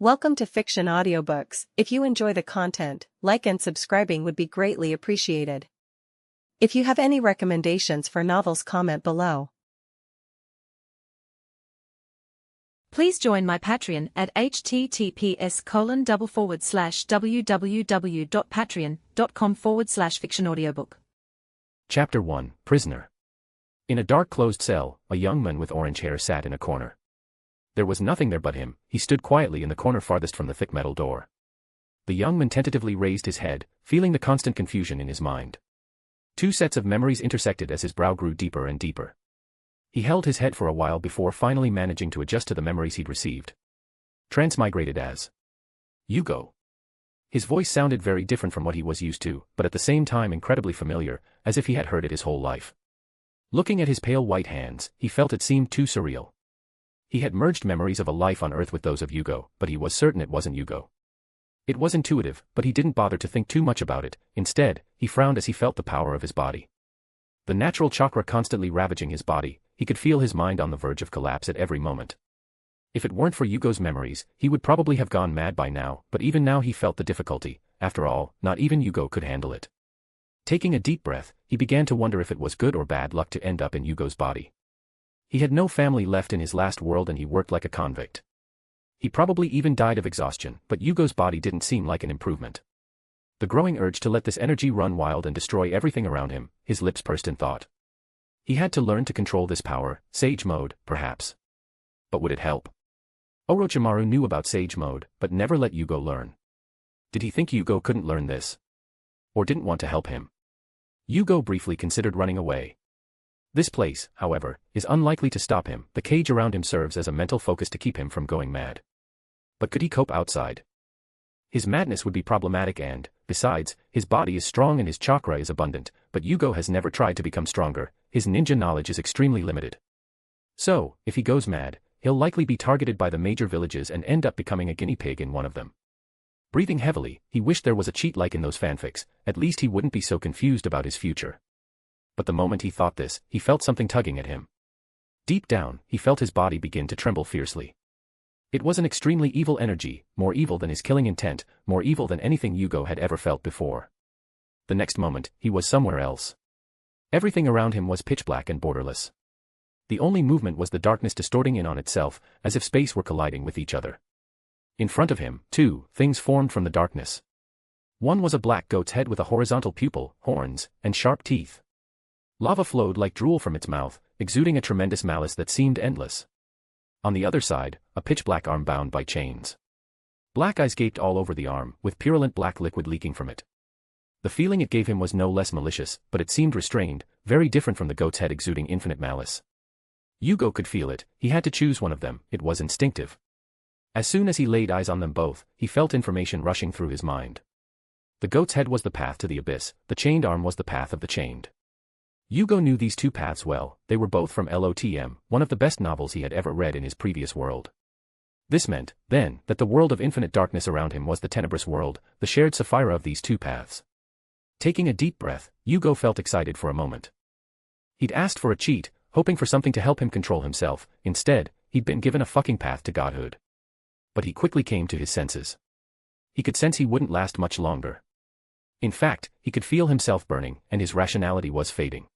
Welcome to Fiction Audiobooks. If you enjoy the content, like and subscribing would be greatly appreciated. If you have any recommendations for novels, comment below. Please join my Patreon at https://www.patreon.com/fictionaudiobook. Chapter 1, Prisoner. In a dark closed cell, a young man with orange hair sat in a corner. There was nothing there but him. He stood quietly in the corner farthest from the thick metal door. The young man tentatively raised his head, feeling the constant confusion in his mind. Two sets of memories intersected as his brow grew deeper and deeper. He held his head for a while before finally managing to adjust to the memories he'd received. Transmigrated as Jugo. His voice sounded very different from what he was used to, but at the same time incredibly familiar, as if he had heard it his whole life. Looking at his pale white hands, he felt it seemed too surreal. He had merged memories of a life on Earth with those of Jugo, but he was certain it wasn't Jugo. It was intuitive, but he didn't bother to think too much about it. Instead, he frowned as he felt the power of his body. The natural chakra constantly ravaging his body, he could feel his mind on the verge of collapse at every moment. If it weren't for Jugo's memories, he would probably have gone mad by now, but even now he felt the difficulty. After all, not even Jugo could handle it. Taking a deep breath, he began to wonder if it was good or bad luck to end up in Jugo's body. He had no family left in his last world and he worked like a convict. He probably even died of exhaustion, but Jugo's body didn't seem like an improvement. The growing urge to let this energy run wild and destroy everything around him, his lips pursed in thought. He had to learn to control this power, Sage Mode, perhaps. But would it help? Orochimaru knew about Sage Mode, but never let Jugo learn. Did he think Jugo couldn't learn this? Or didn't want to help him? Jugo briefly considered running away. This place, however, is unlikely to stop him. The cage around him serves as a mental focus to keep him from going mad. But could he cope outside? His madness would be problematic and, besides, his body is strong and his chakra is abundant, but Jugo has never tried to become stronger. His ninja knowledge is extremely limited. So, if he goes mad, he'll likely be targeted by the major villages and end up becoming a guinea pig in one of them. Breathing heavily, he wished there was a cheat like in those fanfics. At least he wouldn't be so confused about his future. But the moment he thought this, he felt something tugging at him. Deep down, he felt his body begin to tremble fiercely. It was an extremely evil energy, more evil than his killing intent, more evil than anything Jugo had ever felt before. The next moment, he was somewhere else. Everything around him was pitch black and borderless. The only movement was the darkness distorting in on itself, as if space were colliding with each other. In front of him, two things formed from the darkness. One was a black goat's head with a horizontal pupil, horns, and sharp teeth. Lava flowed like drool from its mouth, exuding a tremendous malice that seemed endless. On the other side, a pitch-black arm bound by chains. Black eyes gaped all over the arm, with purulent black liquid leaking from it. The feeling it gave him was no less malicious, but it seemed restrained, very different from the goat's head exuding infinite malice. Jugo could feel it. He had to choose one of them. It was instinctive. As soon as he laid eyes on them both, he felt information rushing through his mind. The goat's head was the path to the abyss, the chained arm was the path of the chained. Jugo knew these two paths well. They were both from LOTM, one of the best novels he had ever read in his previous world. This meant, then, that the world of infinite darkness around him was the tenebrous world, the shared Sapphira of these two paths. Taking a deep breath, Jugo felt excited for a moment. He'd asked for a cheat, hoping for something to help him control himself. Instead, he'd been given a fucking path to godhood. But he quickly came to his senses. He could sense he wouldn't last much longer. In fact, he could feel himself burning, and his rationality was fading.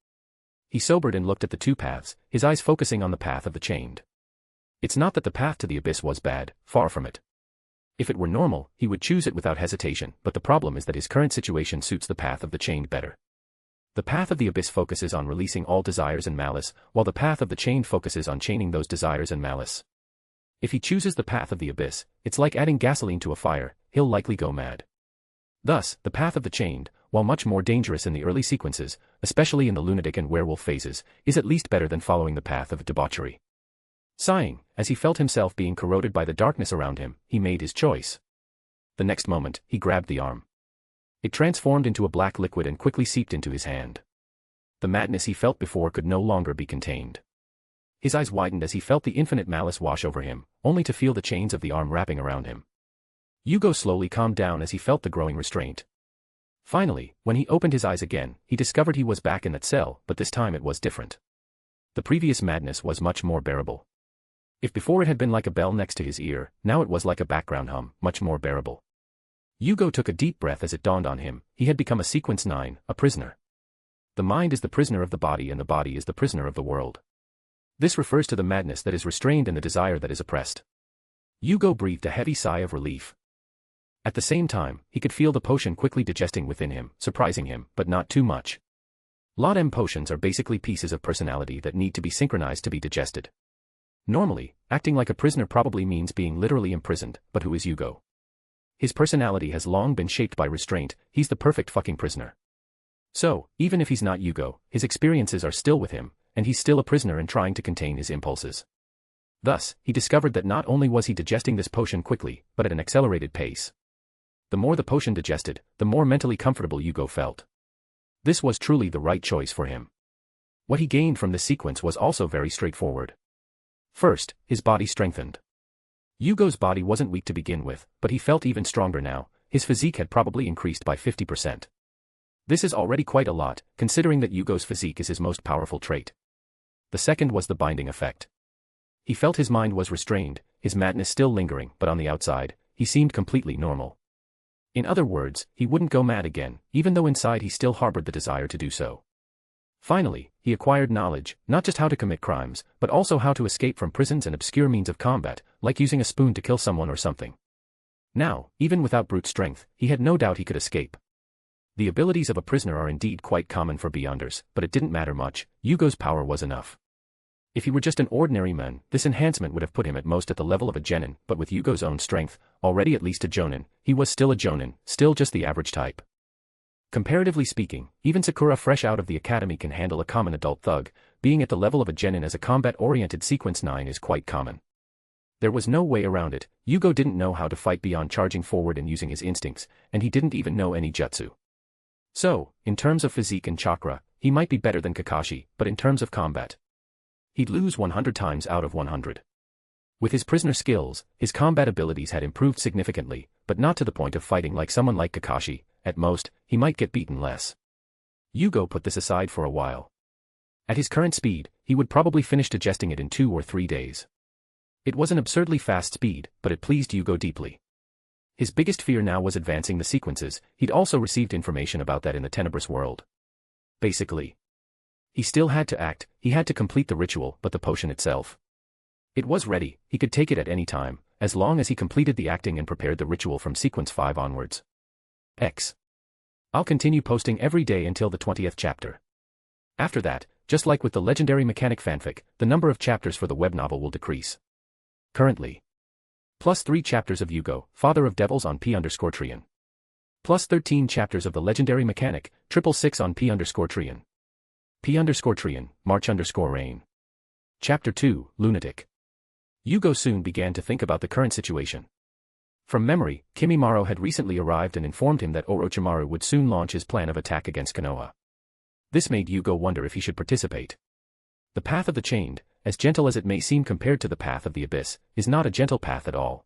He sobered and looked at the two paths, his eyes focusing on the path of the chained. It's not that the path to the abyss was bad, far from it. If it were normal, he would choose it without hesitation, but the problem is that his current situation suits the path of the chained better. The path of the abyss focuses on releasing all desires and malice, while the path of the chained focuses on chaining those desires and malice. If he chooses the path of the abyss, it's like adding gasoline to a fire, he'll likely go mad. Thus, the path of the chained, while much more dangerous in the early sequences, especially in the lunatic and werewolf phases, is at least better than following the path of debauchery. Sighing, as he felt himself being corroded by the darkness around him, he made his choice. The next moment, he grabbed the arm. It transformed into a black liquid and quickly seeped into his hand. The madness he felt before could no longer be contained. His eyes widened as he felt the infinite malice wash over him, only to feel the chains of the arm wrapping around him. Jugo slowly calmed down as he felt the growing restraint. Finally, when he opened his eyes again, he discovered he was back in that cell, but this time it was different. The previous madness was much more bearable. If before it had been like a bell next to his ear, now it was like a background hum, much more bearable. Jugo took a deep breath as it dawned on him, he had become a Sequence 9, a prisoner. The mind is the prisoner of the body and the body is the prisoner of the world. This refers to the madness that is restrained and the desire that is oppressed. Jugo breathed a heavy sigh of relief. At the same time, he could feel the potion quickly digesting within him, surprising him, but not too much. LotM potions are basically pieces of personality that need to be synchronized to be digested. Normally, acting like a prisoner probably means being literally imprisoned, but who is Jugo? His personality has long been shaped by restraint, he's the perfect fucking prisoner. So, even if he's not Jugo, his experiences are still with him, and he's still a prisoner and trying to contain his impulses. Thus, he discovered that not only was he digesting this potion quickly, but at an accelerated pace. The more the potion digested, the more mentally comfortable Jugo felt. This was truly the right choice for him. What he gained from this sequence was also very straightforward. First, his body strengthened. Jugo's body wasn't weak to begin with, but he felt even stronger now, his physique had probably increased by 50%. This is already quite a lot, considering that Jugo's physique is his most powerful trait. The second was the binding effect. He felt his mind was restrained, his madness still lingering, but on the outside, he seemed completely normal. In other words, he wouldn't go mad again, even though inside he still harbored the desire to do so. Finally, he acquired knowledge, not just how to commit crimes, but also how to escape from prisons and obscure means of combat, like using a spoon to kill someone or something. Now, even without brute strength, he had no doubt he could escape. The abilities of a prisoner are indeed quite common for Beyonders, but it didn't matter much, Jugo's power was enough. If he were just an ordinary man, this enhancement would have put him at most at the level of a genin, but with Jugo's own strength, already at least a jonin, he was still a jonin, still just the average type. Comparatively speaking, even Sakura fresh out of the academy can handle a common adult thug, being at the level of a genin as a combat-oriented Sequence 9 is quite common. There was no way around it, Jugo didn't know how to fight beyond charging forward and using his instincts, and he didn't even know any jutsu. So, in terms of physique and chakra, he might be better than Kakashi, but in terms of combat, he'd lose 100 times out of 100. With his prisoner skills, his combat abilities had improved significantly, but not to the point of fighting like someone like Kakashi, at most, he might get beaten less. Jugo put this aside for a while. At his current speed, he would probably finish digesting it in 2 or 3 days. It was an absurdly fast speed, but it pleased Jugo deeply. His biggest fear now was advancing the sequences, he'd also received information about that in the Tenebrous world. Basically, he still had to act, he had to complete the ritual, but the potion itself. It was ready, he could take it at any time, as long as he completed the acting and prepared the ritual from sequence 5 onwards. I'll continue posting every day until the 20th chapter. After that, just like with the legendary mechanic fanfic, the number of chapters for the web novel will decrease. Currently, plus 3 chapters of Jugo, Father of Devils on P_Trian. Plus 13 chapters of the legendary mechanic, 666 on P_Trian. P_Trian, March_Rain. Chapter 2, Lunatic. Jugo soon began to think about the current situation. From memory, Kimimaro had recently arrived and informed him that Orochimaru would soon launch his plan of attack against Konoha. This made Jugo wonder if he should participate. The path of the chained, as gentle as it may seem compared to the path of the abyss, is not a gentle path at all.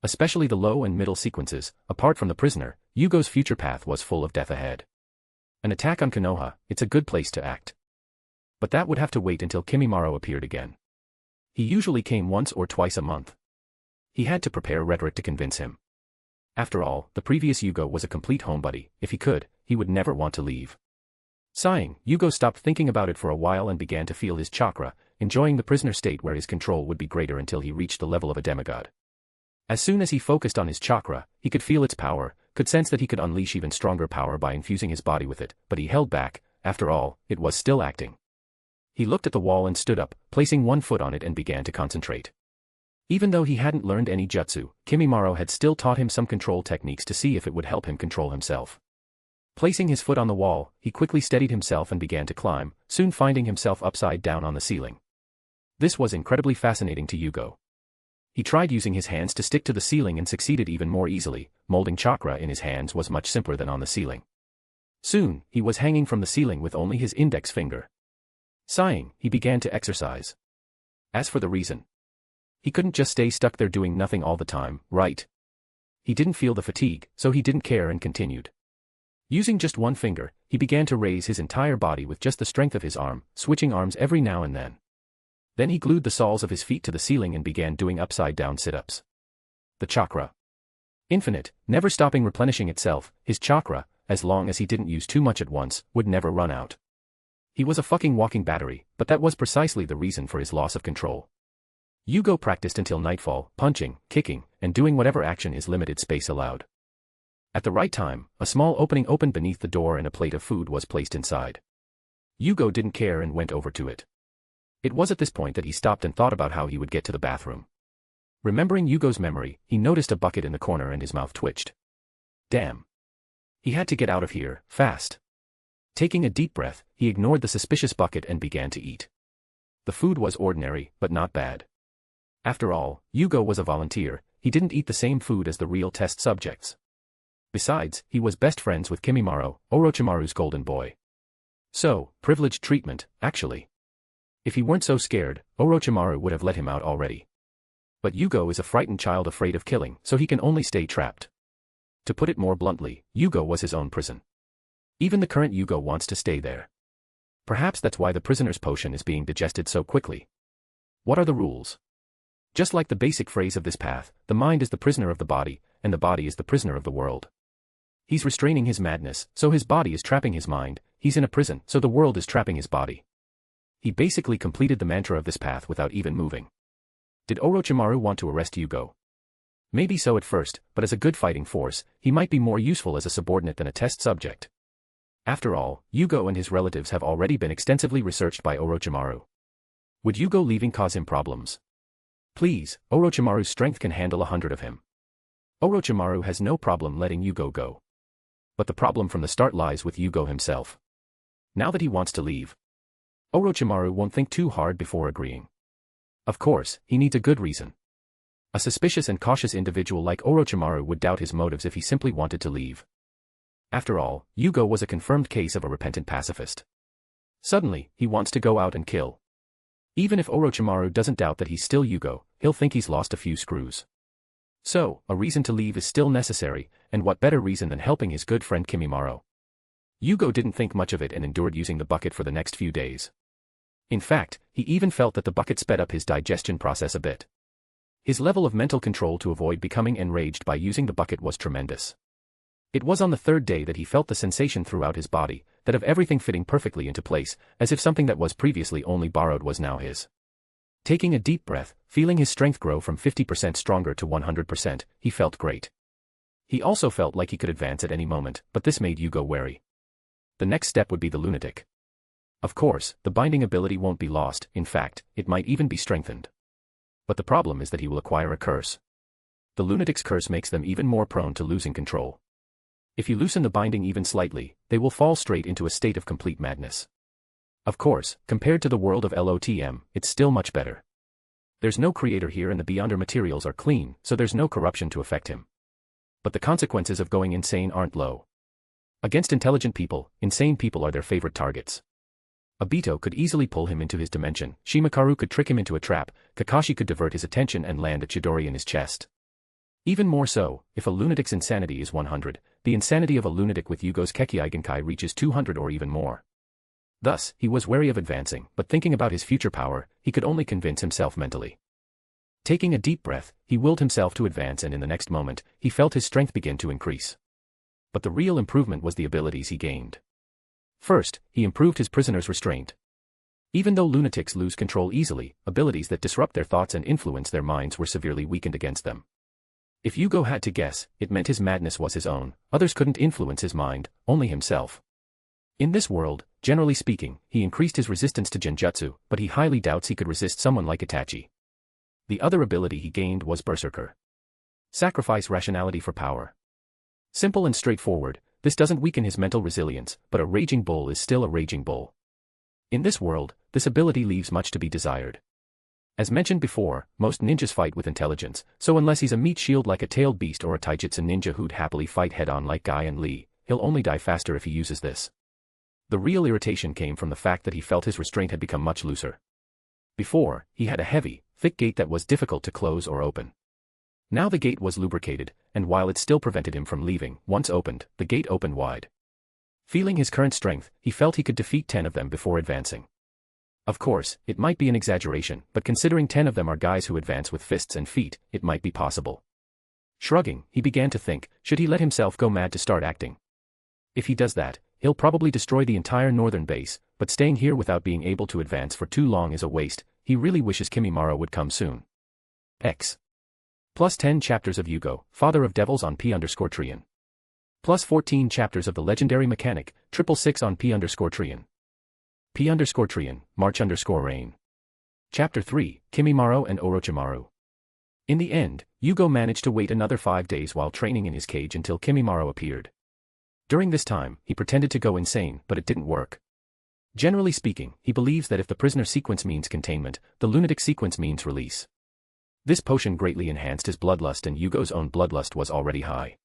Especially the low and middle sequences, apart from the prisoner, Jugo's future path was full of death ahead. An attack on Konoha, it's a good place to act. But that would have to wait until Kimimaro appeared again. He usually came once or twice a month. He had to prepare rhetoric to convince him. After all, the previous Jugo was a complete homebody, if he could, he would never want to leave. Sighing, Jugo stopped thinking about it for a while and began to feel his chakra, enjoying the prisoner state where his control would be greater until he reached the level of a demigod. As soon as he focused on his chakra, he could feel its power, could sense that he could unleash even stronger power by infusing his body with it, but he held back, after all, it was still acting. He looked at the wall and stood up, placing one foot on it and began to concentrate. Even though he hadn't learned any jutsu, Kimimaro had still taught him some control techniques to see if it would help him control himself. Placing his foot on the wall, he quickly steadied himself and began to climb, soon finding himself upside down on the ceiling. This was incredibly fascinating to Jugo. He tried using his hands to stick to the ceiling and succeeded even more easily, molding chakra in his hands was much simpler than on the ceiling. Soon, he was hanging from the ceiling with only his index finger. Sighing, he began to exercise. As for the reason, he couldn't just stay stuck there doing nothing all the time, right? He didn't feel the fatigue, so he didn't care and continued. Using just one finger, he began to raise his entire body with just the strength of his arm, switching arms every now and then. Then he glued the soles of his feet to the ceiling and began doing upside-down sit-ups. The chakra. Infinite, never stopping replenishing itself, his chakra, as long as he didn't use too much at once, would never run out. He was a fucking walking battery, but that was precisely the reason for his loss of control. Jugo practiced until nightfall, punching, kicking, and doing whatever action his limited space allowed. At the right time, a small opening opened beneath the door and a plate of food was placed inside. Jugo didn't care and went over to it. It was at this point that he stopped and thought about how he would get to the bathroom. Remembering Jugo's memory, he noticed a bucket in the corner and his mouth twitched. Damn. He had to get out of here, fast. Taking a deep breath, he ignored the suspicious bucket and began to eat. The food was ordinary, but not bad. After all, Jugo was a volunteer, he didn't eat the same food as the real test subjects. Besides, he was best friends with Kimimaro, Orochimaru's golden boy. So, privileged treatment, actually. If he weren't so scared, Orochimaru would have let him out already. But Jugo is a frightened child afraid of killing, so he can only stay trapped. To put it more bluntly, Jugo was his own prison. Even the current Jugo wants to stay there. Perhaps that's why the prisoner's potion is being digested so quickly. What are the rules? Just like the basic phrase of this path, the mind is the prisoner of the body, and the body is the prisoner of the world. He's restraining his madness, so his body is trapping his mind, he's in a prison, so the world is trapping his body. He basically completed the mantra of this path without even moving. Did Orochimaru want to arrest Jugo? Maybe so at first, but as a good fighting force, he might be more useful as a subordinate than a test subject. After all, Jugo and his relatives have already been extensively researched by Orochimaru. Would Jugo leaving cause him problems? Please, Orochimaru's strength can handle 100 of him. Orochimaru has no problem letting Jugo go. But the problem from the start lies with Jugo himself. Now that he wants to leave, Orochimaru won't think too hard before agreeing. Of course, he needs a good reason. A suspicious and cautious individual like Orochimaru would doubt his motives if he simply wanted to leave. After all, Jugo was a confirmed case of a repentant pacifist. Suddenly, he wants to go out and kill. Even if Orochimaru doesn't doubt that he's still Jugo, he'll think he's lost a few screws. So, a reason to leave is still necessary, and what better reason than helping his good friend Kimimaro? Jugo didn't think much of it and endured using the bucket for the next few days. In fact, he even felt that the bucket sped up his digestion process a bit. His level of mental control to avoid becoming enraged by using the bucket was tremendous. It was on the third day that he felt the sensation throughout his body, that of everything fitting perfectly into place, as if something that was previously only borrowed was now his. Taking a deep breath, feeling his strength grow from 50% stronger to 100%, he felt great. He also felt like he could advance at any moment, but this made Jugo wary. The next step would be the lunatic. Of course, the binding ability won't be lost, in fact, it might even be strengthened. But the problem is that he will acquire a curse. The lunatic's curse makes them even more prone to losing control. If you loosen the binding even slightly, they will fall straight into a state of complete madness. Of course, compared to the world of LOTM, it's still much better. There's no creator here and the Beyonder materials are clean, so there's no corruption to affect him. But the consequences of going insane aren't low. Against intelligent people, insane people are their favorite targets. Obito could easily pull him into his dimension, Shimakaru could trick him into a trap, Kakashi could divert his attention and land a Chidori in his chest. Even more so, if a lunatic's insanity is 100, the insanity of a lunatic with Yugo's Kekkei Genkai reaches 200 or even more. Thus, he was wary of advancing, but thinking about his future power, he could only convince himself mentally. Taking a deep breath, he willed himself to advance and in the next moment, he felt his strength begin to increase. But the real improvement was the abilities he gained. First, he improved his prisoner's restraint. Even though lunatics lose control easily, abilities that disrupt their thoughts and influence their minds were severely weakened against them. If Jugo had to guess, it meant his madness was his own, others couldn't influence his mind, only himself. In this world, generally speaking, he increased his resistance to genjutsu, but he highly doubts he could resist someone like Itachi. The other ability he gained was Berserker. Sacrifice rationality for power. Simple and straightforward, this doesn't weaken his mental resilience, but a raging bull is still a raging bull. In this world, this ability leaves much to be desired. As mentioned before, most ninjas fight with intelligence, so unless he's a meat shield like a tailed beast or a taijutsu ninja who'd happily fight head-on like Guy and Lee, he'll only die faster if he uses this. The real irritation came from the fact that he felt his restraint had become much looser. Before, he had a heavy, thick gate that was difficult to close or open. Now the gate was lubricated, and while it still prevented him from leaving, once opened, the gate opened wide. Feeling his current strength, he felt he could defeat 10 of them before advancing. Of course, it might be an exaggeration, but considering 10 of them are guys who advance with fists and feet, it might be possible. Shrugging, he began to think, should he let himself go mad to start acting? If he does that, he'll probably destroy the entire northern base, but staying here without being able to advance for too long is a waste. He really wishes Kimimaro would come soon. X. Plus 10 chapters of Jugo, Father of Devils on P_Trian. Plus 14 chapters of the legendary mechanic, 666 on P_Trian. P_Trian, March_Rain. Chapter 3, Kimimaro and Orochimaru. In the end, Jugo managed to wait another 5 days while training in his cage until Kimimaro appeared. During this time, he pretended to go insane, but it didn't work. Generally speaking, he believes that if the prisoner sequence means containment, the lunatic sequence means release. This potion greatly enhanced his bloodlust, and Yugo's own bloodlust was already high.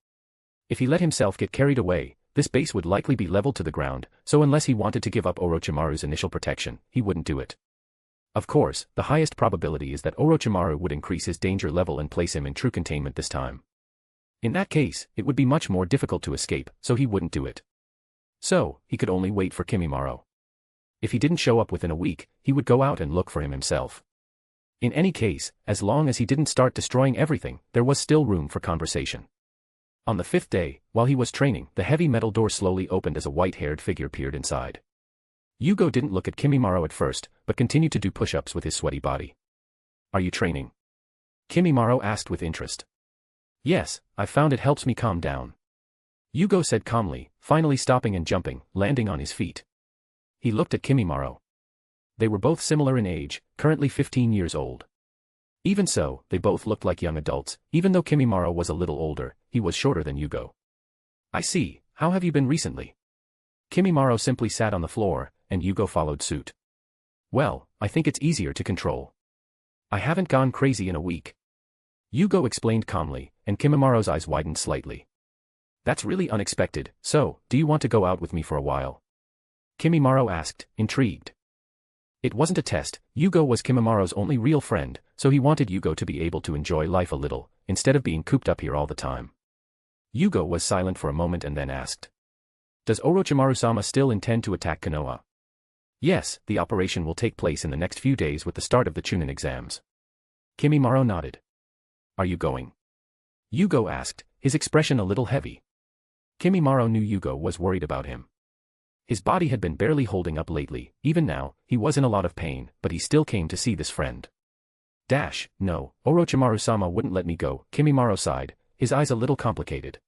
If he let himself get carried away, this base would likely be leveled to the ground, so unless he wanted to give up Orochimaru's initial protection, he wouldn't do it. Of course, the highest probability is that Orochimaru would increase his danger level and place him in true containment this time. In that case, it would be much more difficult to escape, so he wouldn't do it. So, he could only wait for Kimimaro. If he didn't show up within a week, he would go out and look for him himself. In any case, as long as he didn't start destroying everything, there was still room for conversation. On the 5th day, while he was training, the heavy metal door slowly opened as a white-haired figure peered inside. Jugo didn't look at Kimimaro at first, but continued to do push-ups with his sweaty body. "Are you training?" Kimimaro asked with interest. "Yes, I found it helps me calm down," Jugo said calmly, finally stopping and jumping, landing on his feet. He looked at Kimimaro. They were both similar in age, currently 15 years old. Even so, they both looked like young adults. Even though Kimimaro was a little older, he was shorter than Jugo. "I see, how have you been recently?" Kimimaro simply sat on the floor, and Jugo followed suit. "Well, I think it's easier to control. I haven't gone crazy in a week," Jugo explained calmly, and Kimimaro's eyes widened slightly. "That's really unexpected, so, do you want to go out with me for a while?" Kimimaro asked, intrigued. It wasn't a test. Jugo was Kimimaro's only real friend, so he wanted Jugo to be able to enjoy life a little, instead of being cooped up here all the time. Jugo was silent for a moment and then asked, "Does Orochimaru-sama still intend to attack Konoha?" "Yes, the operation will take place in the next few days with the start of the Chunin exams." Kimimaro nodded. "Are you going?" Jugo asked, his expression a little heavy. Kimimaro knew Jugo was worried about him. His body had been barely holding up lately. Even now, he was in a lot of pain, but he still came to see this friend. No, Orochimaru-sama wouldn't let me go," Kimimaro sighed, his eyes a little complicated.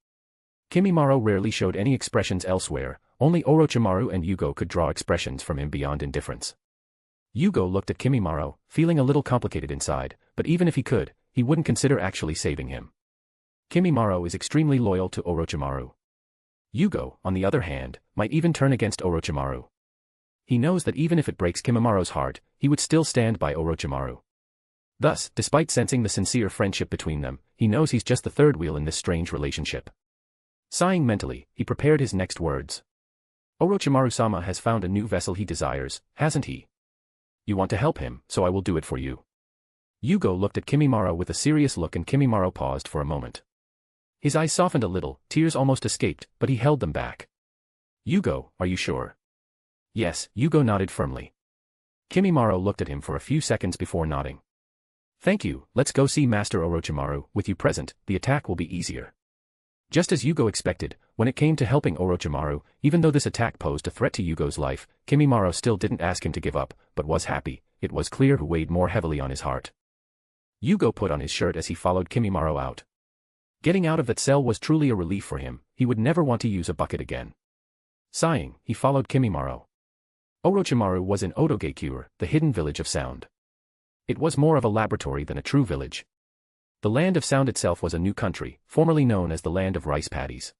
Kimimaro rarely showed any expressions elsewhere, only Orochimaru and Jugo could draw expressions from him beyond indifference. Jugo looked at Kimimaro, feeling a little complicated inside, but even if he could, he wouldn't consider actually saving him. Kimimaro is extremely loyal to Orochimaru. Jugo, on the other hand, might even turn against Orochimaru. He knows that even if it breaks Kimimaro's heart, he would still stand by Orochimaru. Thus, despite sensing the sincere friendship between them, he knows he's just the third wheel in this strange relationship. Sighing mentally, he prepared his next words. "Orochimaru-sama has found a new vessel he desires, hasn't he? You want to help him, so I will do it for you." Jugo looked at Kimimaro with a serious look, and Kimimaro paused for a moment. His eyes softened a little, tears almost escaped, but he held them back. "Jugo, are you sure?" "Yes," Jugo nodded firmly. Kimimaro looked at him for a few seconds before nodding. "Thank you, let's go see Master Orochimaru. With you present, the attack will be easier." Just as Jugo expected, when it came to helping Orochimaru, even though this attack posed a threat to Yugo's life, Kimimaro still didn't ask him to give up, but was happy. It was clear who weighed more heavily on his heart. Jugo put on his shirt as he followed Kimimaro out. Getting out of that cell was truly a relief for him. He would never want to use a bucket again. Sighing, he followed Kimimaro. Orochimaru was in Odogekure, the hidden village of sound. It was more of a laboratory than a true village. The land of sound itself was a new country, formerly known as the land of rice paddies.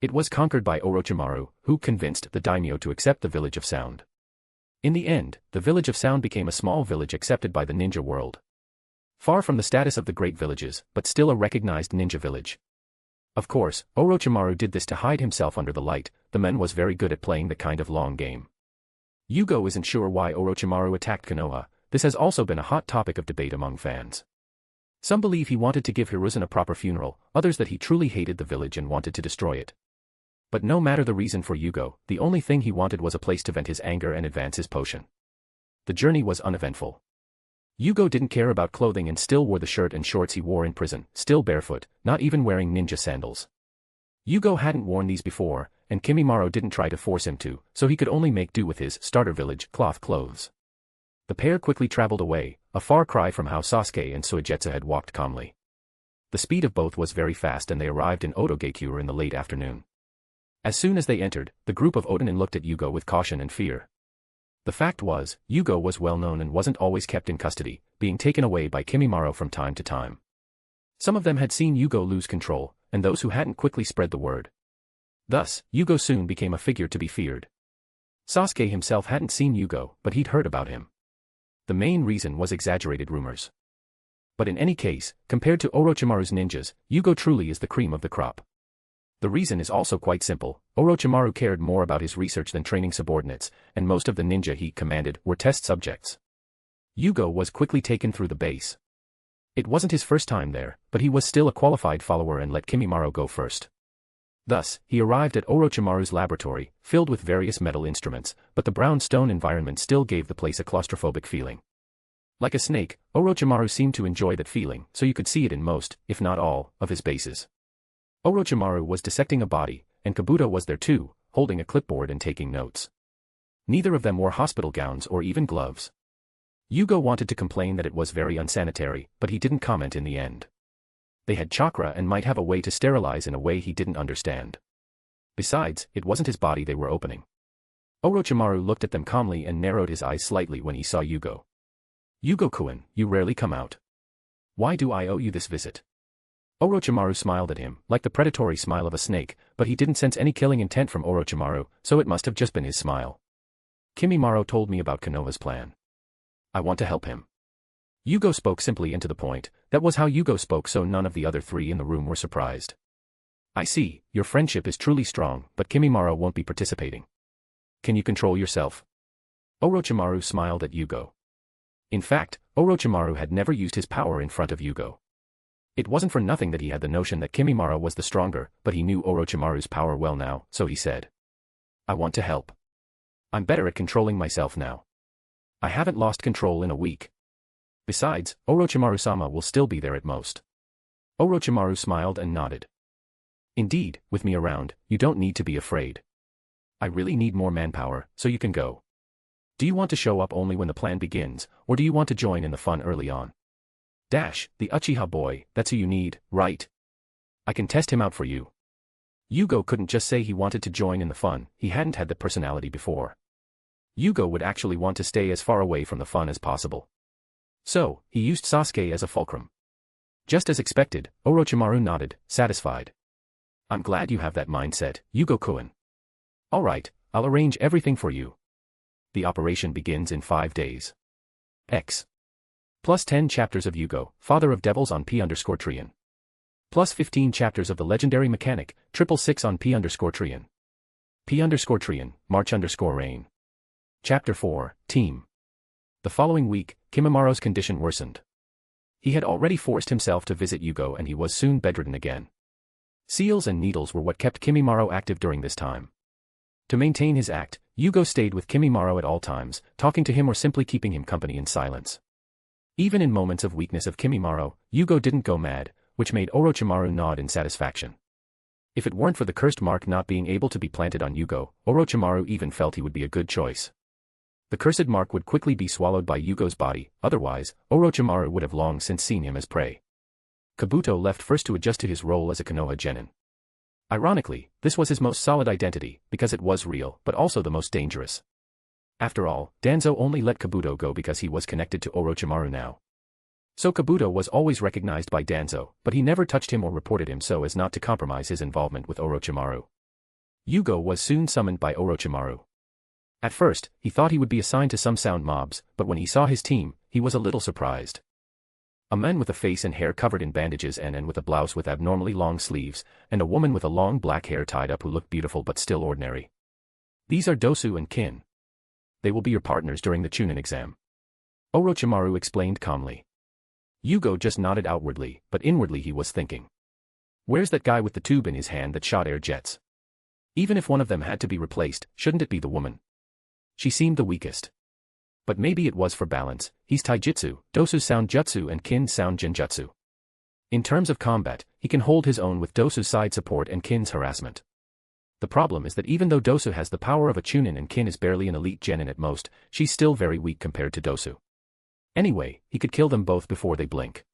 It was conquered by Orochimaru, who convinced the daimyo to accept the village of sound. In the end, the village of sound became a small village accepted by the ninja world. Far from the status of the great villages, but still a recognized ninja village. Of course, Orochimaru did this to hide himself under the light. The man was very good at playing the kind of long game. Jugo isn't sure why Orochimaru attacked Konoha. This has also been a hot topic of debate among fans. Some believe he wanted to give Hiruzen a proper funeral, others that he truly hated the village and wanted to destroy it. But no matter the reason for Jugo, the only thing he wanted was a place to vent his anger and advance his potion. The journey was uneventful. Jugo didn't care about clothing and still wore the shirt and shorts he wore in prison, still barefoot, not even wearing ninja sandals. Jugo hadn't worn these before, and Kimimaro didn't try to force him to, so he could only make do with his starter village cloth clothes. The pair quickly traveled away, a far cry from how Sasuke and Suigetsu had walked calmly. The speed of both was very fast and they arrived in Otogekure in the late afternoon. As soon as they entered, the group of Otonin looked at Jugo with caution and fear. The fact was, Jugo was well known and wasn't always kept in custody, being taken away by Kimimaro from time to time. Some of them had seen Jugo lose control, and those who hadn't quickly spread the word. Thus, Jugo soon became a figure to be feared. Sasuke himself hadn't seen Jugo, but he'd heard about him. The main reason was exaggerated rumors. But in any case, compared to Orochimaru's ninjas, Jugo truly is the cream of the crop. The reason is also quite simple. Orochimaru cared more about his research than training subordinates, and most of the ninja he commanded were test subjects. Jugo was quickly taken through the base. It wasn't his first time there, but he was still a qualified follower and let Kimimaro go first. Thus, he arrived at Orochimaru's laboratory, filled with various metal instruments, but the brown stone environment still gave the place a claustrophobic feeling. Like a snake, Orochimaru seemed to enjoy that feeling, so you could see it in most, if not all, of his bases. Orochimaru was dissecting a body, and Kabuto was there too, holding a clipboard and taking notes. Neither of them wore hospital gowns or even gloves. Jugo wanted to complain that it was very unsanitary, but he didn't comment in the end. They had chakra and might have a way to sterilize in a way he didn't understand. Besides, it wasn't his body they were opening. Orochimaru looked at them calmly and narrowed his eyes slightly when he saw Jugo. "Jugo-kun, you rarely come out. Why do I owe you this visit?" Orochimaru smiled at him, like the predatory smile of a snake, but he didn't sense any killing intent from Orochimaru, so it must have just been his smile. "Kimimaro told me about Konoha's plan. I want to help him." Jugo spoke simply and to the point. That was how Jugo spoke, so none of the other three in the room were surprised. "I see, your friendship is truly strong, but Kimimaro won't be participating. Can you control yourself?" Orochimaru smiled at Jugo. In fact, Orochimaru had never used his power in front of Jugo. It wasn't for nothing that he had the notion that Kimimaro was the stronger, but he knew Orochimaru's power well now, so he said, "I want to help. I'm better at controlling myself now. I haven't lost control in a week. Besides, Orochimaru-sama will still be there at most." Orochimaru smiled and nodded. "Indeed, with me around, you don't need to be afraid. I really need more manpower, so you can go. Do you want to show up only when the plan begins, or do you want to join in the fun early on?" The Uchiha boy, that's who you need, right? I can test him out for you." Jugo couldn't just say he wanted to join in the fun, he hadn't had the personality before. Jugo would actually want to stay as far away from the fun as possible. So, he used Sasuke as a fulcrum. Just as expected, Orochimaru nodded, satisfied. "I'm glad you have that mindset, Jugo-kun. Alright, I'll arrange everything for you. The operation begins in 5 days. X. Plus 10 chapters of Jugo, Father of Devils on P_Trian. Plus 15 chapters of the legendary mechanic, 666 on P_Trian. P_Trian, March_Rain. Chapter 4, Team. The following week, Kimimaro's condition worsened. He had already forced himself to visit Jugo and he was soon bedridden again. Seals and needles were what kept Kimimaro active during this time. To maintain his act, Jugo stayed with Kimimaro at all times, talking to him or simply keeping him company in silence. Even in moments of weakness of Kimimaro, Jugo didn't go mad, which made Orochimaru nod in satisfaction. If it weren't for the cursed mark not being able to be planted on Jugo, Orochimaru even felt he would be a good choice. The cursed mark would quickly be swallowed by Yugo's body, otherwise, Orochimaru would have long since seen him as prey. Kabuto left first to adjust to his role as a Konoha genin. Ironically, this was his most solid identity, because it was real, but also the most dangerous. After all, Danzo only let Kabuto go because he was connected to Orochimaru now. So Kabuto was always recognized by Danzo, but he never touched him or reported him so as not to compromise his involvement with Orochimaru. Jugo was soon summoned by Orochimaru. At first, he thought he would be assigned to some sound mobs, but when he saw his team, he was a little surprised. A man with a face and hair covered in bandages and with a blouse with abnormally long sleeves, and a woman with a long black hair tied up who looked beautiful but still ordinary. These are Dosu and Kin. They will be your partners during the Chunin exam. Orochimaru explained calmly. Jugo just nodded outwardly, but inwardly he was thinking. Where's that guy with the tube in his hand that shot air jets? Even if one of them had to be replaced, shouldn't it be the woman? She seemed the weakest. But maybe it was for balance. He's taijutsu, Dosu's sound jutsu and Kin's sound genjutsu. In terms of combat, he can hold his own with Dosu's side support and Kin's harassment. The problem is that even though Dosu has the power of a Chunin and Kin is barely an elite genin at most, she's still very weak compared to Dosu. Anyway, he could kill them both before they blink.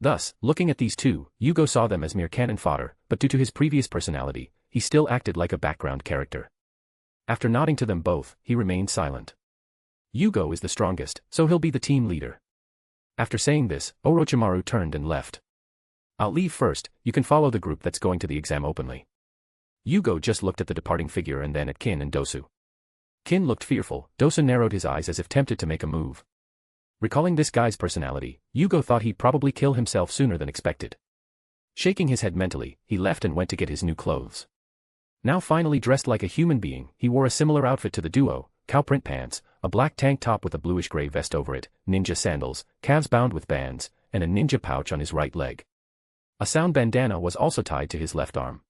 Thus, looking at these two, Jugo saw them as mere cannon fodder, but due to his previous personality, he still acted like a background character. After nodding to them both, he remained silent. Jugo is the strongest, so he'll be the team leader. After saying this, Orochimaru turned and left. I'll leave first, you can follow the group that's going to the exam openly. Jugo just looked at the departing figure and then at Kin and Dosu. Kin looked fearful, Dosu narrowed his eyes as if tempted to make a move. Recalling this guy's personality, Jugo thought he'd probably kill himself sooner than expected. Shaking his head mentally, he left and went to get his new clothes. Now finally dressed like a human being, he wore a similar outfit to the duo, cow print pants, a black tank top with a bluish-gray vest over it, ninja sandals, calves bound with bands, and a ninja pouch on his right leg. A sound bandana was also tied to his left arm.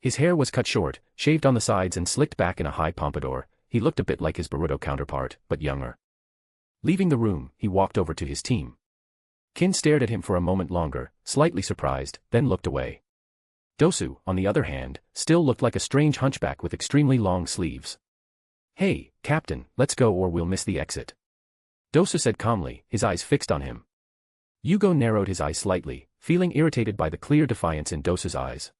His hair was cut short, shaved on the sides and slicked back in a high pompadour. He looked a bit like his Boruto counterpart, but younger. Leaving the room, he walked over to his team. Kin stared at him for a moment longer, slightly surprised, then looked away. Dosu, on the other hand, still looked like a strange hunchback with extremely long sleeves. "Hey, Captain, let's go or we'll miss the exit," Dosu said calmly, his eyes fixed on him. Jugo narrowed his eyes slightly, feeling irritated by the clear defiance in Dosu's eyes.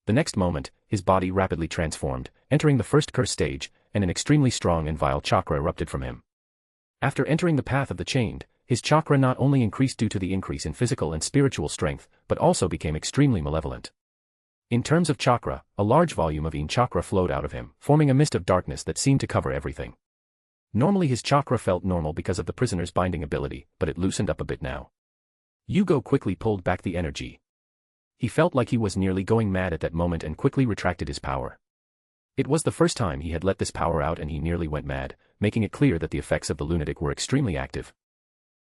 The next moment, his body rapidly transformed, entering the first curse stage, and an extremely strong and vile chakra erupted from him. After entering the path of the chained, his chakra not only increased due to the increase in physical and spiritual strength, but also became extremely malevolent. In terms of chakra, a large volume of Yin chakra flowed out of him, forming a mist of darkness that seemed to cover everything. Normally his chakra felt normal because of the prisoner's binding ability, but it loosened up a bit now. Jugo quickly pulled back the energy. He felt like he was nearly going mad at that moment and quickly retracted his power. It was the first time he had let this power out and he nearly went mad, making it clear that the effects of the lunatic were extremely active.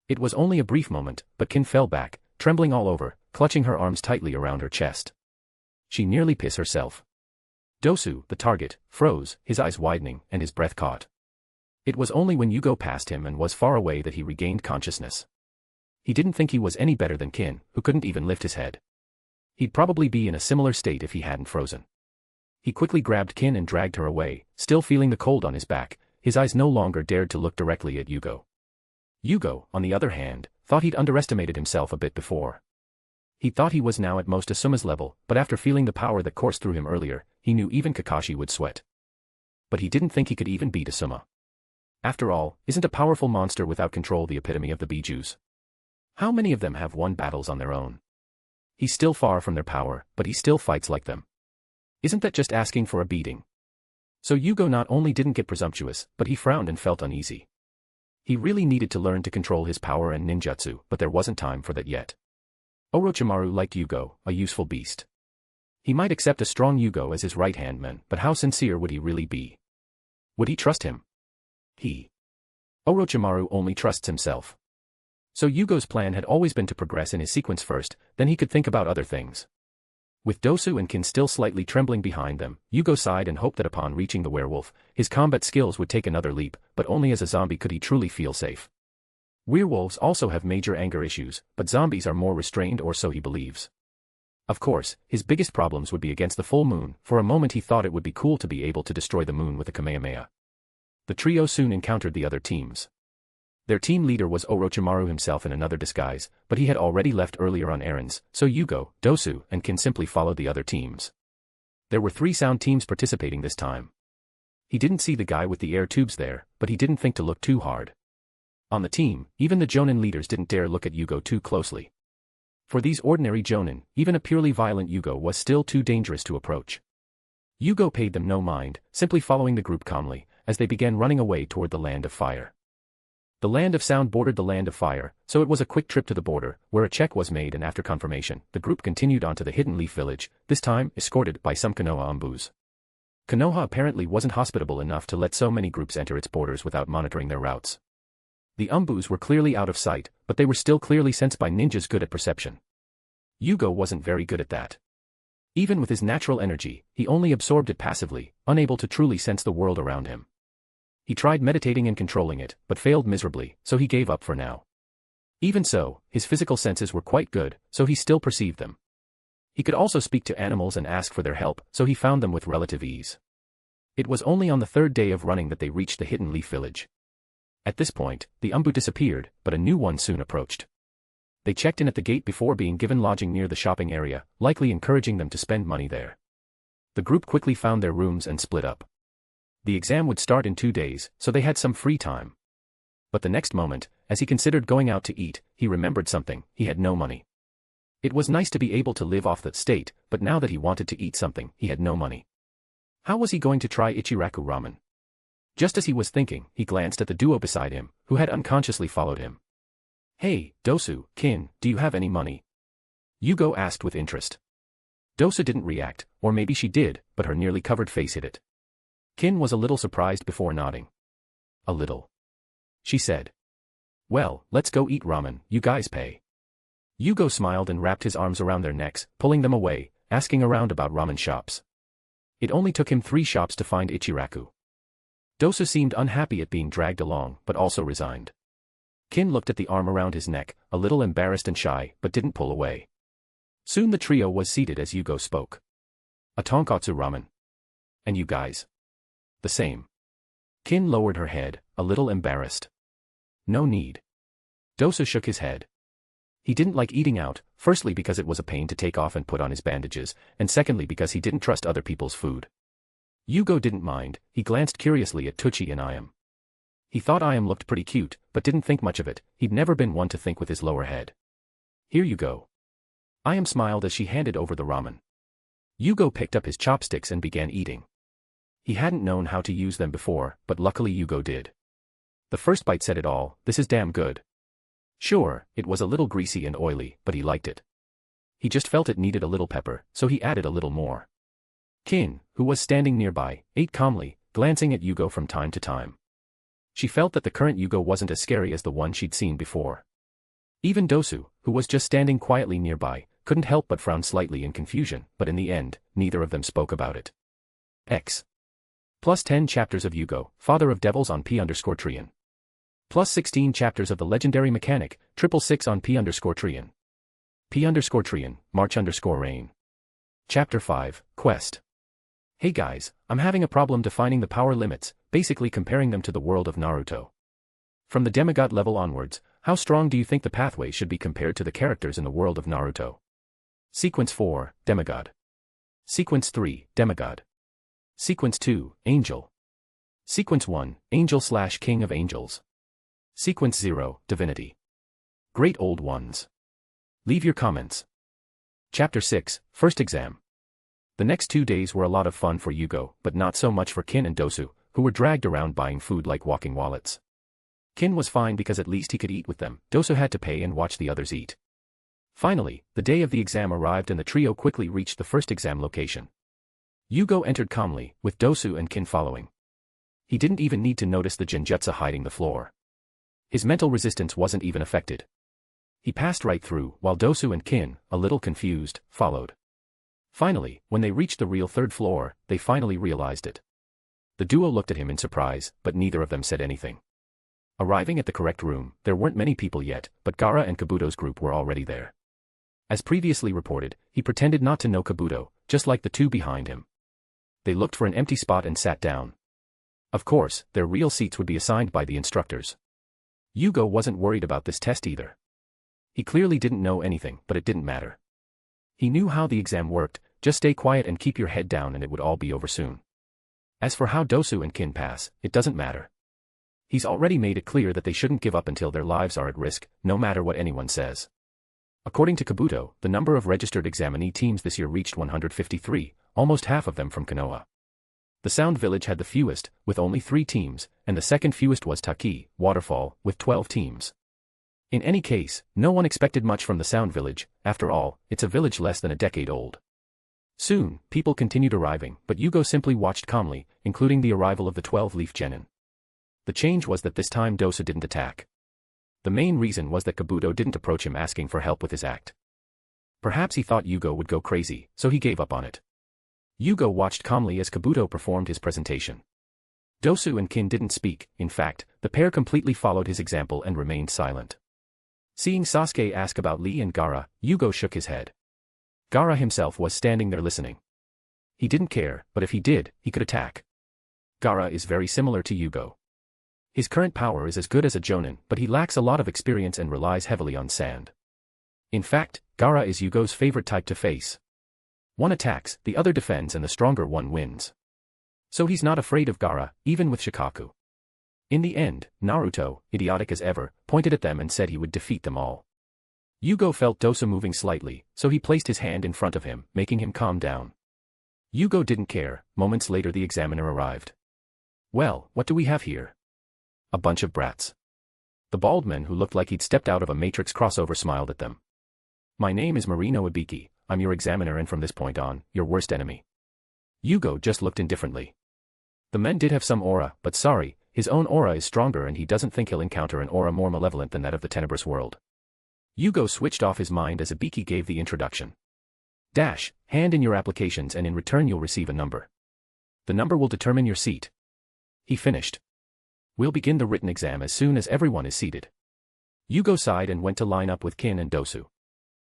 It was only a brief moment, but Kin fell back, trembling all over, clutching her arms tightly around her chest. She nearly pissed herself. Dosu, the target, froze, his eyes widening, and his breath caught. It was only when Jugo passed him and was far away that he regained consciousness. He didn't think he was any better than Kin, who couldn't even lift his head. He'd probably be in a similar state if he hadn't frozen. He quickly grabbed Kin and dragged her away, still feeling the cold on his back. His eyes no longer dared to look directly at Jugo. Jugo, on the other hand, thought he'd underestimated himself a bit before. He thought he was now at most Asuma's level, but after feeling the power that coursed through him earlier, he knew even Kakashi would sweat. But he didn't think he could even beat Asuma. After all, isn't a powerful monster without control the epitome of the bijus? How many of them have won battles on their own? He's still far from their power, but he still fights like them. Isn't that just asking for a beating? So Jugo not only didn't get presumptuous, but he frowned and felt uneasy. He really needed to learn to control his power and ninjutsu, but there wasn't time for that yet. Orochimaru liked Jugo, a useful beast. He might accept a strong Jugo as his right-hand man, but how sincere would he really be? Would he trust him? Orochimaru only trusts himself. So Yugo's plan had always been to progress in his sequence first, then he could think about other things. With Dosu and Kin still slightly trembling behind them, Jugo sighed and hoped that upon reaching the werewolf, his combat skills would take another leap, but only as a zombie could he truly feel safe. Werewolves also have major anger issues, but zombies are more restrained, or so he believes. Of course, his biggest problems would be against the full moon. For a moment he thought it would be cool to be able to destroy the moon with a Kamehameha. The trio soon encountered the other teams. Their team leader was Orochimaru himself in another disguise, but he had already left earlier on errands, so Jugo, Dosu, and Kin simply followed the other teams. There were 3 sound teams participating this time. He didn't see the guy with the air tubes there, but he didn't think to look too hard. On the team, even the Jonin leaders didn't dare look at Jugo too closely. For these ordinary Jonin, even a purely violent Jugo was still too dangerous to approach. Jugo paid them no mind, simply following the group calmly, as they began running away toward the Land of Fire. The Land of Sound bordered the Land of Fire, so it was a quick trip to the border, where a check was made, and after confirmation, the group continued on to the Hidden Leaf Village, this time escorted by some Konoha Umbus. Konoha apparently wasn't hospitable enough to let so many groups enter its borders without monitoring their routes. The Umbus were clearly out of sight, but they were still clearly sensed by ninjas good at perception. Jugo wasn't very good at that. Even with his natural energy, he only absorbed it passively, unable to truly sense the world around him. He tried meditating and controlling it, but failed miserably, so he gave up for now. Even so, his physical senses were quite good, so he still perceived them. He could also speak to animals and ask for their help, so he found them with relative ease. It was only on the third day of running that they reached the Hidden Leaf Village. At this point, the Umbu disappeared, but a new one soon approached. They checked in at the gate before being given lodging near the shopping area, likely encouraging them to spend money there. The group quickly found their rooms and split up. The exam would start in 2 days, so they had some free time. But the next moment, as he considered going out to eat, he remembered something: he had no money. It was nice to be able to live off that state, but now that he wanted to eat something, he had no money. How was he going to try Ichiraku ramen? Just as he was thinking, he glanced at the duo beside him, who had unconsciously followed him. "Hey, Dosu, Kin, do you have any money?" Jugo asked with interest. Dosu didn't react, or maybe she did, but her nearly covered face hid it. Kin was a little surprised before nodding. "A little," she said. "Well, let's go eat ramen, you guys pay." Jugo smiled and wrapped his arms around their necks, pulling them away, asking around about ramen shops. It only took him 3 shops to find Ichiraku. Dosu seemed unhappy at being dragged along, but also resigned. Kin looked at the arm around his neck, a little embarrassed and shy, but didn't pull away. Soon the trio was seated as Jugo spoke. "A tonkatsu ramen. And you guys?" "The same." Kin lowered her head, a little embarrassed. "No need." Dosu shook his head. He didn't like eating out, firstly because it was a pain to take off and put on his bandages, and secondly because he didn't trust other people's food. Jugo didn't mind. He glanced curiously at Tuchi and Ayam. He thought Ayam looked pretty cute, but didn't think much of it. He'd never been one to think with his lower head. "Here you go." Ayam smiled as she handed over the ramen. Jugo picked up his chopsticks and began eating. He hadn't known how to use them before, but luckily Jugo did. The first bite said it all: "This is damn good." Sure, it was a little greasy and oily, but he liked it. He just felt it needed a little pepper, so he added a little more. Kin, who was standing nearby, ate calmly, glancing at Jugo from time to time. She felt that the current Jugo wasn't as scary as the one she'd seen before. Even Dosu, who was just standing quietly nearby, couldn't help but frown slightly in confusion, but in the end, neither of them spoke about it. +10 chapters of Jugo, Father of Devils on P_Trian. +16 chapters of the legendary mechanic, 666 on P_Trian. P_Trian, March_Rain. Chapter 5, Quest. Hey guys, I'm having a problem defining the power limits, basically comparing them to the world of Naruto. From the demigod level onwards, how strong do you think the pathway should be compared to the characters in the world of Naruto? Sequence 4, Demigod. Sequence 3, Demigod. Sequence 2, Angel. Sequence 1, Angel/King of Angels. Sequence 0, Divinity. Great old ones. Leave your comments. Chapter 6, First Exam. The next 2 days were a lot of fun for Jugo, but not so much for Kin and Dosu, who were dragged around buying food like walking wallets. Kin was fine because at least he could eat with them. Dosu had to pay and watch the others eat. Finally, the day of the exam arrived and the trio quickly reached the first exam location. Jugo entered calmly, with Dosu and Kin following. He didn't even need to notice the genjutsu hiding the floor. His mental resistance wasn't even affected. He passed right through, while Dosu and Kin, a little confused, followed. Finally, when they reached the real third floor, they finally realized it. The duo looked at him in surprise, but neither of them said anything. Arriving at the correct room, there weren't many people yet, but Gaara and Kabuto's group were already there. As previously reported, he pretended not to know Kabuto, just like the two behind him. They looked for an empty spot and sat down. Of course, their real seats would be assigned by the instructors. Jugo wasn't worried about this test either. He clearly didn't know anything, but it didn't matter. He knew how the exam worked: just stay quiet and keep your head down and it would all be over soon. As for how Dosu and Kin pass, it doesn't matter. He's already made it clear that they shouldn't give up until their lives are at risk, no matter what anyone says. According to Kabuto, the number of registered examinee teams this year reached 153, almost half of them from Konoha. The Sound Village had the fewest, with only 3 teams, and the second fewest was Taki, Waterfall, with 12 teams. In any case, no one expected much from the Sound Village. After all, it's a village less than a decade old. Soon, people continued arriving, but Jugo simply watched calmly, including the arrival of the 12-leaf genin. The change was that this time Dosu didn't attack. The main reason was that Kabuto didn't approach him asking for help with his act. Perhaps he thought Jugo would go crazy, so he gave up on it. Jugo watched calmly as Kabuto performed his presentation. Dosu and Kin didn't speak. In fact, the pair completely followed his example and remained silent. Seeing Sasuke ask about Lee and Gaara, Jugo shook his head. Gaara himself was standing there listening. He didn't care, but if he did, he could attack. Gaara is very similar to Jugo. His current power is as good as a Jonin, but he lacks a lot of experience and relies heavily on sand. In fact, Gaara is Yugo's favorite type to face. One attacks, the other defends, and the stronger one wins. So he's not afraid of Gaara, even with Shikaku. In the end, Naruto, idiotic as ever, pointed at them and said he would defeat them all. Jugo felt Dosu moving slightly, so he placed his hand in front of him, making him calm down. Jugo didn't care. Moments later the examiner arrived. Well, what do we have here? A bunch of brats. The bald man who looked like he'd stepped out of a Matrix crossover smiled at them. My name is Marino Ibiki, I'm your examiner and from this point on, your worst enemy. Jugo just looked indifferently. The men did have some aura, but sorry, his own aura is stronger and he doesn't think he'll encounter an aura more malevolent than that of the tenebrous world. Jugo switched off his mind as Ibiki gave the introduction. Dash, hand in your applications and in return you'll receive a number. The number will determine your seat. He finished. We'll begin the written exam as soon as everyone is seated. Jugo sighed and went to line up with Kin and Dosu.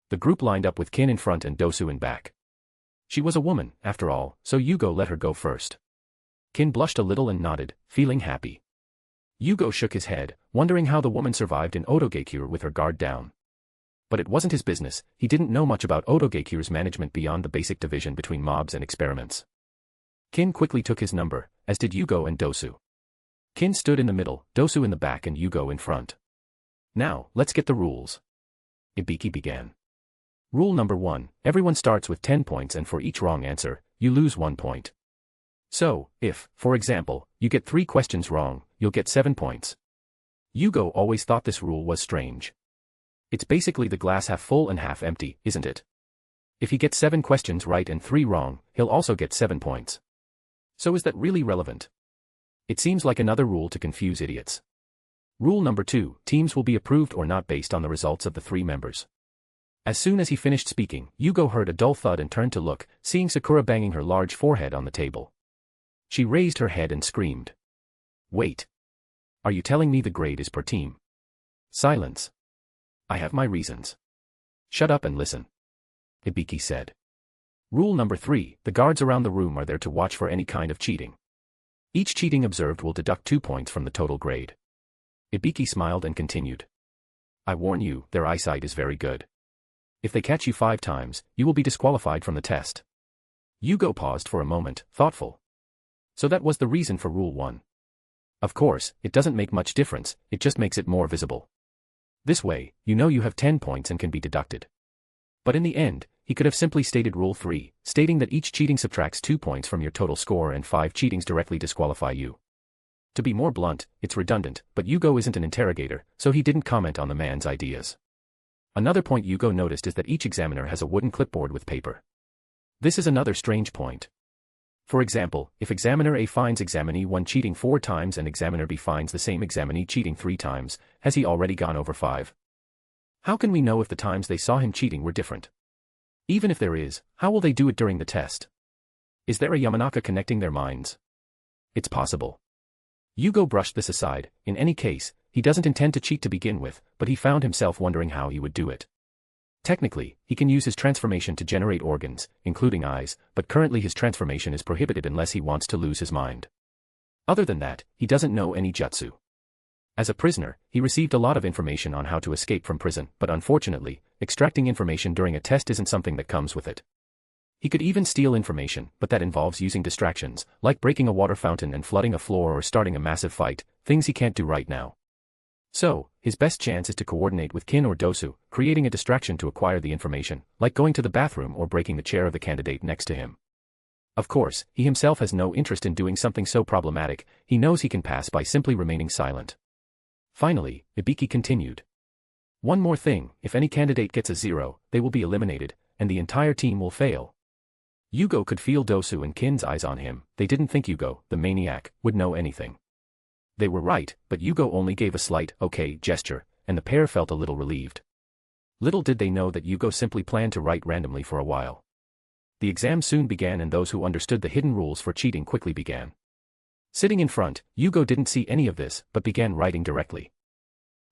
The group lined up with Kin in front and Dosu in back. She was a woman, after all, so Jugo let her go first. Kin blushed a little and nodded, feeling happy. Jugo shook his head, wondering how the woman survived in Otogekure with her guard down. But it wasn't his business, he didn't know much about Otogekure's management beyond the basic division between mobs and experiments. Kin quickly took his number, as did Jugo and Dosu. Kin stood in the middle, Dosu in the back and Jugo in front. Now, let's get the rules. Ibiki began. Rule number 1, everyone starts with 10 points and for each wrong answer, you lose 1 point. So, if, for example, you get 3 questions wrong, you'll get 7 points. Jugo always thought this rule was strange. It's basically the glass half full and half empty, isn't it? If he gets 7 questions right and 3 wrong, he'll also get 7 points. So is that really relevant? It seems like another rule to confuse idiots. Rule number 2, teams will be approved or not based on the results of the 3 members. As soon as he finished speaking, Jugo heard a dull thud and turned to look, seeing Sakura banging her large forehead on the table. She raised her head and screamed. Wait. Are you telling me the grade is per team? Silence. I have my reasons. Shut up and listen. Ibiki said. Rule number 3, the guards around the room are there to watch for any kind of cheating. Each cheating observed will deduct 2 points from the total grade. Ibiki smiled and continued. I warn you, their eyesight is very good. If they catch you 5 times, you will be disqualified from the test. Jugo paused for a moment, thoughtful. So that was the reason for Rule 1. Of course, it doesn't make much difference, it just makes it more visible. This way, you know you have 10 points and can be deducted. But in the end, he could have simply stated Rule 3, stating that each cheating subtracts 2 points from your total score and 5 cheatings directly disqualify you. To be more blunt, it's redundant, but Jugo isn't an interrogator, so he didn't comment on the man's ideas. Another point Jugo noticed is that each examiner has a wooden clipboard with paper. This is another strange point. For example, if Examiner A finds Examinee 1 cheating 4 times and Examiner B finds the same Examinee cheating 3 times, has he already gone over 5? How can we know if the times they saw him cheating were different? Even if there is, how will they do it during the test? Is there a Yamanaka connecting their minds? It's possible. Jugo brushed this aside. In any case, he doesn't intend to cheat to begin with, but he found himself wondering how he would do it. Technically, he can use his transformation to generate organs, including eyes, but currently his transformation is prohibited unless he wants to lose his mind. Other than that, he doesn't know any jutsu. As a prisoner, he received a lot of information on how to escape from prison, but unfortunately, extracting information during a test isn't something that comes with it. He could even steal information, but that involves using distractions, like breaking a water fountain and flooding a floor or starting a massive fight, things he can't do right now. So, his best chance is to coordinate with Kin or Dosu, creating a distraction to acquire the information, like going to the bathroom or breaking the chair of the candidate next to him. Of course, he himself has no interest in doing something so problematic, he knows he can pass by simply remaining silent. Finally, Ibiki continued. One more thing, if any candidate gets a 0, they will be eliminated, and the entire team will fail. Jugo could feel Dosu and Kin's eyes on him. They didn't think Jugo, the maniac, would know anything. They were right, but Jugo only gave a slight, okay gesture, and the pair felt a little relieved. Little did they know that Jugo simply planned to write randomly for a while. The exam soon began and those who understood the hidden rules for cheating quickly began. Sitting in front, Jugo didn't see any of this, but began writing directly.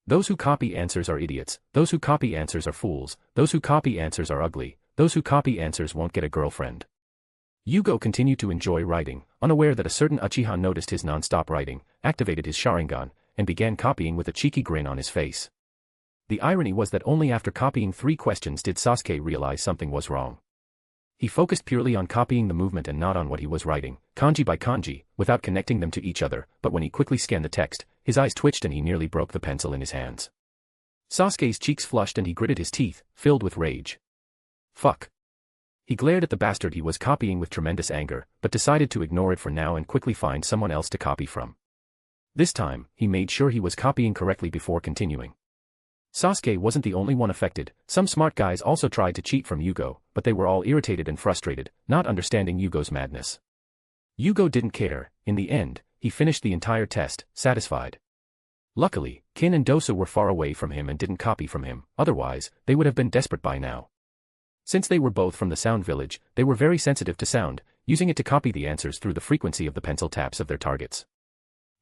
Those who copy answers are idiots, those who copy answers are fools, those who copy answers are ugly, those who copy answers won't get a girlfriend. Jugo continued to enjoy writing, unaware that a certain Uchiha noticed his non-stop writing, activated his Sharingan, and began copying with a cheeky grin on his face. The irony was that only after copying 3 questions did Sasuke realize something was wrong. He focused purely on copying the movement and not on what he was writing, kanji by kanji, without connecting them to each other, but when he quickly scanned the text, his eyes twitched and he nearly broke the pencil in his hands. Sasuke's cheeks flushed and he gritted his teeth, filled with rage. Fuck. He glared at the bastard he was copying with tremendous anger, but decided to ignore it for now and quickly find someone else to copy from. This time, he made sure he was copying correctly before continuing. Sasuke wasn't the only one affected, some smart guys also tried to cheat from Jugo, but they were all irritated and frustrated, not understanding Yugo's madness. Jugo didn't care. In the end, he finished the entire test, satisfied. Luckily, Kin and Dosu were far away from him and didn't copy from him, otherwise, they would have been desperate by now. Since they were both from the sound village, they were very sensitive to sound, using it to copy the answers through the frequency of the pencil taps of their targets.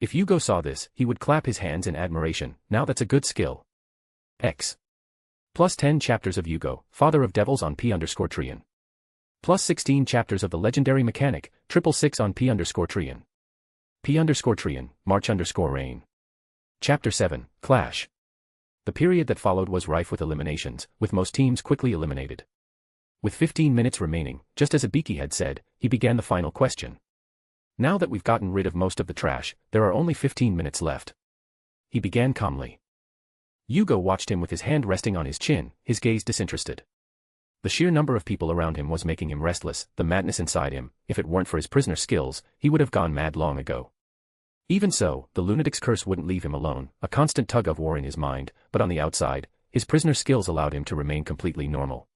If Jugo saw this, he would clap his hands in admiration. Now that's a good skill. X. Plus 10 chapters of Jugo, Father of Devils on P_Trian. Plus 16 chapters of the legendary mechanic, 666 on P_Trian. P_Trian, March_Rain. Chapter 7, Clash. The period that followed was rife with eliminations, with most teams quickly eliminated. With 15 minutes remaining, just as Ibiki had said, he began the final question. Now that we've gotten rid of most of the trash, there are only 15 minutes left. He began calmly. Jugo watched him with his hand resting on his chin, his gaze disinterested. The sheer number of people around him was making him restless, the madness inside him. If it weren't for his prisoner skills, he would have gone mad long ago. Even so, the lunatic's curse wouldn't leave him alone, a constant tug-of-war in his mind, but on the outside, his prisoner skills allowed him to remain completely normal.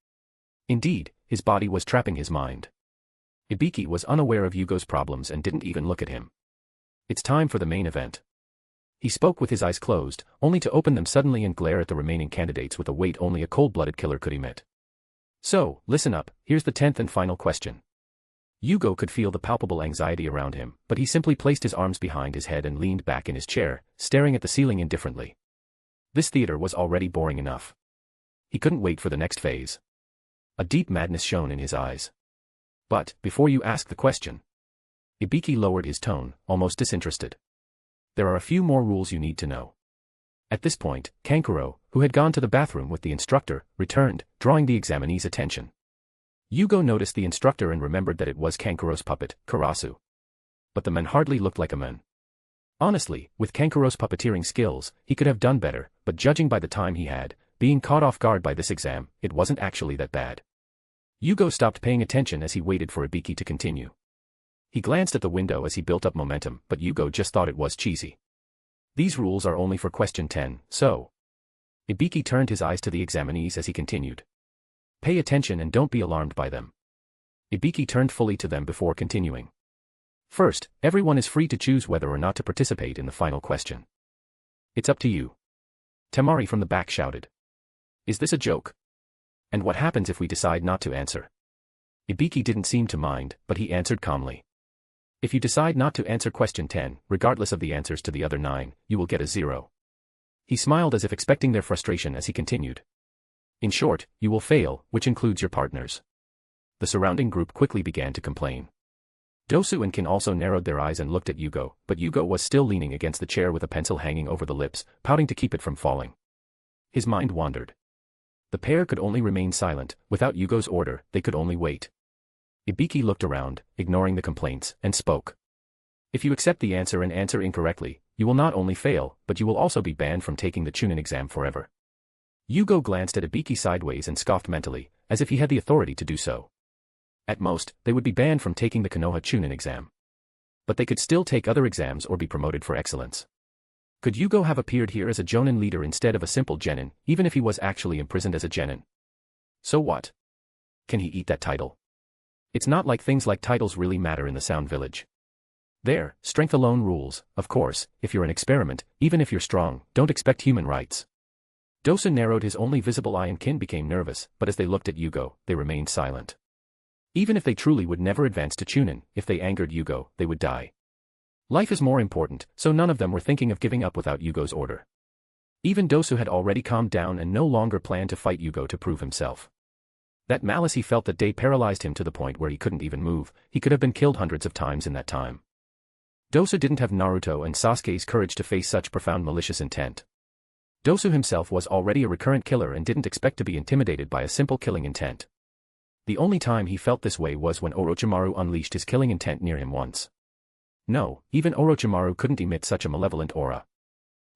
Indeed, his body was trapping his mind. Ibiki was unaware of Yugo's problems and didn't even look at him. It's time for the main event. He spoke with his eyes closed, only to open them suddenly and glare at the remaining candidates with a weight only a cold-blooded killer could emit. So, listen up, here's the 10th and final question. Jugo could feel the palpable anxiety around him, but he simply placed his arms behind his head and leaned back in his chair, staring at the ceiling indifferently. This theater was already boring enough. He couldn't wait for the next phase. A deep madness shone in his eyes. But, before you ask the question. Ibiki lowered his tone, almost disinterested. There are a few more rules you need to know. At this point, Kankuro, who had gone to the bathroom with the instructor, returned, drawing the examinee's attention. Jugo noticed the instructor and remembered that it was Kankuro's puppet, Karasu. But the man hardly looked like a man. Honestly, with Kankuro's puppeteering skills, he could have done better, but judging by the time he had, being caught off guard by this exam, it wasn't actually that bad. Jugo stopped paying attention as he waited for Ibiki to continue. He glanced at the window as he built up momentum, but Jugo just thought it was cheesy. These rules are only for question 10, so. Ibiki turned his eyes to the examinees as he continued. Pay attention and don't be alarmed by them. Ibiki turned fully to them before continuing. First, everyone is free to choose whether or not to participate in the final question. It's up to you. Temari from the back shouted. Is this a joke? And what happens if we decide not to answer? Ibiki didn't seem to mind, but he answered calmly. If you decide not to answer question 10, regardless of the answers to the other 9, you will get a 0. He smiled as if expecting their frustration as he continued. In short, you will fail, which includes your partners. The surrounding group quickly began to complain. Dosu and Kin also narrowed their eyes and looked at Jugo, but Jugo was still leaning against the chair with a pencil hanging over the lips, pouting to keep it from falling. His mind wandered. The pair could only remain silent, without Yugo's order, they could only wait. Ibiki looked around, ignoring the complaints, and spoke. If you accept the answer and answer incorrectly, you will not only fail, but you will also be banned from taking the Chunin exam forever. Jugo glanced at Ibiki sideways and scoffed mentally, as if he had the authority to do so. At most, they would be banned from taking the Konoha Chunin exam. But they could still take other exams or be promoted for excellence. Could Jugo have appeared here as a Jonin leader instead of a simple genin, even if he was actually imprisoned as a genin? So what? Can he eat that title? It's not like things like titles really matter in the Sound Village. There, strength alone rules, of course, if you're an experiment, even if you're strong, don't expect human rights. Dosa narrowed his only visible eye and Kin became nervous, but as they looked at Jugo, they remained silent. Even if they truly would never advance to Chunin, if they angered Jugo, they would die. Life is more important, so none of them were thinking of giving up without Yugo's order. Even Dosu had already calmed down and no longer planned to fight Jugo to prove himself. That malice he felt that day paralyzed him to the point where he couldn't even move. He could have been killed hundreds of times in that time. Dosu didn't have Naruto and Sasuke's courage to face such profound malicious intent. Dosu himself was already a recurrent killer and didn't expect to be intimidated by a simple killing intent. The only time he felt this way was when Orochimaru unleashed his killing intent near him once. No, even Orochimaru couldn't emit such a malevolent aura.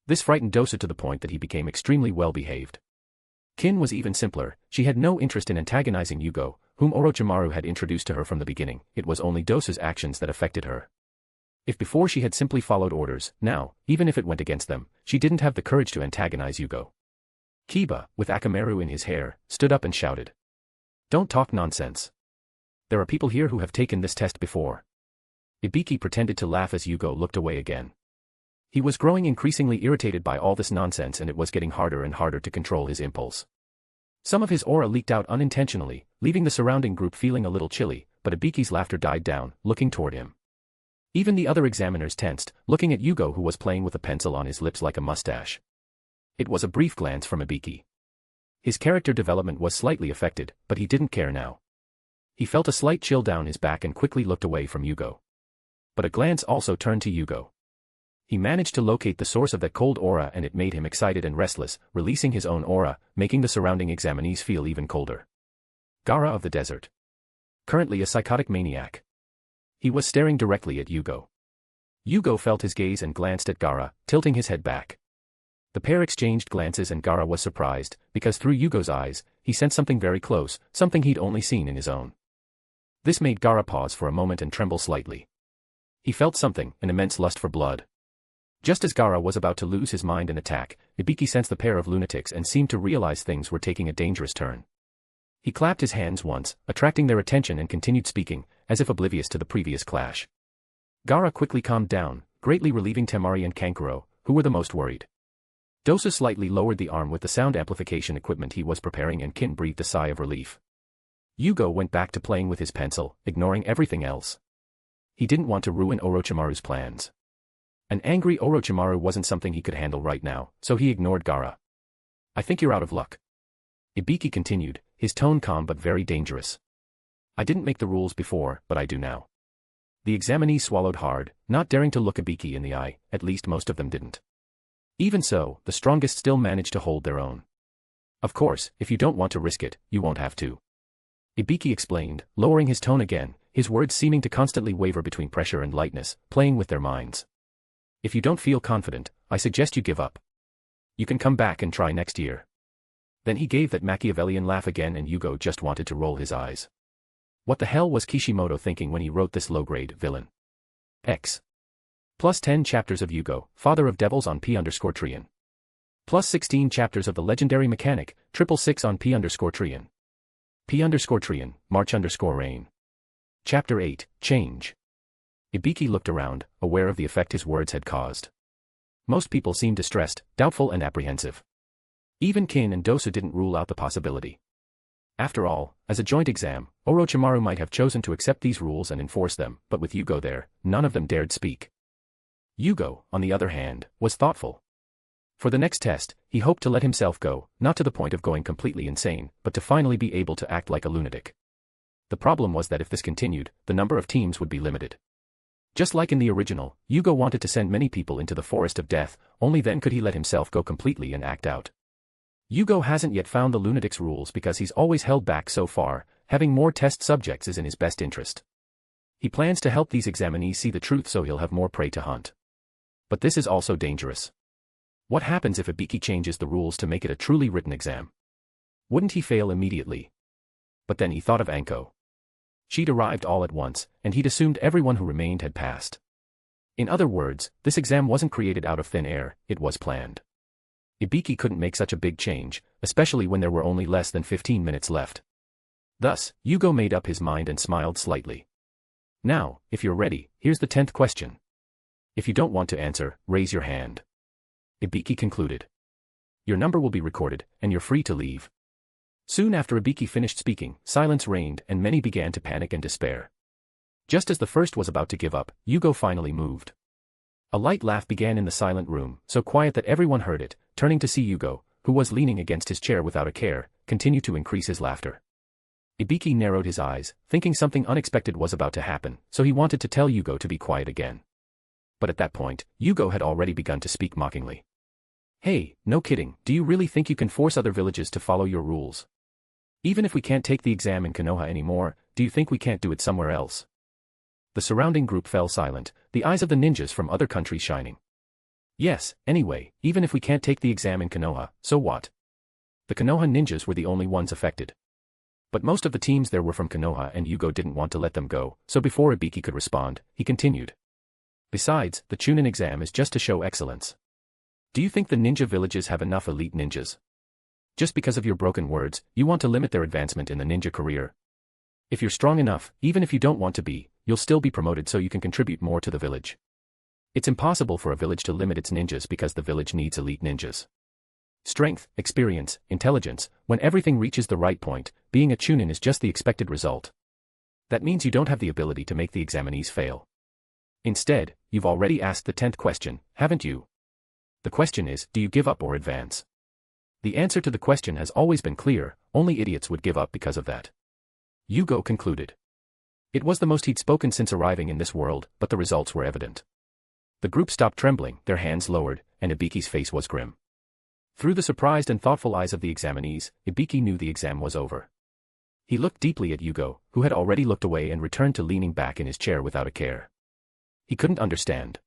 This frightened Dosu to the point that he became extremely well-behaved. Kin was even simpler. She had no interest in antagonizing Jugo, whom Orochimaru had introduced to her from the beginning. It was only Dosu's actions that affected her. If before she had simply followed orders, now, even if it went against them, she didn't have the courage to antagonize Jugo. Kiba, with Akamaru in his hair, stood up and shouted. "Don't talk nonsense. There are people here who have taken this test before." Ibiki pretended to laugh as Jugo looked away again. He was growing increasingly irritated by all this nonsense and it was getting harder and harder to control his impulse. Some of his aura leaked out unintentionally, leaving the surrounding group feeling a little chilly, but Ibiki's laughter died down, looking toward him. Even the other examiners tensed, looking at Jugo who was playing with a pencil on his lips like a mustache. It was a brief glance from Ibiki. His character development was slightly affected, but he didn't care now. He felt a slight chill down his back and quickly looked away from Jugo. But a glance also turned to Jugo. He managed to locate the source of that cold aura and it made him excited and restless, releasing his own aura, making the surrounding examinees feel even colder. Gaara of the desert. Currently a psychotic maniac. He was staring directly at Jugo. Jugo felt his gaze and glanced at Gaara, tilting his head back. The pair exchanged glances and Gaara was surprised, because through Yugo's eyes, he sensed something very close, something he'd only seen in his own. This made Gaara pause for a moment and tremble slightly. He felt something, an immense lust for blood. Just as Gaara was about to lose his mind and attack, Ibiki sensed the pair of lunatics and seemed to realize things were taking a dangerous turn. He clapped his hands once, attracting their attention and continued speaking, as if oblivious to the previous clash. Gaara quickly calmed down, greatly relieving Temari and Kankuro, who were the most worried. Dosu slightly lowered the arm with the sound amplification equipment he was preparing and Kin breathed a sigh of relief. Jugo went back to playing with his pencil, ignoring everything else. He didn't want to ruin Orochimaru's plans. An angry Orochimaru wasn't something he could handle right now, so he ignored Gaara. "I think you're out of luck." Ibiki continued, his tone calm but very dangerous. "I didn't make the rules before, but I do now." The examinees swallowed hard, not daring to look Ibiki in the eye, at least most of them didn't. Even so, the strongest still managed to hold their own. "Of course, if you don't want to risk it, you won't have to," Ibiki explained, lowering his tone again, his words seeming to constantly waver between pressure and lightness, playing with their minds. "If you don't feel confident, I suggest you give up. You can come back and try next year." Then he gave that Machiavellian laugh again and Jugo just wanted to roll his eyes. What the hell was Kishimoto thinking when he wrote this low-grade villain? X. Plus 10 chapters of Jugo, Father of Devils on P_Trian. Plus 16 chapters of the legendary mechanic, 666 on P_Trian. P_Trian, March_Rain. Chapter 8, Change. Ibiki looked around, aware of the effect his words had caused. Most people seemed distressed, doubtful and apprehensive. Even Kin and Dosu didn't rule out the possibility. After all, as a joint exam, Orochimaru might have chosen to accept these rules and enforce them, but with Jugo there, none of them dared speak. Jugo, on the other hand, was thoughtful. For the next test, he hoped to let himself go, not to the point of going completely insane, but to finally be able to act like a lunatic. The problem was that if this continued, the number of teams would be limited. Just like in the original, Jugo wanted to send many people into the forest of death, only then could he let himself go completely and act out. Jugo hasn't yet found the lunatic's rules because he's always held back so far, having more test subjects is in his best interest. He plans to help these examinees see the truth so he'll have more prey to hunt. But this is also dangerous. What happens if Ibiki changes the rules to make it a truly written exam? Wouldn't he fail immediately? But then he thought of Anko. She'd arrived all at once, and he'd assumed everyone who remained had passed. In other words, this exam wasn't created out of thin air, it was planned. Ibiki couldn't make such a big change, especially when there were only less than 15 minutes left. Thus, Jugo made up his mind and smiled slightly. "Now, if you're ready, here's the 10th question. If you don't want to answer, raise your hand." Ibiki concluded. "Your number will be recorded, and you're free to leave." Soon after Ibiki finished speaking, silence reigned and many began to panic and despair. Just as the first was about to give up, Jugo finally moved. A light laugh began in the silent room, so quiet that everyone heard it. Turning to see Jugo, who was leaning against his chair without a care, continue to increase his laughter. Ibiki narrowed his eyes, thinking something unexpected was about to happen, so he wanted to tell Jugo to be quiet again. But at that point, Jugo had already begun to speak mockingly. Hey, no kidding, do you really think you can force other villages to follow your rules? Even if we can't take the exam in Konoha anymore, do you think we can't do it somewhere else? The surrounding group fell silent, the eyes of the ninjas from other countries shining. Yes, anyway, even if we can't take the exam in Konoha, so what? The Konoha ninjas were the only ones affected. But most of the teams there were from Konoha and Jugo didn't want to let them go, so before Ibiki could respond, he continued. Besides, the Chunin exam is just to show excellence. Do you think the ninja villages have enough elite ninjas? Just because of your broken words, you want to limit their advancement in the ninja career? If you're strong enough, even if you don't want to be, you'll still be promoted so you can contribute more to the village. It's impossible for a village to limit its ninjas because the village needs elite ninjas. Strength, experience, intelligence, when everything reaches the right point, being a Chunin is just the expected result. That means you don't have the ability to make the examinees fail. Instead, you've already asked the 10th question, haven't you? The question is, do you give up or advance? The answer to the question has always been clear, only idiots would give up because of that. Jugo concluded. It was the most he'd spoken since arriving in this world, but the results were evident. The group stopped trembling, their hands lowered, and Ibiki's face was grim. Through the surprised and thoughtful eyes of the examinees, Ibiki knew the exam was over. He looked deeply at Jugo, who had already looked away and returned to leaning back in his chair without a care. He couldn't understand.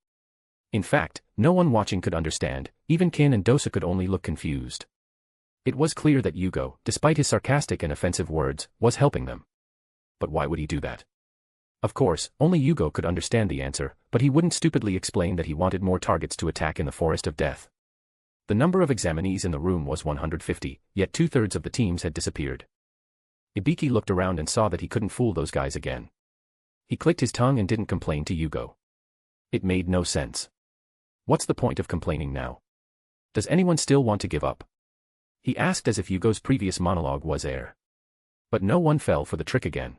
In fact, no one watching could understand, even Kin and Dosa could only look confused. It was clear that Jugo, despite his sarcastic and offensive words, was helping them. But why would he do that? Of course, only Jugo could understand the answer, but he wouldn't stupidly explain that he wanted more targets to attack in the Forest of Death. The number of examinees in the room was 150, yet 2/3 of the teams had disappeared. Ibiki looked around and saw that he couldn't fool those guys again. He clicked his tongue and didn't complain to Jugo. It made no sense. What's the point of complaining now? Does anyone still want to give up? He asked as if Yugo's previous monologue was air. But no one fell for the trick again.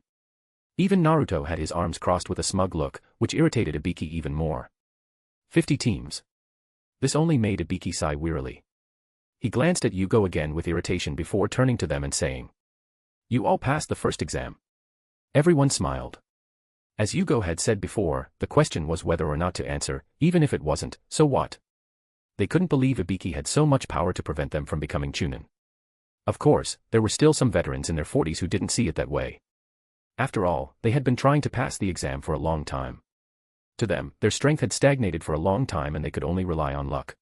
Even Naruto had his arms crossed with a smug look, which irritated Ibiki even more. 50 teams. This only made Ibiki sigh wearily. He glanced at Jugo again with irritation before turning to them and saying, "You all passed the first exam." Everyone smiled. As Jugo had said before, the question was whether or not to answer, even if it wasn't, so what? They couldn't believe Ibiki had so much power to prevent them from becoming Chunin. Of course, there were still some veterans in their 40s who didn't see it that way. After all, they had been trying to pass the exam for a long time. To them, their strength had stagnated for a long time and they could only rely on luck.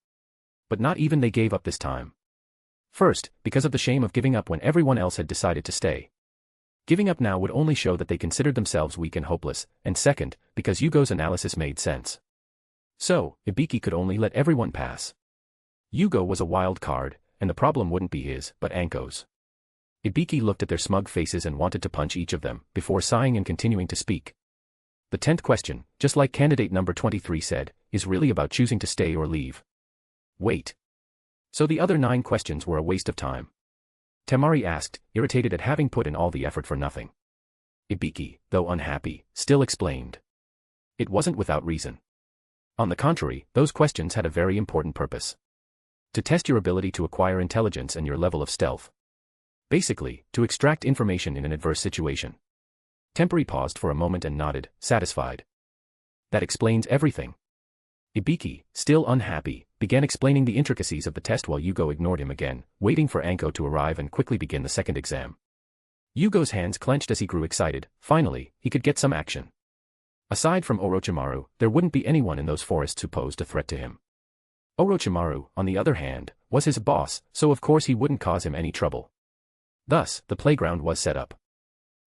But not even they gave up this time. First, because of the shame of giving up when everyone else had decided to stay. Giving up now would only show that they considered themselves weak and hopeless, and second, because Yugo's analysis made sense. So, Ibiki could only let everyone pass. Jugo was a wild card, and the problem wouldn't be his, but Anko's. Ibiki looked at their smug faces and wanted to punch each of them, before sighing and continuing to speak. The 10th question, just like candidate number 23 said, is really about choosing to stay or leave. Wait. So the other 9 questions were a waste of time? Temari asked, irritated at having put in all the effort for nothing. Ibiki, though unhappy, still explained. It wasn't without reason. On the contrary, those questions had a very important purpose. To test your ability to acquire intelligence and your level of stealth. Basically, to extract information in an adverse situation. Temari paused for a moment and nodded, satisfied. That explains everything. Ibiki, still unhappy, began explaining the intricacies of the test while Jugo ignored him again, waiting for Anko to arrive and quickly begin the second exam. Yugo's hands clenched as he grew excited. Finally, he could get some action. Aside from Orochimaru, there wouldn't be anyone in those forests who posed a threat to him. Orochimaru, on the other hand, was his boss, so of course he wouldn't cause him any trouble. Thus, the playground was set up.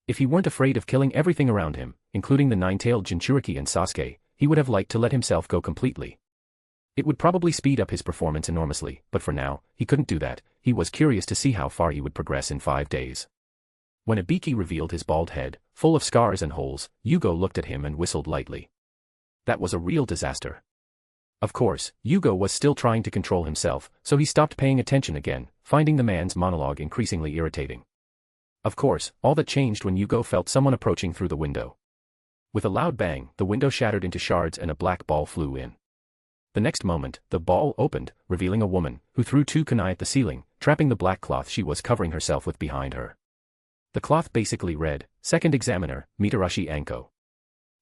If he weren't afraid of killing everything around him, including the 9-tailed Jinchuriki and Sasuke, he would have liked to let himself go completely. It would probably speed up his performance enormously, but for now, he couldn't do that. He was curious to see how far he would progress in 5 days. When Ibiki revealed his bald head, full of scars and holes, Jugo looked at him and whistled lightly. That was a real disaster. Of course, Jugo was still trying to control himself, so he stopped paying attention again, finding the man's monologue increasingly irritating. Of course, all that changed when Jugo felt someone approaching through the window. With a loud bang, the window shattered into shards and a black ball flew in. The next moment, the ball opened, revealing a woman, who threw 2 kunai at the ceiling, trapping the black cloth she was covering herself with behind her. The cloth basically read, Second Examiner, Mitarashi Anko.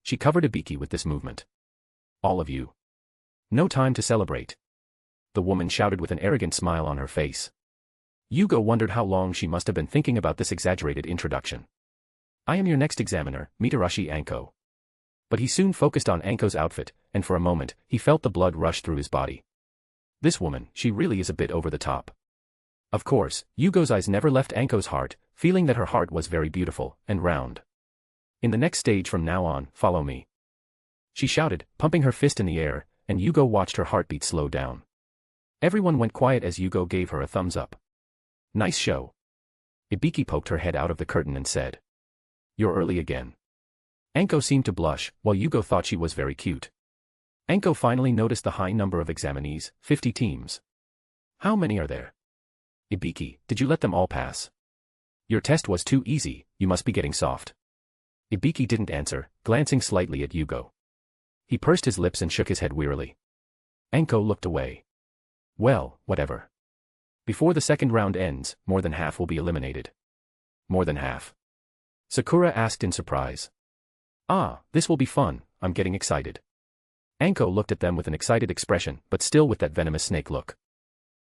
She covered Ibiki with this movement. All of you. No time to celebrate. The woman shouted with an arrogant smile on her face. Jugo wondered how long she must have been thinking about this exaggerated introduction. I am your next examiner, Mitarashi Anko. But he soon focused on Anko's outfit, and for a moment, he felt the blood rush through his body. This woman, she really is a bit over the top. Of course, Yugo's eyes never left Anko's heart, feeling that her heart was very beautiful and round. In the next stage from now on, follow me. She shouted, pumping her fist in the air, and Jugo watched her heartbeat slow down. Everyone went quiet as Jugo gave her a thumbs up. Nice show. Ibiki poked her head out of the curtain and said. You're early again. Anko seemed to blush, while Jugo thought she was very cute. Anko finally noticed the high number of examinees, 50 teams. How many are there? Ibiki, did you let them all pass? Your test was too easy, you must be getting soft. Ibiki didn't answer, glancing slightly at Jugo. He pursed his lips and shook his head wearily. Anko looked away. Well, whatever. Before the second round ends, more than half will be eliminated. More than half? Sakura asked in surprise. Ah, this will be fun, I'm getting excited. Anko looked at them with an excited expression, but still with that venomous snake look.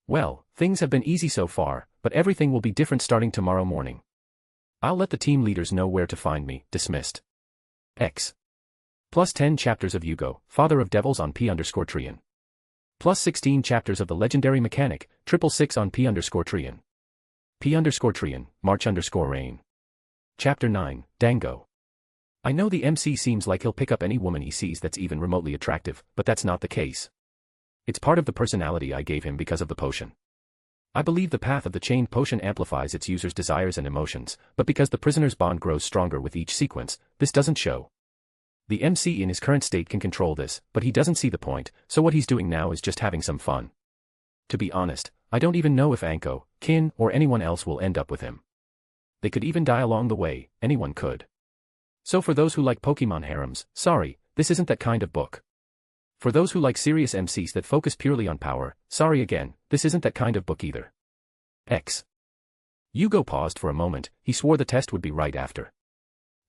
Well, things have been easy so far, but everything will be different starting tomorrow morning. I'll let the team leaders know where to find me, dismissed. X. Plus 10 chapters of Jugo, Father of Devils on P_Trian. Plus 16 chapters of the legendary mechanic, 666 on P_Trian. P_Trian, March_Rain. Chapter 9, Dango. I know the MC seems like he'll pick up any woman he sees that's even remotely attractive, but that's not the case. It's part of the personality I gave him because of the potion. I believe the path of the chained potion amplifies its user's desires and emotions, but because the prisoner's bond grows stronger with each sequence, this doesn't show. The MC in his current state can control this, but he doesn't see the point, so what he's doing now is just having some fun. To be honest, I don't even know if Anko, Kin, or anyone else will end up with him. They could even die along the way, anyone could. So for those who like Pokemon harems, sorry, this isn't that kind of book. For those who like serious MCs that focus purely on power, sorry again, this isn't that kind of book either. X. Jugo paused for a moment, he swore the test would be right after.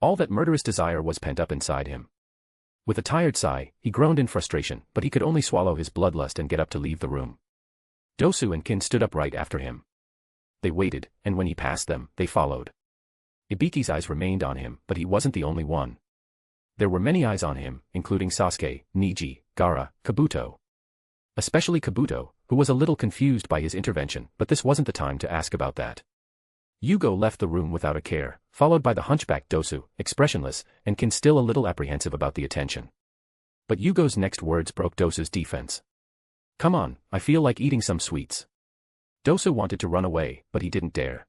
All that murderous desire was pent up inside him. With a tired sigh, he groaned in frustration, but he could only swallow his bloodlust and get up to leave the room. Dosu and Kin stood up right after him. They waited, and when he passed them, they followed. Ibiki's eyes remained on him, but he wasn't the only one. There were many eyes on him, including Sasuke, Niji, Gaara, Kabuto. Especially Kabuto, who was a little confused by his intervention, but this wasn't the time to ask about that. Jugo left the room without a care, followed by the hunchback Dosu, expressionless, and Kin still a little apprehensive about the attention. But Yugo's next words broke Dosu's defense. Come on, I feel like eating some sweets. Dosu wanted to run away, but he didn't dare.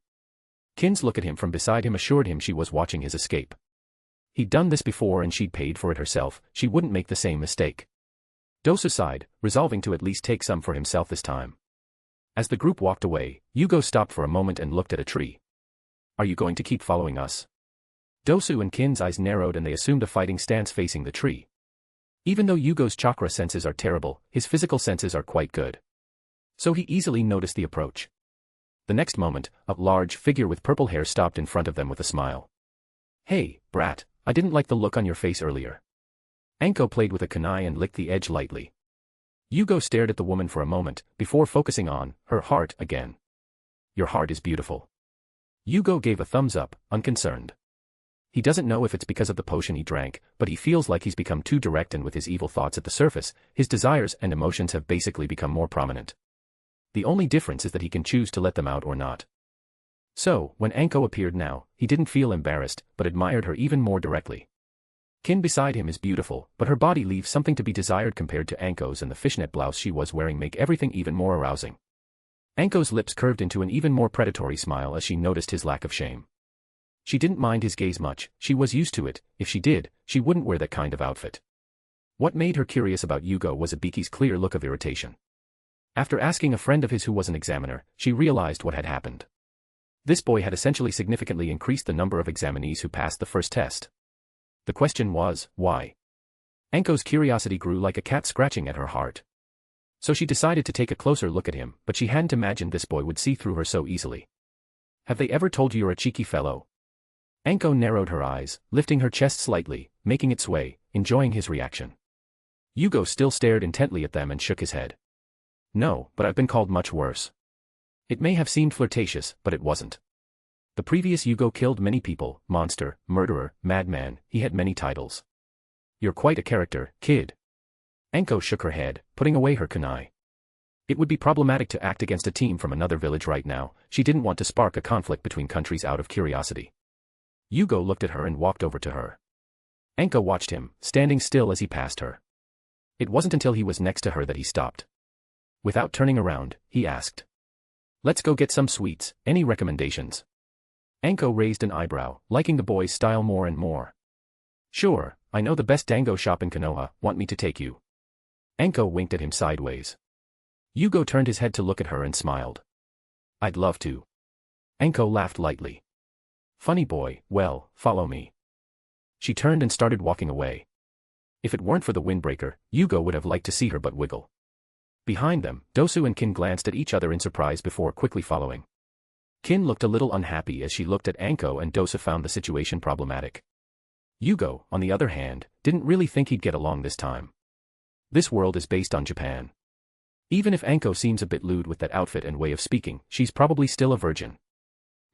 Kin's look at him from beside him assured him she was watching his escape. He'd done this before and she'd paid for it herself, she wouldn't make the same mistake. Dosu sighed, resolving to at least take some for himself this time. As the group walked away, Jugo stopped for a moment and looked at a tree. Are you going to keep following us? Dosu and Kin's eyes narrowed and they assumed a fighting stance facing the tree. Even though Yugo's chakra senses are terrible, his physical senses are quite good. So he easily noticed the approach. The next moment, a large figure with purple hair stopped in front of them with a smile. Hey, brat, I didn't like the look on your face earlier. Anko played with a kunai and licked the edge lightly. Jugo stared at the woman for a moment, before focusing on her heart again. Your heart is beautiful. Jugo gave a thumbs up, unconcerned. He doesn't know if it's because of the potion he drank, but he feels like he's become too direct and with his evil thoughts at the surface, his desires and emotions have basically become more prominent. The only difference is that he can choose to let them out or not. So, when Anko appeared now, he didn't feel embarrassed, but admired her even more directly. Kin beside him is beautiful, but her body leaves something to be desired compared to Anko's, and the fishnet blouse she was wearing make everything even more arousing. Anko's lips curved into an even more predatory smile as she noticed his lack of shame. She didn't mind his gaze much, she was used to it, if she did, she wouldn't wear that kind of outfit. What made her curious about Jugo was Ibiki's clear look of irritation. After asking a friend of his who was an examiner, she realized what had happened. This boy had essentially significantly increased the number of examinees who passed the first test. The question was, why? Anko's curiosity grew like a cat scratching at her heart. So she decided to take a closer look at him, but she hadn't imagined this boy would see through her so easily. Have they ever told you you're a cheeky fellow? Anko narrowed her eyes, lifting her chest slightly, making it sway, enjoying his reaction. Jugo still stared intently at them and shook his head. No, but I've been called much worse. It may have seemed flirtatious, but it wasn't. The previous Jugo killed many people, monster, murderer, madman, he had many titles. You're quite a character, kid. Anko shook her head, putting away her kunai. It would be problematic to act against a team from another village right now. She didn't want to spark a conflict between countries out of curiosity. Jugo looked at her and walked over to her. Anko watched him, standing still as he passed her. It wasn't until he was next to her that he stopped. Without turning around, he asked. Let's go get some sweets, any recommendations? Anko raised an eyebrow, liking the boy's style more and more. Sure, I know the best dango shop in Konoha, want me to take you? Anko winked at him sideways. Jugo turned his head to look at her and smiled. I'd love to. Anko laughed lightly. Funny boy, well, follow me. She turned and started walking away. If it weren't for the windbreaker, Jugo would have liked to see her butt wiggle. Behind them, Dosu and Kin glanced at each other in surprise before quickly following. Kin looked a little unhappy as she looked at Anko and Dosu found the situation problematic. Jugo, on the other hand, didn't really think he'd get along this time. This world is based on Japan. Even if Anko seems a bit lewd with that outfit and way of speaking, she's probably still a virgin.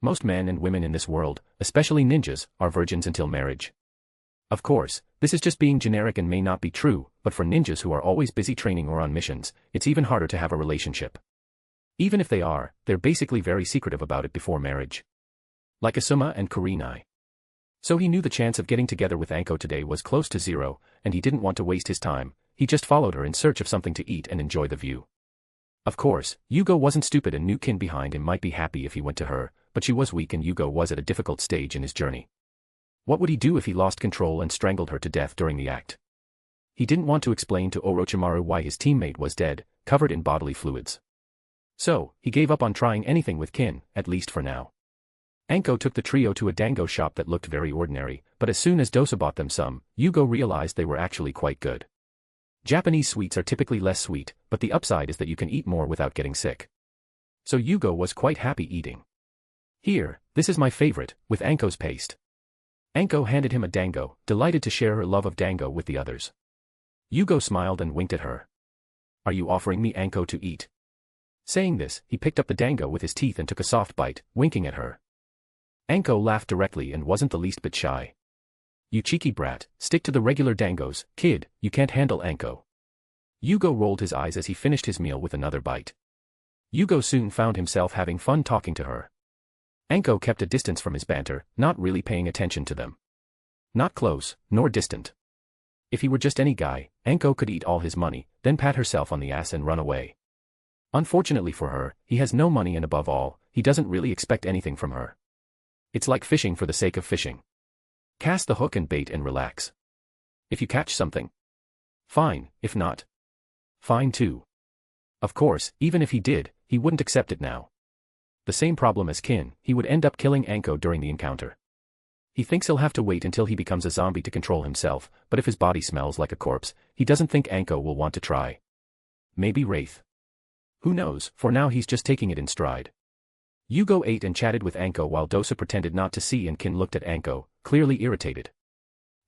Most men and women in this world, especially ninjas, are virgins until marriage. Of course, this is just being generic and may not be true, but for ninjas who are always busy training or on missions, it's even harder to have a relationship. Even if they are, they're basically very secretive about it before marriage. Like Asuma and Kurenai. So he knew the chance of getting together with Anko today was close to zero, and he didn't want to waste his time. He just followed her in search of something to eat and enjoy the view. Of course, Jugo wasn't stupid and knew Kin behind him might be happy if he went to her, but she was weak and Jugo was at a difficult stage in his journey. What would he do if he lost control and strangled her to death during the act? He didn't want to explain to Orochimaru why his teammate was dead, covered in bodily fluids. So, he gave up on trying anything with Kin, at least for now. Anko took the trio to a dango shop that looked very ordinary, but as soon as Dosa bought them some, Jugo realized they were actually quite good. Japanese sweets are typically less sweet, but the upside is that you can eat more without getting sick. So Jugo was quite happy eating. Here, this is my favorite, with Anko's paste. Anko handed him a dango, delighted to share her love of dango with the others. Jugo smiled and winked at her. Are you offering me Anko to eat? Saying this, he picked up the dango with his teeth and took a soft bite, winking at her. Anko laughed directly and wasn't the least bit shy. You cheeky brat, stick to the regular dangos, kid, you can't handle Anko. Jugo rolled his eyes as he finished his meal with another bite. Jugo soon found himself having fun talking to her. Anko kept a distance from his banter, not really paying attention to them. Not close, nor distant. If he were just any guy, Anko could eat all his money, then pat herself on the ass and run away. Unfortunately for her, he has no money and above all, he doesn't really expect anything from her. It's like fishing for the sake of fishing. Cast the hook and bait and relax. If you catch something, fine, if not, fine too. Of course, even if he did, he wouldn't accept it now. The same problem as Kin, he would end up killing Anko during the encounter. He thinks he'll have to wait until he becomes a zombie to control himself, but if his body smells like a corpse, he doesn't think Anko will want to try. Maybe Wraith. Who knows, for now he's just taking it in stride. Jugo ate and chatted with Anko while Dosa pretended not to see and Kin looked at Anko, clearly irritated.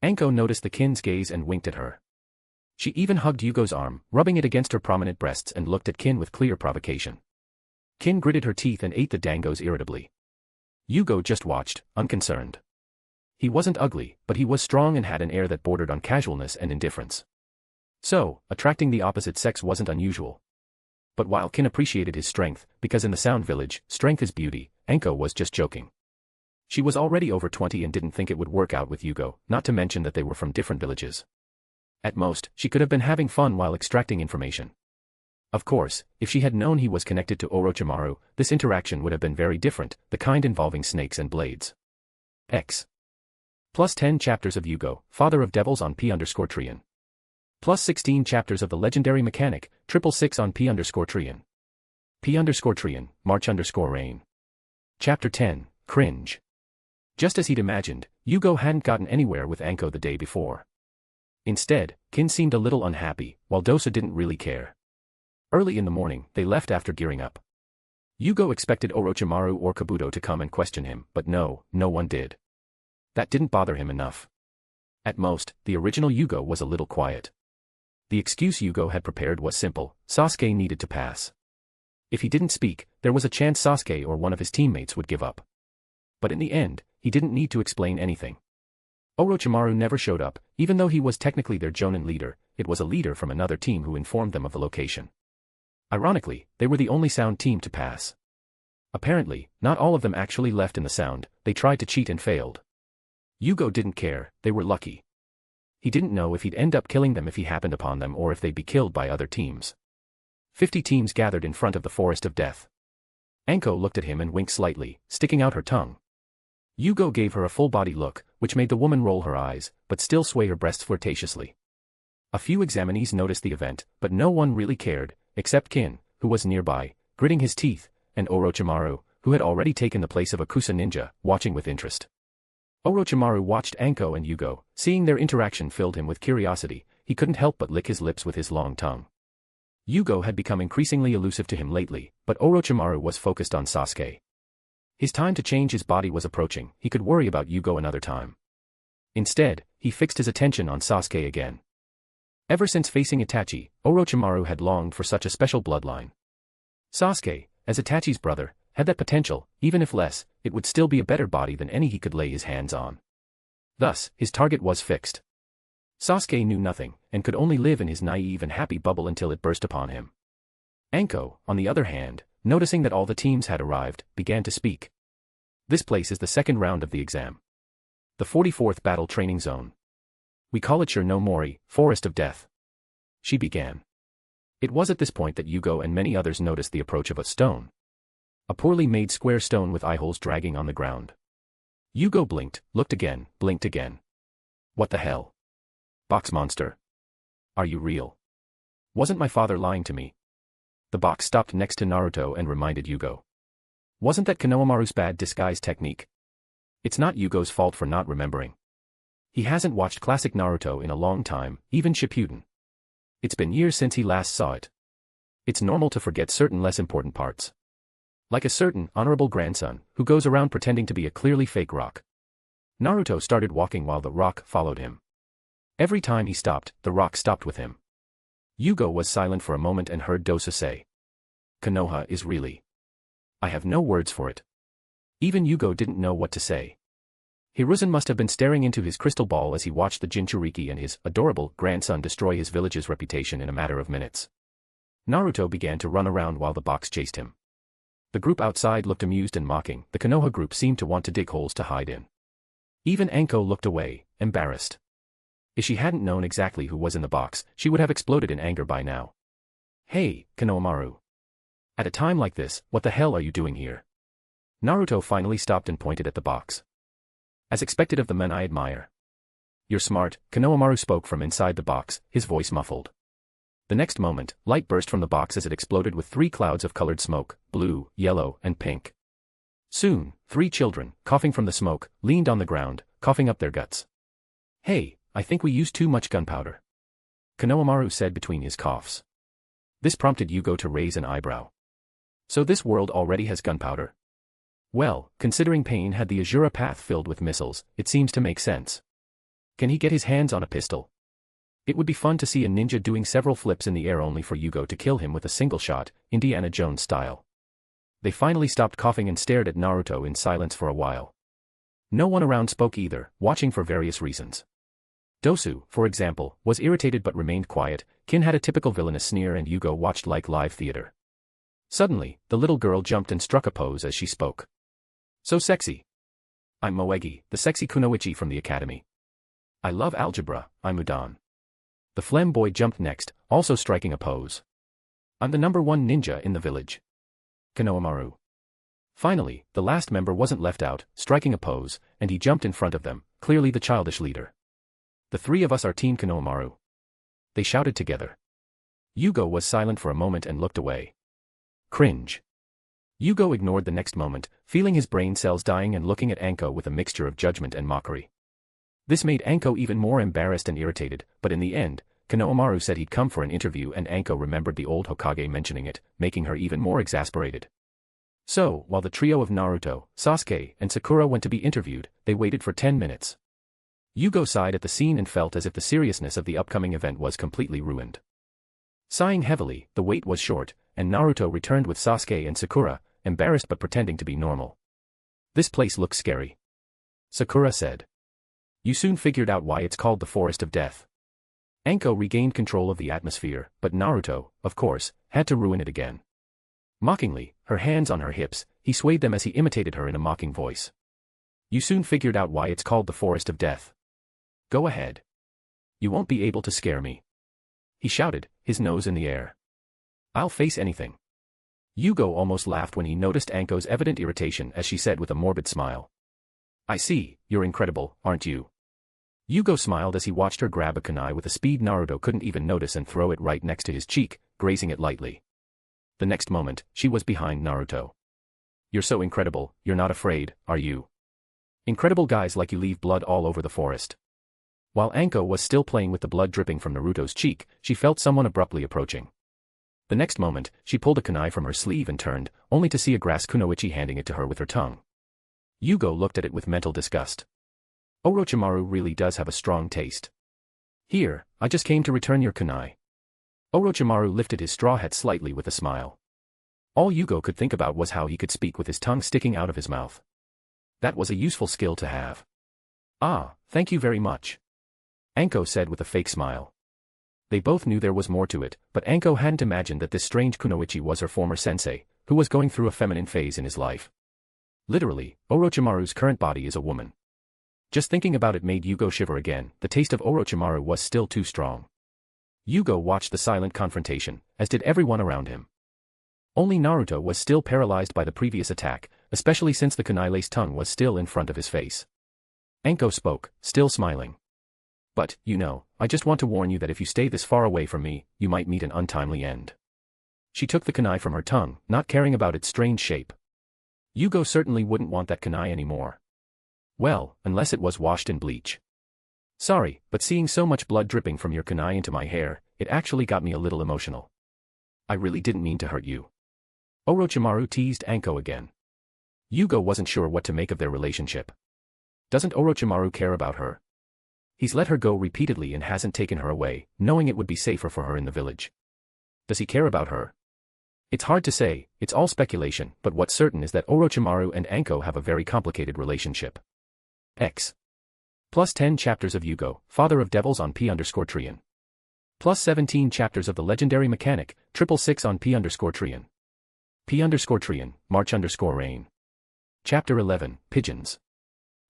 Anko noticed the Kin's gaze and winked at her. She even hugged Yugo's arm, rubbing it against her prominent breasts and looked at Kin with clear provocation. Kin gritted her teeth and ate the dangos irritably. Jugo just watched, unconcerned. He wasn't ugly, but he was strong and had an air that bordered on casualness and indifference. So, attracting the opposite sex wasn't unusual. But while Kin appreciated his strength, because in the Sound Village, strength is beauty, Anko was just joking. She was already over 20 and didn't think it would work out with Jugo, not to mention that they were from different villages. At most, she could have been having fun while extracting information. Of course, if she had known he was connected to Orochimaru, this interaction would have been very different, the kind involving snakes and blades. X. Plus 10 chapters of Jugo, Father of Devils on P_Trian. Plus 16 chapters of the legendary mechanic, 666 on P_Trian. P_Trian, March_Rain. Chapter 10, Cringe. Just as he'd imagined, Jugo hadn't gotten anywhere with Anko the day before. Instead, Kin seemed a little unhappy, while Dosa didn't really care. Early in the morning, they left after gearing up. Jugo expected Orochimaru or Kabuto to come and question him, but no one did. That didn't bother him enough. At most, the original Jugo was a little quiet. The excuse Jugo had prepared was simple: Sasuke needed to pass. If he didn't speak, there was a chance Sasuke or one of his teammates would give up. But in the end, he didn't need to explain anything. Orochimaru never showed up, even though he was technically their Jonin leader. It was a leader from another team who informed them of the location. Ironically, they were the only sound team to pass. Apparently, not all of them actually left in the sound. They tried to cheat and failed. Jugo didn't care, they were lucky. He didn't know if he'd end up killing them if he happened upon them or if they'd be killed by other teams. 50 teams gathered in front of the forest of death. Anko looked at him and winked slightly, sticking out her tongue. Jugo gave her a full-body look, which made the woman roll her eyes, but still sway her breasts flirtatiously. A few examinees noticed the event, but no one really cared, except Kin, who was nearby, gritting his teeth, and Orochimaru, who had already taken the place of a Kusa ninja, watching with interest. Orochimaru watched Anko and Jugo. Seeing their interaction filled him with curiosity. He couldn't help but lick his lips with his long tongue. Jugo had become increasingly elusive to him lately, but Orochimaru was focused on Sasuke. His time to change his body was approaching. He could worry about Jugo another time. Instead, he fixed his attention on Sasuke again. Ever since facing Itachi, Orochimaru had longed for such a special bloodline. Sasuke, as Itachi's brother, had that potential. Even if less, it would still be a better body than any he could lay his hands on. Thus, his target was fixed. Sasuke knew nothing, and could only live in his naive and happy bubble until it burst upon him. Anko, on the other hand, noticing that all the teams had arrived, began to speak. This place is the second round of the exam. The 44th Battle Training Zone. We call it Chernomori, Forest of Death. She began. It was at this point that Jugo and many others noticed the approach of a stone. A poorly made square stone with eye holes dragging on the ground. Jugo blinked, looked again, blinked again. What the hell? Box monster. Are you real? Wasn't my father lying to me? The box stopped next to Naruto and reminded Jugo. Wasn't that Konohamaru's bad disguise technique? It's not Yugo's fault for not remembering. He hasn't watched classic Naruto in a long time, even Shippuden. It's been years since he last saw it. It's normal to forget certain less important parts. Like a certain honorable grandson who goes around pretending to be a clearly fake rock. Naruto started walking while the rock followed him. Every time he stopped, the rock stopped with him. Jugo was silent for a moment and heard Dosa say. Konoha is really. I have no words for it. Even Jugo didn't know what to say. Hiruzen must have been staring into his crystal ball as he watched the Jinchuriki and his adorable grandson destroy his village's reputation in a matter of minutes. Naruto began to run around while the box chased him. The group outside looked amused and mocking. The Konoha group seemed to want to dig holes to hide in. Even Anko looked away, embarrassed. If she hadn't known exactly who was in the box, she would have exploded in anger by now. Hey, Konohamaru. At a time like this, what the hell are you doing here? Naruto finally stopped and pointed at the box. As expected of the men I admire. You're smart, Konohamaru spoke from inside the box, his voice muffled. The next moment, light burst from the box as it exploded with 3 clouds of colored smoke, blue, yellow, and pink. Soon, 3 children, coughing from the smoke, leaned on the ground, coughing up their guts. Hey, I think we used too much gunpowder. Konohamaru said between his coughs. This prompted Jugo to raise an eyebrow. So this world already has gunpowder? Well, considering Pain had the Azura path filled with missiles, it seems to make sense. Can he get his hands on a pistol? It would be fun to see a ninja doing several flips in the air only for Jugo to kill him with a single shot, Indiana Jones style. They finally stopped coughing and stared at Naruto in silence for a while. No one around spoke either, watching for various reasons. Dosu, for example, was irritated but remained quiet. Kin had a typical villainous sneer and Jugo watched like live theater. Suddenly, the little girl jumped and struck a pose as she spoke. So sexy. I'm Moegi, the sexy kunoichi from the academy. I love algebra, I'm Udan. The phlegm boy jumped next, also striking a pose. I'm the #1 ninja in the village. Konohamaru. Finally, the last member wasn't left out, striking a pose, and he jumped in front of them, clearly the childish leader. The 3 of us are Team Konohamaru. They shouted together. Jugo was silent for a moment and looked away. Cringe. Jugo ignored the next moment, feeling his brain cells dying and looking at Anko with a mixture of judgment and mockery. This made Anko even more embarrassed and irritated, but in the end, Konohamaru said he'd come for an interview and Anko remembered the old Hokage mentioning it, making her even more exasperated. So, while the trio of Naruto, Sasuke, and Sakura went to be interviewed, they waited for 10 minutes. Jugo sighed at the scene and felt as if the seriousness of the upcoming event was completely ruined. Sighing heavily, the wait was short, and Naruto returned with Sasuke and Sakura, embarrassed but pretending to be normal. This place looks scary. Sakura said. You soon figured out why it's called the Forest of Death. Anko regained control of the atmosphere, but Naruto, of course, had to ruin it again. Mockingly, her hands on her hips, he swayed them as he imitated her in a mocking voice. You soon figured out why it's called the Forest of Death. Go ahead. You won't be able to scare me. He shouted, his nose in the air. I'll face anything. Jugo almost laughed when he noticed Anko's evident irritation as she said with a morbid smile. I see, you're incredible, aren't you? Jugo smiled as he watched her grab a kunai with a speed Naruto couldn't even notice and throw it right next to his cheek, grazing it lightly. The next moment, she was behind Naruto. You're so incredible, you're not afraid, are you? Incredible guys like you leave blood all over the forest. While Anko was still playing with the blood dripping from Naruto's cheek, she felt someone abruptly approaching. The next moment, she pulled a kunai from her sleeve and turned, only to see a grass kunoichi handing it to her with her tongue. Jugo looked at it with mental disgust. Orochimaru really does have a strong taste. Here, I just came to return your kunai. Orochimaru lifted his straw hat slightly with a smile. All Jugo could think about was how he could speak with his tongue sticking out of his mouth. That was a useful skill to have. Ah, thank you very much. Anko said with a fake smile. They both knew there was more to it, but Anko hadn't imagined that this strange kunoichi was her former sensei, who was going through a feminine phase in his life. Literally, Orochimaru's current body is a woman. Just thinking about it made Jugo shiver again, the taste of Orochimaru was still too strong. Jugo watched the silent confrontation, as did everyone around him. Only Naruto was still paralyzed by the previous attack, especially since the kunai-laced tongue was still in front of his face. Anko spoke, still smiling. But, you know, I just want to warn you that if you stay this far away from me, you might meet an untimely end. She took the kunai from her tongue, not caring about its strange shape. Jugo certainly wouldn't want that kunai anymore. Well, unless it was washed in bleach. Sorry, but seeing so much blood dripping from your kunai into my hair, it actually got me a little emotional. I really didn't mean to hurt you. Orochimaru teased Anko again. Jugo wasn't sure what to make of their relationship. Doesn't Orochimaru care about her? He's let her go repeatedly and hasn't taken her away, knowing it would be safer for her in the village. Does he care about her? It's hard to say, it's all speculation, but what's certain is that Orochimaru and Anko have a very complicated relationship. X. Plus 10 chapters of Jugo, Father of Devils on P_Trian. Plus 17 chapters of the legendary mechanic, 666 on P_Trian. P_Trian, March_Rain. Chapter 11, Pigeons.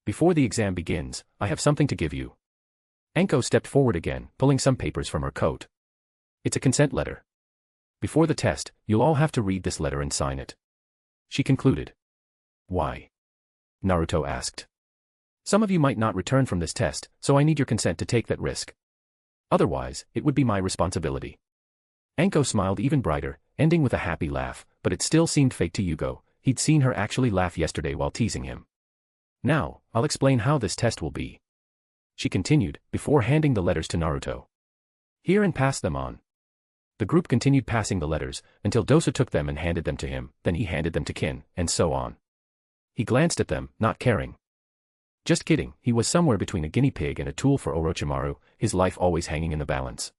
Before the exam begins, I have something to give you. Anko stepped forward again, pulling some papers from her coat. It's a consent letter. Before the test, you'll all have to read this letter and sign it. She concluded. Why? Naruto asked. Some of you might not return from this test, so I need your consent to take that risk. Otherwise, it would be my responsibility. Anko smiled even brighter, ending with a happy laugh, but it still seemed fake to Jugo. He'd seen her actually laugh yesterday while teasing him. Now, I'll explain how this test will be. She continued, before handing the letters to Naruto. Here and pass them on. The group continued passing the letters, until Dosa took them and handed them to him, then he handed them to Kin, and so on. He glanced at them, not caring. Just kidding, he was somewhere between a guinea pig and a tool for Orochimaru, his life always hanging in the balance.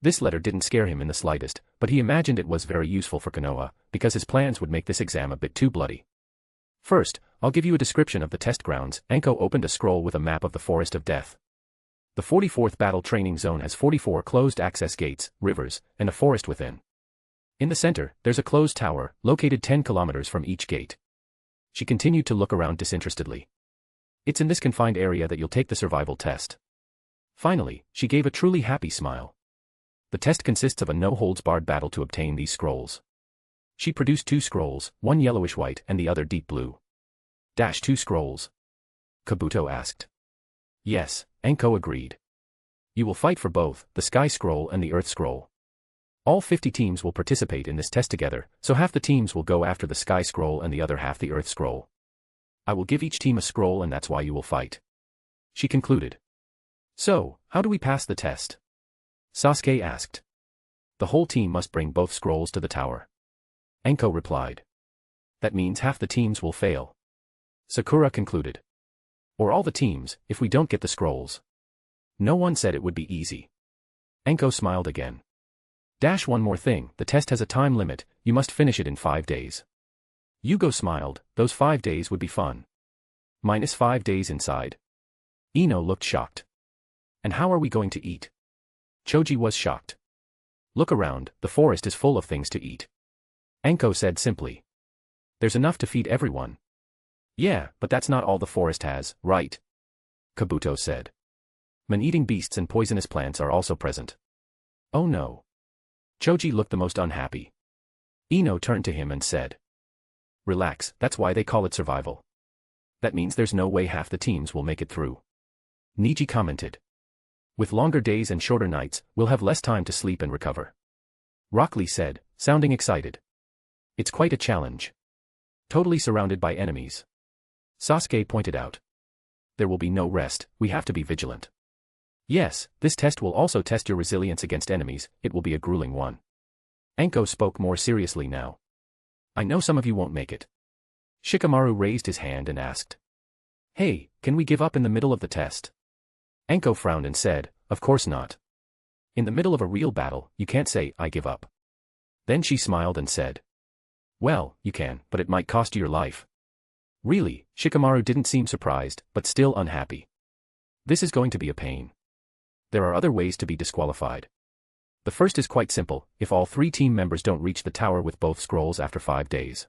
This letter didn't scare him in the slightest, but he imagined it was very useful for Konoha, because his plans would make this exam a bit too bloody. First, I'll give you a description of the test grounds. Anko opened a scroll with a map of the Forest of Death. The 44th Battle Training Zone has 44 closed access gates, rivers, and a forest within. In the center, there's a closed tower, located 10 kilometers from each gate. She continued to look around disinterestedly. It's in this confined area that you'll take the survival test. Finally, she gave a truly happy smile. The test consists of a no-holds-barred battle to obtain these scrolls. She produced 2 scrolls, one yellowish-white and the other deep blue. 2 scrolls? Kabuto asked. Yes, Anko agreed. You will fight for both, the Sky Scroll and the Earth Scroll. All 50 teams will participate in this test together, so half the teams will go after the Sky Scroll and the other half the Earth Scroll. I will give each team a scroll and that's why you will fight. She concluded. So, how do we pass the test? Sasuke asked. The whole team must bring both scrolls to the tower. Anko replied. That means half the teams will fail. Sakura concluded. Or all the teams, if we don't get the scrolls. No one said it would be easy. Anko smiled again. One more thing, the test has a time limit, you must finish it in 5 days. Jugo smiled, those 5 days would be fun. Minus 5 days inside. Ino looked shocked. And how are we going to eat? Choji was shocked. Look around, the forest is full of things to eat. Anko said simply. There's enough to feed everyone. Yeah, but that's not all the forest has, right? Kabuto said. Man-eating beasts and poisonous plants are also present. Oh no. Choji looked the most unhappy. Ino turned to him and said. Relax, that's why they call it survival. That means there's no way half the teams will make it through. Niji commented. With longer days and shorter nights, we'll have less time to sleep and recover. Rock Lee said, sounding excited. It's quite a challenge. Totally surrounded by enemies. Sasuke pointed out. There will be no rest, we have to be vigilant. Yes, this test will also test your resilience against enemies, it will be a grueling one. Anko spoke more seriously now. I know some of you won't make it. Shikamaru raised his hand and asked. Hey, can we give up in the middle of the test? Anko frowned and said, of course not. In the middle of a real battle, you can't say, I give up. Then she smiled and said. Well, you can, but it might cost you your life. Really, Shikamaru didn't seem surprised, but still unhappy. This is going to be a pain. There are other ways to be disqualified. The first is quite simple, if all 3 team members don't reach the tower with both scrolls after 5 days.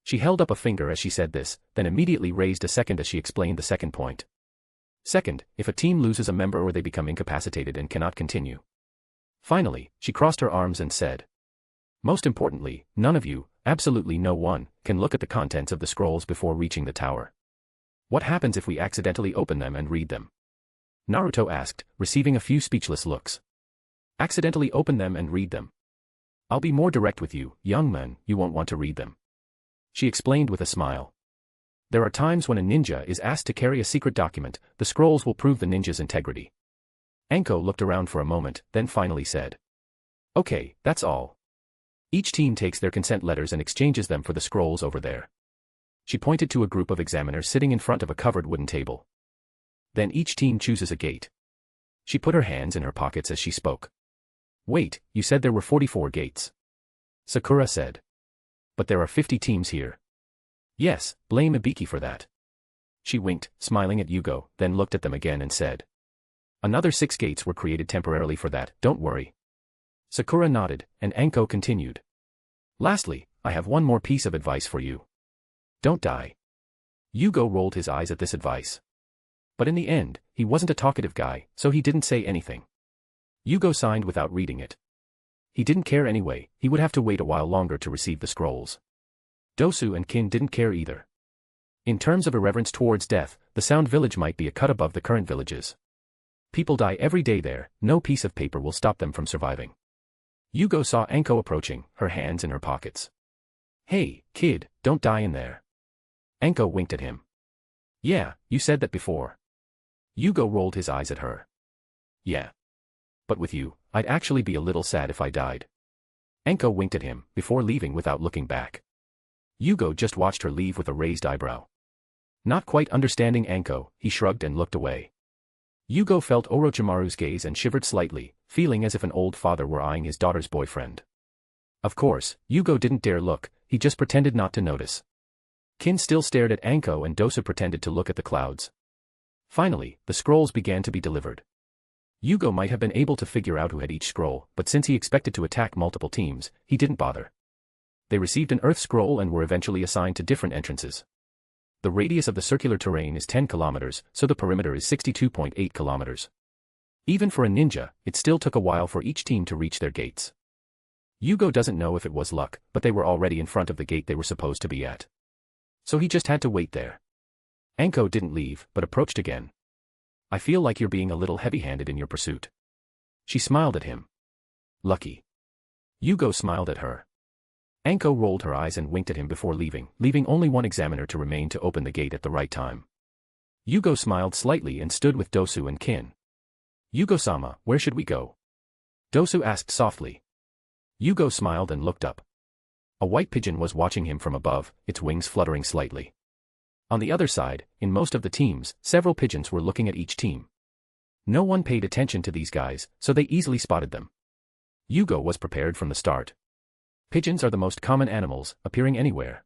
She held up a finger as she said this, then immediately raised a second as she explained the second point. Second, if a team loses a member or they become incapacitated and cannot continue. Finally, she crossed her arms and said. Most importantly, none of you, absolutely no one, can look at the contents of the scrolls before reaching the tower. What happens if we accidentally open them and read them? Naruto asked, receiving a few speechless looks. Accidentally open them and read them. I'll be more direct with you, young man, you won't want to read them. She explained with a smile. There are times when a ninja is asked to carry a secret document, the scrolls will prove the ninja's integrity. Anko looked around for a moment, then finally said. Okay, that's all. Each team takes their consent letters and exchanges them for the scrolls over there. She pointed to a group of examiners sitting in front of a covered wooden table. Then each team chooses a gate. She put her hands in her pockets as she spoke. Wait, you said there were 44 gates. Sakura said. But there are 50 teams here. Yes, blame Ibiki for that. She winked, smiling at Jugo, then looked at them again and said. Another 6 gates were created temporarily for that, don't worry. Sakura nodded, and Anko continued. Lastly, I have one more piece of advice for you. Don't die. Jugo rolled his eyes at this advice. But in the end, he wasn't a talkative guy, so he didn't say anything. Jugo signed without reading it. He didn't care anyway, he would have to wait a while longer to receive the scrolls. Dosu and Kin didn't care either. In terms of irreverence towards death, the Sound Village might be a cut above the current villages. People die every day there, no piece of paper will stop them from surviving. Jugo saw Anko approaching, her hands in her pockets. Hey, kid, don't die in there. Anko winked at him. Yeah, you said that before. Jugo rolled his eyes at her. Yeah. But with you, I'd actually be a little sad if I died. Anko winked at him, before leaving without looking back. Jugo just watched her leave with a raised eyebrow. Not quite understanding Anko, he shrugged and looked away. Jugo felt Orochimaru's gaze and shivered slightly, feeling as if an old father were eyeing his daughter's boyfriend. Of course, Jugo didn't dare look, he just pretended not to notice. Kin still stared at Anko and Dosu pretended to look at the clouds. Finally, the scrolls began to be delivered. Jugo might have been able to figure out who had each scroll, but since he expected to attack multiple teams, he didn't bother. They received an earth scroll and were eventually assigned to different entrances. The radius of the circular terrain is 10 kilometers, so the perimeter is 62.8 kilometers. Even for a ninja, it still took a while for each team to reach their gates. Jugo doesn't know if it was luck, but they were already in front of the gate they were supposed to be at. So he just had to wait there. Anko didn't leave, but approached again. I feel like you're being a little heavy-handed in your pursuit. She smiled at him. Lucky. Jugo smiled at her. Anko rolled her eyes and winked at him before leaving only one examiner to remain to open the gate at the right time. Jugo smiled slightly and stood with Dosu and Kin. Jugo-sama, where should we go? Dosu asked softly. Jugo smiled and looked up. A white pigeon was watching him from above, its wings fluttering slightly. On the other side, in most of the teams, several pigeons were looking at each team. No one paid attention to these guys, so they easily spotted them. Jugo was prepared from the start. Pigeons are the most common animals, appearing anywhere.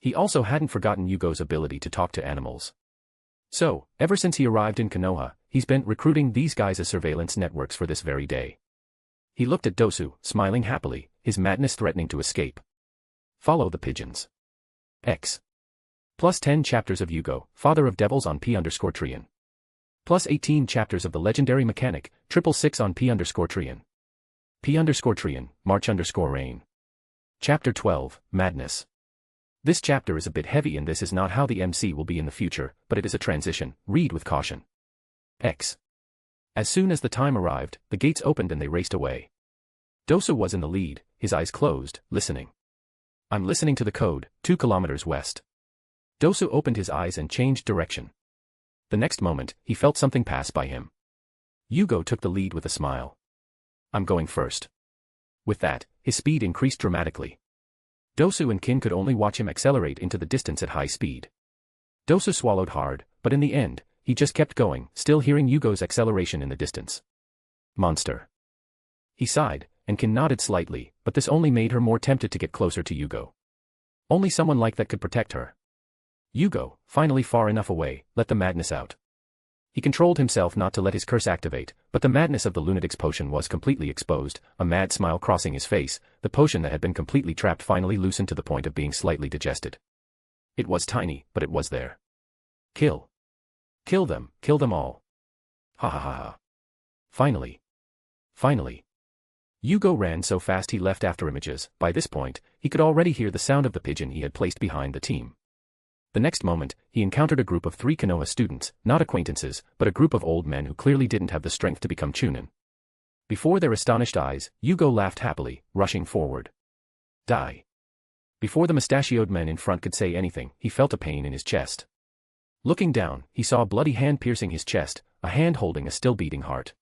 He also hadn't forgotten Jugo's ability to talk to animals. So, ever since he arrived in Konoha, he's been recruiting these guys as surveillance networks for this very day. He looked at Dosu, smiling happily, his madness threatening to escape. Follow the pigeons. X. Plus 10 chapters of Jugo, Father of Devils on P_Trian. Plus 18 chapters of the legendary mechanic, 666 on P_Trian. P_Trian, March_Rain. Chapter 12, Madness. This chapter is a bit heavy and this is not how the MC will be in the future, but it is a transition, read with caution. X. As soon as the time arrived, the gates opened and they raced away. Dosu was in the lead, his eyes closed, listening. I'm listening to the code, 2 kilometers west. Dosu opened his eyes and changed direction. The next moment, he felt something pass by him. Jugo took the lead with a smile. I'm going first. With that, his speed increased dramatically. Dosu and Kin could only watch him accelerate into the distance at high speed. Dosu swallowed hard, but in the end, he just kept going, still hearing Jugo's acceleration in the distance. Monster. He sighed, and Kin nodded slightly, but this only made her more tempted to get closer to Jugo. Only someone like that could protect her. Jugo, finally far enough away, let the madness out. He controlled himself not to let his curse activate, but the madness of the lunatic's potion was completely exposed, a mad smile crossing his face, the potion that had been completely trapped finally loosened to the point of being slightly digested. It was tiny, but it was there. Kill. Kill them all. Ha ha ha ha. Finally. Jugo ran so fast he left after images. By this point, he could already hear the sound of the pigeon he had placed behind the team. The next moment, he encountered a group of 3 Konoha students, not acquaintances, but a group of old men who clearly didn't have the strength to become Chunin. Before their astonished eyes, Jugo laughed happily, rushing forward. Die. Before the mustachioed men in front could say anything, he felt a pain in his chest. Looking down, he saw a bloody hand piercing his chest, a hand holding a still-beating heart.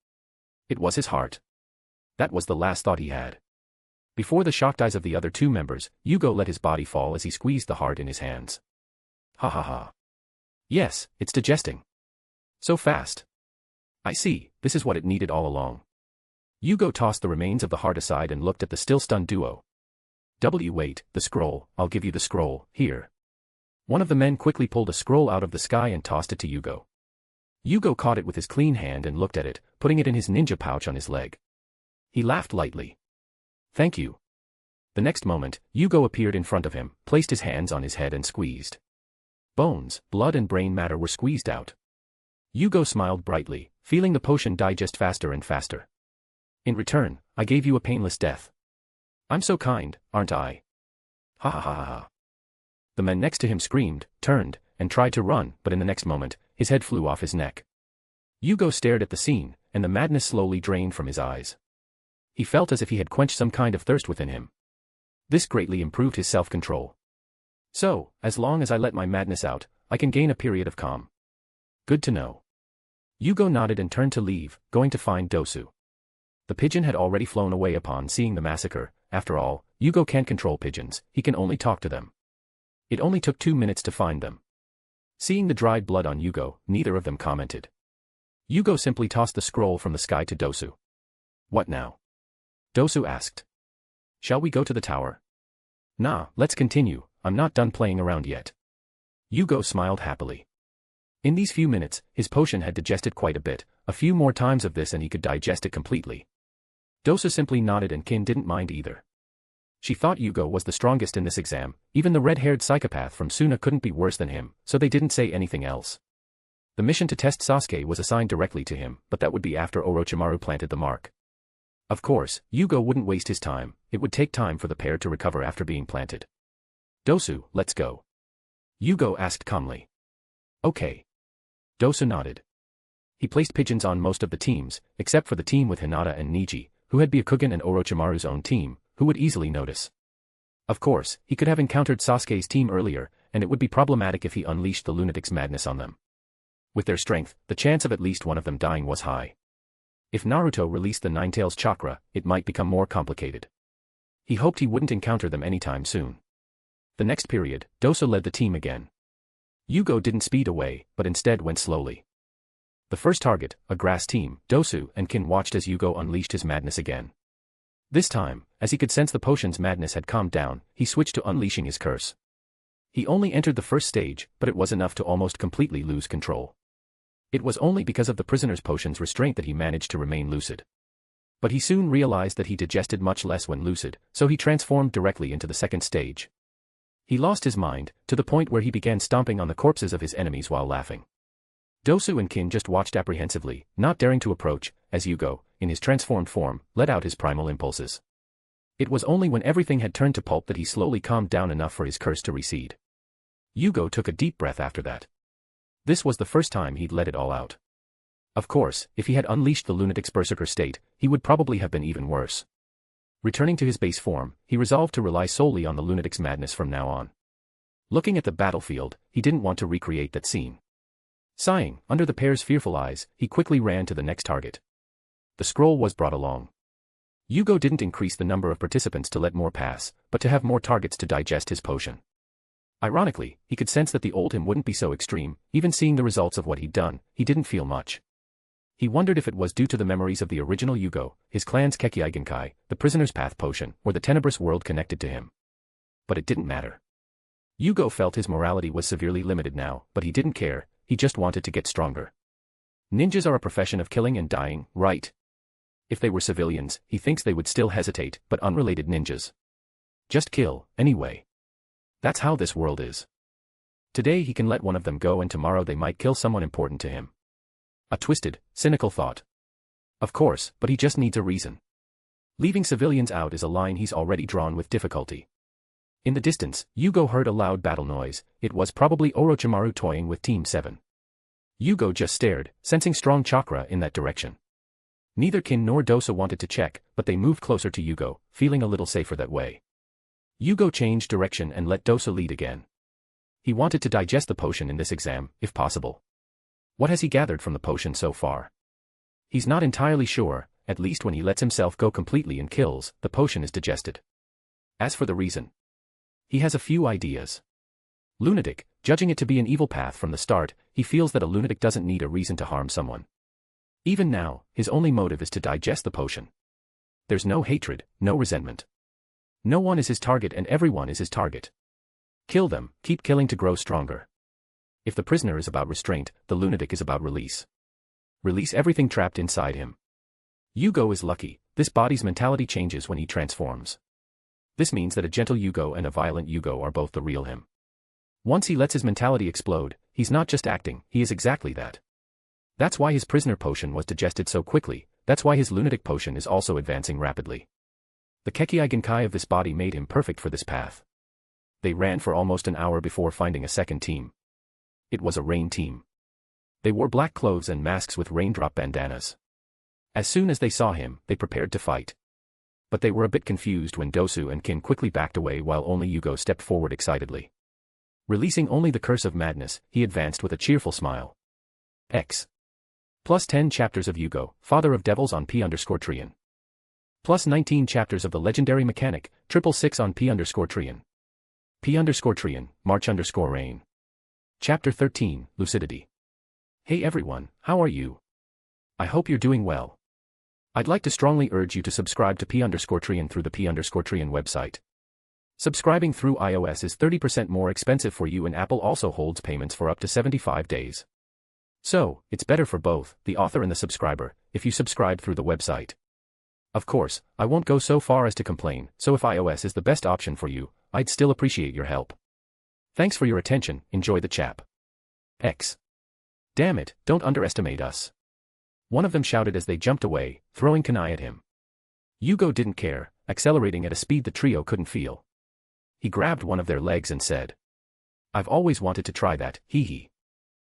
It was his heart. That was the last thought he had. Before the shocked eyes of the other 2 members, Jugo let his body fall as he squeezed the heart in his hands. Ha ha ha. Yes, it's digesting. So fast. I see, this is what it needed all along. Jugo tossed the remains of the heart aside and looked at the still-stunned duo. Wait, the scroll, I'll give you the scroll, here. One of the men quickly pulled a scroll out of the sky and tossed it to Jugo. Jugo caught it with his clean hand and looked at it, putting it in his ninja pouch on his leg. He laughed lightly. Thank you. The next moment, Jugo appeared in front of him, placed his hands on his head and squeezed. Bones, blood and brain matter were squeezed out. Jugo smiled brightly, feeling the potion digest faster and faster. In return, I gave you a painless death. I'm so kind, aren't I? Ha ha ha ha. The men next to him screamed, turned, and tried to run, but in the next moment, his head flew off his neck. Jugo stared at the scene, and the madness slowly drained from his eyes. He felt as if he had quenched some kind of thirst within him. This greatly improved his self-control. So, as long as I let my madness out, I can gain a period of calm. Good to know. Jugo nodded and turned to leave, going to find Dosu. The pigeon had already flown away upon seeing the massacre. After all, Jugo can't control pigeons, he can only talk to them. It only took 2 minutes to find them. Seeing the dried blood on Jugo, neither of them commented. Jugo simply tossed the scroll from the sky to Dosu. What now? Dosu asked. Shall we go to the tower? Nah, let's continue, I'm not done playing around yet. Jugo smiled happily. In these few minutes, his potion had digested quite a bit, a few more times of this and he could digest it completely. Dosu simply nodded and Kin didn't mind either. She thought Jugo was the strongest in this exam, even the red-haired psychopath from Suna couldn't be worse than him, so they didn't say anything else. The mission to test Sasuke was assigned directly to him, but that would be after Orochimaru planted the mark. Of course, Jugo wouldn't waste his time, it would take time for the pair to recover after being planted. Dosu, let's go. Jugo asked calmly. Okay. Dosu nodded. He placed pigeons on most of the teams, except for the team with Hinata and Niji, who had Byakugan and Orochimaru's own team, who would easily notice. Of course, he could have encountered Sasuke's team earlier, and it would be problematic if he unleashed the lunatic's madness on them. With their strength, the chance of at least one of them dying was high. If Naruto released the Ninetales chakra, it might become more complicated. He hoped he wouldn't encounter them anytime soon. The next period, Doso led the team again. Jugo didn't speed away, but instead went slowly. The first target, a grass team, Dosu and Kin watched as Jugo unleashed his madness again. This time, as he could sense the potion's madness had calmed down, he switched to unleashing his curse. He only entered the first stage, but it was enough to almost completely lose control. It was only because of the prisoner's potion's restraint that he managed to remain lucid. But he soon realized that he digested much less when lucid, so he transformed directly into the second stage. He lost his mind, to the point where he began stomping on the corpses of his enemies while laughing. Dosu and Kin just watched apprehensively, not daring to approach, as Jugo, in his transformed form, let out his primal impulses. It was only when everything had turned to pulp that he slowly calmed down enough for his curse to recede. Jugo took a deep breath after that. This was the first time he'd let it all out. Of course, if he had unleashed the lunatic's berserker state, he would probably have been even worse. Returning to his base form, he resolved to rely solely on the lunatic's madness from now on. Looking at the battlefield, he didn't want to recreate that scene. Sighing, under the pair's fearful eyes, he quickly ran to the next target. The scroll was brought along. Jugo didn't increase the number of participants to let more pass, but to have more targets to digest his potion. Ironically, he could sense that the old him wouldn't be so extreme. Even seeing the results of what he'd done, he didn't feel much. He wondered if it was due to the memories of the original Jugo, his clan's Kekkei Genkai, the prisoner's path potion, or the tenebrous world connected to him. But it didn't matter. Jugo felt his morality was severely limited now, but he didn't care, he just wanted to get stronger. Ninjas are a profession of killing and dying, right? If they were civilians, he thinks they would still hesitate, but unrelated ninjas. Just kill, anyway. That's how this world is. Today he can let one of them go and tomorrow they might kill someone important to him. A twisted, cynical thought. Of course, but he just needs a reason. Leaving civilians out is a line he's already drawn with difficulty. In the distance, Jugo heard a loud battle noise. It was probably Orochimaru toying with Team 7. Jugo just stared, sensing strong chakra in that direction. Neither Kin nor Dosa wanted to check, but they moved closer to Jugo, feeling a little safer that way. Jugo changed direction and let Dosa lead again. He wanted to digest the potion in this exam, if possible. What has he gathered from the potion so far? He's not entirely sure, at least when he lets himself go completely and kills, the potion is digested. As for the reason, he has a few ideas. Lunatic, judging it to be an evil path from the start, he feels that a lunatic doesn't need a reason to harm someone. Even now, his only motive is to digest the potion. There's no hatred, no resentment. No one is his target and everyone is his target. Kill them, keep killing to grow stronger. If the prisoner is about restraint, the lunatic is about release. Release everything trapped inside him. Jugo is lucky, this body's mentality changes when he transforms. This means that a gentle Jugo and a violent Jugo are both the real him. Once he lets his mentality explode, he's not just acting, he is exactly that. That's why his prisoner potion was digested so quickly, that's why his lunatic potion is also advancing rapidly. The Kekkei Genkai of this body made him perfect for this path. They ran for almost an hour before finding a second team. It was a rain team. They wore black clothes and masks with raindrop bandanas. As soon as they saw him, they prepared to fight. But they were a bit confused when Dosu and Kin quickly backed away while only Jugo stepped forward excitedly. Releasing only the curse of madness, he advanced with a cheerful smile. Plus 10 chapters of Jugo, Father of Devils on P_Trian. Plus 19 chapters of the legendary mechanic, 666 on P_Trian. P_Trian, March_Rain. Chapter 13, Lucidity. Hey everyone, how are you? I hope you're doing well. I'd like to strongly urge you to subscribe to P_Trian through the P_Trian website. Subscribing through iOS is 30% more expensive for you and Apple also holds payments for up to 75 days. So, it's better for both, the author and the subscriber, if you subscribe through the website. Of course, I won't go so far as to complain, so if iOS is the best option for you, I'd still appreciate your help. Thanks for your attention, enjoy the chap. Damn it, don't underestimate us. One of them shouted as they jumped away, throwing kunai at him. Jugo didn't care, accelerating at a speed the trio couldn't feel. He grabbed one of their legs and said, I've always wanted to try that, hee hee.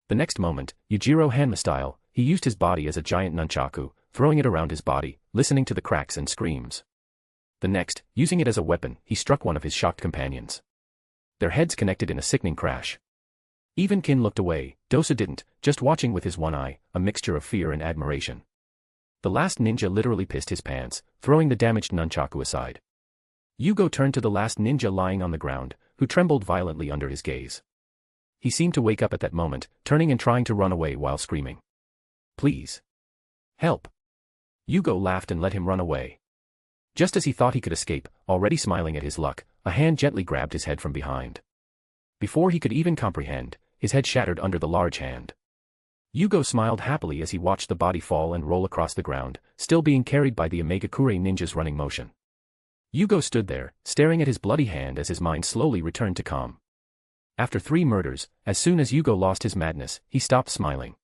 The next moment, Yujiro Hanma style, he used his body as a giant nunchaku, throwing it around his body, listening to the cracks and screams. The next, using it as a weapon, he struck one of his shocked companions. Their heads connected in a sickening crash. Even Kin looked away, Dosa didn't, just watching with his one eye, a mixture of fear and admiration. The last ninja literally pissed his pants, throwing the damaged nunchaku aside. Jugo turned to the last ninja lying on the ground, who trembled violently under his gaze. He seemed to wake up at that moment, turning and trying to run away while screaming. "Please. Help." Jugo laughed and let him run away. Just as he thought he could escape, already smiling at his luck, a hand gently grabbed his head from behind. Before he could even comprehend, his head shattered under the large hand. Jugo smiled happily as he watched the body fall and roll across the ground, still being carried by the Omegakure ninja's running motion. Jugo stood there, staring at his bloody hand as his mind slowly returned to calm. After 3 murders, as soon as Jugo lost his madness, he stopped smiling.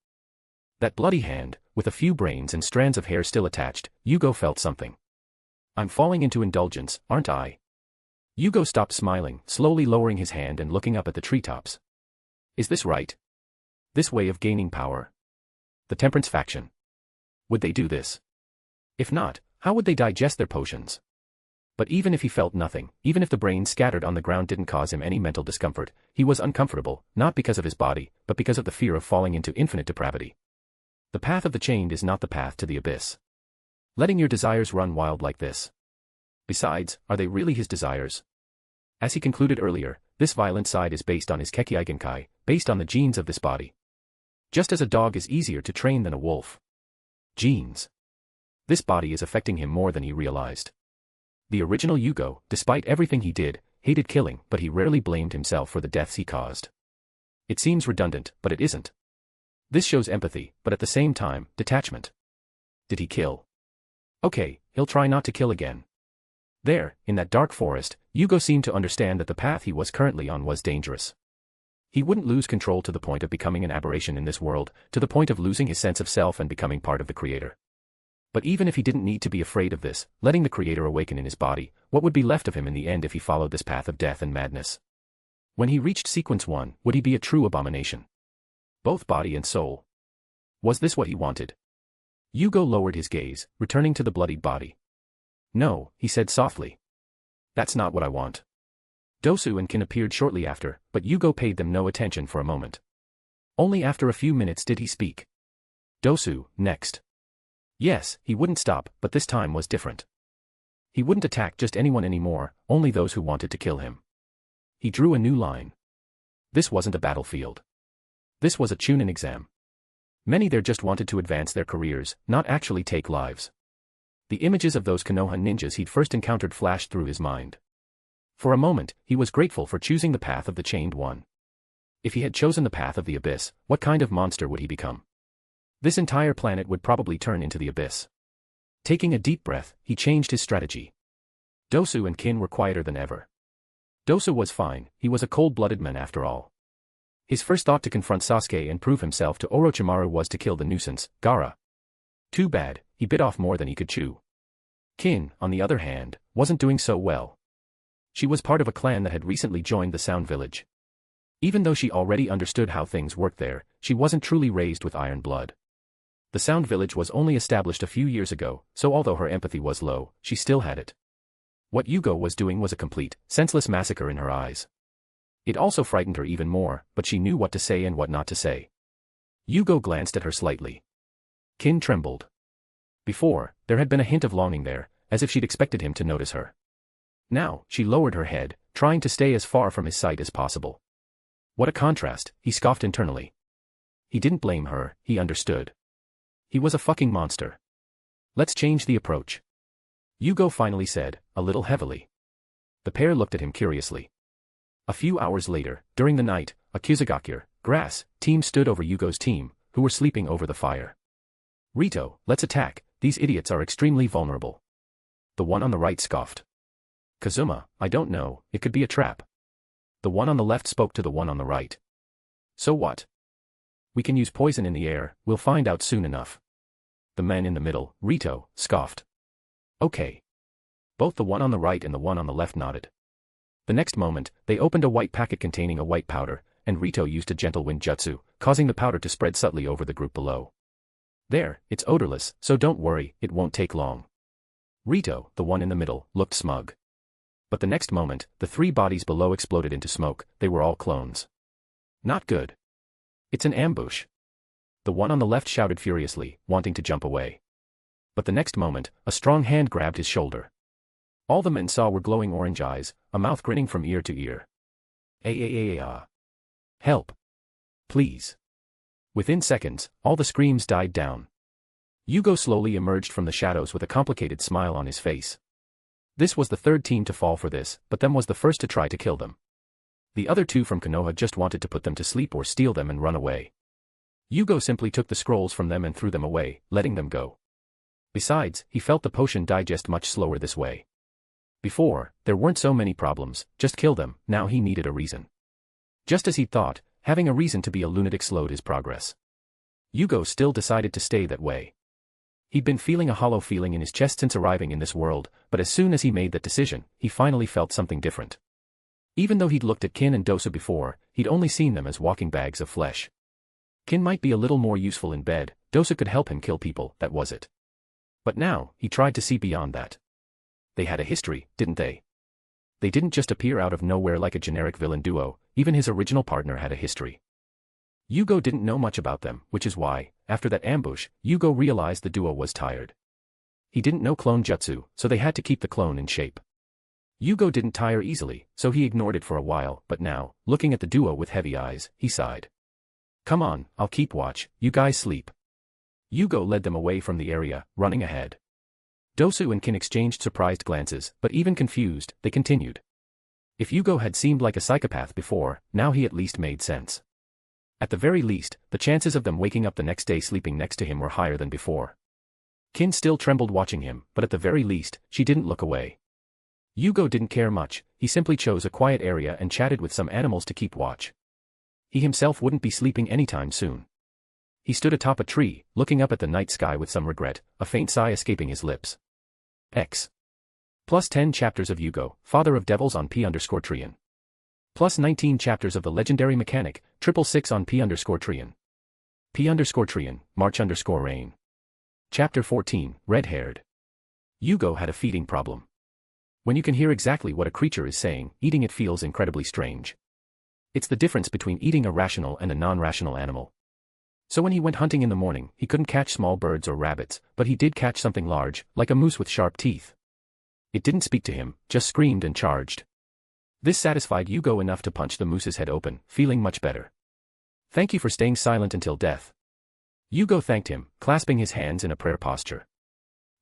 That bloody hand, with a few brains and strands of hair still attached, Jugo felt something. "I'm falling into indulgence, aren't I?" Jugo stopped smiling, slowly lowering his hand and looking up at the treetops. Is this right? This way of gaining power? The Temperance faction. Would they do this? If not, how would they digest their potions? But even if he felt nothing, even if the brains scattered on the ground didn't cause him any mental discomfort, he was uncomfortable, not because of his body, but because of the fear of falling into infinite depravity. The path of the chained is not the path to the abyss. Letting your desires run wild like this. Besides, are they really his desires? As he concluded earlier, this violent side is based on his Kekkei Genkai, based on the genes of this body. Just as a dog is easier to train than a wolf. Genes. This body is affecting him more than he realized. The original Jugo, despite everything he did, hated killing, but he rarely blamed himself for the deaths he caused. It seems redundant, but it isn't. This shows empathy, but at the same time, detachment. Did he kill? Okay, he'll try not to kill again. There, in that dark forest, Jugo seemed to understand that the path he was currently on was dangerous. He wouldn't lose control to the point of becoming an aberration in this world, to the point of losing his sense of self and becoming part of the creator. But even if he didn't need to be afraid of this, letting the creator awaken in his body, what would be left of him in the end if he followed this path of death and madness? When he reached sequence 1, would he be a true abomination? Both body and soul. Was this what he wanted? Jugo lowered his gaze, returning to the bloodied body. No, he said softly. That's not what I want. Dosu and Kin appeared shortly after, but Jugo paid them no attention for a moment. Only after a few minutes did he speak. Dosu, next. Yes, he wouldn't stop, but this time was different. He wouldn't attack just anyone anymore, only those who wanted to kill him. He drew a new line. This wasn't a battlefield. This was a Chunin exam. Many there just wanted to advance their careers, not actually take lives. The images of those Konoha ninjas he'd first encountered flashed through his mind. For a moment, he was grateful for choosing the path of the chained one. If he had chosen the path of the abyss, what kind of monster would he become? This entire planet would probably turn into the abyss. Taking a deep breath, he changed his strategy. Dosu and Kin were quieter than ever. Dosu was fine, he was a cold-blooded man after all. His first thought to confront Sasuke and prove himself to Orochimaru was to kill the nuisance, Gaara. Too bad, he bit off more than he could chew. Kin, on the other hand, wasn't doing so well. She was part of a clan that had recently joined the Sound Village. Even though she already understood how things worked there, she wasn't truly raised with iron blood. The Sound Village was only established a few years ago, so although her empathy was low, she still had it. What Jugo was doing was a complete, senseless massacre in her eyes. It also frightened her even more, but she knew what to say and what not to say. Jugo glanced at her slightly. Kin trembled. Before, there had been a hint of longing there, as if she'd expected him to notice her. Now, she lowered her head, trying to stay as far from his sight as possible. What a contrast, he scoffed internally. He didn't blame her, he understood. He was a fucking monster. Let's change the approach. Jugo finally said, a little heavily. The pair looked at him curiously. A few hours later, during the night, a Kuzugakure, grass, team stood over Yugo's team, who were sleeping over the fire. Rito, let's attack, these idiots are extremely vulnerable. The one on the right scoffed. Kazuma, I don't know, it could be a trap. The one on the left spoke to the one on the right. So what? We can use poison in the air, we'll find out soon enough. The man in the middle, Rito, scoffed. Okay. Both the one on the right and the one on the left nodded. The next moment, they opened a white packet containing a white powder, and Rito used a gentle wind jutsu, causing the powder to spread subtly over the group below. There, it's odorless, so don't worry, it won't take long. Rito, the one in the middle, looked smug. But the next moment, the 3 bodies below exploded into smoke, they were all clones. Not good. It's an ambush. The one on the left shouted furiously, wanting to jump away. But the next moment, a strong hand grabbed his shoulder. All the men saw were glowing orange eyes, a mouth grinning from ear to ear. Help. Please. Within seconds, all the screams died down. Jugo slowly emerged from the shadows with a complicated smile on his face. This was the third team to fall for this, but them was the first to try to kill them. The other two from Konoha just wanted to put them to sleep or steal them and run away. Jugo simply took the scrolls from them and threw them away, letting them go. Besides, he felt the potion digest much slower this way. Before, there weren't so many problems, just kill them, now he needed a reason. Just as he'd thought, having a reason to be a lunatic slowed his progress. Jugo still decided to stay that way. He'd been feeling a hollow feeling in his chest since arriving in this world, but as soon as he made that decision, he finally felt something different. Even though he'd looked at Kin and Dosu before, he'd only seen them as walking bags of flesh. Kin might be a little more useful in bed, Dosu could help him kill people, that was it. But now, he tried to see beyond that. They had a history, didn't they? They didn't just appear out of nowhere like a generic villain duo, even his original partner had a history. Jugo didn't know much about them, which is why, after that ambush, Jugo realized the duo was tired. He didn't know clone jutsu, so they had to keep the clone in shape. Jugo didn't tire easily, so he ignored it for a while, but now, looking at the duo with heavy eyes, he sighed. Come on, I'll keep watch, you guys sleep. Jugo led them away from the area, running ahead. Dosu and Kin exchanged surprised glances, but even confused, they continued. If Jugo had seemed like a psychopath before, now he at least made sense. At the very least, the chances of them waking up the next day sleeping next to him were higher than before. Kin still trembled watching him, but at the very least, she didn't look away. Jugo didn't care much, he simply chose a quiet area and chatted with some animals to keep watch. He himself wouldn't be sleeping anytime soon. He stood atop a tree, looking up at the night sky with some regret, a faint sigh escaping his lips. Plus 10 chapters of Jugo, Father of Devils on P_Trian. Plus 19 chapters of the legendary mechanic, 666 on P_Trian. P_Trian, March_Rain. Chapter 14, Red-Haired. Jugo had a feeding problem. When you can hear exactly what a creature is saying, eating it feels incredibly strange. It's the difference between eating a rational and a non-rational animal. So when he went hunting in the morning, he couldn't catch small birds or rabbits, but he did catch something large, like a moose with sharp teeth. It didn't speak to him, just screamed and charged. This satisfied Jugo enough to punch the moose's head open, feeling much better. Thank you for staying silent until death. Jugo thanked him, clasping his hands in a prayer posture.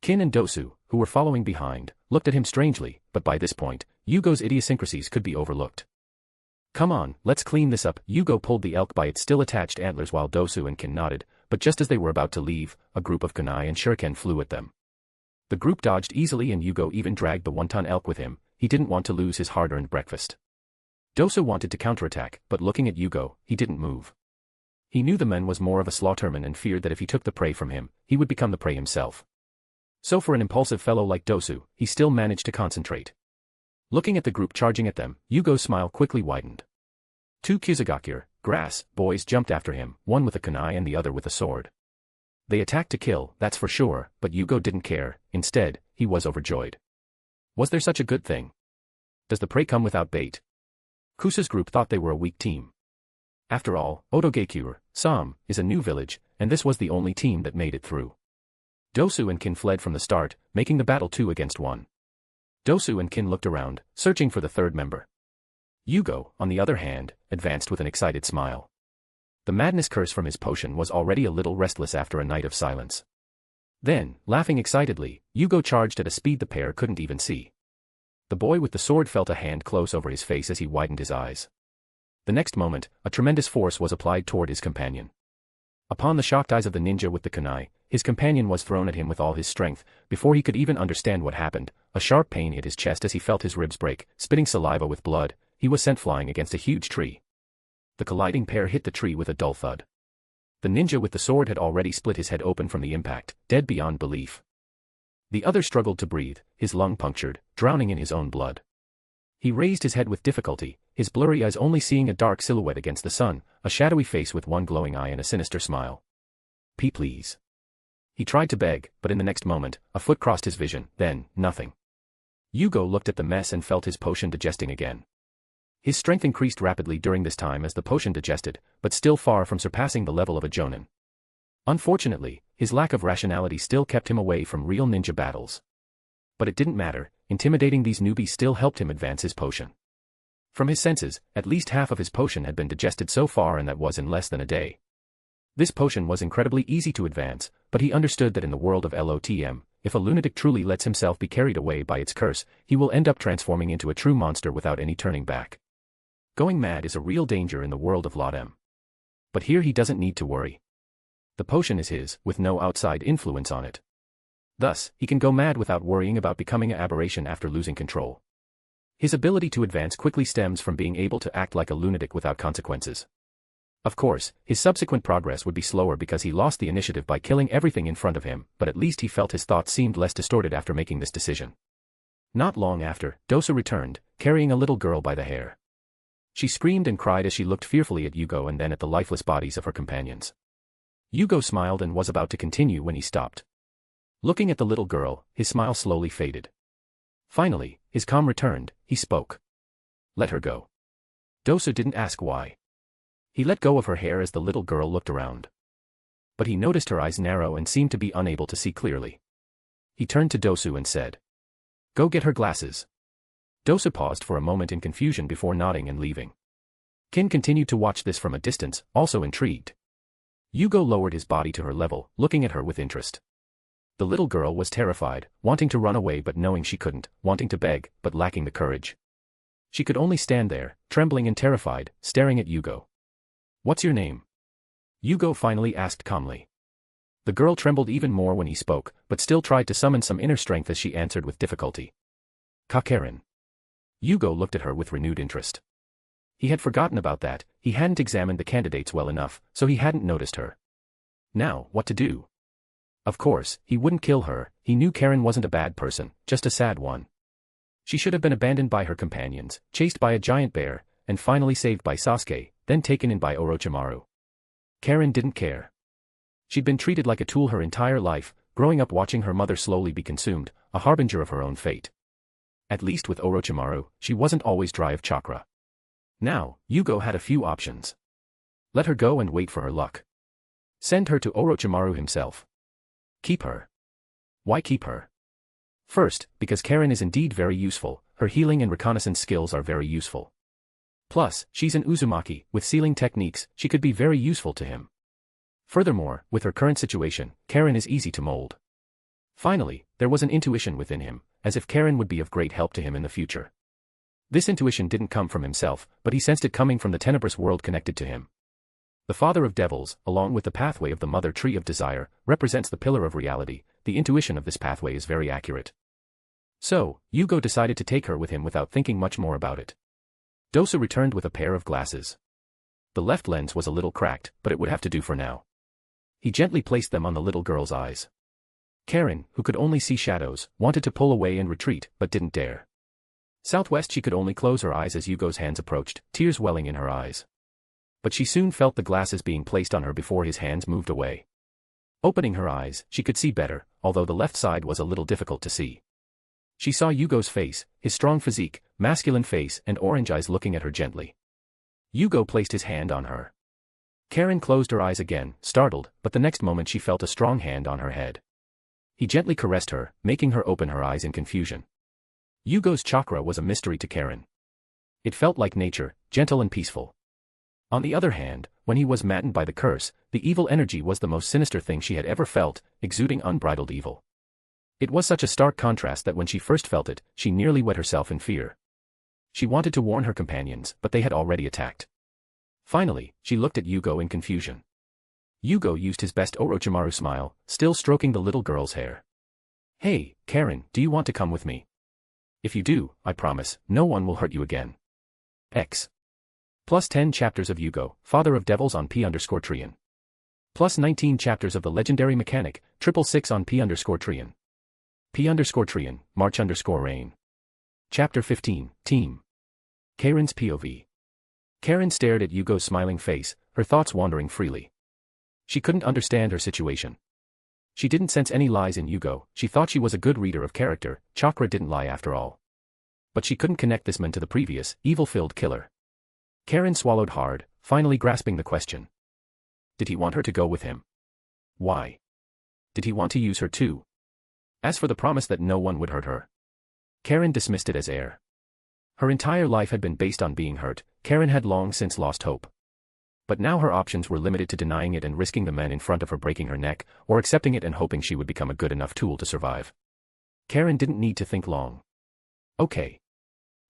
Kin and Dosu, who were following behind, looked at him strangely, but by this point, Yugo's idiosyncrasies could be overlooked. Come on, let's clean this up. Jugo pulled the elk by its still attached antlers while Dosu and Kin nodded, but just as they were about to leave, a group of kunai and shuriken flew at them. The group dodged easily and Jugo even dragged the one-ton elk with him, he didn't want to lose his hard-earned breakfast. Dosu wanted to counterattack, but looking at Jugo, he didn't move. He knew the man was more of a slaughterman and feared that if he took the prey from him, he would become the prey himself. So for an impulsive fellow like Dosu, he still managed to concentrate. Looking at the group charging at them, Jugo's smile quickly widened. Two Kuzugakure, grass, boys jumped after him, one with a kunai and the other with a sword. They attacked to kill, that's for sure, but Jugo didn't care, instead, he was overjoyed. Was there such a good thing? Does the prey come without bait? Kusa's group thought they were a weak team. After all, Otogekure, Sam, is a new village, and this was the only team that made it through. Dosu and Kin fled from the start, making the battle 2 against 1. Dosu and Kin looked around, searching for the third member. Jugo, on the other hand, advanced with an excited smile. The madness curse from his potion was already a little restless after a night of silence. Then, laughing excitedly, Jugo charged at a speed the pair couldn't even see. The boy with the sword felt a hand close over his face as he widened his eyes. The next moment, a tremendous force was applied toward his companion. Upon the shocked eyes of the ninja with the kunai, his companion was thrown at him with all his strength. Before he could even understand what happened, a sharp pain hit his chest as he felt his ribs break, spitting saliva with blood. He was sent flying against a huge tree. The colliding pair hit the tree with a dull thud. The ninja with the sword had already split his head open from the impact, dead beyond belief. The other struggled to breathe, his lung punctured, drowning in his own blood. He raised his head with difficulty, his blurry eyes only seeing a dark silhouette against the sun, a shadowy face with one glowing eye and a sinister smile. Please. He tried to beg, but in the next moment, a foot crossed his vision, then, nothing. Jugo looked at the mess and felt his potion digesting again. His strength increased rapidly during this time as the potion digested, but still far from surpassing the level of a jonin. Unfortunately, his lack of rationality still kept him away from real ninja battles. But it didn't matter, intimidating these newbies still helped him advance his potion. From his senses, at least half of his potion had been digested so far, and that was in less than a day. This potion was incredibly easy to advance, but he understood that in the world of LOTM, if a lunatic truly lets himself be carried away by its curse, he will end up transforming into a true monster without any turning back. Going mad is a real danger in the world of LotM. But here he doesn't need to worry. The potion is his, with no outside influence on it. Thus, he can go mad without worrying about becoming an aberration after losing control. His ability to advance quickly stems from being able to act like a lunatic without consequences. Of course, his subsequent progress would be slower because he lost the initiative by killing everything in front of him, but at least he felt his thoughts seemed less distorted after making this decision. Not long after, Dosa returned, carrying a little girl by the hair. She screamed and cried as she looked fearfully at Jugo and then at the lifeless bodies of her companions. Jugo smiled and was about to continue when he stopped. Looking at the little girl, his smile slowly faded. Finally, his calm returned, he spoke. Let her go. Dosa didn't ask why. He let go of her hair as the little girl looked around. But he noticed her eyes narrow and seemed to be unable to see clearly. He turned to Dosu and said, "Go get her glasses." Dosa paused for a moment in confusion before nodding and leaving. Kin continued to watch this from a distance, also intrigued. Jugo lowered his body to her level, looking at her with interest. The little girl was terrified, wanting to run away but knowing she couldn't, wanting to beg, but lacking the courage. She could only stand there, trembling and terrified, staring at Jugo. "What's your name?" Jugo finally asked calmly. The girl trembled even more when he spoke, but still tried to summon some inner strength as she answered with difficulty. "Kakerin." Jugo looked at her with renewed interest. He had forgotten about that, he hadn't examined the candidates well enough, so he hadn't noticed her. Now, what to do? Of course, he wouldn't kill her, he knew Karen wasn't a bad person, just a sad one. She should have been abandoned by her companions, chased by a giant bear, and finally saved by Sasuke, then taken in by Orochimaru. Karen didn't care. She'd been treated like a tool her entire life, growing up watching her mother slowly be consumed, a harbinger of her own fate. At least with Orochimaru, she wasn't always dry of chakra. Now, Jugo had a few options. Let her go and wait for her luck. Send her to Orochimaru himself. Keep her. Why keep her? First, because Karen is indeed very useful, her healing and reconnaissance skills are very useful. Plus, she's an Uzumaki, with sealing techniques, she could be very useful to him. Furthermore, with her current situation, Karen is easy to mold. Finally, there was an intuition within him, as if Karen would be of great help to him in the future. This intuition didn't come from himself, but he sensed it coming from the tenebrous world connected to him. The Father of Devils, along with the pathway of the Mother Tree of Desire, represents the pillar of reality. The intuition of this pathway is very accurate. So, Jugo decided to take her with him without thinking much more about it. Dosa returned with a pair of glasses. The left lens was a little cracked, but it would have to do for now. He gently placed them on the little girl's eyes. Karen, who could only see shadows, wanted to pull away and retreat, but didn't dare. Southwest she could only close her eyes as Yugo's hands approached, tears welling in her eyes. But she soon felt the glasses being placed on her before his hands moved away. Opening her eyes, she could see better, although the left side was a little difficult to see. She saw Yugo's face, his strong physique, masculine face and orange eyes looking at her gently. Jugo placed his hand on her. Karen closed her eyes again, startled, but the next moment she felt a strong hand on her head. He gently caressed her, making her open her eyes in confusion. Yugo's chakra was a mystery to Karen. It felt like nature, gentle and peaceful. On the other hand, when he was maddened by the curse, the evil energy was the most sinister thing she had ever felt, exuding unbridled evil. It was such a stark contrast that when she first felt it, she nearly wet herself in fear. She wanted to warn her companions, but they had already attacked. Finally, she looked at Jugo in confusion. Jugo used his best Orochimaru smile, still stroking the little girl's hair. "Hey, Karen, do you want to come with me? If you do, I promise, no one will hurt you again." X. Plus 10 chapters of Jugo, Father of Devils on P_Trian. Plus 19 chapters of the legendary mechanic, 666 on P_Trian. P_Trian, March_Rain. Chapter 15, Team. Karen's POV. Karen stared at Yugo's smiling face, her thoughts wandering freely. She couldn't understand her situation. She didn't sense any lies in Jugo, she thought she was a good reader of character, chakra didn't lie after all. But she couldn't connect this man to the previous, evil-filled killer. Karen swallowed hard, finally grasping the question. Did he want her to go with him? Why? Did he want to use her too? As for the promise that no one would hurt her, Karen dismissed it as air. Her entire life had been based on being hurt. Karen had long since lost hope. But now her options were limited to denying it and risking the men in front of her breaking her neck, or accepting it and hoping she would become a good enough tool to survive. Karen didn't need to think long. Okay.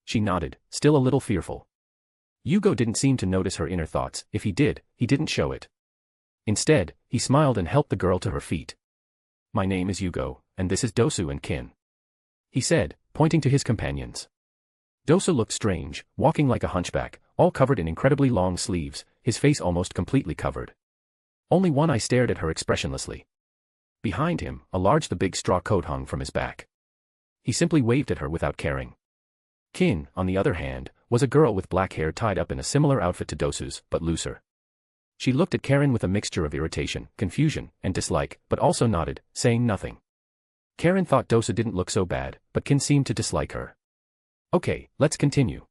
She nodded, still a little fearful. Jugo didn't seem to notice her inner thoughts. If he did, he didn't show it. Instead, he smiled and helped the girl to her feet. My name is Jugo, and this is Dosu and Kin, he said, pointing to his companions. Dosu looked strange, walking like a hunchback, all covered in incredibly long sleeves, his face almost completely covered. Only one eye stared at her expressionlessly. Behind him, the big straw coat hung from his back. He simply waved at her without caring. Kin, on the other hand, was a girl with black hair tied up in a similar outfit to Dosu's, but looser. She looked at Karen with a mixture of irritation, confusion, and dislike, but also nodded, saying nothing. Karen thought Dosu didn't look so bad, but Kin seemed to dislike her. Okay, let's continue,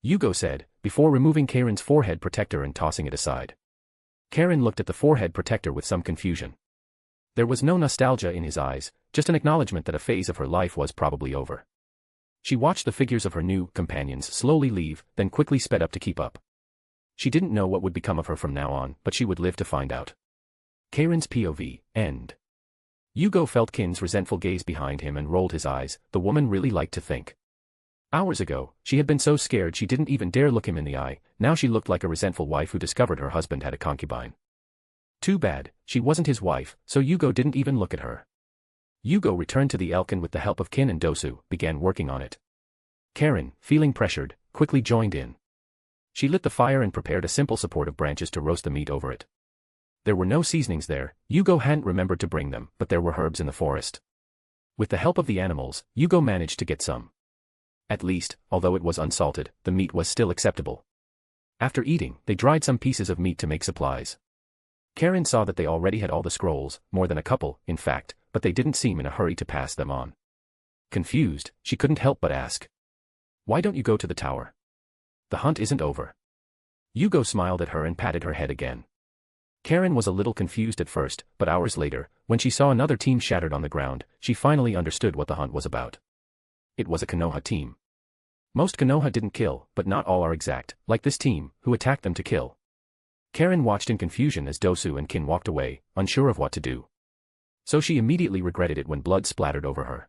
Jugo said, before removing Karen's forehead protector and tossing it aside. Karen looked at the forehead protector with some confusion. There was no nostalgia in his eyes, just an acknowledgement that a phase of her life was probably over. She watched the figures of her new companions slowly leave, then quickly sped up to keep up. She didn't know what would become of her from now on, but she would live to find out. Karen's POV, end. Jugo felt Kin's resentful gaze behind him and rolled his eyes. The woman really liked to think. Hours ago, she had been so scared she didn't even dare look him in the eye. Now she looked like a resentful wife who discovered her husband had a concubine. Too bad, she wasn't his wife, so Jugo didn't even look at her. Jugo returned to the elk and with the help of Kin and Dosu, began working on it. Karen, feeling pressured, quickly joined in. She lit the fire and prepared a simple support of branches to roast the meat over it. There were no seasonings there. Jugo hadn't remembered to bring them, but there were herbs in the forest. With the help of the animals, Jugo managed to get some. At least, although it was unsalted, the meat was still acceptable. After eating, they dried some pieces of meat to make supplies. Karen saw that they already had all the scrolls, more than a couple, in fact, but they didn't seem in a hurry to pass them on. Confused, she couldn't help but ask. Why don't you go to the tower? The hunt isn't over. Jugo smiled at her and patted her head again. Karen was a little confused at first, but hours later, when she saw another team shattered on the ground, she finally understood what the hunt was about. It was a Konoha team. Most Konoha didn't kill, but not all are exact, like this team, who attacked them to kill. Karen watched in confusion as Dosu and Kin walked away, unsure of what to do. So she immediately regretted it when blood splattered over her.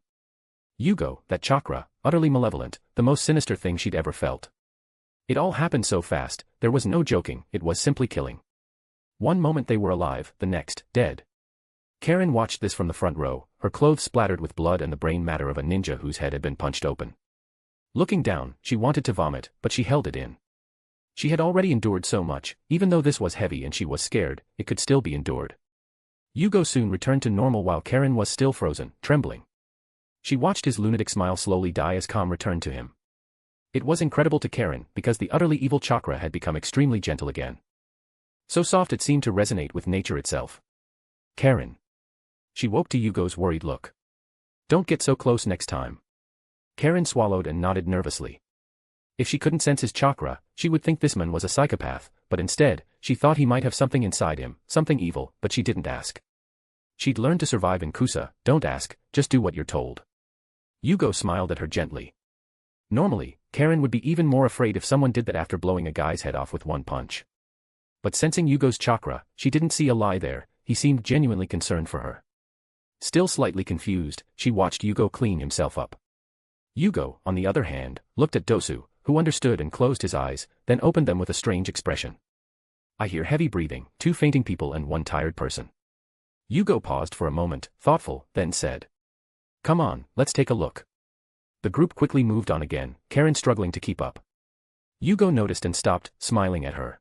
Jugo, that chakra, utterly malevolent, the most sinister thing she'd ever felt. It all happened so fast, there was no joking, it was simply killing. One moment they were alive, the next, dead. Karen watched this from the front row, her clothes splattered with blood and the brain matter of a ninja whose head had been punched open. Looking down, she wanted to vomit, but she held it in. She had already endured so much, even though this was heavy and she was scared, it could still be endured. Jugo soon returned to normal while Karen was still frozen, trembling. She watched his lunatic smile slowly die as calm returned to him. It was incredible to Karen because the utterly evil chakra had become extremely gentle again. So soft it seemed to resonate with nature itself. Karen. She woke to Yugo's worried look. Don't get so close next time. Karen swallowed and nodded nervously. If she couldn't sense his chakra, she would think this man was a psychopath, but instead, she thought he might have something inside him, something evil, but she didn't ask. She'd learned to survive in Kusa, don't ask, just do what you're told. Jugo smiled at her gently. Normally, Karen would be even more afraid if someone did that after blowing a guy's head off with one punch. But sensing Yugo's chakra, she didn't see a lie there, he seemed genuinely concerned for her. Still slightly confused, she watched Jugo clean himself up. Jugo, on the other hand, looked at Dosu, who understood and closed his eyes, then opened them with a strange expression. I hear heavy breathing, 2 fainting people and 1 tired person. Jugo paused for a moment, thoughtful, then said. Come on, let's take a look. The group quickly moved on again, Karen struggling to keep up. Jugo noticed and stopped, smiling at her.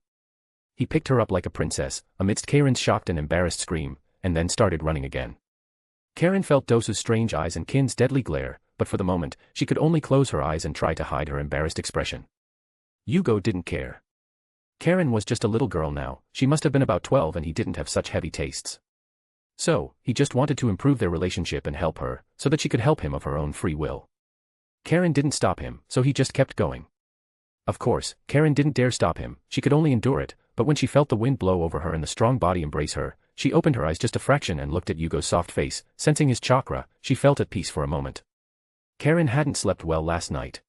He picked her up like a princess, amidst Karen's shocked and embarrassed scream, and then started running again. Karen felt Dosu's strange eyes and Kin's deadly glare, but for the moment, she could only close her eyes and try to hide her embarrassed expression. Jugo didn't care. Karen was just a little girl now, she must have been about 12 and he didn't have such heavy tastes. So, he just wanted to improve their relationship and help her, so that she could help him of her own free will. Karen didn't stop him, so he just kept going. Of course, Karen didn't dare stop him, she could only endure it, but when she felt the wind blow over her and the strong body embrace her, she opened her eyes just a fraction and looked at Yugo's soft face, sensing his chakra. She felt at peace for a moment. Karen hadn't slept well last night.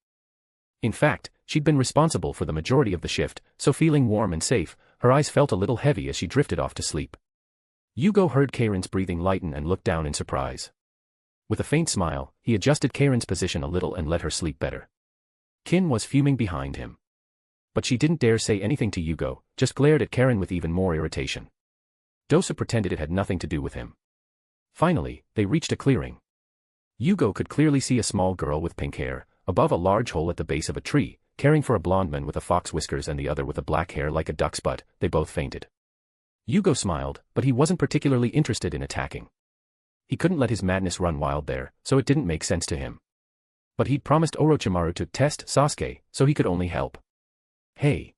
In fact, she'd been responsible for the majority of the shift, so feeling warm and safe, her eyes felt a little heavy as she drifted off to sleep. Yugo heard Karen's breathing lighten and looked down in surprise. With a faint smile, he adjusted Karen's position a little and let her sleep better. Kin was fuming behind him. But she didn't dare say anything to Yugo, just glared at Karen with even more irritation. Dosu pretended it had nothing to do with him. Finally, they reached a clearing. Yugo could clearly see a small girl with pink hair, above a large hole at the base of a tree, caring for a blonde man with a fox whiskers and the other with a black hair like a duck's butt. They both fainted. Yugo smiled, but he wasn't particularly interested in attacking. He couldn't let his madness run wild there, so it didn't make sense to him. But he'd promised Orochimaru to test Sasuke, so he could only help. Hey!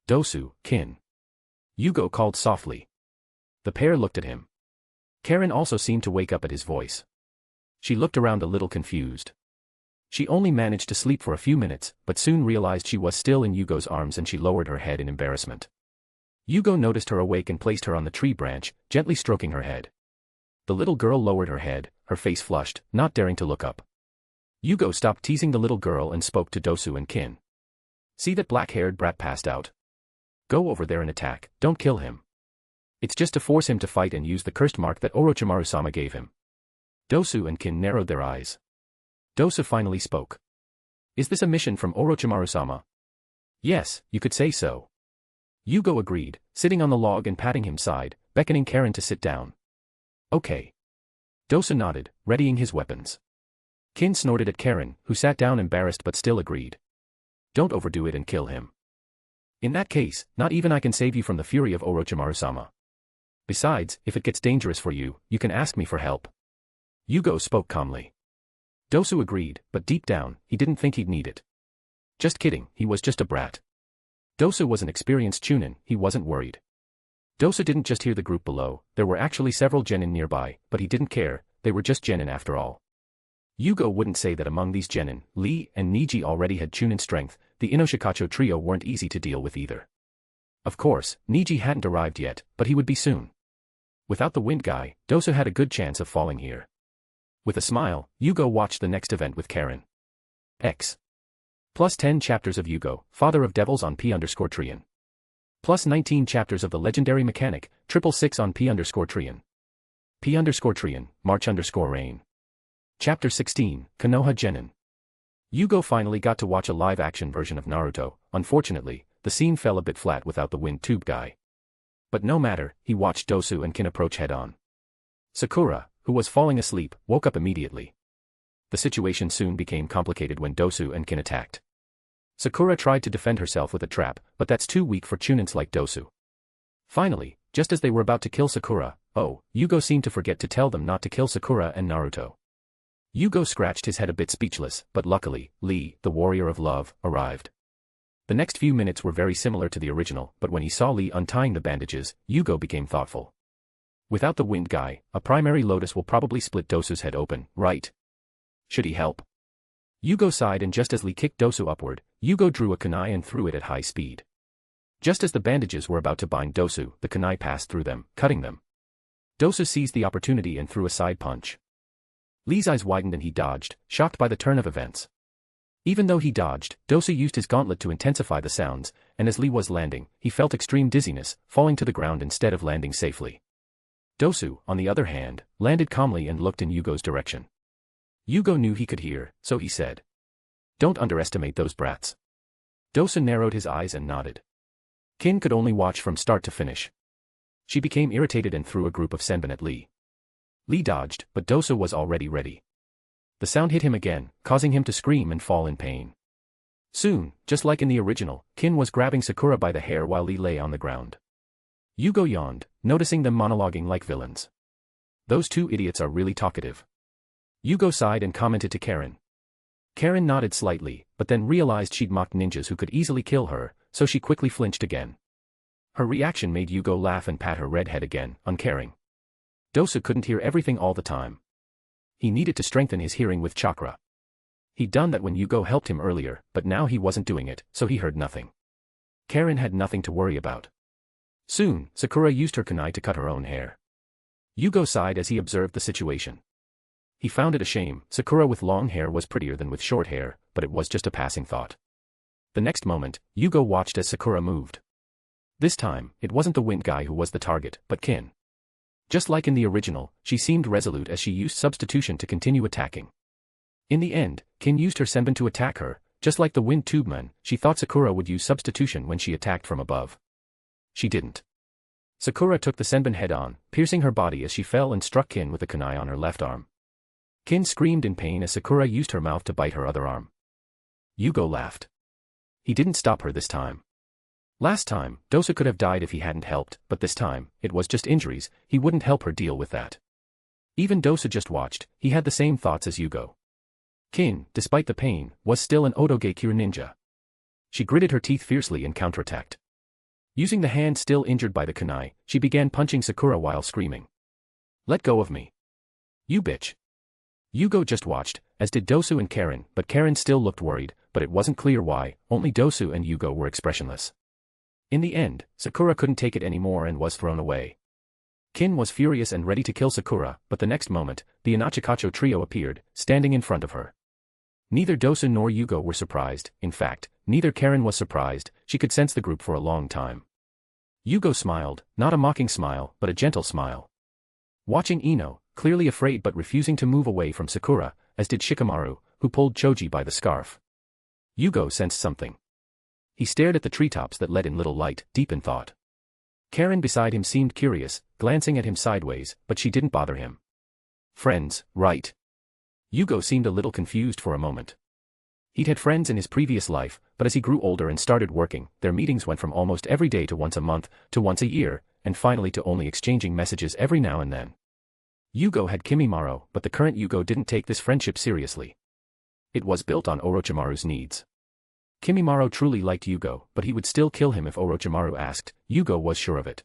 Dosu, Kin. Yugo called softly. The pair looked at him. Karen also seemed to wake up at his voice. She looked around a little confused. She only managed to sleep for a few minutes, but soon realized she was still in Yugo's arms and she lowered her head in embarrassment. Yugo noticed her awake and placed her on the tree branch, gently stroking her head. The little girl lowered her head, her face flushed, not daring to look up. Yugo stopped teasing the little girl and spoke to Dosu and Kin. See that black-haired brat passed out? Go over there and attack, don't kill him. It's just to force him to fight and use the cursed mark that Orochimaru-sama gave him. Dosu and Kin narrowed their eyes. Dosu finally spoke. Is this a mission from Orochimaru-sama? Yes, you could say so. Yugo agreed, sitting on the log and patting his side, beckoning Karen to sit down. Okay. Dosu nodded, readying his weapons. Kin snorted at Karen, who sat down embarrassed but still agreed. Don't overdo it and kill him. In that case, not even I can save you from the fury of Orochimaru-sama. Besides, if it gets dangerous for you, you can ask me for help. Yugo spoke calmly. Dosu agreed, but deep down, he didn't think he'd need it. Just kidding, he was just a brat. Dosu was an experienced chunin, he wasn't worried. Dosu didn't just hear the group below, there were actually several genin nearby, but he didn't care, they were just genin after all. Yugo wouldn't say that among these genin, Lee and Niji already had chunin strength, the Inoshikacho trio weren't easy to deal with either. Of course, Niji hadn't arrived yet, but he would be soon. Without the wind guy, Dosu had a good chance of falling here. With a smile, Yugo watched the next event with Karen. X. Plus 10 chapters of Yugo, Father of Devils on P_Trian. Plus 19 chapters of the legendary mechanic, 666 on P_Trian. P_Trian, March_Rain. Chapter 16, Konoha Genin. Yugo finally got to watch a live-action version of Naruto. Unfortunately, the scene fell a bit flat without the wind tube guy. But no matter, he watched Dosu and Kin approach head-on. Sakura, who was falling asleep, woke up immediately. The situation soon became complicated when Dosu and Kin attacked. Sakura tried to defend herself with a trap, but that's too weak for chunins like Dosu. Finally, just as they were about to kill Sakura, Yugo seemed to forget to tell them not to kill Sakura and Naruto. Yugo scratched his head a bit speechless, but luckily, Lee, the warrior of love, arrived. The next few minutes were very similar to the original, but when he saw Lee untying the bandages, Yugo became thoughtful. Without the wind guy, a primary lotus will probably split Dosu's head open, right? Should he help? Yugo sighed, and just as Lee kicked Dosu upward, Yugo drew a kunai and threw it at high speed. Just as the bandages were about to bind Dosu, the kunai passed through them, cutting them. Dosu seized the opportunity and threw a side punch. Lee's eyes widened and he dodged, shocked by the turn of events. Even though he dodged, Dosu used his gauntlet to intensify the sounds, and as Lee was landing, he felt extreme dizziness, falling to the ground instead of landing safely. Dosu, on the other hand, landed calmly and looked in Yugo's direction. Yugo knew he could hear, so he said, "Don't underestimate those brats." Dosu narrowed his eyes and nodded. Kin could only watch from start to finish. She became irritated and threw a group of senbon at Lee. Lee dodged, but Dosu was already ready. The sound hit him again, causing him to scream and fall in pain. Soon, just like in the original, Kin was grabbing Sakura by the hair while Lee lay on the ground. Yugo yawned, noticing them monologuing like villains. Those two idiots are really talkative. Yugo sighed and commented to Karen. Karen nodded slightly, but then realized she'd mocked ninjas who could easily kill her, so she quickly flinched again. Her reaction made Yugo laugh and pat her red head again, uncaring. Dosu couldn't hear everything all the time. He needed to strengthen his hearing with chakra. He'd done that when Yugo helped him earlier, but now he wasn't doing it, so he heard nothing. Karen had nothing to worry about. Soon, Sakura used her kunai to cut her own hair. Jugo sighed as he observed the situation. He found it a shame. Sakura with long hair was prettier than with short hair, but it was just a passing thought. The next moment, Jugo watched as Sakura moved. This time, it wasn't the wind guy who was the target, but Kin. Just like in the original, she seemed resolute as she used substitution to continue attacking. In the end, Kin used her senbon to attack her. Just like the wind tubeman, she thought Sakura would use substitution when she attacked from above. She didn't. Sakura took the senbon head-on, piercing her body as she fell and struck Kin with the kunai on her left arm. Kin screamed in pain as Sakura used her mouth to bite her other arm. Jugo laughed. He didn't stop her this time. Last time, Dosa could have died if he hadn't helped, but this time, it was just injuries. He wouldn't help her deal with that. Even Dosa just watched. He had the same thoughts as Jugo. Kin, despite the pain, was still an Otogekiru ninja. She gritted her teeth fiercely and counterattacked. Using the hand still injured by the kunai, she began punching Sakura while screaming. "Let go of me. You bitch." Jugo just watched, as did Dosu and Karen, but Karen still looked worried, but it wasn't clear why. Only Dosu and Jugo were expressionless. In the end, Sakura couldn't take it anymore and was thrown away. Kin was furious and ready to kill Sakura, but the next moment, the Inachikacho trio appeared, standing in front of her. Neither Dosu nor Jugo were surprised. In fact, neither Karen was surprised. She could sense the group for a long time. Jugo smiled, not a mocking smile, but a gentle smile. Watching Ino, clearly afraid but refusing to move away from Sakura, as did Shikamaru, who pulled Choji by the scarf. Jugo sensed something. He stared at the treetops that let in little light, deep in thought. Karen beside him seemed curious, glancing at him sideways, but she didn't bother him. Friends, right? Jugo seemed a little confused for a moment. He'd had friends in his previous life, but as he grew older and started working, their meetings went from almost every day to once a month, to once a year, and finally to only exchanging messages every now and then. Jugo had Kimimaro, but the current Jugo didn't take this friendship seriously. It was built on Orochimaru's needs. Kimimaro truly liked Jugo, but he would still kill him if Orochimaru asked. Jugo was sure of it.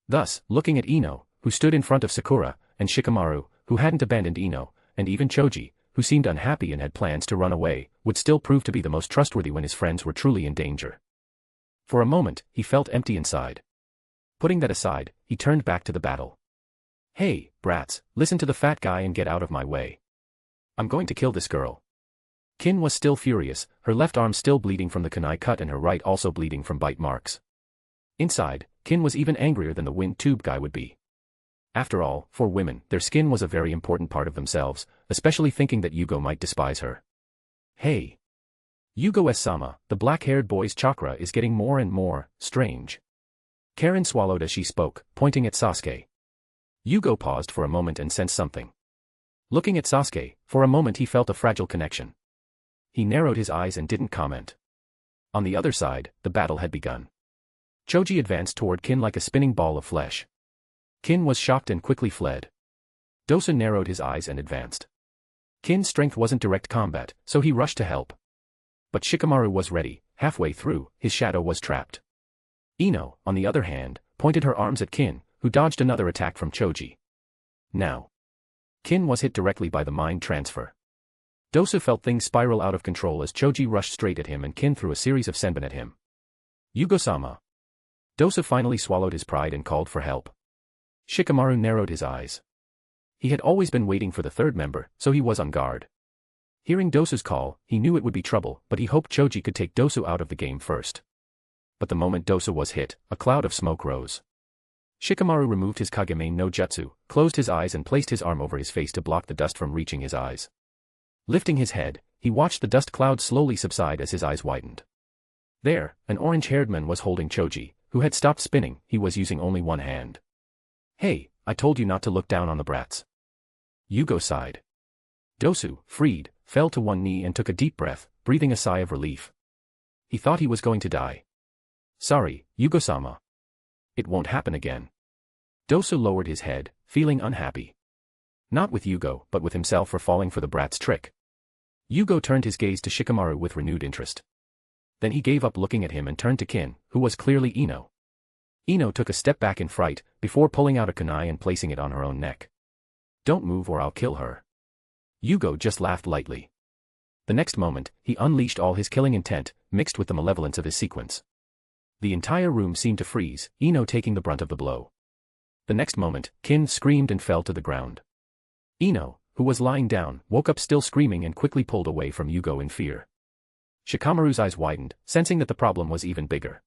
Thus, looking at Ino, who stood in front of Sakura, and Shikamaru, who hadn't abandoned Ino, and even Choji, who seemed unhappy and had plans to run away, would still prove to be the most trustworthy when his friends were truly in danger. For a moment, he felt empty inside. Putting that aside, he turned back to the battle. "Hey, brats, listen to the fat guy and get out of my way. I'm going to kill this girl." Kin was still furious, her left arm still bleeding from the kunai cut and her right also bleeding from bite marks. Inside, Kin was even angrier than the wind tube guy would be. After all, for women, their skin was a very important part of themselves, especially thinking that Jugo might despise her. "Hey. Jugo-sama, the black-haired boy's chakra is getting more and more strange." Karen swallowed as she spoke, pointing at Sasuke. Jugo paused for a moment and sensed something. Looking at Sasuke, for a moment he felt a fragile connection. He narrowed his eyes and didn't comment. On the other side, the battle had begun. Choji advanced toward Kin like a spinning ball of flesh. Kin was shocked and quickly fled. Dosa narrowed his eyes and advanced. Kin's strength wasn't direct combat, so he rushed to help. But Shikamaru was ready. Halfway through, his shadow was trapped. Ino, on the other hand, pointed her arms at Kin, who dodged another attack from Choji. Now, Kin was hit directly by the mind transfer. Dosa felt things spiral out of control as Choji rushed straight at him and Kin threw a series of senbon at him. "Jugo-sama." Dosa finally swallowed his pride and called for help. Shikamaru narrowed his eyes. He had always been waiting for the third member, so he was on guard. Hearing Dosa's call, he knew it would be trouble, but he hoped Choji could take Dosa out of the game first. But the moment Dosa was hit, a cloud of smoke rose. Shikamaru removed his Kageme no Jutsu, closed his eyes and placed his arm over his face to block the dust from reaching his eyes. Lifting his head, he watched the dust cloud slowly subside as his eyes widened. There, an orange-haired man was holding Choji, who had stopped spinning. He was using only one hand. "Hey, I told you not to look down on the brats." Jugo sighed. Dosu, freed, fell to one knee and took a deep breath, breathing a sigh of relief. He thought he was going to die. "Sorry, Jugo-sama. It won't happen again." Dosu lowered his head, feeling unhappy. Not with Jugo, but with himself for falling for the brat's trick. Jugo turned his gaze to Shikamaru with renewed interest. Then he gave up looking at him and turned to Kin, who was clearly Ino. Ino took a step back in fright, before pulling out a kunai and placing it on her own neck. "Don't move or I'll kill her." Jugo just laughed lightly. The next moment, he unleashed all his killing intent, mixed with the malevolence of his sequence. The entire room seemed to freeze, Ino taking the brunt of the blow. The next moment, Kin screamed and fell to the ground. Ino, who was lying down, woke up still screaming and quickly pulled away from Jugo in fear. Shikamaru's eyes widened, sensing that the problem was even bigger.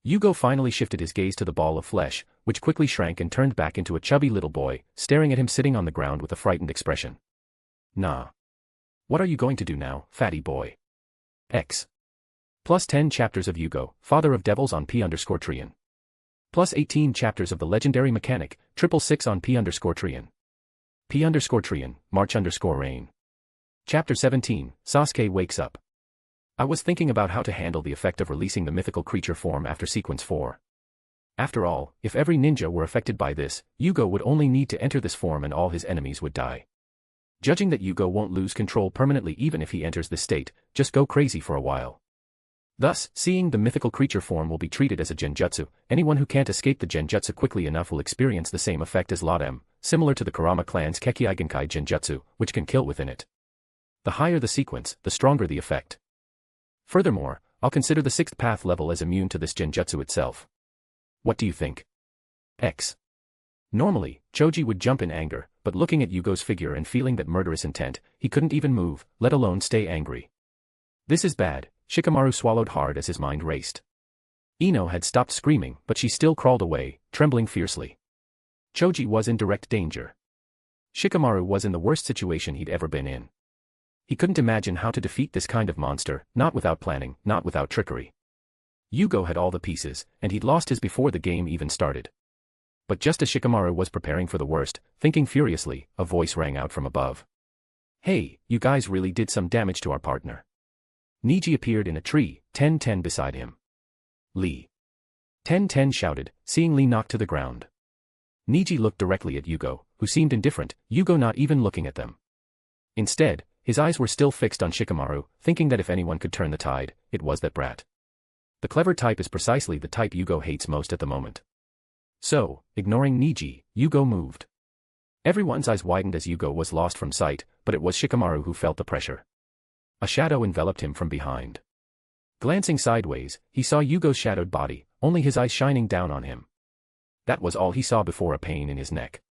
Jugo finally shifted his gaze to the ball of flesh, which quickly shrank and turned back into a chubby little boy, staring at him sitting on the ground with a frightened expression. Nah. What are you going to do now, fatty boy? X. Plus 10 chapters of Jugo, Father of Devils on P_Trian. Plus 18 chapters of the legendary mechanic, 666 on P_Trian. P_Trian, March_Rain. Chapter 17, Sasuke wakes up. I was thinking about how to handle the effect of releasing the mythical creature form after sequence 4. After all, if every ninja were affected by this, Jugo would only need to enter this form and all his enemies would die. Judging that Jugo won't lose control permanently even if he enters this state, just go crazy for a while. Thus, seeing the mythical creature form will be treated as a genjutsu, anyone who can't escape the genjutsu quickly enough will experience the same effect as LotM, similar to the Kurama clan's Kekkei-genkai genjutsu, which can kill within it. The higher the sequence, the stronger the effect. Furthermore, I'll consider the 6th path level as immune to this genjutsu itself. What do you think? X. Normally, Choji would jump in anger, but looking at Yugo's figure and feeling that murderous intent, he couldn't even move, let alone stay angry. This is bad, Shikamaru swallowed hard as his mind raced. Ino had stopped screaming, but she still crawled away, trembling fiercely. Choji was in direct danger. Shikamaru was in the worst situation he'd ever been in. He couldn't imagine how to defeat this kind of monster, not without planning, not without trickery. Jugo had all the pieces, and he'd lost his before the game even started. But just as Shikamaru was preparing for the worst, thinking furiously, a voice rang out from above. Hey, you guys really did some damage to our partner. Niji appeared in a tree, 10-10 beside him. Lee. 10-10 shouted, seeing Lee knocked to the ground. Niji looked directly at Jugo, who seemed indifferent, Jugo not even looking at them. Instead, his eyes were still fixed on Shikamaru, thinking that if anyone could turn the tide, it was that brat. The clever type is precisely the type Jugo hates most at the moment. So, ignoring Niji, Jugo moved. Everyone's eyes widened as Jugo was lost from sight, but it was Shikamaru who felt the pressure. A shadow enveloped him from behind. Glancing sideways, he saw Yugo's shadowed body, only his eyes shining down on him. That was all he saw before a pain in his neck.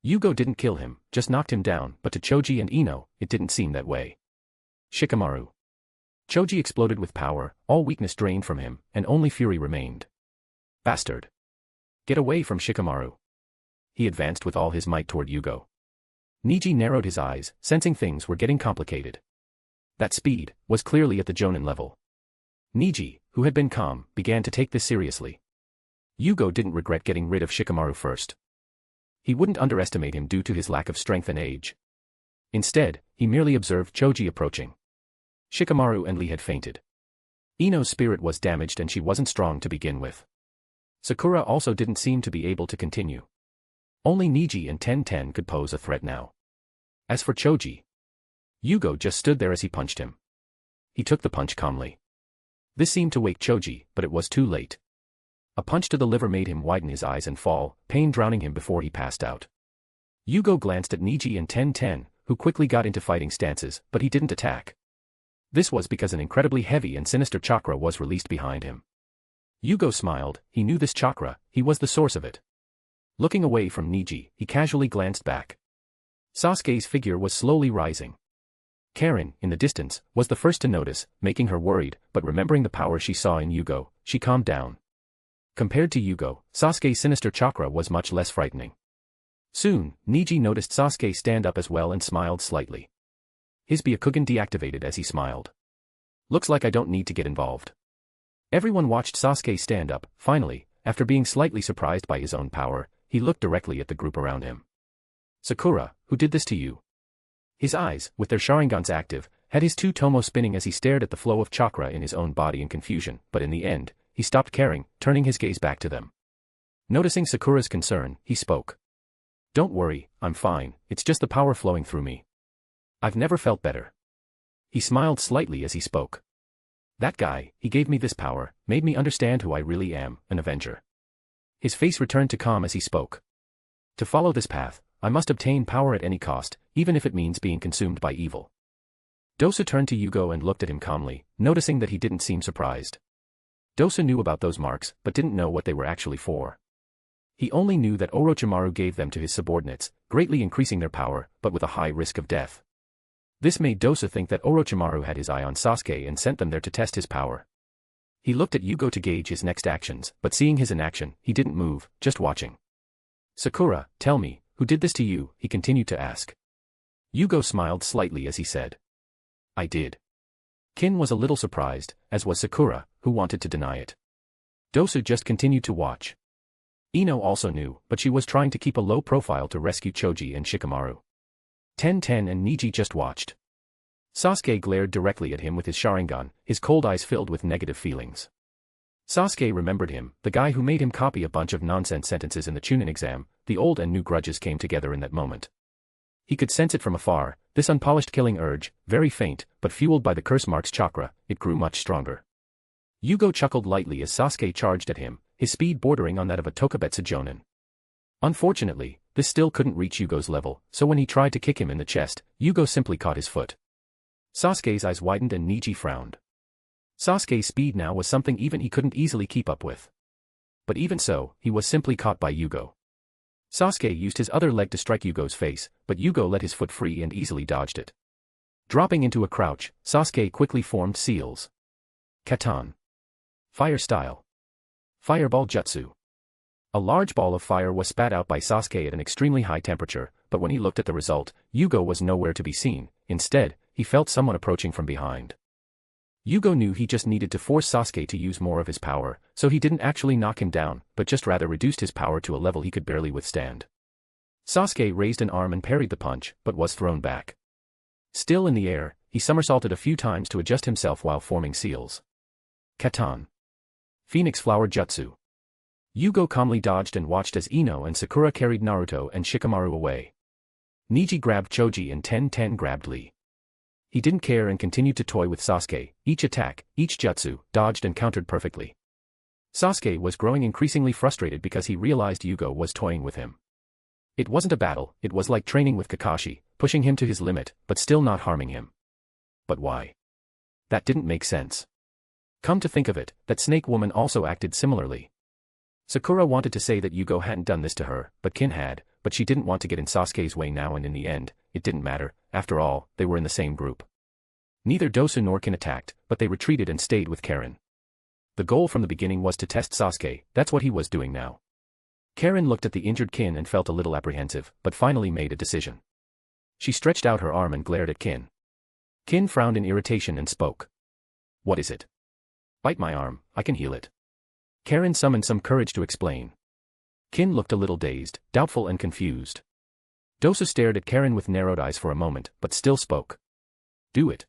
Jugo didn't kill him, just knocked him down, but to Choji and Ino, it didn't seem that way. Shikamaru. Choji exploded with power, all weakness drained from him, and only fury remained. Bastard. Get away from Shikamaru. He advanced with all his might toward Jugo. Niji narrowed his eyes, sensing things were getting complicated. That speed was clearly at the Jonin level. Niji, who had been calm, began to take this seriously. Jugo didn't regret getting rid of Shikamaru first. He wouldn't underestimate him due to his lack of strength and age. Instead, he merely observed Choji approaching. Shikamaru and Lee had fainted. Ino's spirit was damaged and she wasn't strong to begin with. Sakura also didn't seem to be able to continue. Only Niji and 10-10 could pose a threat now. As for Choji, Jugo just stood there as he punched him. He took the punch calmly. This seemed to wake Choji, but it was too late. A punch to the liver made him widen his eyes and fall, pain drowning him before he passed out. Jugo glanced at Niji and 10-10, who quickly got into fighting stances, but he didn't attack. This was because an incredibly heavy and sinister chakra was released behind him. Jugo smiled, he knew this chakra, he was the source of it. Looking away from Niji, he casually glanced back. Sasuke's figure was slowly rising. Karin, in the distance, was the first to notice, making her worried, but remembering the power she saw in Jugo, she calmed down. Compared to Jugo, Sasuke's sinister chakra was much less frightening. Soon, Niji noticed Sasuke stand up as well and smiled slightly. His Byakugan deactivated as he smiled. Looks like I don't need to get involved. Everyone watched Sasuke stand up. Finally, after being slightly surprised by his own power, he looked directly at the group around him. Sakura, who did this to you? His eyes, with their Sharingans active, had his two tomo spinning as he stared at the flow of chakra in his own body in confusion, but in the end, he stopped caring, turning his gaze back to them. Noticing Sakura's concern, he spoke. Don't worry, I'm fine, it's just the power flowing through me. I've never felt better. He smiled slightly as he spoke. That guy, he gave me this power, made me understand who I really am, an Avenger. His face returned to calm as he spoke. To follow this path, I must obtain power at any cost, even if it means being consumed by evil. Dosa turned to Jugo and looked at him calmly, noticing that he didn't seem surprised. Dosa knew about those marks, but didn't know what they were actually for. He only knew that Orochimaru gave them to his subordinates, greatly increasing their power, but with a high risk of death. This made Dosa think that Orochimaru had his eye on Sasuke and sent them there to test his power. He looked at Jugo to gauge his next actions, but seeing his inaction, he didn't move, just watching. "Sakura, tell me, who did this to you?" he continued to ask. Jugo smiled slightly as he said, "I did." Kin was a little surprised, as was Sakura, who wanted to deny it. Dosa just continued to watch. Ino also knew, but she was trying to keep a low profile to rescue Choji and Shikamaru. Ten and Niji just watched. Sasuke glared directly at him with his Sharingan, his cold eyes filled with negative feelings. Sasuke remembered him, the guy who made him copy a bunch of nonsense sentences in the Chunin exam. The old and new grudges came together in that moment. He could sense it from afar, this unpolished killing urge, very faint, but fueled by the curse mark's chakra, it grew much stronger. Jugo chuckled lightly as Sasuke charged at him, his speed bordering on that of a Tokubetsu Jonin. Unfortunately, this still couldn't reach Yugo's level, so when he tried to kick him in the chest, Jugo simply caught his foot. Sasuke's eyes widened and Niji frowned. Sasuke's speed now was something even he couldn't easily keep up with. But even so, he was simply caught by Jugo. Sasuke used his other leg to strike Yugo's face, but Jugo let his foot free and easily dodged it. Dropping into a crouch, Sasuke quickly formed seals. Katan. Fire style. Fireball jutsu. A large ball of fire was spat out by Sasuke at an extremely high temperature, but when he looked at the result, Jugo was nowhere to be seen. Instead, he felt someone approaching from behind. Jugo knew he just needed to force Sasuke to use more of his power, so he didn't actually knock him down, but just rather reduced his power to a level he could barely withstand. Sasuke raised an arm and parried the punch, but was thrown back. Still in the air, he somersaulted a few times to adjust himself while forming seals. Katan. Phoenix Flower Jutsu. Jugo calmly dodged and watched as Ino and Sakura carried Naruto and Shikamaru away. Niji grabbed Choji and Ten grabbed Lee. He didn't care and continued to toy with Sasuke, each attack, each jutsu, dodged and countered perfectly. Sasuke was growing increasingly frustrated because he realized Jugo was toying with him. It wasn't a battle, it was like training with Kakashi, pushing him to his limit, but still not harming him. But why? That didn't make sense. Come to think of it, that snake woman also acted similarly. Sakura wanted to say that Jugo hadn't done this to her, but Kin had, but she didn't want to get in Sasuke's way now and in the end, it didn't matter, after all, they were in the same group. Neither Dosa nor Kin attacked, but they retreated and stayed with Karin. The goal from the beginning was to test Sasuke, that's what he was doing now. Karin looked at the injured Kin and felt a little apprehensive, but finally made a decision. She stretched out her arm and glared at Kin. Kin frowned in irritation and spoke. "What is it?" "Bite my arm, I can heal it." Karin summoned some courage to explain. Kin looked a little dazed, doubtful and confused. Dosa stared at Karin with narrowed eyes for a moment, but still spoke. "Do it."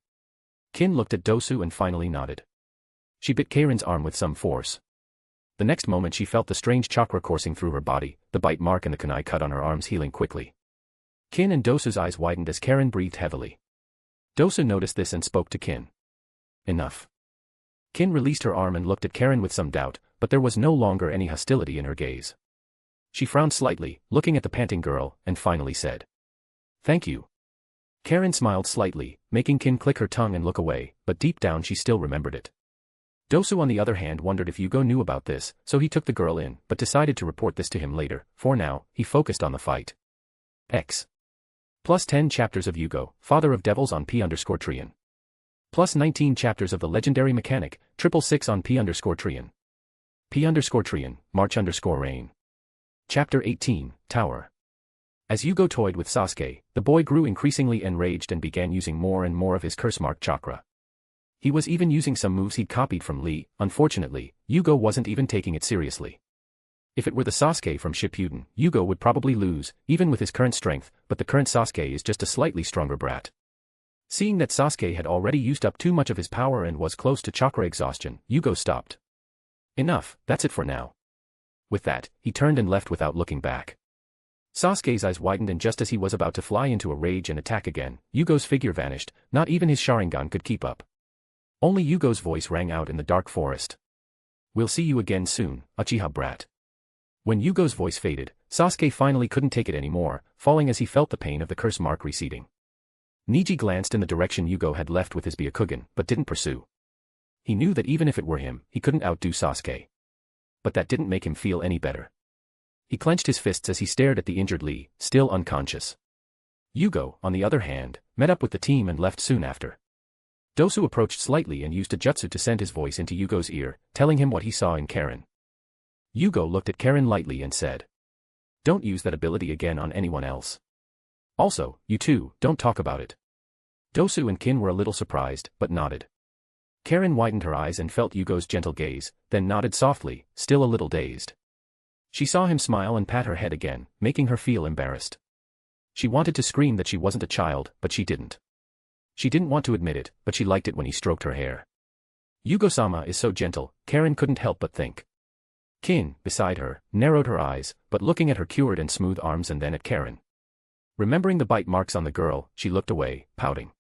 Kin looked at Dosu and finally nodded. She bit Karin's arm with some force. The next moment she felt the strange chakra coursing through her body, the bite mark and the kunai cut on her arms healing quickly. Kin and Dosu's eyes widened as Karin breathed heavily. Dosa noticed this and spoke to Kin. "Enough." Kin released her arm and looked at Karin with some doubt, but there was no longer any hostility in her gaze. She frowned slightly, looking at the panting girl, and finally said, "Thank you." Karin smiled slightly, making Kin click her tongue and look away, but deep down she still remembered it. Dosu on the other hand wondered if Jugo knew about this, so he took the girl in, but decided to report this to him later. For now, he focused on the fight. X. +10 chapters of Jugo, Father of Devils on P_Trian. +19 chapters of the legendary mechanic, 666 on P_Trian. P_Trian, March_Rain. Chapter 18, Tower. As Jugo toyed with Sasuke, the boy grew increasingly enraged and began using more and more of his curse mark chakra. He was even using some moves he'd copied from Lee. Unfortunately, Jugo wasn't even taking it seriously. If it were the Sasuke from Shippuden, Jugo would probably lose, even with his current strength, but the current Sasuke is just a slightly stronger brat. Seeing that Sasuke had already used up too much of his power and was close to chakra exhaustion, Jugo stopped. "Enough, that's it for now." With that, he turned and left without looking back. Sasuke's eyes widened and just as he was about to fly into a rage and attack again, Yugo's figure vanished, not even his Sharingan could keep up. Only Yugo's voice rang out in the dark forest. "We'll see you again soon, Uchiha brat." When Yugo's voice faded, Sasuke finally couldn't take it anymore, falling as he felt the pain of the curse mark receding. Niji glanced in the direction Jugo had left with his Byakugan, but didn't pursue. He knew that even if it were him, he couldn't outdo Sasuke. But that didn't make him feel any better. He clenched his fists as he stared at the injured Lee, still unconscious. Jugo, on the other hand, met up with the team and left soon after. Dosu approached slightly and used a jutsu to send his voice into Yugo's ear, telling him what he saw in Karen. Jugo looked at Karen lightly and said, "Don't use that ability again on anyone else. Also, you two, don't talk about it." Dosu and Kin were a little surprised, but nodded. Karen widened her eyes and felt Yugo's gentle gaze, then nodded softly, still a little dazed. She saw him smile and pat her head again, making her feel embarrassed. She wanted to scream that she wasn't a child, but she didn't. She didn't want to admit it, but she liked it when he stroked her hair. Yugo-sama is so gentle, Karen couldn't help but think. Kin, beside her, narrowed her eyes, but looking at her cured and smooth arms and then at Karen. Remembering the bite marks on the girl, she looked away, pouting.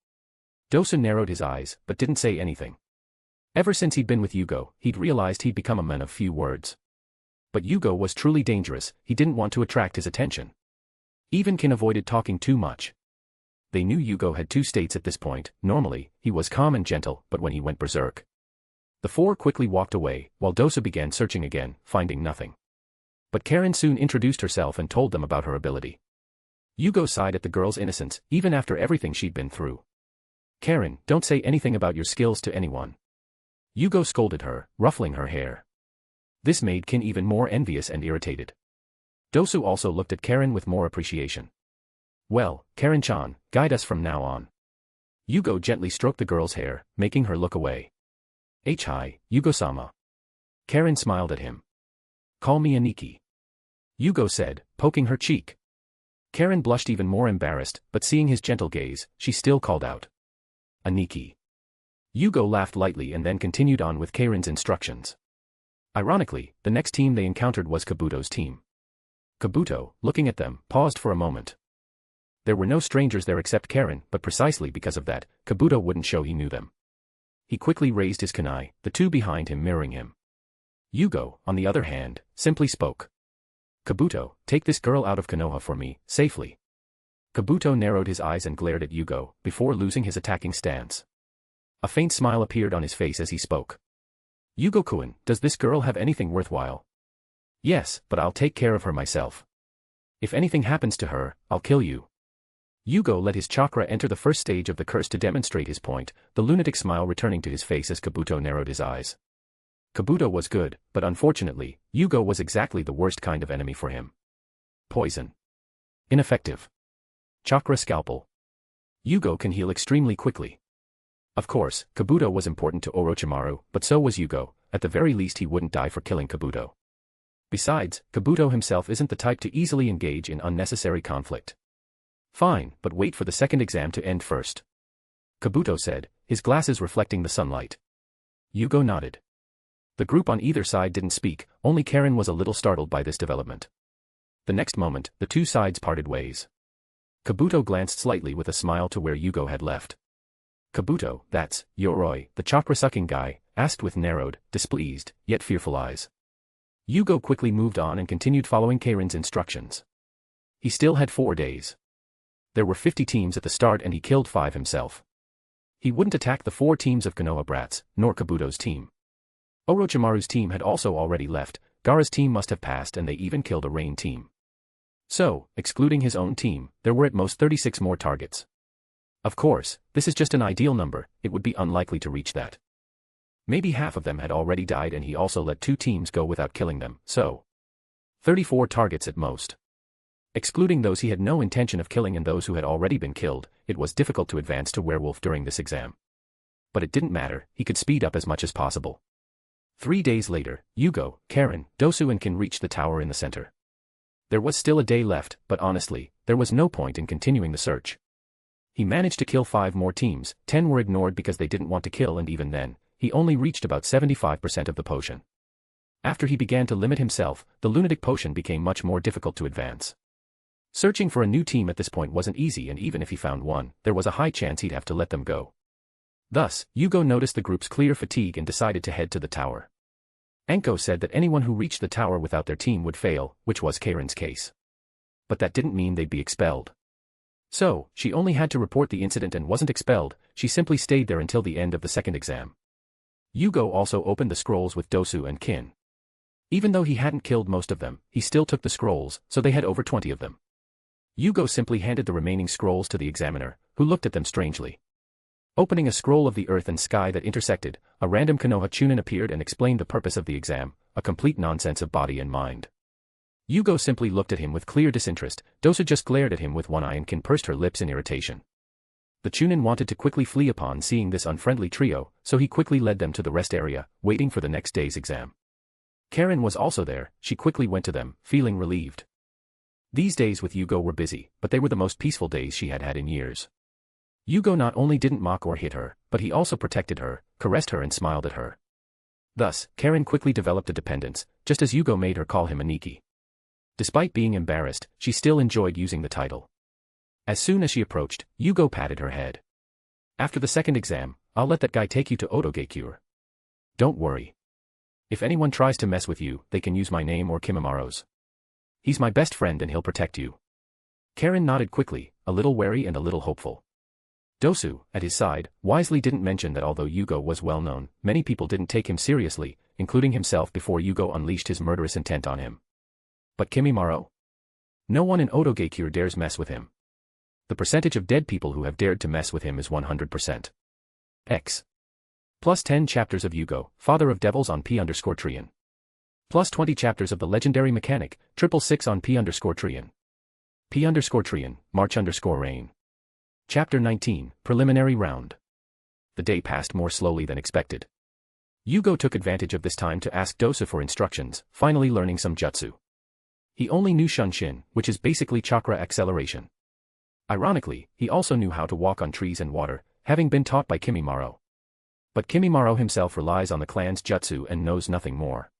Dosu narrowed his eyes, but didn't say anything. Ever since he'd been with Jugo, he'd realized he'd become a man of few words. But Jugo was truly dangerous, he didn't want to attract his attention. Even Kin avoided talking too much. They knew Jugo had two states at this point. Normally, he was calm and gentle, but when he went berserk. The four quickly walked away, while Dosu began searching again, finding nothing. But Karen soon introduced herself and told them about her ability. Jugo sighed at the girl's innocence, even after everything she'd been through. "Karen, don't say anything about your skills to anyone." Jugo scolded her, ruffling her hair. This made Kin even more envious and irritated. Dosu also looked at Karen with more appreciation. "Well, Karen-chan, guide us from now on." Jugo gently stroked the girl's hair, making her look away. "Hi, Jugo-sama." Karen smiled at him. "Call me Aniki." Jugo said, poking her cheek. Karen blushed even more embarrassed, but seeing his gentle gaze, she still called out, "Aniki." Jugo laughed lightly and then continued on with Karen's instructions. Ironically, the next team they encountered was Kabuto's team. Kabuto, looking at them, paused for a moment. There were no strangers there except Karen, but precisely because of that, Kabuto wouldn't show he knew them. He quickly raised his kunai, the two behind him mirroring him. Jugo, on the other hand, simply spoke. "Kabuto, take this girl out of Konoha for me, safely." Kabuto narrowed his eyes and glared at Jugo, before losing his attacking stance. A faint smile appeared on his face as he spoke. "Jugo-kun, does this girl have anything worthwhile?" "Yes, but I'll take care of her myself. If anything happens to her, I'll kill you." Jugo let his chakra enter the first stage of the curse to demonstrate his point, the lunatic smile returning to his face as Kabuto narrowed his eyes. Kabuto was good, but unfortunately, Jugo was exactly the worst kind of enemy for him. Poison. Ineffective. Chakra scalpel. Jugo can heal extremely quickly. Of course, Kabuto was important to Orochimaru, but so was Jugo. At the very least he wouldn't die for killing Kabuto. Besides, Kabuto himself isn't the type to easily engage in unnecessary conflict. "Fine, but wait for the second exam to end first," Kabuto said, his glasses reflecting the sunlight. Jugo nodded. The group on either side didn't speak, only Karen was a little startled by this development. The next moment, the two sides parted ways. Kabuto glanced slightly with a smile to where Jugo had left. "Kabuto, that's Yoroi, the chakra-sucking guy," asked with narrowed, displeased, yet fearful eyes. Jugo quickly moved on and continued following Karen's instructions. He still had 4 days. There were 50 teams at the start and he killed 5 himself. He wouldn't attack the 4 teams of Konoha brats, nor Kabuto's team. Orochimaru's team had also already left, Gaara's team must have passed and they even killed a Rain team. So, excluding his own team, there were at most 36 more targets. Of course, this is just an ideal number, it would be unlikely to reach that. Maybe half of them had already died and he also let 2 teams go without killing them, so 34 targets at most. Excluding those he had no intention of killing and those who had already been killed, it was difficult to advance to werewolf during this exam. But it didn't matter, he could speed up as much as possible. 3 days later, Jugo, Karen, Dosu and Kin reached the tower in the center. There was still a day left, but honestly, there was no point in continuing the search. He managed to kill 5 more teams, 10 were ignored because they didn't want to kill and even then, he only reached about 75% of the potion. After he began to limit himself, the lunatic potion became much more difficult to advance. Searching for a new team at this point wasn't easy and even if he found one, there was a high chance he'd have to let them go. Thus, Jugo noticed the group's clear fatigue and decided to head to the tower. Enko said that anyone who reached the tower without their team would fail, which was Karen's case. But that didn't mean they'd be expelled. So, she only had to report the incident and wasn't expelled, she simply stayed there until the end of the second exam. Jugo also opened the scrolls with Dosu and Kin. Even though he hadn't killed most of them, he still took the scrolls, so they had over 20 of them. Jugo simply handed the remaining scrolls to the examiner, who looked at them strangely. Opening a scroll of the earth and sky that intersected, a random Konoha Chunin appeared and explained the purpose of the exam, a complete nonsense of body and mind. Jugo simply looked at him with clear disinterest. Dosu just glared at him with one eye and Kin pursed her lips in irritation. The Chunin wanted to quickly flee upon seeing this unfriendly trio, so he quickly led them to the rest area, waiting for the next day's exam. Karen was also there. She quickly went to them, feeling relieved. These days with Jugo were busy, but they were the most peaceful days she had had in years. Jugo not only didn't mock or hit her, but he also protected her, caressed her and smiled at her. Thus, Karen quickly developed a dependence, just as Jugo made her call him Aniki. Despite being embarrassed, she still enjoyed using the title. As soon as she approached, Jugo patted her head. After the second exam, I'll let that guy take you to Otogekure. Don't worry. If anyone tries to mess with you, they can use my name or Kimimara's. He's my best friend and he'll protect you. Karen nodded quickly, a little wary and a little hopeful. Dosu, at his side, wisely didn't mention that although Jugo was well known, many people didn't take him seriously, including himself before Jugo unleashed his murderous intent on him. But Kimimaro? No one in Otogekure dares mess with him. The percentage of dead people who have dared to mess with him is 100%. X. Plus 10 chapters of Jugo, Father of Devils on P_Trian. Plus 20 chapters of the legendary mechanic, 666 on P_Trian. P_Trian, March_Rain. Chapter 19, Preliminary Round. The day passed more slowly than expected. Jugo took advantage of this time to ask Dosu for instructions, finally learning some jutsu. He only knew Shunshin, which is basically chakra acceleration. Ironically, he also knew how to walk on trees and water, having been taught by Kimimaro. But Kimimaro himself relies on the clan's jutsu and knows nothing more.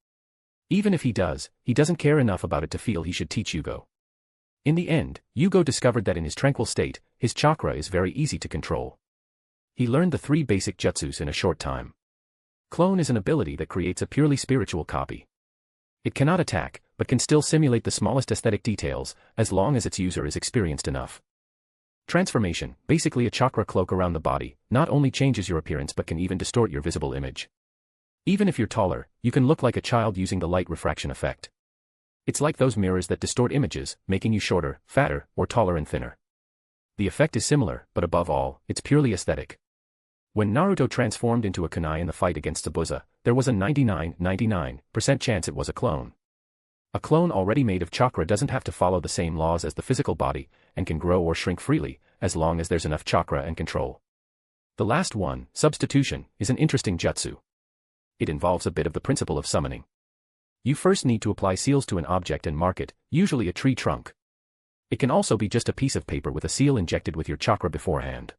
Even if he does, he doesn't care enough about it to feel he should teach Jugo. In the end, Jugo discovered that in his tranquil state, his chakra is very easy to control. He learned the 3 basic jutsus in a short time. Clone is an ability that creates a purely spiritual copy. It cannot attack, but can still simulate the smallest aesthetic details, as long as its user is experienced enough. Transformation, basically a chakra cloak around the body, not only changes your appearance but can even distort your visible image. Even if you're taller, you can look like a child using the light refraction effect. It's like those mirrors that distort images, making you shorter, fatter, or taller and thinner. The effect is similar, but above all, it's purely aesthetic. When Naruto transformed into a kunai in the fight against Zabuza, there was a 99% chance it was a clone. A clone already made of chakra doesn't have to follow the same laws as the physical body, and can grow or shrink freely, as long as there's enough chakra and control. The last one, substitution, is an interesting jutsu. It involves a bit of the principle of summoning. You first need to apply seals to an object and mark it, usually a tree trunk. It can also be just a piece of paper with a seal injected with your chakra beforehand.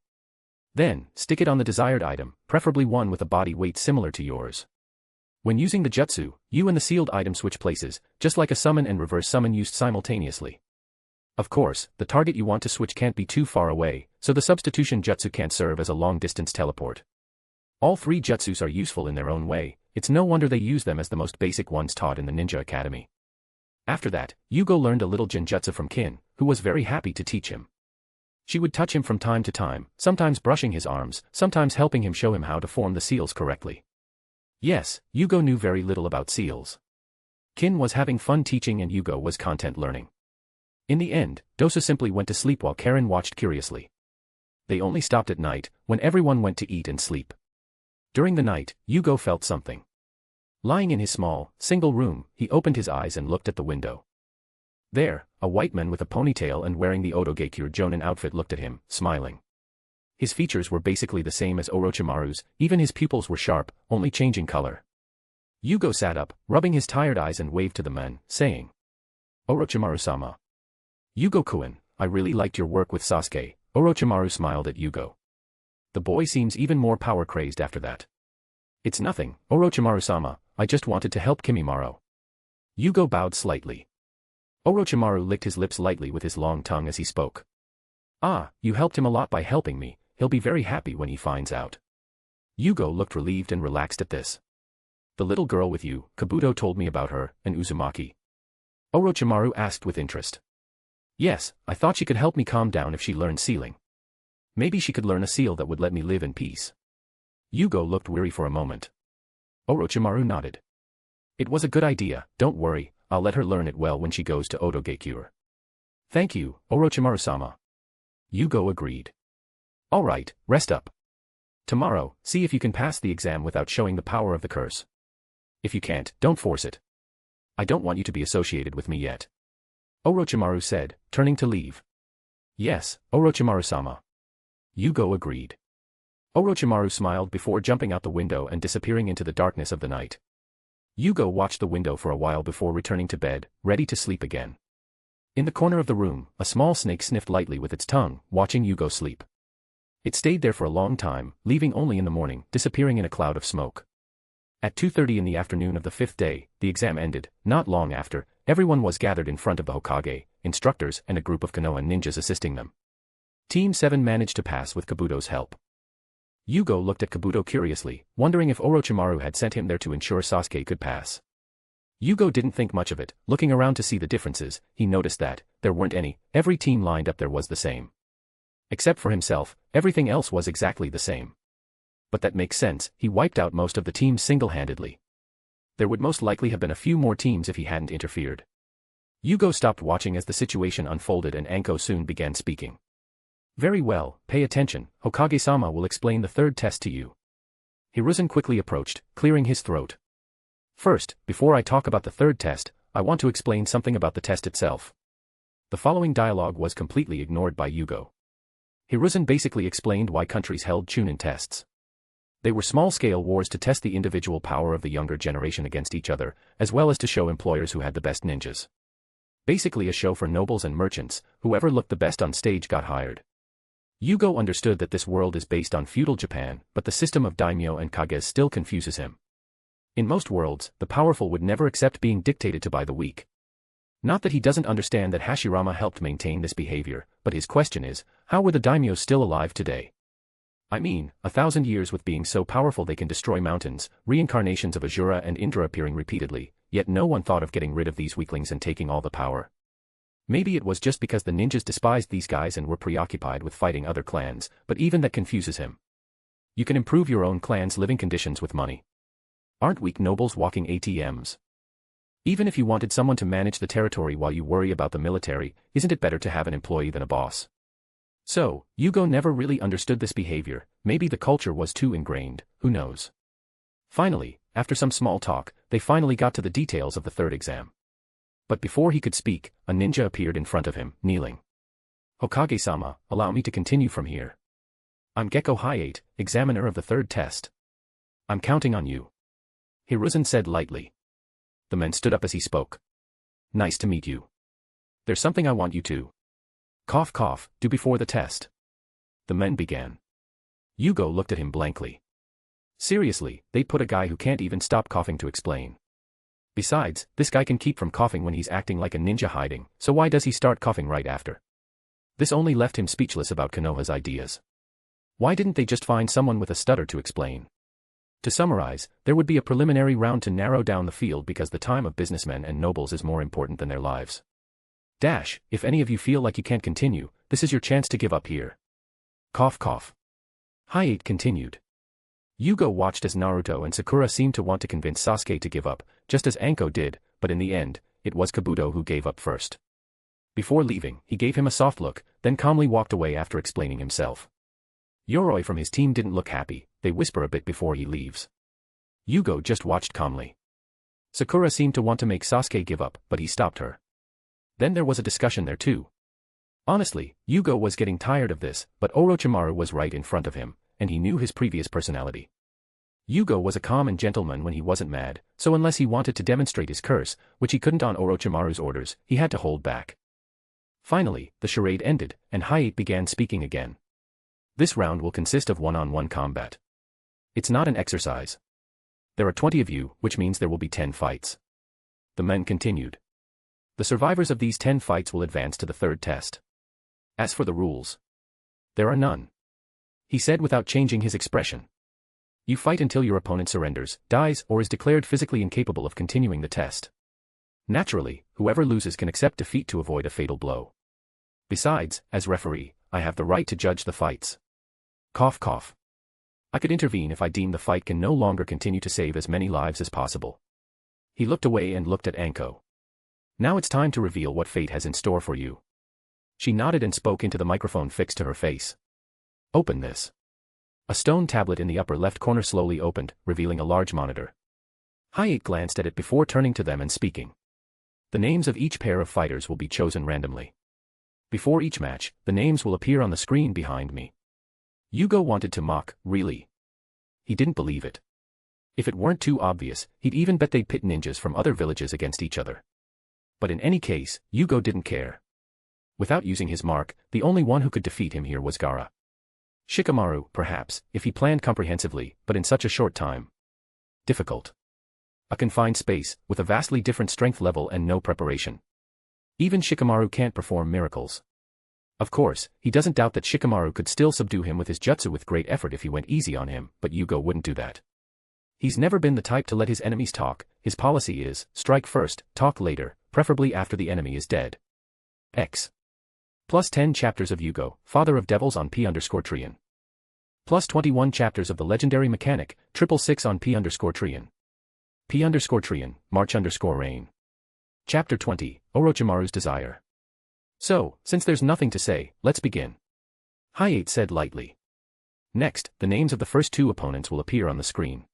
Then, stick it on the desired item, preferably one with a body weight similar to yours. When using the jutsu, you and the sealed item switch places, just like a summon and reverse summon used simultaneously. Of course, the target you want to switch can't be too far away, so the substitution jutsu can't serve as a long-distance teleport. All 3 jutsus are useful in their own way, it's no wonder they use them as the most basic ones taught in the Ninja Academy. After that, Jugo learned a little genjutsu from Kin, who was very happy to teach him. She would touch him from time to time, sometimes brushing his arms, sometimes helping him show him how to form the seals correctly. Yes, Jugo knew very little about seals. Kin was having fun teaching and Jugo was content learning. In the end, Dosu simply went to sleep while Karen watched curiously. They only stopped at night, when everyone went to eat and sleep. During the night, Jugo felt something. Lying in his small, single room, he opened his eyes and looked at the window. There, a white man with a ponytail and wearing the Otogekure Jonin outfit looked at him, smiling. His features were basically the same as Orochimaru's, even his pupils were sharp, only changing color. Jugo sat up, rubbing his tired eyes and waved to the man, saying, "Orochimaru-sama." "Jugo-kun, I really liked your work with Sasuke." Orochimaru smiled at Jugo. The boy seems even more power-crazed after that. "It's nothing, Orochimaru-sama, I just wanted to help Kimimaro." Jugo bowed slightly. Orochimaru licked his lips lightly with his long tongue as he spoke. "Ah, you helped him a lot by helping me, he'll be very happy when he finds out." Jugo looked relieved and relaxed at this. "The little girl with you, Kabuto told me about her, and Uzumaki." Orochimaru asked with interest. "Yes, I thought she could help me calm down if she learned sealing. Maybe she could learn a seal that would let me live in peace." Jugo looked weary for a moment. Orochimaru nodded. It was a good idea, don't worry, I'll let her learn it well when she goes to Odogekure. Thank you, Orochimaru-sama. Jugo agreed. Alright, rest up. Tomorrow, see if you can pass the exam without showing the power of the curse. If you can't, don't force it. I don't want you to be associated with me yet. Orochimaru said, turning to leave. Yes, Orochimaru-sama. Jugo agreed. Orochimaru smiled before jumping out the window and disappearing into the darkness of the night. Jugo watched the window for a while before returning to bed, ready to sleep again. In the corner of the room, a small snake sniffed lightly with its tongue, watching Jugo sleep. It stayed there for a long time, leaving only in the morning, disappearing in a cloud of smoke. At 2:30 in the afternoon of the 5th day, the exam ended. Not long after, everyone was gathered in front of the Hokage, instructors and a group of Konoha ninjas assisting them. Team 7 managed to pass with Kabuto's help. Jugo looked at Kabuto curiously, wondering if Orochimaru had sent him there to ensure Sasuke could pass. Jugo didn't think much of it. Looking around to see the differences, he noticed that there weren't any. Every team lined up there was the same. Except for himself, everything else was exactly the same. But that makes sense, he wiped out most of the teams single-handedly. There would most likely have been a few more teams if he hadn't interfered. Jugo stopped watching as the situation unfolded and Anko soon began speaking. Very well, pay attention, Hokage-sama will explain the third test to you. Hiruzen quickly approached, clearing his throat. First, before I talk about the third test, I want to explain something about the test itself. The following dialogue was completely ignored by Jugo. Hiruzen basically explained why countries held Chunin tests. They were small-scale wars to test the individual power of the younger generation against each other, as well as to show employers who had the best ninjas. Basically a show for nobles and merchants, whoever looked the best on stage got hired. Jugo understood that this world is based on feudal Japan, but the system of daimyo and kages still confuses him. In most worlds, the powerful would never accept being dictated to by the weak. Not that he doesn't understand that Hashirama helped maintain this behavior, but his question is, how were the daimyos still alive today? I mean, 1,000 years with being so powerful they can destroy mountains, reincarnations of Asura and Indra appearing repeatedly, yet no one thought of getting rid of these weaklings and taking all the power. Maybe it was just because the ninjas despised these guys and were preoccupied with fighting other clans, but even that confuses him. You can improve your own clan's living conditions with money. Aren't weak nobles walking ATMs? Even if you wanted someone to manage the territory while you worry about the military, isn't it better to have an employee than a boss? So, Jugo never really understood this behavior, maybe the culture was too ingrained, who knows. Finally, after some small talk, they finally got to the details of the third exam. But before he could speak, a ninja appeared in front of him, kneeling. Hokage-sama, allow me to continue from here. I'm Gecko Hayate, examiner of the third test. I'm counting on you. Hiruzen said lightly. The man stood up as he spoke. Nice to meet you. There's something I want you to do before the test. The men began. Jugo looked at him blankly. Seriously, they put a guy who can't even stop coughing to explain. Besides, this guy can keep from coughing when he's acting like a ninja hiding, so why does he start coughing right after? This only left him speechless about Konoha's ideas. Why didn't they just find someone with a stutter to explain? To summarize, there would be a preliminary round to narrow down the field because the time of businessmen and nobles is more important than their lives. If any of you feel like you can't continue, this is your chance to give up here. Cough cough. Hayate continued. Jugo watched as Naruto and Sakura seemed to want to convince Sasuke to give up, just as Anko did, but in the end, it was Kabuto who gave up first. Before leaving, he gave him a soft look, then calmly walked away after explaining himself. Yoroi from his team didn't look happy, they whisper a bit before he leaves. Jugo just watched calmly. Sakura seemed to want to make Sasuke give up, but he stopped her. Then there was a discussion there too. Honestly, Jugo was getting tired of this, but Orochimaru was right in front of him, and he knew his previous personality. Jugo was a calm and gentleman when he wasn't mad, so unless he wanted to demonstrate his curse, which he couldn't on Orochimaru's orders, he had to hold back. Finally, the charade ended, and Hayate began speaking again. This round will consist of one-on-one combat. It's not an exercise. There are 20 of you, which means there will be 10 fights. The men continued. The survivors of these 10 fights will advance to the third test. As for the rules, there are none. He said without changing his expression. You fight until your opponent surrenders, dies, or is declared physically incapable of continuing the test. Naturally, whoever loses can accept defeat to avoid a fatal blow. Besides, as referee, I have the right to judge the fights. Cough cough. I could intervene if I deem the fight can no longer continue to save as many lives as possible. He looked away and looked at Anko. Now it's time to reveal what fate has in store for you. She nodded and spoke into the microphone fixed to her face. Open this. A stone tablet in the upper left corner slowly opened, revealing a large monitor. Hayate glanced at it before turning to them and speaking. The names of each pair of fighters will be chosen randomly. Before each match, the names will appear on the screen behind me. Jugo wanted to mock, really. He didn't believe it. If it weren't too obvious, he'd even bet they'd pit ninjas from other villages against each other. But in any case, Jugo didn't care. Without using his mark, the only one who could defeat him here was Gaara. Shikamaru, perhaps, if he planned comprehensively, but in such a short time. Difficult. A confined space, with a vastly different strength level and no preparation. Even Shikamaru can't perform miracles. Of course, he doesn't doubt that Shikamaru could still subdue him with his jutsu with great effort if he went easy on him, but Jugo wouldn't do that. He's never been the type to let his enemies talk. His policy is, strike first, talk later, preferably after the enemy is dead. X. Plus 10 chapters of Jugo, Father of Devils on P_Trian. Plus 21 chapters of the legendary mechanic, 666 on P_Trian. P_Trian, March_Rain. Chapter 20, Orochimaru's Desire. So, since there's nothing to say, let's begin. Hayate said lightly. Next, the names of the first two opponents will appear on the screen.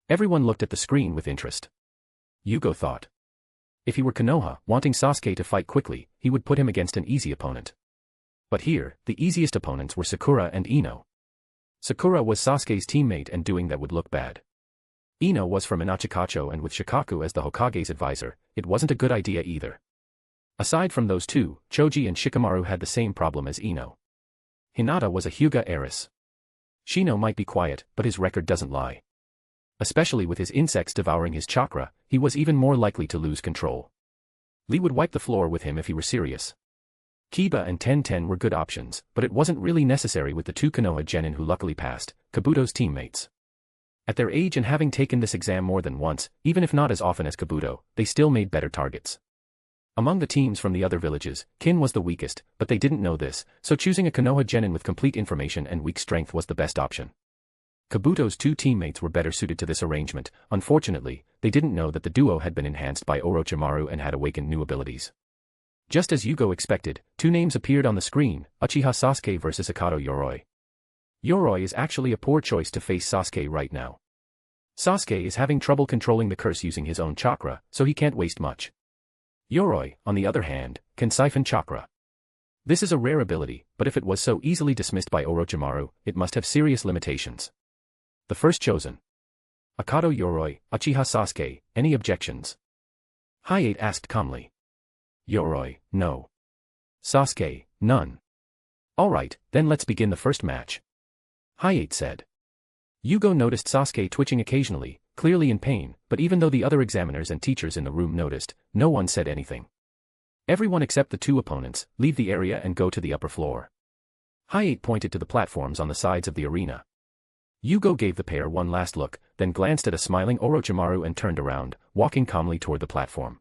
Everyone looked at the screen with interest. Jugo thought. If he were Konoha, wanting Sasuke to fight quickly, he would put him against an easy opponent. But here, the easiest opponents were Sakura and Ino. Sakura was Sasuke's teammate and doing that would look bad. Ino was from Inachikacho and with Shikaku as the Hokage's advisor, it wasn't a good idea either. Aside from those two, Choji and Shikamaru had the same problem as Ino. Hinata was a Hyuga heiress. Shino might be quiet, but his record doesn't lie. Especially with his insects devouring his chakra, he was even more likely to lose control. Lee would wipe the floor with him if he were serious. Kiba and Ten were good options, but it wasn't really necessary with the two Konoha genin who luckily passed, Kabuto's teammates. At their age and having taken this exam more than once, even if not as often as Kabuto, they still made better targets. Among the teams from the other villages, Kin was the weakest, but they didn't know this, so choosing a Konoha genin with complete information and weak strength was the best option. Kabuto's two teammates were better suited to this arrangement. Unfortunately, they didn't know that the duo had been enhanced by Orochimaru and had awakened new abilities. Just as Jugo expected, two names appeared on the screen, Uchiha Sasuke versus Akato Yoroi. Yoroi is actually a poor choice to face Sasuke right now. Sasuke is having trouble controlling the curse using his own chakra, so he can't waste much. Yoroi, on the other hand, can siphon chakra. This is a rare ability, but if it was so easily dismissed by Orochimaru, it must have serious limitations. The first chosen. Akato Yoroi, Uchiha Sasuke, any objections? Hayate asked calmly. Yoroi, no. Sasuke, none. Alright, then let's begin the first match. Hayate said. Jugo noticed Sasuke twitching occasionally, clearly in pain, but even though the other examiners and teachers in the room noticed, no one said anything. Everyone except the two opponents, leave the area and go to the upper floor. Hayate pointed to the platforms on the sides of the arena. Jugo gave the pair one last look, then glanced at a smiling Orochimaru and turned around, walking calmly toward the platform.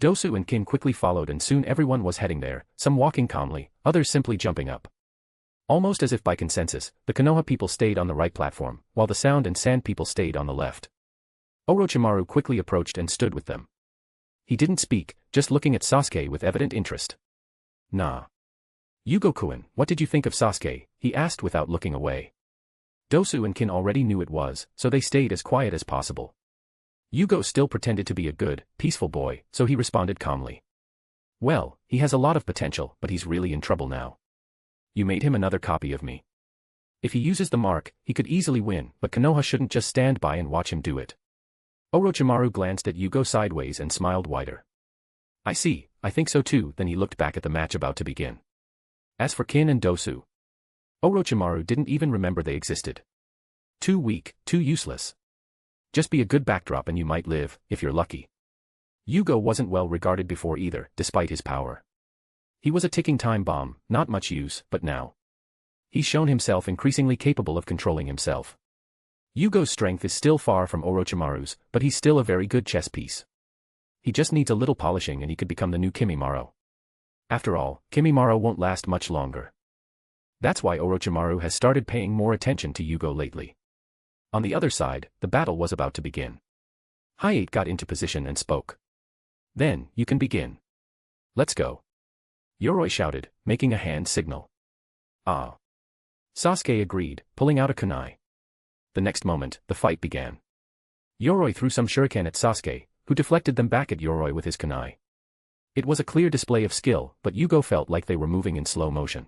Dosu and Kin quickly followed and soon everyone was heading there, some walking calmly, others simply jumping up. Almost as if by consensus, the Konoha people stayed on the right platform, while the Sound and Sand people stayed on the left. Orochimaru quickly approached and stood with them. He didn't speak, just looking at Sasuke with evident interest. Nah. Jugo-kun, what did you think of Sasuke? He asked without looking away. Dosu and Kin already knew it was, so they stayed as quiet as possible. Jugo still pretended to be a good, peaceful boy, so he responded calmly. Well, he has a lot of potential, but he's really in trouble now. You made him another copy of me. If he uses the mark, he could easily win, but Konoha shouldn't just stand by and watch him do it. Orochimaru glanced at Jugo sideways and smiled wider. I see, I think so too. Then he looked back at the match about to begin. As for Kin and Dosu, Orochimaru didn't even remember they existed. Too weak, too useless. Just be a good backdrop and you might live, if you're lucky. Jugo wasn't well regarded before either, despite his power. He was a ticking time bomb, not much use, but now. He's shown himself increasingly capable of controlling himself. Yugo's strength is still far from Orochimaru's, but he's still a very good chess piece. He just needs a little polishing and he could become the new Kimimaro. After all, Kimimaro won't last much longer. That's why Orochimaru has started paying more attention to Jugo lately. On the other side, the battle was about to begin. Hayate got into position and spoke. Then, you can begin. Let's go. Yoroi shouted, making a hand signal. Ah. Sasuke agreed, pulling out a kunai. The next moment, the fight began. Yoroi threw some shuriken at Sasuke, who deflected them back at Yoroi with his kunai. It was a clear display of skill, but Jugo felt like they were moving in slow motion.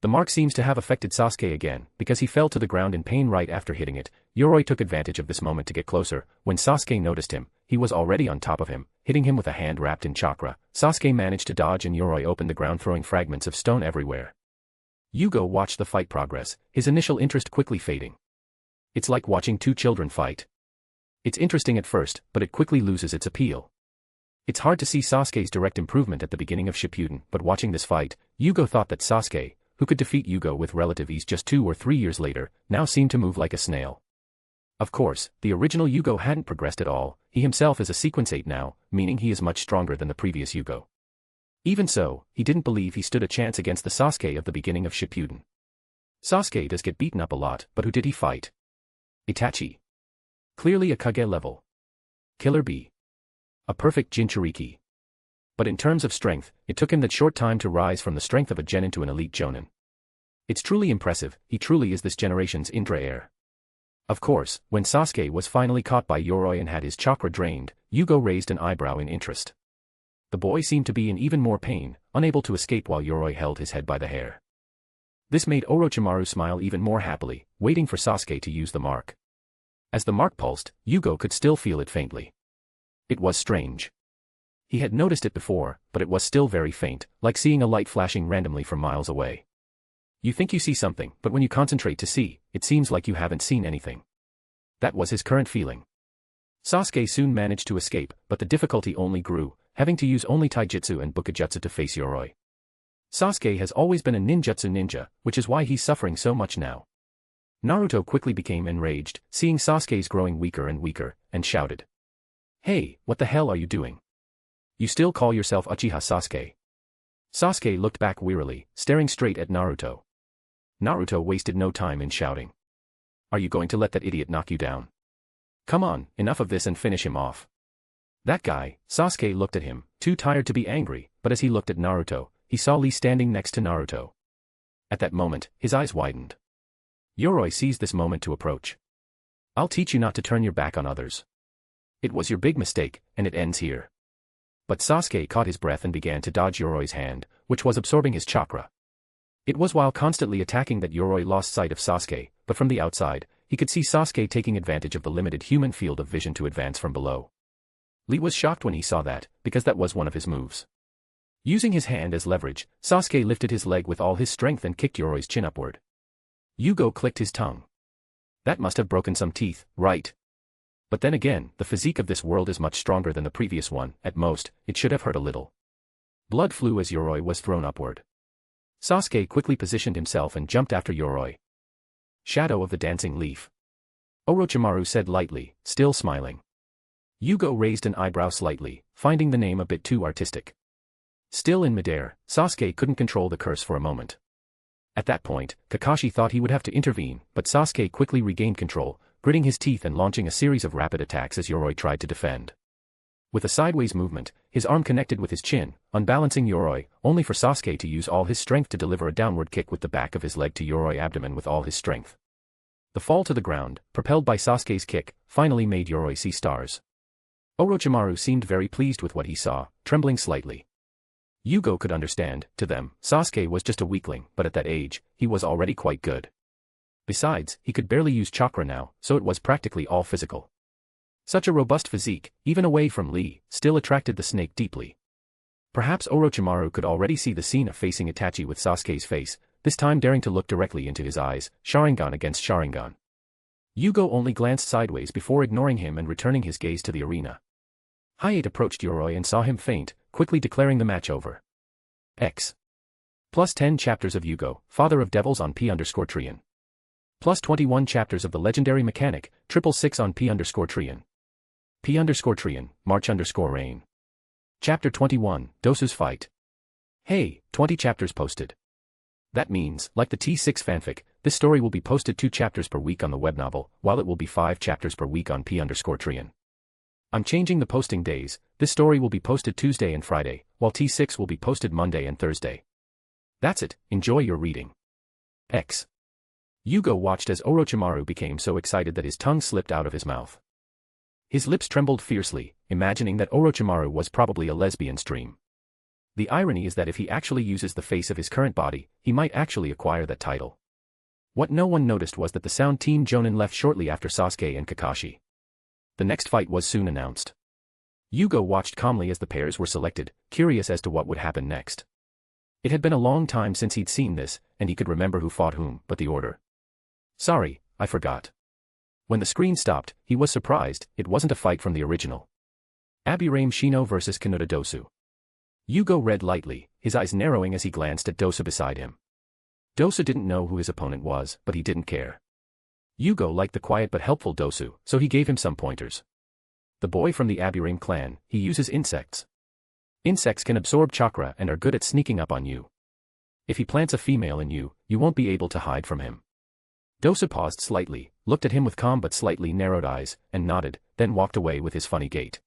The mark seems to have affected Sasuke again, because he fell to the ground in pain right after hitting it. Yoroi took advantage of this moment to get closer. When Sasuke noticed him, he was already on top of him, hitting him with a hand wrapped in chakra. Sasuke managed to dodge and Yoroi opened the ground, throwing fragments of stone everywhere. Jugo watched the fight progress, his initial interest quickly fading. It's like watching two children fight. It's interesting at first, but it quickly loses its appeal. It's hard to see Sasuke's direct improvement at the beginning of Shippuden, but watching this fight, Jugo thought that Sasuke, who could defeat Jugo with relative ease just 2 or 3 years later, now seemed to move like a snail. Of course, the original Jugo hadn't progressed at all. He himself is a sequence 8 now, meaning he is much stronger than the previous Jugo. Even so, he didn't believe he stood a chance against the Sasuke of the beginning of Shippuden. Sasuke does get beaten up a lot, but who did he fight? Itachi. Clearly a Kage level. Killer bee. A perfect Jinchuriki. But in terms of strength, it took him that short time to rise from the strength of a genin to an elite jonin. It's truly impressive, he truly is this generation's Indra heir. Of course, when Sasuke was finally caught by Yoroi and had his chakra drained, Jugo raised an eyebrow in interest. The boy seemed to be in even more pain, unable to escape while Yoroi held his head by the hair. This made Orochimaru smile even more happily, waiting for Sasuke to use the mark. As the mark pulsed, Jugo could still feel it faintly. It was strange. He had noticed it before, but it was still very faint, like seeing a light flashing randomly from miles away. You think you see something, but when you concentrate to see, it seems like you haven't seen anything. That was his current feeling. Sasuke soon managed to escape, but the difficulty only grew, having to use only taijutsu and bukijutsu to face Yoroi. Sasuke has always been a ninjutsu ninja, which is why he's suffering so much now. Naruto quickly became enraged, seeing Sasuke's growing weaker and weaker, and shouted. Hey, what the hell are you doing? You still call yourself Uchiha Sasuke? Sasuke looked back wearily, staring straight at Naruto. Naruto wasted no time in shouting. Are you going to let that idiot knock you down? Come on, enough of this and finish him off. That guy, Sasuke looked at him, too tired to be angry, but as he looked at Naruto, he saw Lee standing next to Naruto. At that moment, his eyes widened. Yoroi seized this moment to approach. I'll teach you not to turn your back on others. It was your big mistake, and it ends here. But Sasuke caught his breath and began to dodge Yoroi's hand, which was absorbing his chakra. It was while constantly attacking that Yoroi lost sight of Sasuke, but from the outside, he could see Sasuke taking advantage of the limited human field of vision to advance from below. Lee was shocked when he saw that, because that was one of his moves. Using his hand as leverage, Sasuke lifted his leg with all his strength and kicked Yoroi's chin upward. Jugo clicked his tongue. That must have broken some teeth, right? But then again, the physique of this world is much stronger than the previous one. At most, it should have hurt a little. Blood flew as Yoroi was thrown upward. Sasuke quickly positioned himself and jumped after Yoroi. Shadow of the Dancing Leaf. Orochimaru said lightly, still smiling. Jugo raised an eyebrow slightly, finding the name a bit too artistic. Still in midair, Sasuke couldn't control the curse for a moment. At that point, Kakashi thought he would have to intervene, but Sasuke quickly regained control, gritting his teeth and launching a series of rapid attacks as Yoroi tried to defend. With a sideways movement, his arm connected with his chin, unbalancing Yoroi, only for Sasuke to use all his strength to deliver a downward kick with the back of his leg to Yoroi abdomen with all his strength. The fall to the ground, propelled by Sasuke's kick, finally made Yoroi see stars. Orochimaru seemed very pleased with what he saw, trembling slightly. Jugo could understand, to them, Sasuke was just a weakling, but at that age, he was already quite good. Besides, he could barely use chakra now, so it was practically all physical. Such a robust physique, even away from Lee, still attracted the snake deeply. Perhaps Orochimaru could already see the scene of facing Itachi with Sasuke's face, this time daring to look directly into his eyes, Sharingan against Sharingan. Jugo only glanced sideways before ignoring him and returning his gaze to the arena. Hayate approached Yoroi and saw him faint, quickly declaring the match over. X. Plus 10 chapters of Jugo, Father of Devils on P_Trian. Plus 21 chapters of the legendary mechanic, 666 on P_Trian. P_Trian, March_Rain. Chapter 21, Dosu's Fight. Hey, 20 chapters posted. That means, like the T6 fanfic, this story will be posted 2 chapters per week on the web novel, while it will be 5 chapters per week on P_Trian. I'm changing the posting days. This story will be posted Tuesday and Friday, while T6 will be posted Monday and Thursday. That's it, enjoy your reading. X. Jugo watched as Orochimaru became so excited that his tongue slipped out of his mouth. His lips trembled fiercely, imagining that Orochimaru was probably a lesbian's dream. The irony is that if he actually uses the face of his current body, he might actually acquire that title. What no one noticed was that the Sound Team Jonin left shortly after Sasuke and Kakashi. The next fight was soon announced. Jugo watched calmly as the pairs were selected, curious as to what would happen next. It had been a long time since he'd seen this, and he could remember who fought whom, but the order. Sorry, I forgot. When the screen stopped, he was surprised. It wasn't a fight from the original. Abirame Shino vs Kanuta Dosu. Jugo read lightly, his eyes narrowing as he glanced at Dosu beside him. Dosu didn't know who his opponent was, but he didn't care. Jugo liked the quiet but helpful Dosu, so he gave him some pointers. The boy from the Abirame clan, he uses insects. Insects can absorb chakra and are good at sneaking up on you. If he plants a female in you, you won't be able to hide from him. Dosu paused slightly, looked at him with calm but slightly narrowed eyes, and nodded, then walked away with his funny gait.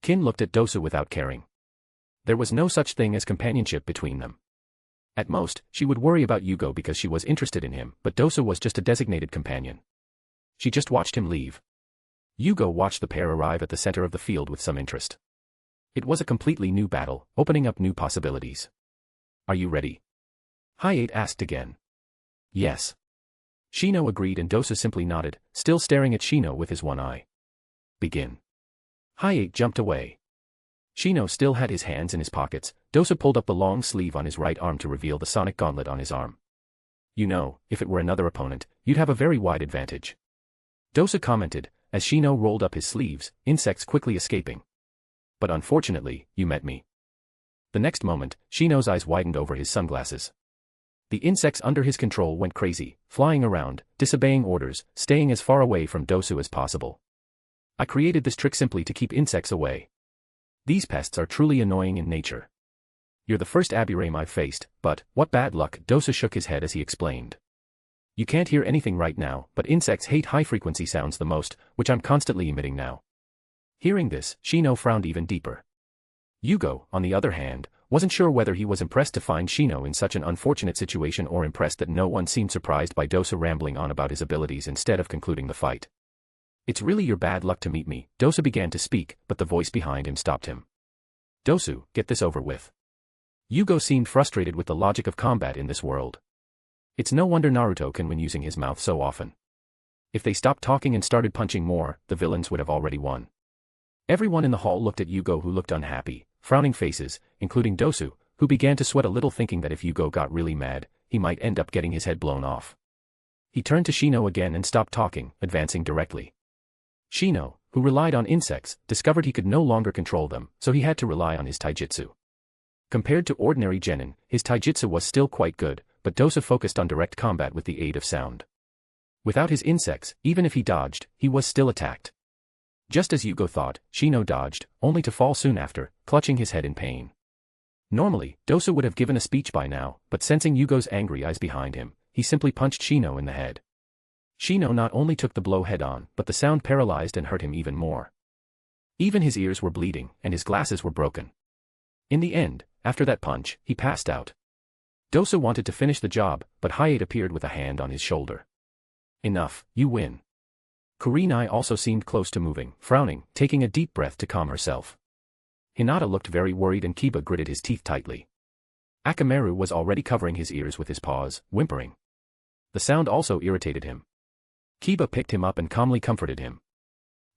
Kin looked at Dosu without caring. There was no such thing as companionship between them. At most, she would worry about Jugo because she was interested in him, but Dosu was just a designated companion. She just watched him leave. Jugo watched the pair arrive at the center of the field with some interest. It was a completely new battle, opening up new possibilities. Are you ready? Hayate asked again. Yes. Shino agreed and Dosu simply nodded, still staring at Shino with his one eye. Begin. Hayate jumped away. Shino still had his hands in his pockets. Dosu pulled up the long sleeve on his right arm to reveal the sonic gauntlet on his arm. You know, if it were another opponent, you'd have a very wide advantage. Dosu commented, as Shino rolled up his sleeves, insects quickly escaping. But unfortunately, you met me. The next moment, Shino's eyes widened over his sunglasses. The insects under his control went crazy, flying around, disobeying orders, staying as far away from Dosu as possible. I created this trick simply to keep insects away. These pests are truly annoying in nature. You're the first Abirame I've faced, but, what bad luck, Dosu shook his head as he explained. You can't hear anything right now, but insects hate high-frequency sounds the most, which I'm constantly emitting now. Hearing this, Shino frowned even deeper. Jugo, on the other hand, wasn't sure whether he was impressed to find Shino in such an unfortunate situation or impressed that no one seemed surprised by Dosu rambling on about his abilities instead of concluding the fight. It's really your bad luck to meet me. Dosu began to speak, but the voice behind him stopped him. Dosu, get this over with. Jugo seemed frustrated with the logic of combat in this world. It's no wonder Naruto can win using his mouth so often. If they stopped talking and started punching more, the villains would have already won. Everyone in the hall looked at Jugo who looked unhappy, frowning faces, including Dosu, who began to sweat a little thinking that if Jugo got really mad, he might end up getting his head blown off. He turned to Shino again and stopped talking, advancing directly. Shino, who relied on insects, discovered he could no longer control them, so he had to rely on his taijutsu. Compared to ordinary genin, his taijutsu was still quite good, but Dosu focused on direct combat with the aid of sound. Without his insects, even if he dodged, he was still attacked. Just as Jugo thought, Shino dodged, only to fall soon after, clutching his head in pain. Normally, Dosu would have given a speech by now, but sensing Yugo's angry eyes behind him, he simply punched Shino in the head. Shino not only took the blow head-on, but the sound paralyzed and hurt him even more. Even his ears were bleeding, and his glasses were broken. In the end, after that punch, he passed out. Dosu wanted to finish the job, but Hayate appeared with a hand on his shoulder. Enough, you win. Kurenai also seemed close to moving, frowning, taking a deep breath to calm herself. Hinata looked very worried and Kiba gritted his teeth tightly. Akamaru was already covering his ears with his paws, whimpering. The sound also irritated him. Kiba picked him up and calmly comforted him.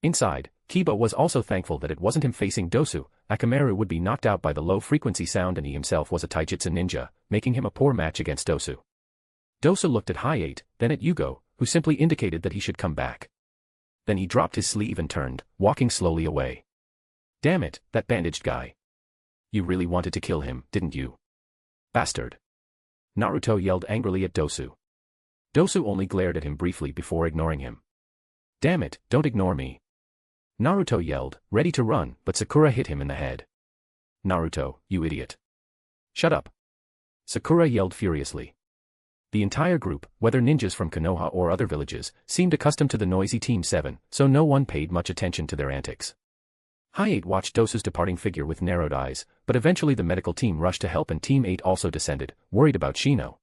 Inside, Kiba was also thankful that it wasn't him facing Dosu. Akamaru would be knocked out by the low-frequency sound and he himself was a taijutsu ninja, making him a poor match against Dosu. Dosu looked at Hayate, then at Jugo, who simply indicated that he should come back. Then he dropped his sleeve and turned, walking slowly away. Damn it, that bandaged guy. You really wanted to kill him, didn't you? Bastard. Naruto yelled angrily at Dosu. Dosu only glared at him briefly before ignoring him. Damn it, don't ignore me. Naruto yelled, ready to run, but Sakura hit him in the head. Naruto, you idiot. Shut up. Sakura yelled furiously. The entire group, whether ninjas from Konoha or other villages, seemed accustomed to the noisy Team 7, so no one paid much attention to their antics. Hi-8 watched Dosu's departing figure with narrowed eyes, but eventually the medical team rushed to help and Team 8 also descended, worried about Shino.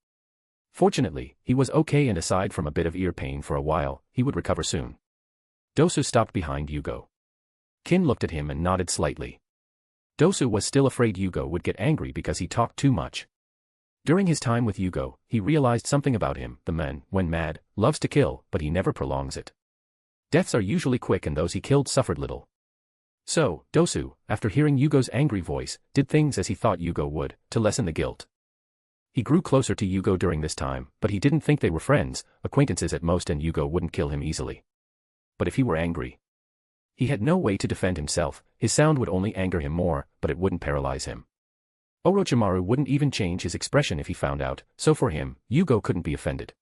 Fortunately, he was okay, and aside from a bit of ear pain for a while, he would recover soon. Dosu stopped behind Jugo. Kin looked at him and nodded slightly. Dosu was still afraid Jugo would get angry because he talked too much. During his time with Jugo, he realized something about him: the man, when mad, loves to kill, but he never prolongs it. Deaths are usually quick and those he killed suffered little. So, Dosu, after hearing Yugo's angry voice, did things as he thought Jugo would, to lessen the guilt. He grew closer to Jugo during this time, but he didn't think they were friends, acquaintances at most, and Jugo wouldn't kill him easily. But if he were angry, he had no way to defend himself. His sound would only anger him more, but it wouldn't paralyze him. Orochimaru wouldn't even change his expression if he found out, so for him, Jugo couldn't be offended.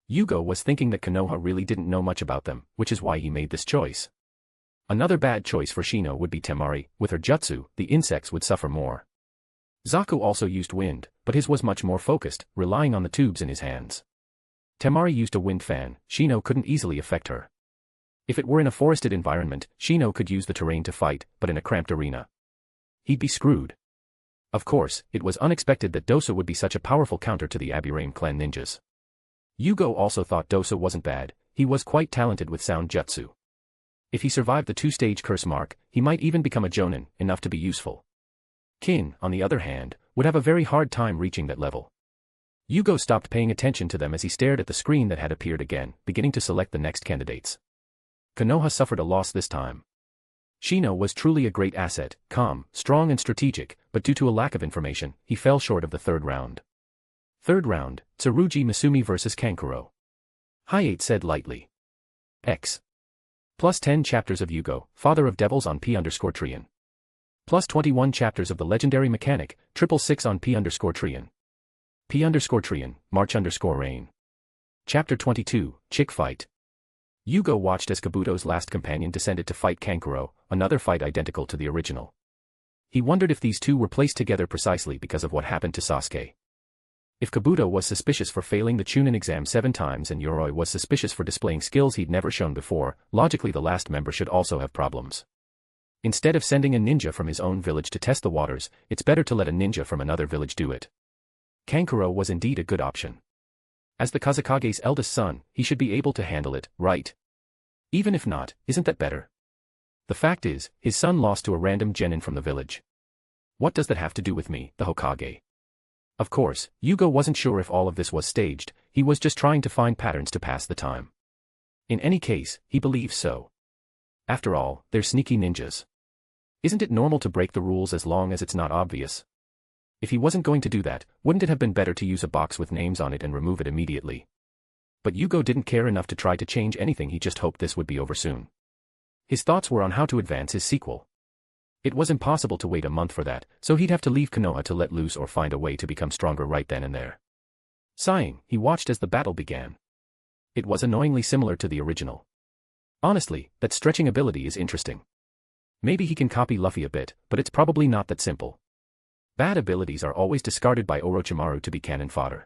Jugo was thinking that Konoha really didn't know much about them, which is why he made this choice. Another bad choice for Shino would be Temari. With her jutsu, the insects would suffer more. Zaku also used wind, but his was much more focused, relying on the tubes in his hands. Temari used a wind fan. Shino couldn't easily affect her. If it were in a forested environment, Shino could use the terrain to fight, but in a cramped arena, he'd be screwed. Of course, it was unexpected that Dosa would be such a powerful counter to the Aburaim clan ninjas. Jugo also thought Dosa wasn't bad. He was quite talented with sound jutsu. If he survived the two-stage curse mark, he might even become a jonin, enough to be useful. Kin, on the other hand, would have a very hard time reaching that level. Jugo stopped paying attention to them as he stared at the screen that had appeared again, beginning to select the next candidates. Konoha suffered a loss this time. Shino was truly a great asset, calm, strong and strategic, but due to a lack of information, he fell short of the third round. Third round, Tsurugi Misumi vs Kankuro. Hi-8 said lightly. X. Plus 10 chapters of Jugo, Father of Devils on P_Trion. Plus 21 chapters of the legendary mechanic, 666 on P_Trion. P_Trion, March_Rain. Chapter 22, Chick Fight. Jugo watched as Kabuto's last companion descended to fight Kankuro, another fight identical to the original. He wondered if these two were placed together precisely because of what happened to Sasuke. If Kabuto was suspicious for failing the Chunin exam 7 times and Yoroi was suspicious for displaying skills he'd never shown before, logically the last member should also have problems. Instead of sending a ninja from his own village to test the waters, it's better to let a ninja from another village do it. Kankuro was indeed a good option. As the Kazekage's eldest son, he should be able to handle it, right? Even if not, isn't that better? The fact is, his son lost to a random genin from the village. What does that have to do with me, the Hokage? Of course, Jugo wasn't sure if all of this was staged, he was just trying to find patterns to pass the time. In any case, he believes so. After all, they're sneaky ninjas. Isn't it normal to break the rules as long as it's not obvious? If he wasn't going to do that, wouldn't it have been better to use a box with names on it and remove it immediately? But Jugo didn't care enough to try to change anything, he just hoped this would be over soon. His thoughts were on how to advance his sequel. It was impossible to wait a month for that, so he'd have to leave Konoha to let loose or find a way to become stronger right then and there. Sighing, he watched as the battle began. It was annoyingly similar to the original. Honestly, that stretching ability is interesting. Maybe he can copy Luffy a bit, but it's probably not that simple. Bad abilities are always discarded by Orochimaru to be cannon fodder.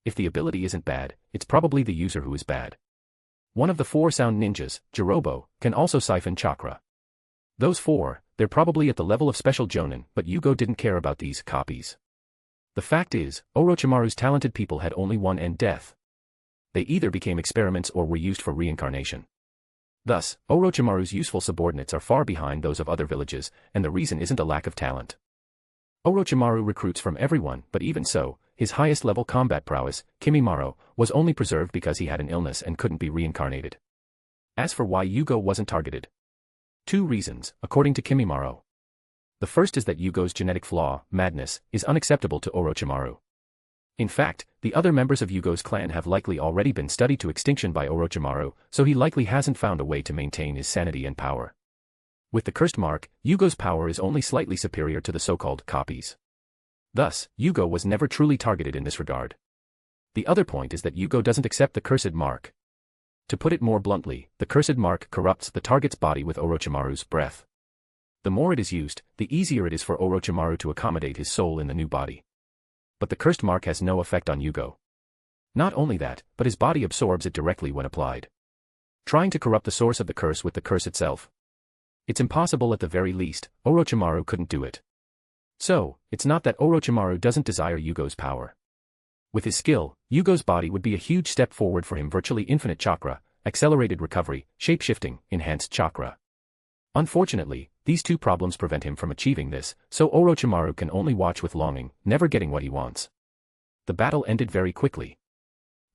If the ability isn't bad, it's probably the user who is bad. One of the 4 sound ninjas, Jirobo, can also siphon chakra. Those 4, they're probably at the level of special jonin, but Jugo didn't care about these copies. The fact is, Orochimaru's talented people had only one end: death. They either became experiments or were used for reincarnation. Thus, Orochimaru's useful subordinates are far behind those of other villages, and the reason isn't a lack of talent. Orochimaru recruits from everyone, but even so, his highest level combat prowess, Kimimaro, was only preserved because he had an illness and couldn't be reincarnated. As for why Jugo wasn't targeted. 2 reasons, according to Kimimaro. The first is that Yugo's genetic flaw, madness, is unacceptable to Orochimaru. In fact, the other members of Yugo's clan have likely already been studied to extinction by Orochimaru, so he likely hasn't found a way to maintain his sanity and power. With the cursed mark, Yugo's power is only slightly superior to the so-called copies. Thus, Jugo was never truly targeted in this regard. The other point is that Jugo doesn't accept the cursed mark. To put it more bluntly, the cursed mark corrupts the target's body with Orochimaru's breath. The more it is used, the easier it is for Orochimaru to accommodate his soul in the new body. But the cursed mark has no effect on Jugo. Not only that, but his body absorbs it directly when applied. Trying to corrupt the source of the curse with the curse itself. It's impossible at the very least, Orochimaru couldn't do it. So, it's not that Orochimaru doesn't desire Yugo's power. With his skill, Yugo's body would be a huge step forward for him, virtually infinite chakra, accelerated recovery, shape-shifting, enhanced chakra. Unfortunately, these two problems prevent him from achieving this, so Orochimaru can only watch with longing, never getting what he wants. The battle ended very quickly.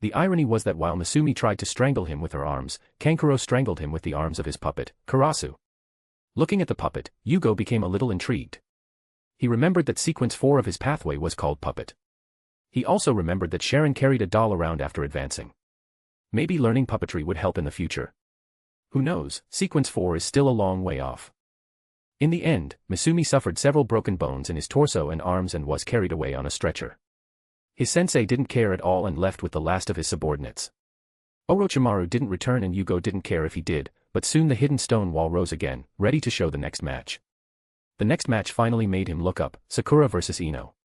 The irony was that while Misumi tried to strangle him with her arms, Kankuro strangled him with the arms of his puppet, Karasu. Looking at the puppet, Yugo became a little intrigued. He remembered that sequence 4 of his pathway was called puppet. He also remembered that Sharon carried a doll around after advancing. Maybe learning puppetry would help in the future. Who knows, sequence 4 is still a long way off. In the end, Misumi suffered several broken bones in his torso and arms and was carried away on a stretcher. His sensei didn't care at all and left with the last of his subordinates. Orochimaru didn't return and Yugo didn't care if he did, but soon the hidden stone wall rose again, ready to show the next match. The next match finally made him look up, Sakura versus Ino.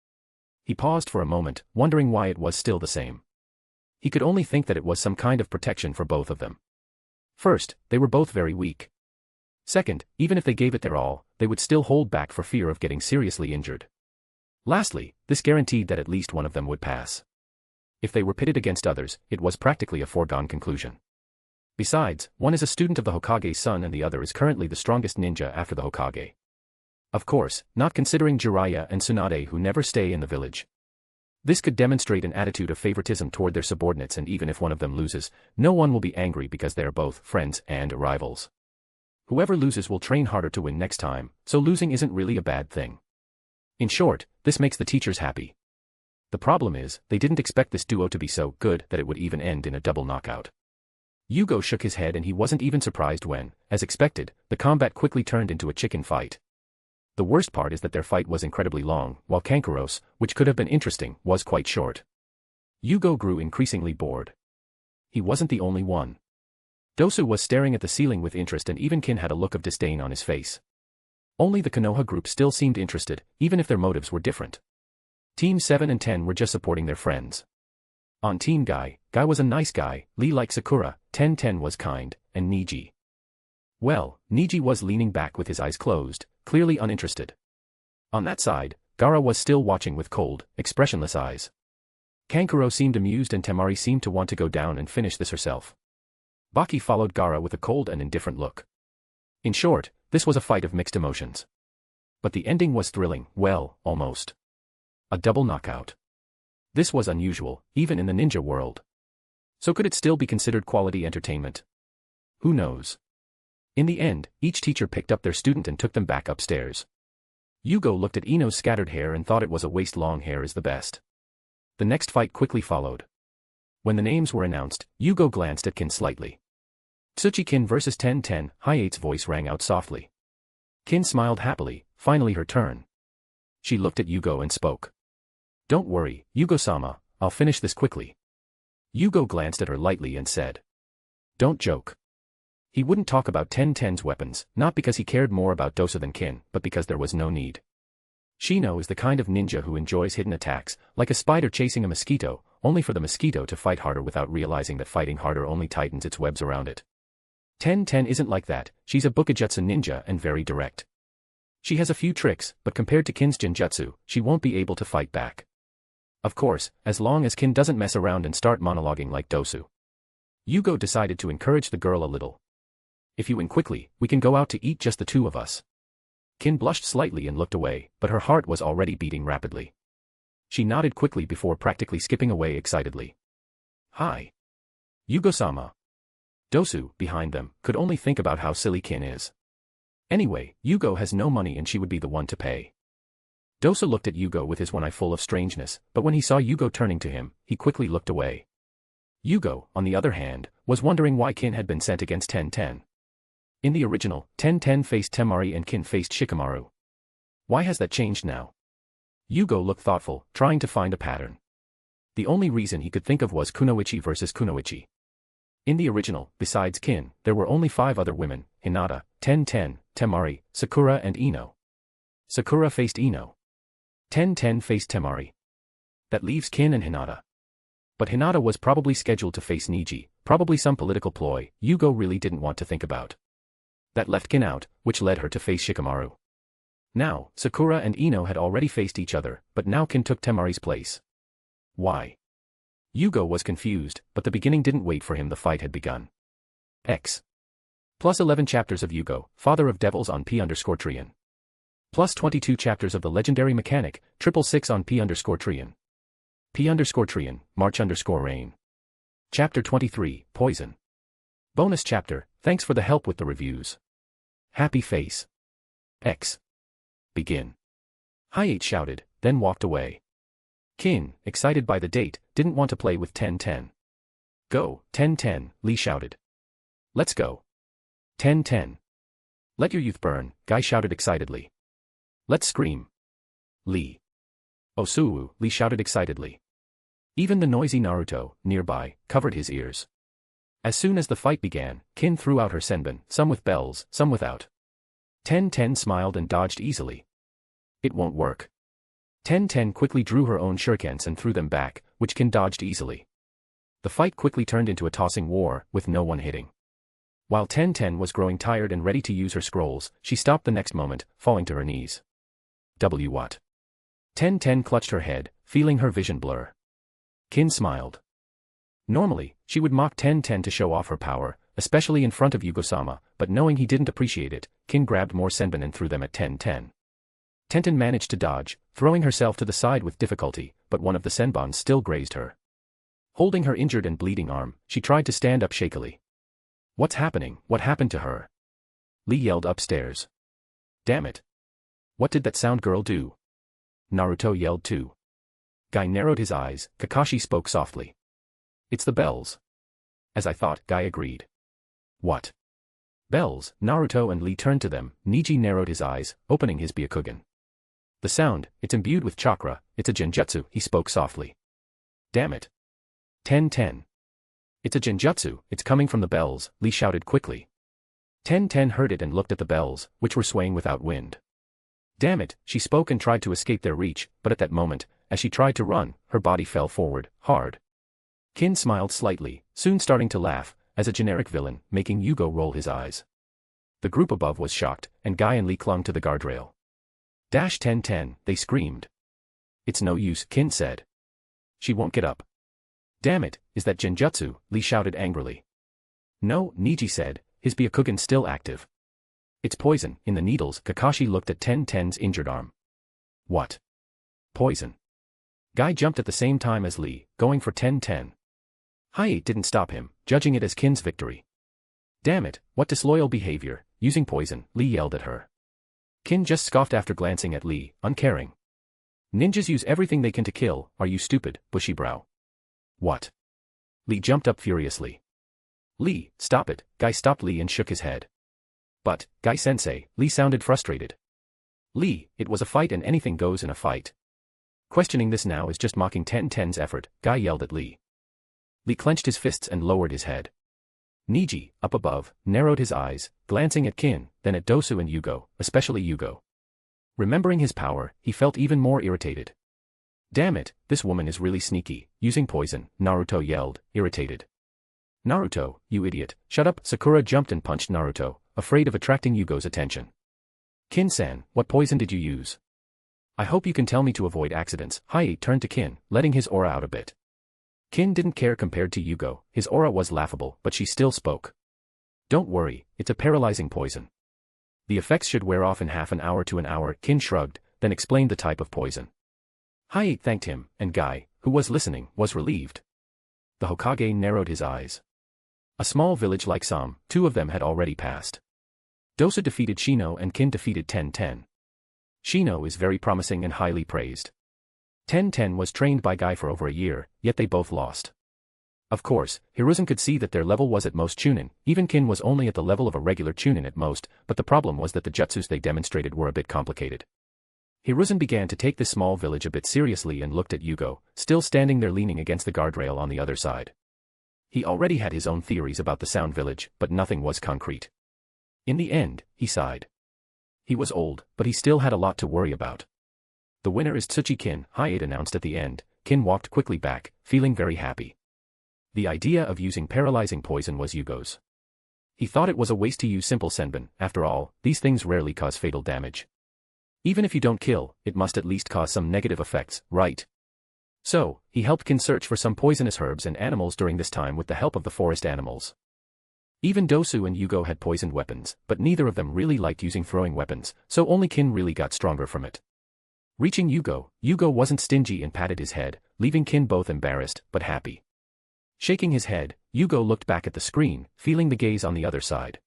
He paused for a moment, wondering why it was still the same. He could only think that it was some kind of protection for both of them. First, they were both very weak. Second, even if they gave it their all, they would still hold back for fear of getting seriously injured. Lastly, this guaranteed that at least one of them would pass. If they were pitted against others, it was practically a foregone conclusion. Besides, one is a student of the Hokage's son and the other is currently the strongest ninja after the Hokage. Of course, not considering Jiraiya and Tsunade who never stay in the village. This could demonstrate an attitude of favoritism toward their subordinates, and even if one of them loses, no one will be angry because they are both friends and rivals. Whoever loses will train harder to win next time, so losing isn't really a bad thing. In short, this makes the teachers happy. The problem is, they didn't expect this duo to be so good that it would even end in a double knockout. Yugo shook his head and he wasn't even surprised when, as expected, the combat quickly turned into a chicken fight. The worst part is that their fight was incredibly long, while Kankuro's, which could have been interesting, was quite short. Yugo grew increasingly bored. He wasn't the only one. Dosu was staring at the ceiling with interest and even Kin had a look of disdain on his face. Only the Konoha group still seemed interested, even if their motives were different. Team 7 and 10 were just supporting their friends. On Team Guy, Guy was a nice guy, Lee liked Sakura, 10-10 was kind, and Niji. Well, Niji was leaning back with his eyes closed, clearly uninterested. On that side, Gaara was still watching with cold, expressionless eyes. Kankuro seemed amused and Temari seemed to want to go down and finish this herself. Baki followed Gaara with a cold and indifferent look. In short, this was a fight of mixed emotions. But the ending was thrilling, well, almost. A double knockout. This was unusual, even in the ninja world. So could it still be considered quality entertainment? Who knows? In the end, each teacher picked up their student and took them back upstairs. Yugo looked at Ino's scattered hair and thought it was a waist-long hair is the best. The next fight quickly followed. When the names were announced, Yugo glanced at Kin slightly. Tsuchi-kin versus 10-10, Hiate's voice rang out softly. Kin smiled happily, finally her turn. She looked at Yugo and spoke. Don't worry, Yugo-sama, I'll finish this quickly. Yugo glanced at her lightly and said. Don't joke. He wouldn't talk about 10-10's weapons, not because he cared more about Dosa than Kin, but because there was no need. Shino is the kind of ninja who enjoys hidden attacks, like a spider chasing a mosquito, only for the mosquito to fight harder without realizing that fighting harder only tightens its webs around it. 10-10 isn't like that, she's a Bukijutsu ninja and very direct. She has a few tricks, but compared to Kin's Genjutsu, she won't be able to fight back. Of course, as long as Kin doesn't mess around and start monologuing like Dosu. Yugo decided to encourage the girl a little. If you win quickly, we can go out to eat just the two of us. Kin blushed slightly and looked away, but her heart was already beating rapidly. She nodded quickly before practically skipping away excitedly. Hi. Yugo-sama. Dosu, behind them, could only think about how silly Kin is. Anyway, Yugo has no money and she would be the one to pay. Dosu looked at Yugo with his one eye full of strangeness, but when he saw Yugo turning to him, he quickly looked away. Yugo, on the other hand, was wondering why Kin had been sent against 10-10. In the original, 10-10 faced Temari and Kin faced Shikamaru. Why has that changed now? Yugo looked thoughtful, trying to find a pattern. The only reason he could think of was Kunoichi versus Kunoichi. In the original, besides Kin, there were only 5 other women, Hinata, 10-10, Temari, Sakura and Ino. Sakura faced Ino. 10-10 faced Temari. That leaves Kin and Hinata. But Hinata was probably scheduled to face Niji, probably some political ploy Jugo really didn't want to think about. That left Kin out, which led her to face Shikamaru. Now, Sakura and Ino had already faced each other, but now Kin took Temari's place. Why? Jugo was confused, but the beginning didn't wait for him. The fight had begun. X. Plus 11 chapters of Jugo, Father of Devils on P_Trian. Plus 22 chapters of the legendary mechanic, 666 on P_Trian. P_Trian, March_Rain. Chapter 23, Poison. Bonus chapter, thanks for the help with the reviews. Happy face. X. Begin. Hayate shouted, then walked away. Kin, excited by the date, didn't want to play with 10-10. Go, 10-10, Lee shouted. Let's go. 10-10. Let your youth burn, Guy shouted excitedly. Let's scream. Lee. Osuu, Lee shouted excitedly. Even the noisy Naruto, nearby, covered his ears. As soon as the fight began, Kin threw out her senbon, some with bells, some without. 10-10 smiled and dodged easily. It won't work. 10-10 quickly drew her own shurikens and threw them back, which Kin dodged easily. The fight quickly turned into a tossing war, with no one hitting. While 10-10 was growing tired and ready to use her scrolls, she stopped the next moment, falling to her knees. What? 10-10 clutched her head, feeling her vision blur. Kin smiled. Normally, she would mock 10-10 to show off her power, especially in front of Yugo-sama, but knowing he didn't appreciate it, Kin grabbed more senbon and threw them at 10-10. 10-10 managed to dodge, throwing herself to the side with difficulty, but one of the senbons still grazed her. Holding her injured and bleeding arm, she tried to stand up shakily. What's happening? What happened to her? Lee yelled upstairs. Damn it. What did that sound girl do? Naruto yelled too. Guy narrowed his eyes. Kakashi spoke softly. It's the bells. As I thought, Guy agreed. What? Bells. Naruto and Lee turned to them. Niji narrowed his eyes, opening his Byakugan. The sound, it's imbued with chakra, it's a genjutsu, he spoke softly. Damn it. 10-10. It's a genjutsu, it's coming from the bells, Lee shouted quickly. 10-10 heard it and looked at the bells, which were swaying without wind. Damn it, she spoke and tried to escape their reach, but at that moment, as she tried to run, her body fell forward, hard. Kin smiled slightly, soon starting to laugh, as a generic villain, making Jugo roll his eyes. The group above was shocked, and Guy and Lee clung to the guardrail. 10-10, they screamed. It's no use, Kin said. She won't get up. Damn it, is that genjutsu? Lee shouted angrily. No, Niji said, his Byakugan still active. It's poison, in the needles. Kakashi looked at 10-10's injured arm. What? Poison. Guy jumped at the same time as Lee, going for 10-10. Hayate didn't stop him, judging it as Kin's victory. Damn it, what disloyal behavior, using poison, Lee yelled at her. Kin just scoffed after glancing at Lee, uncaring. Ninjas use everything they can to kill, are you stupid, bushy brow? What? Lee jumped up furiously. Lee, stop it, Guy stopped Lee and shook his head. But, Guy-sensei, Lee sounded frustrated. Lee, it was a fight and anything goes in a fight. Questioning this now is just mocking 10-10's effort, Guy yelled at Lee. Lee clenched his fists and lowered his head. Niji, up above, narrowed his eyes, glancing at Kin, then at Dosu and Jugo, especially Jugo. Remembering his power, he felt even more irritated. Damn it, this woman is really sneaky, using poison, Naruto yelled, irritated. Naruto, you idiot, shut up. Sakura jumped and punched Naruto, afraid of attracting Yugo's attention. Kin-san, what poison did you use? I hope you can tell me to avoid accidents. Hayate turned to Kin, letting his aura out a bit. Kin didn't care compared to Jugo, his aura was laughable, but she still spoke. Don't worry, it's a paralyzing poison. The effects should wear off in half an hour to an hour. Kin shrugged, then explained the type of poison. Hayate thanked him, and Guy, who was listening, was relieved. The Hokage narrowed his eyes. A small village like Sam, two of them had already passed. Dosa defeated Shino and Kin defeated 10-10. Shino is very promising and highly praised. 10-10 was trained by Guy for over a year, yet they both lost. Of course, Hiruzen could see that their level was at most Chunin, even Kin was only at the level of a regular Chunin at most, but the problem was that the jutsus they demonstrated were a bit complicated. Hiruzen began to take this small village a bit seriously and looked at Jugo, still standing there leaning against the guardrail on the other side. He already had his own theories about the Sound Village, but nothing was concrete. In the end, he sighed. He was old, but he still had a lot to worry about. The winner is Tsuchi Kin, Hayate announced at the end. Kin walked quickly back, feeling very happy. The idea of using paralyzing poison was Jugo's. He thought it was a waste to use simple senbon. After all, these things rarely cause fatal damage. Even if you don't kill, it must at least cause some negative effects, right? So, he helped Kin search for some poisonous herbs and animals during this time with the help of the forest animals. Even Dosu and Jugo had poisoned weapons, but neither of them really liked using throwing weapons, so only Kin really got stronger from it. Reaching Jugo, Jugo wasn't stingy and patted his head, leaving Kin both embarrassed, but happy. Shaking his head, Jugo looked back at the screen, feeling the gaze on the other side.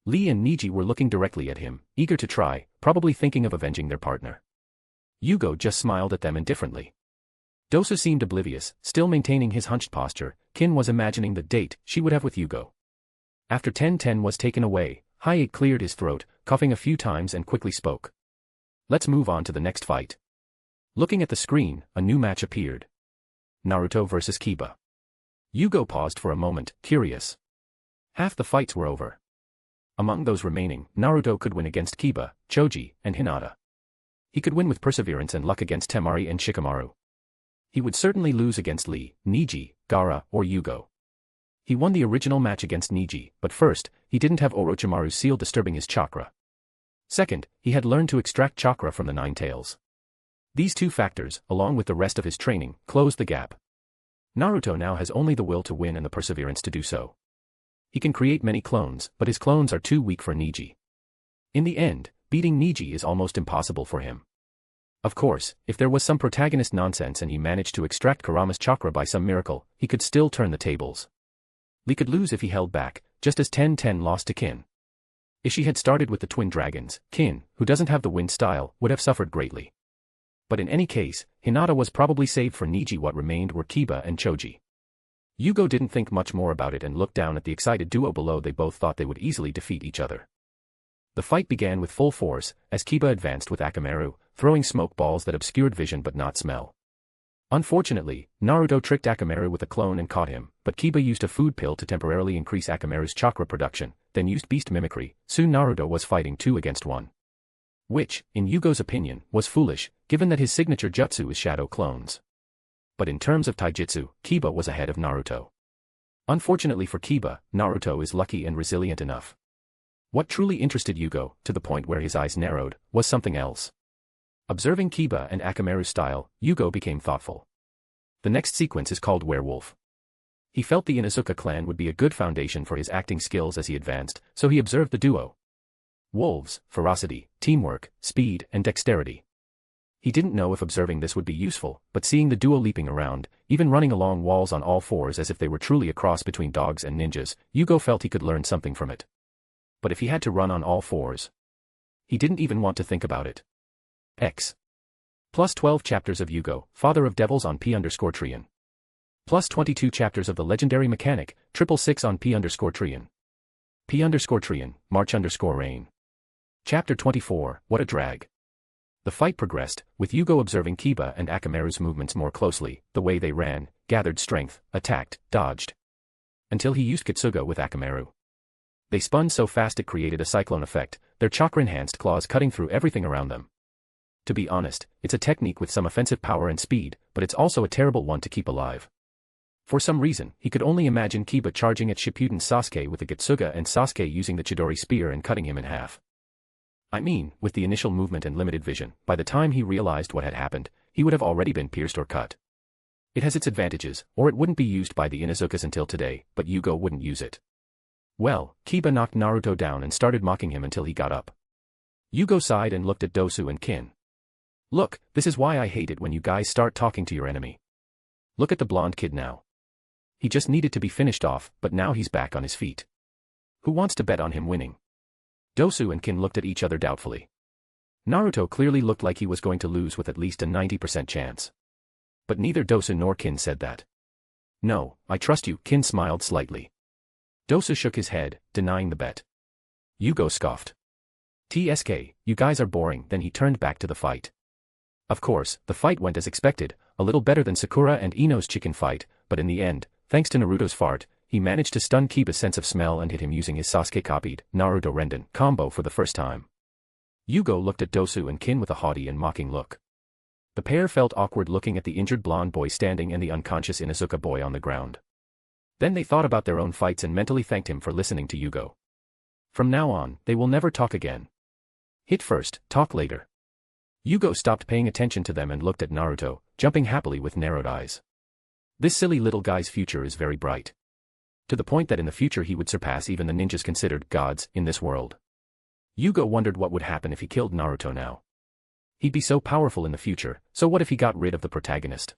Lee and Niji were looking directly at him, eager to try, probably thinking of avenging their partner. Jugo just smiled at them indifferently. Dosu seemed oblivious, still maintaining his hunched posture. Kin was imagining the date she would have with Jugo. After 10-10 was taken away, Hayate cleared his throat, coughing a few times and quickly spoke. Let's move on to the next fight. Looking at the screen, a new match appeared. Naruto vs. Kiba. Jugo paused for a moment, curious. Half the fights were over. Among those remaining, Naruto could win against Kiba, Choji, and Hinata. He could win with perseverance and luck against Temari and Shikamaru. He would certainly lose against Lee, Niji, Gaara, or Jugo. He won the original match against Niji, but first, he didn't have Orochimaru's seal disturbing his chakra. Second, he had learned to extract chakra from the Nine Tails. These two factors, along with the rest of his training, closed the gap. Naruto now has only the will to win and the perseverance to do so. He can create many clones, but his clones are too weak for Niji. In the end, beating Niji is almost impossible for him. Of course, if there was some protagonist nonsense and he managed to extract Kurama's chakra by some miracle, he could still turn the tables. Lee could lose if he held back, just as 10-10 lost to Kin. If she had started with the twin dragons, Kin, who doesn't have the wind style, would have suffered greatly. But in any case, Hinata was probably saved for Niji. What remained were Kiba and Choji. Jugo didn't think much more about it and looked down at the excited duo below. They both thought they would easily defeat each other. The fight began with full force, as Kiba advanced with Akamaru, throwing smoke balls that obscured vision but not smell. Unfortunately, Naruto tricked Akamaru with a clone and caught him, but Kiba used a food pill to temporarily increase Akamaru's chakra production, then used beast mimicry. Soon Naruto was fighting 2 against 1. Which, in Yugo's opinion, was foolish, given that his signature jutsu is shadow clones. But in terms of taijutsu, Kiba was ahead of Naruto. Unfortunately for Kiba, Naruto is lucky and resilient enough. What truly interested Jugo, to the point where his eyes narrowed, was something else. Observing Kiba and Akamaru's style, Jugo became thoughtful. The next sequence is called Werewolf. He felt the Inuzuka clan would be a good foundation for his acting skills as he advanced, so he observed the duo. Wolves, ferocity, teamwork, speed, and dexterity. He didn't know if observing this would be useful, but seeing the duo leaping around, even running along walls on all fours as if they were truly a cross between dogs and ninjas, Jugo felt he could learn something from it. But if he had to run on all fours, he didn't even want to think about it. Plus 12 chapters of Jugo, Father of Devils on P_Trian. Plus 22 chapters of the legendary mechanic, 666 on P_Trian. P_Trian, March_Rain. Chapter 24, What a Drag. The fight progressed, with Jugo observing Kiba and Akamaru's movements more closely, the way they ran, gathered strength, attacked, dodged. Until he used Kitsuga with Akamaru. They spun so fast it created a cyclone effect, their chakra-enhanced claws cutting through everything around them. To be honest, it's a technique with some offensive power and speed, but it's also a terrible one to keep alive. For some reason, he could only imagine Kiba charging at Shippuden Sasuke with the Kitsuga and Sasuke using the Chidori spear and cutting him in half. I mean, with the initial movement and limited vision, by the time he realized what had happened, he would have already been pierced or cut. It has its advantages, or it wouldn't be used by the Inuzukas until today, but Jugo wouldn't use it. Well, Kiba knocked Naruto down and started mocking him until he got up. Jugo sighed and looked at Dosu and Kin. Look, this is why I hate it when you guys start talking to your enemy. Look at the blonde kid now. He just needed to be finished off, but now he's back on his feet. Who wants to bet on him winning? Dosu and Kin looked at each other doubtfully. Naruto clearly looked like he was going to lose with at least a 90% chance. But neither Dosu nor Kin said that. No, I trust you, Kin smiled slightly. Dosu shook his head, denying the bet. Jugo scoffed. TSK, you guys are boring. Then he turned back to the fight. Of course, the fight went as expected, a little better than Sakura and Ino's chicken fight, but in the end, thanks to Naruto's fart, he managed to stun Kiba's sense of smell and hit him using his Sasuke-copied Naruto Renden combo for the first time. Jugo looked at Dosu and Kin with a haughty and mocking look. The pair felt awkward looking at the injured blonde boy standing and the unconscious Inuzuka boy on the ground. Then they thought about their own fights and mentally thanked him for listening to Jugo. From now on, they will never talk again. Hit first, talk later. Jugo stopped paying attention to them and looked at Naruto, jumping happily with narrowed eyes. This silly little guy's future is very bright. To the point that in the future he would surpass even the ninjas considered gods in this world. Jugo wondered what would happen if he killed Naruto now. He'd be so powerful in the future, so what if he got rid of the protagonist?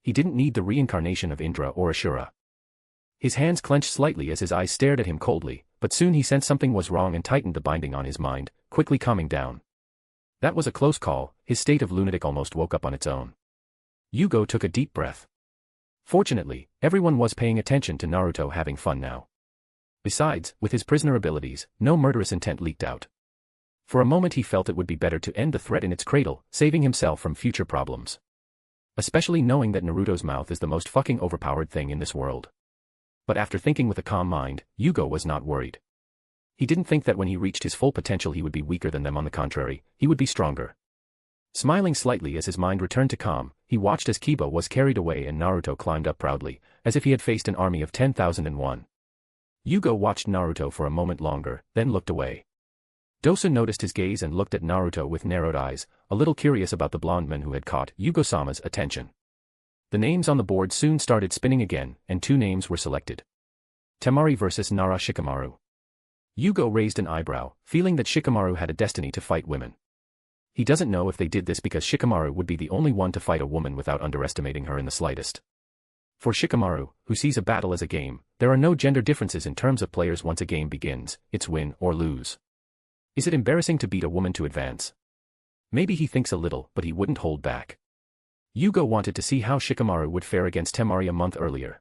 He didn't need the reincarnation of Indra or Ashura. His hands clenched slightly as his eyes stared at him coldly, but soon he sensed something was wrong and tightened the binding on his mind, quickly calming down. That was a close call, his state of lunatic almost woke up on its own. Jugo took a deep breath. Fortunately, everyone was paying attention to Naruto having fun now. Besides, with his prisoner abilities, no murderous intent leaked out. For a moment he felt it would be better to end the threat in its cradle, saving himself from future problems. Especially knowing that Naruto's mouth is the most fucking overpowered thing in this world. But after thinking with a calm mind, Jugo was not worried. He didn't think that when he reached his full potential he would be weaker than them. On the contrary, he would be stronger. Smiling slightly as his mind returned to calm, he watched as Kiba was carried away and Naruto climbed up proudly, as if he had faced an army of 10,001. Jugo watched Naruto for a moment longer, then looked away. Dosa noticed his gaze and looked at Naruto with narrowed eyes, a little curious about the blonde man who had caught Yugo-sama's attention. The names on the board soon started spinning again, and two names were selected. Temari versus Nara Shikamaru. Jugo raised an eyebrow, feeling that Shikamaru had a destiny to fight women. He doesn't know if they did this because Shikamaru would be the only one to fight a woman without underestimating her in the slightest. For Shikamaru, who sees a battle as a game, there are no gender differences in terms of players. Once a game begins, it's win or lose. Is it embarrassing to beat a woman to advance? Maybe he thinks a little, but he wouldn't hold back. Jugo wanted to see how Shikamaru would fare against Temari a month earlier.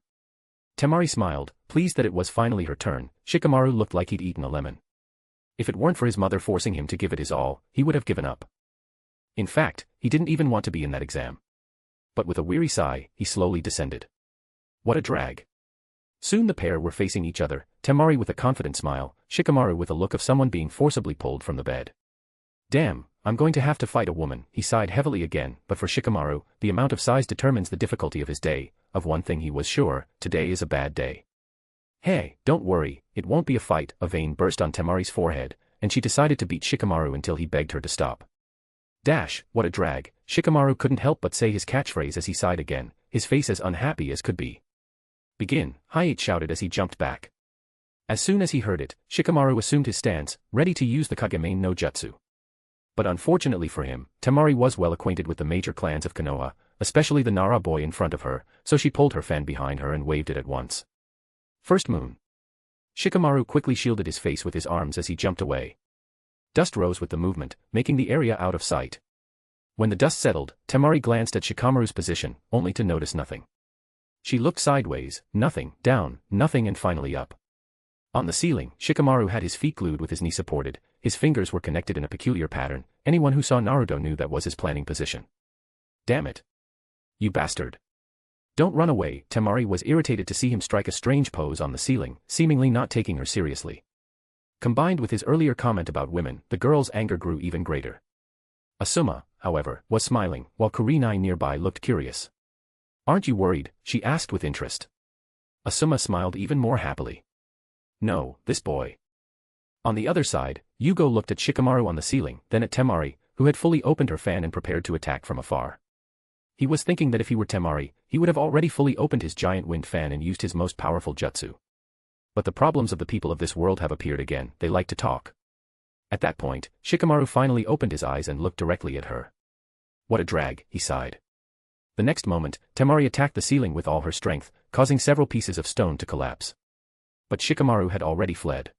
Temari smiled, pleased that it was finally her turn. Shikamaru looked like he'd eaten a lemon. If it weren't for his mother forcing him to give it his all, he would have given up. In fact, he didn't even want to be in that exam. But with a weary sigh, he slowly descended. What a drag. Soon the pair were facing each other, Temari with a confident smile, Shikamaru with a look of someone being forcibly pulled from the bed. Damn, I'm going to have to fight a woman. He sighed heavily again, but for Shikamaru, the amount of sighs determines the difficulty of his day. Of one thing he was sure, today is a bad day. Hey, don't worry, it won't be a fight. A vein burst on Temari's forehead, and she decided to beat Shikamaru until he begged her to stop. Dash, what a drag. Shikamaru couldn't help but say his catchphrase as he sighed again, his face as unhappy as could be. Begin, Hayate shouted as he jumped back. As soon as he heard it, Shikamaru assumed his stance, ready to use the Kagame no Jutsu. But unfortunately for him, Temari was well acquainted with the major clans of Konoha, especially the Nara boy in front of her, so she pulled her fan behind her and waved it at once. First moon. Shikamaru quickly shielded his face with his arms as he jumped away. Dust rose with the movement, making the area out of sight. When the dust settled, Temari glanced at Shikamaru's position, only to notice nothing. She looked sideways, nothing, down, nothing, and finally up. On the ceiling, Shikamaru had his feet glued with his knee supported, his fingers were connected in a peculiar pattern. Anyone who saw Naruto knew that was his planning position. Damn it. You bastard. Don't run away. Temari was irritated to see him strike a strange pose on the ceiling, seemingly not taking her seriously. Combined with his earlier comment about women, the girl's anger grew even greater. Asuma, however, was smiling, while Kurenai nearby looked curious. Aren't you worried? She asked with interest. Asuma smiled even more happily. No, this boy. On the other side, Jugo looked at Shikamaru on the ceiling, then at Temari, who had fully opened her fan and prepared to attack from afar. He was thinking that if he were Temari, he would have already fully opened his giant wind fan and used his most powerful jutsu. But the problems of the people of this world have appeared again. They like to talk. At that point, Shikamaru finally opened his eyes and looked directly at her. What a drag, he sighed. The next moment, Temari attacked the ceiling with all her strength, causing several pieces of stone to collapse. But Shikamaru had already fled.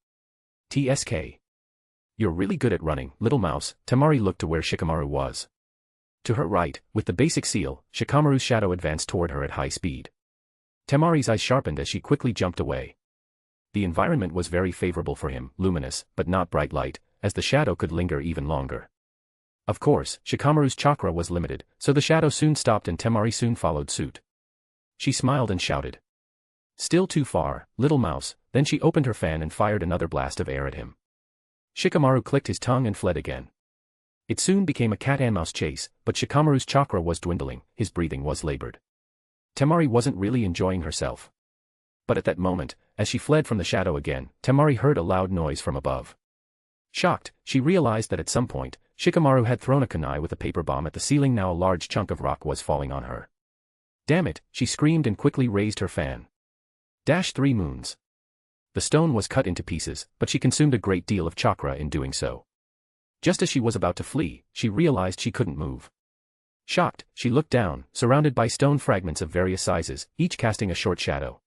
TSK. You're really good at running, little mouse. Temari looked to where Shikamaru was. To her right, with the basic seal, Shikamaru's shadow advanced toward her at high speed. Temari's eyes sharpened as she quickly jumped away. The environment was very favorable for him, luminous, but not bright light, as the shadow could linger even longer. Of course, Shikamaru's chakra was limited, so the shadow soon stopped and Temari soon followed suit. She smiled and shouted. Still too far, little mouse. Then she opened her fan and fired another blast of air at him. Shikamaru clicked his tongue and fled again. It soon became a cat-and-mouse chase, but Shikamaru's chakra was dwindling, his breathing was labored. Temari wasn't really enjoying herself. But at that moment, as she fled from the shadow again, Temari heard a loud noise from above. Shocked, she realized that at some point, Shikamaru had thrown a kunai with a paper bomb at the ceiling. Now a large chunk of rock was falling on her. Damn it, she screamed and quickly raised her fan. 3 moons. The stone was cut into pieces, but she consumed a great deal of chakra in doing so. Just as she was about to flee, she realized she couldn't move. Shocked, she looked down, surrounded by stone fragments of various sizes, each casting a short shadow.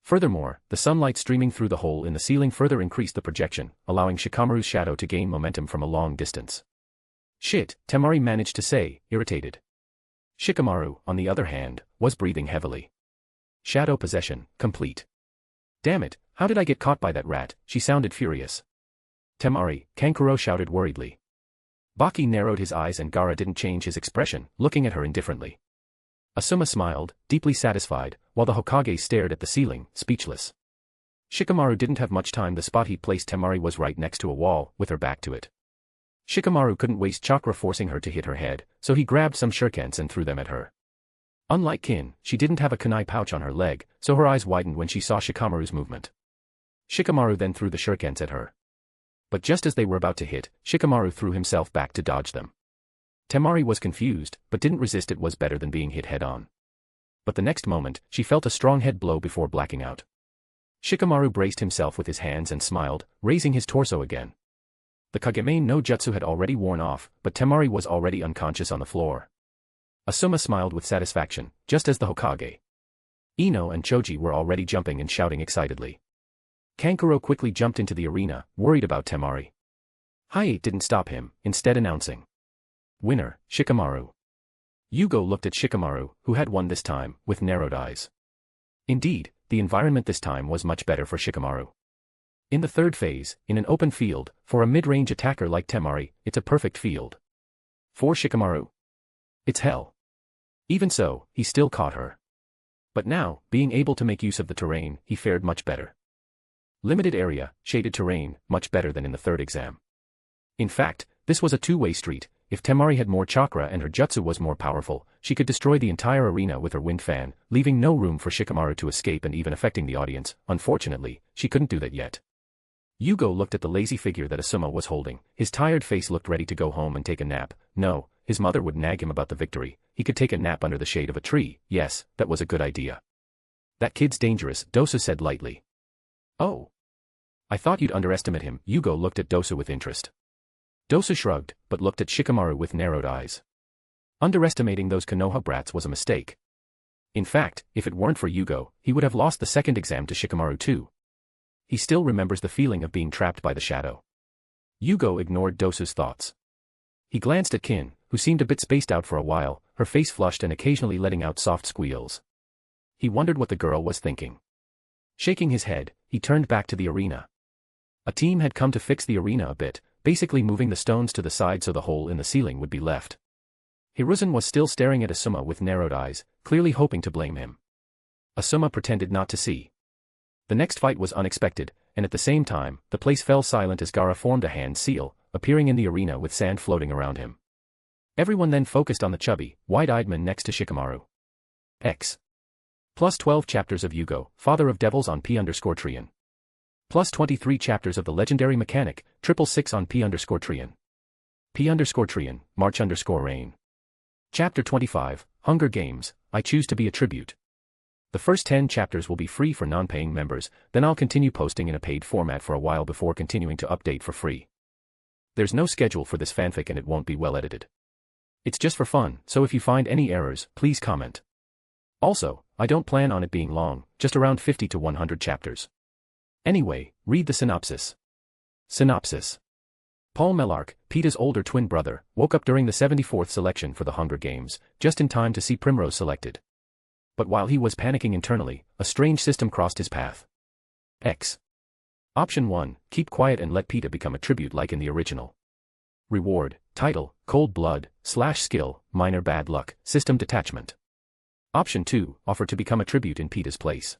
Furthermore, the sunlight streaming through the hole in the ceiling further increased the projection, allowing Shikamaru's shadow to gain momentum from a long distance. Shit, Temari managed to say, irritated. Shikamaru, on the other hand, was breathing heavily. Shadow possession, complete. Damn it, how did I get caught by that rat? She sounded furious. Temari, Kankuro shouted worriedly. Baki narrowed his eyes and Gaara didn't change his expression, looking at her indifferently. Asuma smiled, deeply satisfied, while the Hokage stared at the ceiling, speechless. Shikamaru didn't have much time. The spot he placed Temari was right next to a wall, with her back to it. Shikamaru couldn't waste chakra forcing her to hit her head, so he grabbed some shurikens and threw them at her. Unlike Kin, she didn't have a kunai pouch on her leg, so her eyes widened when she saw Shikamaru's movement. Shikamaru then threw the shurikens at her. But just as they were about to hit, Shikamaru threw himself back to dodge them. Temari was confused, but didn't resist. It was better than being hit head-on. But the next moment, she felt a strong head blow before blacking out. Shikamaru braced himself with his hands and smiled, raising his torso again. The Kageme no Jutsu had already worn off, but Temari was already unconscious on the floor. Asuma smiled with satisfaction, just as the Hokage. Ino and Choji were already jumping and shouting excitedly. Kankuro quickly jumped into the arena, worried about Temari. Hiei didn't stop him, instead announcing. Winner, Shikamaru. Jugo looked at Shikamaru, who had won this time, with narrowed eyes. Indeed, the environment this time was much better for Shikamaru. In the third phase, in an open field, for a mid-range attacker like Temari, it's a perfect field. For Shikamaru, it's hell. Even so, he still caught her. But now, being able to make use of the terrain, he fared much better. Limited area, shaded terrain, much better than in the third exam. In fact, this was a two-way street. If Temari had more chakra and her jutsu was more powerful, she could destroy the entire arena with her wind fan, leaving no room for Shikamaru to escape and even affecting the audience. Unfortunately, she couldn't do that yet. Jugo looked at the lazy figure that Asuma was holding. His tired face looked ready to go home and take a nap. No, his mother would nag him about the victory. He could take a nap under the shade of a tree. Yes, that was a good idea. That kid's dangerous, Dosu said lightly. Oh. I thought you'd underestimate him. Jugo looked at Dosu with interest. Dosu shrugged, but looked at Shikamaru with narrowed eyes. Underestimating those Konoha brats was a mistake. In fact, if it weren't for Jugo, he would have lost the second exam to Shikamaru too. He still remembers the feeling of being trapped by the shadow. Jugo ignored Dosu's thoughts. He glanced at Kin, who seemed a bit spaced out for a while, her face flushed and occasionally letting out soft squeals. He wondered what the girl was thinking. Shaking his head, he turned back to the arena. A team had come to fix the arena a bit, basically moving the stones to the side so the hole in the ceiling would be left. Hiruzen was still staring at Asuma with narrowed eyes, clearly hoping to blame him. Asuma pretended not to see. The next fight was unexpected, and at the same time, the place fell silent as Gaara formed a hand seal, appearing in the arena with sand floating around him. Everyone then focused on the chubby, wide-eyed man next to Shikamaru. X. Plus 12 chapters of Jugo, Father of Devils on P_Trian. Plus 23 chapters of the legendary mechanic, 666 on P_Trian. P_Trian, March_Rain. Chapter 25, Hunger Games, I Choose to Be a Tribute. The first 10 chapters will be free for non-paying members, then I'll continue posting in a paid format for a while before continuing to update for free. There's no schedule for this fanfic and it won't be well edited. It's just for fun, so if you find any errors, please comment. Also, I don't plan on it being long, just around 50 to 100 chapters. Anyway, read the synopsis. Synopsis. Paul Melark, Peeta's older twin brother, woke up during the 74th selection for the Hunger Games, just in time to see Primrose selected. But while he was panicking internally, a strange system crossed his path. X. Option 1, keep quiet and let Peeta become a tribute like in the original. Reward, title, cold blood, /skill, minor bad luck, system detachment. Option 2, offer to become a tribute in Peeta's place.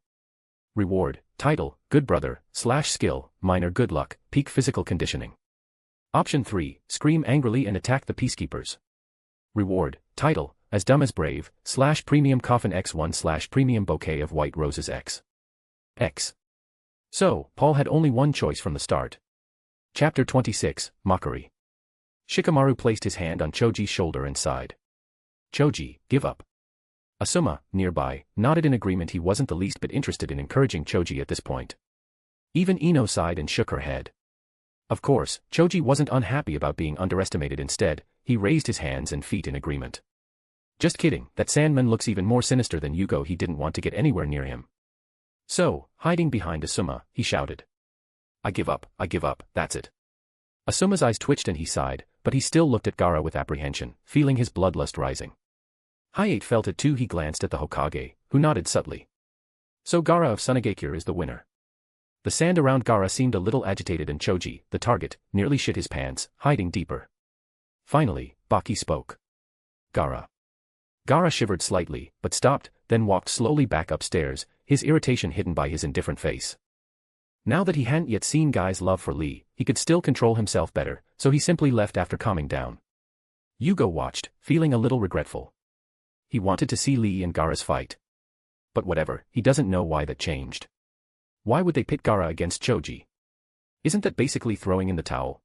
Reward, title, good brother, /skill, minor good luck, peak physical conditioning. Option 3, scream angrily and attack the peacekeepers. Reward, title, As Dumb as Brave, / Premium Coffin X1 / Premium Bouquet of White Roses X. So, Paul had only one choice from the start. Chapter 26, Mockery. Shikamaru placed his hand on Choji's shoulder and sighed. Choji, give up. Asuma, nearby, nodded in agreement. He wasn't the least bit interested in encouraging Choji at this point. Even Ino sighed and shook her head. Of course, Choji wasn't unhappy about being underestimated. Instead, he raised his hands and feet in agreement. Just kidding, that Sandman looks even more sinister than Jugo. He didn't want to get anywhere near him. So, hiding behind Asuma, he shouted. I give up, that's it. Asuma's eyes twitched and he sighed, but he still looked at Gaara with apprehension, feeling his bloodlust rising. Hayate felt it too. He glanced at the Hokage, who nodded subtly. So Gaara of Sunagakure is the winner. The sand around Gaara seemed a little agitated and Choji, the target, nearly shit his pants, hiding deeper. Finally, Baki spoke. Gaara. Gaara shivered slightly, but stopped, then walked slowly back upstairs, his irritation hidden by his indifferent face. Now that he hadn't yet seen Guy's love for Lee, he could still control himself better, so he simply left after calming down. Jugo watched, feeling a little regretful. He wanted to see Lee and Gaara's fight. But whatever, he doesn't know why that changed. Why would they pit Gaara against Choji? Isn't that basically throwing in the towel?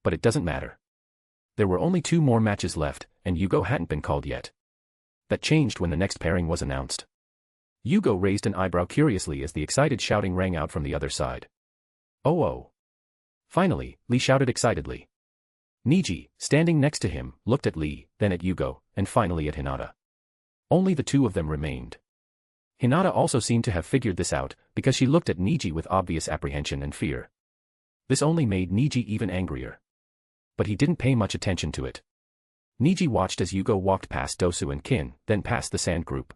But it doesn't matter. There were only 2 more matches left, and Jugo hadn't been called yet. That changed when the next pairing was announced. Jugo raised an eyebrow curiously as the excited shouting rang out from the other side. Oh. Finally, Lee shouted excitedly. Niji, standing next to him, looked at Lee, then at Jugo, and finally at Hinata. Only the 2 of them remained. Hinata also seemed to have figured this out, because she looked at Niji with obvious apprehension and fear. This only made Niji even angrier. But he didn't pay much attention to it. Niji watched as Jugo walked past Dosu and Kin, then past the sand group.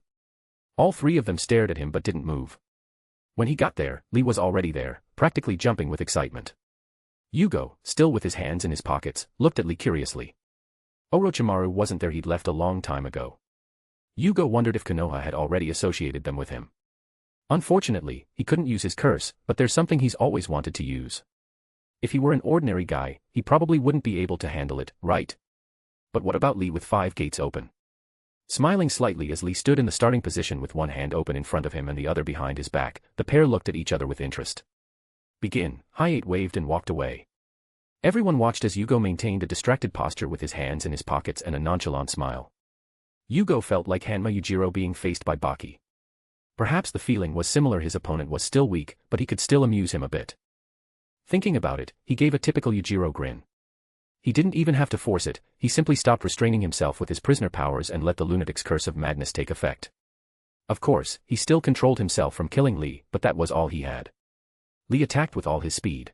All 3 of them stared at him but didn't move. When he got there, Lee was already there, practically jumping with excitement. Jugo, still with his hands in his pockets, looked at Lee curiously. Orochimaru wasn't there. He'd left a long time ago. Jugo wondered if Konoha had already associated them with him. Unfortunately, he couldn't use his curse, but there's something he's always wanted to use. If he were an ordinary guy, he probably wouldn't be able to handle it, right? But what about Lee with 5 gates open? Smiling slightly as Lee stood in the starting position with one hand open in front of him and the other behind his back, the pair looked at each other with interest. Begin, Hayate waved and walked away. Everyone watched as Jugo maintained a distracted posture with his hands in his pockets and a nonchalant smile. Jugo felt like Hanma Yujiro being faced by Baki. Perhaps the feeling was similar. His opponent was still weak, but he could still amuse him a bit. Thinking about it, he gave a typical Yujiro grin. He didn't even have to force it, he simply stopped restraining himself with his prisoner powers and let the lunatic's curse of madness take effect. Of course, he still controlled himself from killing Lee, but that was all he had. Lee attacked with all his speed.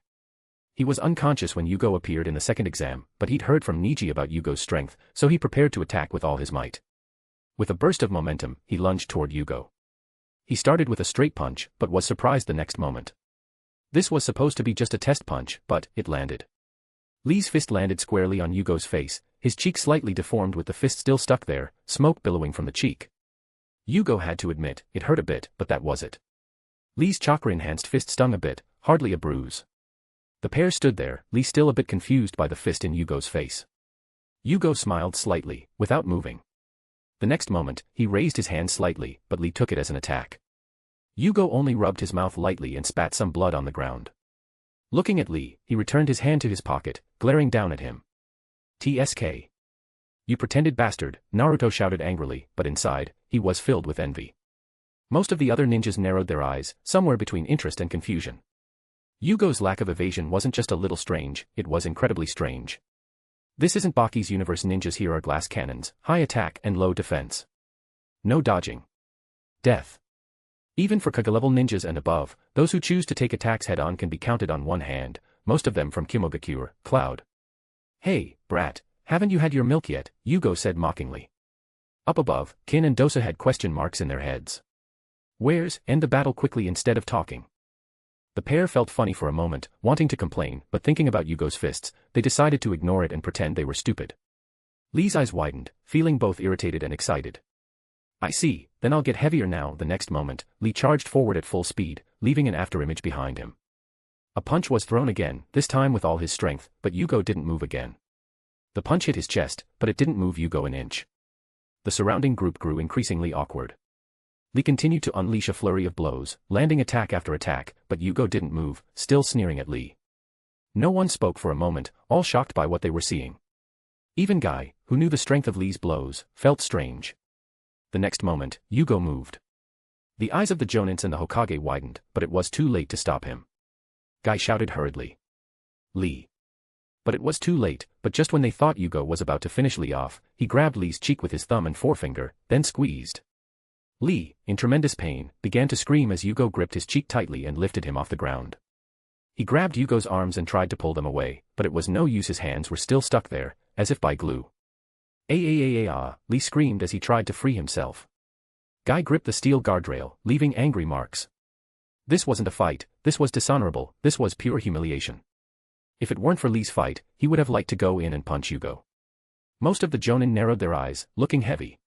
He was unconscious when Jugo appeared in the second exam, but he'd heard from Niji about Yugo's strength, so he prepared to attack with all his might. With a burst of momentum, he lunged toward Jugo. He started with a straight punch, but was surprised the next moment. This was supposed to be just a test punch, but it landed. Lee's fist landed squarely on Yugo's face, his cheek slightly deformed with the fist still stuck there, smoke billowing from the cheek. Jugo had to admit, it hurt a bit, but that was it. Lee's chakra-enhanced fist stung a bit, hardly a bruise. The pair stood there, Lee still a bit confused by the fist in Yugo's face. Jugo smiled slightly, without moving. The next moment, he raised his hand slightly, but Lee took it as an attack. Jugo only rubbed his mouth lightly and spat some blood on the ground. Looking at Lee, he returned his hand to his pocket, glaring down at him. "TSK. You pretended bastard," Naruto shouted angrily, but inside, he was filled with envy. Most of the other ninjas narrowed their eyes, somewhere between interest and confusion. Yugo's lack of evasion wasn't just a little strange, it was incredibly strange. This isn't Baki's universe. Ninjas here are glass cannons, high attack and low defense. No dodging. Death. Even for Kage-level ninjas and above, those who choose to take attacks head-on can be counted on one hand, most of them from Kimogakure, Cloud. "Hey, brat, haven't you had your milk yet?" Jugo said mockingly. Up above, Kin and Dosa had question marks in their heads. Where's, end the battle quickly instead of talking. The pair felt funny for a moment, wanting to complain, but thinking about Yugo's fists, they decided to ignore it and pretend they were stupid. Lee's eyes widened, feeling both irritated and excited. "I see, then I'll get heavier now." The next moment, Lee charged forward at full speed, leaving an afterimage behind him. A punch was thrown again, this time with all his strength, but Jugo didn't move again. The punch hit his chest, but it didn't move Jugo an inch. The surrounding group grew increasingly awkward. Lee continued to unleash a flurry of blows, landing attack after attack, but Jugo didn't move, still sneering at Lee. No one spoke for a moment, all shocked by what they were seeing. Even Guy, who knew the strength of Lee's blows, felt strange. The next moment, Jugo moved. The eyes of the Jonins and the Hokage widened, but it was too late to stop him. Guy shouted hurriedly. Lee. But it was too late, but just when they thought Jugo was about to finish Lee off, he grabbed Lee's cheek with his thumb and forefinger, then squeezed. Lee, in tremendous pain, began to scream as Jugo gripped his cheek tightly and lifted him off the ground. He grabbed Yugo's arms and tried to pull them away, but it was no use, his hands were still stuck there, as if by glue. Lee screamed as he tried to free himself. Guy gripped the steel guardrail, leaving angry marks. This wasn't a fight, this was dishonorable, this was pure humiliation. If it weren't for Lee's fight, he would have liked to go in and punch Jugo. Most of the Jonin narrowed their eyes, looking heavy.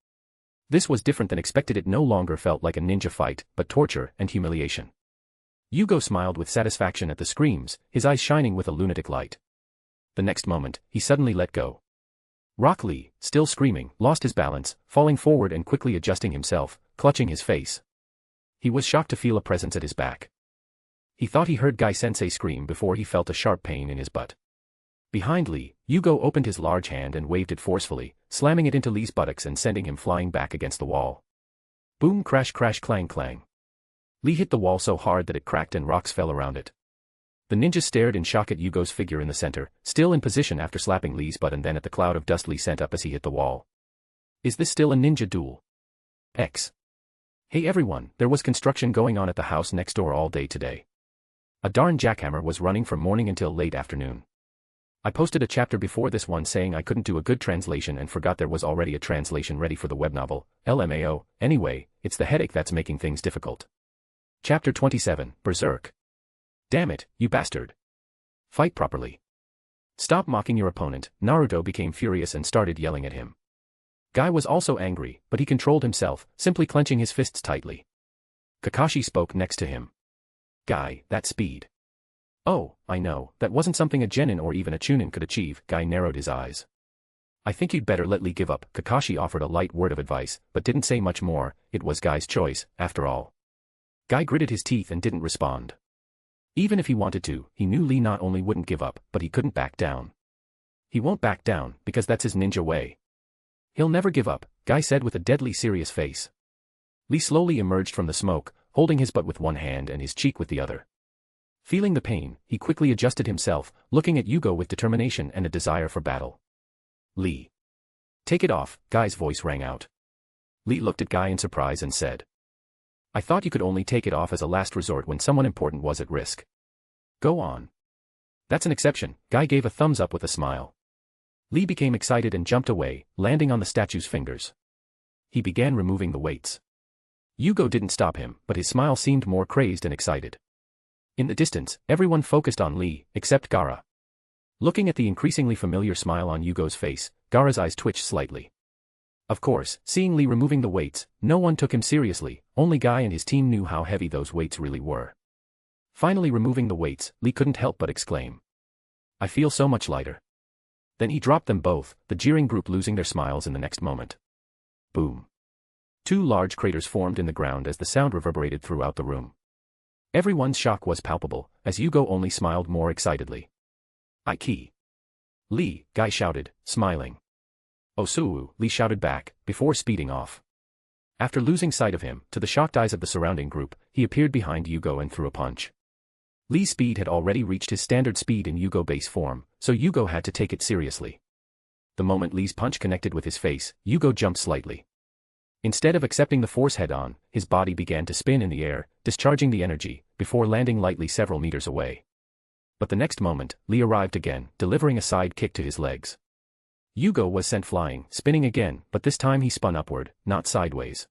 This was different than expected. It no longer felt like a ninja fight, but torture and humiliation. Jugo smiled with satisfaction at the screams, his eyes shining with a lunatic light. The next moment, he suddenly let go. Rock Lee, still screaming, lost his balance, falling forward and quickly adjusting himself, clutching his face. He was shocked to feel a presence at his back. He thought he heard Guy-sensei scream before he felt a sharp pain in his butt. Behind Lee, Jugo opened his large hand and waved it forcefully, slamming it into Lee's buttocks and sending him flying back against the wall. Boom, crash, crash, clang, clang. Lee hit the wall so hard that it cracked and rocks fell around it. The ninja stared in shock at Yugo's figure in the center, still in position after slapping Lee's butt, and then at the cloud of dust Lee sent up as he hit the wall. Is this still a ninja duel? X. Hey everyone, there was construction going on at the house next door all day today. A darn jackhammer was running from morning until late afternoon. I posted a chapter before this one saying I couldn't do a good translation and forgot there was already a translation ready for the web novel, LMAO, anyway, it's the headache that's making things difficult. Chapter 27, Berserk. Damn it, you bastard. Fight properly. Stop mocking your opponent. Naruto became furious and started yelling at him. Guy was also angry, but he controlled himself, simply clenching his fists tightly. Kakashi spoke next to him. Guy, that speed. Oh, I know, that wasn't something a genin or even a chunin could achieve. Guy narrowed his eyes. I think you'd better let Lee give up. Kakashi offered a light word of advice, but didn't say much more. It was Guy's choice, after all. Guy gritted his teeth and didn't respond. Even if he wanted to, he knew Lee not only wouldn't give up, but he couldn't back down. He won't back down, because that's his ninja way. He'll never give up, Guy said with a deadly serious face. Lee slowly emerged from the smoke, holding his butt with one hand and his cheek with the other. Feeling the pain, he quickly adjusted himself, looking at Jugo with determination and a desire for battle. Lee. Take it off, Guy's voice rang out. Lee looked at Guy in surprise and said. I thought you could only take it off as a last resort when someone important was at risk. Go on. That's an exception, Guy gave a thumbs up with a smile. Lee became excited and jumped away, landing on the statue's fingers. He began removing the weights. Jugo didn't stop him, but his smile seemed more crazed and excited. In the distance, everyone focused on Lee, except Gaara. Looking at the increasingly familiar smile on Yugo's face, Gaara's eyes twitched slightly. Of course, seeing Lee removing the weights, no one took him seriously, only Guy and his team knew how heavy those weights really were. Finally removing the weights, Lee couldn't help but exclaim. I feel so much lighter. Then he dropped them both, the jeering group losing their smiles in the next moment. Boom. 2 large craters formed in the ground as the sound reverberated throughout the room. Everyone's shock was palpable, as Jugo only smiled more excitedly. Aiki. Lee, Guy shouted, smiling. Osuu, Lee shouted back, before speeding off. After losing sight of him, to the shocked eyes of the surrounding group, he appeared behind Jugo and threw a punch. Lee's speed had already reached his standard speed in Jugo base form, so Jugo had to take it seriously. The moment Lee's punch connected with his face, Jugo jumped slightly. Instead of accepting the force head-on, his body began to spin in the air, discharging the energy, before landing lightly several meters away. But the next moment, Lee arrived again, delivering a side kick to his legs. Jugo was sent flying, spinning again, but this time he spun upward, not sideways.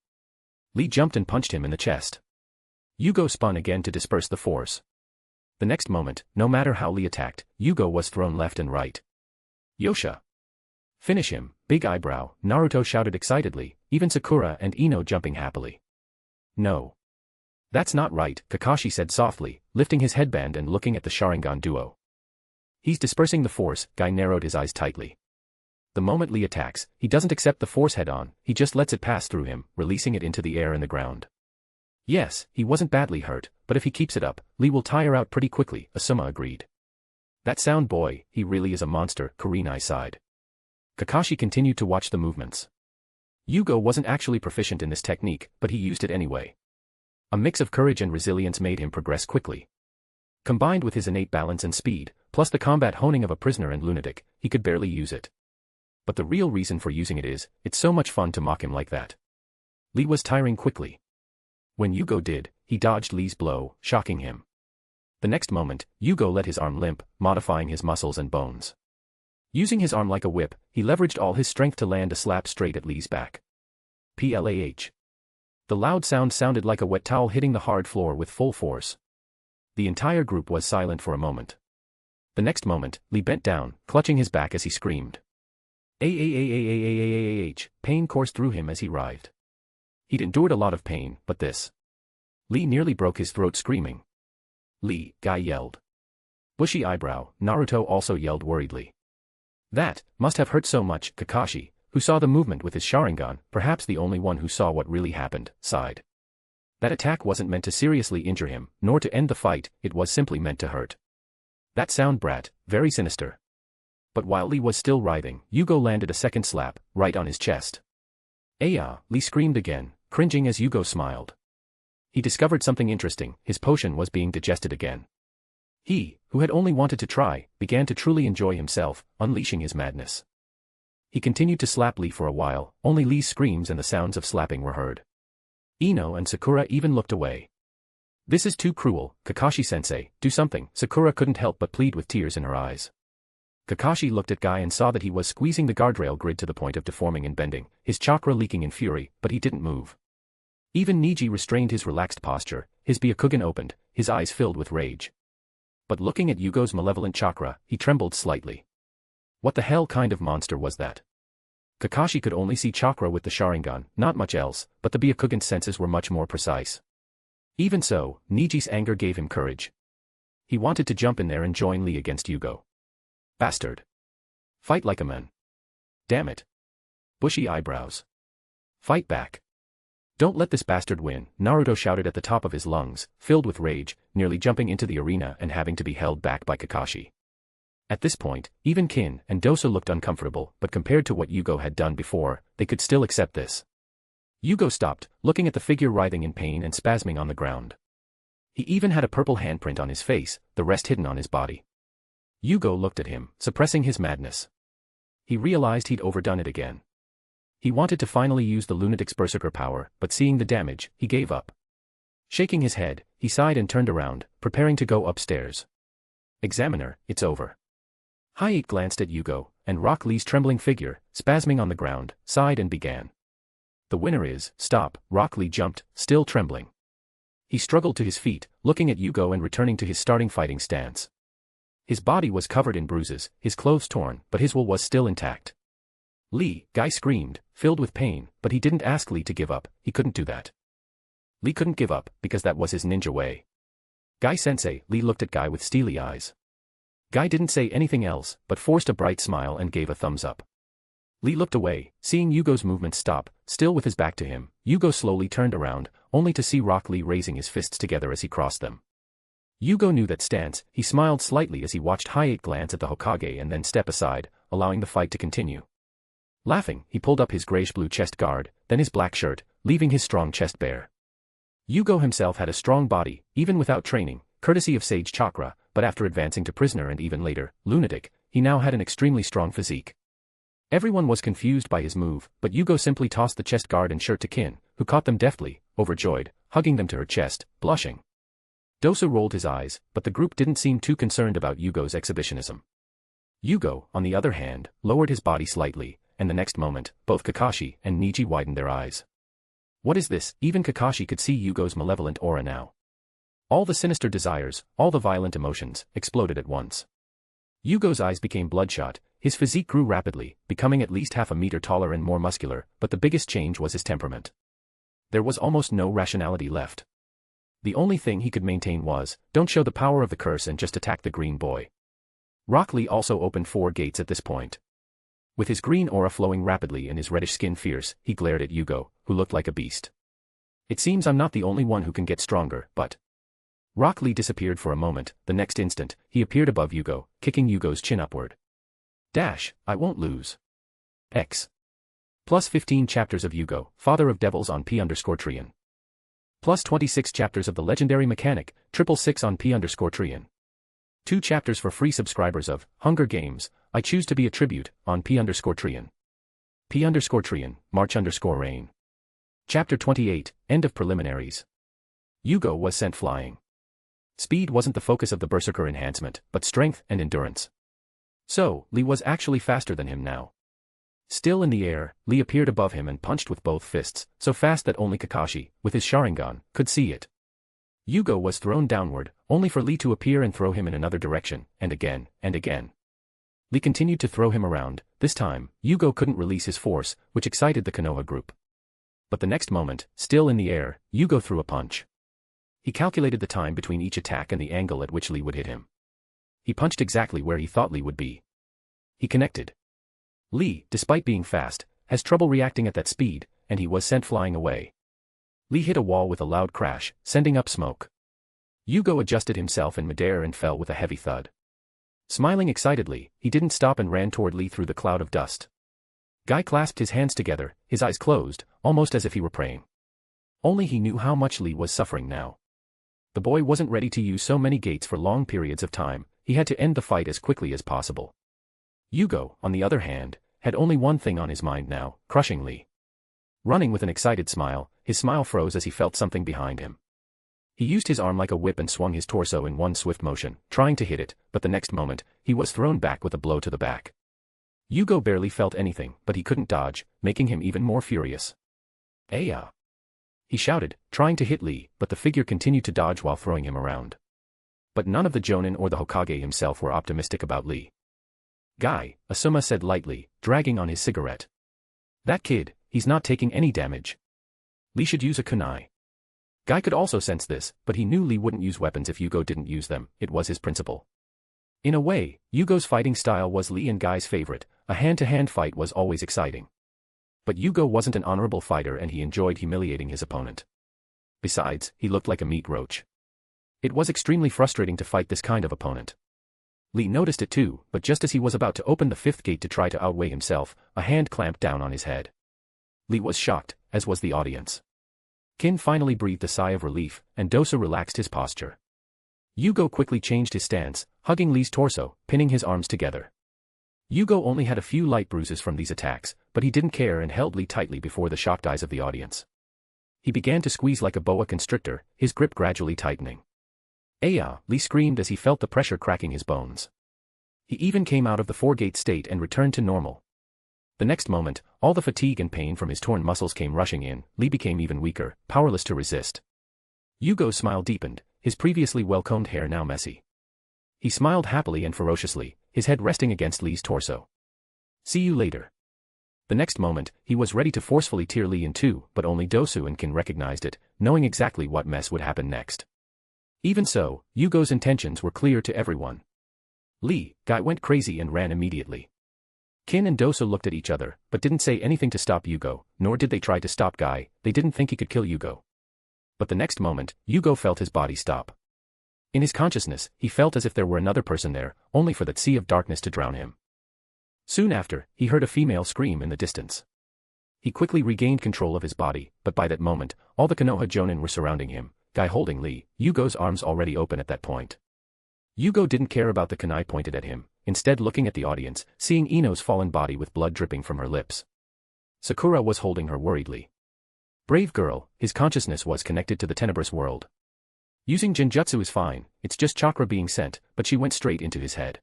Lee jumped and punched him in the chest. Jugo spun again to disperse the force. The next moment, no matter how Lee attacked, Jugo was thrown left and right. Yosha! Finish him, Big Eyebrow, Naruto shouted excitedly, even Sakura and Ino jumping happily. No. That's not right, Kakashi said softly, lifting his headband and looking at the Sharingan duo. He's dispersing the force, Guy narrowed his eyes tightly. The moment Lee attacks, he doesn't accept the force head-on, he just lets it pass through him, releasing it into the air and the ground. Yes, he wasn't badly hurt, but if he keeps it up, Lee will tire out pretty quickly, Asuma agreed. That sound boy, he really is a monster, Kurenai sighed. Kakashi continued to watch the movements. Jugo wasn't actually proficient in this technique, but he used it anyway. A mix of courage and resilience made him progress quickly. Combined with his innate balance and speed, plus the combat honing of a prisoner and lunatic, he could barely use it. But the real reason for using it is, it's so much fun to mock him like that. Lee was tiring quickly. When Jugo did, he dodged Lee's blow, shocking him. The next moment, Jugo let his arm limp, modifying his muscles and bones. Using his arm like a whip, he leveraged all his strength to land a slap straight at Lee's back. Plah. The loud sound sounded like a wet towel hitting the hard floor with full force. The entire group was silent for a moment. The next moment, Lee bent down, clutching his back as he screamed. Pain coursed through him as he writhed. He'd endured a lot of pain, but this. Lee nearly broke his throat screaming. Lee, Guy yelled. Bushy eyebrow, Naruto also yelled worriedly. That must have hurt so much, Kakashi, who saw the movement with his Sharingan, perhaps the only one who saw what really happened, sighed. That attack wasn't meant to seriously injure him, nor to end the fight, it was simply meant to hurt. That sound brat, very sinister. But while Lee was still writhing, Jugo landed a second slap, right on his chest. Ayah, Lee screamed again, cringing as Jugo smiled. He discovered something interesting, his potion was being digested again. He, who had only wanted to try, began to truly enjoy himself, unleashing his madness. He continued to slap Lee for a while, only Lee's screams and the sounds of slapping were heard. Ino and Sakura even looked away. This is too cruel, Kakashi-sensei, do something, Sakura couldn't help but plead with tears in her eyes. Kakashi looked at Guy and saw that he was squeezing the guardrail grid to the point of deforming and bending, his chakra leaking in fury, but he didn't move. Even Niji restrained his relaxed posture, his Byakugan opened, his eyes filled with rage. But looking at Yugo's malevolent chakra, he trembled slightly. What the hell kind of monster was that? Kakashi could only see chakra with the Sharingan, not much else, but the Byakugan's senses were much more precise. Even so, Niji's anger gave him courage. He wanted to jump in there and join Lee against Jugo. Bastard. Fight like a man. Damn it. Bushy eyebrows. Fight back. Don't let this bastard win, Naruto shouted at the top of his lungs, filled with rage, nearly jumping into the arena and having to be held back by Kakashi. At this point, even Kin and Dosa looked uncomfortable, but compared to what Jugo had done before, they could still accept this. Jugo stopped, looking at the figure writhing in pain and spasming on the ground. He even had a purple handprint on his face, the rest hidden on his body. Jugo looked at him, suppressing his madness. He realized he'd overdone it again. He wanted to finally use the lunatic's berserker power, but seeing the damage, he gave up. Shaking his head, he sighed and turned around, preparing to go upstairs. Examiner, it's over. Hayate glanced at Jugo, and Rock Lee's trembling figure, spasming on the ground, sighed and began. The winner is, stop, Rock Lee jumped, still trembling. He struggled to his feet, looking at Jugo and returning to his starting fighting stance. His body was covered in bruises, his clothes torn, but his will was still intact. Lee, Guy screamed, filled with pain, but he didn't ask Lee to give up, he couldn't do that. Lee couldn't give up, because that was his ninja way. Guy-sensei, Lee looked at Guy with steely eyes. Guy didn't say anything else, but forced a bright smile and gave a thumbs up. Lee looked away, seeing Yugo's movements stop, still with his back to him. Jugo slowly turned around, only to see Rock Lee raising his fists together as he crossed them. Jugo knew that stance, he smiled slightly as he watched Hayate glance at the Hokage and then step aside, allowing the fight to continue. Laughing, he pulled up his grayish-blue chest guard, then his black shirt, leaving his strong chest bare. Jugo himself had a strong body, even without training, courtesy of Sage Chakra, but after advancing to prisoner and even later, lunatic, he now had an extremely strong physique. Everyone was confused by his move, but Jugo simply tossed the chest guard and shirt to Kin, who caught them deftly, overjoyed, hugging them to her chest, blushing. Dosa rolled his eyes, but the group didn't seem too concerned about Yugo's exhibitionism. Jugo, on the other hand, lowered his body slightly, and the next moment, both Kakashi and Niji widened their eyes. What is this? Even Kakashi could see Yugo's malevolent aura now. All the sinister desires, all the violent emotions, exploded at once. Yugo's eyes became bloodshot, his physique grew rapidly, becoming at least half a meter taller and more muscular, but the biggest change was his temperament. There was almost no rationality left. The only thing he could maintain was, don't show the power of the curse and just attack the green boy. Rock Lee also opened 4 gates at this point. With his green aura flowing rapidly and his reddish skin fierce, he glared at Jugo, who looked like a beast. It seems I'm not the only one who can get stronger, but... Rock Lee disappeared for a moment. The next instant, he appeared above Jugo, kicking Jugo's chin upward. Dash, I won't lose. X. Plus 15 chapters of Jugo, Father of Devils on P_Trian. Plus 26 chapters of the legendary mechanic, 666 on P_Trian. 2 chapters for free subscribers of Hunger Games, I Choose to Be a Tribute, on P_Trian. P_Trian, March_Rain. Chapter 28, End of Preliminaries. Jugo was sent flying. Speed wasn't the focus of the Berserker enhancement, but strength and endurance. So, Lee was actually faster than him now. Still in the air, Lee appeared above him and punched with both fists, so fast that only Kakashi, with his Sharingan, could see it. Jugo was thrown downward, only for Lee to appear and throw him in another direction, and again, and again. Lee continued to throw him around. This time, Jugo couldn't release his force, which excited the Konoha group. But the next moment, still in the air, Jugo threw a punch. He calculated the time between each attack and the angle at which Lee would hit him. He punched exactly where he thought Lee would be. He connected. Lee, despite being fast, has trouble reacting at that speed, and he was sent flying away. Lee hit a wall with a loud crash, sending up smoke. Jugo adjusted himself in midair and fell with a heavy thud. Smiling excitedly, he didn't stop and ran toward Lee through the cloud of dust. Guy clasped his hands together, his eyes closed, almost as if he were praying. Only he knew how much Lee was suffering now. The boy wasn't ready to use so many gates for long periods of time, he had to end the fight as quickly as possible. Jugo, on the other hand, had only one thing on his mind now, crushing Lee. Running with an excited smile, his smile froze as he felt something behind him. He used his arm like a whip and swung his torso in one swift motion, trying to hit it, but the next moment, he was thrown back with a blow to the back. Jugo barely felt anything, but he couldn't dodge, making him even more furious. "Aya!" he shouted, trying to hit Lee, but the figure continued to dodge while throwing him around. But none of the Jonin or the Hokage himself were optimistic about Lee. "Guy," Asuma said lightly, dragging on his cigarette. "That kid, he's not taking any damage. Lee should use a kunai." Guy could also sense this, but he knew Lee wouldn't use weapons if Jugo didn't use them. It was his principle. In a way, Jugo's fighting style was Lee and Guy's favorite. A hand-to-hand fight was always exciting. But Jugo wasn't an honorable fighter and he enjoyed humiliating his opponent. Besides, he looked like a meat roach. It was extremely frustrating to fight this kind of opponent. Lee noticed it too, but just as he was about to open the 5th gate to try to outweigh himself, a hand clamped down on his head. Lee was shocked, as was the audience. Kin finally breathed a sigh of relief, and Dosa relaxed his posture. Jugo quickly changed his stance, hugging Lee's torso, pinning his arms together. Jugo only had a few light bruises from these attacks, but he didn't care and held Lee tightly before the shocked eyes of the audience. He began to squeeze like a boa constrictor, his grip gradually tightening. "Aya!" Lee screamed as he felt the pressure cracking his bones. He even came out of the 4-gate state and returned to normal. The next moment, all the fatigue and pain from his torn muscles came rushing in. Lee became even weaker, powerless to resist. Jugo's smile deepened, his previously well-combed hair now messy. He smiled happily and ferociously, his head resting against Lee's torso. "See you later." The next moment, he was ready to forcefully tear Lee in two, but only Dosu and Kin recognized it, knowing exactly what mess would happen next. Even so, Jugo's intentions were clear to everyone. Lee, Guy went crazy and ran immediately. Kin and Dosu looked at each other, but didn't say anything to stop Jugo, nor did they try to stop Guy. They didn't think he could kill Jugo. But the next moment, Jugo felt his body stop. In his consciousness, he felt as if there were another person there, only for that sea of darkness to drown him. Soon after, he heard a female scream in the distance. He quickly regained control of his body, but by that moment, all the Konoha Jonin were surrounding him, Guy holding Lee, Yugo's arms already open at that point. Yugo didn't care about the kunai pointed at him, instead looking at the audience, seeing Ino's fallen body with blood dripping from her lips. Sakura was holding her worriedly. Brave girl, his consciousness was connected to the tenebrous world. Using Genjutsu is fine, it's just chakra being sent, but she went straight into his head.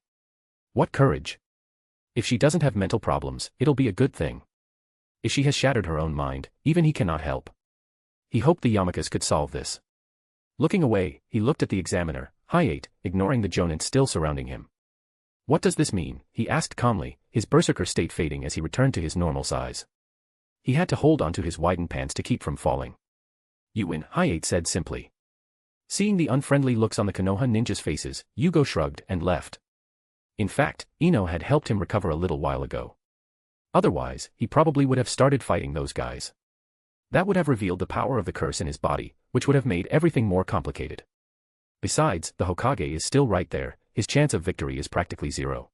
What courage! If she doesn't have mental problems, it'll be a good thing. If she has shattered her own mind, even he cannot help. He hoped the Yamakas could solve this. Looking away, he looked at the examiner, Hayate, ignoring the Jonin still surrounding him. What does this mean? He asked calmly, his berserker state fading as he returned to his normal size. He had to hold onto his widened pants to keep from falling. You win, Hayate said simply. Seeing the unfriendly looks on the Konoha ninjas' faces, Jugo shrugged and left. In fact, Ino had helped him recover a little while ago. Otherwise, he probably would have started fighting those guys. That would have revealed the power of the curse in his body, which would have made everything more complicated. Besides, the Hokage is still right there, his chance of victory is practically zero.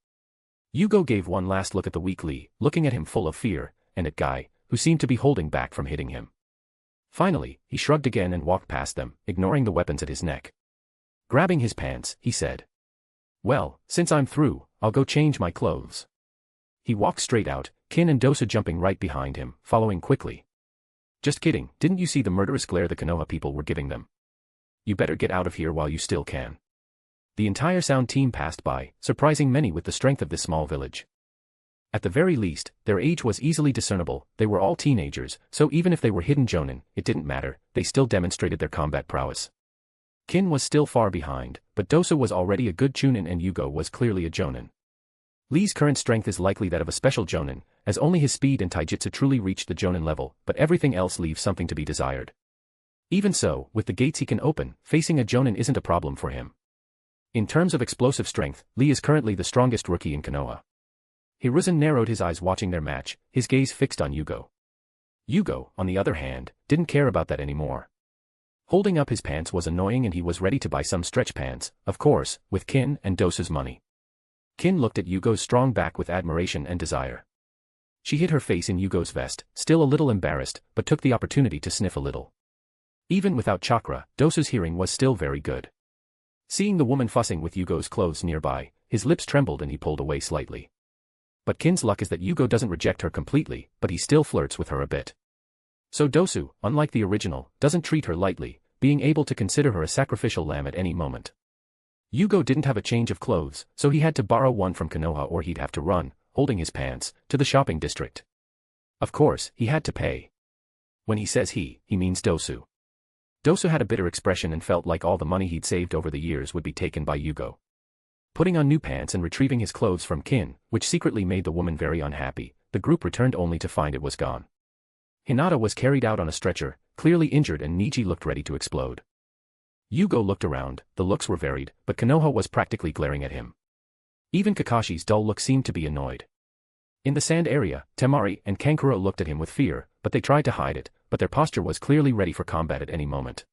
Jugo gave one last look at the weak Lee, looking at him full of fear, and at Guy, who seemed to be holding back from hitting him. Finally, he shrugged again and walked past them, ignoring the weapons at his neck. Grabbing his pants, he said, "Well, since I'm through, I'll go change my clothes." He walked straight out, Kin and Dosa jumping right behind him, following quickly. "Just kidding, didn't you see the murderous glare the Konoha people were giving them? You better get out of here while you still can." The entire sound team passed by, surprising many with the strength of this small village. At the very least, their age was easily discernible, they were all teenagers, so even if they were hidden jonin, it didn't matter, they still demonstrated their combat prowess. Kin was still far behind, but Dosa was already a good chunin and Jugo was clearly a jonin. Lee's current strength is likely that of a special jonin, as only his speed and taijutsu truly reached the jonin level, but everything else leaves something to be desired. Even so, with the gates he can open, facing a jonin isn't a problem for him. In terms of explosive strength, Lee is currently the strongest rookie in Konoha. Hiruzen narrowed his eyes watching their match, his gaze fixed on Jugo. Jugo, on the other hand, didn't care about that anymore. Holding up his pants was annoying and he was ready to buy some stretch pants, of course, with Kin and Dosa's money. Kin looked at Yugo's strong back with admiration and desire. She hid her face in Yugo's vest, still a little embarrassed, but took the opportunity to sniff a little. Even without chakra, Dosa's hearing was still very good. Seeing the woman fussing with Yugo's clothes nearby, his lips trembled and he pulled away slightly. But Kin's luck is that Jugo doesn't reject her completely, but he still flirts with her a bit. So Dosu, unlike the original, doesn't treat her lightly, being able to consider her a sacrificial lamb at any moment. Jugo didn't have a change of clothes, so he had to borrow one from Konoha or he'd have to run, holding his pants, to the shopping district. Of course, he had to pay. When he says he means Dosu. Dosu had a bitter expression and felt like all the money he'd saved over the years would be taken by Jugo. Putting on new pants and retrieving his clothes from Kin, which secretly made the woman very unhappy, the group returned only to find it was gone. Hinata was carried out on a stretcher, clearly injured and Niji looked ready to explode. Jugo looked around, the looks were varied, but Konoha was practically glaring at him. Even Kakashi's dull look seemed to be annoyed. In the sand area, Temari and Kankuro looked at him with fear, but they tried to hide it, but their posture was clearly ready for combat at any moment.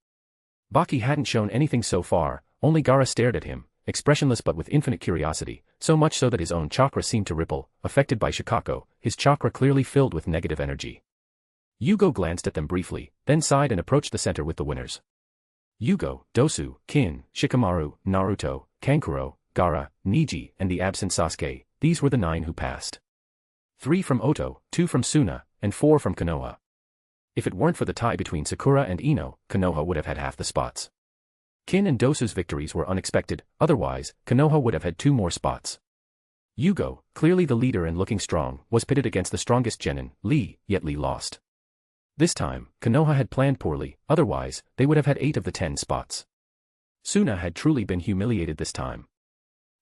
Baki hadn't shown anything so far, only Gaara stared at him, expressionless but with infinite curiosity, so much so that his own chakra seemed to ripple, affected by Shikako, his chakra clearly filled with negative energy. Jugo glanced at them briefly, then sighed and approached the center with the winners. Jugo, Dosu, Kin, Shikamaru, Naruto, Kankuro, Gaara, Niji, and the absent Sasuke, these were the 9 who passed. 3 from Oto, 2 from Suna, and 4 from Konoha. If it weren't for the tie between Sakura and Ino, Konoha would have had half the spots. Kin and Dosu's victories were unexpected, otherwise, Konoha would have had 2 more spots. Jugo, clearly the leader and looking strong, was pitted against the strongest genin, Lee, yet Lee lost. This time, Konoha had planned poorly, otherwise, they would have had 8 of the 10 spots. Suna had truly been humiliated this time.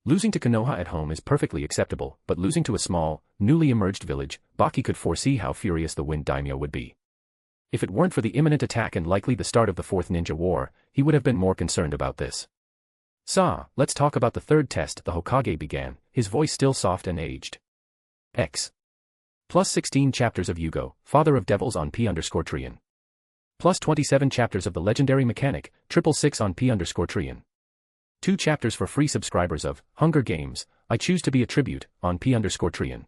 Losing to Konoha at home is perfectly acceptable, but losing to a small, newly emerged village, Baki could foresee how furious the Wind Daimyo would be. If it weren't for the imminent attack and likely the start of the 4th Ninja War, he would have been more concerned about this. Let's talk about the 3rd test, the Hokage began, his voice still soft and aged. Plus 16 chapters of Jugo, Father of Devils on P_Trian. Plus 27 chapters of the legendary mechanic, 666 on P_Trian. 2 chapters for free subscribers of Hunger Games, I Choose to Be a Tribute, on P_Trian.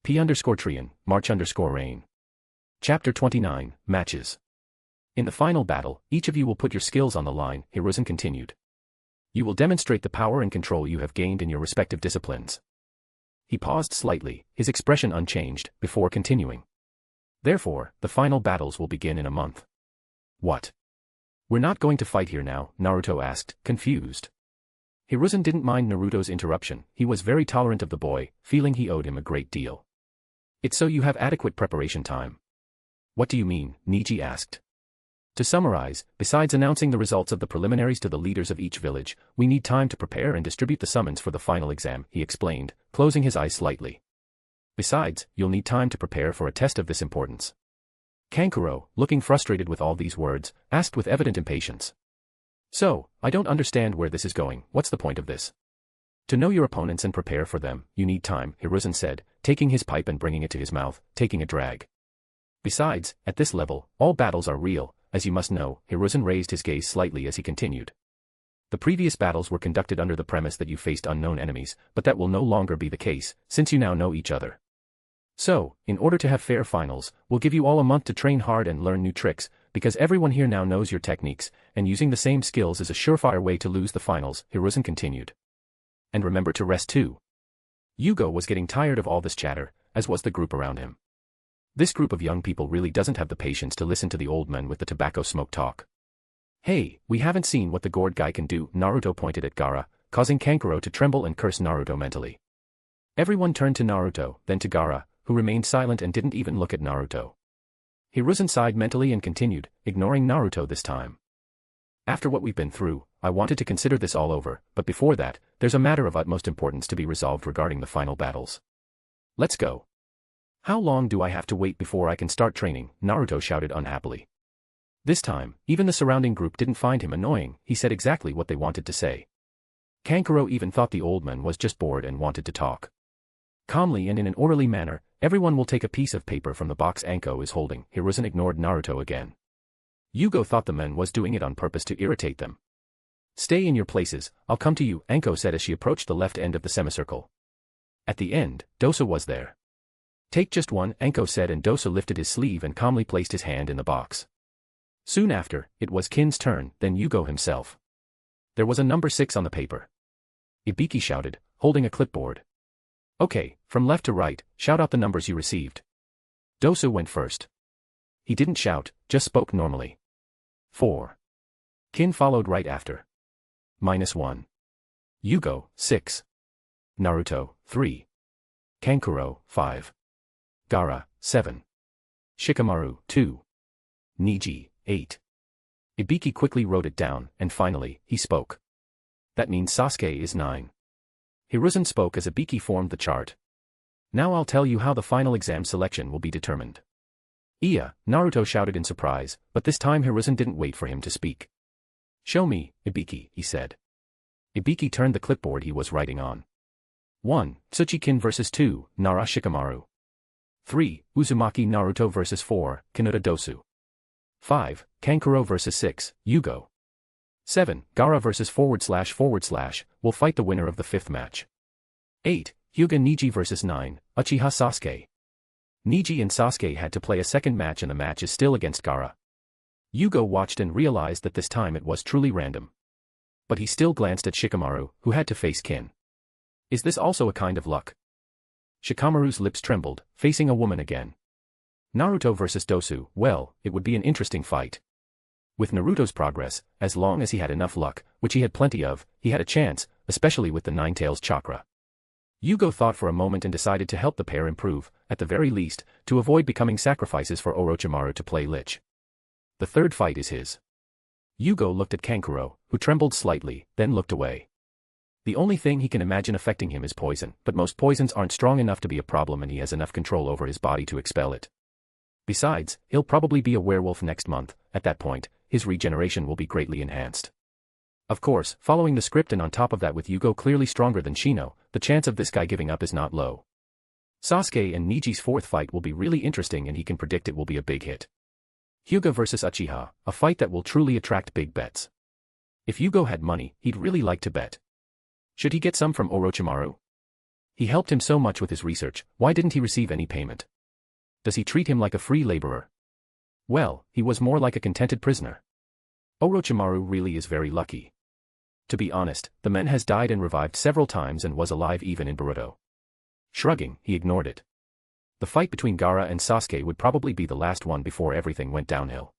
P_Trian, March_Rain. Chapter 29, Matches. In the final battle, each of you will put your skills on the line, Hiruzen continued. You will demonstrate the power and control you have gained in your respective disciplines. He paused slightly, his expression unchanged, before continuing. Therefore, the final battles will begin in a month. What? We're not going to fight here now, Naruto asked, confused. Hiruzen didn't mind Naruto's interruption, he was very tolerant of the boy, feeling he owed him a great deal. It's so you have adequate preparation time. What do you mean? Niji asked. To summarize, besides announcing the results of the preliminaries to the leaders of each village, we need time to prepare and distribute the summons for the final exam, he explained, closing his eyes slightly. Besides, you'll need time to prepare for a test of this importance. Kankuro, looking frustrated with all these words, asked with evident impatience. So, I don't understand where this is going. What's the point of this? To know your opponents and prepare for them, you need time, Hiruzen said, taking his pipe and bringing it to his mouth, taking a drag. Besides, at this level, all battles are real, as you must know. Hiruzen raised his gaze slightly as he continued. The previous battles were conducted under the premise that you faced unknown enemies, but that will no longer be the case, since you now know each other. So, in order to have fair finals, we'll give you all a month to train hard and learn new tricks, because everyone here now knows your techniques, and using the same skills is a surefire way to lose the finals, Hiruzen continued. And remember to rest too. Jugo was getting tired of all this chatter, as was the group around him. This group of young people really doesn't have the patience to listen to the old men with the tobacco smoke talk. Hey, we haven't seen what the gourd guy can do, Naruto pointed at Gaara, causing Kankuro to tremble and curse Naruto mentally. Everyone turned to Naruto, then to Gaara, who remained silent and didn't even look at Naruto. Hiruzen sighed mentally and continued, ignoring Naruto this time. After what we've been through, I wanted to consider this all over, but before that, there's a matter of utmost importance to be resolved regarding the final battles. Let's go. How long do I have to wait before I can start training? Naruto shouted unhappily. This time, even the surrounding group didn't find him annoying, he said exactly what they wanted to say. Kankuro even thought the old man was just bored and wanted to talk. Calmly and in an orderly manner, everyone will take a piece of paper from the box Anko is holding. Hiruzen ignored Naruto again. Jugo thought the man was doing it on purpose to irritate them. Stay in your places, I'll come to you, Anko said as she approached the left end of the semicircle. At the end, Dosa was there. Take just one, Anko said, and Dosa lifted his sleeve and calmly placed his hand in the box. Soon after, it was Kin's turn, then Jugo himself. There was a number 6 on the paper. Ibiki shouted, holding a clipboard. Okay, from left to right, shout out the numbers you received. Dosa went first. He didn't shout, just spoke normally. 4. Kin followed right after. -1. Jugo, 6. Naruto, 3. Kankuro, 5. Gaara, 7. Shikamaru, 2. Niji, 8. Ibiki quickly wrote it down, and finally, he spoke. That means Sasuke is 9. Hiruzen spoke as Ibiki formed the chart. Now I'll tell you how the final exam selection will be determined. Iya, Naruto shouted in surprise, but this time Hiruzen didn't wait for him to speak. Show me, Ibiki, he said. Ibiki turned the clipboard he was writing on. 1. Tsuchi-kin vs 2, Nara Shikamaru. 3. Uzumaki Naruto vs 4, Kinoda Dosu. 5. Kankuro vs 6, Jugo. 7. Gaara vs // will fight the winner of the 5th match. 8. Hyuga Niji vs 9, Uchiha Sasuke. Niji and Sasuke had to play a second match and the match is still against Gaara. Jugo watched and realized that this time it was truly random. But he still glanced at Shikamaru, who had to face Kin. Is this also a kind of luck? Shikamaru's lips trembled, facing a woman again. Naruto vs Dosu, well, it would be an interesting fight. With Naruto's progress, as long as he had enough luck, which he had plenty of, he had a chance, especially with the Nine-Tails chakra. Jugo thought for a moment and decided to help the pair improve, at the very least, to avoid becoming sacrifices for Orochimaru to play Lich. The third fight is his. Jugo looked at Kankuro, who trembled slightly, then looked away. The only thing he can imagine affecting him is poison, but most poisons aren't strong enough to be a problem and he has enough control over his body to expel it. Besides, he'll probably be a werewolf next month. At that point, his regeneration will be greatly enhanced. Of course, following the script and on top of that with Jugo clearly stronger than Shino, the chance of this guy giving up is not low. Sasuke and Niji's 4th fight will be really interesting and he can predict it will be a big hit. Hyuga vs Uchiha, a fight that will truly attract big bets. If Jugo had money, he'd really like to bet. Should he get some from Orochimaru? He helped him so much with his research, why didn't he receive any payment? Does he treat him like a free laborer? Well, he was more like a contented prisoner. Orochimaru really is very lucky. To be honest, the man has died and revived several times and was alive even in Boruto. Shrugging, he ignored it. The fight between Gaara and Sasuke would probably be the last one before everything went downhill.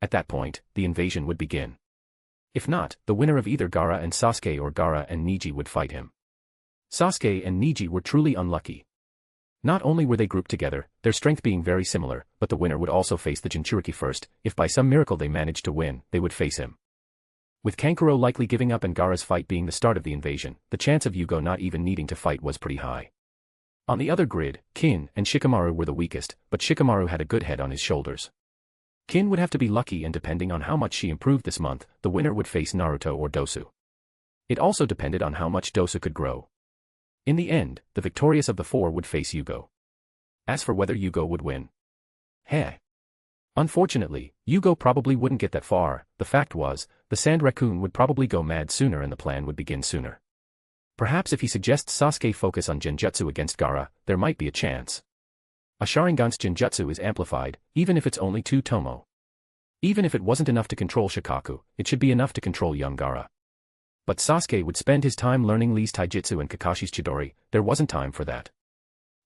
At that point, the invasion would begin. If not, the winner of either Gaara and Sasuke or Gaara and Niji would fight him. Sasuke and Niji were truly unlucky. Not only were they grouped together, their strength being very similar, but the winner would also face the Jinchuriki first. If by some miracle they managed to win, they would face him. With Kankuro likely giving up and Gaara's fight being the start of the invasion, the chance of Jugo not even needing to fight was pretty high. On the other grid, Kin and Shikamaru were the weakest, but Shikamaru had a good head on his shoulders. Kin would have to be lucky, and depending on how much she improved this month, the winner would face Naruto or Dosu. It also depended on how much Dosu could grow. In the end, the victorious of the four would face Jugo. As for whether Jugo would win, unfortunately, Jugo probably wouldn't get that far. The fact was, the Sand Raccoon would probably go mad sooner and the plan would begin sooner. Perhaps if he suggests Sasuke focus on Genjutsu against Gaara, there might be a chance. A Sharingan's Genjutsu is amplified, even if it's only 2 Tomo. Even if it wasn't enough to control Shikaku, it should be enough to control young Gaara. But Sasuke would spend his time learning Lee's Taijutsu and Kakashi's Chidori. There wasn't time for that.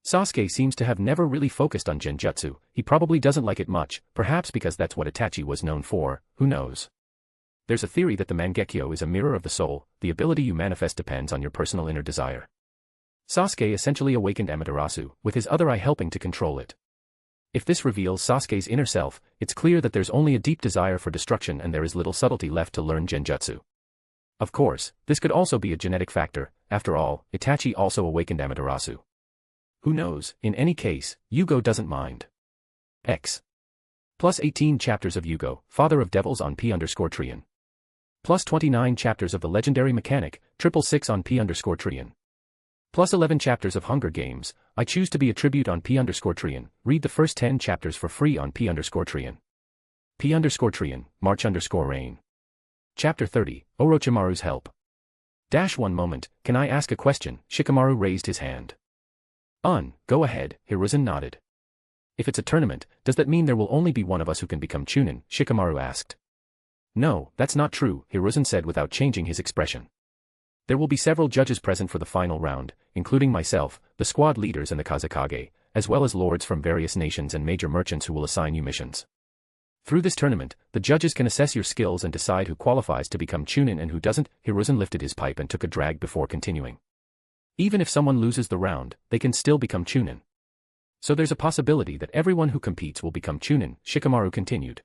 Sasuke seems to have never really focused on Genjutsu. He probably doesn't like it much, perhaps because that's what Itachi was known for, who knows. There's a theory that the Mangekyo is a mirror of the soul. The ability you manifest depends on your personal inner desire. Sasuke essentially awakened Amaterasu, with his other eye helping to control it. If this reveals Sasuke's inner self, it's clear that there's only a deep desire for destruction and there is little subtlety left to learn Genjutsu. Of course, this could also be a genetic factor. After all, Itachi also awakened Amaterasu. Who knows? In any case, Jugo doesn't mind. Plus 18 chapters of Jugo, Father of Devils on P_Trian. Plus 29 chapters of the legendary mechanic, 666 on P_Trian. Plus 11 chapters of Hunger Games, I Choose to Be a Tribute on P_Trian. Read the first 10 chapters for free on P_Trian. P_Trian, March_Rain. Chapter 30, Orochimaru's Help. One moment, can I ask a question? Shikamaru raised his hand. Go ahead, Hiruzen nodded. If it's a tournament, does that mean there will only be one of us who can become Chunin? Shikamaru asked. No, that's not true, Hiruzen said without changing his expression. There will be several judges present for the final round, including myself, the squad leaders and the Kazekage, as well as lords from various nations and major merchants who will assign you missions. Through this tournament, the judges can assess your skills and decide who qualifies to become Chunin and who doesn't. Hiruzen lifted his pipe and took a drag before continuing. Even if someone loses the round, they can still become Chunin. So there's a possibility that everyone who competes will become Chunin, Shikamaru continued.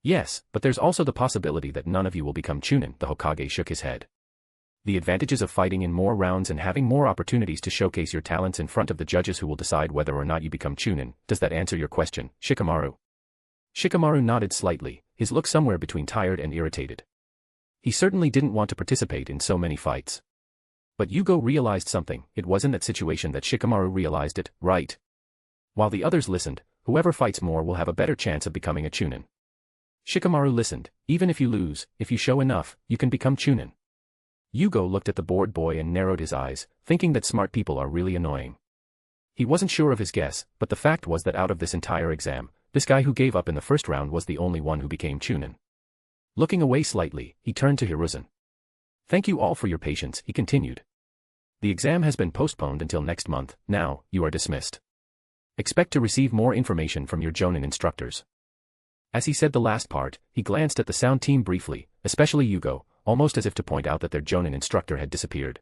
Yes, but there's also the possibility that none of you will become Chunin, the Hokage shook his head. The advantages of fighting in more rounds and having more opportunities to showcase your talents in front of the judges who will decide whether or not you become Chunin. Does that answer your question, Shikamaru? Shikamaru nodded slightly, his look somewhere between tired and irritated. He certainly didn't want to participate in so many fights. But Jugo realized something. It was in that situation that Shikamaru realized it, right? While the others listened, whoever fights more will have a better chance of becoming a Chunin. Shikamaru listened. Even if you lose, if you show enough, you can become Chunin. Jugo looked at the bored boy and narrowed his eyes, thinking that smart people are really annoying. He wasn't sure of his guess, but the fact was that out of this entire exam, this guy who gave up in the first round was the only one who became Chunin. Looking away slightly, he turned to Hiruzen. Thank you all for your patience, he continued. The exam has been postponed until next month. Now, you are dismissed. Expect to receive more information from your Jonin instructors. As he said the last part, he glanced at the sound team briefly, especially Jugo, almost as if to point out that their Jonin instructor had disappeared.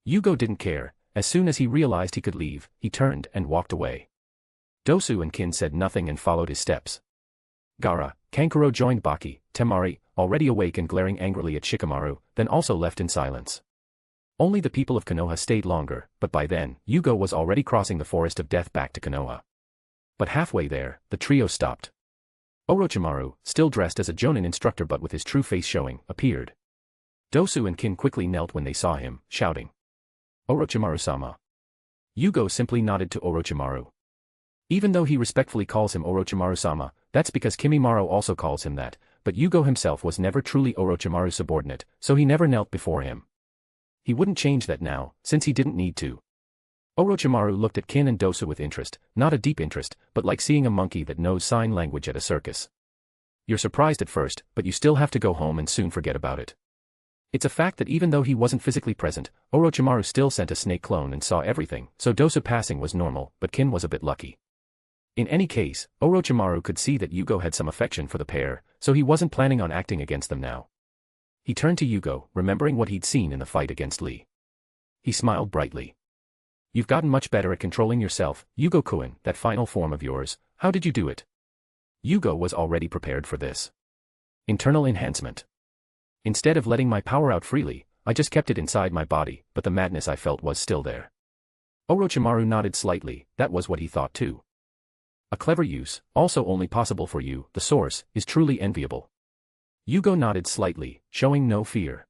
Jugo didn't care. As soon as he realized he could leave, he turned and walked away. Dosu and Kin said nothing and followed his steps. Gaara, Kankuro joined Baki, Temari, already awake and glaring angrily at Shikamaru, then also left in silence. Only the people of Konoha stayed longer, but by then, Jugo was already crossing the forest of death back to Konoha. But halfway there, the trio stopped. Orochimaru, still dressed as a Jonin instructor but with his true face showing, appeared. Dosu and Kin quickly knelt when they saw him, shouting, Orochimaru-sama. Jugo simply nodded to Orochimaru. Even though he respectfully calls him Orochimaru-sama, that's because Kimimaro also calls him that, but Jugo himself was never truly Orochimaru's subordinate, so he never knelt before him. He wouldn't change that now, since he didn't need to. Orochimaru looked at Kin and Dosu with interest, not a deep interest, but like seeing a monkey that knows sign language at a circus. You're surprised at first, but you still have to go home and soon forget about it. It's a fact that even though he wasn't physically present, Orochimaru still sent a snake clone and saw everything, so Dosu passing was normal, but Kin was a bit lucky. In any case, Orochimaru could see that Jugo had some affection for the pair, so he wasn't planning on acting against them now. He turned to Jugo, remembering what he'd seen in the fight against Lee. He smiled brightly. You've gotten much better at controlling yourself, Jugo-kun, that final form of yours. How did you do it? Jugo was already prepared for this. Internal enhancement. Instead of letting my power out freely, I just kept it inside my body, but the madness I felt was still there. Orochimaru nodded slightly. That was what he thought too. A clever use, also only possible for you, the source, is truly enviable. Jugo nodded slightly, showing no fear.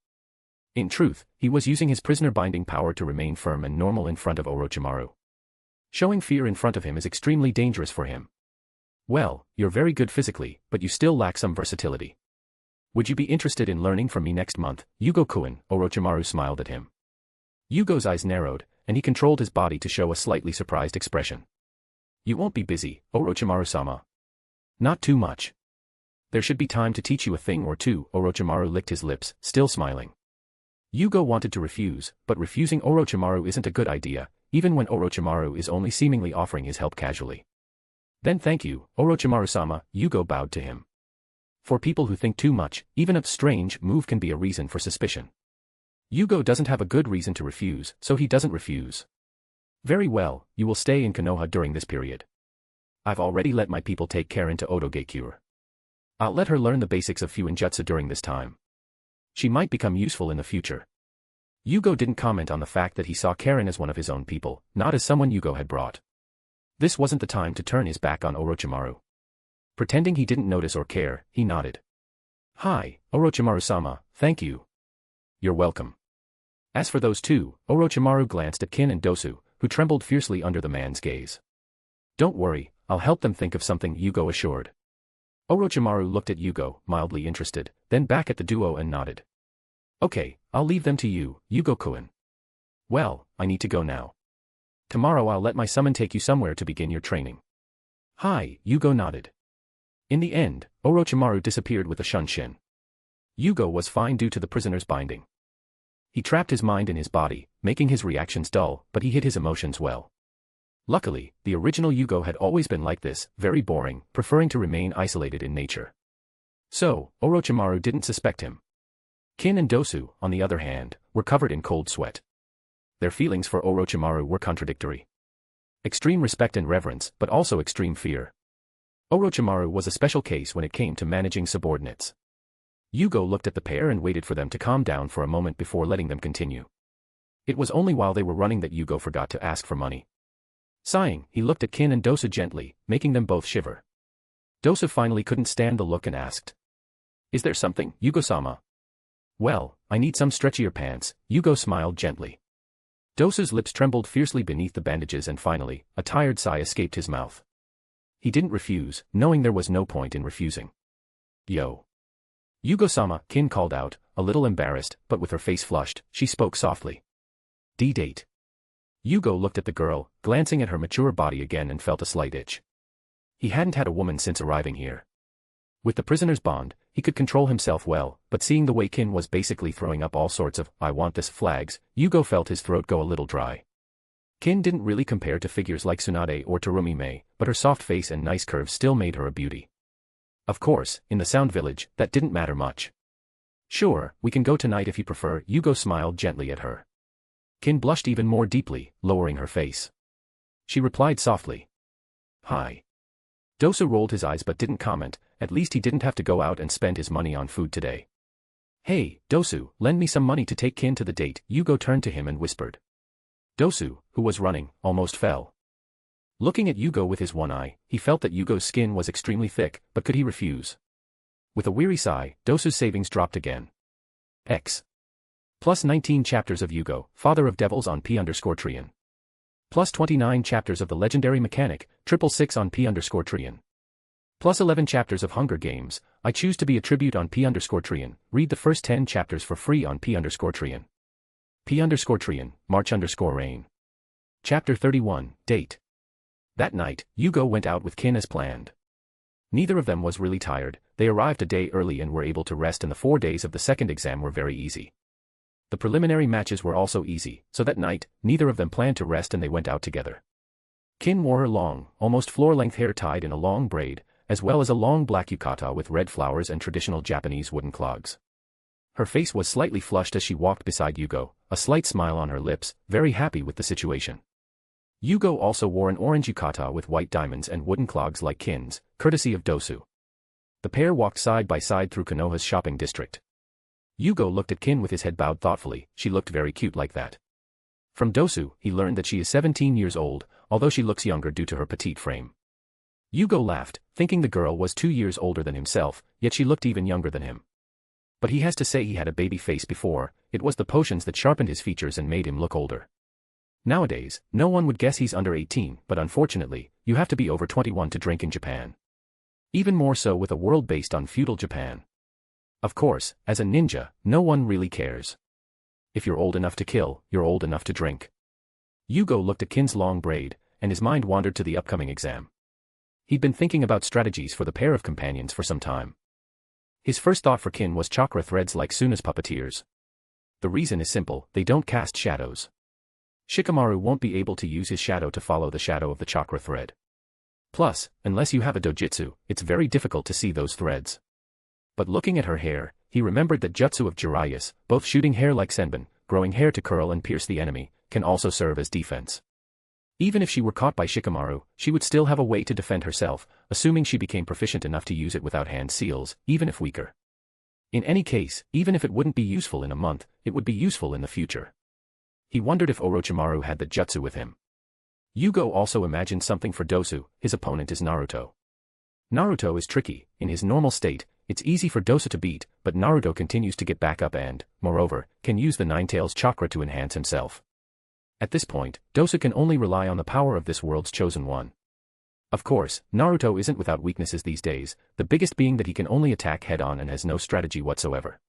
In truth, he was using his prisoner binding power to remain firm and normal in front of Orochimaru. Showing fear in front of him is extremely dangerous for him. Well, you're very good physically, but you still lack some versatility. Would you be interested in learning from me next month, Jugo-kun? Orochimaru smiled at him. Jugo's eyes narrowed, and he controlled his body to show a slightly surprised expression. You won't be busy, Orochimaru-sama. Not too much. There should be time to teach you a thing or two. Orochimaru licked his lips, still smiling. Jugo wanted to refuse, but refusing Orochimaru isn't a good idea, even when Orochimaru is only seemingly offering his help casually. Then thank you, Orochimaru-sama. Jugo bowed to him. For people who think too much, even a strange move can be a reason for suspicion. Jugo doesn't have a good reason to refuse, so he doesn't refuse. Very well, you will stay in Konoha during this period. I've already let my people take Karen to Odogekure. I'll let her learn the basics of Fuinjutsu during this time. She might become useful in the future. Jugo didn't comment on the fact that he saw Karen as one of his own people, not as someone Jugo had brought. This wasn't the time to turn his back on Orochimaru. Pretending he didn't notice or care, he nodded. Hi, Orochimaru-sama, thank you. You're welcome. As for those two, Orochimaru glanced at Kin and Dosu, who trembled fiercely under the man's gaze. Don't worry, I'll help them think of something, Jugo assured. Orochimaru looked at Jugo, mildly interested, then back at the duo and nodded. Okay, I'll leave them to you, Jugo-kun. Well, I need to go now. Tomorrow I'll let my summon take you somewhere to begin your training. Hi, Jugo nodded. In the end, Orochimaru disappeared with the Shunshin. Jugo was fine due to the prisoner's binding. He trapped his mind in his body, making his reactions dull, but he hid his emotions well. Luckily, the original Jugo had always been like this, very boring, preferring to remain isolated in nature. So, Orochimaru didn't suspect him. Kin and Dosu, on the other hand, were covered in cold sweat. Their feelings for Orochimaru were contradictory. Extreme respect and reverence, but also extreme fear. Orochimaru was a special case when it came to managing subordinates. Jugo looked at the pair and waited for them to calm down for a moment before letting them continue. It was only while they were running that Jugo forgot to ask for money. Sighing, he looked at Kin and Dosu gently, making them both shiver. Dosu finally couldn't stand the look and asked. Is there something, Jugo-sama? Well, I need some stretchier pants, Jugo smiled gently. Dosu's lips trembled fiercely beneath the bandages and finally, a tired sigh escaped his mouth. He didn't refuse, knowing there was no point in refusing. Yo. Jugo-sama, Kin called out, a little embarrassed, but with her face flushed, she spoke softly. D-date. Jugo looked at the girl, glancing at her mature body again and felt a slight itch. He hadn't had a woman since arriving here. With the prisoner's bond, he could control himself well, but seeing the way Kin was basically throwing up all sorts of, I want this flags, Jugo felt his throat go a little dry. Kin didn't really compare to figures like Tsunade or Terumi-Mei, but her soft face and nice curves still made her a beauty. Of course, in the Sound Village, that didn't matter much. Sure, we can go tonight if you prefer, Jugo smiled gently at her. Kin blushed even more deeply, lowering her face. She replied softly. Hi. Dosu rolled his eyes but didn't comment, at least he didn't have to go out and spend his money on food today. Hey, Dosu, lend me some money to take Kin to the date, Jugo turned to him and whispered. Dosu, who was running, almost fell. Looking at Jugo with his one eye, he felt that Jugo's skin was extremely thick, but could he refuse? With a weary sigh, Dosu's savings dropped again. Plus 19 chapters of Jugo, Father of Devils on P_Trian. Plus 29 chapters of The Legendary Mechanic, 666 on P_Trian. Plus 11 chapters of Hunger Games, I Choose to Be a Tribute on P_Trian. Read the first 10 chapters for free on P_Trian. P_Trian, March_Rain. Chapter 31, Date. That night, Jugo went out with Kin as planned. Neither of them was really tired, they arrived a day early and were able to rest, and the 4 days of the second exam were very easy. The preliminary matches were also easy, so that night, neither of them planned to rest and they went out together. Kin wore her long, almost floor-length hair tied in a long braid, as well as a long black yukata with red flowers and traditional Japanese wooden clogs. Her face was slightly flushed as she walked beside Jugo, a slight smile on her lips, very happy with the situation. Jugo also wore an orange yukata with white diamonds and wooden clogs like Kin's, courtesy of Dosu. The pair walked side by side through Konoha's shopping district. Jugo looked at Kin with his head bowed thoughtfully, she looked very cute like that. From Dosu, he learned that she is 17 years old, although she looks younger due to her petite frame. Jugo laughed, thinking the girl was 2 years older than himself, yet she looked even younger than him. But he has to say he had a baby face before, it was the potions that sharpened his features and made him look older. Nowadays, no one would guess he's under 18, but unfortunately, you have to be over 21 to drink in Japan. Even more so with a world based on feudal Japan. Of course, as a ninja, no one really cares. If you're old enough to kill, you're old enough to drink. Jugo looked at Kin's long braid, and his mind wandered to the upcoming exam. He'd been thinking about strategies for the pair of companions for some time. His first thought for Kin was chakra threads like Suna's puppeteers. The reason is simple, they don't cast shadows. Shikamaru won't be able to use his shadow to follow the shadow of the chakra thread. Plus, unless you have a dojutsu, it's very difficult to see those threads. But looking at her hair, he remembered that jutsu of Jiraiya's, both shooting hair like Senbon, growing hair to curl and pierce the enemy, can also serve as defense. Even if she were caught by Shikamaru, she would still have a way to defend herself, assuming she became proficient enough to use it without hand seals, even if weaker. In any case, even if it wouldn't be useful in a month, it would be useful in the future. He wondered if Orochimaru had the jutsu with him. Jugo also imagined something for Dosu, his opponent is Naruto. Naruto is tricky, in his normal state, it's easy for Dosu to beat, but Naruto continues to get back up and, moreover, can use the Nine-Tails chakra to enhance himself. At this point, Dosu can only rely on the power of this world's chosen one. Of course, Naruto isn't without weaknesses these days, the biggest being that he can only attack head-on and has no strategy whatsoever.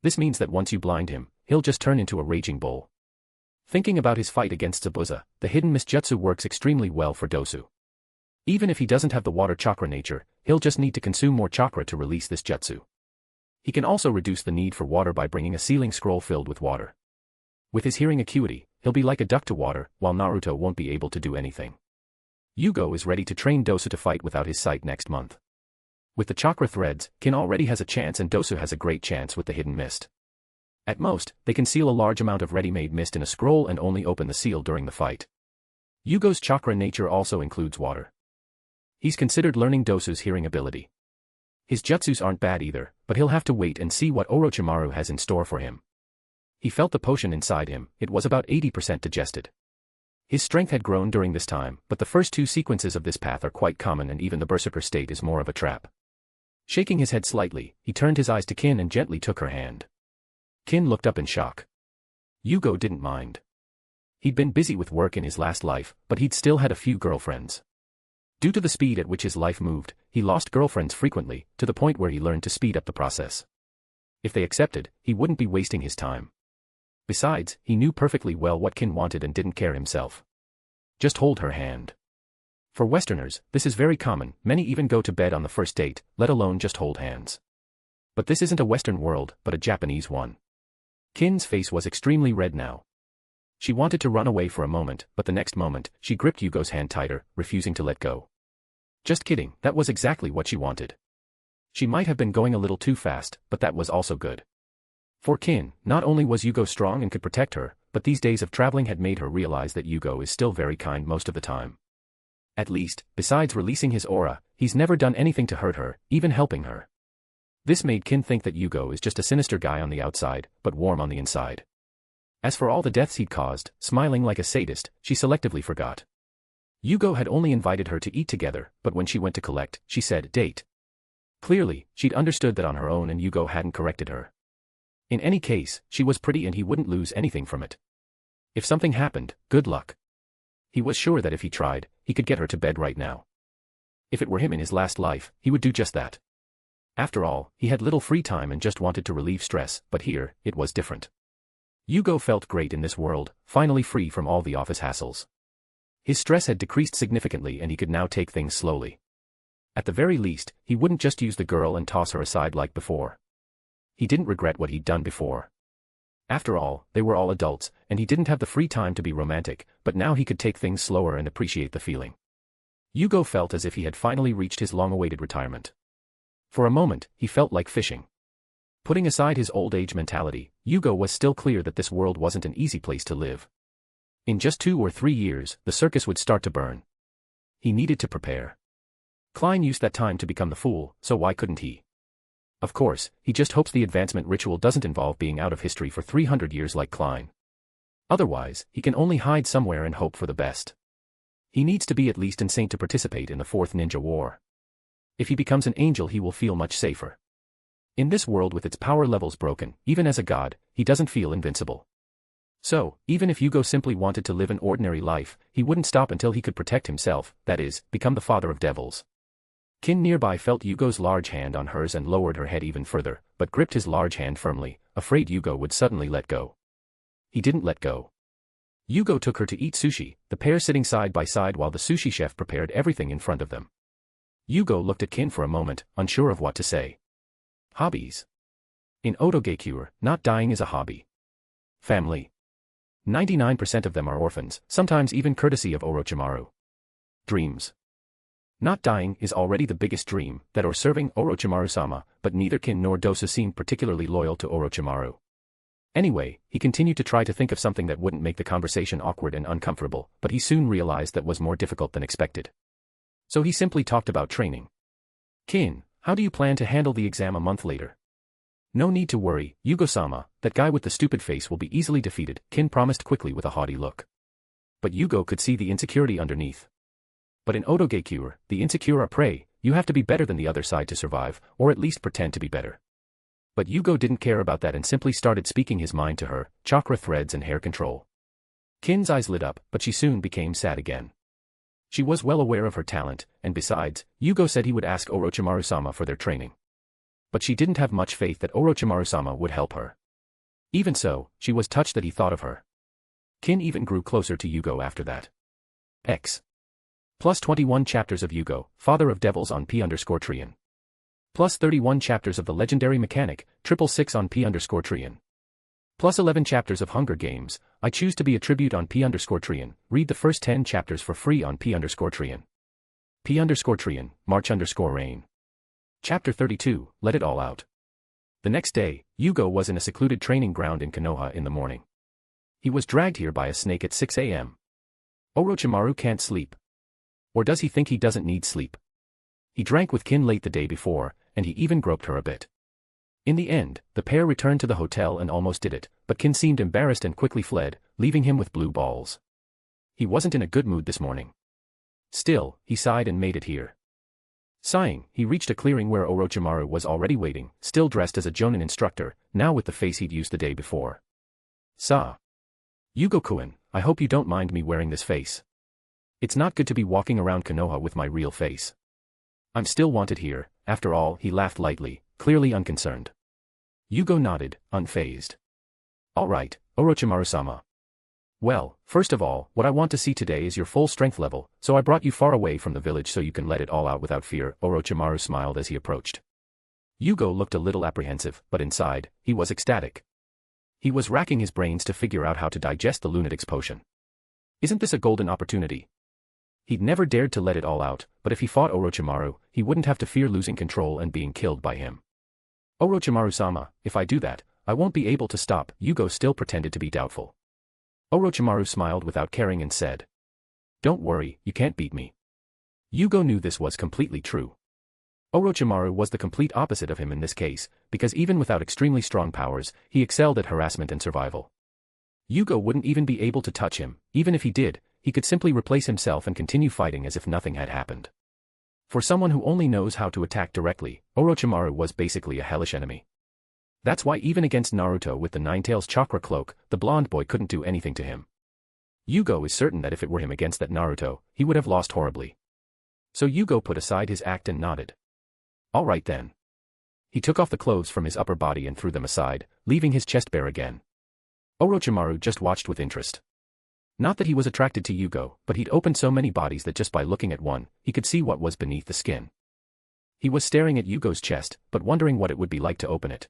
This means that once you blind him, he'll just turn into a raging bull. Thinking about his fight against Zabuza, the hidden misjutsu works extremely well for Dosu. Even if he doesn't have the water chakra nature, he'll just need to consume more chakra to release this jutsu. He can also reduce the need for water by bringing a sealing scroll filled with water. With his hearing acuity, he'll be like a duck to water, while Naruto won't be able to do anything. Jugo is ready to train Dosu to fight without his sight next month. With the chakra threads, Kin already has a chance and Dosu has a great chance with the hidden mist. At most, they can seal a large amount of ready-made mist in a scroll and only open the seal during the fight. Yugo's chakra nature also includes water. He's considered learning Dosu's hearing ability. His jutsus aren't bad either, but he'll have to wait and see what Orochimaru has in store for him. He felt the potion inside him, it was about 80% digested. His strength had grown during this time, but the first two sequences of this path are quite common and even the berserker state is more of a trap. Shaking his head slightly, he turned his eyes to Kin and gently took her hand. Kin looked up in shock. Jugo didn't mind. He'd been busy with work in his last life, but he'd still had a few girlfriends. Due to the speed at which his life moved, he lost girlfriends frequently, to the point where he learned to speed up the process. If they accepted, he wouldn't be wasting his time. Besides, he knew perfectly well what Kin wanted and didn't care himself. Just hold her hand. For Westerners, this is very common, many even go to bed on the first date, let alone just hold hands. But this isn't a Western world, but a Japanese one. Kin's face was extremely red now. She wanted to run away for a moment, but the next moment, she gripped Yugo's hand tighter, refusing to let go. Just kidding, that was exactly what she wanted. She might have been going a little too fast, but that was also good. For Kin, not only was Jugo strong and could protect her, but these days of traveling had made her realize that Jugo is still very kind most of the time. At least, besides releasing his aura, he's never done anything to hurt her, even helping her. This made Kin think that Jugo is just a sinister guy on the outside, but warm on the inside. As for all the deaths he'd caused, smiling like a sadist, she selectively forgot. Jugo had only invited her to eat together, but when she went to collect, she said, date. Clearly, she'd understood that on her own and Jugo hadn't corrected her. In any case, she was pretty and he wouldn't lose anything from it. If something happened, good luck. He was sure that if he tried, he could get her to bed right now. If it were him in his last life, he would do just that. After all, he had little free time and just wanted to relieve stress, but here, it was different. Jugo felt great in this world, finally free from all the office hassles. His stress had decreased significantly and he could now take things slowly. At the very least, he wouldn't just use the girl and toss her aside like before. He didn't regret what he'd done before. After all, they were all adults, and he didn't have the free time to be romantic, but now he could take things slower and appreciate the feeling. Jugo felt as if he had finally reached his long-awaited retirement. For a moment, he felt like fishing. Putting aside his old age mentality, Jugo was still clear that this world wasn't an easy place to live. In just 2 or 3 years, the circus would start to burn. He needed to prepare. Klein used that time to become the fool, so why couldn't he? Of course, he just hopes the advancement ritual doesn't involve being out of history for 300 years like Klein. Otherwise, he can only hide somewhere and hope for the best. He needs to be at least insane to participate in the fourth ninja war. If he becomes an angel, he will feel much safer. In this world with its power levels broken, even as a god, he doesn't feel invincible. So, even if Jugo simply wanted to live an ordinary life, he wouldn't stop until he could protect himself, that is, become the father of devils. Kin nearby felt Yugo's large hand on hers and lowered her head even further, but gripped his large hand firmly, afraid Jugo would suddenly let go. He didn't let go. Jugo took her to eat sushi, the pair sitting side by side while the sushi chef prepared everything in front of them. Jugo looked at Kin for a moment, unsure of what to say. Hobbies. In Otogekure, not dying is a hobby. Family. 99% of them are orphans, sometimes even courtesy of Orochimaru. Dreams. Not dying is already the biggest dream, that or serving Orochimaru-sama, but neither Kin nor Dosa seemed particularly loyal to Orochimaru. Anyway, he continued to try to think of something that wouldn't make the conversation awkward and uncomfortable, but he soon realized that was more difficult than expected. So he simply talked about training. Kin, how do you plan to handle the exam a month later? No need to worry, Jugo-sama, that guy with the stupid face will be easily defeated, Kin promised quickly with a haughty look. But Jugo could see the insecurity underneath. But in Otogekure, the insecure are prey, you have to be better than the other side to survive, or at least pretend to be better. But Jugo didn't care about that and simply started speaking his mind to her, chakra threads and hair control. Kin's eyes lit up, but she soon became sad again. She was well aware of her talent, and besides, Jugo said he would ask Orochimaru-sama for their training. But she didn't have much faith that Orochimaru-sama would help her. Even so, she was touched that he thought of her. Kin even grew closer to Jugo after that. Plus 21 chapters of Jugo, Father of Devils on P_Trian. Plus 31 chapters of the legendary mechanic, 666 on P_Trian. Plus 11 chapters of Hunger Games, I Choose to Be a Tribute on P_Trian, read the first 10 chapters for free on P_Trian. P_Trian, March_Rain. Chapter 32, Let It All Out. The next day, Jugo was in a secluded training ground in Konoha in the morning. He was dragged here by a snake at 6 a.m. Orochimaru can't sleep. Or does he think he doesn't need sleep? He drank with Kin late the day before, and he even groped her a bit. In the end, the pair returned to the hotel and almost did it, but Kin seemed embarrassed and quickly fled, leaving him with blue balls. He wasn't in a good mood this morning. Still, he sighed and made it here. Sighing, he reached a clearing where Orochimaru was already waiting, still dressed as a Jonin instructor, now with the face he'd used the day before. Jugo-kun, I hope you don't mind me wearing this face. It's not good to be walking around Konoha with my real face. I'm still wanted here, after all, he laughed lightly, clearly unconcerned. Jugo nodded, unfazed. All right, Orochimaru-sama. Well, first of all, what I want to see today is your full strength level, so I brought you far away from the village so you can let it all out without fear, Orochimaru smiled as he approached. Jugo looked a little apprehensive, but inside, he was ecstatic. He was racking his brains to figure out how to digest the lunatic's potion. Isn't this a golden opportunity? He'd never dared to let it all out, but if he fought Orochimaru, he wouldn't have to fear losing control and being killed by him. Orochimaru-sama, if I do that, I won't be able to stop, Jugo still pretended to be doubtful. Orochimaru smiled without caring and said. Don't worry, you can't beat me. Jugo knew this was completely true. Orochimaru was the complete opposite of him in this case, because even without extremely strong powers, he excelled at harassment and survival. Jugo wouldn't even be able to touch him, even if he did, he could simply replace himself and continue fighting as if nothing had happened. For someone who only knows how to attack directly, Orochimaru was basically a hellish enemy. That's why even against Naruto with the Ninetales chakra cloak, the blonde boy couldn't do anything to him. Jugo is certain that if it were him against that Naruto, he would have lost horribly. So Jugo put aside his act and nodded. All right then. He took off the clothes from his upper body and threw them aside, leaving his chest bare again. Orochimaru just watched with interest. Not that he was attracted to Jugo, but he'd opened so many bodies that just by looking at one, he could see what was beneath the skin. He was staring at Yugo's chest, but wondering what it would be like to open it.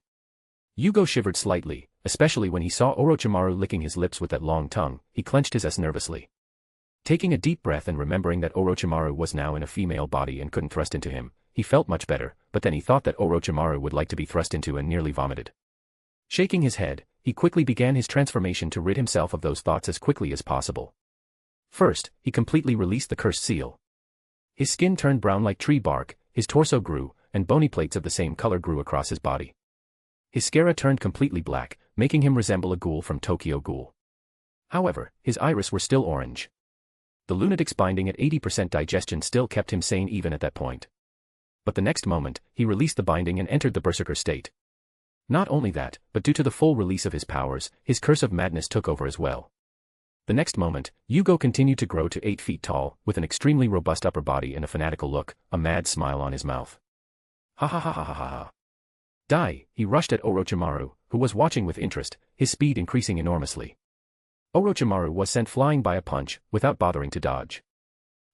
Jugo shivered slightly, especially when he saw Orochimaru licking his lips with that long tongue, he clenched his nervously. Taking a deep breath and remembering that Orochimaru was now in a female body and couldn't thrust into him, he felt much better, but then he thought that Orochimaru would like to be thrust into and nearly vomited. Shaking his head, he quickly began his transformation to rid himself of those thoughts as quickly as possible. First, he completely released the cursed seal. His skin turned brown like tree bark, his torso grew, and bony plates of the same color grew across his body. His scara turned completely black, making him resemble a ghoul from Tokyo Ghoul. However, his iris were still orange. The lunatic's binding at 80% digestion still kept him sane even at that point. But the next moment, he released the binding and entered the berserker state. Not only that, but due to the full release of his powers, his curse of madness took over as well. The next moment, Jugo continued to grow to 8 feet tall, with an extremely robust upper body and a fanatical look, a mad smile on his mouth. Ha ha ha ha ha ha. Die, he rushed at Orochimaru, who was watching with interest, his speed increasing enormously. Orochimaru was sent flying by a punch, without bothering to dodge.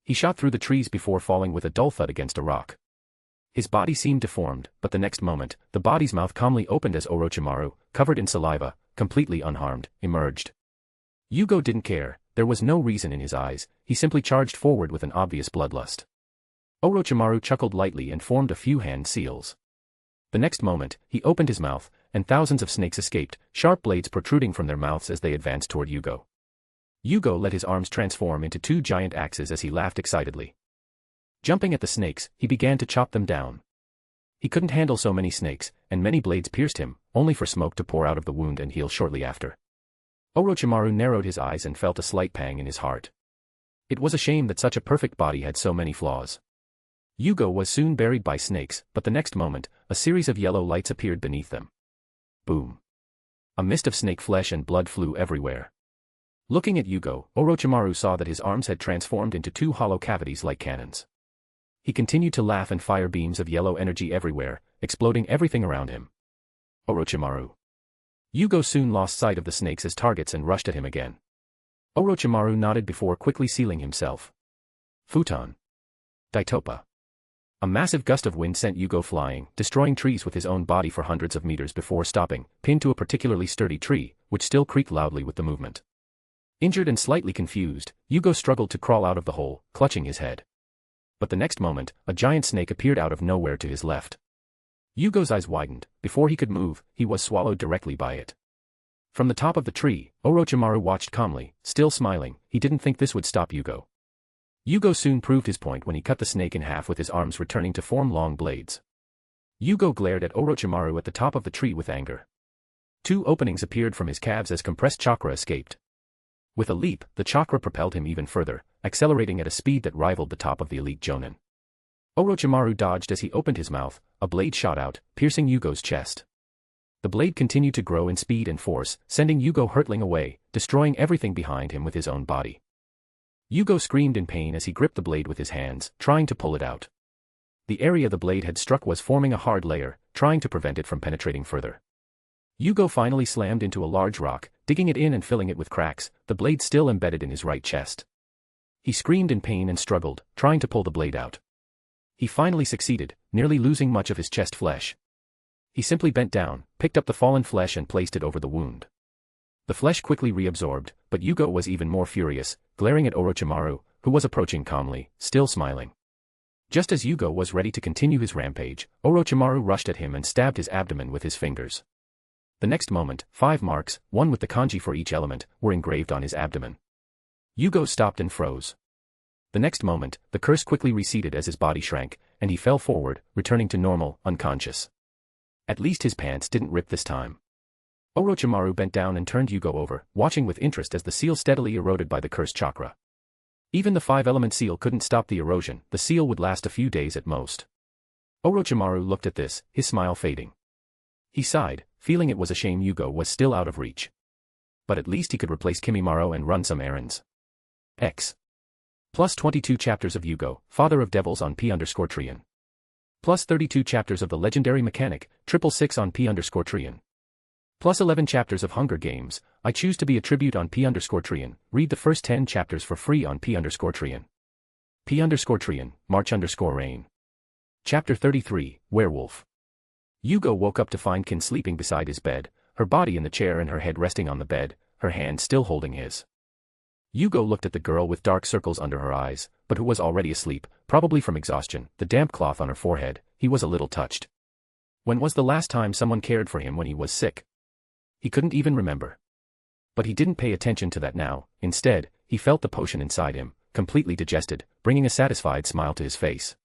He shot through the trees before falling with a dull thud against a rock. His body seemed deformed, but the next moment, the body's mouth calmly opened as Orochimaru, covered in saliva, completely unharmed, emerged. Jugo didn't care, there was no reason in his eyes, he simply charged forward with an obvious bloodlust. Orochimaru chuckled lightly and formed a few hand seals. The next moment, he opened his mouth, and thousands of snakes escaped, sharp blades protruding from their mouths as they advanced toward Jugo. Jugo let his arms transform into 2 giant axes as he laughed excitedly. Jumping at the snakes, he began to chop them down. He couldn't handle so many snakes, and many blades pierced him, only for smoke to pour out of the wound and heal shortly after. Orochimaru narrowed his eyes and felt a slight pang in his heart. It was a shame that such a perfect body had so many flaws. Jugo was soon buried by snakes, but the next moment, a series of yellow lights appeared beneath them. Boom. A mist of snake flesh and blood flew everywhere. Looking at Jugo, Orochimaru saw that his arms had transformed into 2 hollow cavities like cannons. He continued to laugh and fire beams of yellow energy everywhere, exploding everything around him. Orochimaru. Jugo soon lost sight of the snakes as targets and rushed at him again. Orochimaru nodded before quickly sealing himself. Futon. Daitopa. A massive gust of wind sent Jugo flying, destroying trees with his own body for hundreds of meters before stopping, pinned to a particularly sturdy tree, which still creaked loudly with the movement. Injured and slightly confused, Jugo struggled to crawl out of the hole, clutching his head. But the next moment, a giant snake appeared out of nowhere to his left. Yugo's eyes widened. Before he could move, he was swallowed directly by it. From the top of the tree, Orochimaru watched calmly, still smiling. He didn't think this would stop Jugo. Jugo soon proved his point when he cut the snake in half with his arms returning to form long blades. Jugo glared at Orochimaru at the top of the tree with anger. 2 openings appeared from his calves as compressed chakra escaped. With a leap, the chakra propelled him even further, accelerating at a speed that rivaled the top of the elite Jonin. Orochimaru dodged as he opened his mouth, a blade shot out, piercing Yugo's chest. The blade continued to grow in speed and force, sending Jugo hurtling away, destroying everything behind him with his own body. Jugo screamed in pain as he gripped the blade with his hands, trying to pull it out. The area the blade had struck was forming a hard layer, trying to prevent it from penetrating further. Jugo finally slammed into a large rock, digging it in and filling it with cracks, the blade still embedded in his right chest. He screamed in pain and struggled, trying to pull the blade out. He finally succeeded, nearly losing much of his chest flesh. He simply bent down, picked up the fallen flesh and placed it over the wound. The flesh quickly reabsorbed, but Jugo was even more furious, glaring at Orochimaru, who was approaching calmly, still smiling. Just as Jugo was ready to continue his rampage, Orochimaru rushed at him and stabbed his abdomen with his fingers. The next moment, 5 marks, one with the kanji for each element, were engraved on his abdomen. Jugo stopped and froze. The next moment, the curse quickly receded as his body shrank, and he fell forward, returning to normal, unconscious. At least his pants didn't rip this time. Orochimaru bent down and turned Jugo over, watching with interest as the seal steadily eroded by the cursed chakra. Even the 5-element seal couldn't stop the erosion, the seal would last a few days at most. Orochimaru looked at this, his smile fading. He sighed, feeling it was a shame Jugo was still out of reach. But at least he could replace Kimimaro and run some errands. X. Plus 22 chapters of Jugo, Father of Devils on P_Trion. Plus 32 chapters of the legendary mechanic, 666 on P_Trion. Plus 11 chapters of Hunger Games, I Choose to Be a Tribute on P_Trion. Read the first 10 chapters for free on P_Trion. P_Trion, March_Rain. Chapter 33, Werewolf. Jugo woke up to find Kin sleeping beside his bed, her body in the chair and her head resting on the bed, her hand still holding his. Jugo looked at the girl with dark circles under her eyes, but who was already asleep, probably from exhaustion, the damp cloth on her forehead. He was a little touched. When was the last time someone cared for him when he was sick? He couldn't even remember. But he didn't pay attention to that now. Instead, he felt the potion inside him, completely digested, bringing a satisfied smile to his face.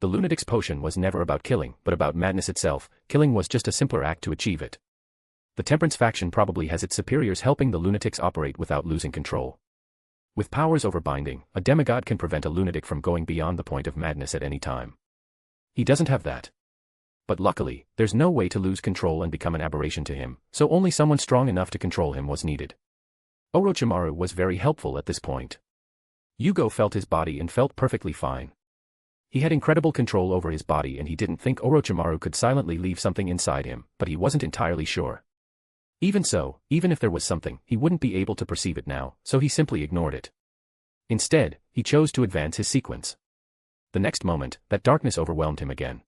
The lunatic's potion was never about killing, but about madness itself. Killing was just a simpler act to achieve it. The Temperance faction probably has its superiors helping the lunatics operate without losing control. With powers over binding, a demigod can prevent a lunatic from going beyond the point of madness at any time. He doesn't have that. But luckily, there's no way to lose control and become an aberration to him, so only someone strong enough to control him was needed. Orochimaru was very helpful at this point. Jugo felt his body and felt perfectly fine. He had incredible control over his body and he didn't think Orochimaru could silently leave something inside him, but he wasn't entirely sure. Even so, even if there was something, he wouldn't be able to perceive it now, so he simply ignored it. Instead, he chose to advance his sequence. The next moment, that darkness overwhelmed him again.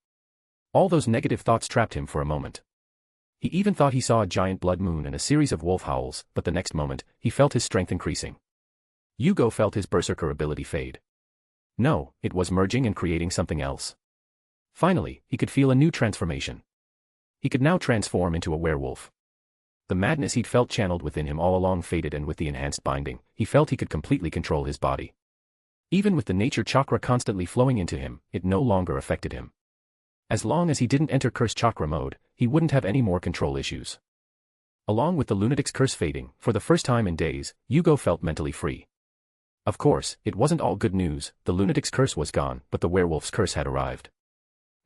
All those negative thoughts trapped him for a moment. He even thought he saw a giant blood moon and a series of wolf howls, but the next moment, he felt his strength increasing. Jugo felt his berserker ability fade. No, it was merging and creating something else. Finally, he could feel a new transformation. He could now transform into a werewolf. The madness he'd felt channeled within him all along faded, and with the enhanced binding, he felt he could completely control his body. Even with the nature chakra constantly flowing into him, it no longer affected him. As long as he didn't enter curse chakra mode, he wouldn't have any more control issues. Along with the lunatic's curse fading, for the first time in days, Jugo felt mentally free. Of course, it wasn't all good news. The lunatic's curse was gone, but the werewolf's curse had arrived.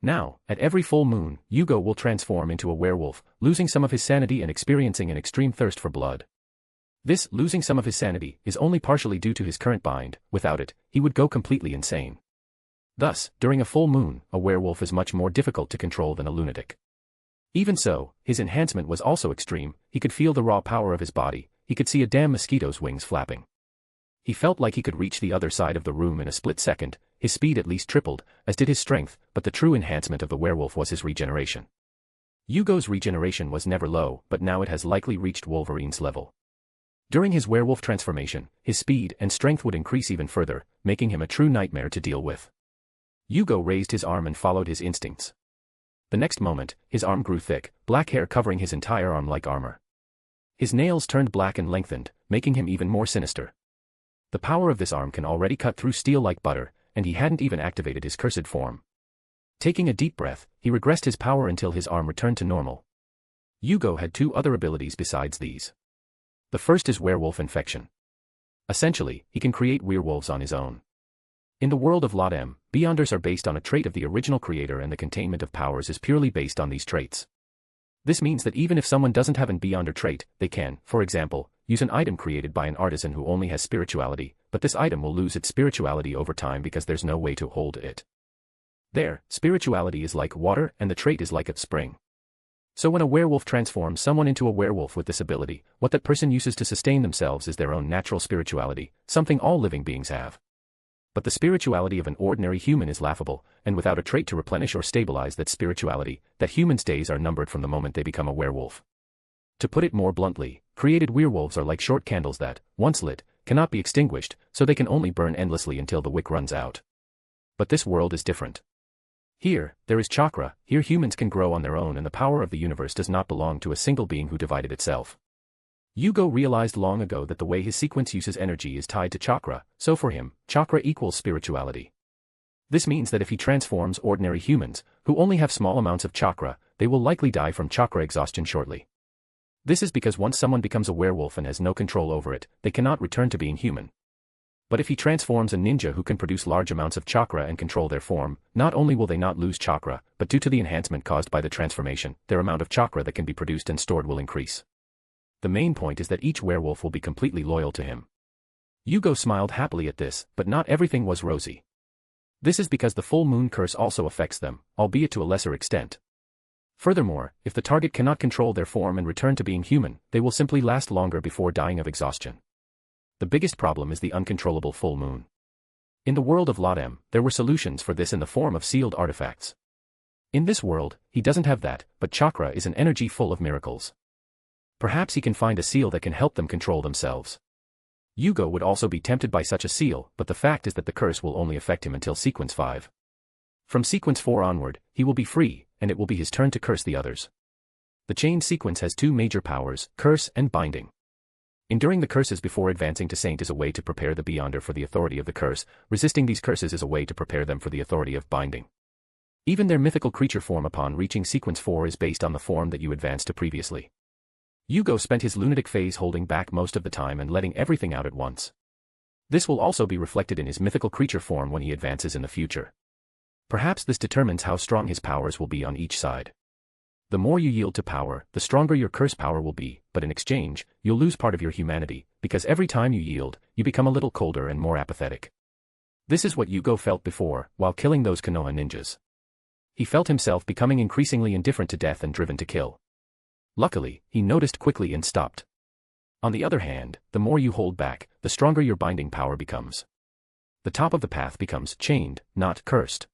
Now, at every full moon, Jugo will transform into a werewolf, losing some of his sanity and experiencing an extreme thirst for blood. This losing some of his sanity is only partially due to his current bind. Without it, he would go completely insane. Thus, during a full moon, a werewolf is much more difficult to control than a lunatic. Even so, his enhancement was also extreme. He could feel the raw power of his body. He could see a damn mosquito's wings flapping. He felt like he could reach the other side of the room in a split second. His speed at least tripled, as did his strength, but the true enhancement of the werewolf was his regeneration. Jugo's regeneration was never low, but now it has likely reached Wolverine's level. During his werewolf transformation, his speed and strength would increase even further, making him a true nightmare to deal with. Jugo raised his arm and followed his instincts. The next moment, his arm grew thick, black hair covering his entire arm like armor. His nails turned black and lengthened, making him even more sinister. The power of this arm can already cut through steel like butter, and he hadn't even activated his cursed form. Taking a deep breath, he regressed his power until his arm returned to normal. Jugo had two other abilities besides these. The first is werewolf infection. Essentially, he can create werewolves on his own. In the world of LotM, Beyonders are based on a trait of the original creator, and the containment of powers is purely based on these traits. This means that even if someone doesn't have an Beyonder trait, they can, for example, use an item created by an artisan who only has spirituality, but this item will lose its spirituality over time because there's no way to hold it. There, spirituality is like water and the trait is like a spring. So when a werewolf transforms someone into a werewolf with this ability, what that person uses to sustain themselves is their own natural spirituality, something all living beings have. But the spirituality of an ordinary human is laughable, and without a trait to replenish or stabilize that spirituality, that human's days are numbered from the moment they become a werewolf. To put it more bluntly, created werewolves are like short candles that, once lit, cannot be extinguished, so they can only burn endlessly until the wick runs out. But this world is different. Here, there is chakra. Here humans can grow on their own, and the power of the universe does not belong to a single being who divided itself. Jugo realized long ago that the way his sequence uses energy is tied to chakra, so for him, chakra equals spirituality. This means that if he transforms ordinary humans, who only have small amounts of chakra, they will likely die from chakra exhaustion shortly. This is because once someone becomes a werewolf and has no control over it, they cannot return to being human. But if he transforms a ninja who can produce large amounts of chakra and control their form, not only will they not lose chakra, but due to the enhancement caused by the transformation, their amount of chakra that can be produced and stored will increase. The main point is that each werewolf will be completely loyal to him. Jugo smiled happily at this, but not everything was rosy. This is because the full moon curse also affects them, albeit to a lesser extent. Furthermore, if the target cannot control their form and return to being human, they will simply last longer before dying of exhaustion. The biggest problem is the uncontrollable full moon. In the world of LotM, there were solutions for this in the form of sealed artifacts. In this world, he doesn't have that, but chakra is an energy full of miracles. Perhaps he can find a seal that can help them control themselves. Jugo would also be tempted by such a seal, but the fact is that the curse will only affect him until sequence 5. From sequence 4 onward, he will be free, and it will be his turn to curse the others. The chain sequence has two major powers, curse and binding. Enduring the curses before advancing to saint is a way to prepare the Beyonder for the authority of the curse. Resisting these curses is a way to prepare them for the authority of binding. Even their mythical creature form upon reaching sequence 4 is based on the form that you advanced to previously. Jugo spent his lunatic phase holding back most of the time and letting everything out at once. This will also be reflected in his mythical creature form when he advances in the future. Perhaps this determines how strong his powers will be on each side. The more you yield to power, the stronger your curse power will be, but in exchange, you'll lose part of your humanity, because every time you yield, you become a little colder and more apathetic. This is what Jugo felt before, while killing those Konoha ninjas. He felt himself becoming increasingly indifferent to death and driven to kill. Luckily, he noticed quickly and stopped. On the other hand, the more you hold back, the stronger your binding power becomes. The top of the path becomes chained, not cursed.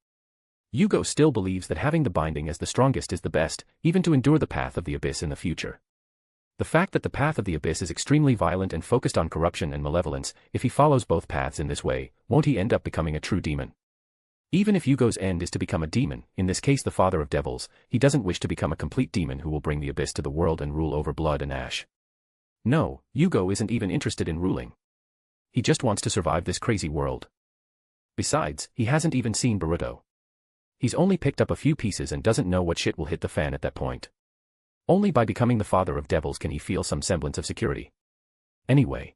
Jugo still believes that having the binding as the strongest is the best, even to endure the path of the abyss in the future. The fact that the path of the abyss is extremely violent and focused on corruption and malevolence, if he follows both paths in this way, won't he end up becoming a true demon? Even if Jugo's end is to become a demon, in this case the father of devils, he doesn't wish to become a complete demon who will bring the abyss to the world and rule over blood and ash. No, Jugo isn't even interested in ruling. He just wants to survive this crazy world. Besides, he hasn't even seen Boruto. He's only picked up a few pieces and doesn't know what shit will hit the fan at that point. Only by becoming the father of devils can he feel some semblance of security. Anyway,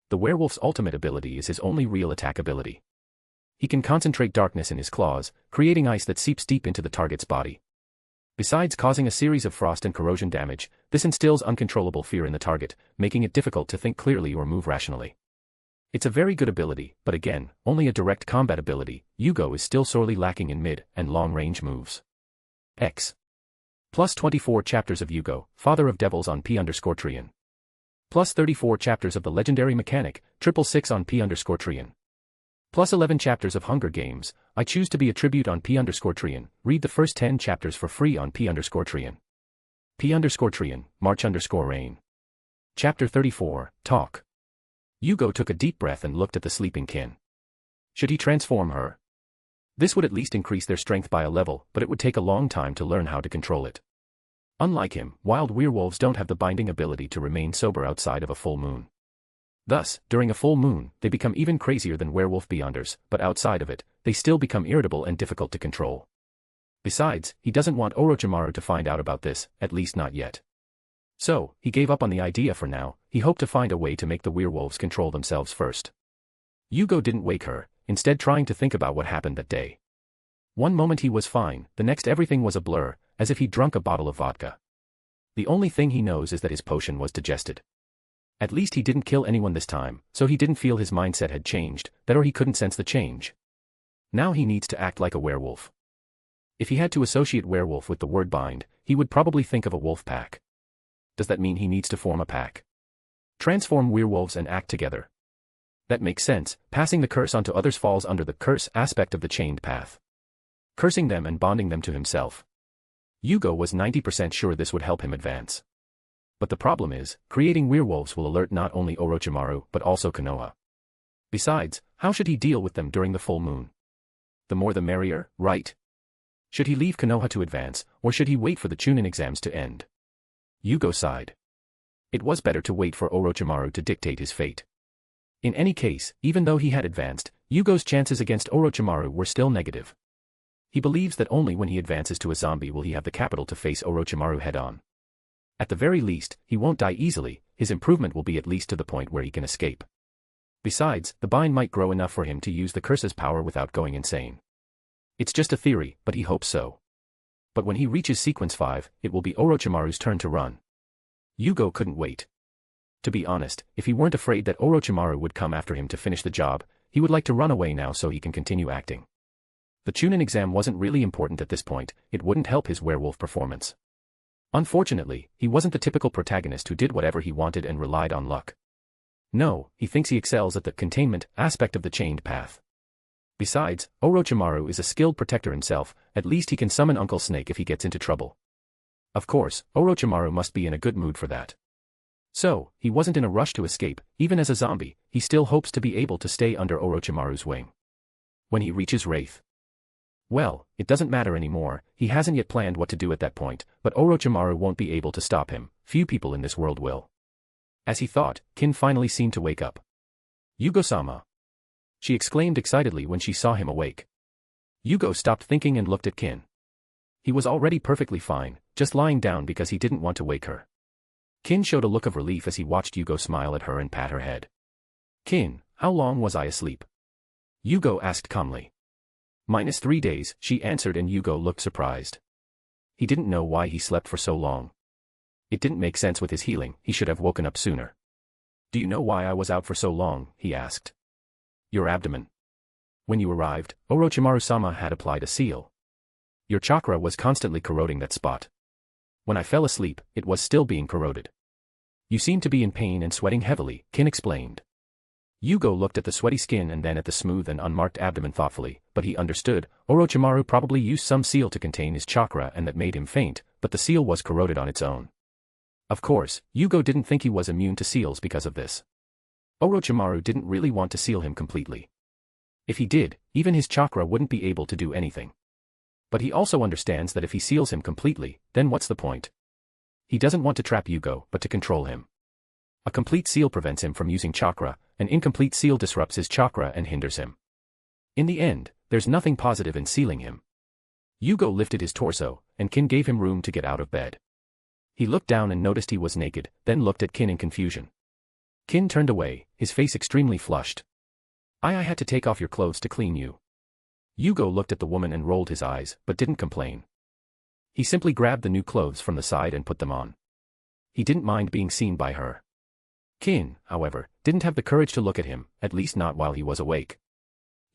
the werewolf's ultimate ability is his only real attack ability. He can concentrate darkness in his claws, creating ice that seeps deep into the target's body. Besides causing a series of frost and corrosion damage, this instills uncontrollable fear in the target, making it difficult to think clearly or move rationally. It's a very good ability, but again, only a direct combat ability. Jugo is still sorely lacking in mid and long-range moves. X. Plus 24 chapters of Jugo, Father of Devils on P_Trian. Plus 34 chapters of the legendary mechanic, 666 on P_Trian. Plus 11 chapters of Hunger Games, I Choose to Be a Tribute on P_Trian. Read the first 10 chapters for free on P_Trian. P_Trian, March_Rain. Chapter 34, Talk. Jugo took a deep breath and looked at the sleeping kin. Should he transform her? This would at least increase their strength by a level, but it would take a long time to learn how to control it. Unlike him, wild werewolves don't have the binding ability to remain sober outside of a full moon. Thus, during a full moon, they become even crazier than werewolf beyonders, but outside of it, they still become irritable and difficult to control. Besides, he doesn't want Orochimaru to find out about this, at least not yet. So, he gave up on the idea for now. He hoped to find a way to make the werewolves control themselves first. Jugo didn't wake her, instead trying to think about what happened that day. One moment he was fine, the next everything was a blur, as if he'd drunk a bottle of vodka. The only thing he knows is that his potion was digested. At least he didn't kill anyone this time, so he didn't feel his mindset had changed, that or he couldn't sense the change. Now he needs to act like a werewolf. If he had to associate werewolf with the word bind, he would probably think of a wolf pack. Does that mean he needs to form a pack? Transform werewolves and act together. That makes sense. Passing the curse onto others falls under the curse aspect of the chained path. Cursing them and bonding them to himself. Jugo was 90% sure this would help him advance. But the problem is, creating werewolves will alert not only Orochimaru but also Konoha. Besides, how should he deal with them during the full moon? The more the merrier, right? Should he leave Konoha to advance, or should he wait for the Chunin exams to end? Jugo sighed. It was better to wait for Orochimaru to dictate his fate. In any case, even though he had advanced, Yugo's chances against Orochimaru were still negative. He believes that only when he advances to a zombie will he have the capital to face Orochimaru head-on. At the very least, he won't die easily, his improvement will be at least to the point where he can escape. Besides, the bind might grow enough for him to use the curse's power without going insane. It's just a theory, but he hopes so. But when he reaches sequence 5, it will be Orochimaru's turn to run. Jugo couldn't wait. To be honest, if he weren't afraid that Orochimaru would come after him to finish the job, he would like to run away now so he can continue acting. The Chunin exam wasn't really important at this point, it wouldn't help his werewolf performance. Unfortunately, he wasn't the typical protagonist who did whatever he wanted and relied on luck. No, he thinks he excels at the containment aspect of the chained path. Besides, Orochimaru is a skilled protector himself, at least he can summon Uncle Snake if he gets into trouble. Of course, Orochimaru must be in a good mood for that. So, he wasn't in a rush to escape, even as a zombie, he still hopes to be able to stay under Orochimaru's wing. When he reaches Wraith. Well, it doesn't matter anymore, he hasn't yet planned what to do at that point, but Orochimaru won't be able to stop him, few people in this world will. As he thought, Kin finally seemed to wake up. Yugo-sama. She exclaimed excitedly when she saw him awake. Jugo stopped thinking and looked at Kin. He was already perfectly fine, just lying down because he didn't want to wake her. Kin showed a look of relief as he watched Jugo smile at her and pat her head. Kin, how long was I asleep? Jugo asked calmly. -3 days, she answered, and Jugo looked surprised. He didn't know why he slept for so long. It didn't make sense with his healing, he should have woken up sooner. Do you know why I was out for so long? He asked. Your abdomen. When you arrived, Orochimaru-sama had applied a seal. Your chakra was constantly corroding that spot. When I fell asleep, it was still being corroded. You seem to be in pain and sweating heavily, Kin explained. Jugo looked at the sweaty skin and then at the smooth and unmarked abdomen thoughtfully, but he understood, Orochimaru probably used some seal to contain his chakra and that made him faint, but the seal was corroded on its own. Of course, Jugo didn't think he was immune to seals because of this. Orochimaru didn't really want to seal him completely. If he did, even his chakra wouldn't be able to do anything. But he also understands that if he seals him completely, then what's the point? He doesn't want to trap Jugo, but to control him. A complete seal prevents him from using chakra, an incomplete seal disrupts his chakra and hinders him. In the end, there's nothing positive in sealing him. Jugo lifted his torso, and Kin gave him room to get out of bed. He looked down and noticed he was naked, then looked at Kin in confusion. Kin turned away, his face extremely flushed. I had to take off your clothes to clean you. Jugo looked at the woman and rolled his eyes, but didn't complain. He simply grabbed the new clothes from the side and put them on. He didn't mind being seen by her. Kin, however, didn't have the courage to look at him, at least not while he was awake.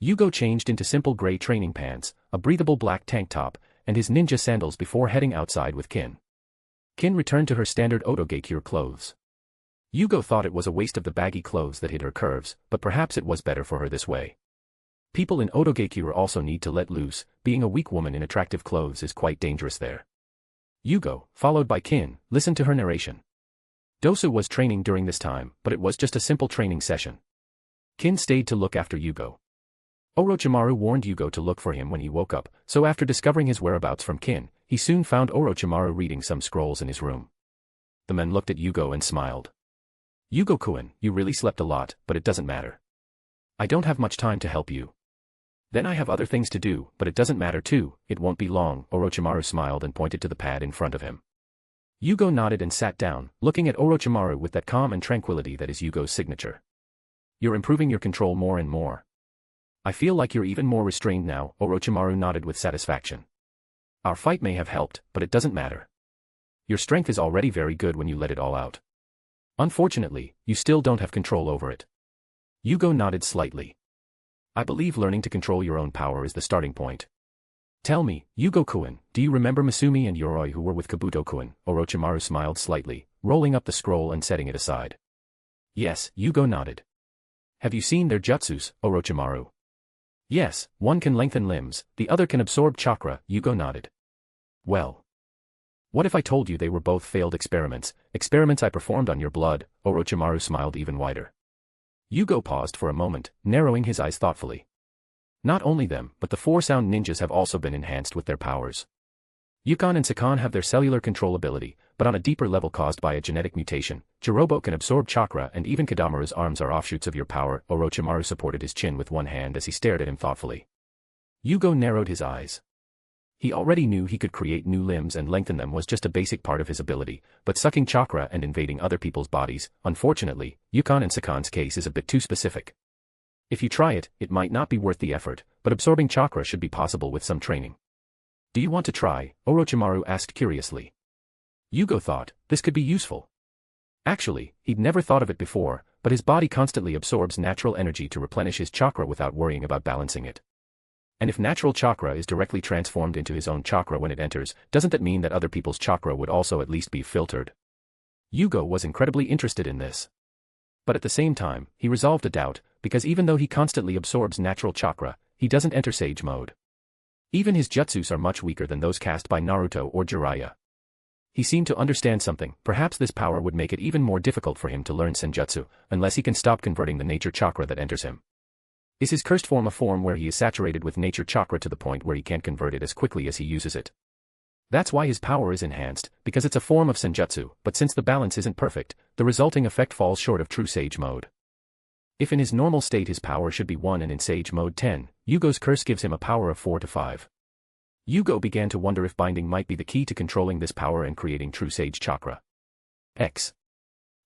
Jugo changed into simple gray training pants, a breathable black tank top, and his ninja sandals before heading outside with Kin. Kin returned to her standard Otogakure clothes. Jugo thought it was a waste of the baggy clothes that hid her curves, but perhaps it was better for her this way. People in Otogakure also need to let loose, being a weak woman in attractive clothes is quite dangerous there. Jugo, followed by Kin, listened to her narration. Dosu was training during this time, but it was just a simple training session. Kin stayed to look after Jugo. Orochimaru warned Jugo to look for him when he woke up, so after discovering his whereabouts from Kin, he soon found Orochimaru reading some scrolls in his room. The men looked at Jugo and smiled. Jugo-kun, you really slept a lot, but it doesn't matter. I don't have much time to help you. Then I have other things to do, but it doesn't matter too, it won't be long, Orochimaru smiled and pointed to the pad in front of him. Jugo nodded and sat down, looking at Orochimaru with that calm and tranquility that is Yugo's signature. You're improving your control more and more. I feel like you're even more restrained now, Orochimaru nodded with satisfaction. Our fight may have helped, but it doesn't matter. Your strength is already very good when you let it all out. Unfortunately, you still don't have control over it. Jugo nodded slightly. I believe learning to control your own power is the starting point. Tell me, Jugo-kun, do you remember Masumi and Yoroi who were with Kabuto-kun? Orochimaru smiled slightly, rolling up the scroll and setting it aside. Yes, Jugo nodded. Have you seen their jutsus, Orochimaru? Yes, one can lengthen limbs, the other can absorb chakra, Jugo nodded. Well. What if I told you they were both failed experiments I performed on your blood? Orochimaru smiled even wider. Jugo paused for a moment, narrowing his eyes thoughtfully. Not only them, but the 4 sound ninjas have also been enhanced with their powers. Yukon and Sakan have their cellular control ability, but on a deeper level caused by a genetic mutation. Jirobo can absorb chakra and even Kadamaru's arms are offshoots of your power. Orochimaru supported his chin with one hand as he stared at him thoughtfully. Jugo narrowed his eyes. He already knew he could create new limbs and lengthen them was just a basic part of his ability, but sucking chakra and invading other people's bodies, unfortunately, Yukon and Sakan's case is a bit too specific. If you try it, it might not be worth the effort, but absorbing chakra should be possible with some training. Do you want to try? Orochimaru asked curiously. Jugo thought, this could be useful. Actually, he'd never thought of it before, but his body constantly absorbs natural energy to replenish his chakra without worrying about balancing it. And if natural chakra is directly transformed into his own chakra when it enters, doesn't that mean that other people's chakra would also at least be filtered? Jugo was incredibly interested in this. But at the same time, he resolved a doubt, because even though he constantly absorbs natural chakra, he doesn't enter Sage mode. Even his jutsus are much weaker than those cast by Naruto or Jiraiya. He seemed to understand something, perhaps this power would make it even more difficult for him to learn Senjutsu, unless he can stop converting the nature chakra that enters him. Is his cursed form a form where he is saturated with nature chakra to the point where he can't convert it as quickly as he uses it? That's why his power is enhanced, because it's a form of Senjutsu, but since the balance isn't perfect, the resulting effect falls short of true Sage mode. If in his normal state his power should be 1 and in Sage mode 10, Yugo's curse gives him a power of 4 to 5. Yugo began to wonder if binding might be the key to controlling this power and creating true Sage chakra. X.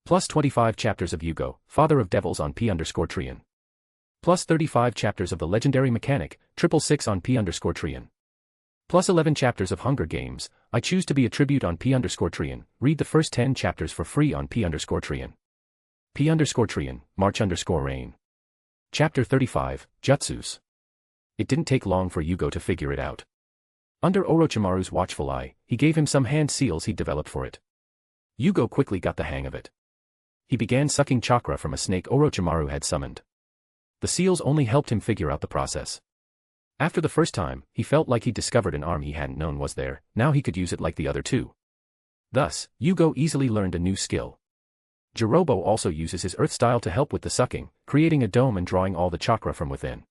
Plus 25 chapters of Jugo, Father of Devils on P_Trian. Plus 35 chapters of the legendary mechanic, 666 on P_Trian. Plus 11 chapters of Hunger Games, I choose to be a tribute on P_Trian, read the first 10 chapters for free on P_Trian. P_Trian, March_Rain. Chapter 35, Jutsus. It didn't take long for Jugo to figure it out. Under Orochimaru's watchful eye, he gave him some hand seals he'd developed for it. Jugo quickly got the hang of it. He began sucking chakra from a snake Orochimaru had summoned. The seals only helped him figure out the process. After the first time, he felt like he'd discovered an arm he hadn't known was there, now he could use it like the other two. Thus, Jugo easily learned a new skill. Jirobo also uses his earth style to help with the sucking, creating a dome and drawing all the chakra from within.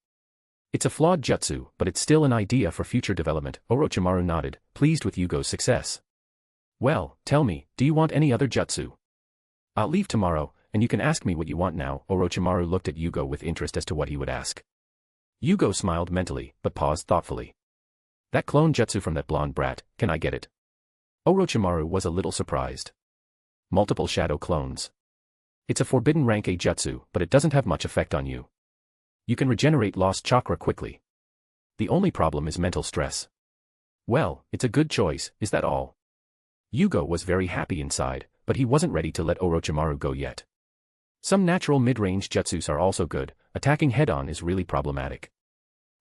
It's a flawed jutsu, but it's still an idea for future development, Orochimaru nodded, pleased with Yugo's success. Well, tell me, do you want any other jutsu? I'll leave tomorrow, and you can ask me what you want now. Orochimaru looked at Jugo with interest as to what he would ask. Jugo smiled mentally, but paused thoughtfully. That clone jutsu from that blonde brat, can I get it? Orochimaru was a little surprised. Multiple shadow clones. It's a forbidden rank A jutsu, but it doesn't have much effect on you. You can regenerate lost chakra quickly. The only problem is mental stress. Well, it's a good choice, is that all? Jugo was very happy inside, but he wasn't ready to let Orochimaru go yet. Some natural mid-range jutsus are also good, attacking head-on is really problematic.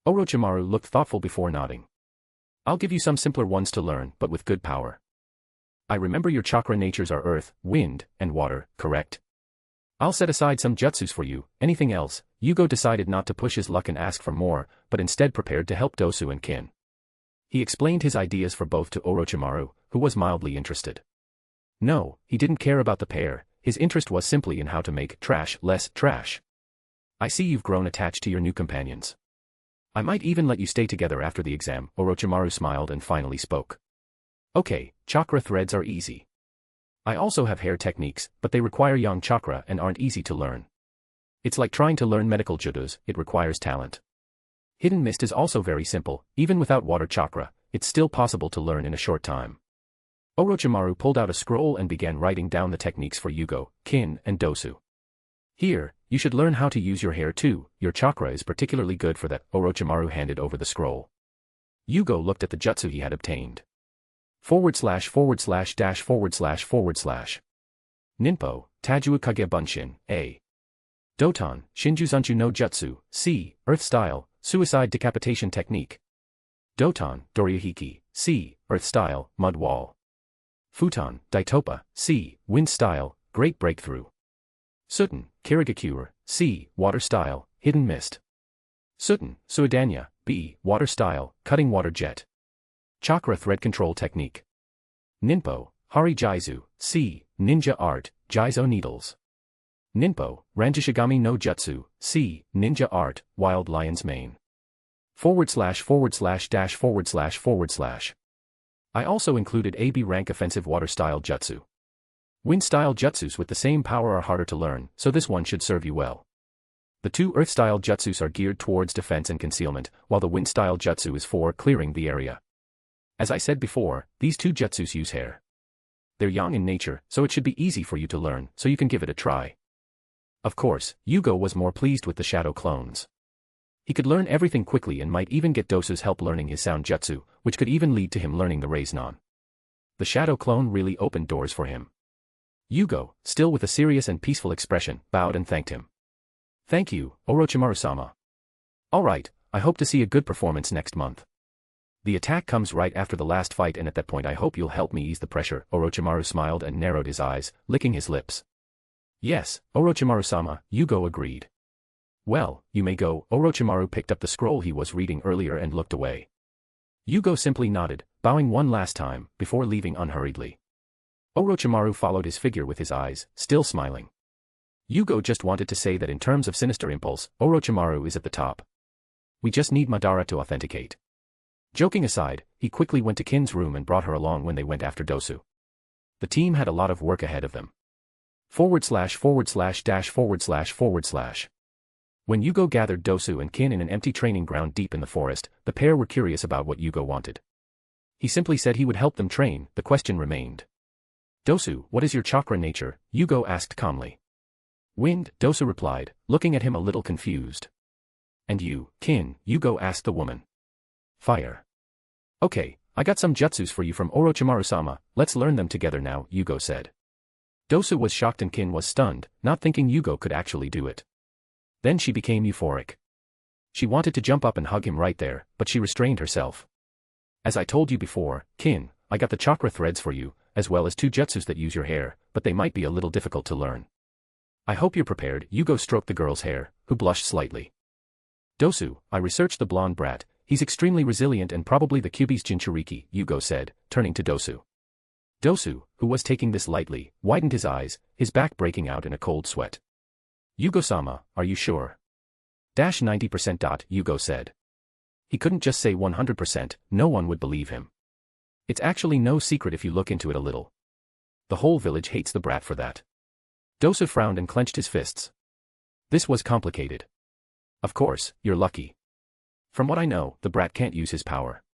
Orochimaru looked thoughtful before nodding. I'll give you some simpler ones to learn, but with good power. I remember your chakra natures are earth, wind, and water, correct? I'll set aside some jutsus for you. Anything else? Jugo decided not to push his luck and ask for more, but instead prepared to help Dosu and Kin. He explained his ideas for both to Orochimaru, who was mildly interested. No, he didn't care about the pair, his interest was simply in how to make trash less trash. I see you've grown attached to your new companions. I might even let you stay together after the exam. Orochimaru smiled and finally spoke. Okay, chakra threads are easy. I also have hair techniques, but they require yang chakra and aren't easy to learn. It's like trying to learn medical judos, it requires talent. Hidden mist is also very simple, even without water chakra, it's still possible to learn in a short time. Orochimaru pulled out a scroll and began writing down the techniques for Jugo, Kin, and Dosu. Here, you should learn how to use your hair too, your chakra is particularly good for that. Orochimaru handed over the scroll. Jugo looked at the jutsu he had obtained. // Ninpo, Tajuu Kage Bunshin, A. Doton, Shinjuzanchu no Jutsu, C. Earth Style, Suicide Decapitation Technique. Doton, Doryuhiki, C. Earth Style, Mud Wall. Futon, Daitopa, C. Wind Style, Great Breakthrough. Suten, Kirigakure, C. Water Style, Hidden Mist. Suten, Suidanya, B. Water Style, Cutting Water Jet. Chakra Thread Control Technique. Ninpo, Hari Jaizu, C. Ninja Art, Jaizo Needles. Ninpo, Ranjishigami no Jutsu, C. Ninja Art, Wild Lion's Mane. / I also included AB rank offensive water style jutsu. Wind style jutsus with the same power are harder to learn, so this one should serve you well. The two earth style jutsus are geared towards defense and concealment, while the wind style jutsu is for clearing the area. As I said before, these two jutsus use hair. They're yang in nature, so it should be easy for you to learn, so you can give it a try. Of course, Jugo was more pleased with the shadow clones. He could learn everything quickly and might even get Dosu's help learning his sound jutsu, which could even lead to him learning the Raiznon. The shadow clone really opened doors for him. Jugo, still with a serious and peaceful expression, bowed and thanked him. Thank you, Orochimaru-sama. Alright, I hope to see a good performance next month. The attack comes right after the last fight and at that point I hope you'll help me ease the pressure. Orochimaru smiled and narrowed his eyes, licking his lips. Yes, Orochimaru-sama, Jugo agreed. Well, you may go. Orochimaru picked up the scroll he was reading earlier and looked away. Jugo simply nodded, bowing one last time, before leaving unhurriedly. Orochimaru followed his figure with his eyes, still smiling. Jugo just wanted to say that in terms of sinister impulse, Orochimaru is at the top. We just need Madara to authenticate. Joking aside, he quickly went to Kin's room and brought her along when they went after Dosu. The team had a lot of work ahead of them. / When Jugo gathered Dosu and Kin in an empty training ground deep in the forest, the pair were curious about what Jugo wanted. He simply said he would help them train, the question remained. Dosu, what is your chakra nature? Jugo asked calmly. Wind, Dosu replied, looking at him a little confused. And you, Kin, Jugo asked the woman. Fire. Okay, I got some jutsus for you from Orochimaru-sama, let's learn them together now, Jugo said. Dosu was shocked and Kin was stunned, not thinking Jugo could actually do it. Then she became euphoric. She wanted to jump up and hug him right there, but she restrained herself. As I told you before, Kin, I got the chakra threads for you, as well as 2 jutsus that use your hair, but they might be a little difficult to learn. I hope you're prepared, Jugo stroked the girl's hair, who blushed slightly. Dosu, I researched the blonde brat, he's extremely resilient and probably the Kyuubi's Jinchuriki, Jugo said, turning to Dosu. Dosu, who was taking this lightly, widened his eyes, his back breaking out in a cold sweat. Jugo-sama, are you sure? 90%. Jugo said. He couldn't just say 100%, no one would believe him. It's actually no secret if you look into it a little. The whole village hates the brat for that. Dosu frowned and clenched his fists. This was complicated. Of course, you're lucky. From what I know, the brat can't use his power.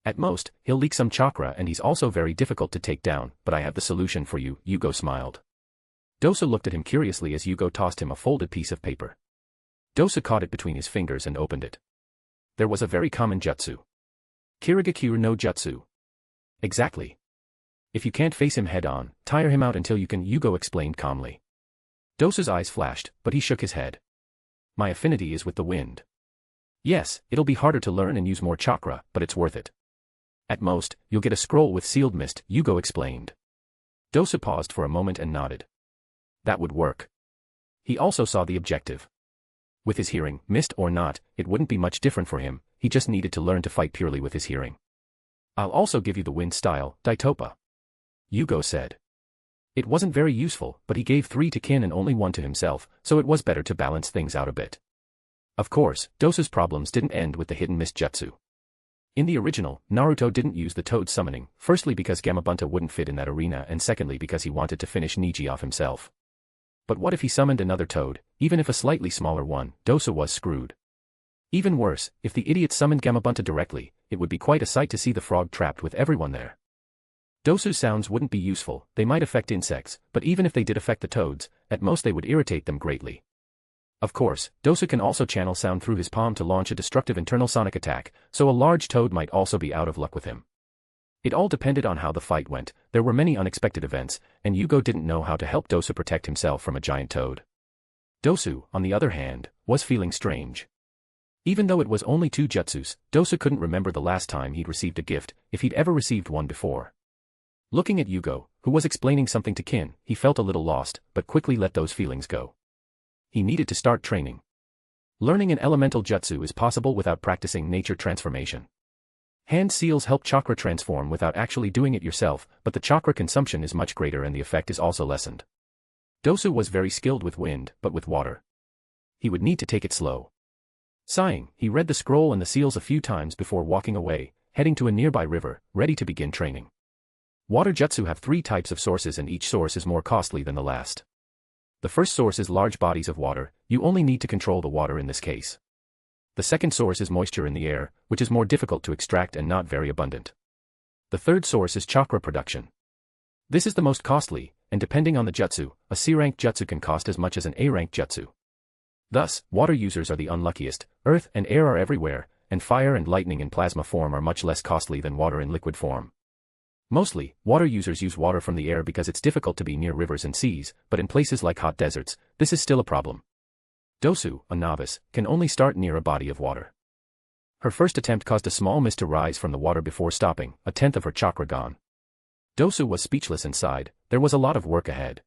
At most, he'll leak some chakra and he's also very difficult to take down, but I have the solution for you, Jugo smiled. Dosu looked at him curiously as Jugo tossed him a folded piece of paper. Dosu caught it between his fingers and opened it. There was a very common jutsu. Kirigakure no jutsu. Exactly. If you can't face him head-on, tire him out until you can, Jugo explained calmly. Dosu's eyes flashed, but he shook his head. My affinity is with the wind. Yes, it'll be harder to learn and use more chakra, but it's worth it. At most, you'll get a scroll with sealed mist, Jugo explained. Dosu paused for a moment and nodded. That would work. He also saw the objective. With his hearing, mist or not, it wouldn't be much different for him, he just needed to learn to fight purely with his hearing. I'll also give you the wind style, Daitopa. Jugo said. It wasn't very useful, but he gave 3 to Kin and only 1 to himself, so it was better to balance things out a bit. Of course, Dosu's problems didn't end with the hidden mist jutsu. In the original, Naruto didn't use the toad summoning, firstly because Gamabunta wouldn't fit in that arena and secondly because he wanted to finish Niji off himself. But what if he summoned another toad, even if a slightly smaller one, Dosu was screwed. Even worse, if the idiot summoned Gamabunta directly, it would be quite a sight to see the frog trapped with everyone there. Dosu's sounds wouldn't be useful, they might affect insects, but even if they did affect the toads, at most they would irritate them greatly. Of course, Dosu can also channel sound through his palm to launch a destructive internal sonic attack, so a large toad might also be out of luck with him. It all depended on how the fight went, there were many unexpected events, and Jugo didn't know how to help Dosu protect himself from a giant toad. Dosu, on the other hand, was feeling strange. Even though it was only 2 jutsus, Dosu couldn't remember the last time he'd received a gift, if he'd ever received one before. Looking at Jugo, who was explaining something to Kin, he felt a little lost, but quickly let those feelings go. He needed to start training. Learning an elemental jutsu is possible without practicing nature transformation. Hand seals help chakra transform without actually doing it yourself, but the chakra consumption is much greater and the effect is also lessened. Dosu was very skilled with wind, but with water. He would need to take it slow. Sighing, he read the scroll and the seals a few times before walking away, heading to a nearby river, ready to begin training. Water jutsu have 3 types of sources and each source is more costly than the last. The first source is large bodies of water, you only need to control the water in this case. The second source is moisture in the air, which is more difficult to extract and not very abundant. The third source is chakra production. This is the most costly, and depending on the jutsu, a C-rank jutsu can cost as much as an A-rank jutsu. Thus, water users are the unluckiest, earth and air are everywhere, and fire and lightning in plasma form are much less costly than water in liquid form. Mostly, water users use water from the air because it's difficult to be near rivers and seas, but in places like hot deserts, this is still a problem. Dosu, a novice, can only start near a body of water. Her first attempt caused a small mist to rise from the water before stopping, a tenth of her chakra gone. Dosu was speechless and sighed, there was a lot of work ahead.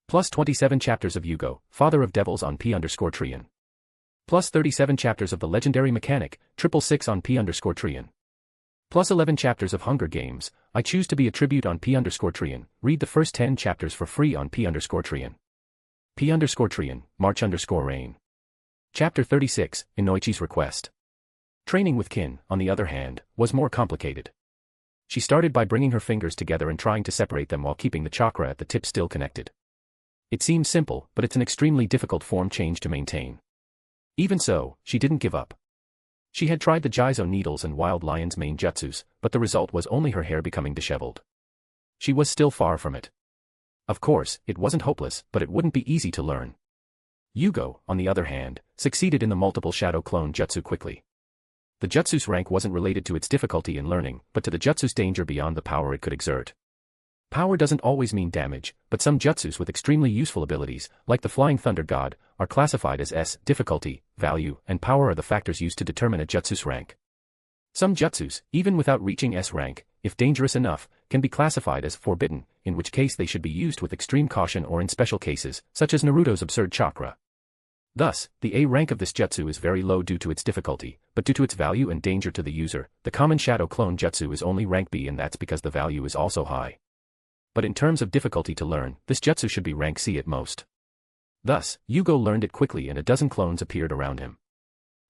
Plus 27 chapters of Jugo, Father of Devils on P_Trian. Plus 37 chapters of the legendary mechanic, 666 on P_Trian. Plus 11 chapters of Hunger Games, I choose to be a tribute on P_Trian, read the first 10 chapters for free on P_Trian. P_Trian, March_Rain. Chapter 36, Inoichi's Request. Training with Kin, on the other hand, was more complicated. She started by bringing her fingers together and trying to separate them while keeping the chakra at the tip still connected. It seems simple, but it's an extremely difficult form change to maintain. Even so, she didn't give up. She had tried the Jizo needles and Wild Lion's main jutsus, but the result was only her hair becoming disheveled. She was still far from it. Of course, it wasn't hopeless, but it wouldn't be easy to learn. Jugo, on the other hand, succeeded in the multiple shadow clone jutsu quickly. The jutsu's rank wasn't related to its difficulty in learning, but to the jutsu's danger beyond the power it could exert. Power doesn't always mean damage, but some jutsus with extremely useful abilities, like the Flying Thunder God, are classified as S. Difficulty, value, and power are the factors used to determine a jutsu's rank. Some jutsus, even without reaching S rank, if dangerous enough, can be classified as forbidden, in which case they should be used with extreme caution or in special cases, such as Naruto's Absurd Chakra. Thus, the A rank of this jutsu is very low due to its difficulty, but due to its value and danger to the user, the common shadow clone jutsu is only rank B, and that's because the value is also high. But in terms of difficulty to learn, this jutsu should be rank C at most. Thus, Jugo learned it quickly and a dozen clones appeared around him.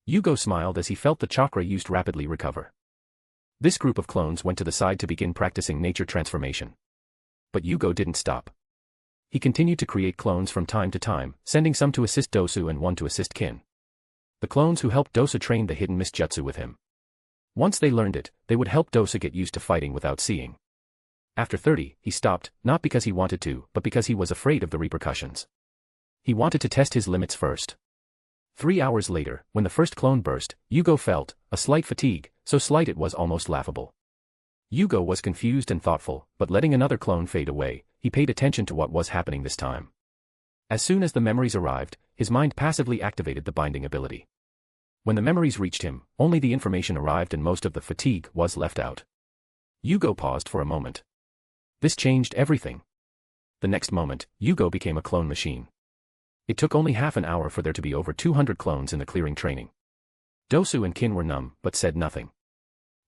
Jugo smiled as he felt the chakra used rapidly recover. This group of clones went to the side to begin practicing nature transformation. But Jugo didn't stop. He continued to create clones from time to time, sending some to assist Dosu and one to assist Kin. The clones who helped Dosu trained the hidden mist jutsu with him. Once they learned it, they would help Dosu get used to fighting without seeing. After 30, he stopped, not because he wanted to, but because he was afraid of the repercussions. He wanted to test his limits first. 3 hours later, when the first clone burst, Jugo felt a slight fatigue, so slight it was almost laughable. Jugo was confused and thoughtful, but letting another clone fade away, he paid attention to what was happening this time. As soon as the memories arrived, his mind passively activated the binding ability. When the memories reached him, only the information arrived and most of the fatigue was left out. Jugo paused for a moment. This changed everything. The next moment, Jugo became a clone machine. It took only half an hour for there to be over 200 clones in the clearing training. Dosu and Kin were numb, but said nothing.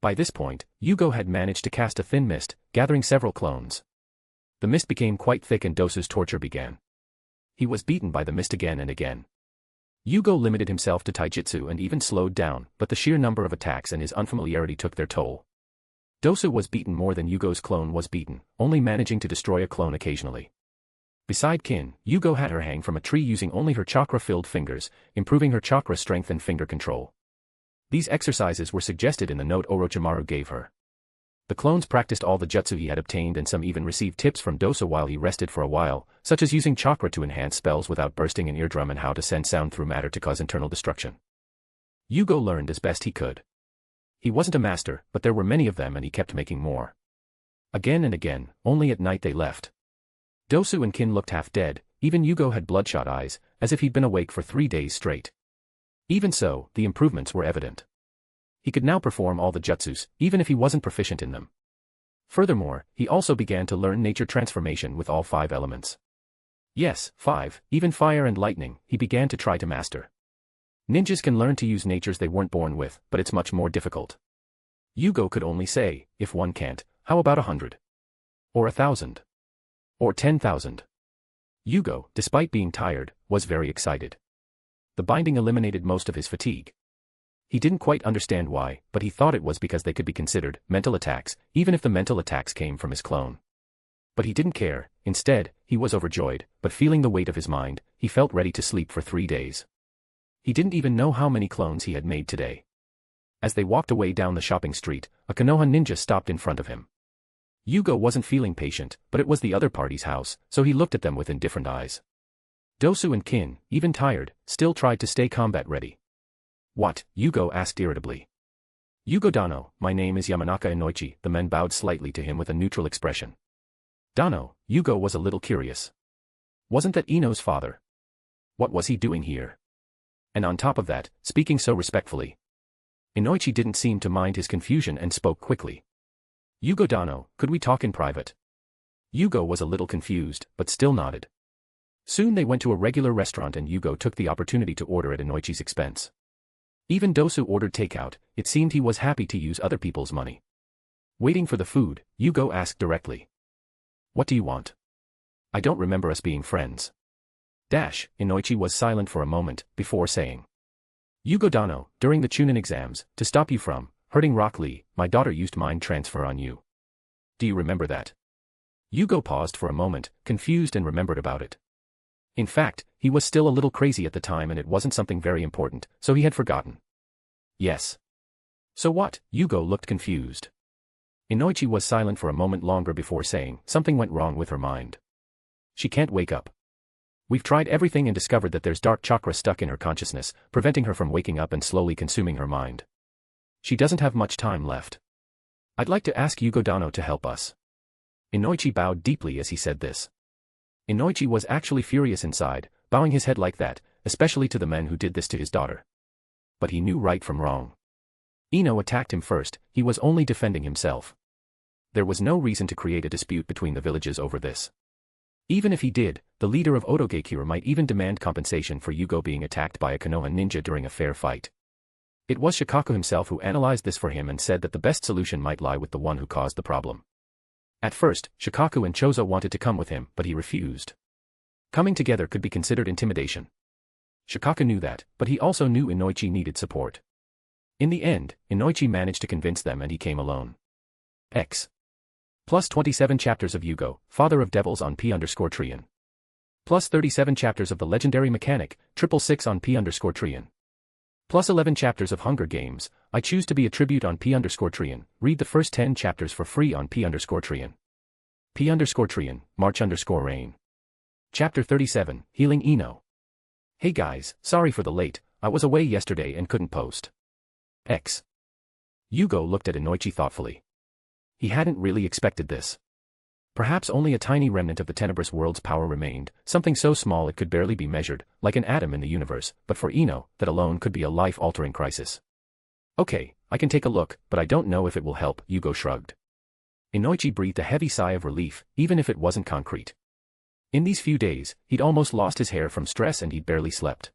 By this point, Jugo had managed to cast a thin mist, gathering several clones. The mist became quite thick and Dosu's torture began. He was beaten by the mist again and again. Jugo limited himself to taijutsu and even slowed down, but the sheer number of attacks and his unfamiliarity took their toll. Dosu was beaten more than Yugo's clone was beaten, only managing to destroy a clone occasionally. Beside Kin, Jugo had her hang from a tree using only her chakra-filled fingers, improving her chakra strength and finger control. These exercises were suggested in the note Orochimaru gave her. The clones practiced all the jutsu he had obtained and some even received tips from Dosu while he rested for a while, such as using chakra to enhance spells without bursting an eardrum and how to send sound through matter to cause internal destruction. Jugo learned as best he could. He wasn't a master, but there were many of them and he kept making more. Again and again, only at night they left. Dosu and Kin looked half dead, even Jugo had bloodshot eyes, as if he'd been awake for 3 days straight. Even so, the improvements were evident. He could now perform all the jutsus, even if he wasn't proficient in them. Furthermore, he also began to learn nature transformation with all 5 elements. Yes, 5, even fire and lightning, he began to try to master. Ninjas can learn to use natures they weren't born with, but it's much more difficult. Jugo could only say, if one can't, how about 100? Or 1,000? Or 10,000? Jugo, despite being tired, was very excited. The binding eliminated most of his fatigue. He didn't quite understand why, but he thought it was because they could be considered mental attacks, even if the mental attacks came from his clone. But he didn't care. Instead, he was overjoyed, but feeling the weight of his mind, he felt ready to sleep for 3 days. He didn't even know how many clones he had made today. As they walked away down the shopping street, a Konoha ninja stopped in front of him. Jugo wasn't feeling patient, but it was the other party's house, so he looked at them with indifferent eyes. Dosu and Kin, even tired, still tried to stay combat ready. What? Jugo asked irritably. Jugo Dano, my name is Yamanaka Inoichi. The men bowed slightly to him with a neutral expression. Dano, Jugo was a little curious. Wasn't that Ino's father? What was he doing here? And on top of that, speaking so respectfully. Inoichi didn't seem to mind his confusion and spoke quickly. Jugo Dano, could we talk in private? Jugo was a little confused, but still nodded. Soon they went to a regular restaurant and Jugo took the opportunity to order at Inoichi's expense. Even Dosu ordered takeout. It seemed he was happy to use other people's money. Waiting for the food, Jugo asked directly. What do you want? I don't remember us being friends. Inoichi was silent for a moment, before saying. Jugo Dano, during the Chunin exams, to stop you from hurting Rock Lee, my daughter used mind transfer on you. Do you remember that? Jugo paused for a moment, confused and remembered about it. In fact, he was still a little crazy at the time and it wasn't something very important, so he had forgotten. Yes. So what? Jugo looked confused. Inoichi was silent for a moment longer before saying, something went wrong with her mind. She can't wake up. We've tried everything and discovered that there's dark chakra stuck in her consciousness, preventing her from waking up and slowly consuming her mind. She doesn't have much time left. I'd like to ask Yugo Dano to help us. Inoichi bowed deeply as he said this. Inoichi was actually furious inside, bowing his head like that, especially to the men who did this to his daughter. But he knew right from wrong. Ino attacked him first, he was only defending himself. There was no reason to create a dispute between the villages over this. Even if he did, the leader of Otogekira might even demand compensation for Yugo being attacked by a Konoha ninja during a fair fight. It was Shikaku himself who analyzed this for him and said that the best solution might lie with the one who caused the problem. At first, Shikaku and Chozo wanted to come with him, but he refused. Coming together could be considered intimidation. Shikaku knew that, but he also knew Inoichi needed support. In the end, Inoichi managed to convince them and he came alone. Plus 27 chapters of Yugo, Father of Devils on P_Trian. Plus 37 chapters of the legendary mechanic, 666 on P_Trian. Plus 11 chapters of Hunger Games, I Choose to Be a Tribute on P_Trian, read the first 10 chapters for free on P_Trian. P_Trian, March_Rain. Chapter 37, Healing Ino. Hey guys, sorry for the late, I was away yesterday and couldn't post. Yugo looked at Inoichi thoughtfully. He hadn't really expected this. Perhaps only a tiny remnant of the tenebrous world's power remained, something so small it could barely be measured, like an atom in the universe, but for Ino, that alone could be a life-altering crisis. Okay, I can take a look, but I don't know if it will help, Yugo shrugged. Inoichi breathed a heavy sigh of relief, even if it wasn't concrete. In these few days, he'd almost lost his hair from stress and he'd barely slept.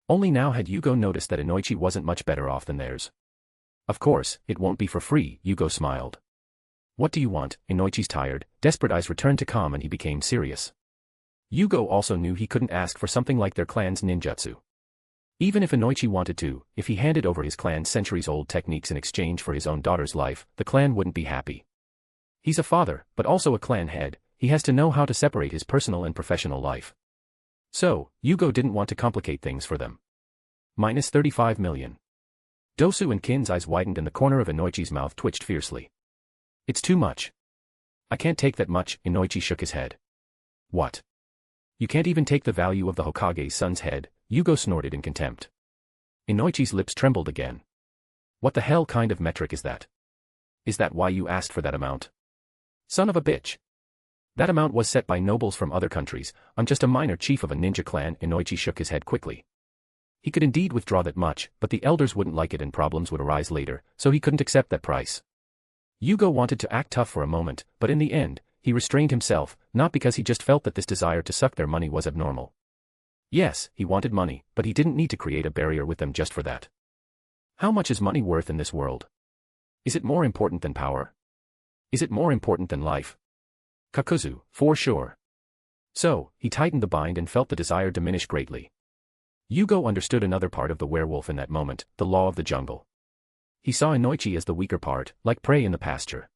Only now had Yugo noticed that Inoichi wasn't much better off than theirs. Of course, it won't be for free, Yugo smiled. What do you want? Inoichi's tired, desperate eyes returned to calm and he became serious. Yugo also knew he couldn't ask for something like their clan's ninjutsu. Even if Inoichi wanted to, if he handed over his clan's centuries-old techniques in exchange for his own daughter's life, the clan wouldn't be happy. He's a father, but also a clan head, he has to know how to separate his personal and professional life. So, Yugo didn't want to complicate things for them. Minus 35 million. Dosu and Kin's eyes widened and the corner of Inoichi's mouth twitched fiercely. It's too much. I can't take that much, Inoichi shook his head. What? You can't even take the value of the Hokage's son's head, Yugo snorted in contempt. Inoichi's lips trembled again. What the hell kind of metric is that? Is that why you asked for that amount? Son of a bitch. That amount was set by nobles from other countries, I'm just a minor chief of a ninja clan, Inoichi shook his head quickly. He could indeed withdraw that much, but the elders wouldn't like it and problems would arise later, so he couldn't accept that price. Yugo wanted to act tough for a moment, but in the end, he restrained himself, not because he just felt that this desire to suck their money was abnormal. Yes, he wanted money, but he didn't need to create a barrier with them just for that. How much is money worth in this world? Is it more important than power? Is it more important than life? Kakuzu, for sure. So, he tightened the bind and felt the desire diminish greatly. Yugo understood another part of the werewolf in that moment, the law of the jungle. He saw Inoichi as the weaker part, like prey in the pasture.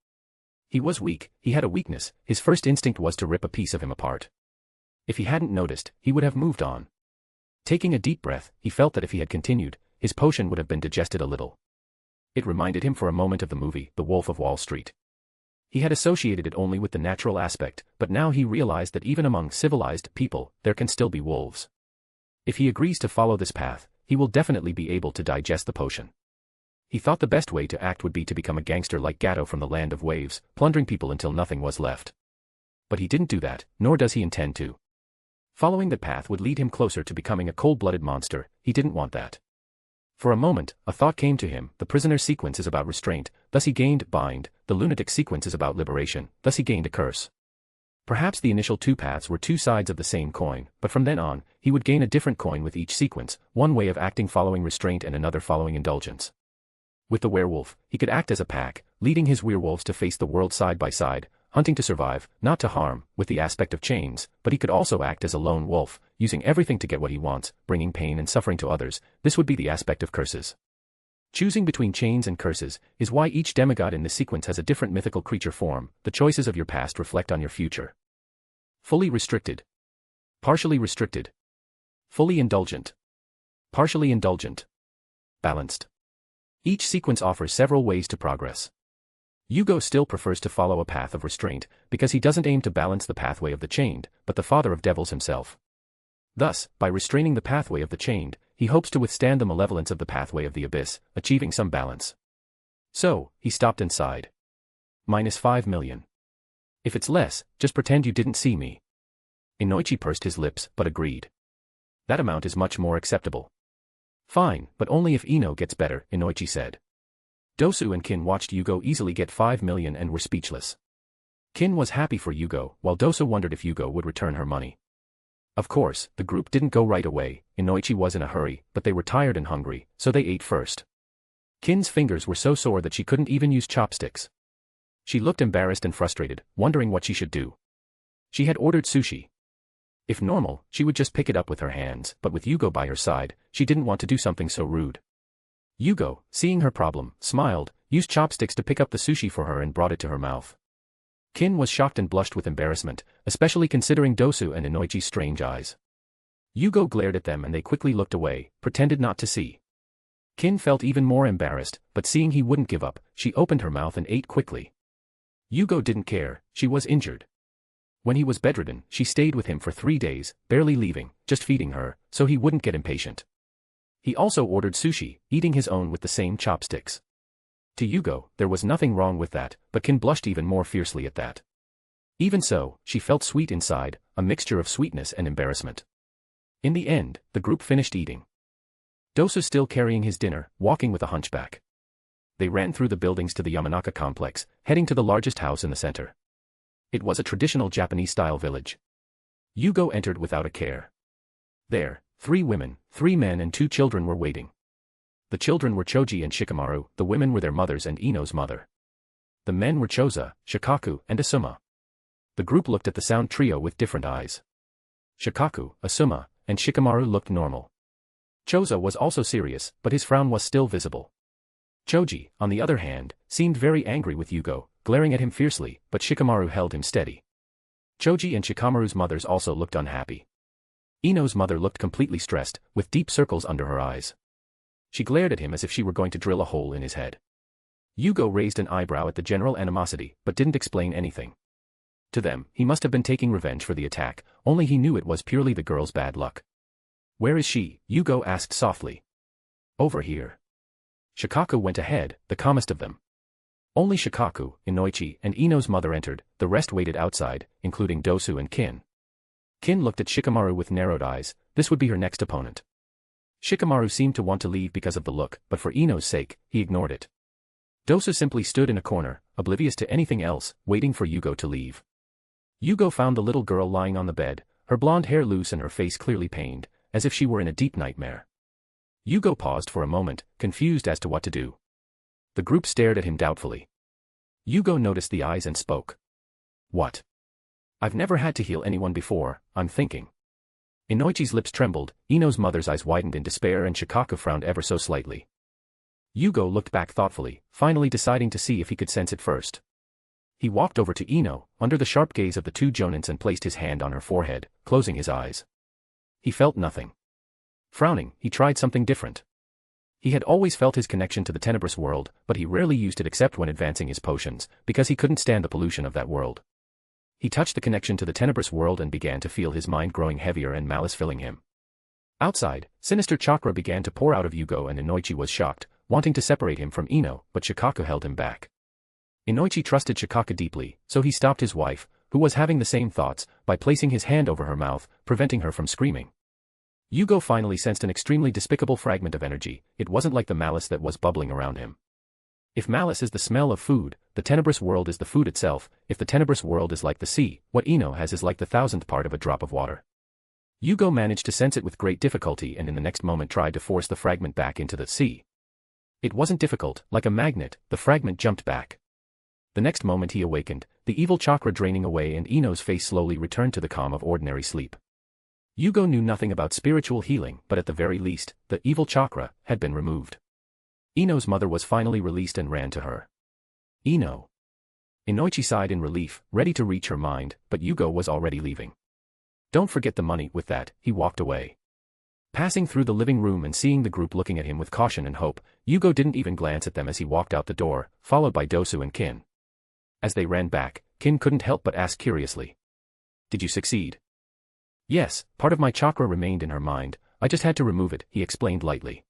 He was weak, he had a weakness, his first instinct was to rip a piece of him apart. If he hadn't noticed, he would have moved on. Taking a deep breath, he felt that if he had continued, his potion would have been digested a little. It reminded him for a moment of the movie, The Wolf of Wall Street. He had associated it only with the natural aspect, but now he realized that even among civilized people, there can still be wolves. If he agrees to follow this path, he will definitely be able to digest the potion. He thought the best way to act would be to become a gangster like Gato from the Land of Waves, plundering people until nothing was left. But he didn't do that, nor does he intend to. Following that path would lead him closer to becoming a cold-blooded monster, he didn't want that. For a moment, a thought came to him, the prisoner sequence is about restraint, thus he gained bind, the lunatic sequence is about liberation, thus he gained a curse. Perhaps the initial two paths were two sides of the same coin, but from then on, he would gain a different coin with each sequence, one way of acting following restraint and another following indulgence. With the werewolf, he could act as a pack, leading his werewolves to face the world side by side, hunting to survive, not to harm, with the aspect of chains, but he could also act as a lone wolf, using everything to get what he wants, bringing pain and suffering to others. This would be the aspect of curses. Choosing between chains and curses is why each demigod in this sequence has a different mythical creature form. The choices of your past reflect on your future. Fully restricted. Partially restricted. Fully indulgent. Partially indulgent. Balanced. Each sequence offers several ways to progress. Yugo still prefers to follow a path of restraint, because he doesn't aim to balance the pathway of the chained, but the father of devils himself. Thus, by restraining the pathway of the chained, he hopes to withstand the malevolence of the pathway of the abyss, achieving some balance. So, he stopped and sighed. -5 million. If it's less, just pretend you didn't see me. Inoichi pursed his lips, but agreed. That amount is much more acceptable. Fine, but only if Ino gets better, Inoichi said. Dosu and Kin watched Jugo easily get 5 million and were speechless. Kin was happy for Jugo, while Dosu wondered if Jugo would return her money. Of course, the group didn't go right away. Inoichi was in a hurry, but they were tired and hungry, so they ate first. Kin's fingers were so sore that she couldn't even use chopsticks. She looked embarrassed and frustrated, wondering what she should do. She had ordered sushi. If normal, she would just pick it up with her hands, but with Jugo by her side, she didn't want to do something so rude. Jugo, seeing her problem, smiled, used chopsticks to pick up the sushi for her and brought it to her mouth. Kin was shocked and blushed with embarrassment, especially considering Dosu and Inoichi's strange eyes. Jugo glared at them and they quickly looked away, pretended not to see. Kin felt even more embarrassed, but seeing he wouldn't give up, she opened her mouth and ate quickly. Jugo didn't care, she was injured. When he was bedridden, she stayed with him for 3 days, barely leaving, just feeding her, so he wouldn't get impatient. He also ordered sushi, eating his own with the same chopsticks. To Jugo, there was nothing wrong with that, but Kin blushed even more fiercely at that. Even so, she felt sweet inside, a mixture of sweetness and embarrassment. In the end, the group finished eating. Dosu still carrying his dinner, walking with a hunchback. They ran through the buildings to the Yamanaka complex, heading to the largest house in the center. It was a traditional Japanese-style village. Jugo entered without a care. There, 3 women, 3 men and 2 children were waiting. The children were Choji and Shikamaru, the women were their mothers and Ino's mother. The men were Choza, Shikaku, and Asuma. The group looked at the sound trio with different eyes. Shikaku, Asuma, and Shikamaru looked normal. Choza was also serious, but his frown was still visible. Choji, on the other hand, seemed very angry with Jugo, glaring at him fiercely, but Shikamaru held him steady. Choji and Shikamaru's mothers also looked unhappy. Ino's mother looked completely stressed, with deep circles under her eyes. She glared at him as if she were going to drill a hole in his head. Jugo raised an eyebrow at the general animosity, but didn't explain anything. To them, he must have been taking revenge for the attack, only he knew it was purely the girl's bad luck. "Where is she?" Jugo asked softly. "Over here." Shikaku went ahead, the calmest of them. Only Shikaku, Inoichi, and Ino's mother entered, the rest waited outside, including Dosu and Kin. Kin looked at Shikamaru with narrowed eyes, this would be her next opponent. Shikamaru seemed to want to leave because of the look, but for Ino's sake, he ignored it. Dosu simply stood in a corner, oblivious to anything else, waiting for Jugo to leave. Jugo found the little girl lying on the bed, her blonde hair loose and her face clearly pained, as if she were in a deep nightmare. Jugo paused for a moment, confused as to what to do. The group stared at him doubtfully. Jugo noticed the eyes and spoke. "What? I've never had to heal anyone before, I'm thinking." Inoichi's lips trembled, Ino's mother's eyes widened in despair and Shikaku frowned ever so slightly. Jugo looked back thoughtfully, finally deciding to see if he could sense it first. He walked over to Ino, under the sharp gaze of the 2 jonins and placed his hand on her forehead, closing his eyes. He felt nothing. Frowning, he tried something different. He had always felt his connection to the tenebrous world, but he rarely used it except when advancing his potions, because he couldn't stand the pollution of that world. He touched the connection to the tenebrous world and began to feel his mind growing heavier and malice filling him. Outside, sinister chakra began to pour out of Jugo and Inoichi was shocked, wanting to separate him from Ino, but Shikaku held him back. Inoichi trusted Shikaku deeply, so he stopped his wife, who was having the same thoughts, by placing his hand over her mouth, preventing her from screaming. Jugo finally sensed an extremely despicable fragment of energy, it wasn't like the malice that was bubbling around him. If malice is the smell of food, the tenebrous world is the food itself, if the tenebrous world is like the sea, what Ino has is like the 1,000th part of a drop of water. Jugo managed to sense it with great difficulty and in the next moment tried to force the fragment back into the sea. It wasn't difficult, like a magnet, the fragment jumped back. The next moment he awakened, the evil chakra draining away and Ino's face slowly returned to the calm of ordinary sleep. Jugo knew nothing about spiritual healing, but at the very least, the evil chakra had been removed. Ino's mother was finally released and ran to her. "Ino." Inoichi sighed in relief, ready to reach her mind, but Jugo was already leaving. "Don't forget the money." With that, he walked away. Passing through the living room and seeing the group looking at him with caution and hope, Jugo didn't even glance at them as he walked out the door, followed by Dosu and Kin. As they ran back, Kin couldn't help but ask curiously. "Did you succeed?" Yes, part of my chakra remained in her mind, I just had to remove it, he explained lightly.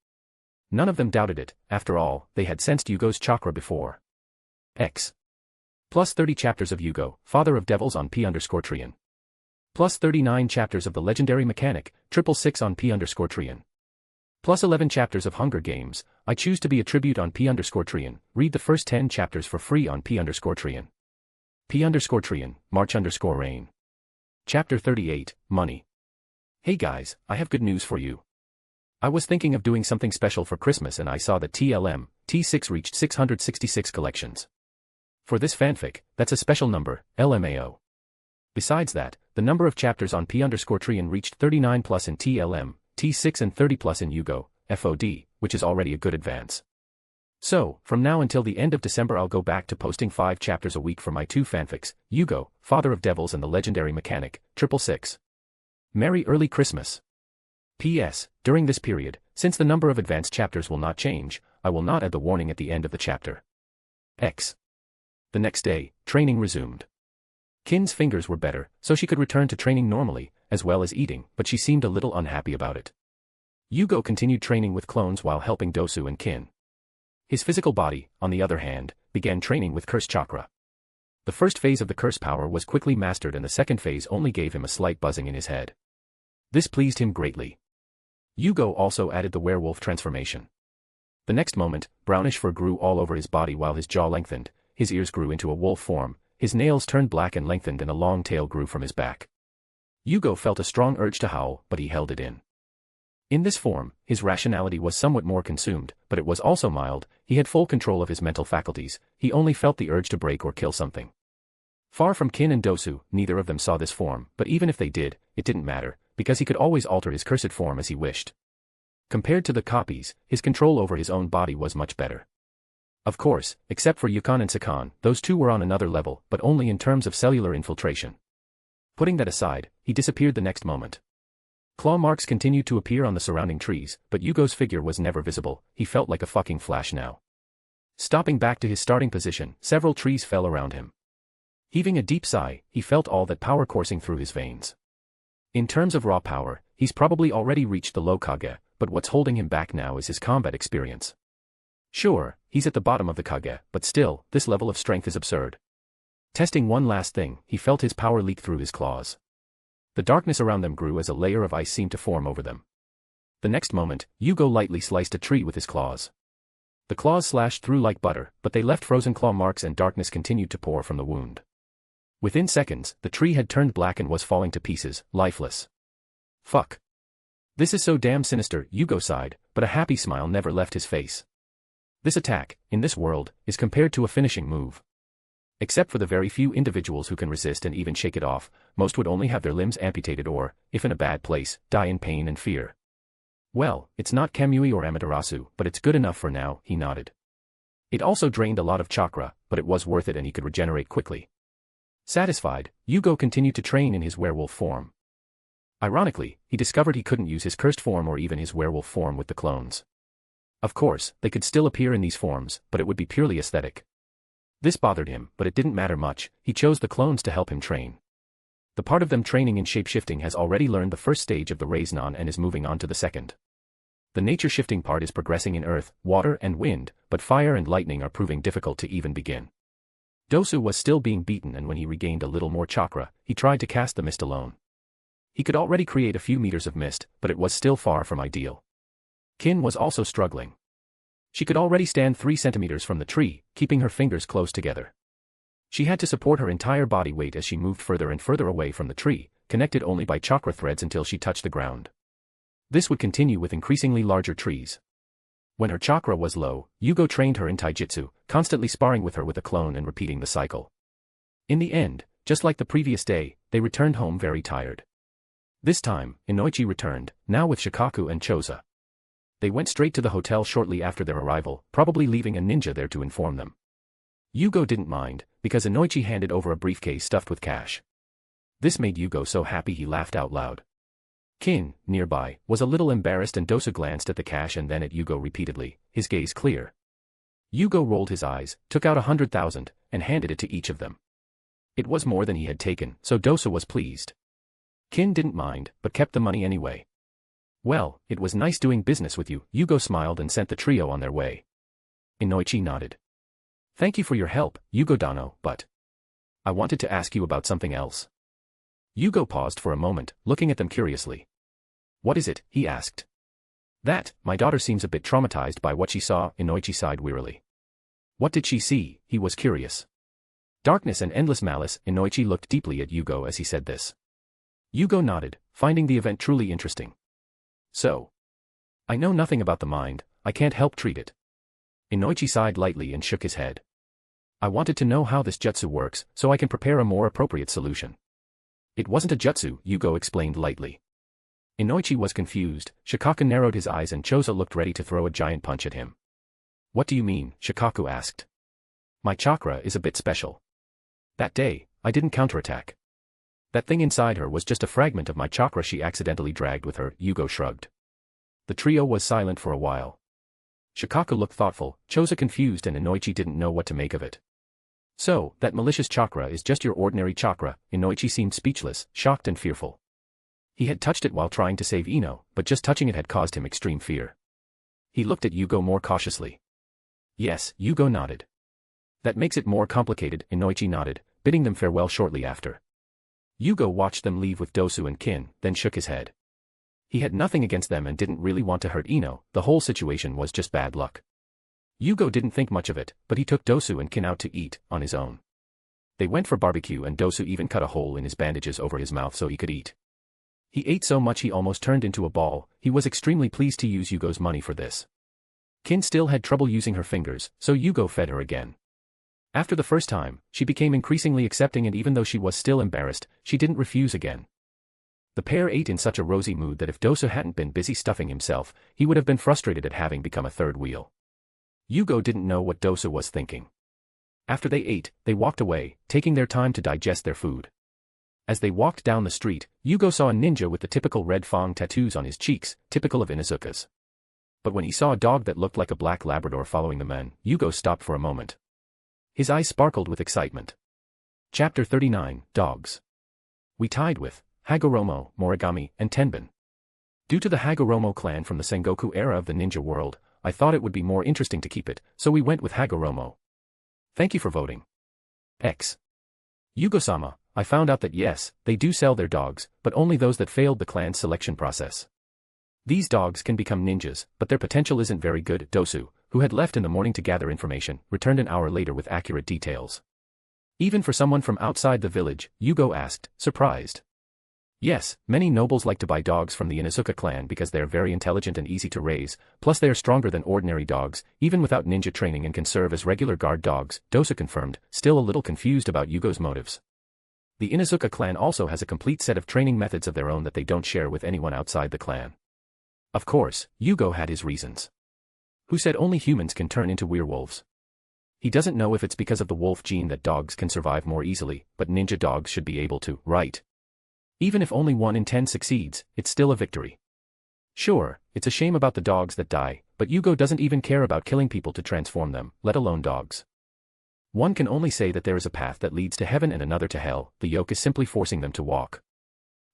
None of them doubted it, after all, they had sensed Yugo's chakra before. X. Plus 30 chapters of Jugo, Father of Devils on P_Trian. Plus 39 chapters of the legendary mechanic, 666 on P_Trian. Plus 11 chapters of Hunger Games, I choose to be a tribute on P_Trian, read the first 10 chapters for free on P_Trian. P_Trian, March_Rain. Chapter 38, Money. Hey guys, I have good news for you. I was thinking of doing something special for Christmas and I saw that TLM, T6 reached 666 collections. For this fanfic, that's a special number, LMAO. Besides that, the number of chapters on P_Trian reached 39 plus in TLM, T6 and 30 plus in Jugo, FOD, which is already a good advance. So, from now until the end of December I'll go back to posting 5 chapters a week for my 2 fanfics, Jugo, Father of Devils and the legendary mechanic, 666. Merry early Christmas. P.S. During this period, since the number of advanced chapters will not change, I will not add the warning at the end of the chapter. X. The next day, training resumed. Kin's fingers were better, so she could return to training normally, as well as eating, but she seemed a little unhappy about it. Jugo continued training with clones while helping Dosu and Kin. His physical body, on the other hand, began training with curse chakra. The first phase of the curse power was quickly mastered and the second phase only gave him a slight buzzing in his head. This pleased him greatly. Jugo also added the werewolf transformation. The next moment, brownish fur grew all over his body while his jaw lengthened, his ears grew into a wolf form, his nails turned black and lengthened and a long tail grew from his back. Jugo felt a strong urge to howl, but he held it in. In this form, his rationality was somewhat more consumed, but it was also mild, he had full control of his mental faculties, he only felt the urge to break or kill something. Far from Kin and Dosu, neither of them saw this form, but even if they did, it didn't matter, because he could always alter his cursed form as he wished. Compared to the copies, his control over his own body was much better. Of course, except for Yukon and Sakan, those two were on another level, but only in terms of cellular infiltration. Putting that aside, he disappeared the next moment. Claw marks continued to appear on the surrounding trees, but Yugo's figure was never visible, he felt like a fucking flash now. Stopping back to his starting position, several trees fell around him. Heaving a deep sigh, he felt all that power coursing through his veins. In terms of raw power, he's probably already reached the low Kage, but what's holding him back now is his combat experience. Sure, he's at the bottom of the Kage, but still, this level of strength is absurd. Testing one last thing, he felt his power leak through his claws. The darkness around them grew as a layer of ice seemed to form over them. The next moment, Jugo lightly sliced a tree with his claws. The claws slashed through like butter, but they left frozen claw marks and darkness continued to pour from the wound. Within seconds, the tree had turned black and was falling to pieces, lifeless. Fuck. This is so damn sinister, Jugo sighed, but a happy smile never left his face. This attack, in this world, is compared to a finishing move. Except for the very few individuals who can resist and even shake it off, most would only have their limbs amputated or, if in a bad place, die in pain and fear. Well, it's not Kamui or Amaterasu, but it's good enough for now, he nodded. It also drained a lot of chakra, but it was worth it and he could regenerate quickly. Satisfied, Jugo continued to train in his werewolf form. Ironically, he discovered he couldn't use his cursed form or even his werewolf form with the clones. Of course, they could still appear in these forms, but it would be purely aesthetic. This bothered him, but it didn't matter much, he chose the clones to help him train. The part of them training in shapeshifting has already learned the first stage of the Raisnon and is moving on to the second. The nature shifting part is progressing in earth, water and wind, but fire and lightning are proving difficult to even begin. Dosu was still being beaten and when he regained a little more chakra, he tried to cast the mist alone. He could already create a few meters of mist, but it was still far from ideal. Kin was also struggling. She could already stand 3 centimeters from the tree, keeping her fingers close together. She had to support her entire body weight as she moved further and further away from the tree, connected only by chakra threads until she touched the ground. This would continue with increasingly larger trees. When her chakra was low, Jugo trained her in taijutsu, constantly sparring with her with a clone and repeating the cycle. In the end, just like the previous day, they returned home very tired. This time, Inoichi returned, now with Shikaku and Choza. They went straight to the hotel shortly after their arrival, probably leaving a ninja there to inform them. Jugo didn't mind, because Inoichi handed over a briefcase stuffed with cash. This made Jugo so happy he laughed out loud. Kin, nearby, was a little embarrassed and Dosa glanced at the cash and then at Jugo repeatedly, his gaze clear. Jugo rolled his eyes, took out 100,000, and handed it to each of them. It was more than he had taken, so Dosa was pleased. Kin didn't mind, but kept the money anyway. Well, it was nice doing business with you, Jugo smiled and sent the trio on their way. Inoichi nodded. Thank you for your help, Jugo Dano, but I wanted to ask you about something else. Jugo paused for a moment, looking at them curiously. What is it? He asked. That, my daughter seems a bit traumatized by what she saw, Inoichi sighed wearily. What did she see? He was curious. Darkness and endless malice, Inoichi looked deeply at Jugo as he said this. Jugo nodded, finding the event truly interesting. So, I know nothing about the mind, I can't help treat it. Inoichi sighed lightly and shook his head. I wanted to know how this jutsu works, so I can prepare a more appropriate solution. It wasn't a jutsu, Jugo explained lightly. Inoichi was confused, Shikaku narrowed his eyes and Choza looked ready to throw a giant punch at him. What do you mean? Shikaku asked. My chakra is a bit special. That day, I didn't counterattack. That thing inside her was just a fragment of my chakra she accidentally dragged with her, Jugo shrugged. The trio was silent for a while. Shikaku looked thoughtful, Choza confused and Inoichi didn't know what to make of it. So, that malicious chakra is just your ordinary chakra, Inoichi seemed speechless, shocked and fearful. He had touched it while trying to save Ino, but just touching it had caused him extreme fear. He looked at Jugo more cautiously. Yes, Jugo nodded. That makes it more complicated, Inoichi nodded, bidding them farewell shortly after. Jugo watched them leave with Dosu and Kin, then shook his head. He had nothing against them and didn't really want to hurt Ino, the whole situation was just bad luck. Jugo didn't think much of it, but he took Dosu and Kin out to eat, on his own. They went for barbecue and Dosu even cut a hole in his bandages over his mouth so he could eat. He ate so much he almost turned into a ball, he was extremely pleased to use Jugo's money for this. Kin still had trouble using her fingers, so Jugo fed her again. After the first time, she became increasingly accepting and even though she was still embarrassed, she didn't refuse again. The pair ate in such a rosy mood that if Dosu hadn't been busy stuffing himself, he would have been frustrated at having become a third wheel. Jugo didn't know what Dosu was thinking. After they ate, they walked away, taking their time to digest their food. As they walked down the street, Jugo saw a ninja with the typical red fang tattoos on his cheeks, typical of Inuzukas. But when he saw a dog that looked like a black Labrador following the men, Jugo stopped for a moment. His eyes sparkled with excitement. Chapter 39, Dogs. We tied with Hagoromo, Morigami, and Tenbin. Due to the Hagoromo clan from the Sengoku era of the ninja world, I thought it would be more interesting to keep it, so we went with Hagoromo. Thank you for voting. X. Yugo-sama, I found out that yes, they do sell their dogs, but only those that failed the clan's selection process. These dogs can become ninjas, but their potential isn't very good. Dosu, who had left in the morning to gather information, returned an hour later with accurate details. Even for someone from outside the village, Jugo asked, surprised. Yes, many nobles like to buy dogs from the Inuzuka clan because they are very intelligent and easy to raise, plus they are stronger than ordinary dogs, even without ninja training and can serve as regular guard dogs, Dosu confirmed, still a little confused about Yugo's motives. The Inuzuka clan also has a complete set of training methods of their own that they don't share with anyone outside the clan. Of course, Jugo had his reasons. Who said only humans can turn into werewolves? He doesn't know if it's because of the wolf gene that dogs can survive more easily, but ninja dogs should be able to, right? Even if only 1 in 10 succeeds, it's still a victory. Sure, it's a shame about the dogs that die, but Jugo doesn't even care about killing people to transform them, let alone dogs. One can only say that there is a path that leads to heaven and another to hell, the yoke is simply forcing them to walk.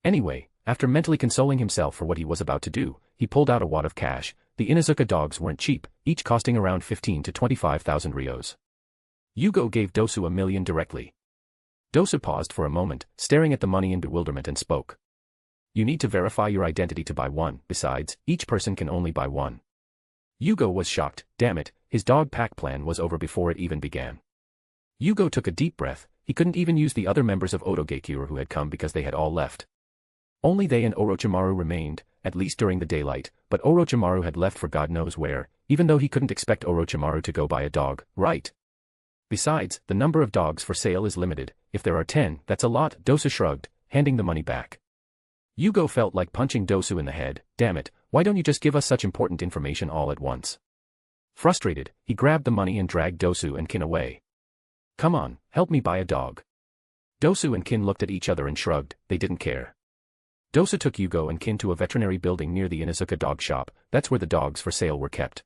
Anyway, after mentally consoling himself for what he was about to do, he pulled out a wad of cash. The Inuzuka dogs weren't cheap, each costing around 15 to 25,000 ryos. Jugo gave Dosu 1 million directly. Dosu paused for a moment, staring at the money in bewilderment and spoke. You need to verify your identity to buy one, besides, each person can only buy one. Jugo was shocked, damn it, his dog pack plan was over before it even began. Jugo took a deep breath, he couldn't even use the other members of Otogekiru who had come because they had all left. Only they and Orochimaru remained, at least during the daylight, but Orochimaru had left for God knows where, even though he couldn't expect Orochimaru to go buy a dog, right? Besides, the number of dogs for sale is limited, if there are 10, that's a lot, Dosu shrugged, handing the money back. Jugo felt like punching Dosu in the head, damn it, why don't you just give us such important information all at once? Frustrated, he grabbed the money and dragged Dosu and Kin away. Come on, help me buy a dog. Dosu and Kin looked at each other and shrugged, they didn't care. Dosu took Jugo and Kin to a veterinary building near the Inuzuka dog shop, that's where the dogs for sale were kept.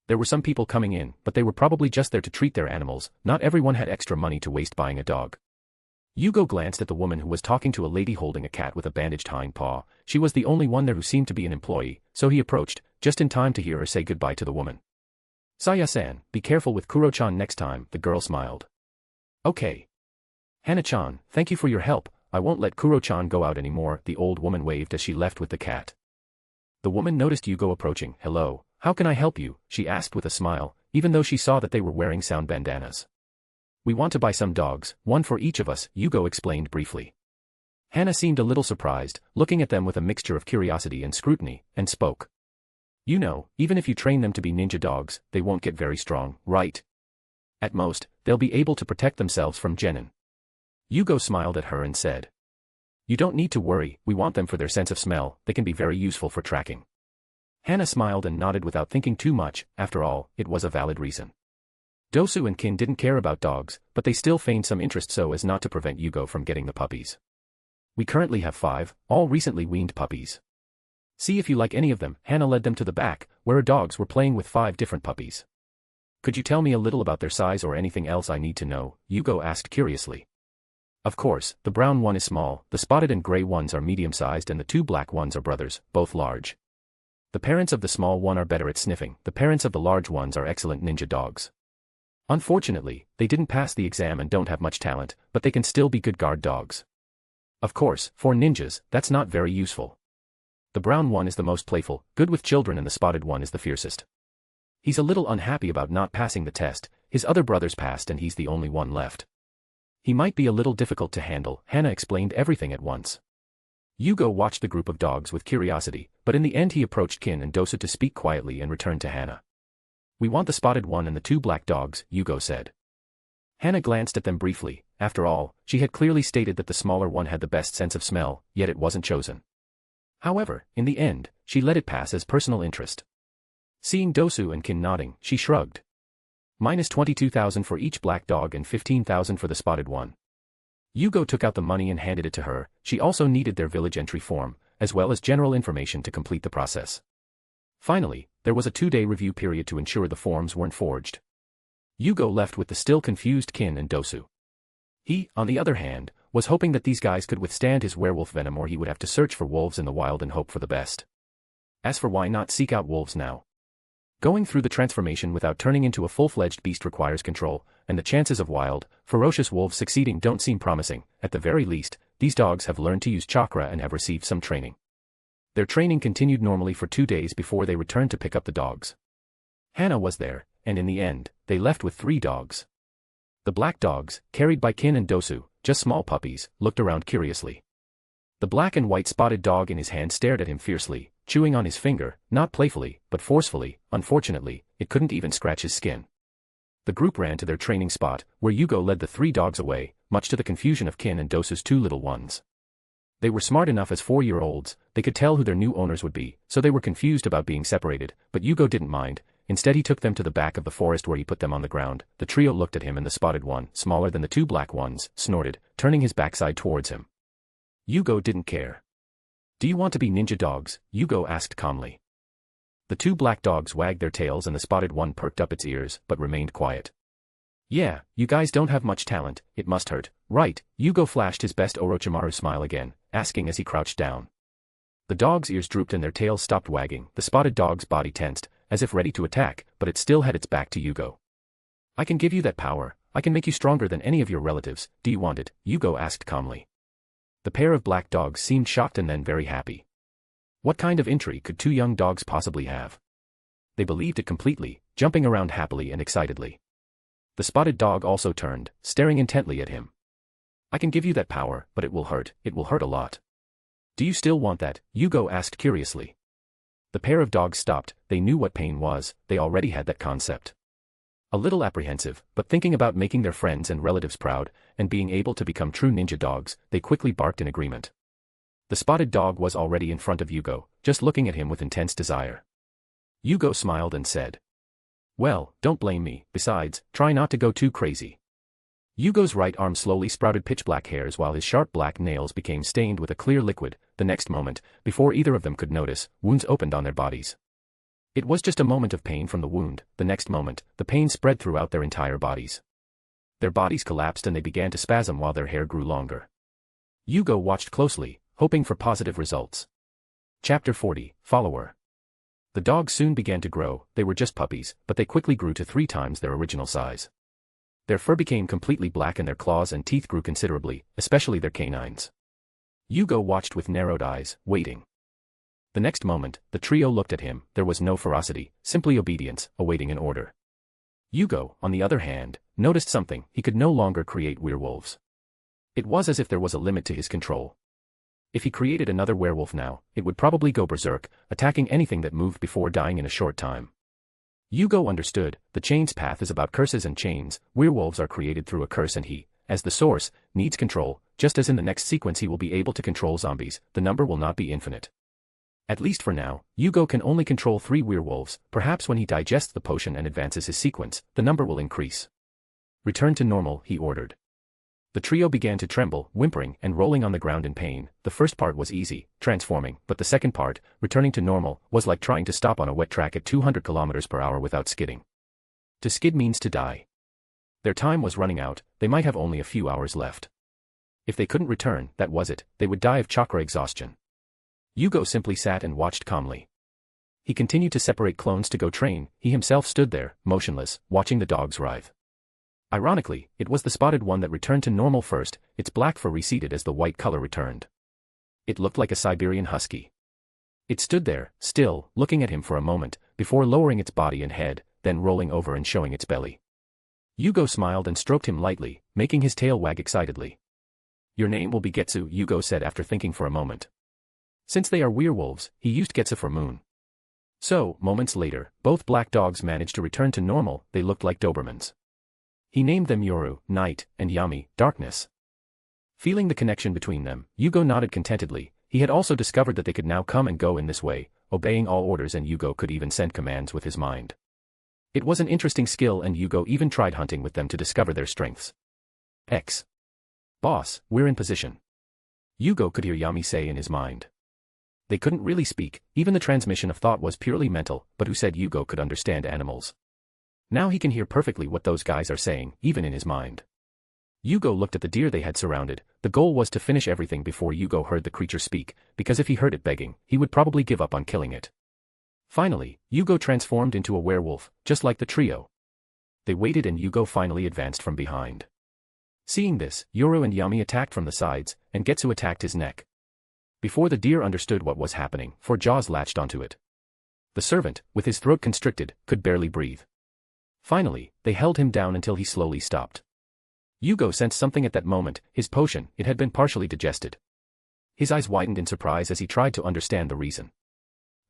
There were some people coming in, but they were probably just there to treat their animals, not everyone had extra money to waste buying a dog. Jugo glanced at the woman who was talking to a lady holding a cat with a bandaged hind paw. She was the only one there who seemed to be an employee, so he approached, just in time to hear her say goodbye to the woman. "Saya-san, be careful with Kuro-chan next time," the girl smiled. "Okay. Hana-chan, thank you for your help, I won't let Kuro-chan go out anymore," the old woman waved as she left with the cat. The woman noticed Jugo approaching. "Hello, how can I help you?" she asked with a smile, even though she saw that they were wearing sound bandanas. "We want to buy some dogs, one for each of us," Jugo explained briefly. Hana seemed a little surprised, looking at them with a mixture of curiosity and scrutiny, and spoke. "You know, even if you train them to be ninja dogs, they won't get very strong, right? At most, they'll be able to protect themselves from genin." Jugo smiled at her and said, "You don't need to worry, we want them for their sense of smell, they can be very useful for tracking." Hana smiled and nodded without thinking too much, after all, it was a valid reason. Dosu and Kin didn't care about dogs, but they still feigned some interest so as not to prevent Jugo from getting the puppies. "We currently have 5, all recently weaned puppies. See if you like any of them." Hana led them to the back, where dogs were playing with 5 different puppies. "Could you tell me a little about their size or anything else I need to know?" Jugo asked curiously. "Of course, the brown one is small, the spotted and gray ones are medium-sized and the 2 black ones are brothers, both large. The parents of the small one are better at sniffing, the parents of the large ones are excellent ninja dogs. Unfortunately, they didn't pass the exam and don't have much talent, but they can still be good guard dogs. Of course, for ninjas, that's not very useful. The brown one is the most playful, good with children, and the spotted one is the fiercest. He's a little unhappy about not passing the test, his other brothers passed and he's the only one left. He might be a little difficult to handle." Hana explained everything at once. Jugo watched the group of dogs with curiosity, but in the end he approached Kin and Dosu to speak quietly and returned to Hana. "We want the spotted one and the 2 black dogs," Jugo said. Hana glanced at them briefly. After all, she had clearly stated that the smaller one had the best sense of smell, yet it wasn't chosen. However, in the end, she let it pass as personal interest. Seeing Dosu and Kin nodding, she shrugged. -22,000 for each black dog and 15,000 for the spotted one. Jugo took out the money and handed it to her. She also needed their village entry form, as well as general information to complete the process. Finally, there was a 2-day review period to ensure the forms weren't forged. Jugo left with the still confused Kin and Dosu. He, on the other hand, was hoping that these guys could withstand his werewolf venom, or he would have to search for wolves in the wild and hope for the best. As for why not seek out wolves now? Going through the transformation without turning into a full-fledged beast requires control, and the chances of wild, ferocious wolves succeeding don't seem promising. At the very least, these dogs have learned to use chakra and have received some training. Their training continued normally for 2 days before they returned to pick up the dogs. Hana was there, and in the end, they left with 3 dogs. The black dogs, carried by Kin and Dosu, just small puppies, looked around curiously. The black and white spotted dog in his hand stared at him fiercely, chewing on his finger, not playfully, but forcefully. Unfortunately, it couldn't even scratch his skin. The group ran to their training spot, where Jugo led the 3 dogs away, much to the confusion of Kin and Dosu's 2 little ones. They were smart enough as 4-year-olds, they could tell who their new owners would be, so they were confused about being separated, but Jugo didn't mind. Instead he took them to the back of the forest where he put them on the ground. The trio looked at him and the spotted one, smaller than the 2 black ones, snorted, turning his backside towards him. Jugo didn't care. "Do you want to be ninja dogs?" Jugo asked calmly. The 2 black dogs wagged their tails and the spotted one perked up its ears, but remained quiet. "Yeah, you guys don't have much talent, it must hurt, right?" Jugo flashed his best Orochimaru smile again, asking as he crouched down. The dog's ears drooped and their tails stopped wagging. The spotted dog's body tensed, as if ready to attack, but it still had its back to Jugo. "I can give you that power, I can make you stronger than any of your relatives, do you want it?" Jugo asked calmly. The pair of black dogs seemed shocked and then very happy. What kind of entry could 2 young dogs possibly have? They believed it completely, jumping around happily and excitedly. The spotted dog also turned, staring intently at him. "I can give you that power, but it will hurt a lot." "Do you still want that?" Jugo asked curiously. The pair of dogs stopped. They knew what pain was, they already had that concept. A little apprehensive, but thinking about making their friends and relatives proud, and being able to become true ninja dogs, they quickly barked in agreement. The spotted dog was already in front of Jugo, just looking at him with intense desire. Jugo smiled and said, "Well, don't blame me, besides, try not to go too crazy." Yugo's right arm slowly sprouted pitch-black hairs while his sharp black nails became stained with a clear liquid. The next moment, before either of them could notice, wounds opened on their bodies. It was just a moment of pain from the wound. The next moment, the pain spread throughout their entire bodies. Their bodies collapsed and they began to spasm while their hair grew longer. Jugo watched closely, hoping for positive results. Chapter 40, Follower. The dogs soon began to grow. They were just puppies, but they quickly grew to 3 times their original size. Their fur became completely black and their claws and teeth grew considerably, especially their canines. Jugo watched with narrowed eyes, waiting. The next moment, the trio looked at him. There was no ferocity, simply obedience, awaiting an order. Jugo, on the other hand, noticed something. He could no longer create werewolves. It was as if there was a limit to his control. If he created another werewolf now, it would probably go berserk, attacking anything that moved before dying in a short time. Jugo understood. The chain's path is about curses and chains. Werewolves are created through a curse and he, as the source, needs control. Just as in the next sequence he will be able to control zombies, the number will not be infinite. At least for now, Jugo can only control 3 werewolves. Perhaps when he digests the potion and advances his sequence, the number will increase. Return to normal, he ordered. The trio began to tremble, whimpering and rolling on the ground in pain. The first part was easy, transforming, but the second part, returning to normal, was like trying to stop on a wet track at 200 km/h without skidding. To skid means to die. Their time was running out. They might have only a few hours left. If they couldn't return, that was it. They would die of chakra exhaustion. Jugo simply sat and watched calmly. He continued to separate clones to go train. He himself stood there, motionless, watching the dogs writhe. Ironically, it was the spotted one that returned to normal first. Its black fur receded as the white color returned. It looked like a Siberian husky. It stood there, still, looking at him for a moment, before lowering its body and head, then rolling over and showing its belly. Jugo smiled and stroked him lightly, making his tail wag excitedly. Your name will be Getsu, Jugo said after thinking for a moment. Since they are werewolves, he used Getsu for moon. So, moments later, both black dogs managed to return to normal. They looked like Dobermans. He named them Yoru, night, and Yami, darkness. Feeling the connection between them, Jugo nodded contentedly. He had also discovered that they could now come and go in this way, obeying all orders, and Jugo could even send commands with his mind. It was an interesting skill, and Jugo even tried hunting with them to discover their strengths. Boss, we're in position. Jugo could hear Yami say in his mind. They couldn't really speak. Even the transmission of thought was purely mental, but who said Jugo could understand animals? Now he can hear perfectly what those guys are saying, even in his mind. Jugo looked at the deer they had surrounded. The goal was to finish everything before Jugo heard the creature speak, because if he heard it begging, he would probably give up on killing it. Finally, Jugo transformed into a werewolf, just like the trio. They waited and Jugo finally advanced from behind. Seeing this, Yoru and Yami attacked from the sides, and Getsu attacked his neck. Before the deer understood what was happening, 4 jaws latched onto it. The servant, with his throat constricted, could barely breathe. Finally, they held him down until he slowly stopped. Jugo sensed something at that moment. His potion, it had been partially digested. His eyes widened in surprise as he tried to understand the reason.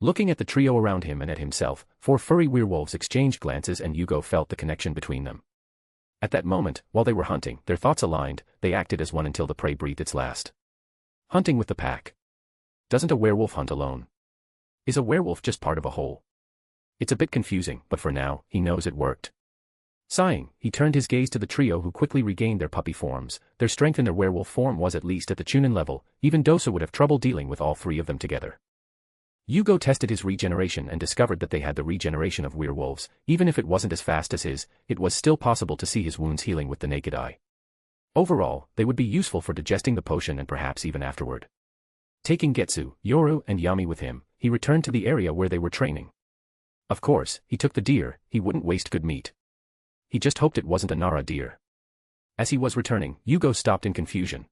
Looking at the trio around him and at himself, 4 furry werewolves exchanged glances and Jugo felt the connection between them. At that moment, while they were hunting, their thoughts aligned. They acted as one until the prey breathed its last. Hunting with the pack. Doesn't a werewolf hunt alone? Is a werewolf just part of a whole? It's a bit confusing, but for now, he knows it worked. Sighing, he turned his gaze to the trio who quickly regained their puppy forms. Their strength in their werewolf form was at least at the Chunin level. Even Dosa would have trouble dealing with all 3 of them together. Jugo tested his regeneration and discovered that they had the regeneration of werewolves. Even if it wasn't as fast as his, it was still possible to see his wounds healing with the naked eye. Overall, they would be useful for digesting the potion and perhaps even afterward. Taking Getsu, Yoru, and Yami with him, he returned to the area where they were training. Of course, he took the deer. He wouldn't waste good meat. He just hoped it wasn't a Nara deer. As he was returning, Jugo stopped in confusion.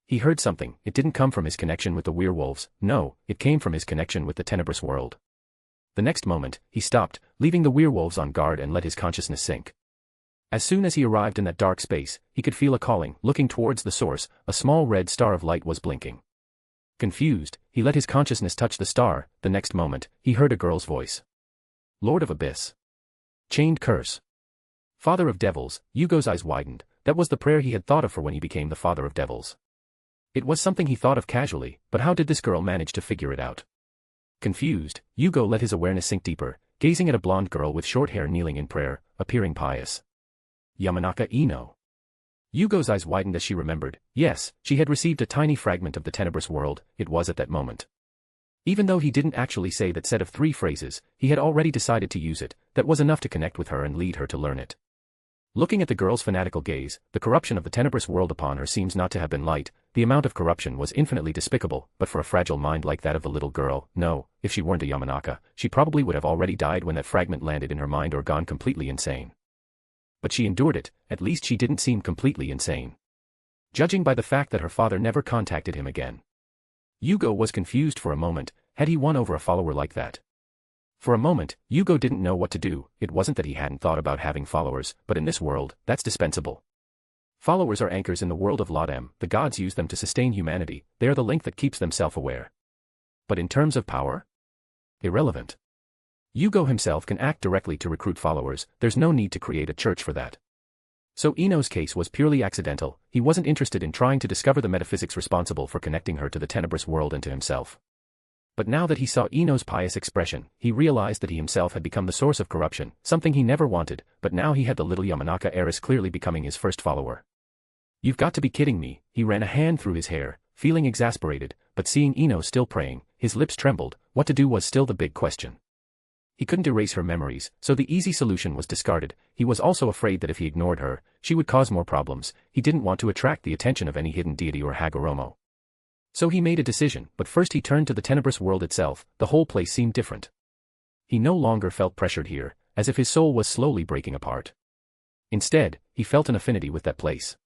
He heard something. It didn't come from his connection with the werewolves. No, it came from his connection with the tenebrous world. The next moment, he stopped, leaving the werewolves on guard and let his consciousness sink. As soon as he arrived in that dark space, he could feel a calling. Looking towards the source, a small red star of light was blinking. Confused, he let his consciousness touch the star. The next moment, he heard a girl's voice. Lord of Abyss. Chained curse. Father of devils. Jugo's eyes widened. That was the prayer he had thought of for when he became the father of devils. It was something he thought of casually, but how did this girl manage to figure it out? Confused, Jugo let his awareness sink deeper, gazing at a blonde girl with short hair kneeling in prayer, appearing pious. Yamanaka Ino. Jugo's eyes widened as she remembered. Yes, she had received a tiny fragment of the tenebrous world. It was at that moment. Even though he didn't actually say that set of 3 phrases, he had already decided to use it. That was enough to connect with her and lead her to learn it. Looking at the girl's fanatical gaze, the corruption of the tenebrous world upon her seems not to have been light. The amount of corruption was infinitely despicable, but for a fragile mind like that of the little girl, no, if she weren't a Yamanaka, she probably would have already died when that fragment landed in her mind or gone completely insane. But she endured it, at least she didn't seem completely insane. Judging by the fact that her father never contacted him again. Jugo was confused for a moment. Had he won over a follower like that? For a moment, Jugo didn't know what to do. It wasn't that he hadn't thought about having followers, but in this world, that's dispensable. Followers are anchors in the world of LotM. The gods use them to sustain humanity. They are the link that keeps them self-aware. But in terms of power? Irrelevant. Jugo himself can act directly to recruit followers. There's no need to create a church for that. So Ino's case was purely accidental. He wasn't interested in trying to discover the metaphysics responsible for connecting her to the tenebrous world and to himself. But now that he saw Ino's pious expression, he realized that he himself had become the source of corruption, something he never wanted, but now he had the little Yamanaka heiress clearly becoming his first follower. You've got to be kidding me. He ran a hand through his hair, feeling exasperated, but seeing Ino still praying, his lips trembled. What to do was still the big question. He couldn't erase her memories, so the easy solution was discarded. He was also afraid that if he ignored her, she would cause more problems. He didn't want to attract the attention of any hidden deity or Hagoromo. So he made a decision, but first he turned to the tenebrous world itself. The whole place seemed different. He no longer felt pressured here, as if his soul was slowly breaking apart. Instead, he felt an affinity with that place.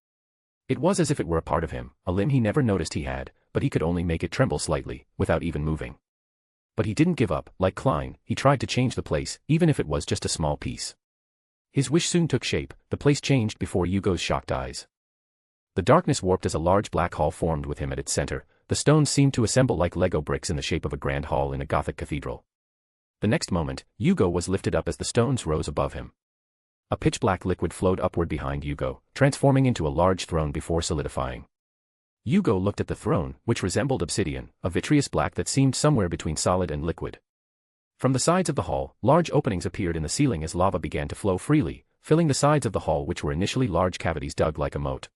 It was as if it were a part of him, a limb he never noticed he had, but he could only make it tremble slightly, without even moving. But he didn't give up. Like Klein, he tried to change the place, even if it was just a small piece. His wish soon took shape. The place changed before Jugo's shocked eyes. The darkness warped as a large black hall formed with him at its center. The stones seemed to assemble like Lego bricks in the shape of a grand hall in a Gothic cathedral. The next moment, Jugo was lifted up as the stones rose above him. A pitch-black liquid flowed upward behind Jugo, transforming into a large throne before solidifying. Jugo looked at the throne, which resembled obsidian, a vitreous black that seemed somewhere between solid and liquid. From the sides of the hall, large openings appeared in the ceiling as lava began to flow freely, filling the sides of the hall which were initially large cavities dug like a moat.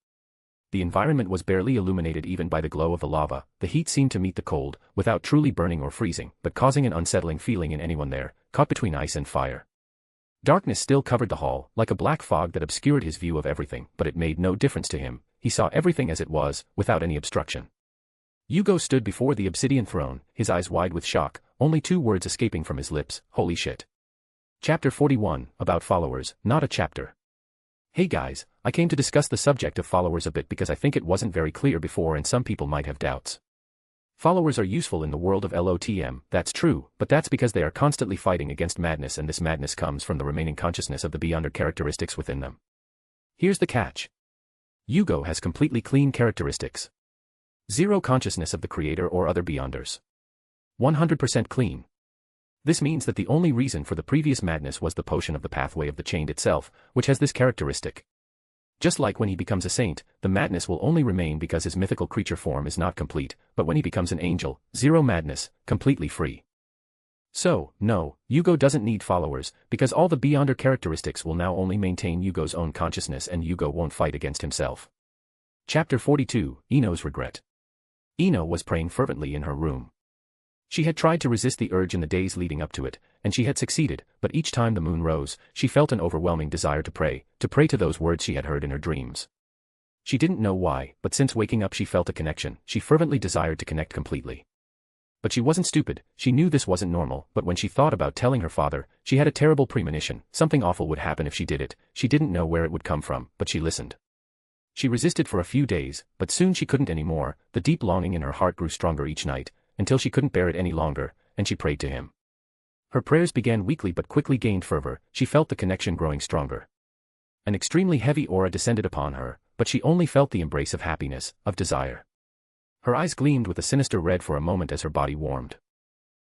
The environment was barely illuminated even by the glow of the lava. The heat seemed to meet the cold, without truly burning or freezing, but causing an unsettling feeling in anyone there, caught between ice and fire. Darkness still covered the hall, like a black fog that obscured his view of everything, but it made no difference to him. He saw everything as it was, without any obstruction. Jugo stood before the obsidian throne, his eyes wide with shock, only 2 words escaping from his lips: holy shit. Chapter 41, about followers, not a chapter. Hey guys, I came to discuss the subject of followers a bit because I think it wasn't very clear before and some people might have doubts. Followers are useful in the world of LOTM, that's true, but that's because they are constantly fighting against madness, and this madness comes from the remaining consciousness of the Beyonder characteristics within them. Here's the catch. Jugo has completely clean characteristics. Zero consciousness of the creator or other Beyonders. 100% clean. This means that the only reason for the previous madness was the potion of the pathway of the chained itself, which has this characteristic. Just like when he becomes a saint, the madness will only remain because his mythical creature form is not complete, but when he becomes an angel, zero madness, completely free. So, no, Jugo doesn't need followers, because all the Beyonder characteristics will now only maintain Jugo's own consciousness and Jugo won't fight against himself. Chapter 42, Ino's Regret. Ino was praying fervently in her room. She had tried to resist the urge in the days leading up to it, and she had succeeded, but each time the moon rose, she felt an overwhelming desire to pray to those words she had heard in her dreams. She didn't know why, but since waking up she felt a connection. She fervently desired to connect completely. But she wasn't stupid. She knew this wasn't normal, but when she thought about telling her father, she had a terrible premonition. Something awful would happen if she did it. She didn't know where it would come from, but she listened. She resisted for a few days, but soon she couldn't anymore. The deep longing in her heart grew stronger each night, until she couldn't bear it any longer, and she prayed to him. Her prayers began weakly but quickly gained fervor. She felt the connection growing stronger. An extremely heavy aura descended upon her, but she only felt the embrace of happiness, of desire. Her eyes gleamed with a sinister red for a moment as her body warmed.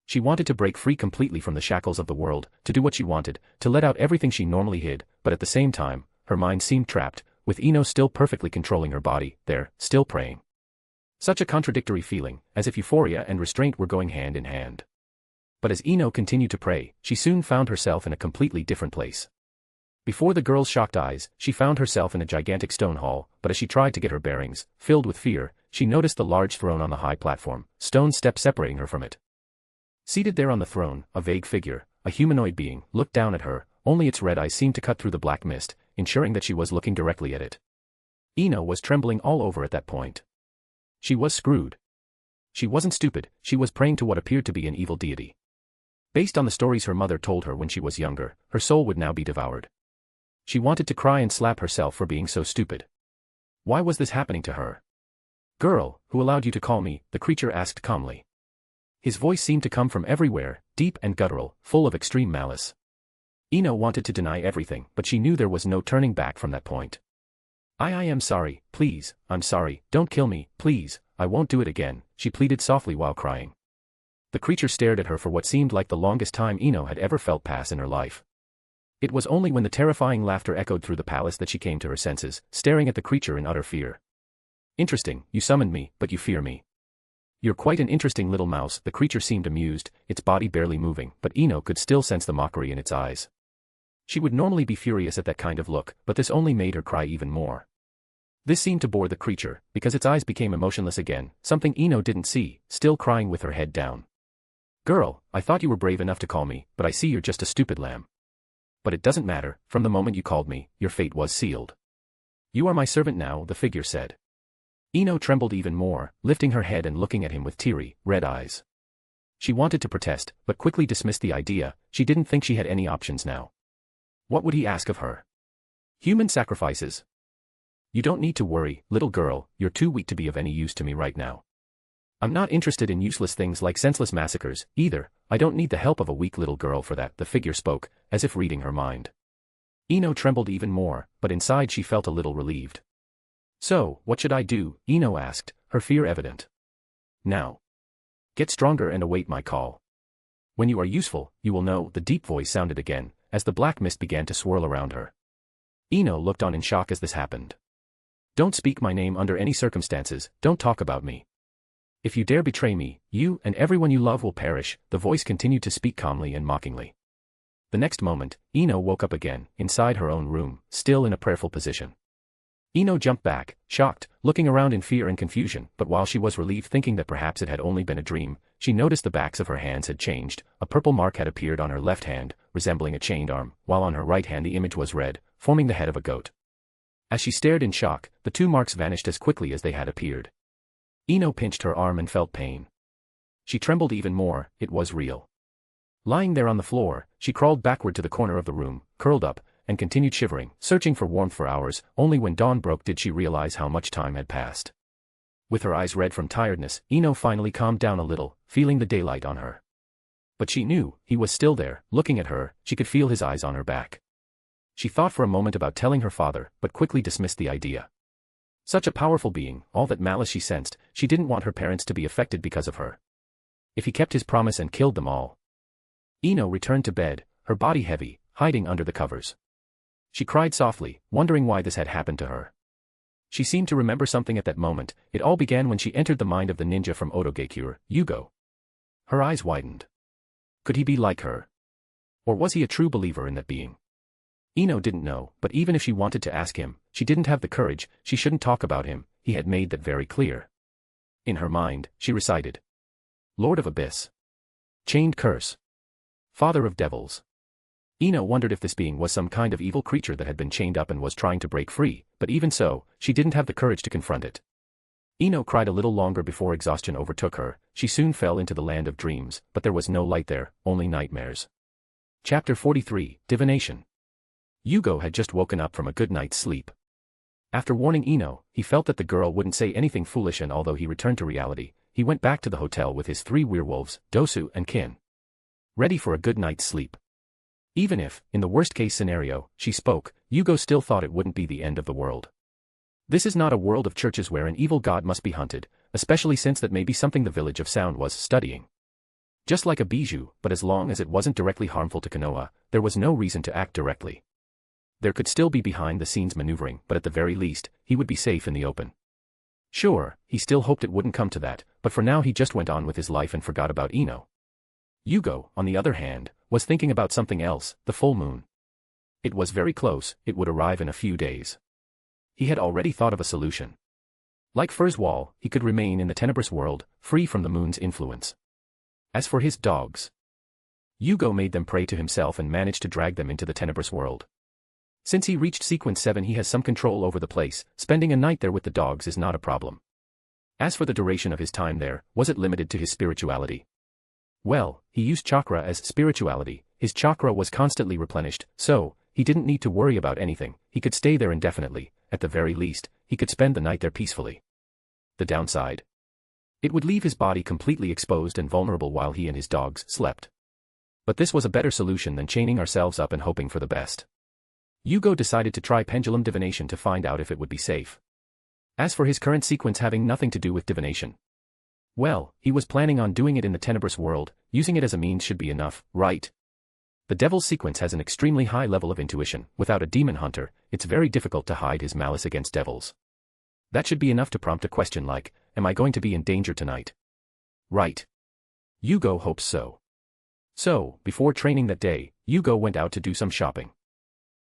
She wanted to break free completely from the shackles of the world, to do what she wanted, to let out everything she normally hid, but at the same time, her mind seemed trapped, with Ino still perfectly controlling her body, there, still praying. Such a contradictory feeling, as if euphoria and restraint were going hand in hand. But as Ino continued to pray, she soon found herself in a completely different place. Before the girl's shocked eyes, she found herself in a gigantic stone hall, but as she tried to get her bearings, filled with fear, she noticed the large throne on the high platform, stone steps separating her from it. Seated there on the throne, a vague figure, a humanoid being, looked down at her, only its red eyes seemed to cut through the black mist. ensuring that she was looking directly at it. Ino was trembling all over at that point. She was screwed. She wasn't stupid, she was praying to what appeared to be an evil deity. Based on the stories her mother told her when she was younger, her soul would now be devoured. She wanted to cry and slap herself for being so stupid. Why was this happening to her? "Girl, who allowed you to call me?" the creature asked calmly. His voice seemed to come from everywhere, deep and guttural, full of extreme malice. Ino wanted to deny everything, but she knew there was no turning back from that point. I am sorry, please, I'm sorry, don't kill me, please, I won't do it again," she pleaded softly while crying. The creature stared at her for what seemed like the longest time Ino had ever felt pass in her life. It was only when the terrifying laughter echoed through the palace that she came to her senses, staring at the creature in utter fear. "Interesting, you summoned me, but you fear me. You're quite an interesting little mouse," the creature seemed amused, its body barely moving, but Ino could still sense the mockery in its eyes. She would normally be furious at that kind of look, but this only made her cry even more. This seemed to bore the creature, because its eyes became emotionless again, something Ino didn't see, still crying with her head down. "Girl, I thought you were brave enough to call me, but I see you're just a stupid lamb. But it doesn't matter, from the moment you called me, your fate was sealed. You are my servant now," the figure said. Ino trembled even more, lifting her head and looking at him with teary, red eyes. She wanted to protest, but quickly dismissed the idea, she didn't think she had any options now. What would he ask of her? Human sacrifices? "You don't need to worry, little girl, you're too weak to be of any use to me right now. I'm not interested in useless things like senseless massacres, either, I don't need the help of a weak little girl for that," the figure spoke, as if reading her mind. Ino trembled even more, but inside she felt a little relieved. "So, what should I do?" Ino asked, her fear evident. "Now. Get stronger and await my call. When you are useful, you will know," the deep voice sounded again, as the black mist began to swirl around her. Ino looked on in shock as this happened. "Don't speak my name under any circumstances, don't talk about me. If you dare betray me, you and everyone you love will perish," the voice continued to speak calmly and mockingly. The next moment, Ino woke up again, inside her own room, still in a prayerful position. Ino jumped back, shocked, looking around in fear and confusion, but while she was relieved thinking that perhaps it had only been a dream, she noticed the backs of her hands had changed, a purple mark had appeared on her left hand, resembling a chained arm, while on her right hand the image was red, forming the head of a goat. As she stared in shock, the two marks vanished as quickly as they had appeared. Ino pinched her arm and felt pain. She trembled even more, it was real. Lying there on the floor, she crawled backward to the corner of the room, curled up, and continued shivering, searching for warmth for hours. Only when dawn broke did she realize how much time had passed. With her eyes red from tiredness, Ino finally calmed down a little, feeling the daylight on her. But she knew, he was still there, looking at her, she could feel his eyes on her back. She thought for a moment about telling her father, but quickly dismissed the idea. Such a powerful being, all that malice she sensed, she didn't want her parents to be affected because of her. If he kept his promise and killed them all. Ino returned to bed, her body heavy, hiding under the covers. She cried softly, wondering why this had happened to her. She seemed to remember something at that moment. It all began when she entered the mind of the ninja from Otogekure, Jugo. Her eyes widened. Could he be like her? Or was he a true believer in that being? Ino didn't know, but even if she wanted to ask him, she didn't have the courage, she shouldn't talk about him, he had made that very clear. In her mind, she recited. Lord of Abyss. Chained Curse. Father of Devils. Ino wondered if this being was some kind of evil creature that had been chained up and was trying to break free, but even so, she didn't have the courage to confront it. Ino cried a little longer before exhaustion overtook her. She soon fell into the land of dreams, but there was no light there, only nightmares. Chapter 43, Divination. Jugo had just woken up from a good night's sleep. After warning Ino, he felt that the girl wouldn't say anything foolish, and although he returned to reality, he went back to the hotel with his 3 werewolves, Dosu and Kin. Ready for a good night's sleep. Even if, in the worst-case scenario, she spoke, Jugo still thought it wouldn't be the end of the world. This is not a world of churches where an evil god must be hunted, especially since that may be something the Village of Sound was studying. Just like a bijou, but as long as it wasn't directly harmful to Konoha, there was no reason to act directly. There could still be behind-the-scenes maneuvering, but at the very least, he would be safe in the open. Sure, he still hoped it wouldn't come to that, but for now he just went on with his life and forgot about Ino. Jugo, on the other hand, was thinking about something else, the full moon. It was very close, it would arrive in a few days. He had already thought of a solution. Like Withdrawal, he could remain in the tenebrous world, free from the moon's influence. As for his dogs, Jugo made them pray to himself and managed to drag them into the tenebrous world. Since he reached sequence 7, he has some control over the place. Spending a night there with the dogs is not a problem. As for the duration of his time there, was it limited to his spirituality? Well, he used chakra as spirituality. His chakra was constantly replenished, so he didn't need to worry about anything. He could stay there indefinitely. At the very least, he could spend the night there peacefully. The downside? It would leave his body completely exposed and vulnerable while he and his dogs slept. But this was a better solution than chaining ourselves up and hoping for the best. Jugo decided to try pendulum divination to find out if it would be safe. As for his current sequence having nothing to do with divination, well, he was planning on doing it in the tenebrous world. Using it as a means should be enough, right? The devil's sequence has an extremely high level of intuition. Without a demon hunter, it's very difficult to hide his malice against devils. That should be enough to prompt a question like, am I going to be in danger tonight? Right. Jugo hopes so. So, before training that day, Jugo went out to do some shopping.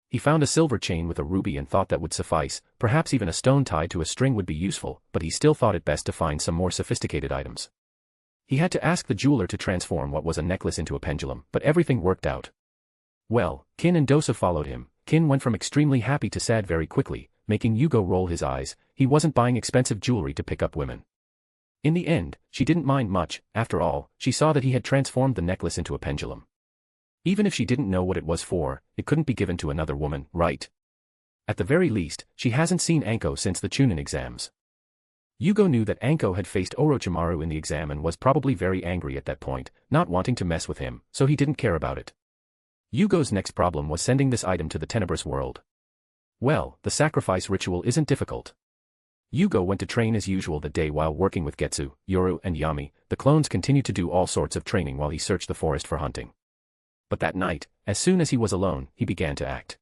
He found a silver chain with a ruby and thought that would suffice. Perhaps even a stone tied to a string would be useful, but he still thought it best to find some more sophisticated items. He had to ask the jeweler to transform what was a necklace into a pendulum, but everything worked out. Well, Kin and Dosa followed him. Kin went from extremely happy to sad very quickly, making Jugo roll his eyes. He wasn't buying expensive jewelry to pick up women. In the end, she didn't mind much. After all, she saw that he had transformed the necklace into a pendulum. Even if she didn't know what it was for, it couldn't be given to another woman, right? At the very least, she hasn't seen Anko since the Chunin exams. Jugo knew that Anko had faced Orochimaru in the exam and was probably very angry at that point, not wanting to mess with him, so he didn't care about it. Yugo's next problem was sending this item to the tenebrous world. Well, the sacrifice ritual isn't difficult. Jugo went to train as usual that day while working with Getsu, Yoru and Yami. The clones continued to do all sorts of training while he searched the forest for hunting. But that night, as soon as he was alone, he began to act.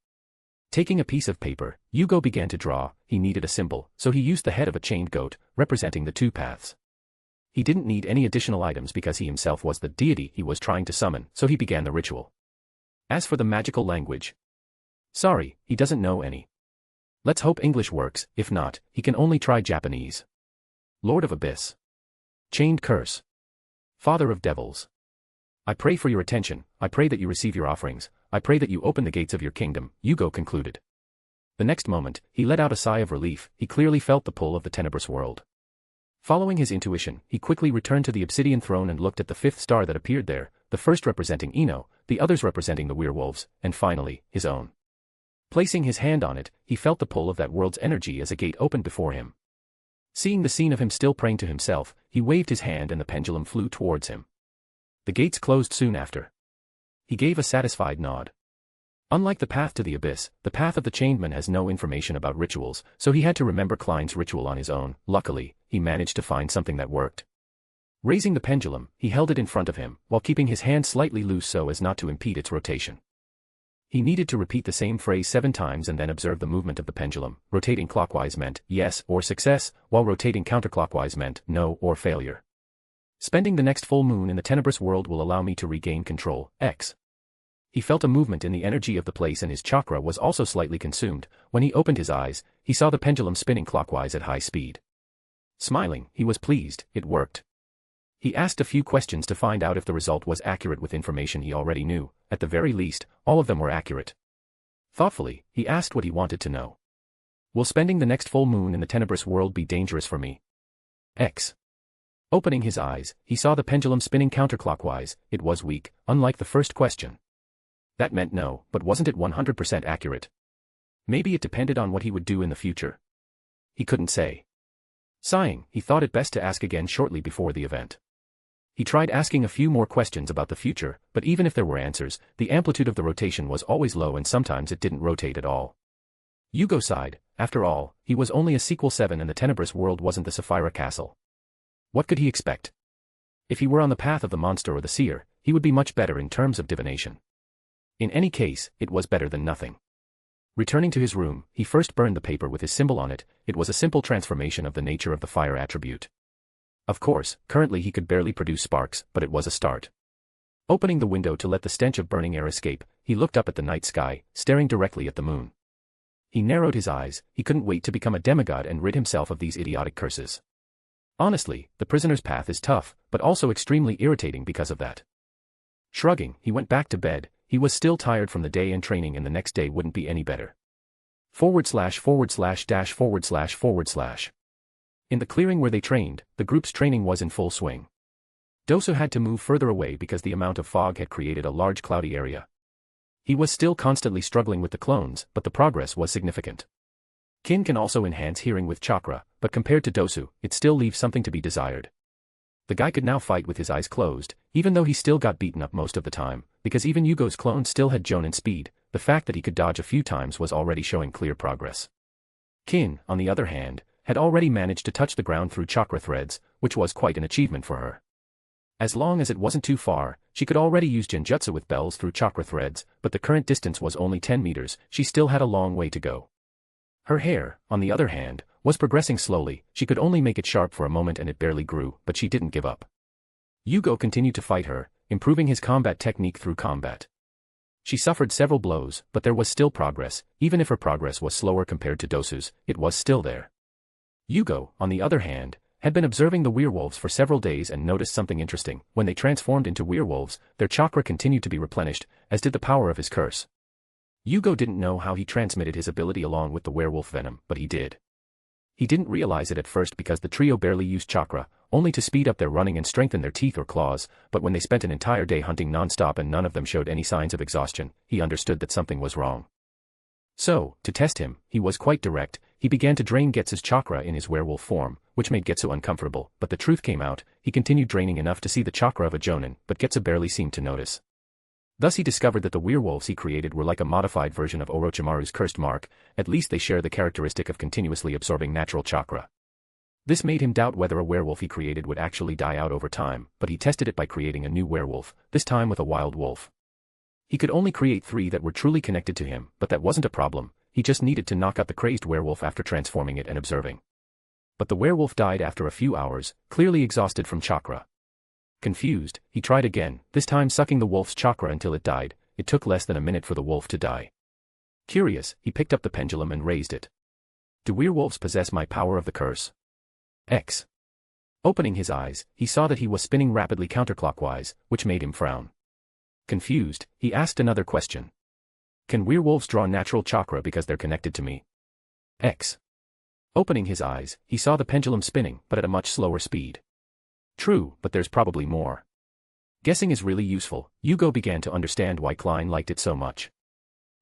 Taking a piece of paper, Jugo began to draw. He needed a symbol, so he used the head of a chained goat, representing the two paths. He didn't need any additional items because he himself was the deity he was trying to summon, so he began the ritual. As for the magical language, sorry, he doesn't know any. Let's hope English works. If not, he can only try Japanese. Lord of Abyss. Chained curse. Father of devils. I pray for your attention. I pray that you receive your offerings. I pray that you open the gates of your kingdom, Jugo concluded. The next moment, he let out a sigh of relief. He clearly felt the pull of the tenebrous world. Following his intuition, he quickly returned to the obsidian throne and looked at the fifth star that appeared there, the first representing Ino, the others representing the werewolves, and finally, his own. Placing his hand on it, he felt the pull of that world's energy as a gate opened before him. Seeing the scene of him still praying to himself, he waved his hand and the pendulum flew towards him. The gates closed soon after. He gave a satisfied nod. Unlike the path to the abyss, the path of the chained man has no information about rituals, so he had to remember Klein's ritual on his own. Luckily, he managed to find something that worked. Raising the pendulum, he held it in front of him, while keeping his hand slightly loose so as not to impede its rotation. He needed to repeat the same phrase 7 times and then observe the movement of the pendulum. Rotating clockwise meant yes or success, while rotating counterclockwise meant no or failure. Spending the next full moon in the tenebrous world will allow me to regain control. X. He felt a movement in the energy of the place and his chakra was also slightly consumed. When he opened his eyes, he saw the pendulum spinning clockwise at high speed. Smiling, he was pleased. It worked. He asked a few questions to find out if the result was accurate with information he already knew. At the very least, all of them were accurate. Thoughtfully, he asked what he wanted to know. Will spending the next full moon in the tenebrous world be dangerous for me? X. Opening his eyes, he saw the pendulum spinning counterclockwise. It was weak, unlike the first question. That meant no, but wasn't it 100% accurate? Maybe it depended on what he would do in the future. He couldn't say. Sighing, he thought it best to ask again shortly before the event. He tried asking a few more questions about the future, but even if there were answers, the amplitude of the rotation was always low and sometimes it didn't rotate at all. Jugo sighed. After all, he was only a sequel 7 and the tenebrous world wasn't the Sapphira Castle. What could he expect? If he were on the path of the monster or the seer, he would be much better in terms of divination. In any case, it was better than nothing. Returning to his room, he first burned the paper with his symbol on it. It was a simple transformation of the nature of the fire attribute. Of course, currently he could barely produce sparks, but it was a start. Opening the window to let the stench of burning air escape, he looked up at the night sky, staring directly at the moon. He narrowed his eyes. He couldn't wait to become a demigod and rid himself of these idiotic curses. Honestly, the prisoner's path is tough, but also extremely irritating because of that. Shrugging, he went back to bed. He was still tired from the day and training and the next day wouldn't be any better. //-. In the clearing where they trained, the group's training was in full swing. Dosu had to move further away because the amount of fog had created a large cloudy area. He was still constantly struggling with the clones, but the progress was significant. Kin can also enhance hearing with chakra, but compared to Dosu, it still leaves something to be desired. The guy could now fight with his eyes closed, even though he still got beaten up most of the time, because even Yugo's clone still had Jonin speed. The fact that he could dodge a few times was already showing clear progress. Kin, on the other hand, had already managed to touch the ground through chakra threads, which was quite an achievement for her. As long as it wasn't too far, she could already use genjutsu with bells through chakra threads, but the current distance was only 10 meters, she still had a long way to go. Her hair, on the other hand, was progressing slowly. She could only make it sharp for a moment and it barely grew, but she didn't give up. Yugo continued to fight her, improving his combat technique through combat. She suffered several blows, but there was still progress. Even if her progress was slower compared to Dosu's, it was still there. Yugo, on the other hand, had been observing the werewolves for several days and noticed something interesting. When they transformed into werewolves, their chakra continued to be replenished, as did the power of his curse. Yugo didn't know how he transmitted his ability along with the werewolf venom, but he did. He didn't realize it at first because the trio barely used chakra, only to speed up their running and strengthen their teeth or claws, but when they spent an entire day hunting non-stop and none of them showed any signs of exhaustion, he understood that something was wrong. So, to test him, he was quite direct. He began to drain Getsu's chakra in his werewolf form, which made Getsu uncomfortable, but the truth came out. He continued draining enough to see the chakra of a Jonin, but Getsu barely seemed to notice. Thus he discovered that the werewolves he created were like a modified version of Orochimaru's cursed mark. At least they share the characteristic of continuously absorbing natural chakra. This made him doubt whether a werewolf he created would actually die out over time, but he tested it by creating a new werewolf, this time with a wild wolf. He could only create 3 that were truly connected to him, but that wasn't a problem. He just needed to knock out the crazed werewolf after transforming it and observing. But the werewolf died after a few hours, clearly exhausted from chakra. Confused, he tried again, this time sucking the wolf's chakra until it died. It took less than a minute for the wolf to die. Curious, he picked up the pendulum and raised it. Do werewolves possess my power of the curse? X. Opening his eyes, he saw that he was spinning rapidly counterclockwise, which made him frown. Confused, he asked another question. Can werewolves draw natural chakra because they're connected to me? X. Opening his eyes, he saw the pendulum spinning, but at a much slower speed. True, but there's probably more. Guessing is really useful. Yugo began to understand why Klein liked it so much.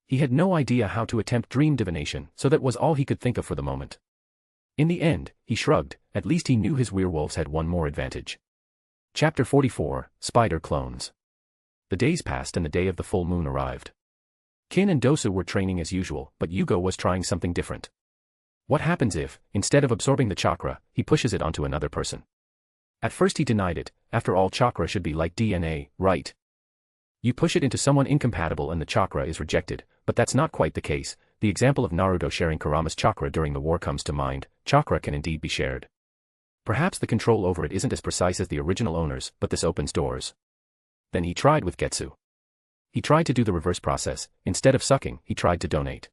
He had no idea how to attempt dream divination, so that was all he could think of for the moment. In the end, he shrugged. At least he knew his werewolves had one more advantage. Chapter 44, Spider Clones. The days passed and the day of the full moon arrived. Kin and Dosu were training as usual, but Yugo was trying something different. What happens if, instead of absorbing the chakra, he pushes it onto another person? At first he denied it. After all, chakra should be like DNA, right? You push it into someone incompatible and the chakra is rejected, but that's not quite the case. The example of Naruto sharing Kurama's chakra during the war comes to mind. Chakra can indeed be shared. Perhaps the control over it isn't as precise as the original owners, but this opens doors. Then he tried with Getsu. He tried to do the reverse process. Instead of sucking, he tried to donate.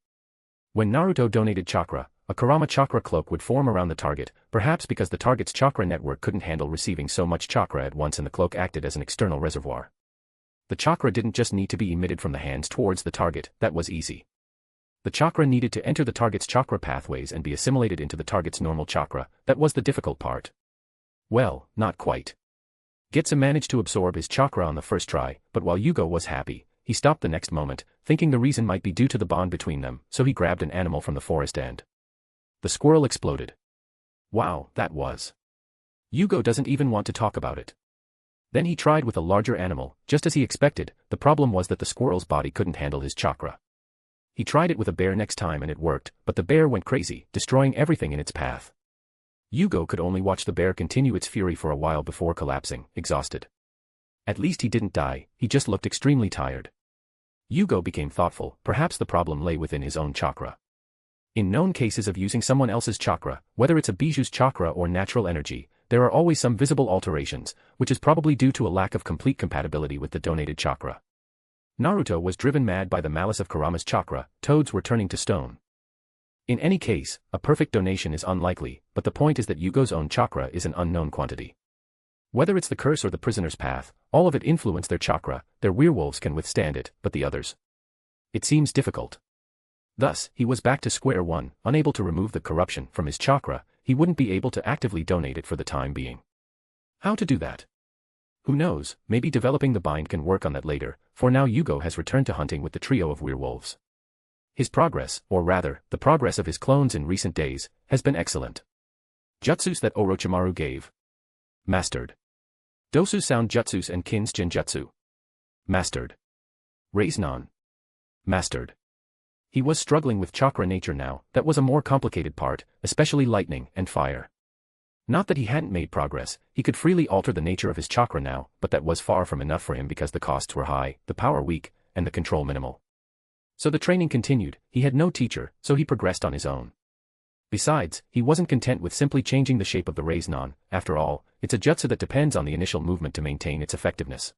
When Naruto donated chakra, a Kurama chakra cloak would form around the target, perhaps because the target's chakra network couldn't handle receiving so much chakra at once and the cloak acted as an external reservoir. The chakra didn't just need to be emitted from the hands towards the target, that was easy. The chakra needed to enter the target's chakra pathways and be assimilated into the target's normal chakra, that was the difficult part. Well, not quite. Getsu managed to absorb his chakra on the first try, but while Yugo was happy, he stopped the next moment, thinking the reason might be due to the bond between them, so he grabbed an animal from the forest and the squirrel exploded. Wow, that was. Yugo doesn't even want to talk about it. Then he tried with a larger animal, just as he expected. The problem was that the squirrel's body couldn't handle his chakra. He tried it with a bear next time and it worked, but the bear went crazy, destroying everything in its path. Yugo could only watch the bear continue its fury for a while before collapsing, exhausted. At least he didn't die, he just looked extremely tired. Yugo became thoughtful. Perhaps the problem lay within his own chakra. In known cases of using someone else's chakra, whether it's a biju's chakra or natural energy, there are always some visible alterations, which is probably due to a lack of complete compatibility with the donated chakra. Naruto was driven mad by the malice of Kurama's chakra. Toads were turning to stone. In any case, a perfect donation is unlikely, but the point is that Yugo's own chakra is an unknown quantity. Whether it's the curse or the prisoner's path, all of it influence their chakra. Their werewolves can withstand it, but the others. It seems difficult. Thus, he was back to square one, unable to remove the corruption from his chakra. He wouldn't be able to actively donate it for the time being. How to do that? Who knows, maybe developing the bind can work on that later. For now Jugo has returned to hunting with the trio of werewolves. His progress, or rather, the progress of his clones in recent days, has been excellent. Jutsus that Orochimaru gave. Mastered. Dosu's sound jutsus and Kin's genjutsu. Mastered. Raise-non. Mastered. He was struggling with chakra nature now. That was a more complicated part, especially lightning and fire. Not that he hadn't made progress, he could freely alter the nature of his chakra now, but that was far from enough for him because the costs were high, the power weak, and the control minimal. So the training continued. He had no teacher, so he progressed on his own. Besides, he wasn't content with simply changing the shape of the raise-non. After all, it's a jutsu that depends on the initial movement to maintain its effectiveness.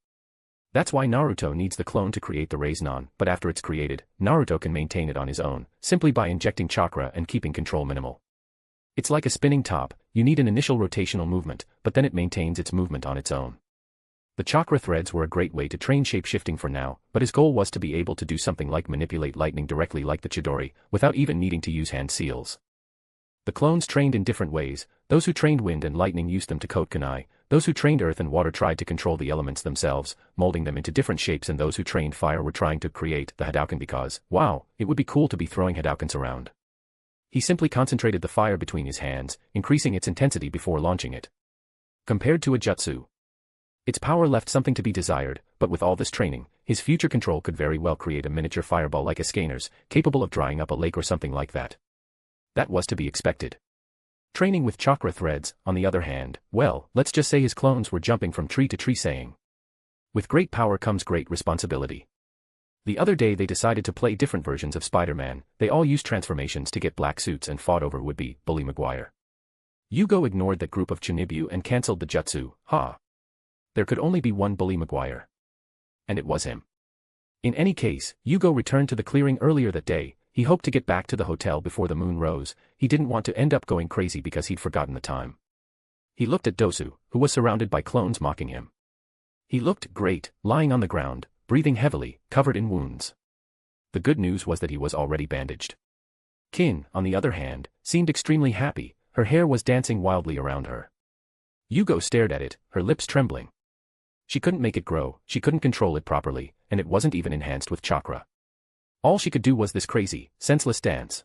That's why Naruto needs the clone to create the raise-non, but after it's created, Naruto can maintain it on his own, simply by injecting chakra and keeping control minimal. It's like a spinning top. You need an initial rotational movement, but then it maintains its movement on its own. The chakra threads were a great way to train shape-shifting for now, but his goal was to be able to do something like manipulate lightning directly like the Chidori, without even needing to use hand seals. The clones trained in different ways. Those who trained wind and lightning used them to coat kunai, those who trained earth and water tried to control the elements themselves, molding them into different shapes, and those who trained fire were trying to create the Hadouken because, wow, it would be cool to be throwing Hadoukens around. He simply concentrated the fire between his hands, increasing its intensity before launching it. Compared to a jutsu, its power left something to be desired, but with all this training, his future control could very well create a miniature fireball like a Scanner's, capable of drying up a lake or something like that. That was to be expected. Training with chakra threads, on the other hand, well, let's just say his clones were jumping from tree to tree saying, with great power comes great responsibility. The other day they decided to play different versions of Spider-Man. They all used transformations to get black suits and fought over would-be Bully Maguire. Jugo ignored that group of Chunibu and cancelled the jutsu. There could only be one Bully Maguire. And it was him. In any case, Jugo returned to the clearing earlier that day. He hoped to get back to the hotel before the moon rose. He didn't want to end up going crazy because he'd forgotten the time. He looked at Dosu, who was surrounded by clones mocking him. He looked great, lying on the ground, breathing heavily, covered in wounds. The good news was that he was already bandaged. Kin, on the other hand, seemed extremely happy. Her hair was dancing wildly around her. Jugo stared at it, her lips trembling. She couldn't make it grow, she couldn't control it properly, and it wasn't even enhanced with chakra. All she could do was this crazy, senseless dance.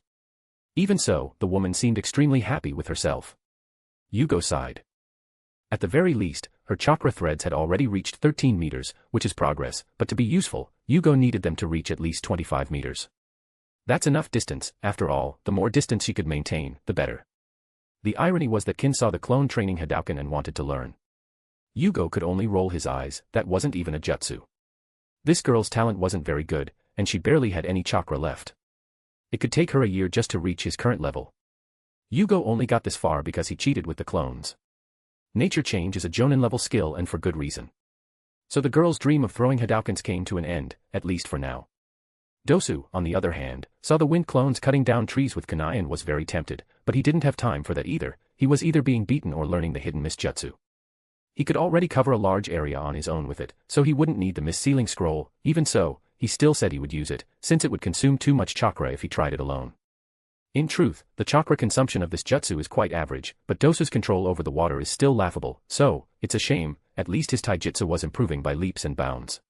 Even so, the woman seemed extremely happy with herself. Jugo sighed. At the very least, her chakra threads had already reached 13 meters, which is progress, but to be useful, Jugo needed them to reach at least 25 meters. That's enough distance. After all, the more distance she could maintain, the better. The irony was that Kin saw the clone training Hadouken and wanted to learn. Jugo could only roll his eyes. That wasn't even a jutsu. This girl's talent wasn't very good, and she barely had any chakra left. It could take her a year just to reach his current level. Jugo only got this far because he cheated with the clones. Nature change is a Jonin-level skill, and for good reason. So the girl's dream of throwing Hadoukens came to an end, at least for now. Dosu, on the other hand, saw the wind clones cutting down trees with kunai and was very tempted, but he didn't have time for that either. He was either being beaten or learning the hidden mist jutsu. He could already cover a large area on his own with it, so he wouldn't need the mist sealing scroll. Even so, he still said he would use it, since it would consume too much chakra if he tried it alone. In truth, the chakra consumption of this jutsu is quite average, but Dosu's control over the water is still laughable, so, it's a shame, at least his taijutsu was improving by leaps and bounds.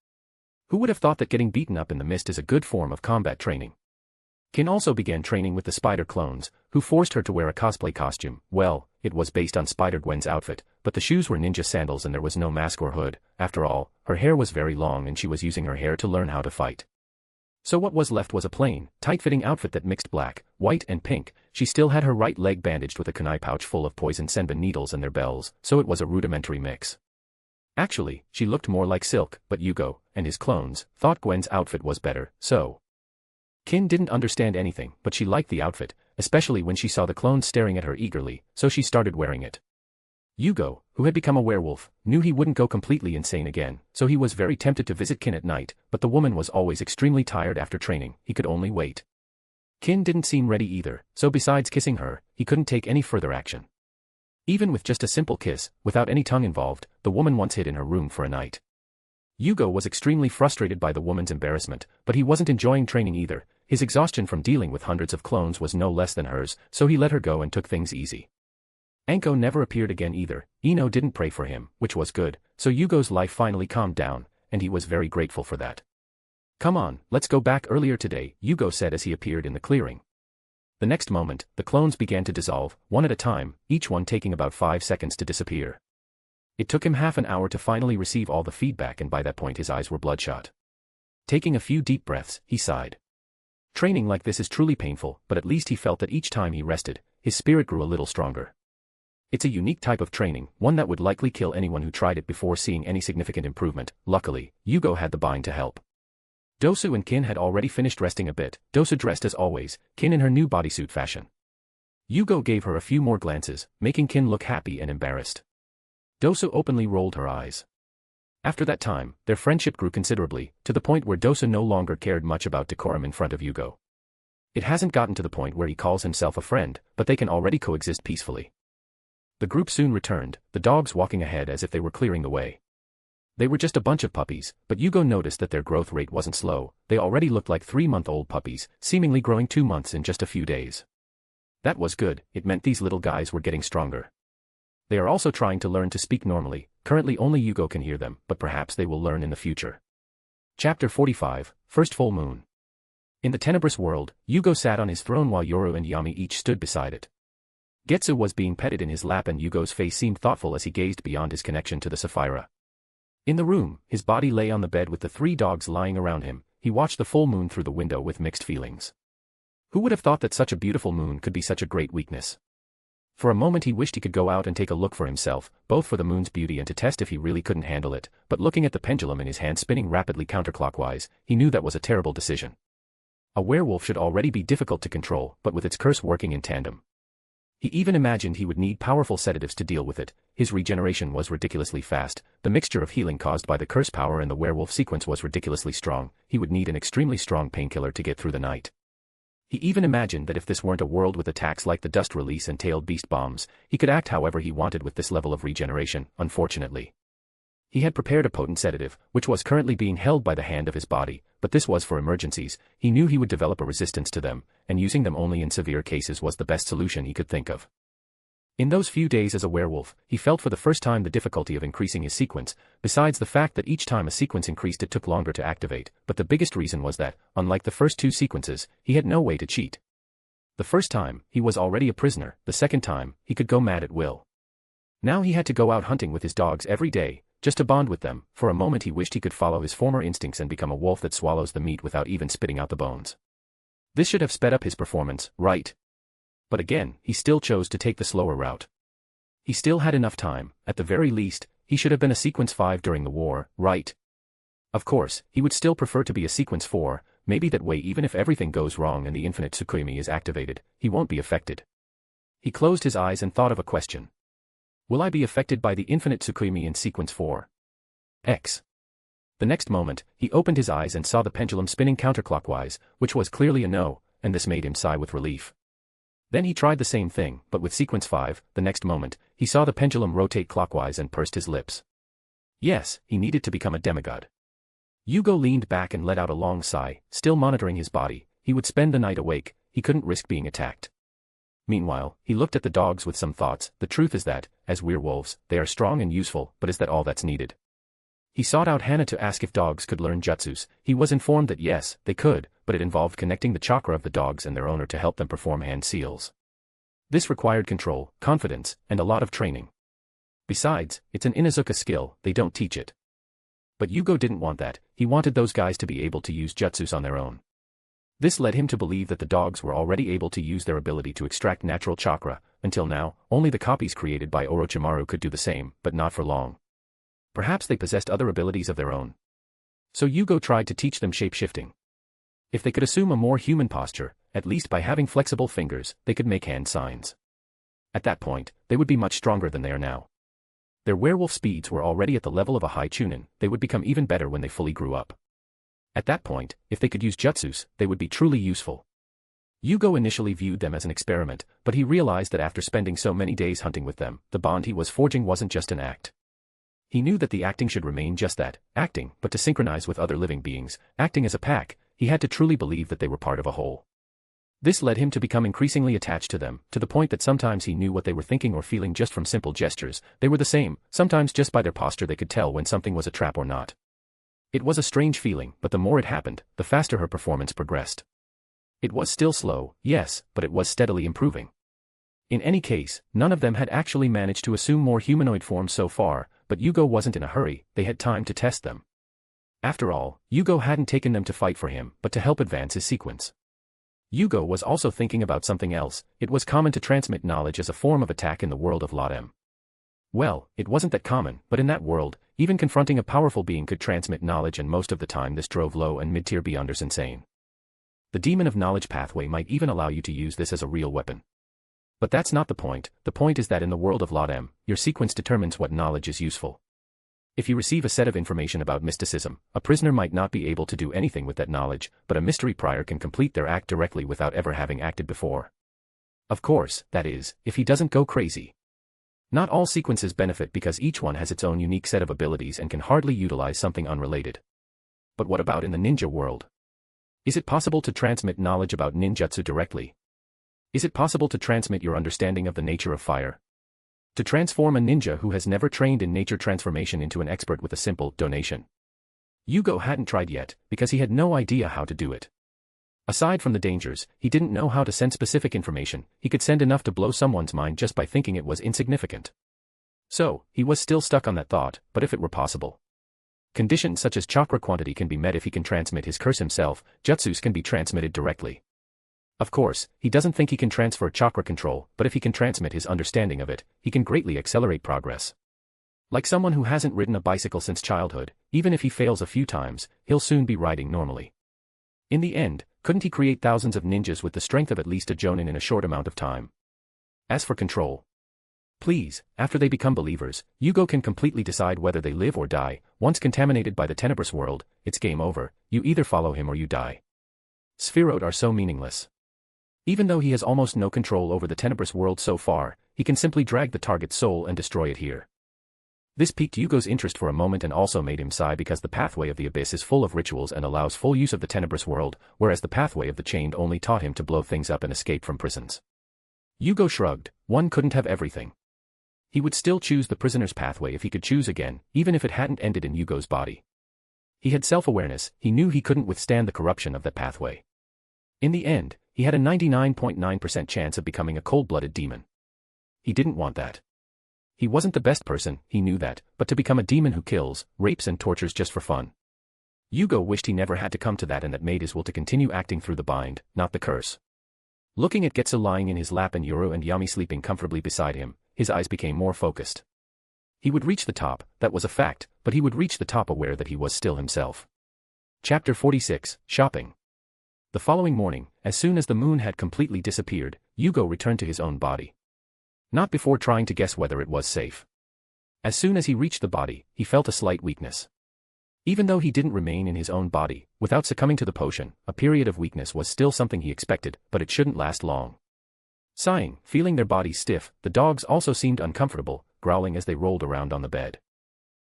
Who would have thought that getting beaten up in the mist is a good form of combat training? Kin also began training with the Spider clones, who forced her to wear a cosplay costume. Well, it was based on Spider-Gwen's outfit, but the shoes were ninja sandals and there was no mask or hood. After all, her hair was very long and she was using her hair to learn how to fight. So what was left was a plain, tight-fitting outfit that mixed black, white and pink. She still had her right leg bandaged with a kunai pouch full of poison senbon needles and their bells, so it was a rudimentary mix. Actually, she looked more like Silk, but Jugo, and his clones, thought Gwen's outfit was better, so. Kin didn't understand anything, but she liked the outfit, especially when she saw the clones staring at her eagerly, so she started wearing it. Jugo, who had become a werewolf, knew he wouldn't go completely insane again, so he was very tempted to visit Kin at night, but the woman was always extremely tired after training. He could only wait. Kin didn't seem ready either, so besides kissing her, he couldn't take any further action. Even with just a simple kiss, without any tongue involved, the woman once hid in her room for a night. Jugo was extremely frustrated by the woman's embarrassment, but he wasn't enjoying training either. His exhaustion from dealing with hundreds of clones was no less than hers, so he let her go and took things easy. Anko never appeared again either. Ino didn't pray for him, which was good, so Yugo's life finally calmed down, and he was very grateful for that. "Come on, let's go back earlier today," Yugo said as he appeared in the clearing. The next moment, the clones began to dissolve, one at a time, each one taking about 5 seconds to disappear. It took him half an hour to finally receive all the feedback, and by that point his eyes were bloodshot. Taking a few deep breaths, he sighed. Training like this is truly painful, but at least he felt that each time he rested, his spirit grew a little stronger. It's a unique type of training, one that would likely kill anyone who tried it before seeing any significant improvement. Luckily, Yugo had the bind to help. Dosu and Kin had already finished resting a bit, Dosu dressed as always, Kin in her new bodysuit fashion. Yugo gave her a few more glances, making Kin look happy and embarrassed. Dosu openly rolled her eyes. After that time, their friendship grew considerably, to the point where Dosu no longer cared much about decorum in front of Yugo. It hasn't gotten to the point where he calls himself a friend, but they can already coexist peacefully. The group soon returned, the dogs walking ahead as if they were clearing the way. They were just a bunch of puppies, but Yugo noticed that their growth rate wasn't slow. They already looked like 3-month-old puppies, seemingly growing 2 months in just a few days. That was good, it meant these little guys were getting stronger. They are also trying to learn to speak normally. Currently only Yugo can hear them, but perhaps they will learn in the future. Chapter 45, First Full Moon. In the tenebrous world, Yugo sat on his throne while Yoru and Yami each stood beside it. Getsu was being petted in his lap, and Yugo's face seemed thoughtful as he gazed beyond his connection to the Sapphira. In the room, his body lay on the bed with the 3 dogs lying around him. He watched the full moon through the window with mixed feelings. Who would have thought that such a beautiful moon could be such a great weakness? For a moment he wished he could go out and take a look for himself, both for the moon's beauty and to test if he really couldn't handle it, but looking at the pendulum in his hand spinning rapidly counterclockwise, he knew that was a terrible decision. A werewolf should already be difficult to control, but with its curse working in tandem. He even imagined he would need powerful sedatives to deal with it. His regeneration was ridiculously fast, the mixture of healing caused by the curse power and the werewolf sequence was ridiculously strong. He would need an extremely strong painkiller to get through the night. He even imagined that if this weren't a world with attacks like the dust release and tailed beast bombs, he could act however he wanted with this level of regeneration. Unfortunately, he had prepared a potent sedative, which was currently being held by the hand of his body, but this was for emergencies. He knew he would develop a resistance to them, and using them only in severe cases was the best solution he could think of. In those few days as a werewolf, he felt for the first time the difficulty of increasing his sequence, besides the fact that each time a sequence increased it took longer to activate, but the biggest reason was that, unlike the first 2 sequences, he had no way to cheat. The first time, he was already a prisoner, the second time, he could go mad at will. Now he had to go out hunting with his dogs every day, just to bond with them. For a moment he wished he could follow his former instincts and become a wolf that swallows the meat without even spitting out the bones. This should have sped up his performance, right? But again, he still chose to take the slower route. He still had enough time. At the very least, he should have been a Sequence 5 during the war, right? Of course, he would still prefer to be a Sequence 4, maybe that way even if everything goes wrong and the infinite Tsukuyomi is activated, he won't be affected. He closed his eyes and thought of a question. Will I be affected by the infinite Tsukuyomi in Sequence 4? X. The next moment, he opened his eyes and saw the pendulum spinning counterclockwise, which was clearly a no, and this made him sigh with relief. Then he tried the same thing, but with Sequence 5, the next moment, he saw the pendulum rotate clockwise and pursed his lips. Yes, he needed to become a demigod. Yugo leaned back and let out a long sigh, still monitoring his body. He would spend the night awake, he couldn't risk being attacked. Meanwhile, he looked at the dogs with some thoughts. The truth is that, as werewolves, they are strong and useful, but is that all that's needed? He sought out Hana to ask if dogs could learn jutsus. He was informed that yes, they could, but it involved connecting the chakra of the dogs and their owner to help them perform hand seals. This required control, confidence, and a lot of training. Besides, it's an Inuzuka skill, they don't teach it. But Yugo didn't want that. He wanted those guys to be able to use jutsus on their own. This led him to believe that the dogs were already able to use their ability to extract natural chakra. Until now, only the copies created by Orochimaru could do the same, but not for long. Perhaps they possessed other abilities of their own. So Yugo tried to teach them shape-shifting. If they could assume a more human posture, at least by having flexible fingers, they could make hand signs. At that point, they would be much stronger than they are now. Their werewolf speeds were already at the level of a high chunin. They would become even better when they fully grew up. At that point, if they could use jutsus, they would be truly useful. Yugo initially viewed them as an experiment, but he realized that after spending so many days hunting with them, the bond he was forging wasn't just an act. He knew that the acting should remain just that, acting, but to synchronize with other living beings, acting as a pack. he had to truly believe that they were part of a whole. This led him to become increasingly attached to them, to the point that sometimes he knew what they were thinking or feeling just from simple gestures. They were the same, sometimes just by their posture they could tell when something was a trap or not. It was a strange feeling, but the more it happened, the faster her performance progressed. It was still slow, yes, but it was steadily improving. In any case, none of them had actually managed to assume more humanoid forms so far, but Jugo wasn't in a hurry, they had time to test them. After all, Jugo hadn't taken them to fight for him, but to help advance his sequence. Jugo was also thinking about something else. It was common to transmit knowledge as a form of attack in the world of LotM. Well, it wasn't that common, but in that world, even confronting a powerful being could transmit knowledge, and most of the time this drove low and mid-tier beyonders insane. The Demon of Knowledge pathway might even allow you to use this as a real weapon. But that's not the point is that in the world of LotM, your sequence determines what knowledge is useful. If you receive a set of information about mysticism, a prisoner might not be able to do anything with that knowledge, but a mystery prior can complete their act directly without ever having acted before. Of course, that is, if he doesn't go crazy. Not all sequences benefit because each one has its own unique set of abilities and can hardly utilize something unrelated. But what about in the ninja world? Is it possible to transmit knowledge about ninjutsu directly? Is it possible to transmit your understanding of the nature of fire? To transform a ninja who has never trained in nature transformation into an expert with a simple donation? Jugo hadn't tried yet, because he had no idea how to do it. Aside from the dangers, he didn't know how to send specific information. He could send enough to blow someone's mind just by thinking it was insignificant. So, he was still stuck on that thought, but if it were possible. Conditions such as chakra quantity can be met if he can transmit his curse himself. Jutsus can be transmitted directly. Of course, he doesn't think he can transfer chakra control, but if he can transmit his understanding of it, he can greatly accelerate progress. Like someone who hasn't ridden a bicycle since childhood, even if he fails a few times, he'll soon be riding normally. In the end, couldn't he create thousands of ninjas with the strength of at least a jonin in a short amount of time? As for control, please, after they become believers, Jugo can completely decide whether they live or die. Once contaminated by the tenebrous world, it's game over. You either follow him or you die. Spheroid are so meaningless. Even though he has almost no control over the tenebrous world so far, he can simply drag the target's soul and destroy it here. This piqued Jugo's interest for a moment and also made him sigh, because the pathway of the abyss is full of rituals and allows full use of the tenebrous world, whereas the pathway of the chained only taught him to blow things up and escape from prisons. Jugo shrugged. One couldn't have everything. He would still choose the prisoner's pathway if he could choose again, even if it hadn't ended in Jugo's body. He had self-awareness. He knew he couldn't withstand the corruption of that pathway. In the end, he had a 99.9% chance of becoming a cold-blooded demon. He didn't want that. He wasn't the best person, he knew that, but to become a demon who kills, rapes and tortures just for fun. Jugo wished he never had to come to that, and that made his will to continue acting through the bind, not the curse. Looking at Getsu lying in his lap and Yuru and Yami sleeping comfortably beside him, his eyes became more focused. He would reach the top, that was a fact, but he would reach the top aware that he was still himself. Chapter 46, Shopping. The following morning, as soon as the moon had completely disappeared, Jugo returned to his own body. Not before trying to guess whether it was safe. As soon as he reached the body, he felt a slight weakness. Even though he didn't remain in his own body, without succumbing to the potion, a period of weakness was still something he expected, but it shouldn't last long. Sighing, feeling their bodies stiff, the dogs also seemed uncomfortable, growling as they rolled around on the bed.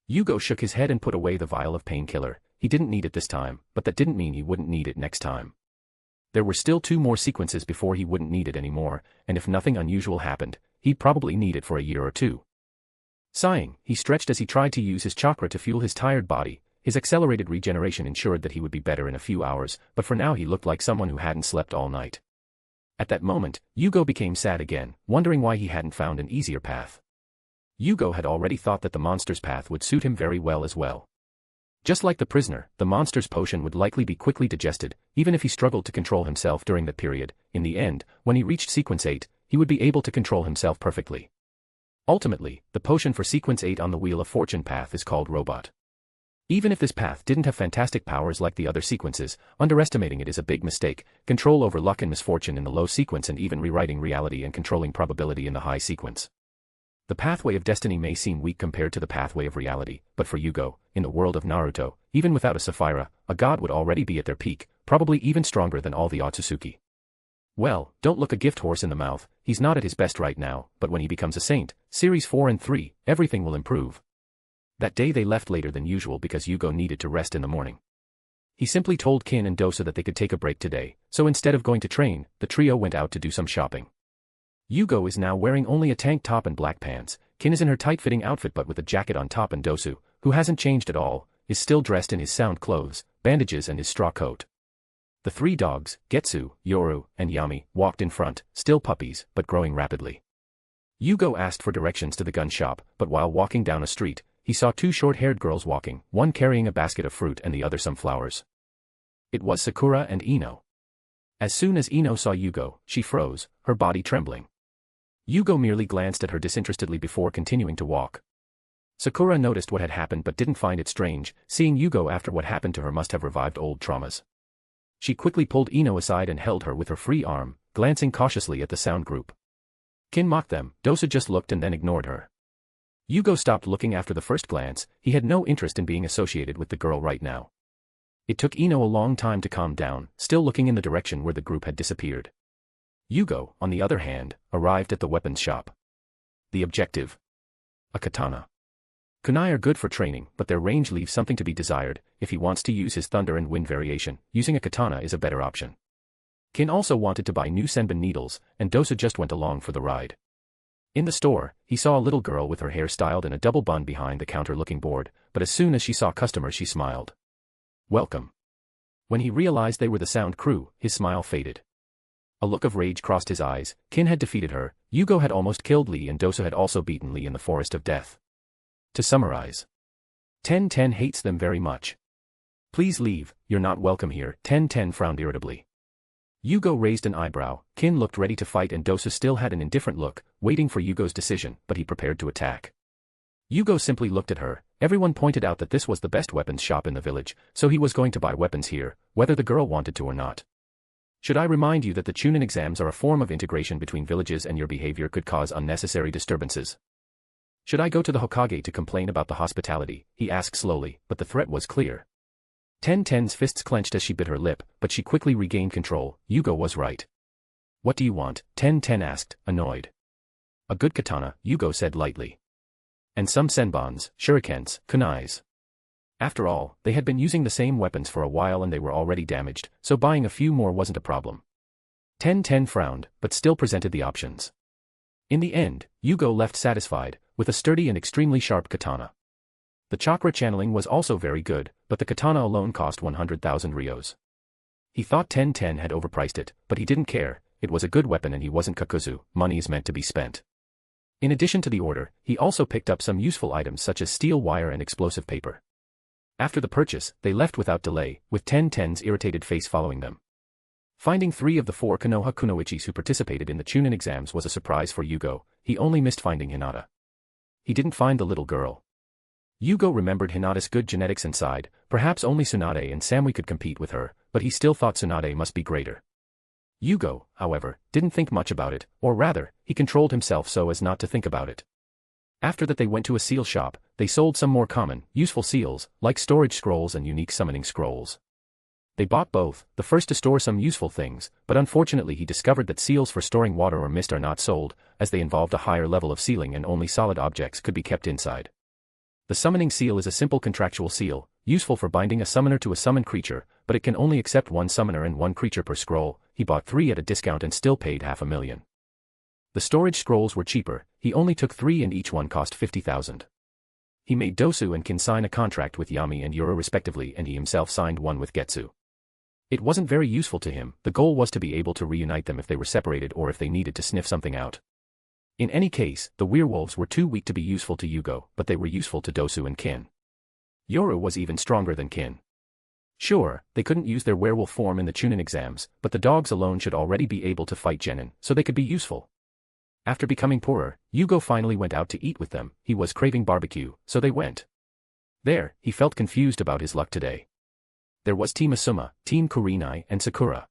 Jugo shook his head and put away the vial of painkiller. He didn't need it this time, but that didn't mean he wouldn't need it next time. There were still 2 more sequences before he wouldn't need it anymore, and if nothing unusual happened, he'd probably need it for a year or 2. Sighing, he stretched as he tried to use his chakra to fuel his tired body. His accelerated regeneration ensured that he would be better in a few hours, but for now he looked like someone who hadn't slept all night. At that moment, Jugo became sad again, wondering why he hadn't found an easier path. Jugo had already thought that the monster's path would suit him very well as well. Just like the prisoner, the monster's potion would likely be quickly digested, even if he struggled to control himself during that period. In the end, when he reached Sequence 8, he would be able to control himself perfectly. Ultimately, the potion for Sequence 8 on the Wheel of Fortune path is called Robot. Even if this path didn't have fantastic powers like the other sequences, underestimating it is a big mistake. Control over luck and misfortune in the low sequence, and even rewriting reality and controlling probability in the high sequence. The pathway of destiny may seem weak compared to the pathway of reality, but for Jugo, in the world of Naruto, even without a Sapphira, a god would already be at their peak, probably even stronger than all the Otsutsuki. Well, don't look a gift horse in the mouth. He's not at his best right now, but when he becomes a saint, Series 4 and 3, everything will improve. That day they left later than usual because Jugo needed to rest in the morning. He simply told Kin and Dosa that they could take a break today, so instead of going to train, the trio went out to do some shopping. Jugo is now wearing only a tank top and black pants. Kin is in her tight-fitting outfit but with a jacket on top, and Dosu, who hasn't changed at all, is still dressed in his sound clothes, bandages and his straw coat. The three dogs, Getsu, Yoru, and Yami, walked in front, still puppies, but growing rapidly. Jugo asked for directions to the gun shop, but while walking down a street, he saw two short-haired girls walking, one carrying a basket of fruit and the other some flowers. It was Sakura and Ino. As soon as Ino saw Jugo, she froze, her body trembling. Jugo merely glanced at her disinterestedly before continuing to walk. Sakura noticed what had happened but didn't find it strange. Seeing Jugo after what happened to her must have revived old traumas. She quickly pulled Ino aside and held her with her free arm, glancing cautiously at the sound group. Kin mocked them. Dosa just looked and then ignored her. Jugo stopped looking after the first glance. He had no interest in being associated with the girl right now. It took Ino a long time to calm down, still looking in the direction where the group had disappeared. Jugo, on the other hand, arrived at the weapons shop. The objective? A katana. Kunai are good for training, but their range leaves something to be desired. If he wants to use his thunder and wind variation, using a katana is a better option. Kin also wanted to buy new senbon needles, and Dosa just went along for the ride. In the store, he saw a little girl with her hair styled in a double bun behind the counter looking bored, but as soon as she saw customers she smiled. Welcome. When he realized they were the sound crew, his smile faded. A look of rage crossed his eyes. Kin had defeated her, Jugo had almost killed Lee, and Dosa had also beaten Lee in the Forest of Death. To summarize. 10-10 hates them very much. Please leave, you're not welcome here. 10-10 frowned irritably. Jugo raised an eyebrow. Kin looked ready to fight and Dosa still had an indifferent look, waiting for Yugo's decision, but he prepared to attack. Jugo simply looked at her. Everyone pointed out that this was the best weapons shop in the village, so he was going to buy weapons here, whether the girl wanted to or not. Should I remind you that the Chunin exams are a form of integration between villages and your behavior could cause unnecessary disturbances? Should I go to the Hokage to complain about the hospitality? He asked slowly, but the threat was clear. 10-10's fists clenched as she bit her lip, but she quickly regained control. Jugo was right. What do you want? 10-10 asked, annoyed. A good katana, Jugo said lightly. And some senbons, shurikens, kunais. After all, they had been using the same weapons for a while and they were already damaged, so buying a few more wasn't a problem. 10-10 frowned, but still presented the options. In the end, Jugo left satisfied, with a sturdy and extremely sharp katana. The chakra channeling was also very good, but the katana alone cost 100,000 rios. He thought 10-10 had overpriced it, but he didn't care. It was a good weapon and he wasn't Kakuzu. Money is meant to be spent. In addition to the order, he also picked up some useful items such as steel wire and explosive paper. After the purchase, they left without delay, with 10-10's irritated face following them. Finding 3 of the 4 Konoha kunoichis who participated in the Chunin exams was a surprise for Jugo. He only missed finding Hinata. He didn't find the little girl. Jugo remembered Hinata's good genetics and sighed, perhaps only Tsunade and Samui could compete with her, but he still thought Tsunade must be greater. Jugo, however, didn't think much about it, or rather, he controlled himself so as not to think about it. After that they went to a seal shop. They sold some more common, useful seals, like storage scrolls and unique summoning scrolls. They bought both, the first to store some useful things, but unfortunately he discovered that seals for storing water or mist are not sold, as they involved a higher level of sealing and only solid objects could be kept inside. The summoning seal is a simple contractual seal, useful for binding a summoner to a summoned creature, but it can only accept 1 summoner and 1 creature per scroll. He bought 3 at a discount and still paid 500,000. The storage scrolls were cheaper, he only took 3 and each one cost 50,000. He made Dosu and Kin sign a contract with Yami and Yura respectively, and he himself signed one with Getsu. It wasn't very useful to him. The goal was to be able to reunite them if they were separated or if they needed to sniff something out. In any case, the werewolves were too weak to be useful to Jugo, but they were useful to Dosu and Kin. Yoru was even stronger than Kin. Sure, they couldn't use their werewolf form in the Chunin exams, but the dogs alone should already be able to fight genin, so they could be useful. After becoming poorer, Jugo finally went out to eat with them. He was craving barbecue, so they went. There, he felt confused about his luck today. There was Team Asuma, Team Kurinai, and Sakura.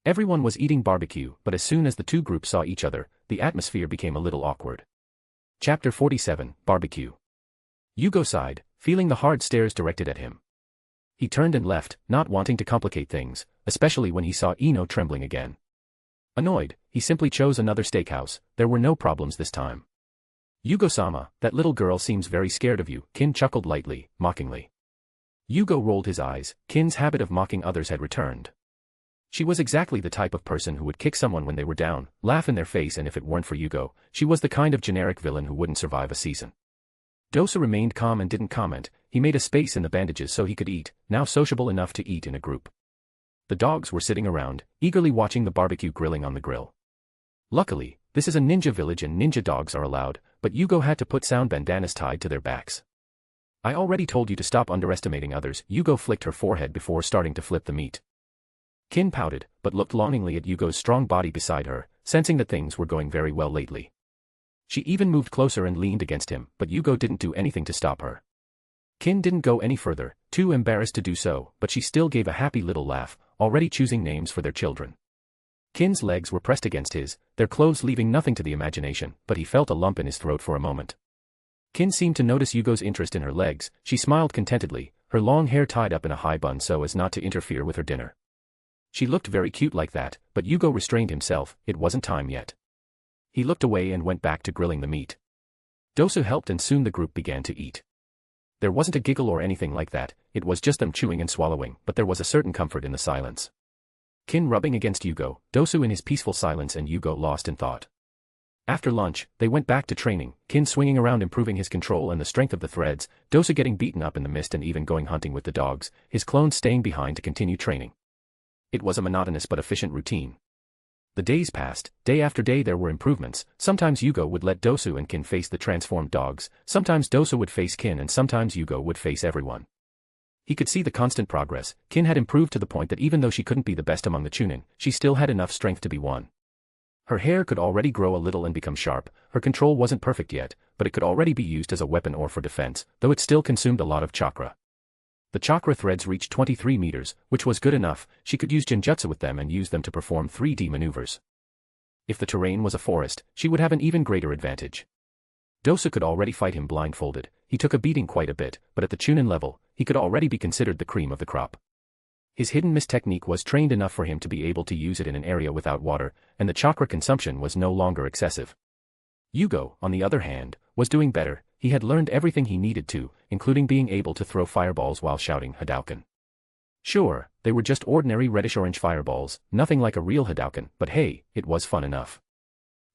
Everyone was eating barbecue, but as soon as the two groups saw each other, the atmosphere became a little awkward. Chapter 47, Barbecue. Jugo sighed, feeling the hard stares directed at him. He turned and left, not wanting to complicate things, especially when he saw Ino trembling again. Annoyed, he simply chose another steakhouse. There were no problems this time. Jugo-sama, that little girl seems very scared of you, Kin chuckled lightly, mockingly. Jugo rolled his eyes. Kin's habit of mocking others had returned. She was exactly the type of person who would kick someone when they were down, laugh in their face, and if it weren't for Jugo, she was the kind of generic villain who wouldn't survive a season. Dosu remained calm and didn't comment. He made a space in the bandages so he could eat, now sociable enough to eat in a group. The dogs were sitting around, eagerly watching the barbecue grilling on the grill. Luckily, this is a ninja village and ninja dogs are allowed, but Jugo had to put sound bandanas tied to their backs. I already told you to stop underestimating others. Jugo flicked her forehead before starting to flip the meat. Kin pouted, but looked longingly at Yugo's strong body beside her, sensing that things were going very well lately. She even moved closer and leaned against him, but Jugo didn't do anything to stop her. Kin didn't go any further, too embarrassed to do so, but she still gave a happy little laugh, already choosing names for their children. Kin's legs were pressed against his, their clothes leaving nothing to the imagination, but he felt a lump in his throat for a moment. Kin seemed to notice Yugo's interest in her legs. She smiled contentedly, her long hair tied up in a high bun so as not to interfere with her dinner. She looked very cute like that, but Jugo restrained himself. It wasn't time yet. He looked away and went back to grilling the meat. Dosu helped and soon the group began to eat. There wasn't a giggle or anything like that, it was just them chewing and swallowing, but there was a certain comfort in the silence. Kin rubbing against Jugo, Dosu in his peaceful silence and Jugo lost in thought. After lunch, they went back to training, Kin swinging around improving his control and the strength of the threads, Dosu getting beaten up in the mist and even going hunting with the dogs, his clones staying behind to continue training. It was a monotonous but efficient routine. The days passed, day after day there were improvements. Sometimes Jugo would let Dosu and Kin face the transformed dogs, sometimes Dosu would face Kin and sometimes Jugo would face everyone. He could see the constant progress. Kin had improved to the point that even though she couldn't be the best among the Chunin, she still had enough strength to be one. Her hair could already grow a little and become sharp, her control wasn't perfect yet, but it could already be used as a weapon or for defense, though it still consumed a lot of chakra. The chakra threads reached 23 meters, which was good enough. She could use genjutsu with them and use them to perform 3D maneuvers. If the terrain was a forest, she would have an even greater advantage. Dosu could already fight him blindfolded. He took a beating quite a bit, but at the Chunin level, he could already be considered the cream of the crop. His hidden mist technique was trained enough for him to be able to use it in an area without water, and the chakra consumption was no longer excessive. Jugo, on the other hand, was doing better. He had learned everything he needed to, including being able to throw fireballs while shouting Hadouken. Sure, they were just ordinary reddish-orange fireballs, nothing like a real Hadouken, but hey, it was fun enough.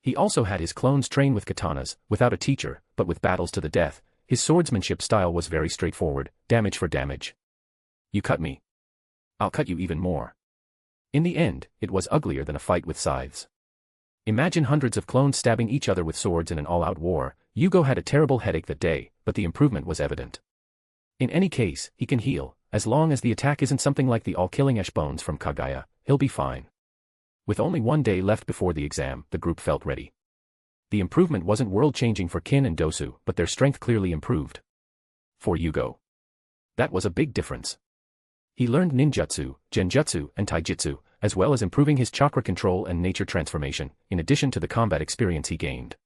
He also had his clones train with katanas, without a teacher, but with battles to the death. His swordsmanship style was very straightforward, damage for damage. You cut me. I'll cut you even more. In the end, it was uglier than a fight with scythes. Imagine hundreds of clones stabbing each other with swords in an all-out war. Jugo had a terrible headache that day, but the improvement was evident. In any case, he can heal. As long as the attack isn't something like the all-killing Ash Bones from Kagaya, he'll be fine. With only one day left before the exam, the group felt ready. The improvement wasn't world-changing for Kin and Dosu, but their strength clearly improved. For Jugo, that was a big difference. He learned ninjutsu, genjutsu, and taijutsu, as well as improving his chakra control and nature transformation, in addition to the combat experience he gained.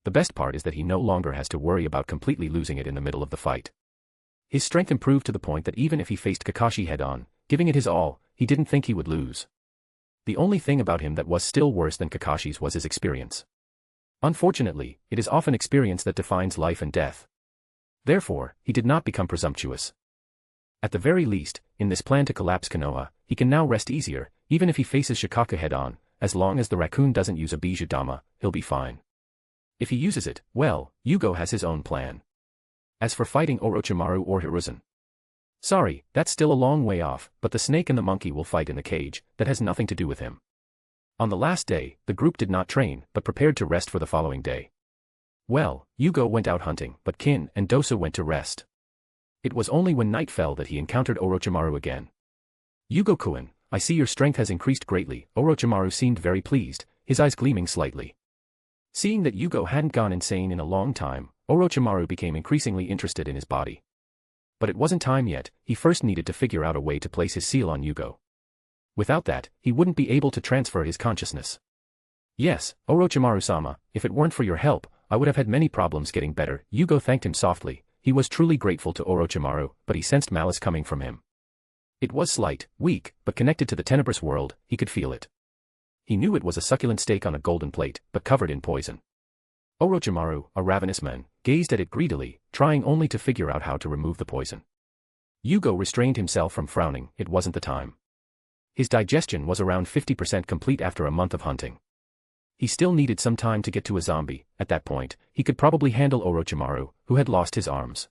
The best part is that he no longer has to worry about completely losing it in the middle of the fight. His strength improved to the point that even if he faced Kakashi head-on, giving it his all, he didn't think he would lose. The only thing about him that was still worse than Kakashi's was his experience. Unfortunately, it is often experience that defines life and death. Therefore, he did not become presumptuous. At the very least, in this plan to collapse Konoha, he can now rest easier, even if he faces Shikaka head-on. As long as the raccoon doesn't use a Bijou Dama, he'll be fine. If he uses it, well, Jugo has his own plan. As for fighting Orochimaru or Hiruzen, sorry, that's still a long way off, but the snake and the monkey will fight in the cage. That has nothing to do with him. On the last day, the group did not train, but prepared to rest for the following day. Well, Jugo went out hunting, but Kin and Dosu went to rest. It was only when night fell that he encountered Orochimaru again. Jugo-kun, I see your strength has increased greatly. Orochimaru seemed very pleased, his eyes gleaming slightly. Seeing that Jugo hadn't gone insane in a long time, Orochimaru became increasingly interested in his body. But it wasn't time yet, he first needed to figure out a way to place his seal on Jugo. Without that, he wouldn't be able to transfer his consciousness. Yes, Orochimaru-sama, if it weren't for your help, I would have had many problems getting better. Jugo thanked him softly. He was truly grateful to Orochimaru, but he sensed malice coming from him. It was slight, weak, but connected to the tenebrous world, he could feel it. He knew it was a succulent steak on a golden plate, but covered in poison. Orochimaru, a ravenous man, gazed at it greedily, trying only to figure out how to remove the poison. Jugo restrained himself from frowning, it wasn't the time. His digestion was around 50% complete after a month of hunting. He still needed some time to get to a zombie. At that point, he could probably handle Orochimaru, who had lost his arms.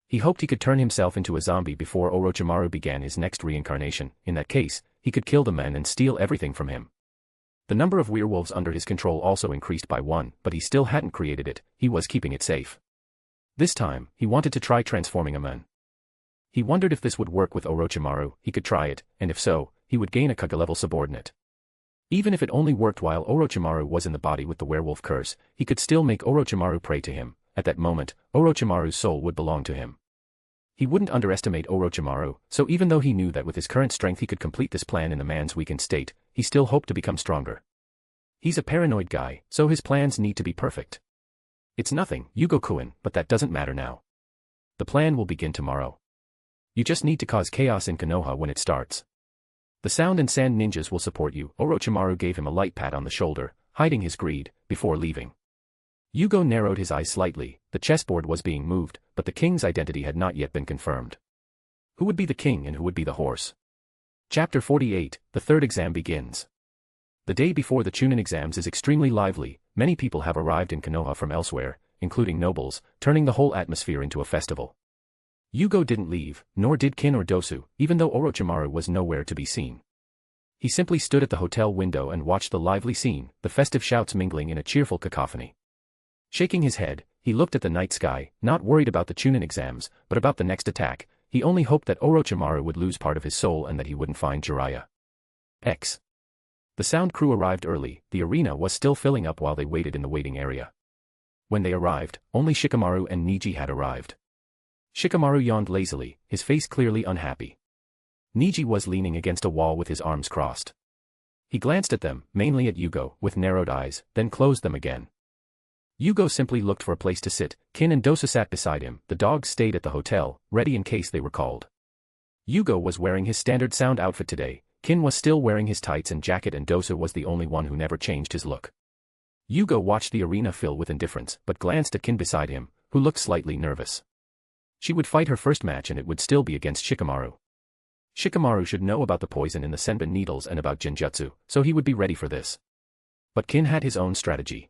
He hoped he could turn himself into a zombie before Orochimaru began his next reincarnation. In that case, he could kill the man and steal everything from him. The number of werewolves under his control also increased by 1, but he still hadn't created it, he was keeping it safe. This time, he wanted to try transforming a man. He wondered if this would work with Orochimaru. He could try it, and if so, he would gain a Kage-level subordinate. Even if it only worked while Orochimaru was in the body with the werewolf curse, he could still make Orochimaru pray to him. At that moment, Orochimaru's soul would belong to him. He wouldn't underestimate Orochimaru, so even though he knew that with his current strength he could complete this plan in the man's weakened state, he still hoped to become stronger. He's a paranoid guy, so his plans need to be perfect. It's nothing, Jugo-kun, but that doesn't matter now. The plan will begin tomorrow. You just need to cause chaos in Konoha when it starts. The sound and sand ninjas will support you. Orochimaru gave him a light pat on the shoulder, hiding his greed, before leaving. Jugo narrowed his eyes slightly. The chessboard was being moved, but the king's identity had not yet been confirmed. Who would be the king and who would be the horse? Chapter 48, the third exam begins. The day before the Chunin exams is extremely lively. Many people have arrived in Konoha from elsewhere, including nobles, turning the whole atmosphere into a festival. Jugo didn't leave, nor did Kin or Dosu, even though Orochimaru was nowhere to be seen. He simply stood at the hotel window and watched the lively scene, the festive shouts mingling in a cheerful cacophony. Shaking his head, he looked at the night sky, not worried about the Chunin exams, but about the next attack. He only hoped that Orochimaru would lose part of his soul and that he wouldn't find Jiraiya. X. The sound crew arrived early. The arena was still filling up while they waited in the waiting area. When they arrived, only Shikamaru and Niji had arrived. Shikamaru yawned lazily, his face clearly unhappy. Niji was leaning against a wall with his arms crossed. He glanced at them, mainly at Jugo, with narrowed eyes, then closed them again. Jugo simply looked for a place to sit. Kin and Dosu sat beside him. The dogs stayed at the hotel, ready in case they were called. Jugo was wearing his standard sound outfit today. Kin was still wearing his tights and jacket, and Dosu was the only one who never changed his look. Jugo watched the arena fill with indifference, but glanced at Kin beside him, who looked slightly nervous. She would fight her first match and it would still be against Shikamaru. Shikamaru should know about the poison in the senbon needles and about Genjutsu, so he would be ready for this. But Kin had his own strategy.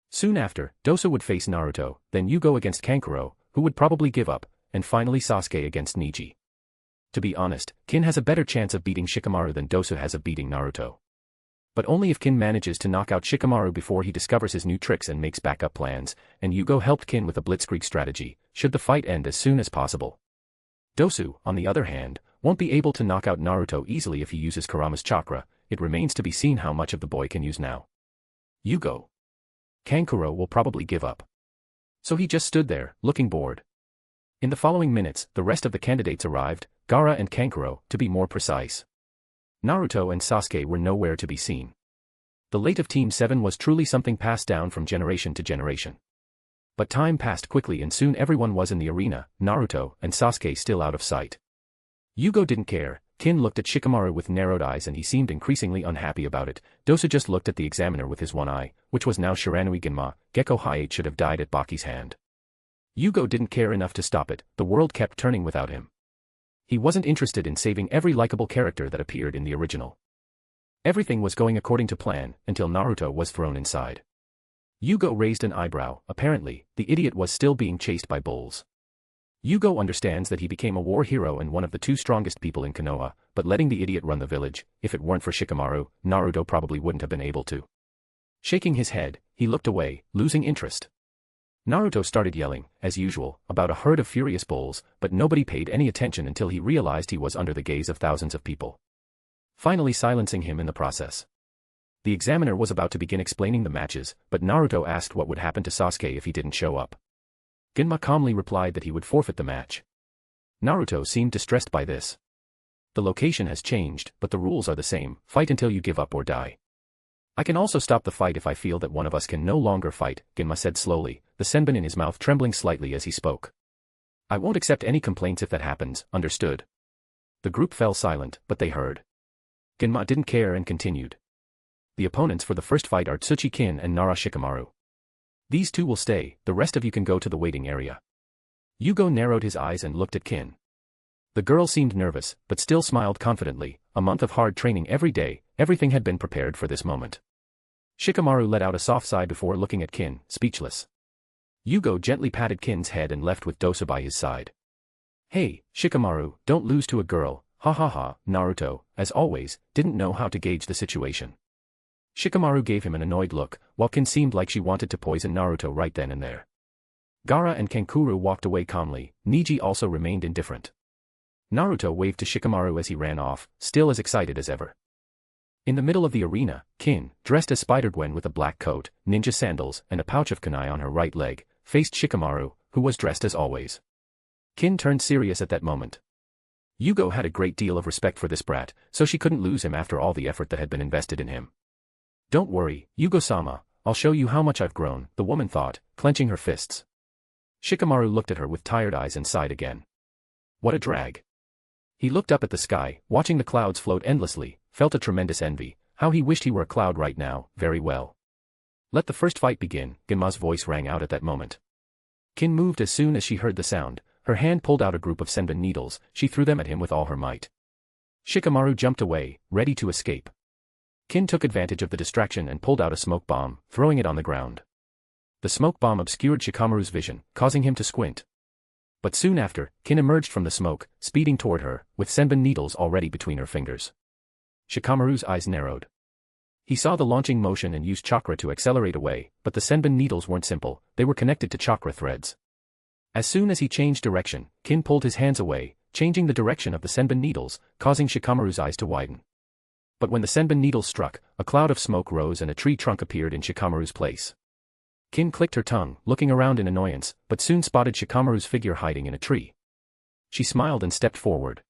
Soon after, Dosu would face Naruto, then Jugo against Kankuro, who would probably give up, and finally Sasuke against Niji. To be honest, Kin has a better chance of beating Shikamaru than Dosu has of beating Naruto. But only if Kin manages to knock out Shikamaru before he discovers his new tricks and makes backup plans, and Jugo helped Kin with a blitzkrieg strategy, should the fight end as soon as possible. Dosu, on the other hand, won't be able to knock out Naruto easily if he uses Kurama's chakra. It remains to be seen how much of the boy can use now. Jugo. Kankuro will probably give up. So he just stood there, looking bored. In the following minutes, the rest of the candidates arrived, Gaara and Kankuro, to be more precise. Naruto and Sasuke were nowhere to be seen. The late of Team 7 was truly something passed down from generation to generation. But time passed quickly and soon everyone was in the arena, Naruto and Sasuke still out of sight. Jugo didn't care. Kin looked at Shikamaru with narrowed eyes and he seemed increasingly unhappy about it. Dosu just looked at the examiner with his one eye, which was now Shiranui Ginma. Gekko Hayate should have died at Baki's hand. Jugo didn't care enough to stop it. The world kept turning without him. He wasn't interested in saving every likable character that appeared in the original. Everything was going according to plan, until Naruto was thrown inside. Jugo raised an eyebrow. Apparently, the idiot was still being chased by bulls. Jugo understands that he became a war hero and one of the two strongest people in Konoha, but letting the idiot run the village, if it weren't for Shikamaru, Naruto probably wouldn't have been able to. Shaking his head, he looked away, losing interest. Naruto started yelling, as usual, about a herd of furious bulls, but nobody paid any attention until he realized he was under the gaze of thousands of people, finally silencing him in the process. The examiner was about to begin explaining the matches, but Naruto asked what would happen to Sasuke if he didn't show up. Ginma calmly replied that he would forfeit the match. Naruto seemed distressed by this. The location has changed, but the rules are the same: fight until you give up or die. I can also stop the fight if I feel that one of us can no longer fight, Ginma said slowly, the senbon in his mouth trembling slightly as he spoke. I won't accept any complaints if that happens, understood? The group fell silent, but they heard. Ginma didn't care and continued. The opponents for the first fight are Tsuchi Kin and Nara Shikamaru. These two will stay, the rest of you can go to the waiting area. Jugo narrowed his eyes and looked at Kin. The girl seemed nervous, but still smiled confidently. A month of hard training every day, everything had been prepared for this moment. Shikamaru let out a soft sigh before looking at Kin, speechless. Jugo gently patted Kin's head and left with Dosa by his side. Hey, Shikamaru, don't lose to a girl, ha ha ha. Naruto, as always, didn't know how to gauge the situation. Shikamaru gave him an annoyed look, while Kin seemed like she wanted to poison Naruto right then and there. Gaara and Kankuro walked away calmly, Neji also remained indifferent. Naruto waved to Shikamaru as he ran off, still as excited as ever. In the middle of the arena, Kin, dressed as Spider-Gwen with a black coat, ninja sandals, and a pouch of kunai on her right leg, faced Shikamaru, who was dressed as always. Kin turned serious at that moment. Jugo had a great deal of respect for this brat, so she couldn't lose him after all the effort that had been invested in him. Don't worry, Jugo-sama, I'll show you how much I've grown, the woman thought, clenching her fists. Shikamaru looked at her with tired eyes and sighed again. What a drag. He looked up at the sky, watching the clouds float endlessly, felt a tremendous envy, how he wished he were a cloud right now. Very well. Let the first fight begin, Genma's voice rang out at that moment. Kin moved as soon as she heard the sound, her hand pulled out a group of senbon needles, she threw them at him with all her might. Shikamaru jumped away, ready to escape. Kin took advantage of the distraction and pulled out a smoke bomb, throwing it on the ground. The smoke bomb obscured Shikamaru's vision, causing him to squint. But soon after, Kin emerged from the smoke, speeding toward her, with senbon needles already between her fingers. Shikamaru's eyes narrowed. He saw the launching motion and used chakra to accelerate away, but the senbon needles weren't simple, they were connected to chakra threads. As soon as he changed direction, Kin pulled his hands away, changing the direction of the senbon needles, causing Shikamaru's eyes to widen. But when the senbon needles struck, a cloud of smoke rose and a tree trunk appeared in Shikamaru's place. Kin clicked her tongue, looking around in annoyance, but soon spotted Shikamaru's figure hiding in a tree. She smiled and stepped forward.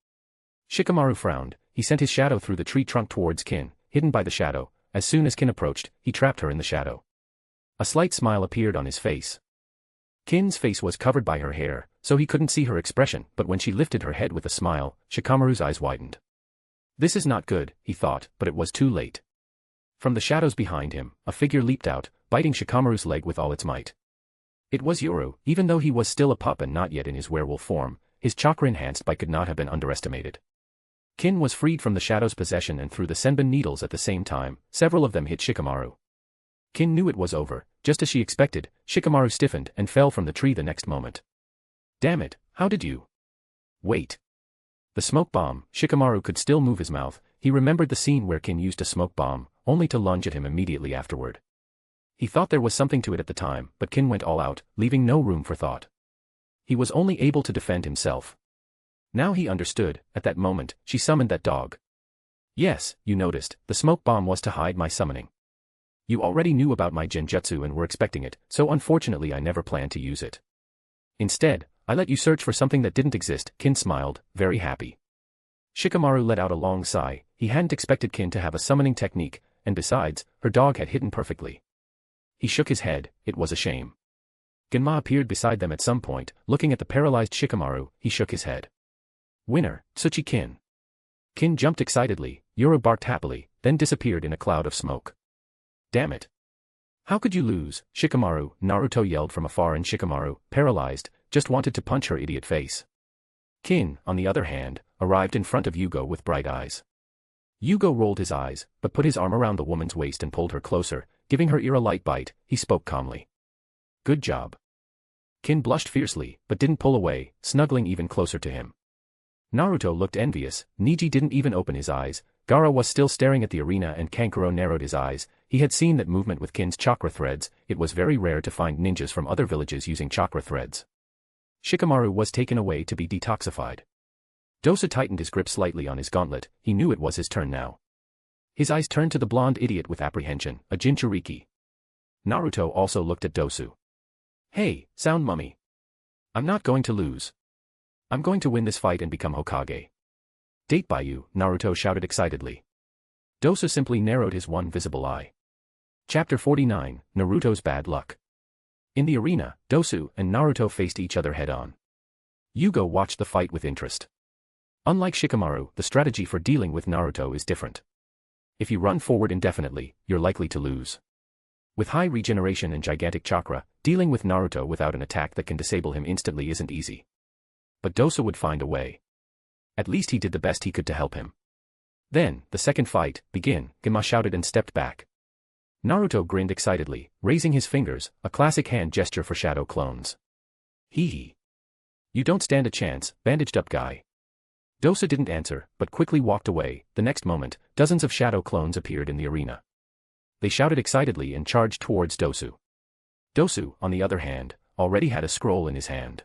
Shikamaru frowned, he sent his shadow through the tree trunk towards Kin, hidden by the shadow. As soon as Kin approached, he trapped her in the shadow. A slight smile appeared on his face. Kin's face was covered by her hair, so he couldn't see her expression, but when she lifted her head with a smile, Shikamaru's eyes widened. This is not good, he thought, but it was too late. From the shadows behind him, a figure leaped out, biting Shikamaru's leg with all its might. It was Yoru. Even though he was still a pup and not yet in his werewolf form, his chakra-enhanced bite could not have been underestimated. Kin was freed from the shadow's possession and threw the senbon needles at the same time, several of them hit Shikamaru. Kin knew it was over, just as she expected, Shikamaru stiffened and fell from the tree the next moment. Damn it, how did you? Wait. The smoke bomb, Shikamaru could still move his mouth, he remembered the scene where Kin used a smoke bomb, only to lunge at him immediately afterward. He thought there was something to it at the time, but Kin went all out, leaving no room for thought. He was only able to defend himself. Now he understood, at that moment, she summoned that dog. Yes, you noticed, the smoke bomb was to hide my summoning. You already knew about my genjutsu and were expecting it, so unfortunately I never planned to use it. Instead, I let you search for something that didn't exist. Kin smiled, very happy. Shikamaru let out a long sigh, he hadn't expected Kin to have a summoning technique, and besides, her dog had hidden perfectly. He shook his head, it was a shame. Genma appeared beside them at some point, looking at the paralyzed Shikamaru, he shook his head. Winner, Tsuchi Kin. Kin jumped excitedly, Yoru barked happily, then disappeared in a cloud of smoke. Damn it. How could you lose, Shikamaru? Naruto yelled from afar and Shikamaru, paralyzed, just wanted to punch her idiot face. Kin, on the other hand, arrived in front of Jugo with bright eyes. Jugo rolled his eyes, but put his arm around the woman's waist and pulled her closer, giving her ear a light bite, he spoke calmly. Good job. Kin blushed fiercely, but didn't pull away, snuggling even closer to him. Naruto looked envious, Neji didn't even open his eyes, Gaara was still staring at the arena and Kankuro narrowed his eyes, he had seen that movement with Kin's chakra threads, it was very rare to find ninjas from other villages using chakra threads. Shikamaru was taken away to be detoxified. Dosa tightened his grip slightly on his gauntlet, he knew it was his turn now. His eyes turned to the blonde idiot with apprehension, a Jinchuriki. Naruto also looked at Dosu. Hey, sound mummy. I'm not going to lose. I'm going to win this fight and become Hokage. Date by you, Naruto shouted excitedly. Dosu simply narrowed his one visible eye. Chapter 49, Naruto's Bad Luck. In the arena, Dosu and Naruto faced each other head-on. Jugo watched the fight with interest. Unlike Shikamaru, the strategy for dealing with Naruto is different. If you run forward indefinitely, you're likely to lose. With high regeneration and gigantic chakra, dealing with Naruto without an attack that can disable him instantly isn't easy. But Dosa would find a way. At least he did the best he could to help him. Then, the second fight, begin, Genma shouted and stepped back. Naruto grinned excitedly, raising his fingers, a classic hand gesture for shadow clones. Hee hee. You don't stand a chance, bandaged up guy. Dosa didn't answer, but quickly walked away. The next moment, dozens of shadow clones appeared in the arena. They shouted excitedly and charged towards Dosu. Dosu, on the other hand, already had a scroll in his hand.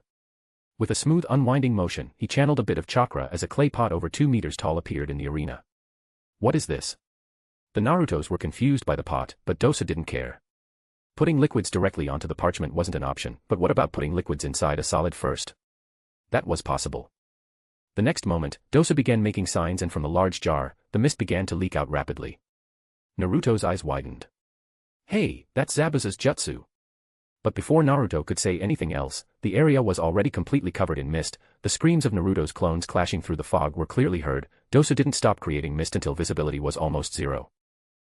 With a smooth unwinding motion, he channeled a bit of chakra as a clay pot over 2 meters tall appeared in the arena. What is this? The Narutos were confused by the pot, but Dosa didn't care. Putting liquids directly onto the parchment wasn't an option, but what about putting liquids inside a solid first? That was possible. The next moment, Dosa began making signs and from the large jar, the mist began to leak out rapidly. Naruto's eyes widened. Hey, that's Zabuza's jutsu. But before Naruto could say anything else, the area was already completely covered in mist. The screams of Naruto's clones clashing through the fog were clearly heard. Dosa didn't stop creating mist until visibility was almost zero.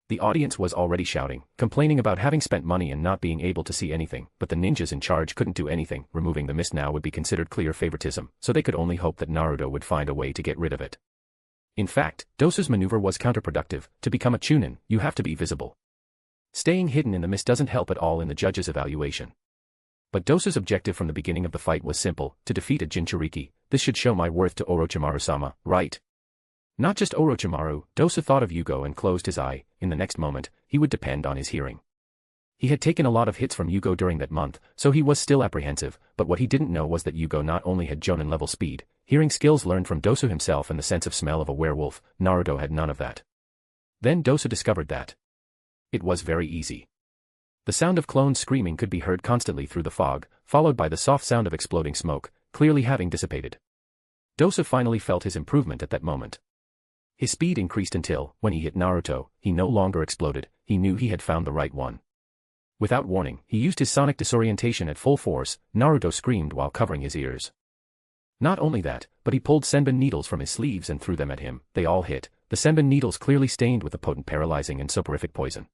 The audience was already shouting, complaining about having spent money and not being able to see anything, but the ninjas in charge couldn't do anything. Removing the mist now would be considered clear favoritism, so they could only hope that Naruto would find a way to get rid of it. In fact, Dosa's maneuver was counterproductive. To become a Chunin, you have to be visible. Staying hidden in the mist doesn't help at all in the judge's evaluation. But Dosa's objective from the beginning of the fight was simple, to defeat a Jinchuriki. This should show my worth to Orochimaru-sama, right? Not just Orochimaru, Dosa thought of Jugo and closed his eye. In the next moment, he would depend on his hearing. He had taken a lot of hits from Jugo during that month, so he was still apprehensive, but what he didn't know was that Jugo not only had Jonin-level speed, hearing skills learned from Dosa himself and the sense of smell of a werewolf, Naruto had none of that. Then Dosa discovered that. It was very easy. The sound of clones screaming could be heard constantly through the fog, followed by the soft sound of exploding smoke, clearly having dissipated. Dosa finally felt his improvement at that moment. His speed increased until, when he hit Naruto, he no longer exploded. He knew he had found the right one. Without warning, he used his sonic disorientation at full force. Naruto screamed while covering his ears. Not only that, but he pulled senbon needles from his sleeves and threw them at him. They all hit, the senbon needles clearly stained with the potent paralyzing and soporific poison.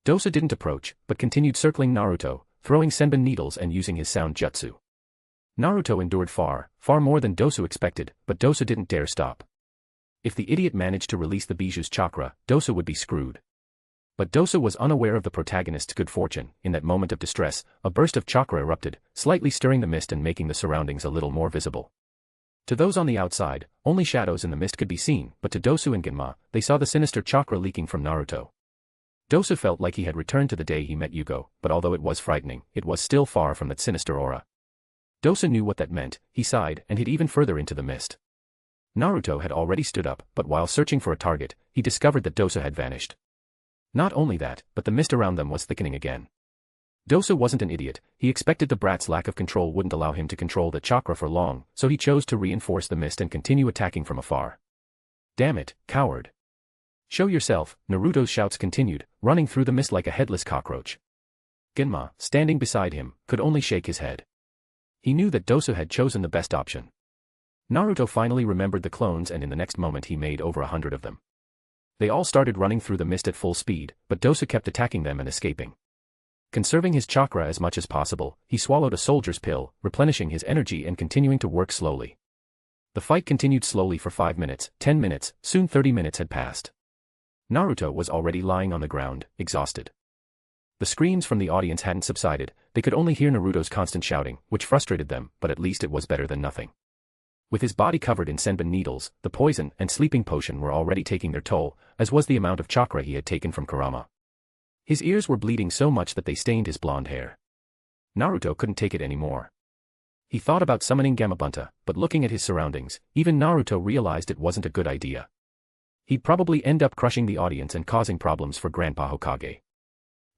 Dosa didn't approach, but continued circling Naruto, throwing senbon needles and using his sound jutsu. Naruto endured far more than Dosa expected, but Dosa didn't dare stop. If the idiot managed to release the Bijuu's chakra, Dosa would be screwed. But Dosa was unaware of the protagonist's good fortune. In that moment of distress, a burst of chakra erupted, slightly stirring the mist and making the surroundings a little more visible. To those on the outside, only shadows in the mist could be seen, but to Dosu and Genma, they saw the sinister chakra leaking from Naruto. Dosa felt like he had returned to the day he met Jugo, but although it was frightening, it was still far from that sinister aura. Dosa knew what that meant. He sighed and hid even further into the mist. Naruto had already stood up, but while searching for a target, he discovered that Dosa had vanished. Not only that, but the mist around them was thickening again. Dosa wasn't an idiot. He expected the brat's lack of control wouldn't allow him to control the chakra for long, so he chose to reinforce the mist and continue attacking from afar. Damn it, coward. Show yourself, Naruto's shouts continued, running through the mist like a headless cockroach. Genma, standing beside him, could only shake his head. He knew that Dosa had chosen the best option. Naruto finally remembered the clones and in the next moment he made over 100 of them. They all started running through the mist at full speed, but Dosa kept attacking them and escaping. Conserving his chakra as much as possible, he swallowed a soldier's pill, replenishing his energy and continuing to work slowly. The fight continued slowly for 5 minutes, 10 minutes, soon 30 minutes had passed. Naruto was already lying on the ground, exhausted. The screams from the audience hadn't subsided. They could only hear Naruto's constant shouting, which frustrated them, but at least it was better than nothing. With his body covered in senbon needles, the poison and sleeping potion were already taking their toll, as was the amount of chakra he had taken from Kurama. His ears were bleeding so much that they stained his blonde hair. Naruto couldn't take it anymore. He thought about summoning Gamabunta, but looking at his surroundings, even Naruto realized it wasn't a good idea. He'd probably end up crushing the audience and causing problems for Grandpa Hokage.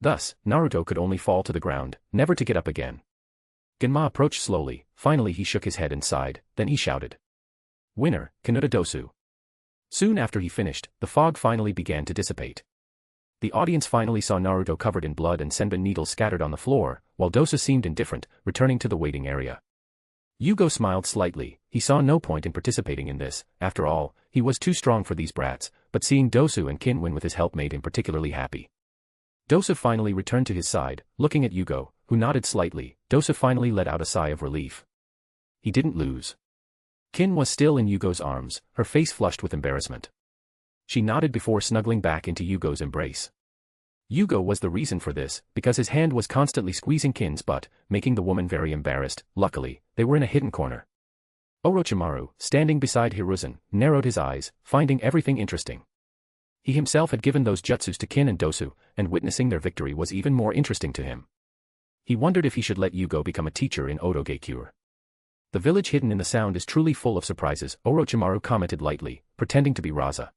Thus, Naruto could only fall to the ground, never to get up again. Genma approached slowly. Finally he shook his head and sighed, then he shouted. Winner, Kanuta Dosu. Soon after he finished, the fog finally began to dissipate. The audience finally saw Naruto covered in blood and senbon needles scattered on the floor, while Dosa seemed indifferent, returning to the waiting area. Jugo smiled slightly. He saw no point in participating in this. After all, he was too strong for these brats, but seeing Dosu and Kin win with his help made him particularly happy. Dosa finally returned to his side, looking at Jugo, who nodded slightly. Dosa finally let out a sigh of relief. He didn't lose. Kin was still in Yugo's arms, her face flushed with embarrassment. She nodded before snuggling back into Yugo's embrace. Jugo was the reason for this, because his hand was constantly squeezing Kin's butt, making the woman very embarrassed. Luckily, they were in a hidden corner. Orochimaru, standing beside Hiruzen, narrowed his eyes, finding everything interesting. He himself had given those jutsus to Kin and Dosu, and witnessing their victory was even more interesting to him. He wondered if he should let Jugo become a teacher in Odogekure. The village hidden in the sound is truly full of surprises, Orochimaru commented lightly, pretending to be Raza.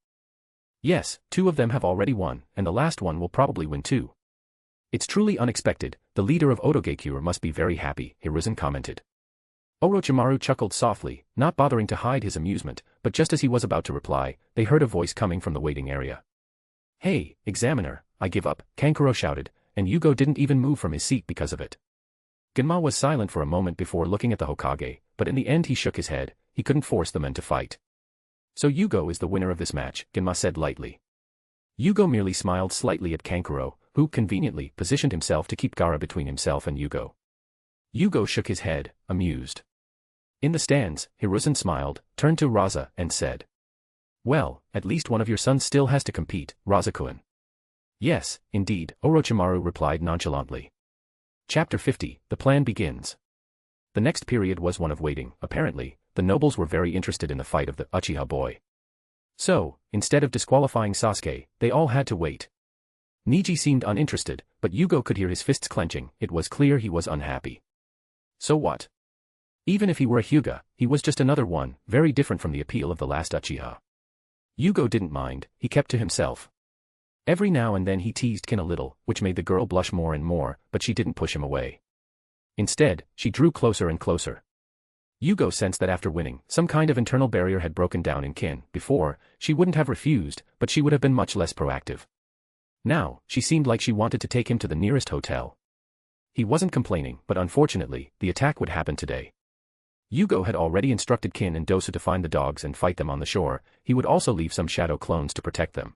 Yes, 2 of them have already won, and the last one will probably win too. It's truly unexpected, the leader of Odogekure must be very happy, Hiruzen commented. Orochimaru chuckled softly, not bothering to hide his amusement, but just as he was about to reply, they heard a voice coming from the waiting area. Hey, examiner, I give up, Kankuro shouted, and Jugo didn't even move from his seat because of it. Genma was silent for a moment before looking at the Hokage, but in the end he shook his head, he couldn't force the men to fight. So Jugo is the winner of this match, Genma said lightly. Jugo merely smiled slightly at Kankuro, who conveniently positioned himself to keep Gaara between himself and Jugo. Jugo shook his head, amused. In the stands, Hiruzen smiled, turned to Raza, and said. Well, at least one of your sons still has to compete, Raza-kun. Yes, indeed, Orochimaru replied nonchalantly. Chapter 50, The Plan Begins. The next period was one of waiting. Apparently, the nobles were very interested in the fight of the Uchiha boy. So, instead of disqualifying Sasuke, they all had to wait. Neji seemed uninterested, but Jugo could hear his fists clenching. It was clear he was unhappy. So what? Even if he were a Hyuga, he was just another one, very different from the appeal of the last Uchiha. Jugo didn't mind, he kept to himself. Every now and then he teased Kin a little, which made the girl blush more and more, but she didn't push him away. Instead, she drew closer and closer. Jugo sensed that after winning, some kind of internal barrier had broken down in Kin. Before, she wouldn't have refused, but she would have been much less proactive. Now, she seemed like she wanted to take him to the nearest hotel. He wasn't complaining, but unfortunately, the attack would happen today. Jugo had already instructed Kin and Dosu to find the dogs and fight them on the shore. He would also leave some shadow clones to protect them.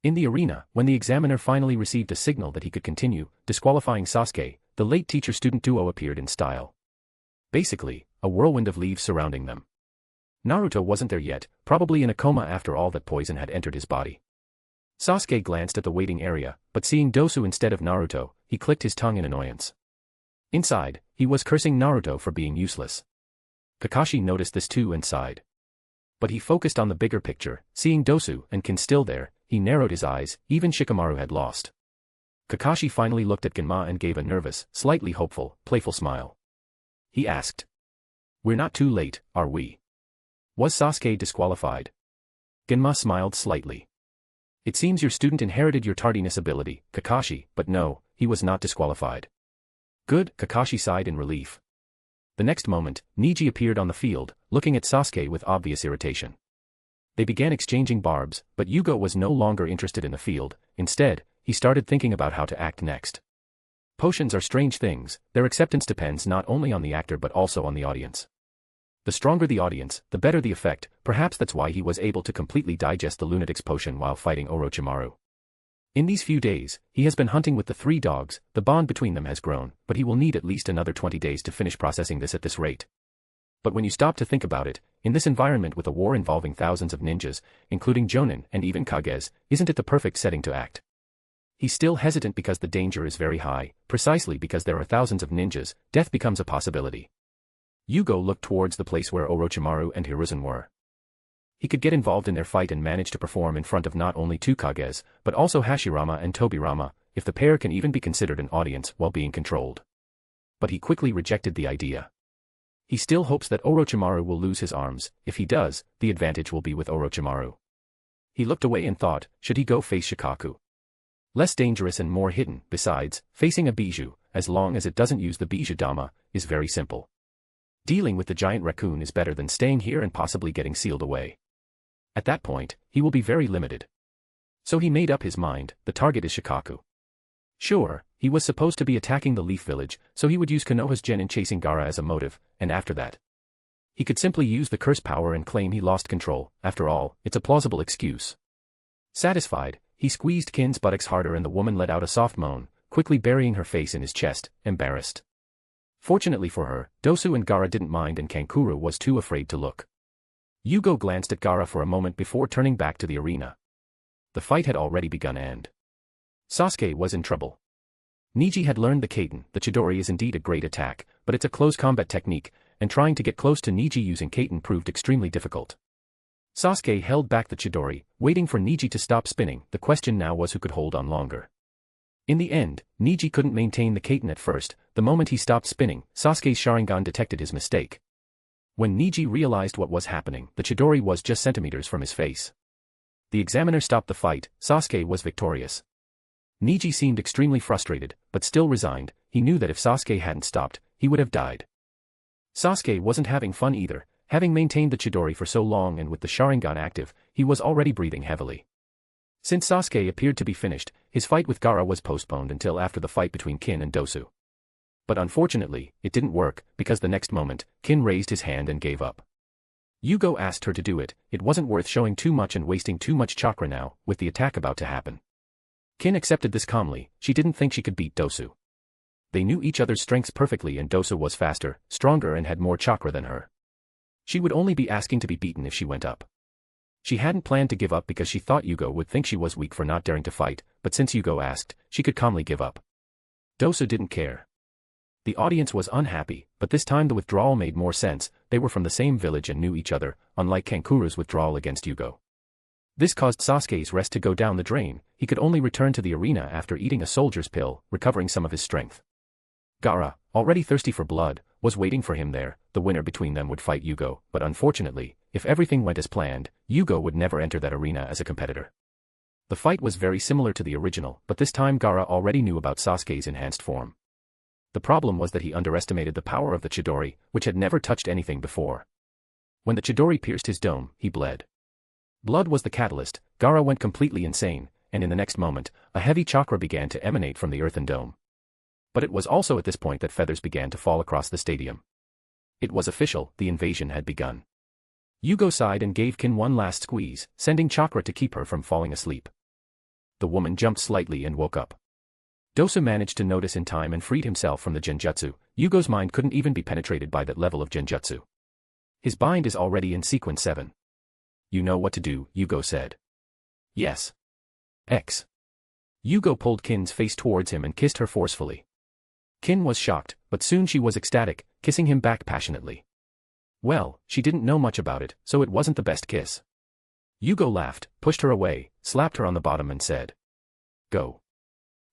In the arena, when the examiner finally received a signal that he could continue, disqualifying Sasuke, the late teacher-student duo appeared in style. Basically, a whirlwind of leaves surrounding them. Naruto wasn't there yet, probably in a coma after all that poison had entered his body. Sasuke glanced at the waiting area, but seeing Dosu instead of Naruto, he clicked his tongue in annoyance. Inside, he was cursing Naruto for being useless. Kakashi noticed this too and sighed. But he focused on the bigger picture, seeing Dosu and Kin still there, he narrowed his eyes, even Shikamaru had lost. Kakashi finally looked at Genma and gave a nervous, slightly hopeful, playful smile. He asked. We're not too late, are we? Was Sasuke disqualified? Genma smiled slightly. It seems your student inherited your tardiness ability, Kakashi, but no, he was not disqualified. Good, Kakashi sighed in relief. The next moment, Neji appeared on the field, looking at Sasuke with obvious irritation. They began exchanging barbs, but Jugo was no longer interested in the field. Instead, he started thinking about how to act next. Potions are strange things, their acceptance depends not only on the actor but also on the audience. The stronger the audience, the better the effect, perhaps that's why he was able to completely digest the lunatic's potion while fighting Orochimaru. In these few days, he has been hunting with the 3 dogs, the bond between them has grown, but he will need at least another 20 days to finish processing this at this rate. But when you stop to think about it, in this environment with a war involving thousands of ninjas, including Jonin and even Kages, isn't it the perfect setting to act? He's still hesitant because the danger is very high, precisely because there are thousands of ninjas, death becomes a possibility. Jugo looked towards the place where Orochimaru and Hiruzen were. He could get involved in their fight and manage to perform in front of not only 2 Kages, but also Hashirama and Tobirama, if the pair can even be considered an audience while being controlled. But he quickly rejected the idea. He still hopes that Orochimaru will lose his arms. If he does, the advantage will be with Orochimaru. He looked away and thought, should he go face Shikaku? Less dangerous and more hidden. Besides, facing a Bijou, as long as it doesn't use the Bijou Dama, is very simple. Dealing with the giant raccoon is better than staying here and possibly getting sealed away. At that point, he will be very limited. So he made up his mind, the target is Shikaku. Sure, he was supposed to be attacking the Leaf Village, so he would use Konoha's Gen in chasing Gaara as a motive, and after that, he could simply use the curse power and claim he lost control. After all, it's a plausible excuse. Satisfied, he squeezed Kin's buttocks harder and the woman let out a soft moan, quickly burying her face in his chest, embarrassed. Fortunately for her, Dosu and Gaara didn't mind and Kankuro was too afraid to look. Jugo glanced at Gaara for a moment before turning back to the arena. The fight had already begun and Sasuke was in trouble. Neji had learned the Kaiten. The Chidori is indeed a great attack, but it's a close combat technique, and trying to get close to Neji using Kaiten proved extremely difficult. Sasuke held back the Chidori, waiting for Neji to stop spinning. The question now was who could hold on longer. In the end, Neji couldn't maintain the Kaiten at first. The moment he stopped spinning, Sasuke's Sharingan detected his mistake. When Neji realized what was happening, the Chidori was just centimeters from his face. The examiner stopped the fight. Sasuke was victorious. Neji seemed extremely frustrated, but still resigned. He knew that if Sasuke hadn't stopped, he would have died. Sasuke wasn't having fun either. Having maintained the Chidori for so long and with the Sharingan active, he was already breathing heavily. Since Sasuke appeared to be finished, his fight with Gaara was postponed until after the fight between Kin and Dosu. But unfortunately, it didn't work, because the next moment, Kin raised his hand and gave up. Jugo asked her to do it. It wasn't worth showing too much and wasting too much chakra now, with the attack about to happen. Kin accepted this calmly. She didn't think she could beat Dosu. They knew each other's strengths perfectly and Dosu was faster, stronger and had more chakra than her. She would only be asking to be beaten if she went up. She hadn't planned to give up because she thought Jugo would think she was weak for not daring to fight, but since Jugo asked, she could calmly give up. Dosu didn't care. The audience was unhappy, but this time the withdrawal made more sense. They were from the same village and knew each other, unlike Kankuro's withdrawal against Jugo. This caused Sasuke's rest to go down the drain. He could only return to the arena after eating a soldier's pill, recovering some of his strength. Gaara, already thirsty for blood, was waiting for him there. The winner between them would fight Jugo, but unfortunately, if everything went as planned, Jugo would never enter that arena as a competitor. The fight was very similar to the original, but this time Gaara already knew about Sasuke's enhanced form. The problem was that he underestimated the power of the Chidori, which had never touched anything before. When the Chidori pierced his dome, he bled. Blood was the catalyst. Gaara went completely insane, and in the next moment, a heavy chakra began to emanate from the earthen dome. But it was also at this point that feathers began to fall across the stadium. It was official, the invasion had begun. Jugo sighed and gave Kin one last squeeze, sending chakra to keep her from falling asleep. The woman jumped slightly and woke up. Dosu managed to notice in time and freed himself from the genjutsu. Jugo's mind couldn't even be penetrated by that level of genjutsu. His bind is already in sequence 7. You know what to do, Jugo said. Yes. X. Jugo pulled Kin's face towards him and kissed her forcefully. Kin was shocked, but soon she was ecstatic, kissing him back passionately. Well, she didn't know much about it, so it wasn't the best kiss. Jugo laughed, pushed her away, slapped her on the bottom and said, "Go."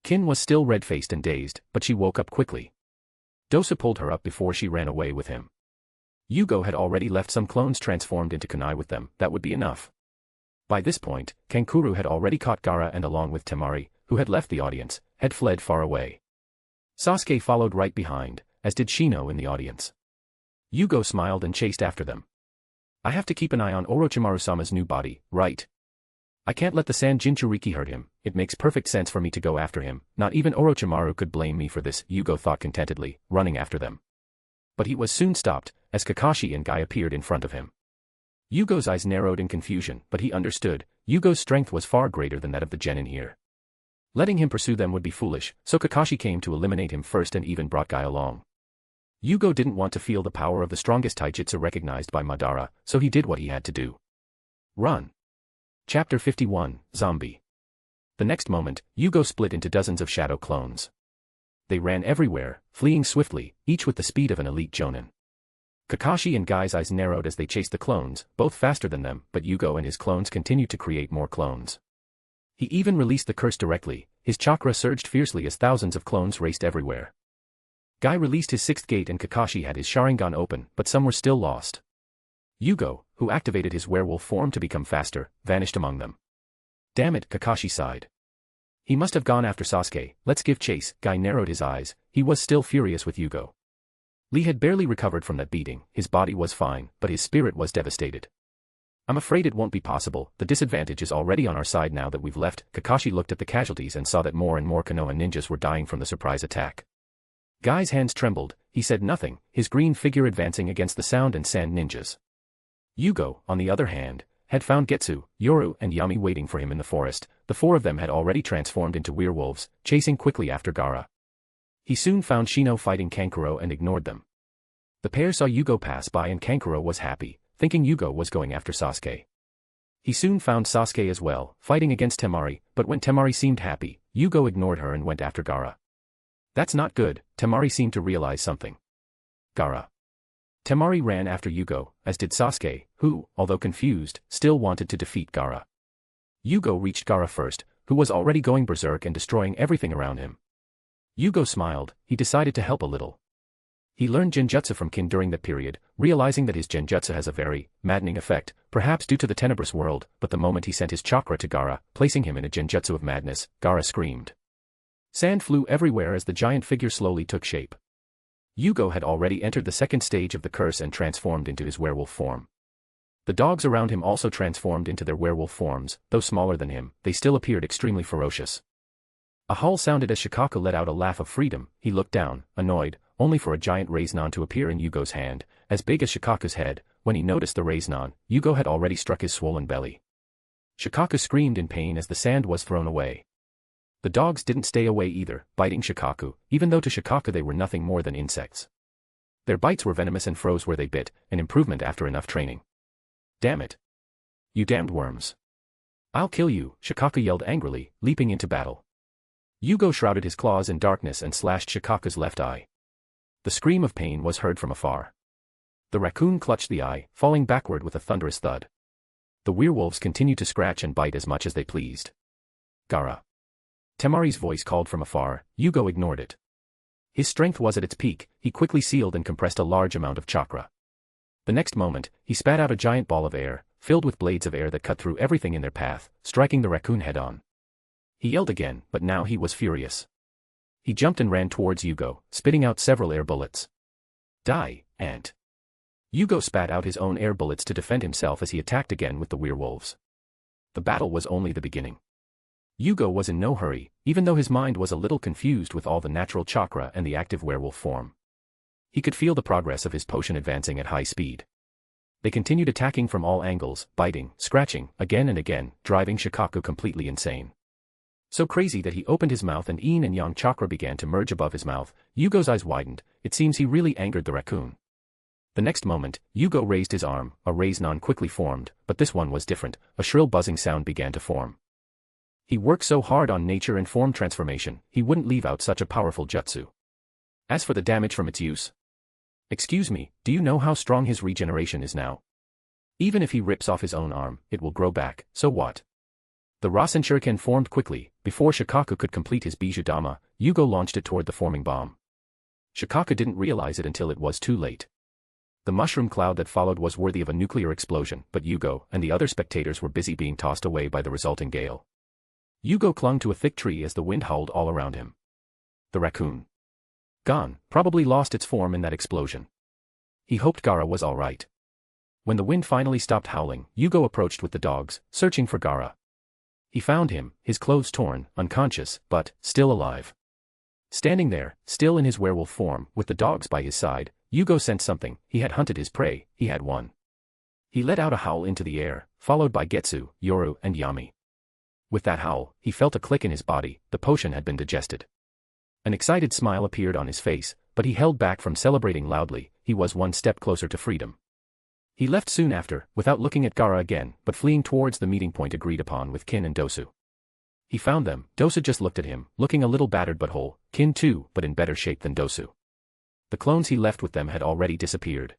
Kin was still red-faced and dazed, but she woke up quickly. Dosu pulled her up before she ran away with him. Jugo had already left some clones transformed into kunai with them. That would be enough. By this point, Kankuro had already caught Gaara and along with Temari, who had left the audience, had fled far away. Sasuke followed right behind, as did Shino in the audience. Jugo smiled and chased after them. I have to keep an eye on Orochimaru-sama's new body, right? I can't let the Sand Jinchuriki hurt him. It makes perfect sense for me to go after him. Not even Orochimaru could blame me for this, Jugo thought contentedly, running after them. But he was soon stopped, as Kakashi and Guy appeared in front of him. Yugo's eyes narrowed in confusion, but he understood. Yugo's strength was far greater than that of the genin here. Letting him pursue them would be foolish, so Kakashi came to eliminate him first and even brought Guy along. Jugo didn't want to feel the power of the strongest taijutsu recognized by Madara, so he did what he had to do. Run. Chapter 51, Zombie. The next moment, Jugo split into dozens of shadow clones. They ran everywhere, fleeing swiftly, each with the speed of an elite jonin. Kakashi and Guy's eyes narrowed as they chased the clones, both faster than them, but Jugo and his clones continued to create more clones. He even released the curse directly. His chakra surged fiercely as thousands of clones raced everywhere. Guy released his sixth gate and Kakashi had his Sharingan open, but some were still lost. Jugo, who activated his werewolf form to become faster, vanished among them. Damn it, Kakashi sighed. He must have gone after Sasuke. Let's give chase. Guy narrowed his eyes. He was still furious with Jugo. Lee had barely recovered from that beating. His body was fine, but his spirit was devastated. I'm afraid it won't be possible. The disadvantage is already on our side now that we've left. Kakashi looked at the casualties and saw that more and more Konoha ninjas were dying from the surprise attack. Guy's hands trembled. He said nothing, his green figure advancing against the sound and sand ninjas. Jugo, on the other hand, had found Getsu, Yoru and Yami waiting for him in the forest. The four of them had already transformed into werewolves, chasing quickly after Gaara. He soon found Shino fighting Kankuro and ignored them. The pair saw Jugo pass by and Kankuro was happy, thinking Jugo was going after Sasuke. He soon found Sasuke as well, fighting against Temari, but when Temari seemed happy, Jugo ignored her and went after Gaara. That's not good, Temari seemed to realize something. Gaara. Temari ran after Jugo, as did Sasuke, who, although confused, still wanted to defeat Gaara. Jugo reached Gaara first, who was already going berserk and destroying everything around him. Jugo smiled, he decided to help a little. He learned genjutsu from Kin during that period, realizing that his genjutsu has a very maddening effect, perhaps due to the tenebrous world, but the moment he sent his chakra to Gaara, placing him in a genjutsu of madness, Gaara screamed. Sand flew everywhere as the giant figure slowly took shape. Jugo had already entered the second stage of the curse and transformed into his werewolf form. The dogs around him also transformed into their werewolf forms, though smaller than him, they still appeared extremely ferocious. A howl sounded as Shikaku let out a laugh of freedom. He looked down, annoyed, only for a giant Raiznon to appear in Yugo's hand, as big as Shikaku's head. When he noticed the Raiznon, Jugo had already struck his swollen belly. Shikaku screamed in pain as the sand was thrown away. The dogs didn't stay away either, biting Shikaku, even though to Shikaku they were nothing more than insects. Their bites were venomous and froze where they bit, an improvement after enough training. Damn it. You damned worms. I'll kill you, Shikaku yelled angrily, leaping into battle. Jugo shrouded his claws in darkness and slashed Shikaku's left eye. The scream of pain was heard from afar. The raccoon clutched the eye, falling backward with a thunderous thud. The werewolves continued to scratch and bite as much as they pleased. Gaara. Temari's voice called from afar. Jugo ignored it. His strength was at its peak, he quickly sealed and compressed a large amount of chakra. The next moment, he spat out a giant ball of air, filled with blades of air that cut through everything in their path, striking the raccoon head-on. He yelled again, but now he was furious. He jumped and ran towards Jugo, spitting out several air bullets. Die, ant. Jugo spat out his own air bullets to defend himself as he attacked again with the werewolves. The battle was only the beginning. Jugo was in no hurry, even though his mind was a little confused with all the natural chakra and the active werewolf form. He could feel the progress of his potion advancing at high speed. They continued attacking from all angles, biting, scratching, again and again, driving Shikaku completely insane. So crazy that he opened his mouth and yin and yang chakra began to merge above his mouth. Jugo's eyes widened, it seems he really angered the raccoon. The next moment, Jugo raised his arm, a Raiznon quickly formed, but this one was different, a shrill buzzing sound began to form. He worked so hard on nature and form transformation, he wouldn't leave out such a powerful jutsu. As for the damage from its use. Excuse me, do you know how strong his regeneration is now? Even if he rips off his own arm, it will grow back, so what? The Rasen Shuriken formed quickly. Before Shikaku could complete his Bijudama, Jugo launched it toward the forming bomb. Shikaku didn't realize it until it was too late. The mushroom cloud that followed was worthy of a nuclear explosion, but Jugo and the other spectators were busy being tossed away by the resulting gale. Jugo clung to a thick tree as the wind howled all around him. The raccoon. Gone, probably lost its form in that explosion. He hoped Gaara was all right. When the wind finally stopped howling, Jugo approached with the dogs, searching for Gaara. He found him, his clothes torn, unconscious, but still alive. Standing there, still in his werewolf form, with the dogs by his side, Jugo sensed something. He had hunted his prey, he had won. He let out a howl into the air, followed by Getsu, Yoru, and Yami. With that howl, he felt a click in his body. The potion had been digested. An excited smile appeared on his face, but he held back from celebrating loudly. He was one step closer to freedom. He left soon after, without looking at Gaara again, but fleeing towards the meeting point agreed upon with Kin and Dosu. He found them. Dosu just looked at him, looking a little battered but whole. Kin too, but in better shape than Dosu. The clones he left with them had already disappeared.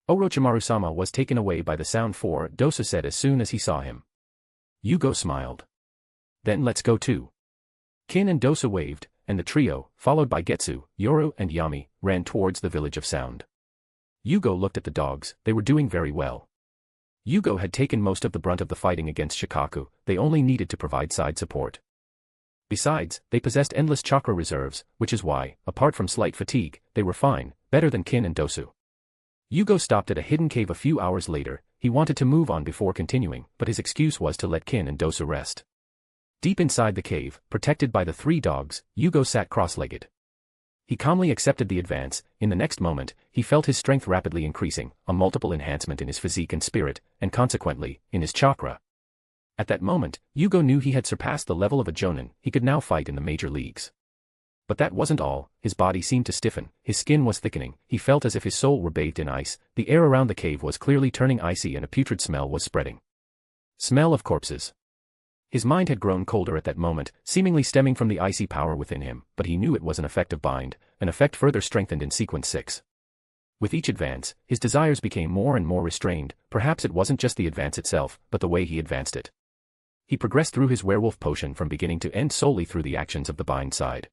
Orochimaru-sama was taken away by the sound for, Dosu said as soon as he saw him. Jugo smiled. Then let's go too. Kin and Dosu waved, and the trio, followed by Getsu, Yoru, and Yami, ran towards the village of sound. Jugo looked at the dogs. They were doing very well. Jugo had taken most of the brunt of the fighting against Shikaku, they only needed to provide side support. Besides, they possessed endless chakra reserves, which is why, apart from slight fatigue, they were fine, better than Kin and Dosu. Jugo stopped at a hidden cave a few hours later. He wanted to move on before continuing, but his excuse was to let Kin and Dosu rest. Deep inside the cave, protected by the three dogs, Jugo sat cross-legged. He calmly accepted the advance. In the next moment, he felt his strength rapidly increasing, a multiple enhancement in his physique and spirit, and consequently, in his chakra. At that moment, Jugo knew he had surpassed the level of a jonin. He could now fight in the major leagues. But that wasn't all, his body seemed to stiffen, his skin was thickening, he felt as if his soul were bathed in ice, the air around the cave was clearly turning icy and a putrid smell was spreading. Smell of corpses. His mind had grown colder at that moment, seemingly stemming from the icy power within him, but he knew it was an effect of bind, an effect further strengthened in sequence 6. With each advance, his desires became more and more restrained, perhaps it wasn't just the advance itself, but the way he advanced it. He progressed through his werewolf potion from beginning to end solely through the actions of the bind side.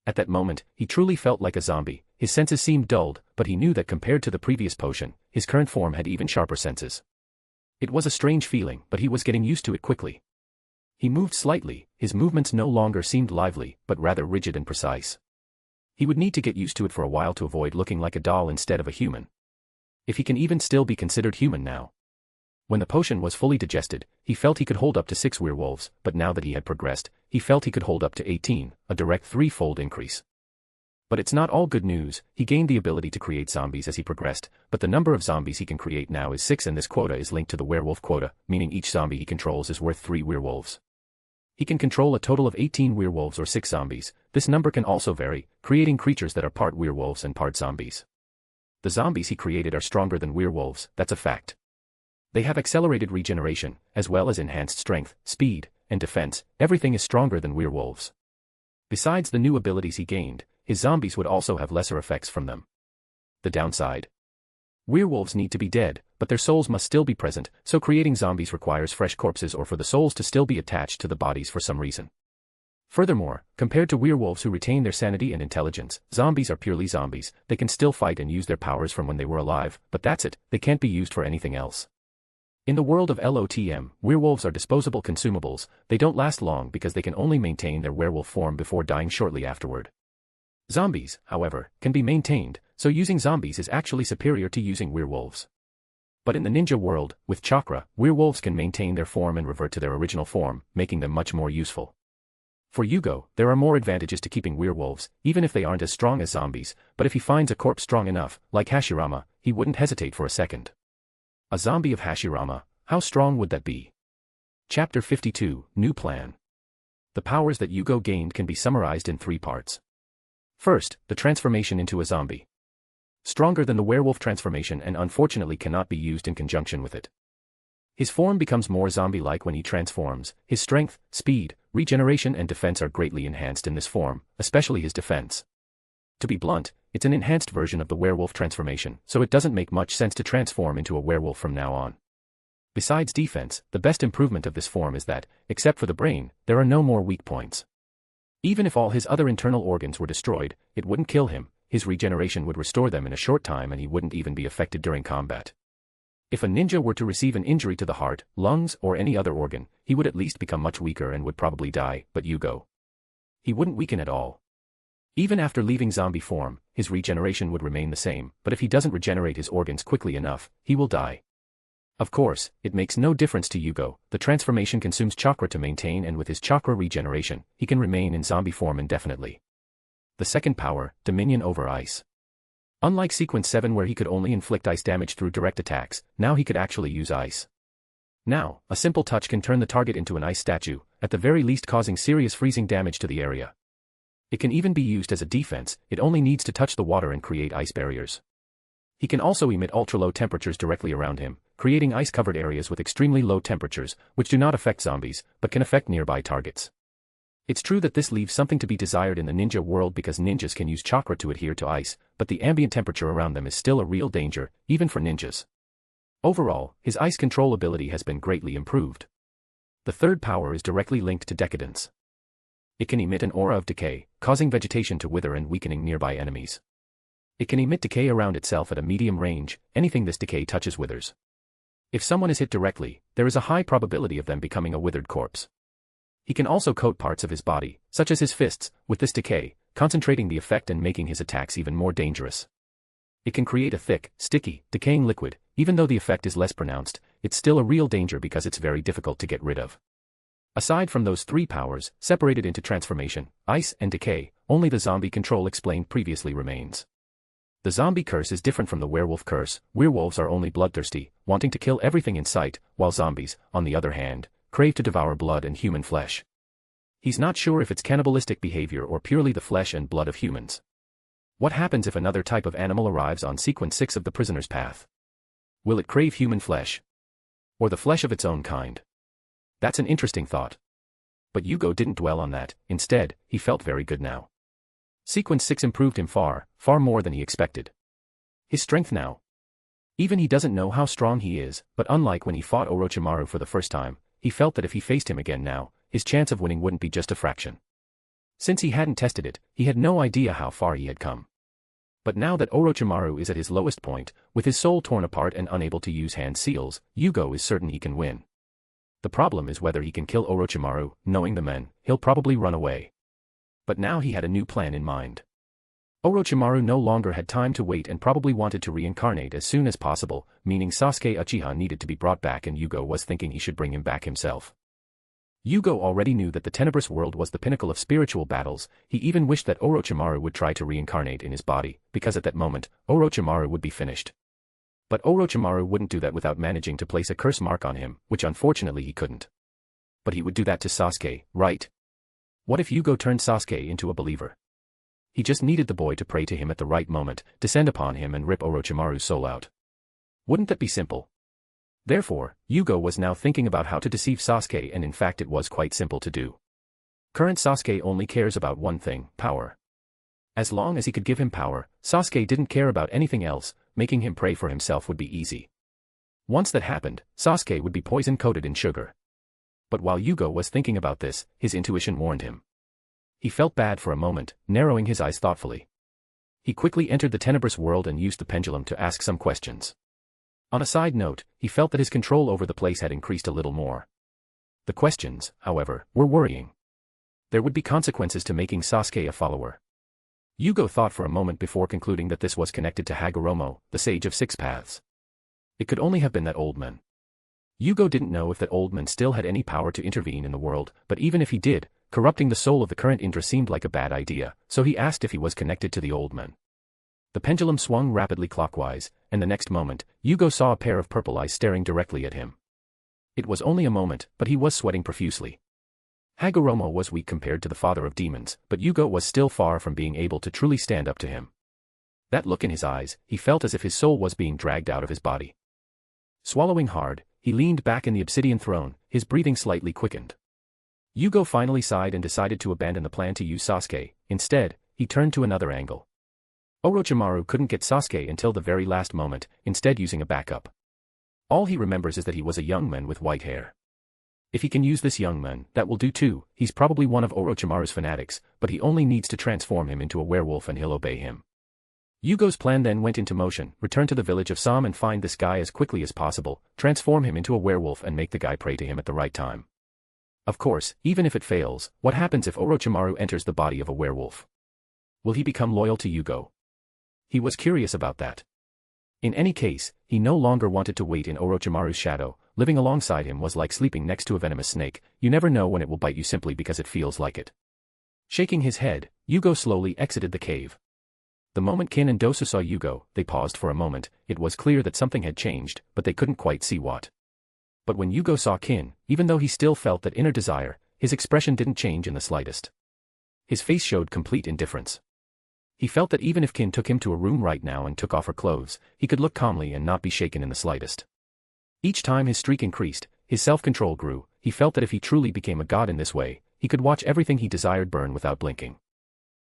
At that moment, he truly felt like a zombie, his senses seemed dulled, but he knew that compared to the previous potion, his current form had even sharper senses. It was a strange feeling, but he was getting used to it quickly. He moved slightly, his movements no longer seemed lively, but rather rigid and precise. He would need to get used to it for a while to avoid looking like a doll instead of a human. If he can even still be considered human now. When the potion was fully digested, he felt he could hold up to 6 werewolves, but now that he had progressed, he felt he could hold up to 18, a direct 3-fold increase. But it's not all good news, he gained the ability to create zombies as he progressed, but the number of zombies he can create now is 6 and this quota is linked to the werewolf quota, meaning each zombie he controls is worth 3 werewolves. He can control a total of 18 werewolves or 6 zombies, this number can also vary, creating creatures that are part werewolves and part zombies. The zombies he created are stronger than werewolves, that's a fact. They have accelerated regeneration, as well as enhanced strength, speed, and defense, everything is stronger than werewolves. Besides the new abilities he gained, his zombies would also have lesser effects from them. The downside? Werewolves need to be dead, but their souls must still be present, so creating zombies requires fresh corpses or for the souls to still be attached to the bodies for some reason. Furthermore, compared to werewolves who retain their sanity and intelligence, zombies are purely zombies, they can still fight and use their powers from when they were alive, but that's it, they can't be used for anything else. In the world of LOTM, werewolves are disposable consumables, they don't last long because they can only maintain their werewolf form before dying shortly afterward. Zombies, however, can be maintained, so using zombies is actually superior to using werewolves. But in the ninja world, with chakra, werewolves can maintain their form and revert to their original form, making them much more useful. For Jugo, there are more advantages to keeping werewolves, even if they aren't as strong as zombies, but if he finds a corpse strong enough, like Hashirama, he wouldn't hesitate for a second. A zombie of Hashirama, how strong would that be? Chapter 52, New Plan. The powers that Jugo gained can be summarized in 3 parts. First, the transformation into a zombie. Stronger than the werewolf transformation and unfortunately cannot be used in conjunction with it. His form becomes more zombie-like when he transforms, his strength, speed, regeneration and defense are greatly enhanced in this form, especially his defense. To be blunt, it's an enhanced version of the werewolf transformation, so it doesn't make much sense to transform into a werewolf from now on. Besides defense, the best improvement of this form is that, except for the brain, there are no more weak points. Even if all his other internal organs were destroyed, it wouldn't kill him, his regeneration would restore them in a short time and he wouldn't even be affected during combat. If a ninja were to receive an injury to the heart, lungs, or any other organ, he would at least become much weaker and would probably die, but Jugo. He wouldn't weaken at all. Even after leaving zombie form, his regeneration would remain the same, but if he doesn't regenerate his organs quickly enough, he will die. Of course, it makes no difference to Jugo, the transformation consumes chakra to maintain and with his chakra regeneration, he can remain in zombie form indefinitely. The second power, dominion over ice. Unlike Sequence 7 where he could only inflict ice damage through direct attacks, now he could actually use ice. Now, a simple touch can turn the target into an ice statue, at the very least causing serious freezing damage to the area. It can even be used as a defense, it only needs to touch the water and create ice barriers. He can also emit ultra-low temperatures directly around him, creating ice-covered areas with extremely low temperatures, which do not affect zombies, but can affect nearby targets. It's true that this leaves something to be desired in the ninja world because ninjas can use chakra to adhere to ice, but the ambient temperature around them is still a real danger, even for ninjas. Overall, his ice control ability has been greatly improved. The third power is directly linked to decadence. It can emit an aura of decay, causing vegetation to wither and weakening nearby enemies. It can emit decay around itself at a medium range, anything this decay touches withers. If someone is hit directly, there is a high probability of them becoming a withered corpse. He can also coat parts of his body, such as his fists, with this decay, concentrating the effect and making his attacks even more dangerous. It can create a thick, sticky, decaying liquid, even though the effect is less pronounced, it's still a real danger because it's very difficult to get rid of. Aside from those 3 powers, separated into transformation, ice, and decay, only the zombie control explained previously remains. The zombie curse is different from the werewolf curse, werewolves are only bloodthirsty, wanting to kill everything in sight, while zombies, on the other hand, crave to devour blood and human flesh. He's not sure if it's cannibalistic behavior or purely the flesh and blood of humans. What happens if another type of animal arrives on sequence 6 of the prisoner's path? Will it crave human flesh? Or the flesh of its own kind? That's an interesting thought. But Jugo didn't dwell on that. Instead, he felt very good now. Sequence 6 improved him far more than he expected. His strength now. Even he doesn't know how strong he is, but unlike when he fought Orochimaru for the first time, he felt that if he faced him again now, his chance of winning wouldn't be just a fraction. Since he hadn't tested it, he had no idea how far he had come. But now that Orochimaru is at his lowest point, with his soul torn apart and unable to use hand seals, Jugo is certain he can win. The problem is whether he can kill Orochimaru. Knowing the men, he'll probably run away. But now he had a new plan in mind. Orochimaru no longer had time to wait and probably wanted to reincarnate as soon as possible, meaning Sasuke Uchiha needed to be brought back, and Jugo was thinking he should bring him back himself. Jugo already knew that the Tenebrous world was the pinnacle of spiritual battles. He even wished that Orochimaru would try to reincarnate in his body, because at that moment, Orochimaru would be finished. But Orochimaru wouldn't do that without managing to place a curse mark on him, which unfortunately he couldn't. But he would do that to Sasuke, right? What if Jugo turned Sasuke into a believer? He just needed the boy to pray to him at the right moment, descend upon him and rip Orochimaru's soul out. Wouldn't that be simple? Therefore, Jugo was now thinking about how to deceive Sasuke, and in fact it was quite simple to do. Current Sasuke only cares about one thing: power. As long as he could give him power, Sasuke didn't care about anything else. Making him pray for himself would be easy. Once that happened, Sasuke would be poison-coated in sugar. But while Jugo was thinking about this, his intuition warned him. He felt bad for a moment, narrowing his eyes thoughtfully. He quickly entered the Tenebrous world and used the pendulum to ask some questions. On a side note, he felt that his control over the place had increased a little more. The questions, however, were worrying. There would be consequences to making Sasuke a follower. Jugo thought for a moment before concluding that this was connected to Hagoromo, the Sage of Six Paths. It could only have been that old man. Jugo didn't know if that old man still had any power to intervene in the world, but even if he did, corrupting the soul of the current Indra seemed like a bad idea, so he asked if he was connected to the old man. The pendulum swung rapidly clockwise, and the next moment, Jugo saw a pair of purple eyes staring directly at him. It was only a moment, but he was sweating profusely. Hagoromo was weak compared to the father of demons, but Jugo was still far from being able to truly stand up to him. That look in his eyes, he felt as if his soul was being dragged out of his body. Swallowing hard, he leaned back in the obsidian throne, his breathing slightly quickened. Jugo finally sighed and decided to abandon the plan to use Sasuke. Instead, he turned to another angle. Orochimaru couldn't get Sasuke until the very last moment, instead using a backup. All he remembers is that he was a young man with white hair. If he can use this young man, that will do too. He's probably one of Orochimaru's fanatics, but he only needs to transform him into a werewolf and he'll obey him. Jugo's plan then went into motion: return to the village of Sam and find this guy as quickly as possible, transform him into a werewolf and make the guy pray to him at the right time. Of course, even if it fails, what happens if Orochimaru enters the body of a werewolf? Will he become loyal to Jugo? He was curious about that. In any case, he no longer wanted to wait in Orochimaru's shadow. Living alongside him was like sleeping next to a venomous snake. You never know when it will bite you simply because it feels like it. Shaking his head, Jugo slowly exited the cave. The moment Kin and Dosu saw Jugo, they paused for a moment. It was clear that something had changed, but they couldn't quite see what. But when Jugo saw Kin, even though he still felt that inner desire, his expression didn't change in the slightest. His face showed complete indifference. He felt that even if Kin took him to a room right now and took off her clothes, he could look calmly and not be shaken in the slightest. Each time his streak increased, his self-control grew. He felt that if he truly became a god in this way, he could watch everything he desired burn without blinking.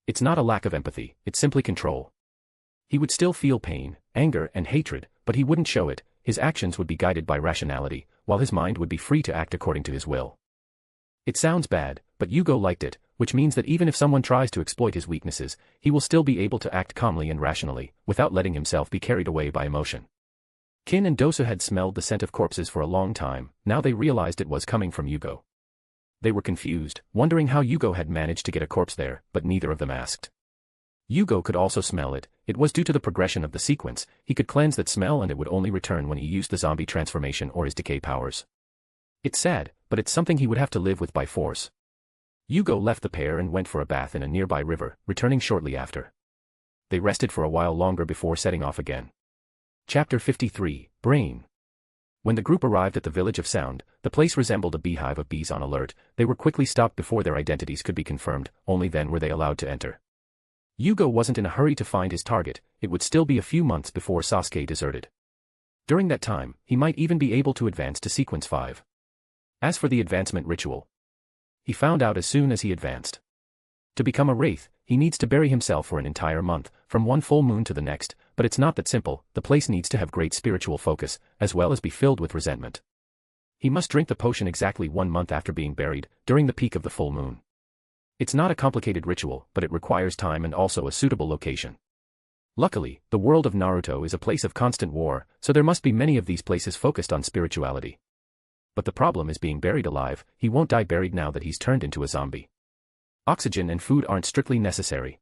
It's not a lack of empathy, it's simply control. He would still feel pain, anger, and hatred, but he wouldn't show it. His actions would be guided by rationality, while his mind would be free to act according to his will. It sounds bad, but Jugo liked it, which means that even if someone tries to exploit his weaknesses, he will still be able to act calmly and rationally, without letting himself be carried away by emotion. Kin and Dosu had smelled the scent of corpses for a long time. Now they realized it was coming from Jugo. They were confused, wondering how Jugo had managed to get a corpse there, but neither of them asked. Jugo could also smell it. It was due to the progression of the sequence. He could cleanse that smell and it would only return when he used the zombie transformation or his decay powers. It's sad, but it's something he would have to live with by force. Jugo left the pair and went for a bath in a nearby river, returning shortly after. They rested for a while longer before setting off again. Chapter 53, Brain. When the group arrived at the village of sound, the place resembled a beehive of bees on alert. They were quickly stopped before their identities could be confirmed, only then were they allowed to enter. Jugo wasn't in a hurry to find his target, it would still be a few months before Sasuke deserted. During that time, he might even be able to advance to Sequence 5. As for the advancement ritual, he found out as soon as he advanced. To become a wraith, he needs to bury himself for an entire month, from one full moon to the next, but it's not that simple. The place needs to have great spiritual focus, as well as be filled with resentment. He must drink the potion exactly 1 month after being buried, during the peak of the full moon. It's not a complicated ritual, but it requires time and also a suitable location. Luckily, the world of Naruto is a place of constant war, so there must be many of these places focused on spirituality. But the problem is being buried alive. He won't die buried now that he's turned into a zombie. Oxygen and food aren't strictly necessary.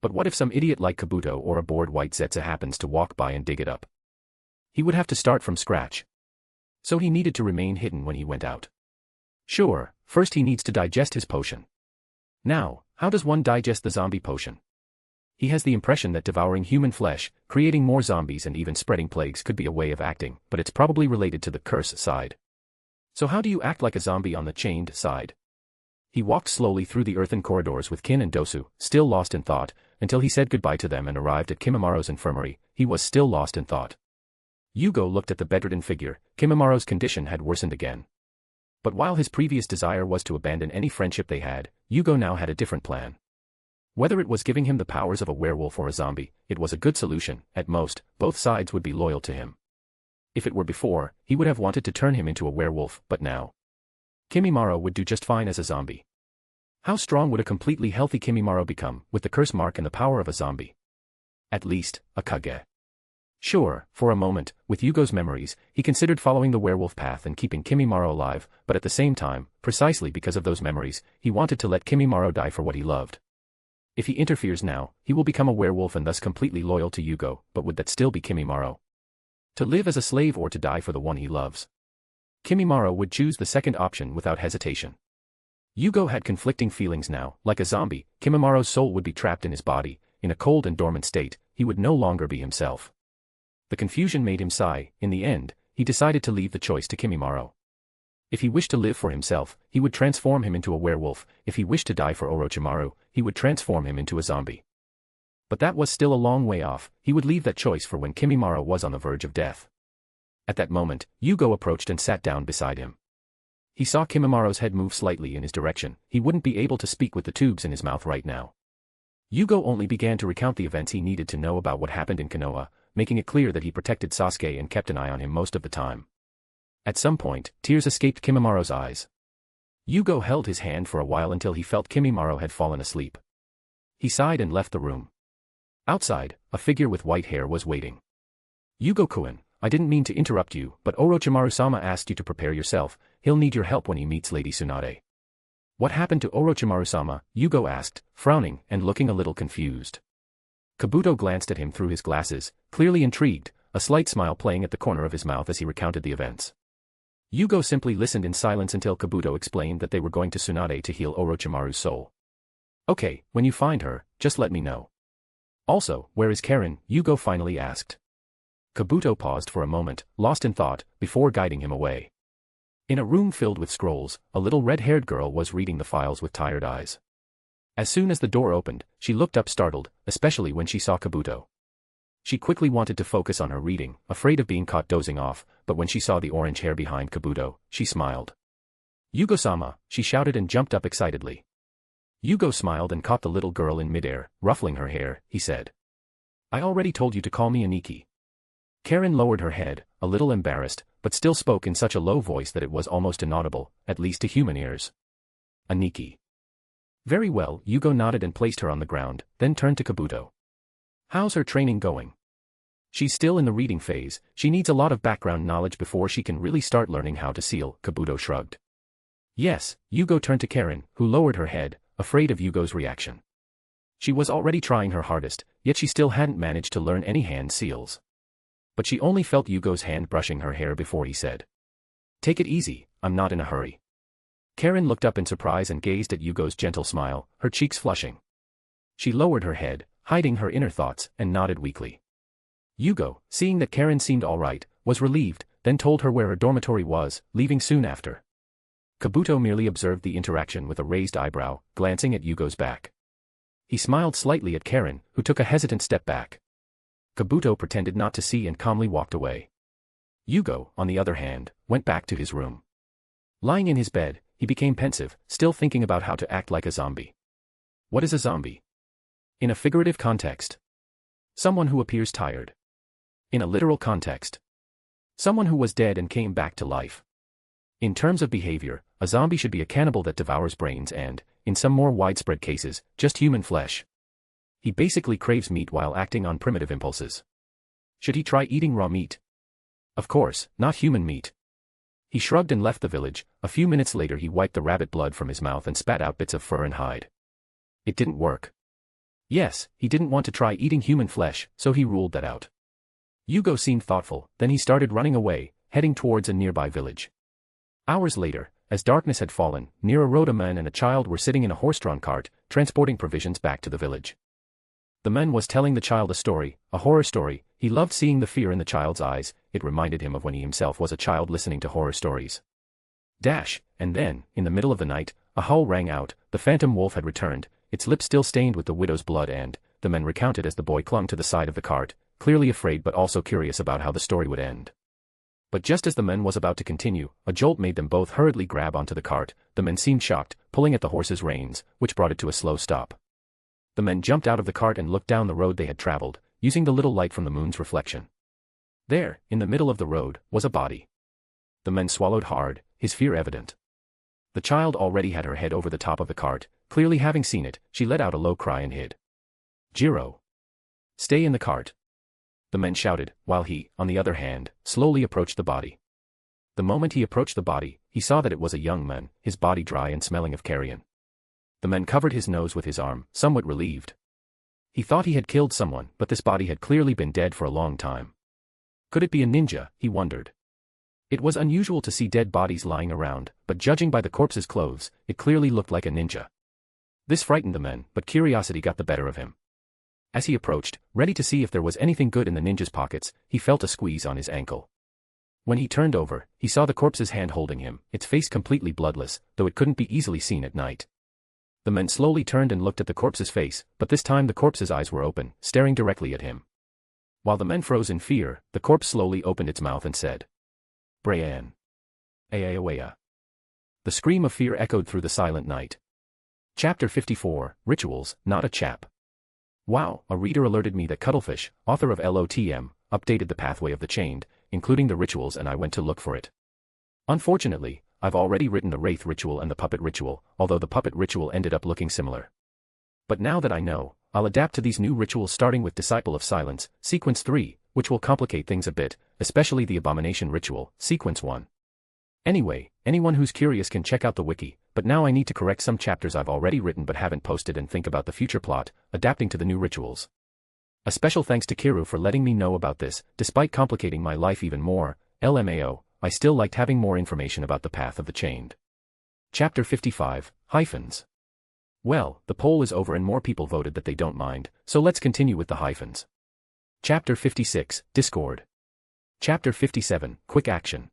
But what if some idiot like Kabuto or a bored white Zetsu happens to walk by and dig it up? He would have to start from scratch. So he needed to remain hidden when he went out. Sure, first he needs to digest his potion. Now, how does one digest the zombie potion? He has the impression that devouring human flesh, creating more zombies and even spreading plagues could be a way of acting, but it's probably related to the curse side. So how do you act like a zombie on the chained side? He walked slowly through the earthen corridors with Kin and Dosu, still lost in thought, until he said goodbye to them and arrived at Kimimara's infirmary. He was still lost in thought. Jugo looked at the bedridden figure. Kimimara's condition had worsened again. But while his previous desire was to abandon any friendship they had, Jugo now had a different plan. Whether it was giving him the powers of a werewolf or a zombie, it was a good solution. At most, both sides would be loyal to him. If it were before, he would have wanted to turn him into a werewolf, but now Kimimaro would do just fine as a zombie. How strong would a completely healthy Kimimaro become, with the curse mark and the power of a zombie? At least, a Kage. Sure, for a moment, with Yugo's memories, he considered following the werewolf path and keeping Kimimaro alive, but at the same time, precisely because of those memories, he wanted to let Kimimaro die for what he loved. If he interferes now, he will become a werewolf and thus completely loyal to Jugo, but would that still be Kimimaro? To live as a slave or to die for the one he loves? Kimimaro would choose the second option without hesitation. Jugo had conflicting feelings now. Like a zombie, Kimimaro's soul would be trapped in his body. In a cold and dormant state, he would no longer be himself. The confusion made him sigh. In the end, he decided to leave the choice to Kimimaro. If he wished to live for himself, he would transform him into a werewolf. If he wished to die for Orochimaru, he would transform him into a zombie. But that was still a long way off. He would leave that choice for when Kimimaro was on the verge of death. At that moment, Jugo approached and sat down beside him. He saw Kimimaro's head move slightly in his direction. He wouldn't be able to speak with the tubes in his mouth right now. Jugo only began to recount the events he needed to know about what happened in Konoha, making it clear that he protected Sasuke and kept an eye on him most of the time. At some point, tears escaped Kimimaro's eyes. Jugo held his hand for a while until he felt Kimimaro had fallen asleep. He sighed and left the room. Outside, a figure with white hair was waiting. Jugo-kun, I didn't mean to interrupt you, but Orochimaru-sama asked you to prepare yourself. He'll need your help when he meets Lady Tsunade. What happened to Orochimaru-sama? Jugo asked, frowning and looking a little confused. Kabuto glanced at him through his glasses, clearly intrigued, a slight smile playing at the corner of his mouth as he recounted the events. Jugo simply listened in silence until Kabuto explained that they were going to Tsunade to heal Orochimaru's soul. Okay, when you find her, just let me know. Also, where is Karen? Jugo finally asked. Kabuto paused for a moment, lost in thought, before guiding him away. In a room filled with scrolls, a little red-haired girl was reading the files with tired eyes. As soon as the door opened, she looked up startled, especially when she saw Kabuto. She quickly wanted to focus on her reading, afraid of being caught dozing off, but when she saw the orange hair behind Kabuto, she smiled. Jugo-sama, she shouted and jumped up excitedly. Jugo smiled and caught the little girl in midair, ruffling her hair. He said, I already told you to call me Aniki. Karen lowered her head, a little embarrassed, but still spoke in such a low voice that it was almost inaudible, at least to human ears. Aniki. Very well. Jugo nodded and placed her on the ground, then turned to Kabuto. How's her training going? She's still in the reading phase. She needs a lot of background knowledge before she can really start learning how to seal. Kabuto shrugged. Yes. Jugo turned to Karen, who lowered her head, afraid of Yugo's reaction. She was already trying her hardest, yet she still hadn't managed to learn any hand seals. But she only felt Yugo's hand brushing her hair before he said, Take it easy, I'm not in a hurry. Karen looked up in surprise and gazed at Yugo's gentle smile, her cheeks flushing. She lowered her head, hiding her inner thoughts, and nodded weakly. Jugo, seeing that Karen seemed all right, was relieved, then told her where her dormitory was, leaving soon after. Kabuto merely observed the interaction with a raised eyebrow, glancing at Yugo's back. He smiled slightly at Karen, who took a hesitant step back. Kabuto pretended not to see and calmly walked away. Yugo, on the other hand, went back to his room. Lying in his bed, he became pensive, still thinking about how to act like a zombie. What is a zombie? In a figurative context, someone who appears tired. In a literal context, someone who was dead and came back to life. In terms of behavior, a zombie should be a cannibal that devours brains and, in some more widespread cases, just human flesh. He basically craves meat while acting on primitive impulses. Should he try eating raw meat? Of course, not human meat. He shrugged and left the village. A few minutes later he wiped the rabbit blood from his mouth and spat out bits of fur and hide. It didn't work. Yes, he didn't want to try eating human flesh, so he ruled that out. Yugo seemed thoughtful, then he started running away, heading towards a nearby village. Hours later, as darkness had fallen, near a road a man and a child were sitting in a horse-drawn cart, transporting provisions back to the village. The man was telling the child a story, a horror story. He loved seeing the fear in the child's eyes. It reminded him of when he himself was a child listening to horror stories. And then, in the middle of the night, a howl rang out. The phantom wolf had returned, its lips still stained with the widow's blood, and the man recounted as the boy clung to the side of the cart, clearly afraid but also curious about how the story would end. But just as the man was about to continue, a jolt made them both hurriedly grab onto the cart. The man seemed shocked, pulling at the horse's reins, which brought it to a slow stop. The men jumped out of the cart and looked down the road they had traveled, using the little light from the moon's reflection. There, in the middle of the road, was a body. The men swallowed hard, his fear evident. The child already had her head over the top of the cart. Clearly having seen it, she let out a low cry and hid. "Jiro! Stay in the cart!" the men shouted, while he, on the other hand, slowly approached the body. The moment he approached the body, he saw that it was a young man, his body dry and smelling of carrion. The man covered his nose with his arm, somewhat relieved. He thought he had killed someone, but this body had clearly been dead for a long time. Could it be a ninja, he wondered. It was unusual to see dead bodies lying around, but judging by the corpse's clothes, it clearly looked like a ninja. This frightened the man, but curiosity got the better of him. As he approached, ready to see if there was anything good in the ninja's pockets, he felt a squeeze on his ankle. When he turned over, he saw the corpse's hand holding him, its face completely bloodless, though it couldn't be easily seen at night. The man slowly turned and looked at the corpse's face, but this time the corpse's eyes were open, staring directly at him. While the man froze in fear, the corpse slowly opened its mouth and said, "Brian. Ayawaya." The scream of fear echoed through the silent night. Chapter 54, Rituals, Not a Chap. Wow, a reader alerted me that Cuttlefish, author of LOTM, updated the pathway of the chained, including the rituals, and I went to look for it. Unfortunately, I've already written the Wraith ritual and the Puppet ritual, although the Puppet ritual ended up looking similar. But now that I know, I'll adapt to these new rituals, starting with Disciple of Silence, Sequence 3, which will complicate things a bit, especially the Abomination ritual, Sequence 1. Anyway, anyone who's curious can check out the wiki, but now I need to correct some chapters I've already written but haven't posted and think about the future plot, adapting to the new rituals. A special thanks to Kiru for letting me know about this. Despite complicating my life even more, LMAO, I still liked having more information about the path of the chained. Chapter 55, Hyphens. Well, the poll is over and more people voted that they don't mind, so let's continue with the hyphens. Chapter 56, Discord. Chapter 57, Quick Action.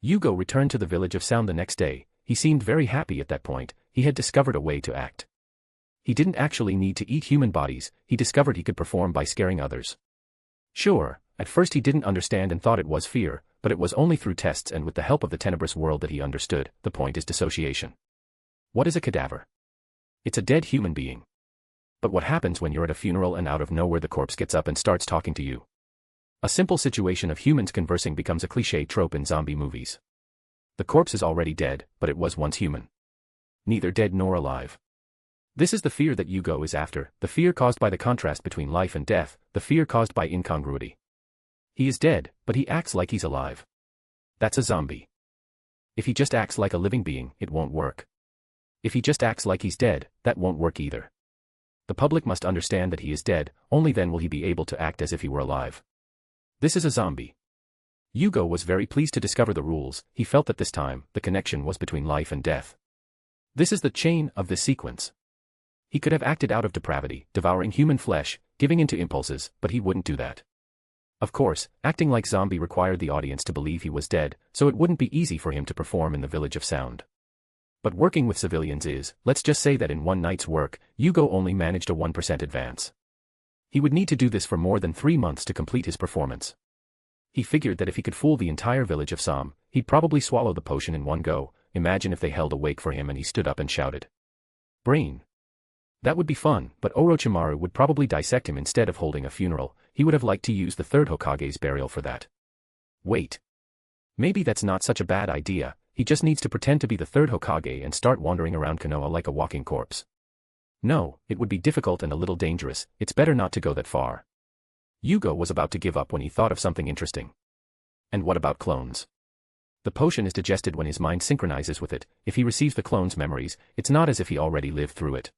Yugo returned to the village of Sound the next day. He seemed very happy at that point. He had discovered a way to act. He didn't actually need to eat human bodies. He discovered he could perform by scaring others. Sure, at first he didn't understand and thought it was fear, but it was only through tests and with the help of the tenebrous world that he understood. The point is dissociation. What is a cadaver? It's a dead human being. But what happens when you're at a funeral and out of nowhere the corpse gets up and starts talking to you? A simple situation of humans conversing becomes a cliché trope in zombie movies. The corpse is already dead, but it was once human. Neither dead nor alive. This is the fear that Yugo is after, the fear caused by the contrast between life and death, the fear caused by incongruity. He is dead, but he acts like he's alive. That's a zombie. If he just acts like a living being, it won't work. If he just acts like he's dead, that won't work either. The public must understand that he is dead, only then will he be able to act as if he were alive. This is a zombie. Yugo was very pleased to discover the rules. He felt that this time, the connection was between life and death. This is the chain of this sequence. He could have acted out of depravity, devouring human flesh, giving in to impulses, but he wouldn't do that. Of course, acting like zombie required the audience to believe he was dead, so it wouldn't be easy for him to perform in the Village of Sound. But working with civilians is, let's just say that in one night's work, Jugo only managed a 1% advance. He would need to do this for more than 3 months to complete his performance. He figured that if he could fool the entire Village of Sound, he'd probably swallow the potion in one go. Imagine if they held a wake for him and he stood up and shouted, "Brain!" That would be fun, but Orochimaru would probably dissect him instead of holding a funeral. He would have liked to use the third Hokage's burial for that. Wait. Maybe that's not such a bad idea. He just needs to pretend to be the third Hokage and start wandering around Konoha like a walking corpse. No, it would be difficult and a little dangerous. It's better not to go that far. Jugo was about to give up when he thought of something interesting. And what about clones? The potion is digested when his mind synchronizes with it. If he receives the clone's memories, it's not as if he already lived through it.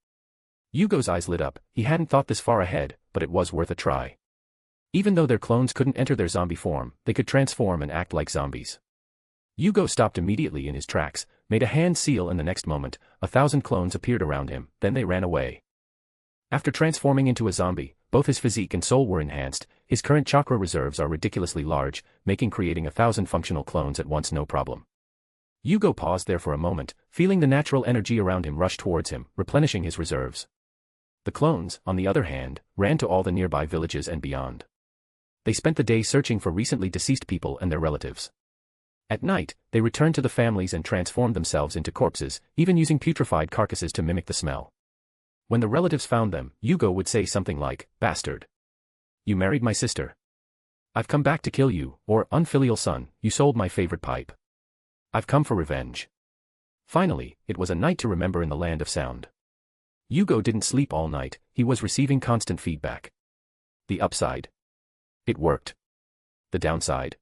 Jugo's eyes lit up. He hadn't thought this far ahead, but it was worth a try. Even though their clones couldn't enter their zombie form, they could transform and act like zombies. Jugo stopped immediately in his tracks, made a hand seal, and the next moment, 1,000 clones appeared around him, then they ran away. After transforming into a zombie, both his physique and soul were enhanced. His current chakra reserves are ridiculously large, making creating 1,000 functional clones at once no problem. Jugo paused there for a moment, feeling the natural energy around him rush towards him, replenishing his reserves. The clones, on the other hand, ran to all the nearby villages and beyond. They spent the day searching for recently deceased people and their relatives. At night, they returned to the families and transformed themselves into corpses, even using putrefied carcasses to mimic the smell. When the relatives found them, Jugo would say something like, "Bastard. You married my sister. I've come back to kill you," or, "Unfilial son, you sold my favorite pipe. I've come for revenge." Finally, it was a night to remember in the Land of Sound. Jugo didn't sleep all night. He was receiving constant feedback. The upside. It worked. The downside.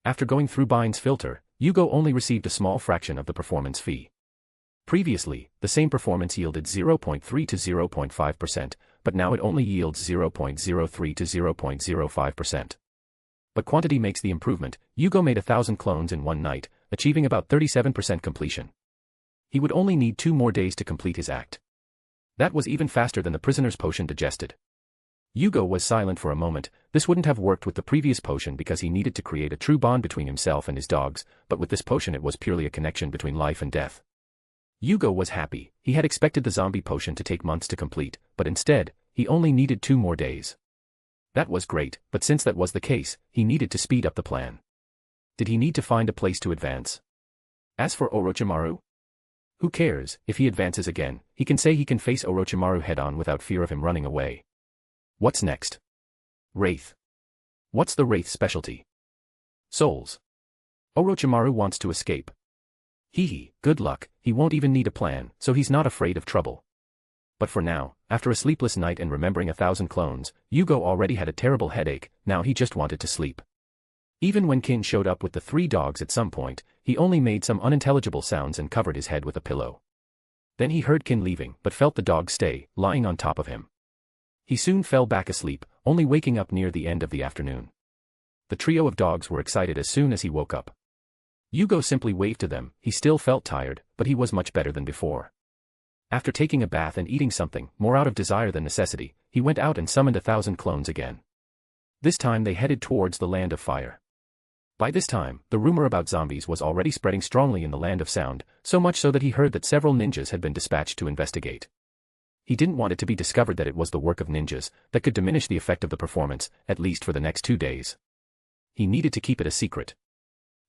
After going through Bind's filter, Jugo only received a small fraction of the performance fee. Previously, the same performance yielded 0.3 to 0.5%, but now it only yields 0.03 to 0.05%. But quantity makes the improvement. Jugo made 1,000 clones in one night, achieving about 37% completion. He would only need 2 more days to complete his act. That was even faster than the prisoner's potion digested. Jugo was silent for a moment. This wouldn't have worked with the previous potion because he needed to create a true bond between himself and his dogs, but with this potion it was purely a connection between life and death. Jugo was happy. He had expected the zombie potion to take months to complete, but instead, he only needed 2 more days. That was great, but since that was the case, he needed to speed up the plan. Did he need to find a place to advance? As for Orochimaru? Who cares? If he advances again, he can say he can face Orochimaru head-on without fear of him running away. What's next? Wraith. What's the Wraith specialty? Souls. Orochimaru wants to escape. Hee, good luck. He won't even need a plan, so he's not afraid of trouble. But for now, after a sleepless night and remembering 1,000 clones, Jugo already had a terrible headache. Now he just wanted to sleep. Even when Kin showed up with the 3 dogs at some point, he only made some unintelligible sounds and covered his head with a pillow. Then he heard Kin leaving but felt the dogs stay, lying on top of him. He soon fell back asleep, only waking up near the end of the afternoon. The trio of dogs were excited as soon as he woke up. Jugo simply waved to them. He still felt tired, but he was much better than before. After taking a bath and eating something, more out of desire than necessity, he went out and summoned 1,000 clones again. This time they headed towards the Land of Fire. By this time, the rumor about zombies was already spreading strongly in the Land of Sound, so much so that he heard that several ninjas had been dispatched to investigate. He didn't want it to be discovered that it was the work of ninjas. That could diminish the effect of the performance, at least for the next 2 days. He needed to keep it a secret.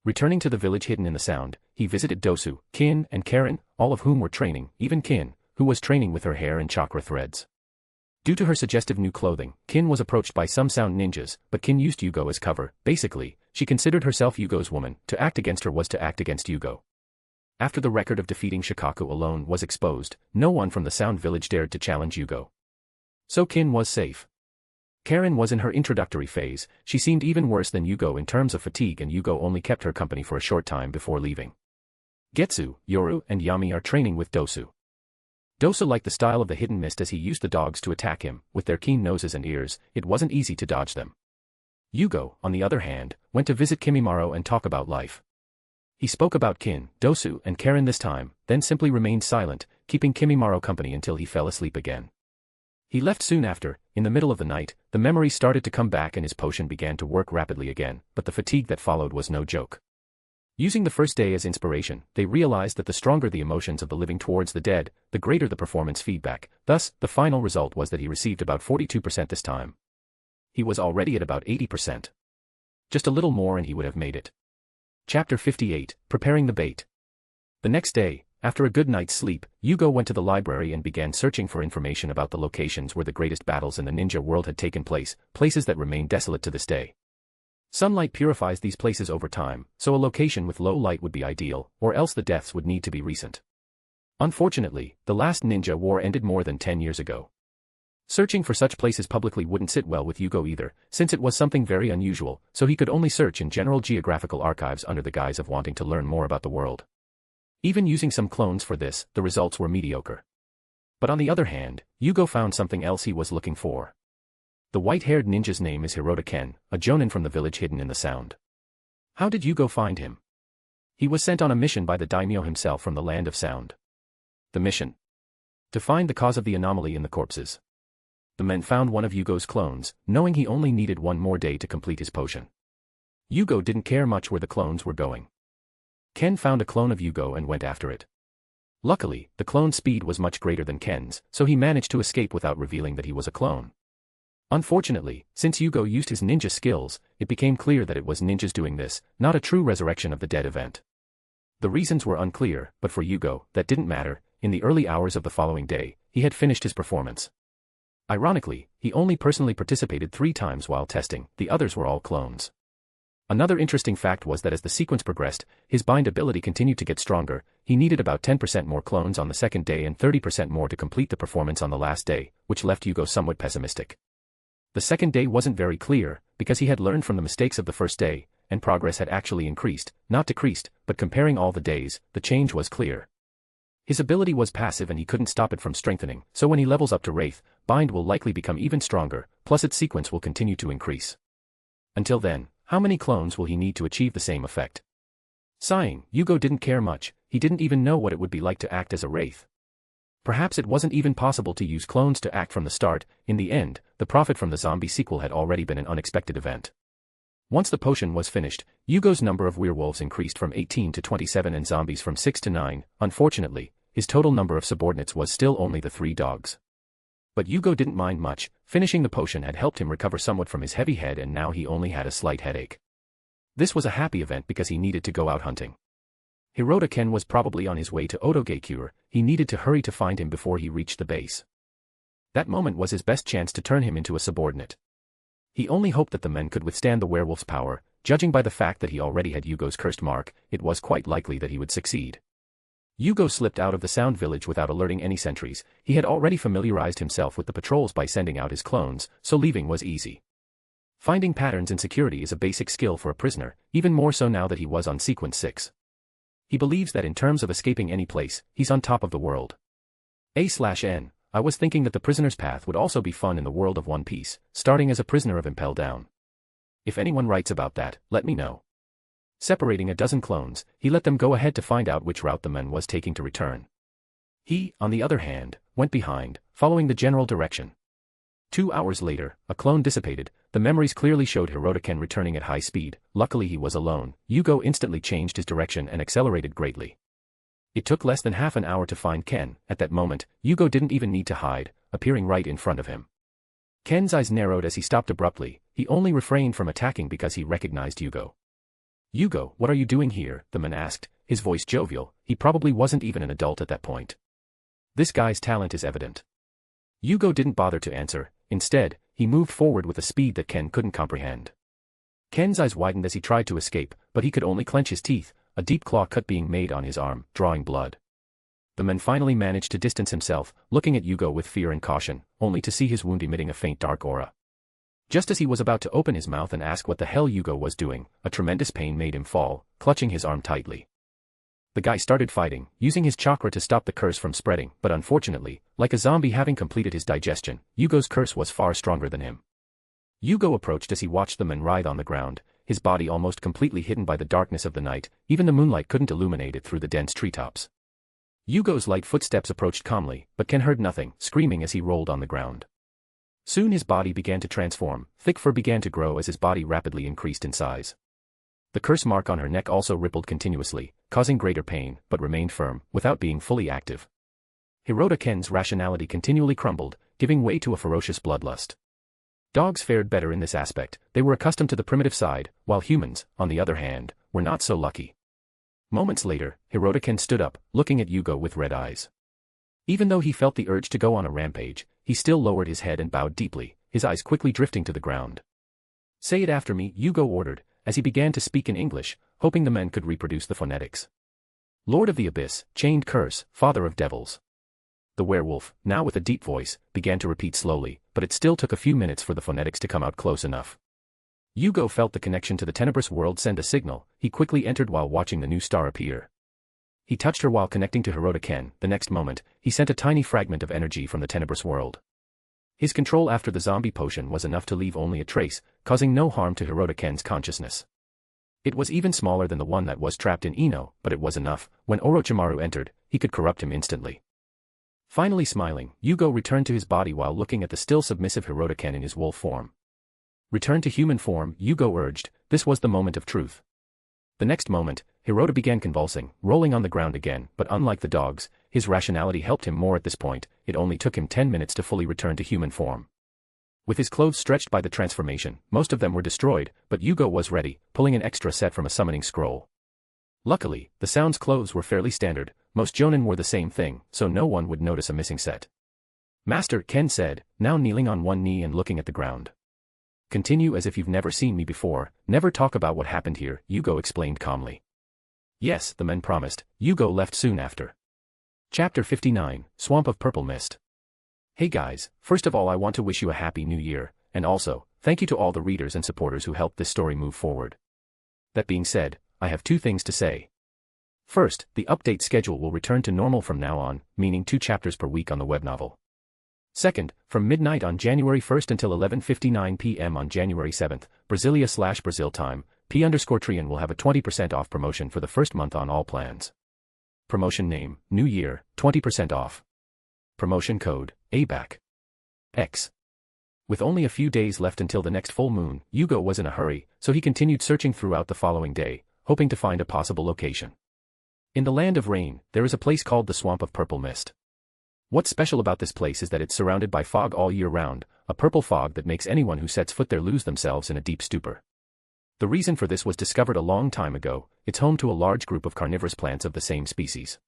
Returning to the village hidden in the Sound, he visited Dosu, Kin, and Karen, all of whom were training, even Kin, who was training with her hair and chakra threads. Due to her suggestive new clothing, Kin was approached by some Sound ninjas, but Kin used Jugo as cover. Basically, she considered herself Yugo's woman. To act against her was to act against Jugo. After the record of defeating Shikaku alone was exposed, no one from the Sound village dared to challenge Jugo. So Kin was safe. Karen was in her introductory phase. She seemed even worse than Jugo in terms of fatigue, and Jugo only kept her company for a short time before leaving. Getsu, Yoru, and Yami are training with Dosu. Dosu liked the style of the hidden mist as he used the dogs to attack him. With their keen noses and ears, it wasn't easy to dodge them. Jugo, on the other hand, went to visit Kimimaro and talk about life. He spoke about Kin, Dosu, and Karen this time, then simply remained silent, keeping Kimimaro company until he fell asleep again. He left soon after. In the middle of the night, the memories started to come back and his potion began to work rapidly again, but the fatigue that followed was no joke. Using the first day as inspiration, they realized that the stronger the emotions of the living towards the dead, the greater the performance feedback. Thus, the final result was that he received about 42% this time. He was already at about 80%. Just a little more and he would have made it. Chapter 58, Preparing the Bait. The next day, after a good night's sleep, Jugo went to the library and began searching for information about the locations where the greatest battles in the ninja world had taken place, places that remain desolate to this day. Sunlight purifies these places over time, so a location with low light would be ideal, or else the deaths would need to be recent. Unfortunately, the last ninja war ended more than 10 years ago. Searching for such places publicly wouldn't sit well with Jugo either, since it was something very unusual, so he could only search in general geographical archives under the guise of wanting to learn more about the world. Even using some clones for this, the results were mediocre. But on the other hand, Jugo found something else he was looking for. The white-haired ninja's name is Hirota Ken, a jonin from the village hidden in the sound. How did Jugo find him? He was sent on a mission by the daimyo himself from the land of sound. The mission? To find the cause of the anomaly in the corpses. The men found one of Jugo's clones, knowing he only needed one more day to complete his potion. Jugo didn't care much where the clones were going. Ken found a clone of Jugo and went after it. Luckily, the clone's speed was much greater than Ken's, so he managed to escape without revealing that he was a clone. Unfortunately, since Jugo used his ninja skills, it became clear that it was ninjas doing this, not a true resurrection of the dead event. The reasons were unclear, but for Jugo, that didn't matter. In the early hours of the following day, he had finished his performance. Ironically, he only personally participated 3 times while testing, the others were all clones. Another interesting fact was that as the sequence progressed, his bind ability continued to get stronger. He needed about 10% more clones on the second day and 30% more to complete the performance on the last day, which left Jugo somewhat pessimistic. The second day wasn't very clear, because he had learned from the mistakes of the first day, and progress had actually increased, not decreased, but comparing all the days, the change was clear. His ability was passive and he couldn't stop it from strengthening, so when he levels up to Wraith, Bind will likely become even stronger, plus its sequence will continue to increase. Until then, how many clones will he need to achieve the same effect? Sighing, Jugo didn't care much. He didn't even know what it would be like to act as a Wraith. Perhaps it wasn't even possible to use clones to act from the start. In the end, the profit from the zombie sequel had already been an unexpected event. Once the potion was finished, Yugo's number of werewolves increased from 18 to 27 and zombies from 6 to 9. Unfortunately, his total number of subordinates was still only the 3 dogs. But Jugo didn't mind much. Finishing the potion had helped him recover somewhat from his heavy head and now he only had a slight headache. This was a happy event because he needed to go out hunting. Hirota Ken was probably on his way to Otogekure. He needed to hurry to find him before he reached the base. That moment was his best chance to turn him into a subordinate. He only hoped that the men could withstand the werewolf's power. Judging by the fact that he already had Yugo's cursed mark, it was quite likely that he would succeed. Jugo slipped out of the Sound Village without alerting any sentries. He had already familiarized himself with the patrols by sending out his clones, so leaving was easy. Finding patterns in security is a basic skill for a prisoner, even more so now that he was on Sequence 6. He believes that in terms of escaping any place, he's on top of the world. A/N. I was thinking that the prisoner's path would also be fun in the world of One Piece, starting as a prisoner of Impel Down. If anyone writes about that, let me know. Separating a dozen clones, he let them go ahead to find out which route the man was taking to return. He, on the other hand, went behind, following the general direction. 2 hours later, a clone dissipated. The memories clearly showed Hirota Ken returning at high speed. Luckily he was alone. Jugo instantly changed his direction and accelerated greatly. It took less than half an hour to find Ken. At that moment, Jugo didn't even need to hide, appearing right in front of him. Ken's eyes narrowed as he stopped abruptly. He only refrained from attacking because he recognized Jugo. "Jugo, what are you doing here?" the man asked, his voice jovial. He probably wasn't even an adult at that point. This guy's talent is evident. Jugo didn't bother to answer. Instead, he moved forward with a speed that Ken couldn't comprehend. Ken's eyes widened as he tried to escape, but he could only clench his teeth, a deep claw cut being made on his arm, drawing blood. The man finally managed to distance himself, looking at Jugo with fear and caution, only to see his wound emitting a faint dark aura. Just as he was about to open his mouth and ask what the hell Jugo was doing, a tremendous pain made him fall, clutching his arm tightly. The guy started fighting, using his chakra to stop the curse from spreading, but unfortunately, like a zombie having completed his digestion, Jugo's curse was far stronger than him. Jugo approached as he watched the man writhe on the ground, his body almost completely hidden by the darkness of the night. Even the moonlight couldn't illuminate it through the dense treetops. Jugo's light footsteps approached calmly, but Ken heard nothing, screaming as he rolled on the ground. Soon his body began to transform, thick fur began to grow as his body rapidly increased in size. The curse mark on her neck also rippled continuously, causing greater pain, but remained firm, without being fully active. Hirota Ken's rationality continually crumbled, giving way to a ferocious bloodlust. Dogs fared better in this aspect, they were accustomed to the primitive side, while humans, on the other hand, were not so lucky. Moments later, Hirota Ken stood up, looking at Jugo with red eyes. Even though he felt the urge to go on a rampage, he still lowered his head and bowed deeply, his eyes quickly drifting to the ground. "Say it after me," Jugo ordered, as he began to speak in English, hoping the men could reproduce the phonetics. "Lord of the Abyss, chained curse, father of devils." The werewolf, now with a deep voice, began to repeat slowly, but it still took a few minutes for the phonetics to come out close enough. Jugo felt the connection to the tenebrous world send a signal, he quickly entered while watching the new star appear. He touched her while connecting to Hirota Ken, the next moment, he sent a tiny fragment of energy from the tenebrous world. His control after the zombie potion was enough to leave only a trace, causing no harm to Hirota Ken's consciousness. It was even smaller than the one that was trapped in Ino, but it was enough. When Orochimaru entered, he could corrupt him instantly. Finally smiling, Jugo returned to his body while looking at the still submissive Hirota Ken in his wolf form. "Return to human form," Jugo urged, this was the moment of truth. The next moment, Hirota began convulsing, rolling on the ground again, but unlike the dogs, his rationality helped him more at this point, it only took him 10 minutes to fully return to human form. With his clothes stretched by the transformation, most of them were destroyed, but Jugo was ready, pulling an extra set from a summoning scroll. Luckily, the Sound's clothes were fairly standard, most jonin wore the same thing, so no one would notice a missing set. "Master," Ken said, now kneeling on one knee and looking at the ground. "Continue as if you've never seen me before, never talk about what happened here," Jugo explained calmly. "Yes," the men promised. Jugo left soon after. Chapter 59, Swamp of Purple Mist. Hey guys, first of all I want to wish you a happy new year, and also, thank you to all the readers and supporters who helped this story move forward. That being said, I have two things to say. First, the update schedule will return to normal from now on, meaning 2 chapters per week on the web novel. Second, from midnight on January 1st until 11:59 p.m. on January 7th, Brasilia/Brazil time, P_Trian will have a 20% off promotion for the first month on all plans. Promotion name, New Year, 20% off. Promotion code, ABAC. X. With only a few days left until the next full moon, Jugo was in a hurry, so he continued searching throughout the following day, hoping to find a possible location. In the Land of Rain, there is a place called the Swamp of Purple Mist. What's special about this place is that it's surrounded by fog all year round, a purple fog that makes anyone who sets foot there lose themselves in a deep stupor. The reason for this was discovered a long time ago, it's home to a large group of carnivorous plants of the same species.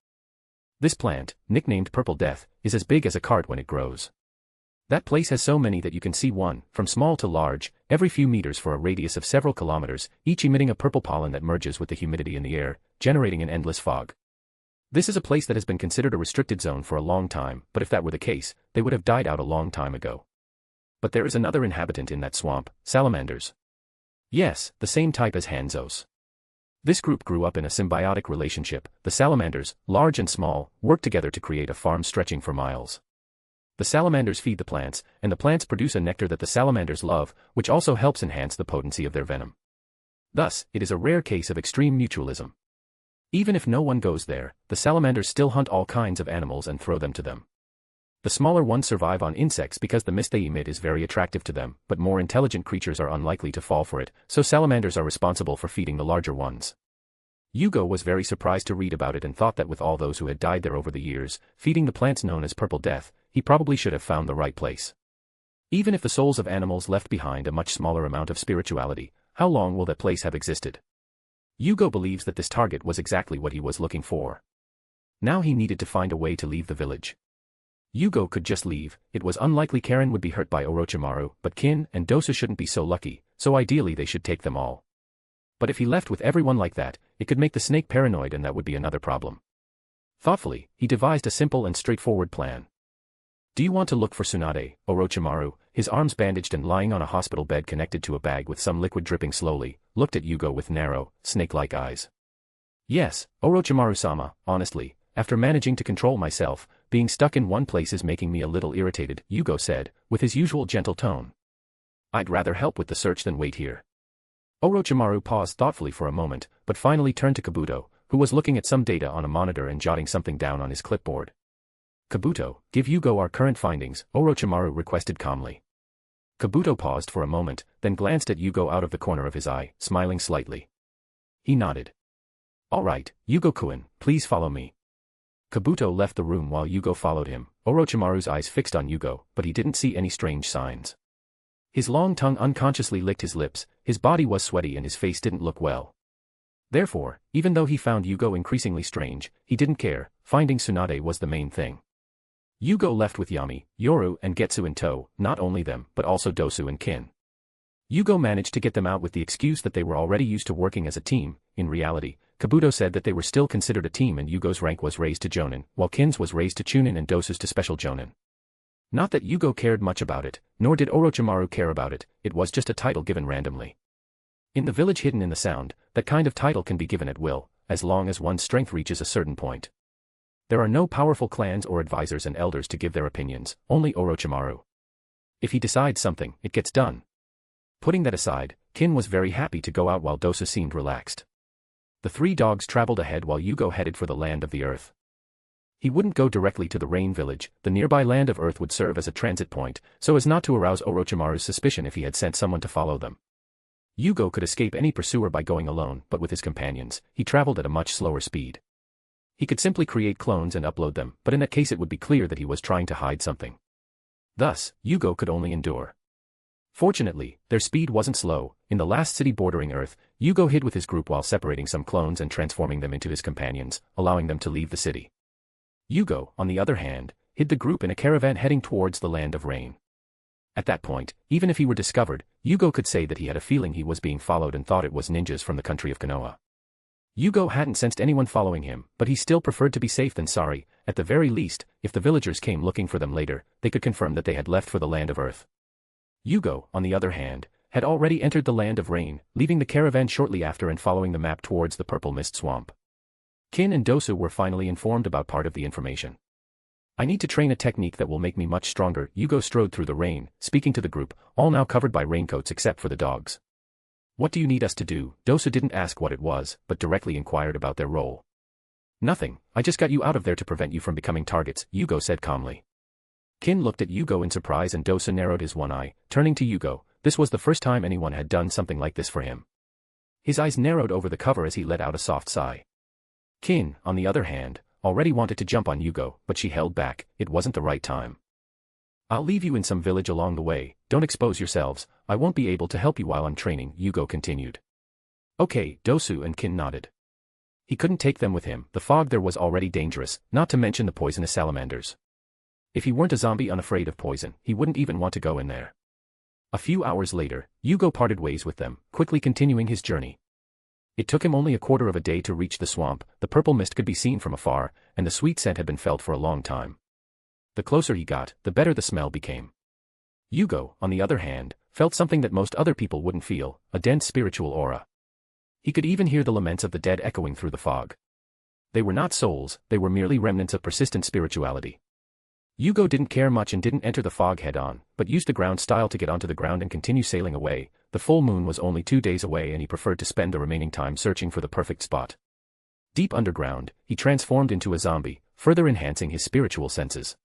This plant, nicknamed Purple Death, is as big as a cart when it grows. That place has so many that you can see one, from small to large, every few meters for a radius of several kilometers, each emitting a purple pollen that merges with the humidity in the air, generating an endless fog. This is a place that has been considered a restricted zone for a long time, but if that were the case, they would have died out a long time ago. But there is another inhabitant in that swamp, salamanders. Yes, the same type as Hanzos. This group grew up in a symbiotic relationship. The salamanders, large and small, work together to create a farm stretching for miles. The salamanders feed the plants, and the plants produce a nectar that the salamanders love, which also helps enhance the potency of their venom. Thus, it is a rare case of extreme mutualism. Even if no one goes there, the salamanders still hunt all kinds of animals and throw them to them. The smaller ones survive on insects because the mist they emit is very attractive to them, but more intelligent creatures are unlikely to fall for it, so salamanders are responsible for feeding the larger ones. Jugo was very surprised to read about it and thought that with all those who had died there over the years, feeding the plants known as Purple Death, he probably should have found the right place. Even if the souls of animals left behind a much smaller amount of spirituality, how long will that place have existed? Jugo believes that this target was exactly what he was looking for. Now he needed to find a way to leave the village. Jugo could just leave, it was unlikely Karen would be hurt by Orochimaru, but Kin and Dosa shouldn't be so lucky, so ideally they should take them all. But if he left with everyone like that, it could make the snake paranoid and that would be another problem. Thoughtfully, he devised a simple and straightforward plan. "Do you want to look for Tsunade?" Orochimaru, his arms bandaged and lying on a hospital bed connected to a bag with some liquid dripping slowly, looked at Jugo with narrow, snake-like eyes. "Yes, Orochimaru-sama, honestly, after managing to control myself, being stuck in one place is making me a little irritated," Jugo said, with his usual gentle tone. "I'd rather help with the search than wait here." Orochimaru paused thoughtfully for a moment, but finally turned to Kabuto, who was looking at some data on a monitor and jotting something down on his clipboard. "Kabuto, give Jugo our current findings," Orochimaru requested calmly. Kabuto paused for a moment, then glanced at Jugo out of the corner of his eye, smiling slightly. He nodded. All right, Jugo-kun, please follow me. Kabuto left the room while Jugo followed him, Orochimaru's eyes fixed on Jugo, but he didn't see any strange signs. His long tongue unconsciously licked his lips, his body was sweaty and his face didn't look well. Therefore, even though he found Jugo increasingly strange, he didn't care, finding Tsunade was the main thing. Jugo left with Yami, Yoru and Getsu in tow, not only them, but also Dosu and Kin. Jugo managed to get them out with the excuse that they were already used to working as a team. In reality, Kabuto said that they were still considered a team and Yugo's rank was raised to Jonin, while Kin's was raised to Chunin and Dosu's to Special Jonin. Not that Jugo cared much about it, nor did Orochimaru care about it, it was just a title given randomly. In the village hidden in the sound, that kind of title can be given at will, as long as one's strength reaches a certain point. There are no powerful clans or advisors and elders to give their opinions, only Orochimaru. If he decides something, it gets done. Putting that aside, Kin was very happy to go out while Dosu seemed relaxed. The three dogs traveled ahead while Jugo headed for the land of the earth. He wouldn't go directly to the Rain Village, the nearby land of earth would serve as a transit point, so as not to arouse Orochimaru's suspicion if he had sent someone to follow them. Jugo could escape any pursuer by going alone, but with his companions, he traveled at a much slower speed. He could simply create clones and upload them, but in that case it would be clear that he was trying to hide something. Thus, Jugo could only endure. Fortunately, their speed wasn't slow. In the last city bordering Earth, Jugo hid with his group while separating some clones and transforming them into his companions, allowing them to leave the city. Jugo, on the other hand, hid the group in a caravan heading towards the land of rain. At that point, even if he were discovered, Jugo could say that he had a feeling he was being followed and thought it was ninjas from the country of Konoha. Jugo hadn't sensed anyone following him, but he still preferred to be safe than sorry. At the very least, if the villagers came looking for them later, they could confirm that they had left for the land of Earth. Jugo, on the other hand, had already entered the land of rain, leaving the caravan shortly after and following the map towards the purple mist swamp. Kin and Dosu were finally informed about part of the information. I need to train a technique that will make me much stronger. Jugo strode through the rain, speaking to the group, all now covered by raincoats except for the dogs. What do you need us to do? Dosu didn't ask what it was, but directly inquired about their role. Nothing, I just got you out of there to prevent you from becoming targets, Jugo said calmly. Kin looked at Jugo in surprise and Dosu narrowed his one eye, turning to Jugo. This was the first time anyone had done something like this for him. His eyes narrowed over the cover as he let out a soft sigh. Kin, on the other hand, already wanted to jump on Jugo, but she held back, it wasn't the right time. I'll leave you in some village along the way, don't expose yourselves, I won't be able to help you while I'm training, Jugo continued. Okay, Dosu and Kin nodded. He couldn't take them with him, the fog there was already dangerous, not to mention the poisonous salamanders. If he weren't a zombie unafraid of poison, he wouldn't even want to go in there. A few hours later, Jugo parted ways with them, quickly continuing his journey. It took him only a quarter of a day to reach the swamp, the purple mist could be seen from afar, and the sweet scent had been felt for a long time. The closer he got, the better the smell became. Jugo, on the other hand, felt something that most other people wouldn't feel, a dense spiritual aura. He could even hear the laments of the dead echoing through the fog. They were not souls, they were merely remnants of persistent spirituality. Jugo didn't care much and didn't enter the fog head-on, but used the ground style to get onto the ground and continue sailing away. The full moon was only 2 days away and he preferred to spend the remaining time searching for the perfect spot. Deep underground, he transformed into a zombie, further enhancing his spiritual senses.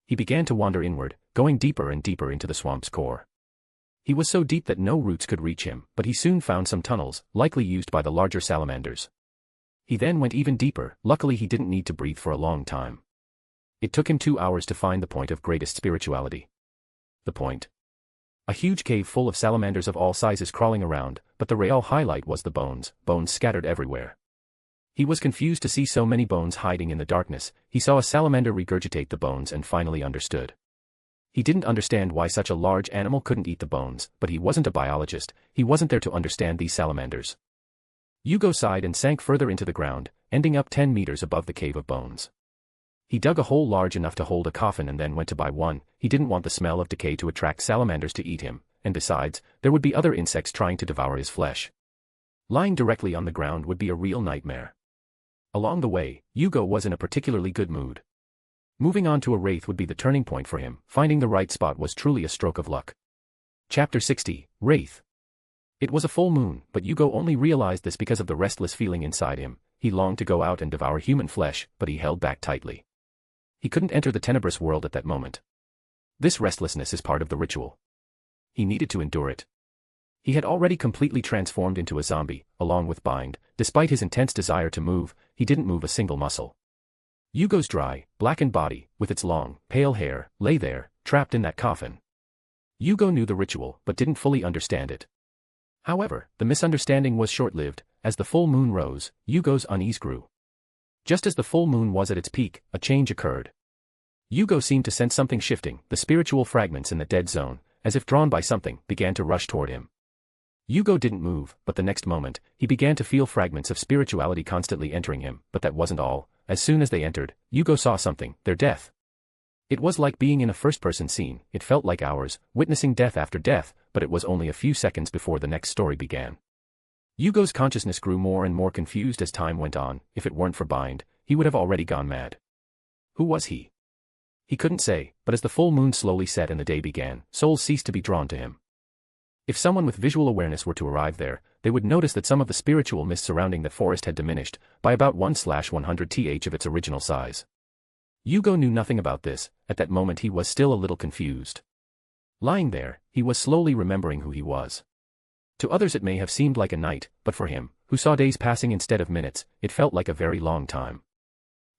He began to wander inward, going deeper and deeper into the swamp's core. He was so deep that no roots could reach him, but he soon found some tunnels, likely used by the larger salamanders. He then went even deeper, luckily he didn't need to breathe for a long time. It took him 2 hours to find the point of greatest spirituality. The point. A huge cave full of salamanders of all sizes crawling around, but the real highlight was the bones scattered everywhere. He was confused to see so many bones hiding in the darkness. He saw a salamander regurgitate the bones and finally understood. He didn't understand why such a large animal couldn't eat the bones, but he wasn't a biologist, he wasn't there to understand these salamanders. Jugo sighed and sank further into the ground, ending up 10 meters above the cave of bones. He dug a hole large enough to hold a coffin and then went to buy one. He didn't want the smell of decay to attract salamanders to eat him, and besides, there would be other insects trying to devour his flesh. Lying directly on the ground would be a real nightmare. Along the way, Jugo was in a particularly good mood. Moving on to a wraith would be the turning point for him. Finding the right spot was truly a stroke of luck. Chapter 60, Wraith. It was a full moon, but Jugo only realized this because of the restless feeling inside him. He longed to go out and devour human flesh, but he held back tightly. He couldn't enter the tenebrous world at that moment. This restlessness is part of the ritual. He needed to endure it. He had already completely transformed into a zombie, along with Bind. Despite his intense desire to move, he didn't move a single muscle. Jugo's dry, blackened body, with its long, pale hair, lay there, trapped in that coffin. Jugo knew the ritual but didn't fully understand it. However, the misunderstanding was short-lived. As the full moon rose, Jugo's unease grew. Just as the full moon was at its peak, a change occurred. Jugo seemed to sense something shifting. The spiritual fragments in the dead zone, as if drawn by something, began to rush toward him. Jugo didn't move, but the next moment, he began to feel fragments of spirituality constantly entering him. But that wasn't all. As soon as they entered, Jugo saw something: their death. It was like being in a first-person scene. It felt like hours, witnessing death after death, but it was only a few seconds before the next story began. Jugo's consciousness grew more and more confused as time went on. If it weren't for Bind, he would have already gone mad. Who was he? He couldn't say, but as the full moon slowly set and the day began, souls ceased to be drawn to him. If someone with visual awareness were to arrive there, they would notice that some of the spiritual mist surrounding the forest had diminished by about 1/100th of its original size. Jugo knew nothing about this. At that moment he was still a little confused. Lying there, he was slowly remembering who he was. To others it may have seemed like a night, but for him, who saw days passing instead of minutes, it felt like a very long time.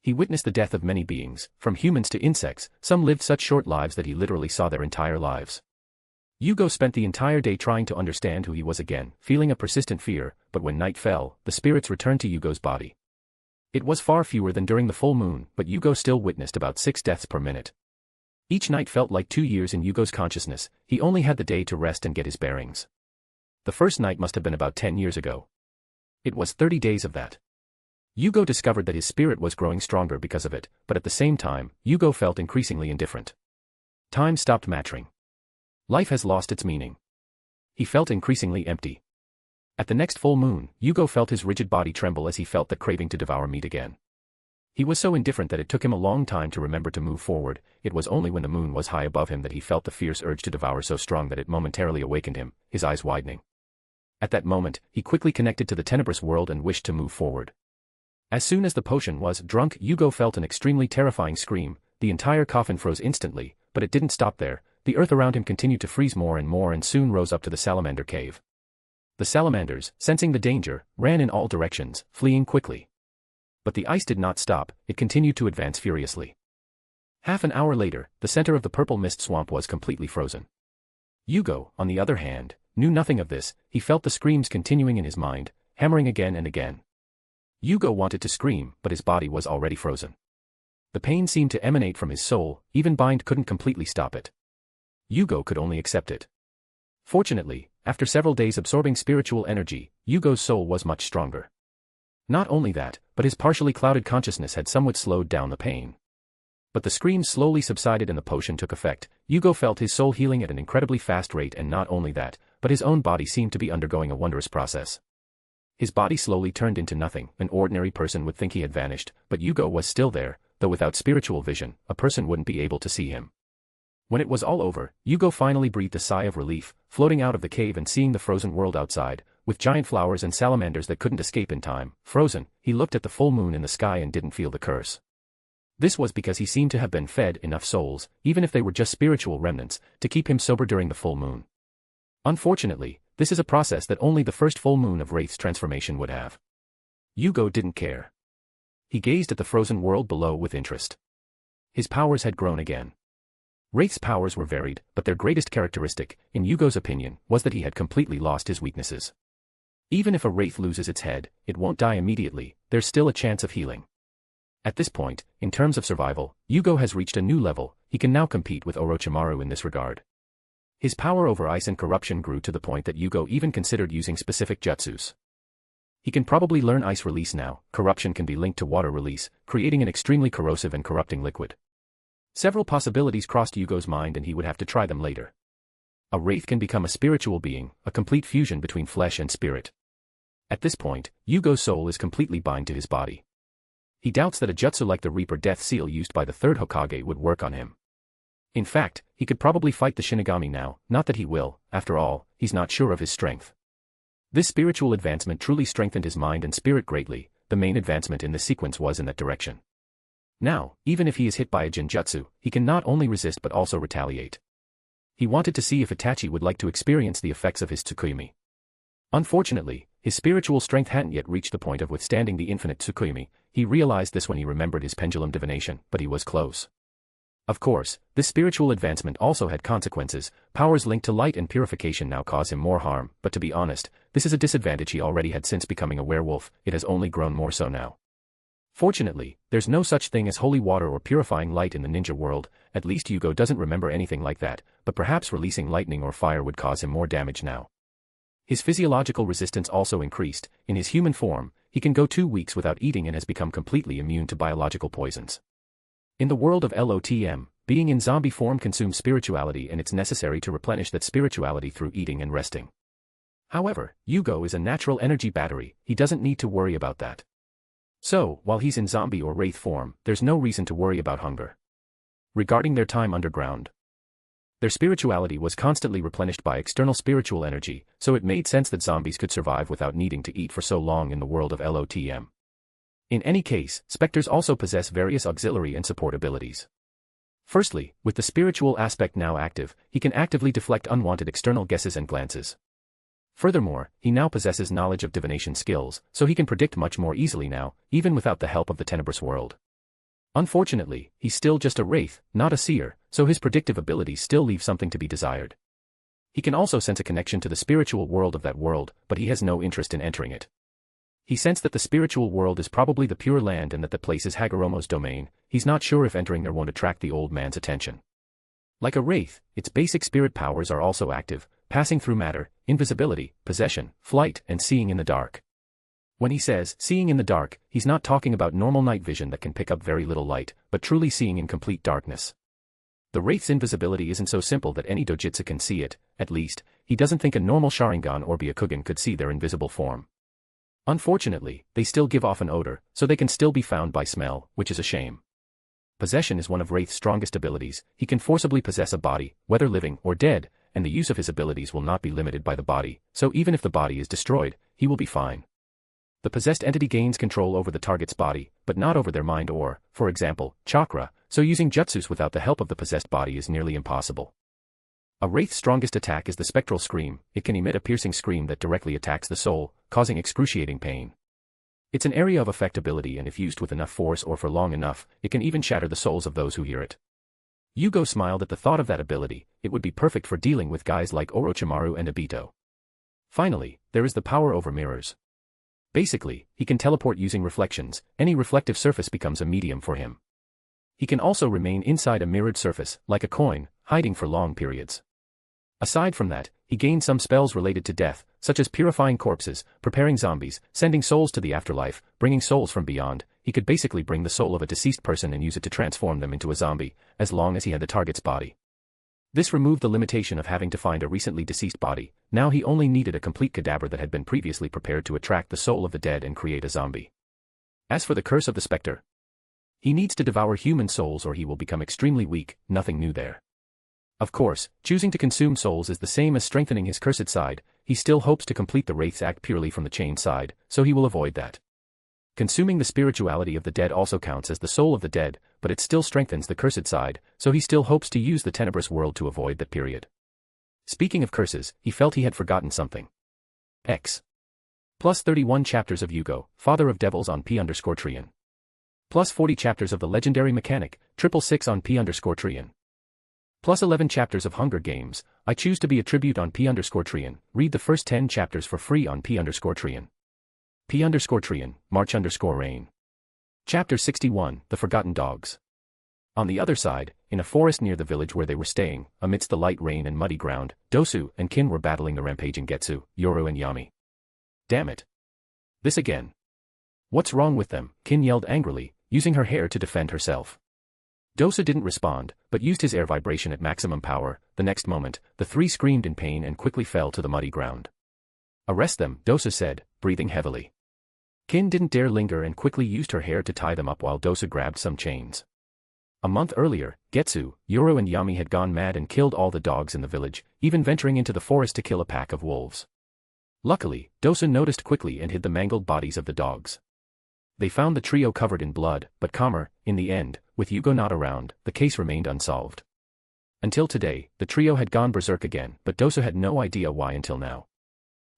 He witnessed the death of many beings, from humans to insects. Some lived such short lives that he literally saw their entire lives. Jugo spent the entire day trying to understand who he was again, feeling a persistent fear, but when night fell, the spirits returned to Jugo's body. It was far fewer than during the full moon, but Jugo still witnessed about 6 deaths per minute. Each night felt like 2 years in Jugo's consciousness. He only had the day to rest and get his bearings. The first night must have been about 10 years ago. It was 30 days of that. Jugo discovered that his spirit was growing stronger because of it, but at the same time, Jugo felt increasingly indifferent. Time stopped mattering. Life has lost its meaning. He felt increasingly empty. At the next full moon, Jugo felt his rigid body tremble as he felt the craving to devour meat again. He was so indifferent that it took him a long time to remember to move forward. It was only when the moon was high above him that he felt the fierce urge to devour so strong that it momentarily awakened him, his eyes widening. At that moment, he quickly connected to the tenebrous world and wished to move forward. As soon as the potion was drunk, Jugo felt an extremely terrifying scream. The entire coffin froze instantly, but it didn't stop there. The earth around him continued to freeze more and soon rose up to the salamander cave. The salamanders, sensing the danger, ran in all directions, fleeing quickly. But the ice did not stop, it continued to advance furiously. Half an hour later, the center of the purple mist swamp was completely frozen. Jugo, on the other hand, knew nothing of this. He felt the screams continuing in his mind, hammering again and again. Jugo wanted to scream, but his body was already frozen. The pain seemed to emanate from his soul. Even Bind couldn't completely stop it. Jugo could only accept it. Fortunately, after several days absorbing spiritual energy, Jugo's soul was much stronger. Not only that, but his partially clouded consciousness had somewhat slowed down the pain. But the screams slowly subsided and the potion took effect. Jugo felt his soul healing at an incredibly fast rate, and not only that, but his own body seemed to be undergoing a wondrous process. His body slowly turned into nothing. An ordinary person would think he had vanished, but Jugo was still there, though without spiritual vision, a person wouldn't be able to see him. When it was all over, Jugo finally breathed a sigh of relief, floating out of the cave and seeing the frozen world outside, with giant flowers and salamanders that couldn't escape in time. Frozen, he looked at the full moon in the sky and didn't feel the curse. This was because he seemed to have been fed enough souls, even if they were just spiritual remnants, to keep him sober during the full moon. Unfortunately, this is a process that only the first full moon of Wraith's transformation would have. Jugo didn't care. He gazed at the frozen world below with interest. His powers had grown again. Wraith's powers were varied, but their greatest characteristic, in Jugo's opinion, was that he had completely lost his weaknesses. Even if a Wraith loses its head, it won't die immediately. There's still a chance of healing. At this point, in terms of survival, Jugo has reached a new level. He can now compete with Orochimaru in this regard. His power over ice and corruption grew to the point that Jugo even considered using specific jutsus. He can probably learn ice release now. Corruption can be linked to water release, creating an extremely corrosive and corrupting liquid. Several possibilities crossed Jugo's mind, and he would have to try them later. A Wraith can become a spiritual being, a complete fusion between flesh and spirit. At this point, Jugo's soul is completely bound to his body. He doubts that a jutsu like the Reaper Death Seal used by the third Hokage would work on him. In fact, he could probably fight the Shinigami now. Not that he will, after all, he's not sure of his strength. This spiritual advancement truly strengthened his mind and spirit greatly. The main advancement in the sequence was in that direction. Now, even if he is hit by a genjutsu, he can not only resist but also retaliate. He wanted to see if Itachi would like to experience the effects of his Tsukuyomi. Unfortunately, his spiritual strength hadn't yet reached the point of withstanding the infinite Tsukuyomi. He realized this when he remembered his pendulum divination, but he was close. Of course, this spiritual advancement also had consequences. Powers linked to light and purification now cause him more harm, but to be honest, this is a disadvantage he already had since becoming a werewolf. It has only grown more so now. Fortunately, there's no such thing as holy water or purifying light in the ninja world. At least Jugo doesn't remember anything like that, but perhaps releasing lightning or fire would cause him more damage now. His physiological resistance also increased. In his human form, he can go 2 weeks without eating and has become completely immune to biological poisons. In the world of LOTM, being in zombie form consumes spirituality, and it's necessary to replenish that spirituality through eating and resting. However, Jugo is a natural energy battery. He doesn't need to worry about that. So, while he's in zombie or wraith form, there's no reason to worry about hunger. Regarding their time underground, their spirituality was constantly replenished by external spiritual energy, so it made sense that zombies could survive without needing to eat for so long in the world of LOTM. In any case, specters also possess various auxiliary and support abilities. Firstly, with the spiritual aspect now active, he can actively deflect unwanted external guesses and glances. Furthermore, he now possesses knowledge of divination skills, so he can predict much more easily now, even without the help of the tenebrous world. Unfortunately, he's still just a wraith, not a seer, so his predictive abilities still leave something to be desired. He can also sense a connection to the spiritual world of that world, but he has no interest in entering it. He sensed that the spiritual world is probably the pure land and that the place is Hagoromo's domain. He's not sure if entering there won't attract the old man's attention. Like a wraith, its basic spirit powers are also active, passing through matter, invisibility, possession, flight, and seeing in the dark. When he says seeing in the dark, he's not talking about normal night vision that can pick up very little light, but truly seeing in complete darkness. The wraith's invisibility isn't so simple that any dojutsu can see it. At least, he doesn't think a normal Sharingan or Byakugan could see their invisible form. Unfortunately, they still give off an odor, so they can still be found by smell, which is a shame. Possession is one of Wraith's strongest abilities. He can forcibly possess a body, whether living or dead, and the use of his abilities will not be limited by the body, so even if the body is destroyed, he will be fine. The possessed entity gains control over the target's body, but not over their mind or, for example, chakra, so using jutsus without the help of the possessed body is nearly impossible. A Wraith's strongest attack is the spectral scream. It can emit a piercing scream that directly attacks the soul, causing excruciating pain. It's an area of affectability, and if used with enough force or for long enough, it can even shatter the souls of those who hear it. Jugo smiled at the thought of that ability. It would be perfect for dealing with guys like Orochimaru and Obito. Finally, there is the power over mirrors. Basically, he can teleport using reflections. Any reflective surface becomes a medium for him. He can also remain inside a mirrored surface, like a coin, hiding for long periods. Aside from that, he gained some spells related to death, such as purifying corpses, preparing zombies, sending souls to the afterlife, bringing souls from beyond. He could basically bring the soul of a deceased person and use it to transform them into a zombie, as long as he had the target's body. This removed the limitation of having to find a recently deceased body. Now he only needed a complete cadaver that had been previously prepared to attract the soul of the dead and create a zombie. As for the curse of the specter, he needs to devour human souls or he will become extremely weak. Nothing new there. Of course, choosing to consume souls is the same as strengthening his cursed side. He still hopes to complete the Wraith's act purely from the chained side, so he will avoid that. Consuming the spirituality of the dead also counts as the soul of the dead, but it still strengthens the cursed side, so he still hopes to use the tenebrous world to avoid that period. Speaking of curses, he felt he had forgotten something. Plus 31 chapters of Jugo, Father of Devils on P_Trian. Plus 40 chapters of the legendary mechanic, 666 on P_Trian. Plus 11 chapters of Hunger Games. I choose to be a tribute on P_Trian. Read the first 10 chapters for free on P_Trian. P_Trian, March_Rain. Chapter 61, The Forgotten Dogs. On the other side, in a forest near the village where they were staying, amidst the light rain and muddy ground, Dosu and Kin were battling the rampaging Getsu, Yoru and Yami. Damn it. This again. What's wrong with them? Kin yelled angrily, using her hair to defend herself. Dosu didn't respond, but used his air vibration at maximum power. The next moment, the three screamed in pain and quickly fell to the muddy ground. Arrest them, Dosu said, breathing heavily. Kin didn't dare linger and quickly used her hair to tie them up while Dosu grabbed some chains. A month earlier, Getsu, Yoru and Yami had gone mad and killed all the dogs in the village, even venturing into the forest to kill a pack of wolves. Luckily, Dosu noticed quickly and hid the mangled bodies of the dogs. They found the trio covered in blood, but calmer. In the end, with Jugo not around, the case remained unsolved. Until today, the trio had gone berserk again, but Dosa had no idea why until now.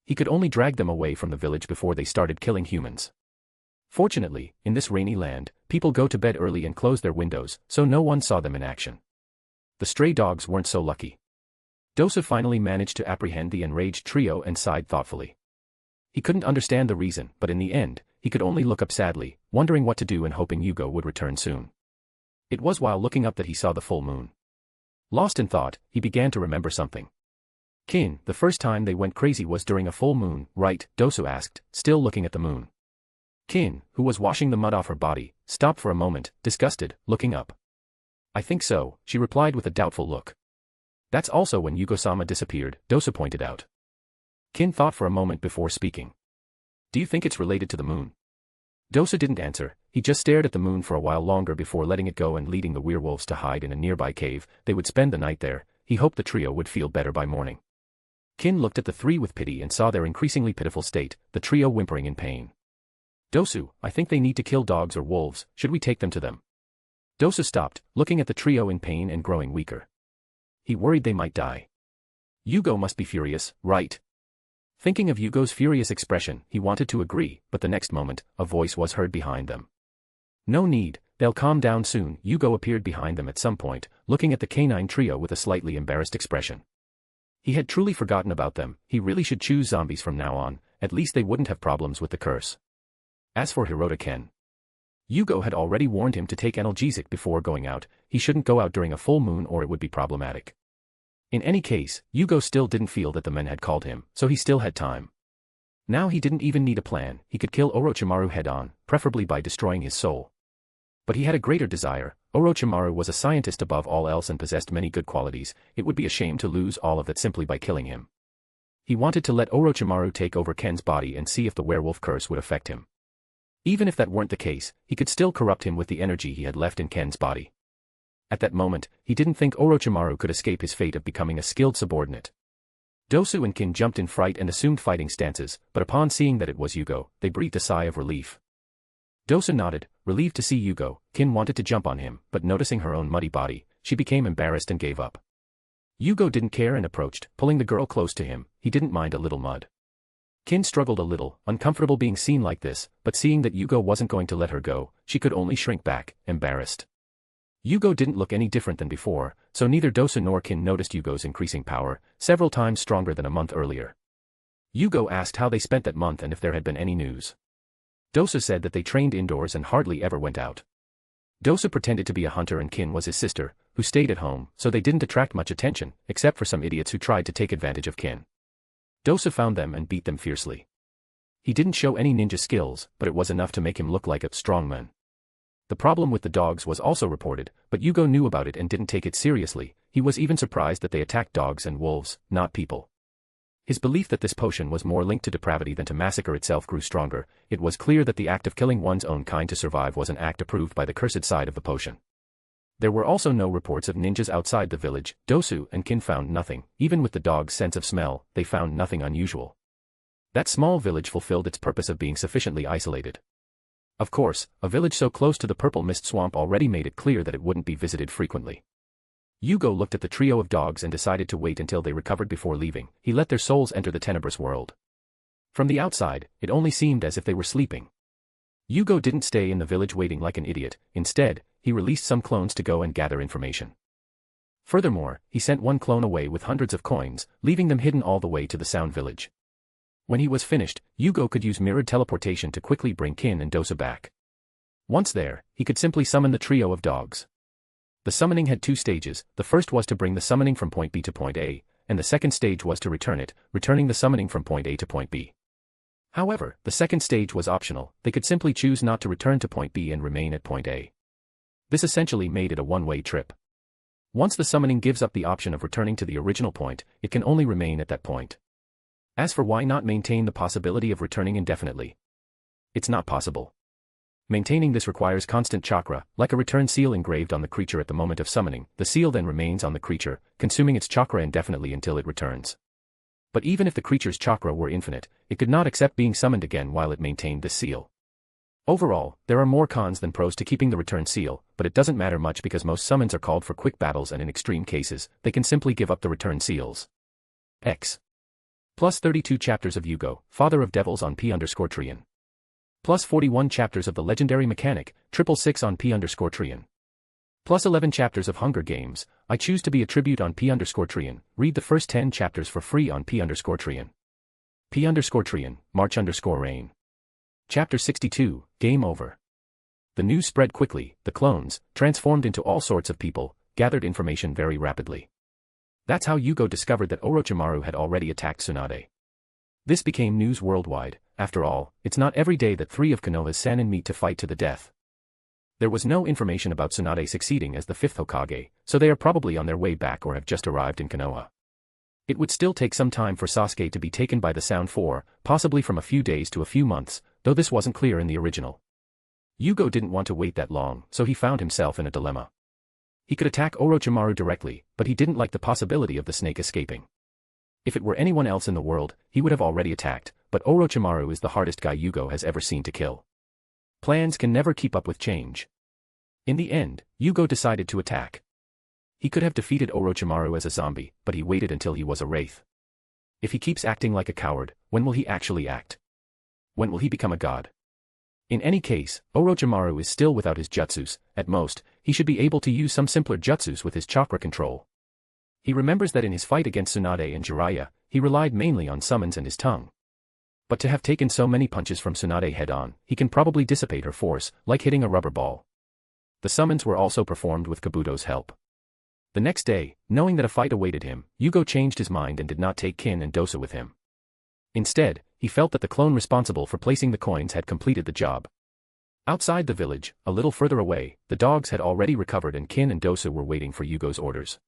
He could only drag them away from the village before they started killing humans. Fortunately, in this rainy land, people go to bed early and close their windows, so no one saw them in action. The stray dogs weren't so lucky. Dosa finally managed to apprehend the enraged trio and sighed thoughtfully. He couldn't understand the reason, but in the end, he could only look up sadly, wondering what to do and hoping Jugo would return soon. It was while looking up that he saw the full moon. Lost in thought, he began to remember something. Kin, the first time they went crazy was during a full moon, right? Dosu asked, still looking at the moon. Kin, who was washing the mud off her body, stopped for a moment, disgusted, looking up. I think so, she replied with a doubtful look. That's also when Yugo-sama disappeared, Dosu pointed out. Kin thought for a moment before speaking. Do you think it's related to the moon? Dosu didn't answer, he just stared at the moon for a while longer before letting it go and leading the werewolves to hide in a nearby cave. They would spend the night there. He hoped the trio would feel better by morning. Kin looked at the three with pity and saw their increasingly pitiful state, the trio whimpering in pain. Dosu, I think they need to kill dogs or wolves, should we take them to them? Dosu stopped, looking at the trio in pain and growing weaker. He worried they might die. Jugo must be furious, right? Thinking of Yugo's furious expression, he wanted to agree, but the next moment, a voice was heard behind them. No need, they'll calm down soon. Jugo appeared behind them at some point, looking at the canine trio with a slightly embarrassed expression. He had truly forgotten about them. He really should choose zombies from now on, at least they wouldn't have problems with the curse. As for Hirota-ken, Jugo had already warned him to take analgesic before going out. He shouldn't go out during a full moon or it would be problematic. In any case, Jugo still didn't feel that the men had called him, so he still had time. Now he didn't even need a plan. He could kill Orochimaru head-on, preferably by destroying his soul. But he had a greater desire. Orochimaru was a scientist above all else and possessed many good qualities. It would be a shame to lose all of that simply by killing him. He wanted to let Orochimaru take over Ken's body and see if the werewolf curse would affect him. Even if that weren't the case, he could still corrupt him with the energy he had left in Ken's body. At that moment, he didn't think Orochimaru could escape his fate of becoming a skilled subordinate. Dosu and Kin jumped in fright and assumed fighting stances, but upon seeing that it was Jugo, they breathed a sigh of relief. Dosu nodded, relieved to see Jugo. Kin wanted to jump on him, but noticing her own muddy body, she became embarrassed and gave up. Jugo didn't care and approached, pulling the girl close to him. He didn't mind a little mud. Kin struggled a little, uncomfortable being seen like this, but seeing that Jugo wasn't going to let her go, she could only shrink back, embarrassed. Jugo didn't look any different than before, so neither Dosu nor Kin noticed Yugo's increasing power, several times stronger than a month earlier. Jugo asked how they spent that month and if there had been any news. Dosu said that they trained indoors and hardly ever went out. Dosu pretended to be a hunter and Kin was his sister, who stayed at home, so they didn't attract much attention, except for some idiots who tried to take advantage of Kin. Dosu found them and beat them fiercely. He didn't show any ninja skills, but it was enough to make him look like a strongman. The problem with the dogs was also reported, but Jugo knew about it and didn't take it seriously. He was even surprised that they attacked dogs and wolves, not people. His belief that this potion was more linked to depravity than to massacre itself grew stronger. It was clear that the act of killing one's own kind to survive was an act approved by the cursed side of the potion. There were also no reports of ninjas outside the village. Dosu and Kin found nothing. Even with the dog's sense of smell, they found nothing unusual. That small village fulfilled its purpose of being sufficiently isolated. Of course, a village so close to the purple mist swamp already made it clear that it wouldn't be visited frequently. Jugo looked at the trio of dogs and decided to wait until they recovered before leaving. He let their souls enter the tenebrous world. From the outside, it only seemed as if they were sleeping. Jugo didn't stay in the village waiting like an idiot. Instead, he released some clones to go and gather information. Furthermore, he sent one clone away with hundreds of coins, leaving them hidden all the way to the Sound Village. When he was finished, Jugo could use mirrored teleportation to quickly bring Kin and Dosu back. Once there, he could simply summon the trio of dogs. The summoning had two stages. The first was to bring the summoning from point B to point A, and the second stage was to return it, returning the summoning from point A to point B. However, the second stage was optional. They could simply choose not to return to point B and remain at point A. This essentially made it a one-way trip. Once the summoning gives up the option of returning to the original point, it can only remain at that point. As for why not maintain the possibility of returning indefinitely? It's not possible. Maintaining this requires constant chakra, like a return seal engraved on the creature at the moment of summoning. The seal then remains on the creature, consuming its chakra indefinitely until it returns. But even if the creature's chakra were infinite, it could not accept being summoned again while it maintained this seal. Overall, there are more cons than pros to keeping the return seal, but it doesn't matter much because most summons are called for quick battles and in extreme cases, they can simply give up the return seals. X. Plus 32 chapters of Jugo, Father of Devils on P_Trian. Plus 41 chapters of the legendary mechanic, 666 on P_Trian. Plus 11 chapters of Hunger Games, I Choose to Be a Tribute on P_Trian, read the first 10 chapters for free on P_Trian. P_Trian, March_Rain. Chapter 62, Game Over. The news spread quickly, the clones, transformed into all sorts of people, gathered information very rapidly. That's how Jugo discovered that Orochimaru had already attacked Tsunade. This became news worldwide. After all, it's not every day that 3 of Konoha's Sannin meet to fight to the death. There was no information about Tsunade succeeding as the 5th Hokage, so they are probably on their way back or have just arrived in Konoha. It would still take some time for Sasuke to be taken by the Sound 4, possibly from a few days to a few months, though this wasn't clear in the original. Jugo didn't want to wait that long, so he found himself in a dilemma. He could attack Orochimaru directly, but he didn't like the possibility of the snake escaping. If it were anyone else in the world, he would have already attacked, but Orochimaru is the hardest guy Jugo has ever seen to kill. Plans can never keep up with change. In the end, Jugo decided to attack. He could have defeated Orochimaru as a zombie, but he waited until he was a wraith. If he keeps acting like a coward, when will he actually act? When will he become a god? In any case, Orochimaru is still without his jutsus. At most, he should be able to use some simpler jutsus with his chakra control. He remembers that in his fight against Tsunade and Jiraiya, he relied mainly on summons and his tongue. But to have taken so many punches from Tsunade head-on, he can probably dissipate her force, like hitting a rubber ball. The summons were also performed with Kabuto's help. The next day, knowing that a fight awaited him, Jugo changed his mind and did not take Kin and Dosa with him. Instead, he felt that the clone responsible for placing the coins had completed the job. Outside the village, a little further away, the dogs had already recovered and Kin and Dosa were waiting for Yugo's orders.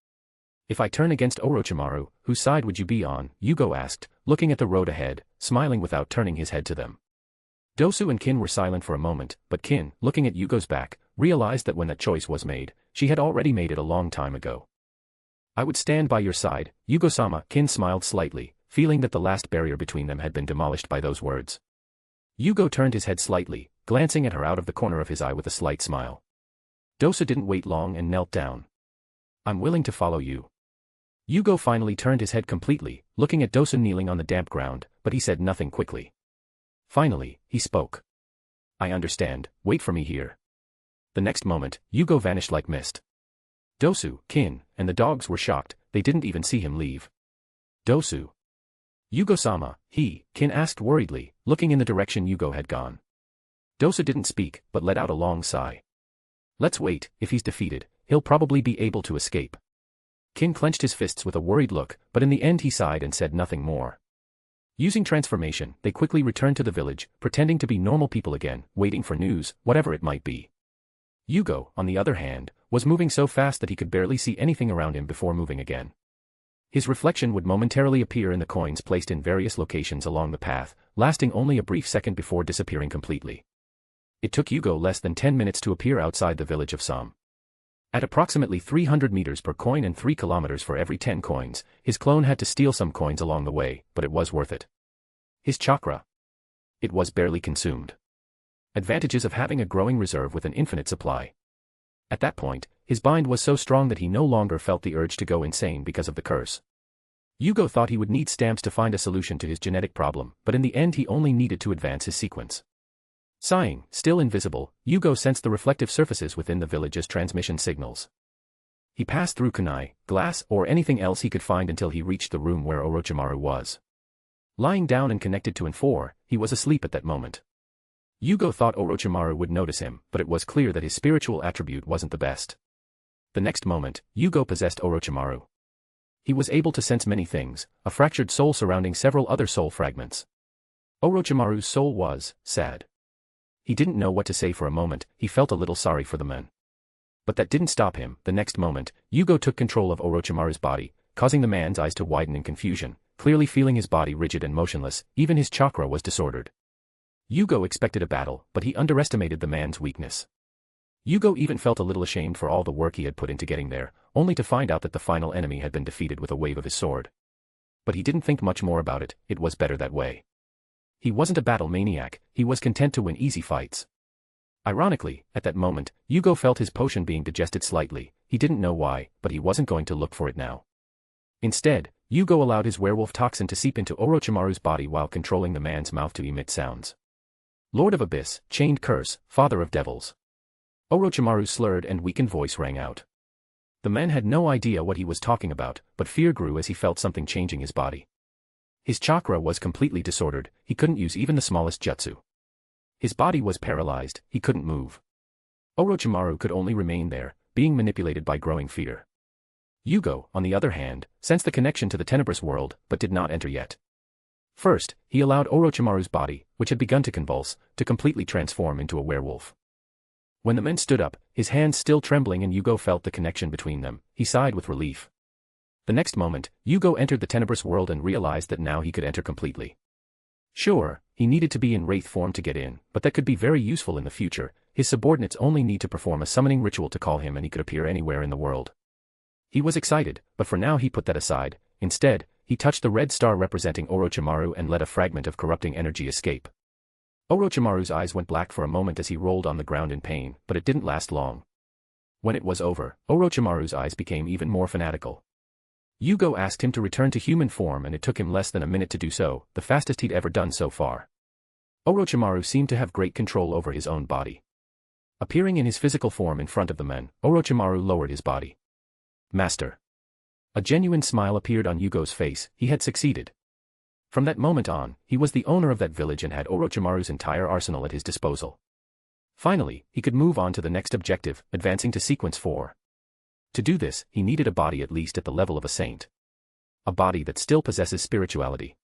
If I turn against Orochimaru, whose side would you be on? Jugo asked, looking at the road ahead, smiling without turning his head to them. Dosu and Kin were silent for a moment, but Kin, looking at Yugo's back, realized that when that choice was made, she had already made it a long time ago. I would stand by your side, Yugo-sama. Kin smiled slightly, feeling that the last barrier between them had been demolished by those words. Jugo turned his head slightly, glancing at her out of the corner of his eye with a slight smile. Dosa didn't wait long and knelt down. I'm willing to follow you. Jugo finally turned his head completely, looking at Dosa kneeling on the damp ground, but he said nothing quickly. Finally, he spoke. I understand, wait for me here. The next moment, Jugo vanished like mist. Dosu, Kin, and the dogs were shocked, they didn't even see him leave. Dosu. Yugo-sama, Kin asked worriedly, looking in the direction Jugo had gone. Dosa didn't speak, but let out a long sigh. Let's wait, if he's defeated, he'll probably be able to escape. Kin clenched his fists with a worried look, but in the end he sighed and said nothing more. Using transformation, they quickly returned to the village, pretending to be normal people again, waiting for news, whatever it might be. Jugo, on the other hand, was moving so fast that he could barely see anything around him before moving again. His reflection would momentarily appear in the coins placed in various locations along the path, lasting only a brief second before disappearing completely. It took Jugo less than 10 minutes to appear outside the village of Som. At approximately 300 meters per coin and 3 kilometers for every 10 coins, his clone had to steal some coins along the way, but it was worth it. His chakra. It was barely consumed. Advantages of having a growing reserve with an infinite supply. At that point, his bind was so strong that he no longer felt the urge to go insane because of the curse. Jugo thought he would need stamps to find a solution to his genetic problem, but in the end he only needed to advance his sequence. Sighing, still invisible, Jugo sensed the reflective surfaces within the village as transmission signals. He passed through kunai, glass, or anything else he could find until he reached the room where Orochimaru was. Lying down and connected to N4, he was asleep at that moment. Jugo thought Orochimaru would notice him, but it was clear that his spiritual attribute wasn't the best. The next moment, Jugo possessed Orochimaru. He was able to sense many things, a fractured soul surrounding several other soul fragments. Orochimaru's soul was sad. He didn't know what to say for a moment, he felt a little sorry for the men. But that didn't stop him. The next moment, Jugo took control of Orochimaru's body, causing the man's eyes to widen in confusion, clearly feeling his body rigid and motionless, even his chakra was disordered. Jugo expected a battle, but he underestimated the man's weakness. Jugo even felt a little ashamed for all the work he had put into getting there, only to find out that the final enemy had been defeated with a wave of his sword. But he didn't think much more about it, it was better that way. He wasn't a battle maniac, he was content to win easy fights. Ironically, at that moment, Jugo felt his potion being digested slightly. He didn't know why, but he wasn't going to look for it now. Instead, Jugo allowed his werewolf toxin to seep into Orochimaru's body while controlling the man's mouth to emit sounds. Lord of Abyss, Chained Curse, Father of Devils. Orochimaru's slurred and weakened voice rang out. The man had no idea what he was talking about, but fear grew as he felt something changing his body. His chakra was completely disordered, he couldn't use even the smallest jutsu. His body was paralyzed, he couldn't move. Orochimaru could only remain there, being manipulated by growing fear. Jugo, on the other hand, sensed the connection to the tenebrous world, but did not enter yet. First, he allowed Orochimaru's body, which had begun to convulse, to completely transform into a werewolf. When the man stood up, his hands still trembling and Jugo felt the connection between them, he sighed with relief. The next moment, Jugo entered the tenebrous world and realized that now he could enter completely. Sure, he needed to be in wraith form to get in, but that could be very useful in the future. His subordinates only need to perform a summoning ritual to call him and he could appear anywhere in the world. He was excited, but for now he put that aside. Instead, he touched the red star representing Orochimaru and let a fragment of corrupting energy escape. Orochimaru's eyes went black for a moment as he rolled on the ground in pain, but it didn't last long. When it was over, Orochimaru's eyes became even more fanatical. Jugo asked him to return to human form and it took him less than a minute to do so, the fastest he'd ever done so far. Orochimaru seemed to have great control over his own body. Appearing in his physical form in front of the men, Orochimaru lowered his body. Master. A genuine smile appeared on Jugo's face, he had succeeded. From that moment on, he was the owner of that village and had Orochimaru's entire arsenal at his disposal. Finally, he could move on to the next objective, advancing to Sequence 4. To do this, he needed a body at least at the level of a saint. A body that still possesses spirituality.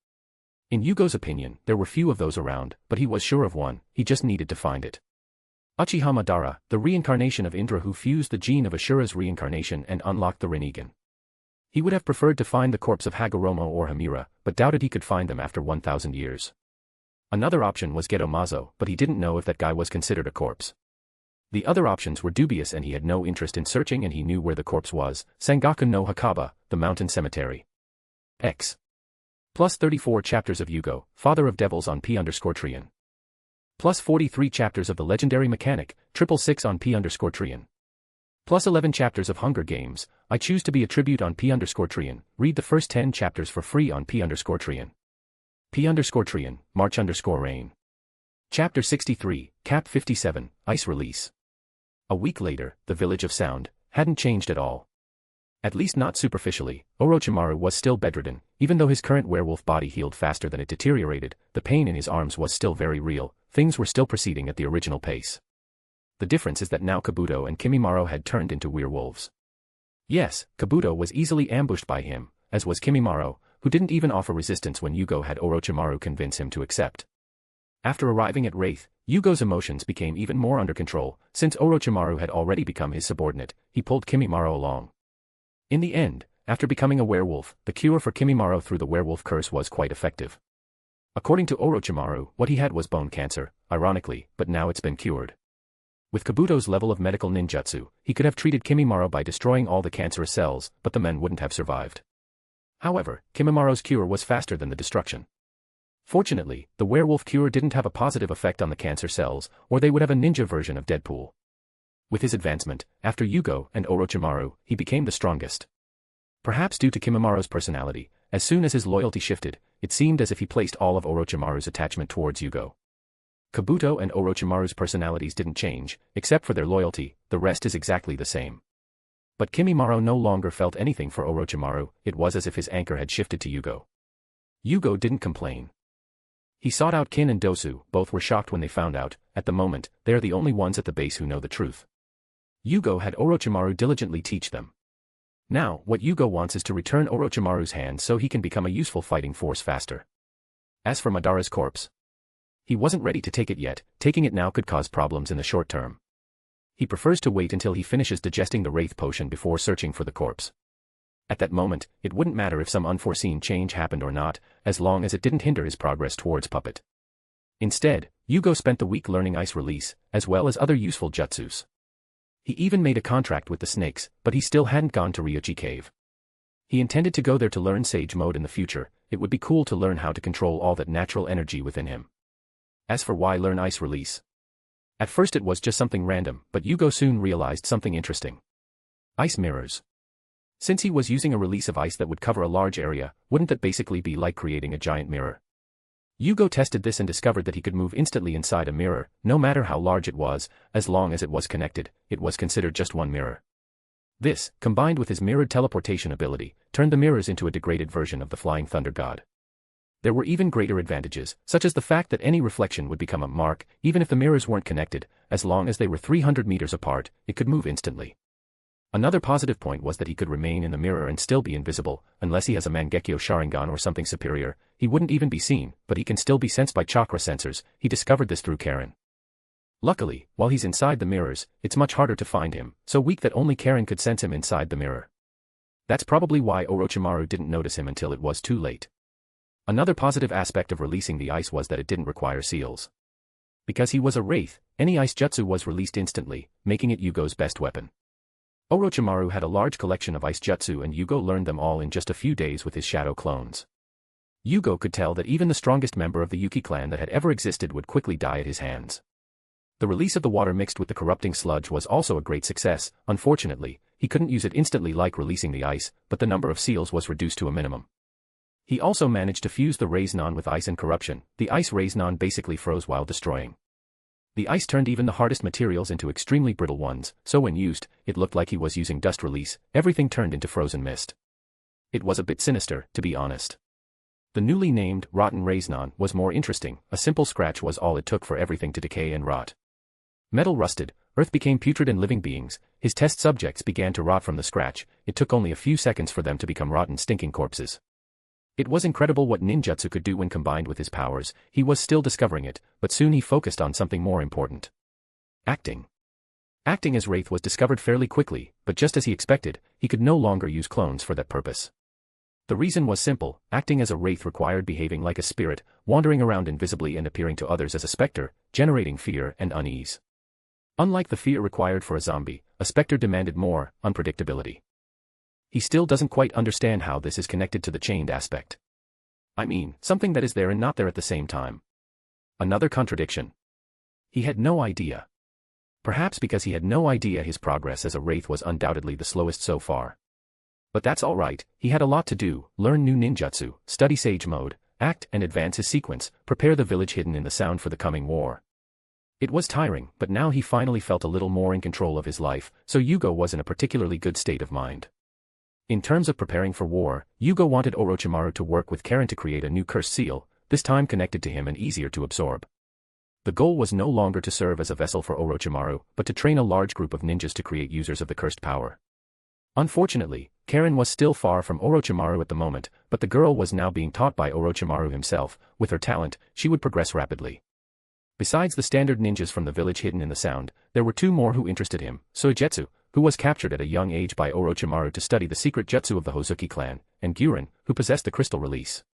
In Jugo's opinion, there were few of those around, but he was sure of one, he just needed to find it. Uchiha Madara, the reincarnation of Indra who fused the gene of Ashura's reincarnation and unlocked the Rinnegan. He would have preferred to find the corpse of Hagoromo or Hamira, but doubted he could find them after 1,000 years. Another option was Geto Mazo, but he didn't know if that guy was considered a corpse. The other options were dubious and he had no interest in searching and he knew where the corpse was, Sangaku no Hakaba, the mountain cemetery. X. Plus 34 chapters of Jugo, Father of Devils on P_Trian. Plus 43 chapters of the legendary mechanic, 666 on P_Trian. Plus 11 chapters of Hunger Games, I Choose to Be a Tribute on P_Trian, read the first 10 chapters for free on P_Trian. P_Trian, March_Rain. Chapter 63, Cap 57, Ice Release. A week later, the Village of Sound hadn't changed at all. At least not superficially. Orochimaru was still bedridden, even though his current werewolf body healed faster than it deteriorated, the pain in his arms was still very real, things were still proceeding at the original pace. The difference is that now Kabuto and Kimimaro had turned into werewolves. Yes, Kabuto was easily ambushed by him, as was Kimimaro, who didn't even offer resistance when Jugo had Orochimaru convince him to accept. After arriving at Wraith, Jugo's emotions became even more under control, since Orochimaru had already become his subordinate, he pulled Kimimaro along. In the end, after becoming a werewolf, the cure for Kimimaro through the werewolf curse was quite effective. According to Orochimaru, what he had was bone cancer, ironically, but now it's been cured. With Kabuto's level of medical ninjutsu, he could have treated Kimimaro by destroying all the cancerous cells, but the men wouldn't have survived. However, Kimimaro's cure was faster than the destruction. Fortunately, the werewolf cure didn't have a positive effect on the cancer cells, or they would have a ninja version of Deadpool. With his advancement, after Jugo and Orochimaru, he became the strongest. Perhaps due to Kimimaro's personality, as soon as his loyalty shifted, it seemed as if he placed all of Orochimaru's attachment towards Jugo. Kabuto and Orochimaru's personalities didn't change, except for their loyalty, the rest is exactly the same. But Kimimaro no longer felt anything for Orochimaru, it was as if his anchor had shifted to Jugo. Jugo didn't complain. He sought out Kin and Dosu, both were shocked when they found out, at the moment, they are the only ones at the base who know the truth. Jugo had Orochimaru diligently teach them. Now, what Jugo wants is to return Orochimaru's hand so he can become a useful fighting force faster. As for Madara's corpse, he wasn't ready to take it yet, taking it now could cause problems in the short term. He prefers to wait until he finishes digesting the Wraith potion before searching for the corpse. At that moment, it wouldn't matter if some unforeseen change happened or not, as long as it didn't hinder his progress towards Puppet. Instead, Jugo spent the week learning Ice Release, as well as other useful jutsus. He even made a contract with the snakes, but he still hadn't gone to Ryuchi Cave. He intended to go there to learn Sage Mode in the future, it would be cool to learn how to control all that natural energy within him. As for why learn Ice Release? At first it was just something random, but Jugo soon realized something interesting. Ice mirrors. Since he was using a release of ice that would cover a large area, wouldn't that basically be like creating a giant mirror? Jugo tested this and discovered that he could move instantly inside a mirror, no matter how large it was, as long as it was connected, it was considered just one mirror. This, combined with his mirrored teleportation ability, turned the mirrors into a degraded version of the Flying Thunder God. There were even greater advantages, such as the fact that any reflection would become a mark, even if the mirrors weren't connected, as long as they were 300 meters apart, it could move instantly. Another positive point was that he could remain in the mirror and still be invisible, unless he has a Mangekyo Sharingan or something superior, he wouldn't even be seen, but he can still be sensed by chakra sensors. He discovered this through Karen. Luckily, while he's inside the mirrors, it's much harder to find him, so weak that only Karen could sense him inside the mirror. That's probably why Orochimaru didn't notice him until it was too late. Another positive aspect of releasing the ice was that it didn't require seals. Because he was a wraith, any ice jutsu was released instantly, making it Yugo's best weapon. Orochimaru had a large collection of ice jutsu and Jugo learned them all in just a few days with his shadow clones. Jugo could tell that even the strongest member of the Yuki clan that had ever existed would quickly die at his hands. The release of the water mixed with the corrupting sludge was also a great success. Unfortunately, he couldn't use it instantly like releasing the ice, but the number of seals was reduced to a minimum. He also managed to fuse the Raisnon with ice and corruption. The ice Raisnon basically froze while destroying. The ice turned even the hardest materials into extremely brittle ones, so when used, it looked like he was using dust release, everything turned into frozen mist. It was a bit sinister, to be honest. The newly named Rotten Raisnon was more interesting, a simple scratch was all it took for everything to decay and rot. Metal rusted, earth became putrid and living beings, his test subjects began to rot from the scratch, it took only a few seconds for them to become rotten stinking corpses. It was incredible what ninjutsu could do when combined with his powers. He was still discovering it, but soon he focused on something more important. Acting. Acting as Wraith was discovered fairly quickly, but just as he expected, he could no longer use clones for that purpose. The reason was simple, acting as a Wraith required behaving like a spirit, wandering around invisibly and appearing to others as a specter, generating fear and unease. Unlike the fear required for a zombie, a specter demanded more unpredictability. He still doesn't quite understand how this is connected to the chained aspect. I mean, something that is there and not there at the same time. Another contradiction. He had no idea. Perhaps because he had no idea his progress as a Wraith was undoubtedly the slowest so far. But that's alright, he had a lot to do, learn new ninjutsu, study Sage Mode, act and advance his sequence, prepare the village hidden in the sound for the coming war. It was tiring, but now he finally felt a little more in control of his life, so Jugo was in a particularly good state of mind. In terms of preparing for war, Jugo wanted Orochimaru to work with Karen to create a new cursed seal, this time connected to him and easier to absorb. The goal was no longer to serve as a vessel for Orochimaru, but to train a large group of ninjas to create users of the cursed power. Unfortunately, Karen was still far from Orochimaru at the moment, but the girl was now being taught by Orochimaru himself. With her talent, she would progress rapidly. Besides the standard ninjas from the village hidden in the sound, there were two more who interested him, Soigetsu, who was captured at a young age by Orochimaru to study the secret jutsu of the Hozuki clan, and Guren, who possessed the crystal release.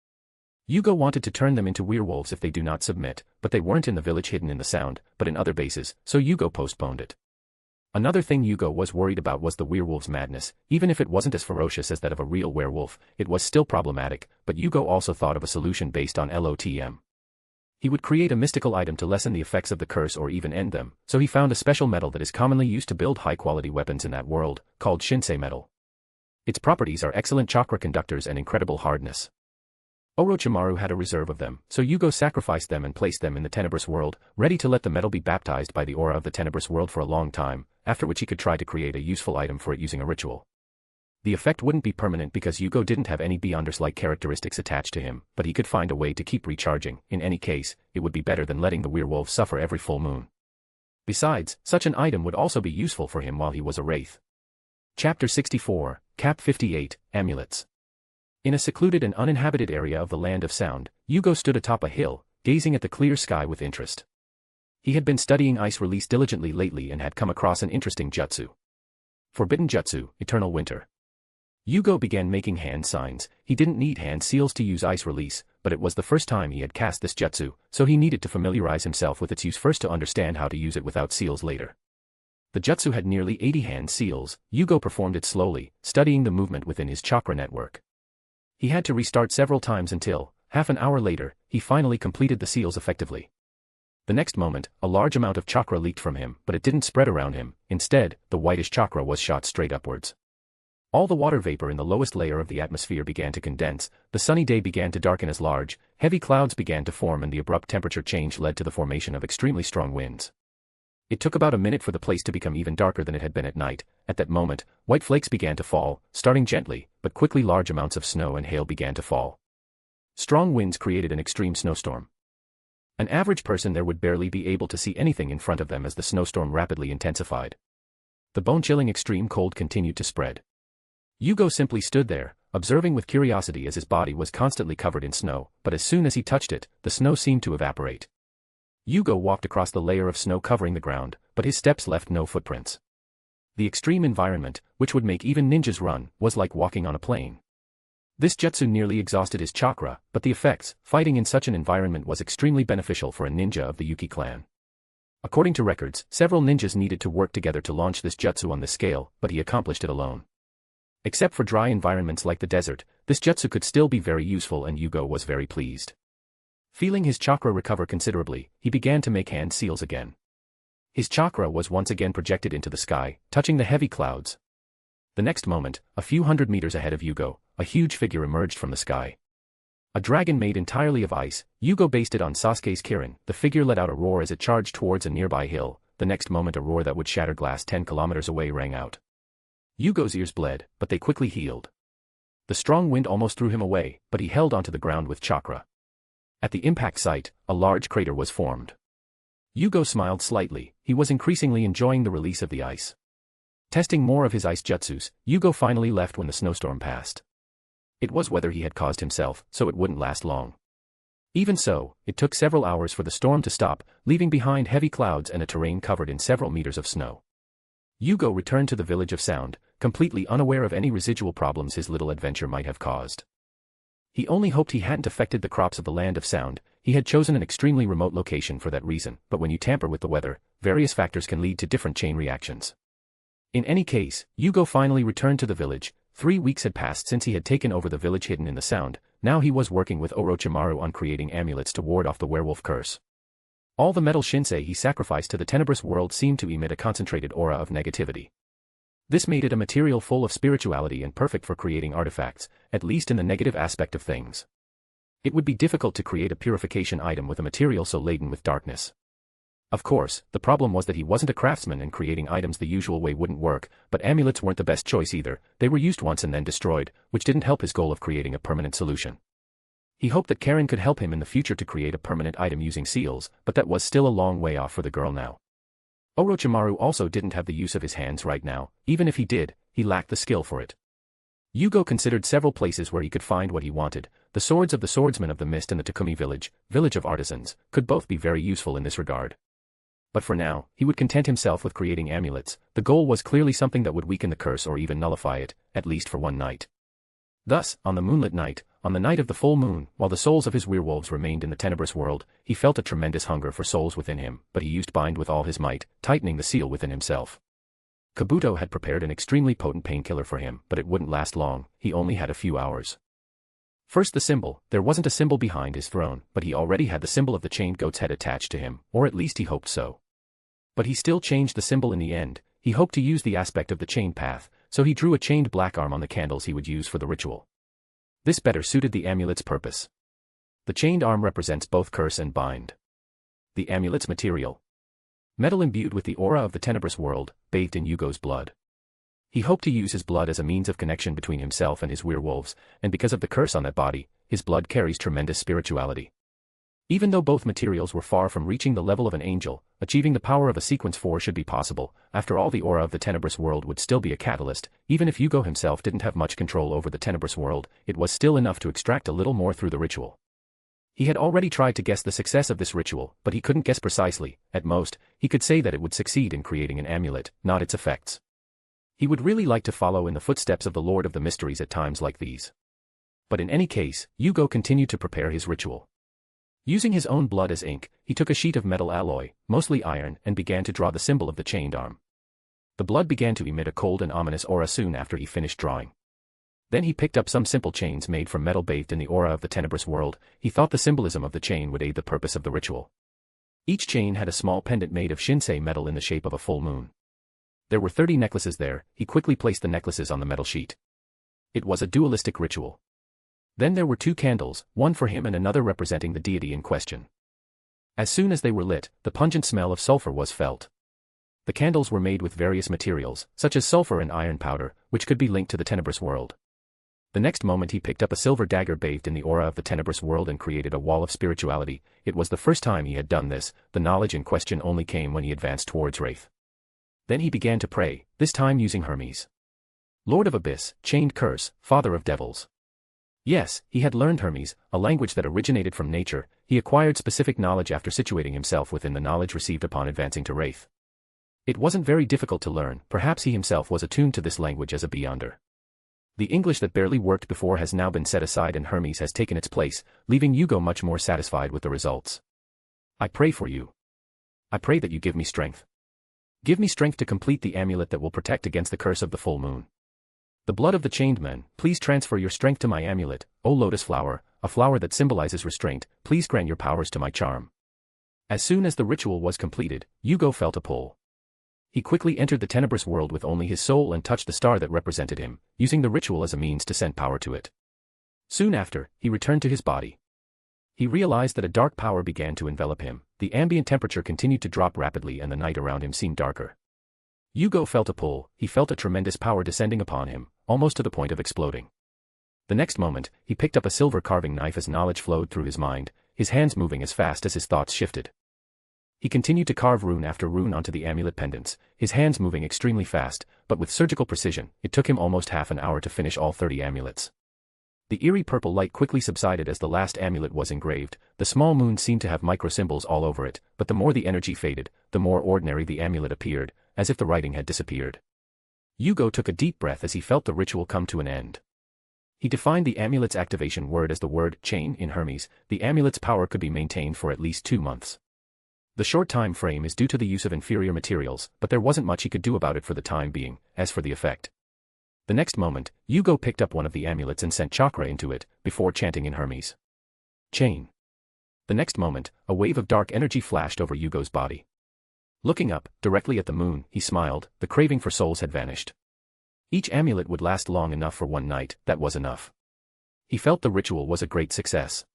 Jugo wanted to turn them into werewolves if they do not submit, but they weren't in the village hidden in the sound, but in other bases, so Jugo postponed it. Another thing Jugo was worried about was the werewolf's madness. Even if it wasn't as ferocious as that of a real werewolf, it was still problematic, but Jugo also thought of a solution based on LOTM. He would create a mystical item to lessen the effects of the curse or even end them, so he found a special metal that is commonly used to build high-quality weapons in that world, called Shinsei metal. Its properties are excellent chakra conductors and incredible hardness. Orochimaru had a reserve of them, so Jugo sacrificed them and placed them in the Tenebrous world, ready to let the metal be baptized by the aura of the Tenebrous world for a long time, after which he could try to create a useful item for it using a ritual. The effect wouldn't be permanent because Jugo didn't have any Beyonders-like characteristics attached to him, but he could find a way to keep recharging. In any case, it would be better than letting the werewolf suffer every full moon. Besides, such an item would also be useful for him while he was a Wraith. Chapter 64, Cap 58, Amulets. In a secluded and uninhabited area of the Land of Sound, Jugo stood atop a hill, gazing at the clear sky with interest. He had been studying ice release diligently lately and had come across an interesting jutsu. Forbidden Jutsu, Eternal Winter. Jugo began making hand signs. He didn't need hand seals to use ice release, but it was the first time he had cast this jutsu, so he needed to familiarize himself with its use first to understand how to use it without seals later. The jutsu had nearly 80 hand seals. Jugo performed it slowly, studying the movement within his chakra network. He had to restart several times until, half an hour later, he finally completed the seals effectively. The next moment, a large amount of chakra leaked from him, but it didn't spread around him. Instead, the whitish chakra was shot straight upwards. All the water vapor in the lowest layer of the atmosphere began to condense, the sunny day began to darken as large, heavy clouds began to form, and the abrupt temperature change led to the formation of extremely strong winds. It took about a minute for the place to become even darker than it had been at night. At that moment, white flakes began to fall, starting gently, but quickly large amounts of snow and hail began to fall. Strong winds created an extreme snowstorm. An average person there would barely be able to see anything in front of them as the snowstorm rapidly intensified. The bone-chilling extreme cold continued to spread. Jugo simply stood there, observing with curiosity as his body was constantly covered in snow, but as soon as he touched it, the snow seemed to evaporate. Jugo walked across the layer of snow covering the ground, but his steps left no footprints. The extreme environment, which would make even ninjas run, was like walking on a plane. This jutsu nearly exhausted his chakra, but the effects, fighting in such an environment was extremely beneficial for a ninja of the Yuki clan. According to records, several ninjas needed to work together to launch this jutsu on this scale, but he accomplished it alone. Except for dry environments like the desert, this jutsu could still be very useful, and Jugo was very pleased. Feeling his chakra recover considerably, he began to make hand seals again. His chakra was once again projected into the sky, touching the heavy clouds. The next moment, a few hundred meters ahead of Jugo, a huge figure emerged from the sky. A dragon made entirely of ice, Jugo based it on Sasuke's Kirin. The figure let out a roar as it charged towards a nearby hill. The next moment a roar that would shatter glass 10 kilometers away rang out. Jugo's ears bled, but they quickly healed. The strong wind almost threw him away, but he held onto the ground with chakra. At the impact site, a large crater was formed. Jugo smiled slightly. He was increasingly enjoying the release of the ice. Testing more of his ice jutsus, Jugo finally left when the snowstorm passed. It was weather he had caused himself, so it wouldn't last long. Even so, it took several hours for the storm to stop, leaving behind heavy clouds and a terrain covered in several meters of snow. Jugo returned to the village of Sound, completely unaware of any residual problems his little adventure might have caused. He only hoped he hadn't affected the crops of the land of Sound. He had chosen an extremely remote location for that reason, but when you tamper with the weather, various factors can lead to different chain reactions. In any case, Jugo finally returned to the village. 3 weeks had passed since he had taken over the village hidden in the Sound. Now he was working with Orochimaru on creating amulets to ward off the werewolf curse. All the metal shinsei he sacrificed to the tenebrous world seemed to emit a concentrated aura of negativity. This made it a material full of spirituality and perfect for creating artifacts, at least in the negative aspect of things. It would be difficult to create a purification item with a material so laden with darkness. Of course, the problem was that he wasn't a craftsman and creating items the usual way wouldn't work, but amulets weren't the best choice either. They were used once and then destroyed, which didn't help his goal of creating a permanent solution. He hoped that Karen could help him in the future to create a permanent item using seals, but that was still a long way off for the girl now. Orochimaru also didn't have the use of his hands right now. Even if he did, he lacked the skill for it. Jugo considered several places where he could find what he wanted. The swords of the swordsmen of the mist and the Takumi village of artisans, could both be very useful in this regard. But for now, he would content himself with creating amulets. The goal was clearly something that would weaken the curse or even nullify it, at least for one night. Thus, on the moonlit night, on the night of the full moon, while the souls of his werewolves remained in the tenebrous world, he felt a tremendous hunger for souls within him, but he used bind with all his might, tightening the seal within himself. Kabuto had prepared an extremely potent painkiller for him, but it wouldn't last long. He only had a few hours. First the symbol. There wasn't a symbol behind his throne, but he already had the symbol of the chained goat's head attached to him, or at least he hoped so. But he still changed the symbol in the end. He hoped to use the aspect of the chained path, so he drew a chained black arm on the candles he would use for the ritual. This better suited the amulet's purpose. The chained arm represents both curse and bind. The amulet's material. Metal imbued with the aura of the tenebrous world, bathed in Jugo's blood. He hoped to use his blood as a means of connection between himself and his werewolves, and because of the curse on that body, his blood carries tremendous spirituality. Even though both materials were far from reaching the level of an angel, achieving the power of a sequence 4 should be possible. After all, the aura of the tenebrous world would still be a catalyst. Even if Jugo himself didn't have much control over the tenebrous world, it was still enough to extract a little more through the ritual. He had already tried to guess the success of this ritual, but he couldn't guess precisely. At most, he could say that it would succeed in creating an amulet, not its effects. He would really like to follow in the footsteps of the Lord of the Mysteries at times like these. But in any case, Jugo continued to prepare his ritual. Using his own blood as ink, he took a sheet of metal alloy, mostly iron, and began to draw the symbol of the chained arm. The blood began to emit a cold and ominous aura soon after he finished drawing. Then he picked up some simple chains made from metal bathed in the aura of the tenebrous world. He thought the symbolism of the chain would aid the purpose of the ritual. Each chain had a small pendant made of shinsei metal in the shape of a full moon. There were 30 necklaces there. He quickly placed the necklaces on the metal sheet. It was a dualistic ritual. Then there were 2 candles, one for him and another representing the deity in question. As soon as they were lit, the pungent smell of sulfur was felt. The candles were made with various materials, such as sulfur and iron powder, which could be linked to the tenebrous world. The next moment he picked up a silver dagger bathed in the aura of the tenebrous world and created a wall of spirituality. It was the first time he had done this. The knowledge in question only came when he advanced towards Wraith. Then he began to pray, this time using Hermes. Lord of Abyss, chained curse, father of devils. Yes, he had learned Hermes, a language that originated from nature. He acquired specific knowledge after situating himself within the knowledge received upon advancing to Wraith. It wasn't very difficult to learn. Perhaps he himself was attuned to this language as a beyonder. The English that barely worked before has now been set aside and Hermes has taken its place, leaving Jugo much more satisfied with the results. I pray for you. I pray that you give me strength. Give me strength to complete the amulet that will protect against the curse of the full moon. The blood of the chained men, please transfer your strength to my amulet, O lotus flower, a flower that symbolizes restraint, please grant your powers to my charm. As soon as the ritual was completed, Jugo felt a pull. He quickly entered the tenebrous world with only his soul and touched the star that represented him, using the ritual as a means to send power to it. Soon after, he returned to his body. He realized that a dark power began to envelop him. The ambient temperature continued to drop rapidly and the night around him seemed darker. Jugo felt a pull. He felt a tremendous power descending upon him, almost to the point of exploding. The next moment, he picked up a silver carving knife as knowledge flowed through his mind, his hands moving as fast as his thoughts shifted. He continued to carve rune after rune onto the amulet pendants, his hands moving extremely fast, but with surgical precision. It took him almost half an hour to finish all 30 amulets. The eerie purple light quickly subsided as the last amulet was engraved. The small moon seemed to have microsymbols all over it, but the more the energy faded, the more ordinary the amulet appeared, as if the writing had disappeared. Jugo took a deep breath as he felt the ritual come to an end. He defined the amulet's activation word as the word chain in Hermes. The amulet's power could be maintained for at least 2 months. The short time frame is due to the use of inferior materials, but there wasn't much he could do about it for the time being. As for the effect. The next moment, Jugo picked up one of the amulets and sent chakra into it, before chanting in Hermes. Chain. The next moment, a wave of dark energy flashed over Jugo's body. Looking up, directly at the moon, he smiled. The craving for souls had vanished. Each amulet would last long enough for one night. That was enough. He felt the ritual was a great success.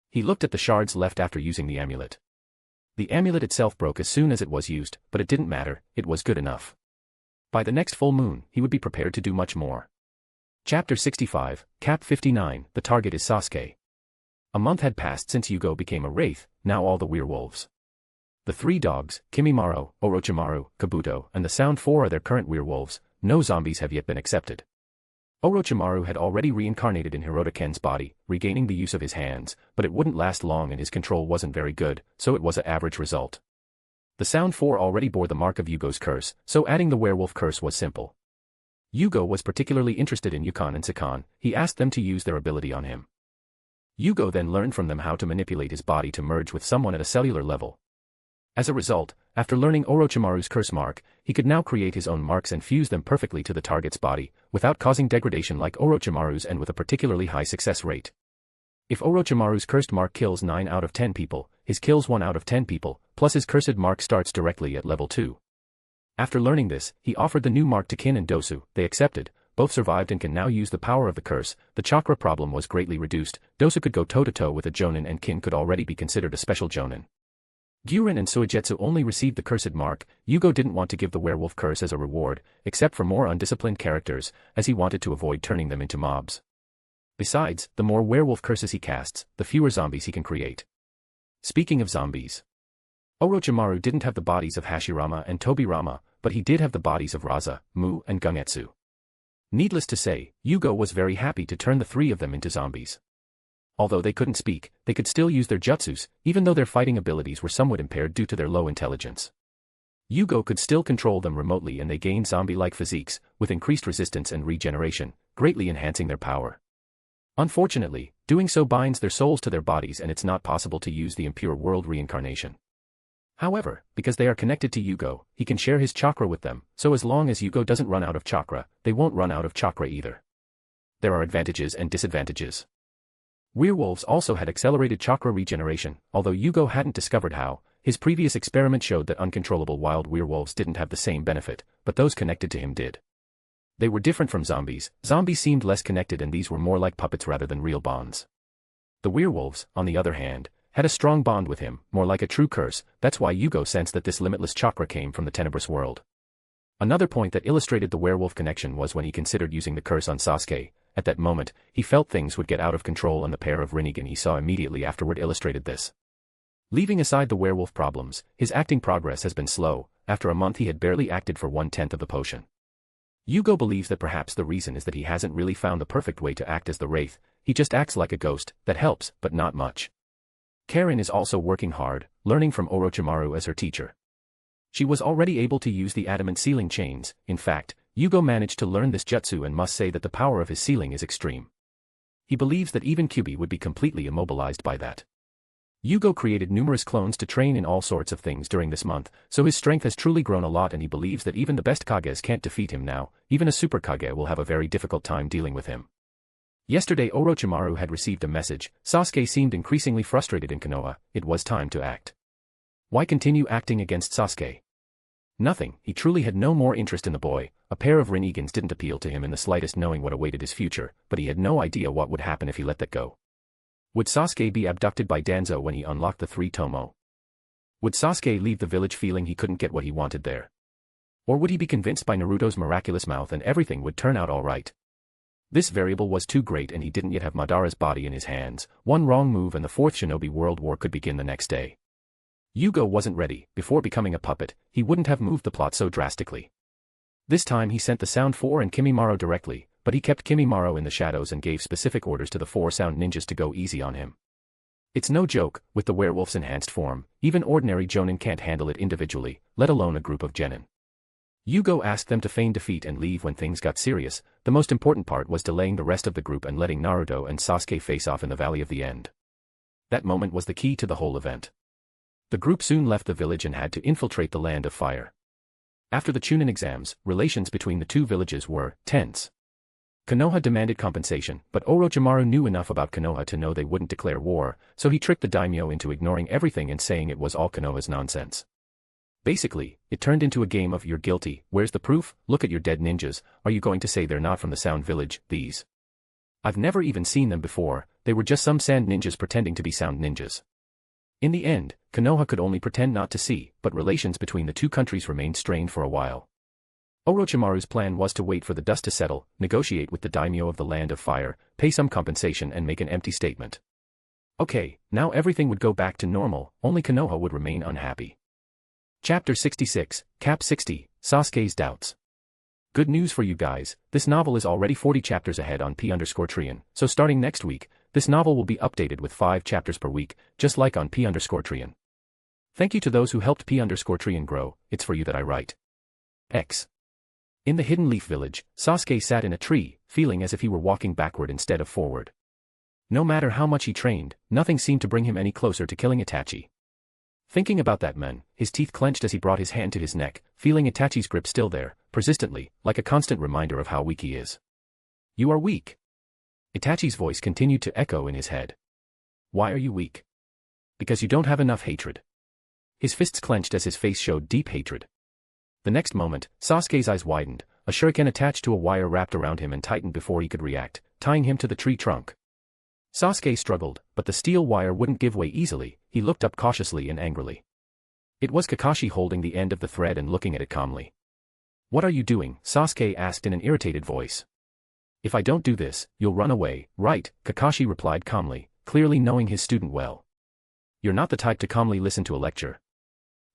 He looked at the shards left after using the amulet. The amulet itself broke as soon as it was used, but it didn't matter. It was good enough. By the next full moon, he would be prepared to do much more. Chapter 65, Cap 59, the target is Sasuke. A month had passed since Jugo became a wraith. Now all the werewolves. The 3 dogs, Kimimaro, Orochimaru, Kabuto, and the Sound 4 are their current werewolves. No zombies have yet been accepted. Orochimaru had already reincarnated in Hiroto-Ken's body, regaining the use of his hands, but it wouldn't last long and his control wasn't very good, so it was an average result. The Sound 4 already bore the mark of Yugo's curse, so adding the werewolf curse was simple. Jugo was particularly interested in Yukon and Sakan. He asked them to use their ability on him. Jugo then learned from them how to manipulate his body to merge with someone at a cellular level. As a result, after learning Orochimaru's curse mark, he could now create his own marks and fuse them perfectly to the target's body, without causing degradation like Orochimaru's and with a particularly high success rate. If Orochimaru's cursed mark kills 9 out of 10 people, his kills 1 out of 10 people, plus his cursed mark starts directly at level 2. After learning this, he offered the new mark to Kin and Dosu. They accepted. Both survived and can now use the power of the curse. The chakra problem was greatly reduced. Dosu could go toe-to-toe with a Jonin and Kin could already be considered a special Jonin. Gyurin and Suigetsu only received the cursed mark. Jugo didn't want to give the werewolf curse as a reward, except for more undisciplined characters, as he wanted to avoid turning them into mobs. Besides, the more werewolf curses he casts, the fewer zombies he can create. Speaking of zombies, Orochimaru didn't have the bodies of Hashirama and Tobirama, but he did have the bodies of Raza, Mu, and Gungetsu. Needless to say, Jugo was very happy to turn the 3 of them into zombies. Although they couldn't speak, they could still use their jutsus, even though their fighting abilities were somewhat impaired due to their low intelligence. Jugo could still control them remotely and they gained zombie-like physiques, with increased resistance and regeneration, greatly enhancing their power. Unfortunately, doing so binds their souls to their bodies and it's not possible to use the impure world reincarnation. However, because they are connected to Jugo, he can share his chakra with them, so as long as Jugo doesn't run out of chakra, they won't run out of chakra either. There are advantages and disadvantages. Werewolves also had accelerated chakra regeneration, although Jugo hadn't discovered how. His previous experiment showed that uncontrollable wild werewolves didn't have the same benefit, but those connected to him did. They were different from zombies. Zombies seemed less connected and these were more like puppets rather than real bonds. The werewolves, on the other hand, had a strong bond with him, more like a true curse. That's why Jugo sensed that this limitless chakra came from the tenebrous world. Another point that illustrated the werewolf connection was when he considered using the curse on Sasuke. At that moment, he felt things would get out of control and the pair of Rinnegan he saw immediately afterward illustrated this. Leaving aside the werewolf problems, his acting progress has been slow. After a month he had barely acted for 1/10 of the potion. Jugo believes that perhaps the reason is that he hasn't really found the perfect way to act as the Wraith. He just acts like a ghost. That helps, but not much. Karin is also working hard, learning from Orochimaru as her teacher. She was already able to use the adamant sealing chains. In fact, Jugo managed to learn this jutsu and must say that the power of his sealing is extreme. He believes that even Kyuubi would be completely immobilized by that. Jugo created numerous clones to train in all sorts of things during this month, so his strength has truly grown a lot and he believes that even the best Kages can't defeat him now. Even a super Kage will have a very difficult time dealing with him. Yesterday Orochimaru had received a message. Sasuke seemed increasingly frustrated in Konoha. It was time to act. Why continue acting against Sasuke? Nothing. He truly had no more interest in the boy. A pair of Rinnegans didn't appeal to him in the slightest, knowing what awaited his future, but he had no idea what would happen if he let that go. Would Sasuke be abducted by Danzo when he unlocked the 3 Tomo? Would Sasuke leave the village feeling he couldn't get what he wanted there? Or would he be convinced by Naruto's miraculous mouth and everything would turn out alright? This variable was too great and he didn't yet have Madara's body in his hands. One wrong move and the 4th Shinobi World War could begin the next day. Jugo wasn't ready. Before becoming a puppet, he wouldn't have moved the plot so drastically. This time he sent the Sound 4 and Kimimaro directly, but he kept Kimimaro in the shadows and gave specific orders to the 4 Sound ninjas to go easy on him. It's no joke, with the werewolf's enhanced form, even ordinary Jonin can't handle it individually, let alone a group of genin. Jugo asked them to feign defeat and leave when things got serious. The most important part was delaying the rest of the group and letting Naruto and Sasuke face off in the Valley of the End. That moment was the key to the whole event. The group soon left the village and had to infiltrate the Land of Fire. After the Chunin exams, relations between the two villages were tense. Konoha demanded compensation, but Orochimaru knew enough about Konoha to know they wouldn't declare war, so he tricked the daimyo into ignoring everything and saying it was all Konoha's nonsense. Basically, it turned into a game of "you're guilty, where's the proof, look at your dead ninjas, are you going to say they're not from the Sound Village, these? I've never even seen them before, they were just some sand ninjas pretending to be Sound ninjas." In the end, Konoha could only pretend not to see, but relations between the two countries remained strained for a while. Orochimaru's plan was to wait for the dust to settle, negotiate with the daimyo of the Land of Fire, pay some compensation and make an empty statement. Okay, now everything would go back to normal, only Konoha would remain unhappy. Chapter 66, Cap 60, Sasuke's Doubts. Good news for you guys, this novel is already 40 chapters ahead on P_Trian, so starting next week, this novel will be updated with 5 chapters per week, just like on P_Trian. Thank you to those who helped P_Trian grow, it's for you that I write. X. In the Hidden Leaf Village, Sasuke sat in a tree, feeling as if he were walking backward instead of forward. No matter how much he trained, nothing seemed to bring him any closer to killing Itachi. Thinking about that man, his teeth clenched as he brought his hand to his neck, feeling Itachi's grip still there, persistently, like a constant reminder of how weak he is. You are weak. Itachi's voice continued to echo in his head. Why are you weak? Because you don't have enough hatred. His fists clenched as his face showed deep hatred. The next moment, Sasuke's eyes widened, a shuriken attached to a wire wrapped around him and tightened before he could react, tying him to the tree trunk. Sasuke struggled, but the steel wire wouldn't give way easily. He looked up cautiously and angrily. It was Kakashi holding the end of the thread and looking at it calmly. What are you doing? Sasuke asked in an irritated voice. If I don't do this, you'll run away, right? Kakashi replied calmly, clearly knowing his student well. You're not the type to calmly listen to a lecture.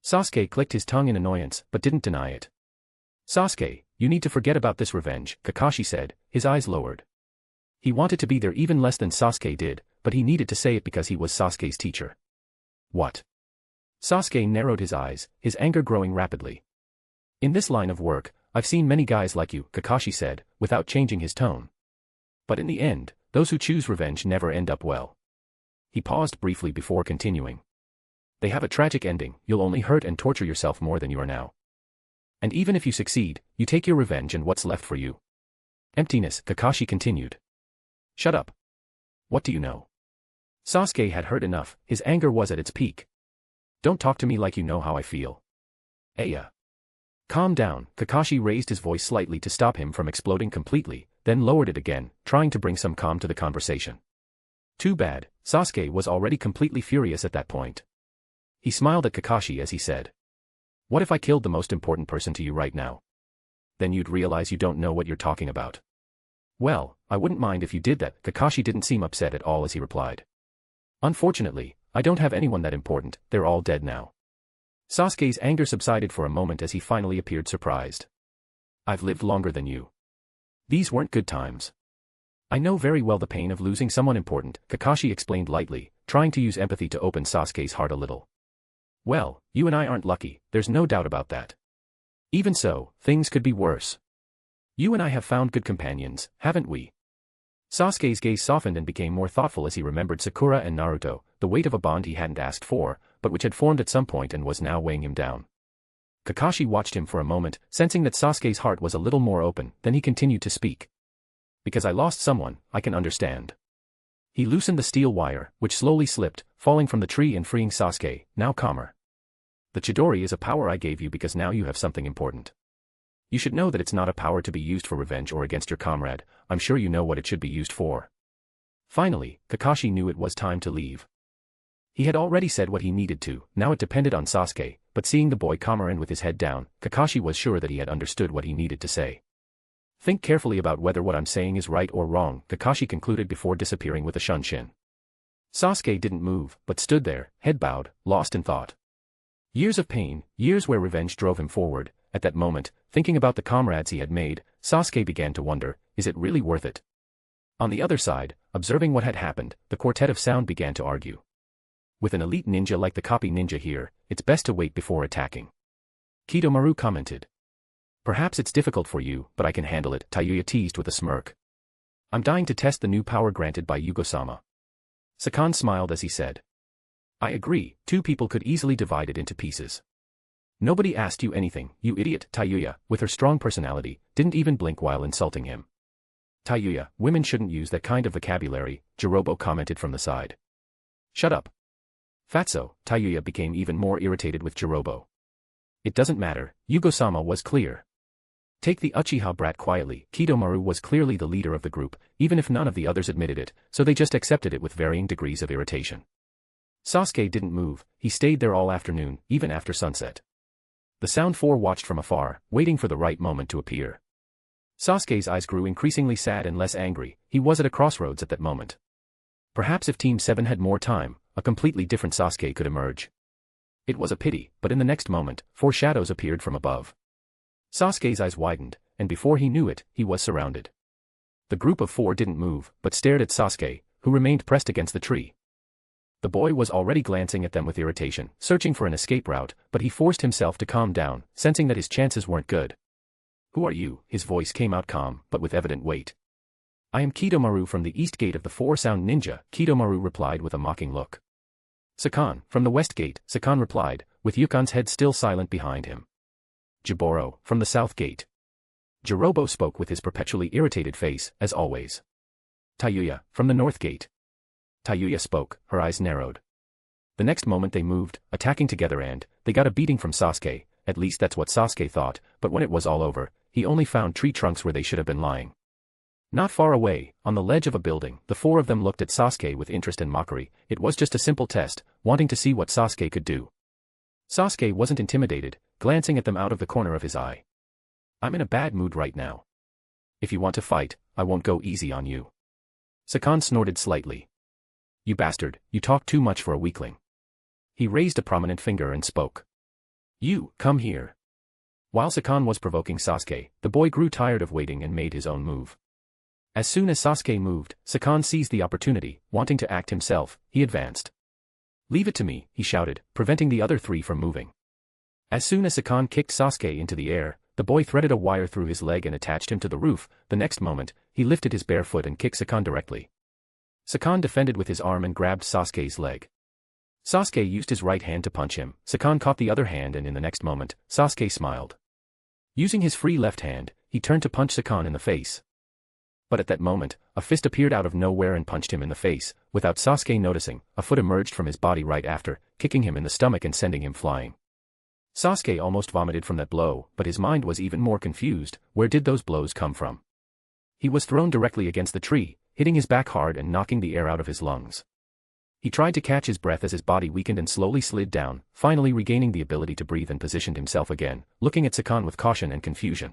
Sasuke clicked his tongue in annoyance, but didn't deny it. Sasuke, you need to forget about this revenge, Kakashi said, his eyes lowered. He wanted to be there even less than Sasuke did, but he needed to say it because he was Sasuke's teacher. What? Sasuke narrowed his eyes, his anger growing rapidly. In this line of work, I've seen many guys like you, Kakashi said, without changing his tone. But in the end, those who choose revenge never end up well. He paused briefly before continuing. They have a tragic ending, you'll only hurt and torture yourself more than you are now. And even if you succeed, you take your revenge and what's left for you? Emptiness, Kakashi continued. Shut up. What do you know? Sasuke had heard enough, his anger was at its peak. Don't talk to me like you know how I feel. Aya. Calm down. Kakashi raised his voice slightly to stop him from exploding completely, then lowered it again, trying to bring some calm to the conversation. Too bad, Sasuke was already completely furious at that point. He smiled at Kakashi as he said, "What if I killed the most important person to you right now? Then you'd realize you don't know what you're talking about." "Well, I wouldn't mind if you did that." Kakashi didn't seem upset at all as he replied. "Unfortunately, I don't have anyone that important, they're all dead now." Sasuke's anger subsided for a moment as he finally appeared surprised. "I've lived longer than you. These weren't good times. I know very well the pain of losing someone important," Kakashi explained lightly, trying to use empathy to open Sasuke's heart a little. "Well, you and I aren't lucky, there's no doubt about that. Even so, things could be worse. You and I have found good companions, haven't we?" Sasuke's gaze softened and became more thoughtful as he remembered Sakura and Naruto, the weight of a bond he hadn't asked for, but which had formed at some point and was now weighing him down. Kakashi watched him for a moment, sensing that Sasuke's heart was a little more open, then he continued to speak. "Because I lost someone, I can understand." He loosened the steel wire, which slowly slipped, falling from the tree and freeing Sasuke, now calmer. "The Chidori is a power I gave you because now you have something important. You should know that it's not a power to be used for revenge or against your comrade. I'm sure you know what it should be used for." Finally, Kakashi knew it was time to leave. He had already said what he needed to, now it depended on Sasuke, but seeing the boy calmer and with his head down, Kakashi was sure that he had understood what he needed to say. "Think carefully about whether what I'm saying is right or wrong," Kakashi concluded before disappearing with a shunshin. Sasuke didn't move, but stood there, head bowed, lost in thought. Years of pain, years where revenge drove him forward. At that moment, thinking about the comrades he had made, Sasuke began to wonder, is it really worth it? On the other side, observing what had happened, the quartet of sound began to argue. "With an elite ninja like the copy ninja here, it's best to wait before attacking." Kidomaru commented. "Perhaps it's difficult for you, but I can handle it," Tayuya teased with a smirk. "I'm dying to test the new power granted by Yugo-sama." Sakan smiled as he said. "I agree, two people could easily divide it into pieces." "Nobody asked you anything, you idiot." Tayuya, with her strong personality, didn't even blink while insulting him. "Tayuya, women shouldn't use that kind of vocabulary," Jirobo commented from the side. "Shut up. Fatso." Tayuya became even more irritated with Jirobo. "It doesn't matter," Yugo-sama was clear. "Take the Uchiha brat quietly." Kidomaru was clearly the leader of the group, even if none of the others admitted it, so they just accepted it with varying degrees of irritation. Sasuke didn't move, he stayed there all afternoon, even after sunset. The Sound Four watched from afar, waiting for the right moment to appear. Sasuke's eyes grew increasingly sad and less angry, he was at a crossroads at that moment. Perhaps if Team 7 had more time, a completely different Sasuke could emerge. It was a pity, but in the next moment, 4 shadows appeared from above. Sasuke's eyes widened, and before he knew it, he was surrounded. The group of 4 didn't move, but stared at Sasuke, who remained pressed against the tree. The boy was already glancing at them with irritation, searching for an escape route, but he forced himself to calm down, sensing that his chances weren't good. "Who are you?" His voice came out calm, but with evident weight. "I am Kidomaru from the east gate of the 4-sound ninja," Kidomaru replied with a mocking look. "Sakan, from the west gate," Sakan replied, with Yukon's head still silent behind him. "Jiboro, from the south gate." Jirobo spoke with his perpetually irritated face, as always. "Tayuya, from the north gate." Tayuya spoke, her eyes narrowed. The next moment they moved, attacking together and, they got a beating from Sasuke, at least that's what Sasuke thought, but when it was all over, he only found tree trunks where they should have been lying. Not far away, on the ledge of a building, the 4 of them looked at Sasuke with interest and mockery. It was just a simple test, wanting to see what Sasuke could do. Sasuke wasn't intimidated, glancing at them out of the corner of his eye. "I'm in a bad mood right now. If you want to fight, I won't go easy on you." Sakan snorted slightly. "You bastard, you talk too much for a weakling." He raised a prominent finger and spoke. "You, come here." While Sakan was provoking Sasuke, the boy grew tired of waiting and made his own move. As soon as Sasuke moved, Sakan seized the opportunity, wanting to act himself, he advanced. "Leave it to me," he shouted, preventing the other 3 from moving. As soon as Sakan kicked Sasuke into the air, the boy threaded a wire through his leg and attached him to the roof. The next moment, he lifted his bare foot and kicked Sakan directly. Sakan defended with his arm and grabbed Sasuke's leg. Sasuke used his right hand to punch him, Sakan caught the other hand and in the next moment, Sasuke smiled. Using his free left hand, he turned to punch Sakan in the face. But at that moment, a fist appeared out of nowhere and punched him in the face. Without Sasuke noticing, a foot emerged from his body right after, kicking him in the stomach and sending him flying. Sasuke almost vomited from that blow, but his mind was even more confused. Where did those blows come from? He was thrown directly against the tree, hitting his back hard and knocking the air out of his lungs. He tried to catch his breath as his body weakened and slowly slid down, finally regaining the ability to breathe and positioned himself again, looking at Sakan with caution and confusion.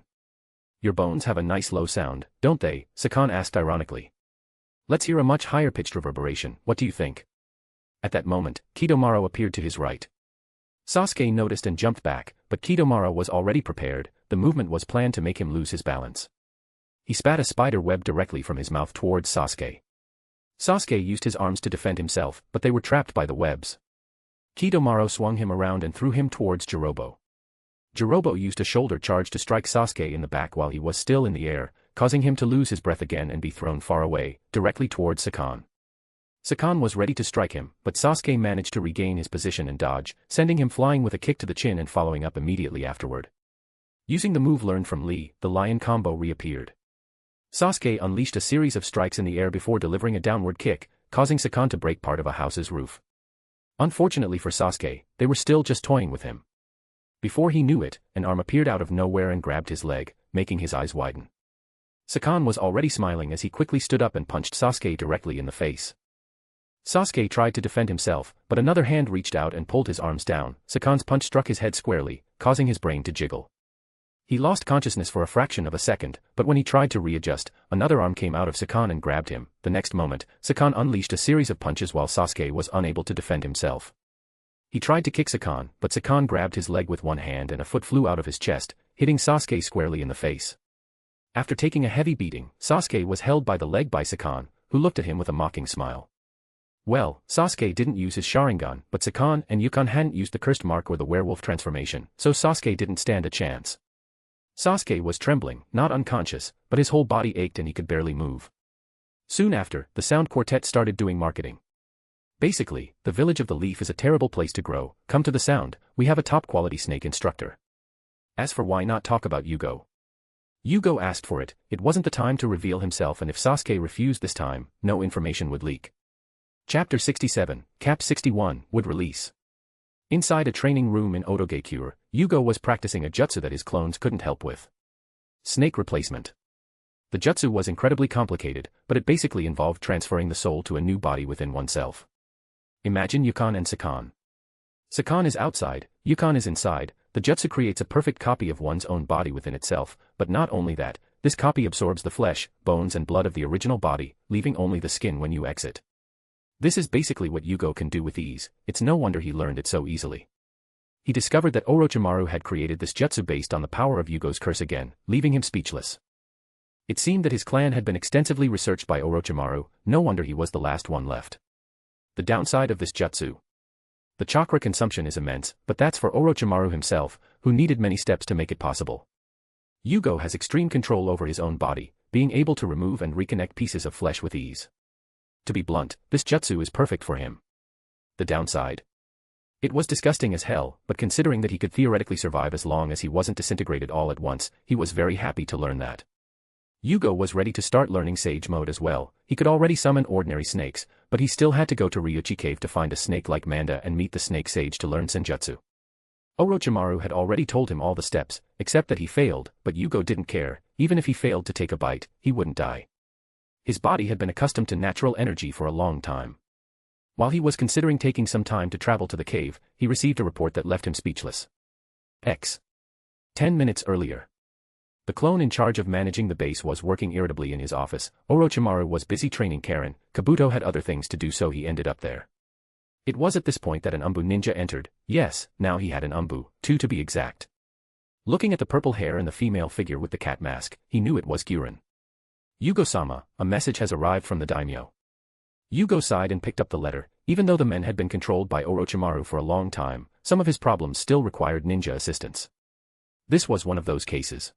"Your bones have a nice low sound, don't they?" Sakan asked ironically. "Let's hear a much higher-pitched reverberation, what do you think?" At that moment, Kidomaru appeared to his right. Sasuke noticed and jumped back, but Kidomaru was already prepared. The movement was planned to make him lose his balance. He spat a spider web directly from his mouth towards Sasuke. Sasuke used his arms to defend himself, but they were trapped by the webs. Kidomaru swung him around and threw him towards Jirobo. Jirobo used a shoulder charge to strike Sasuke in the back while he was still in the air, causing him to lose his breath again and be thrown far away, directly towards Sakan. Sakan was ready to strike him, but Sasuke managed to regain his position and dodge, sending him flying with a kick to the chin and following up immediately afterward. Using the move learned from Lee, the lion combo reappeared. Sasuke unleashed a series of strikes in the air before delivering a downward kick, causing Sakan to break part of a house's roof. Unfortunately for Sasuke, they were still just toying with him. Before he knew it, an arm appeared out of nowhere and grabbed his leg, making his eyes widen. Sakan was already smiling as he quickly stood up and punched Sasuke directly in the face. Sasuke tried to defend himself, but another hand reached out and pulled his arms down. Sakan's punch struck his head squarely, causing his brain to jiggle. He lost consciousness for a fraction of a second, but when he tried to readjust, another arm came out of Sakan and grabbed him. The next moment, Sakan unleashed a series of punches while Sasuke was unable to defend himself. He tried to kick Sakan, but Sakan grabbed his leg with one hand and a foot flew out of his chest, hitting Sasuke squarely in the face. After taking a heavy beating, Sasuke was held by the leg by Sakan, who looked at him with a mocking smile. Well, Sasuke didn't use his Sharingan, but Sakan and Yukon hadn't used the cursed mark or the werewolf transformation, so Sasuke didn't stand a chance. Sasuke was trembling, not unconscious, but his whole body ached and he could barely move. Soon after, the Sound Quartet started doing marketing. Basically, the village of the Leaf is a terrible place to grow. Come to the Sound, we have a top-quality snake instructor. As for why not talk about Jugo? Jugo asked for it. It wasn't the time to reveal himself, and if Sasuke refused this time, no information would leak. Chapter 67, Cap 61, would release. Inside a training room in Otogakure, Jugo was practicing a jutsu that his clones couldn't help with. Snake replacement. The jutsu was incredibly complicated, but it basically involved transferring the soul to a new body within oneself. Imagine Yukon and Sakan. Sakan is outside, Yukon is inside. The jutsu creates a perfect copy of one's own body within itself, but not only that, this copy absorbs the flesh, bones and blood of the original body, leaving only the skin when you exit. This is basically what Jugo can do with ease. It's no wonder he learned it so easily. He discovered that Orochimaru had created this jutsu based on the power of Yugo's curse again, leaving him speechless. It seemed that his clan had been extensively researched by Orochimaru, no wonder he was the last one left. The downside of this jutsu. The chakra consumption is immense, but that's for Orochimaru himself, who needed many steps to make it possible. Jugo has extreme control over his own body, being able to remove and reconnect pieces of flesh with ease. To be blunt, this jutsu is perfect for him. The downside? It was disgusting as hell, but considering that he could theoretically survive as long as he wasn't disintegrated all at once, he was very happy to learn that. Jugo was ready to start learning Sage Mode as well. He could already summon ordinary snakes, but he still had to go to Ryuchi Cave to find a snake like Manda and meet the snake sage to learn Senjutsu. Orochimaru had already told him all the steps, except that he failed, but Jugo didn't care. Even if he failed to take a bite, he wouldn't die. His body had been accustomed to natural energy for a long time. While he was considering taking some time to travel to the cave, he received a report that left him speechless. 10 minutes earlier. The clone in charge of managing the base was working irritably in his office. Orochimaru was busy training Karen. Kabuto had other things to do, so he ended up there. It was at this point that an Umbu ninja entered. Yes, now he had an Umbu, 2 to be exact. Looking at the purple hair and the female figure with the cat mask, he knew it was Guren. Yugo-sama, a message has arrived from the daimyo. Jugo sighed and picked up the letter. Even though the men had been controlled by Orochimaru for a long time, some of his problems still required ninja assistance. This was one of those cases.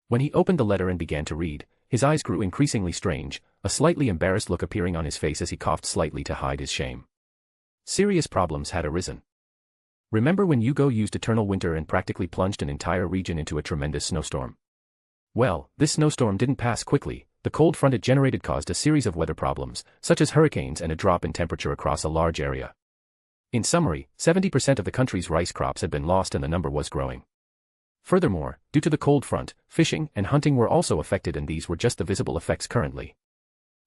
When he opened the letter and began to read, his eyes grew increasingly strange, a slightly embarrassed look appearing on his face as he coughed slightly to hide his shame. Serious problems had arisen. Remember when Jugo used Eternal Winter and practically plunged an entire region into a tremendous snowstorm? Well, this snowstorm didn't pass quickly, the cold front it generated caused a series of weather problems, such as hurricanes and a drop in temperature across a large area. In summary, 70% of the country's rice crops had been lost and the number was growing. Furthermore, due to the cold front, fishing and hunting were also affected, and these were just the visible effects currently.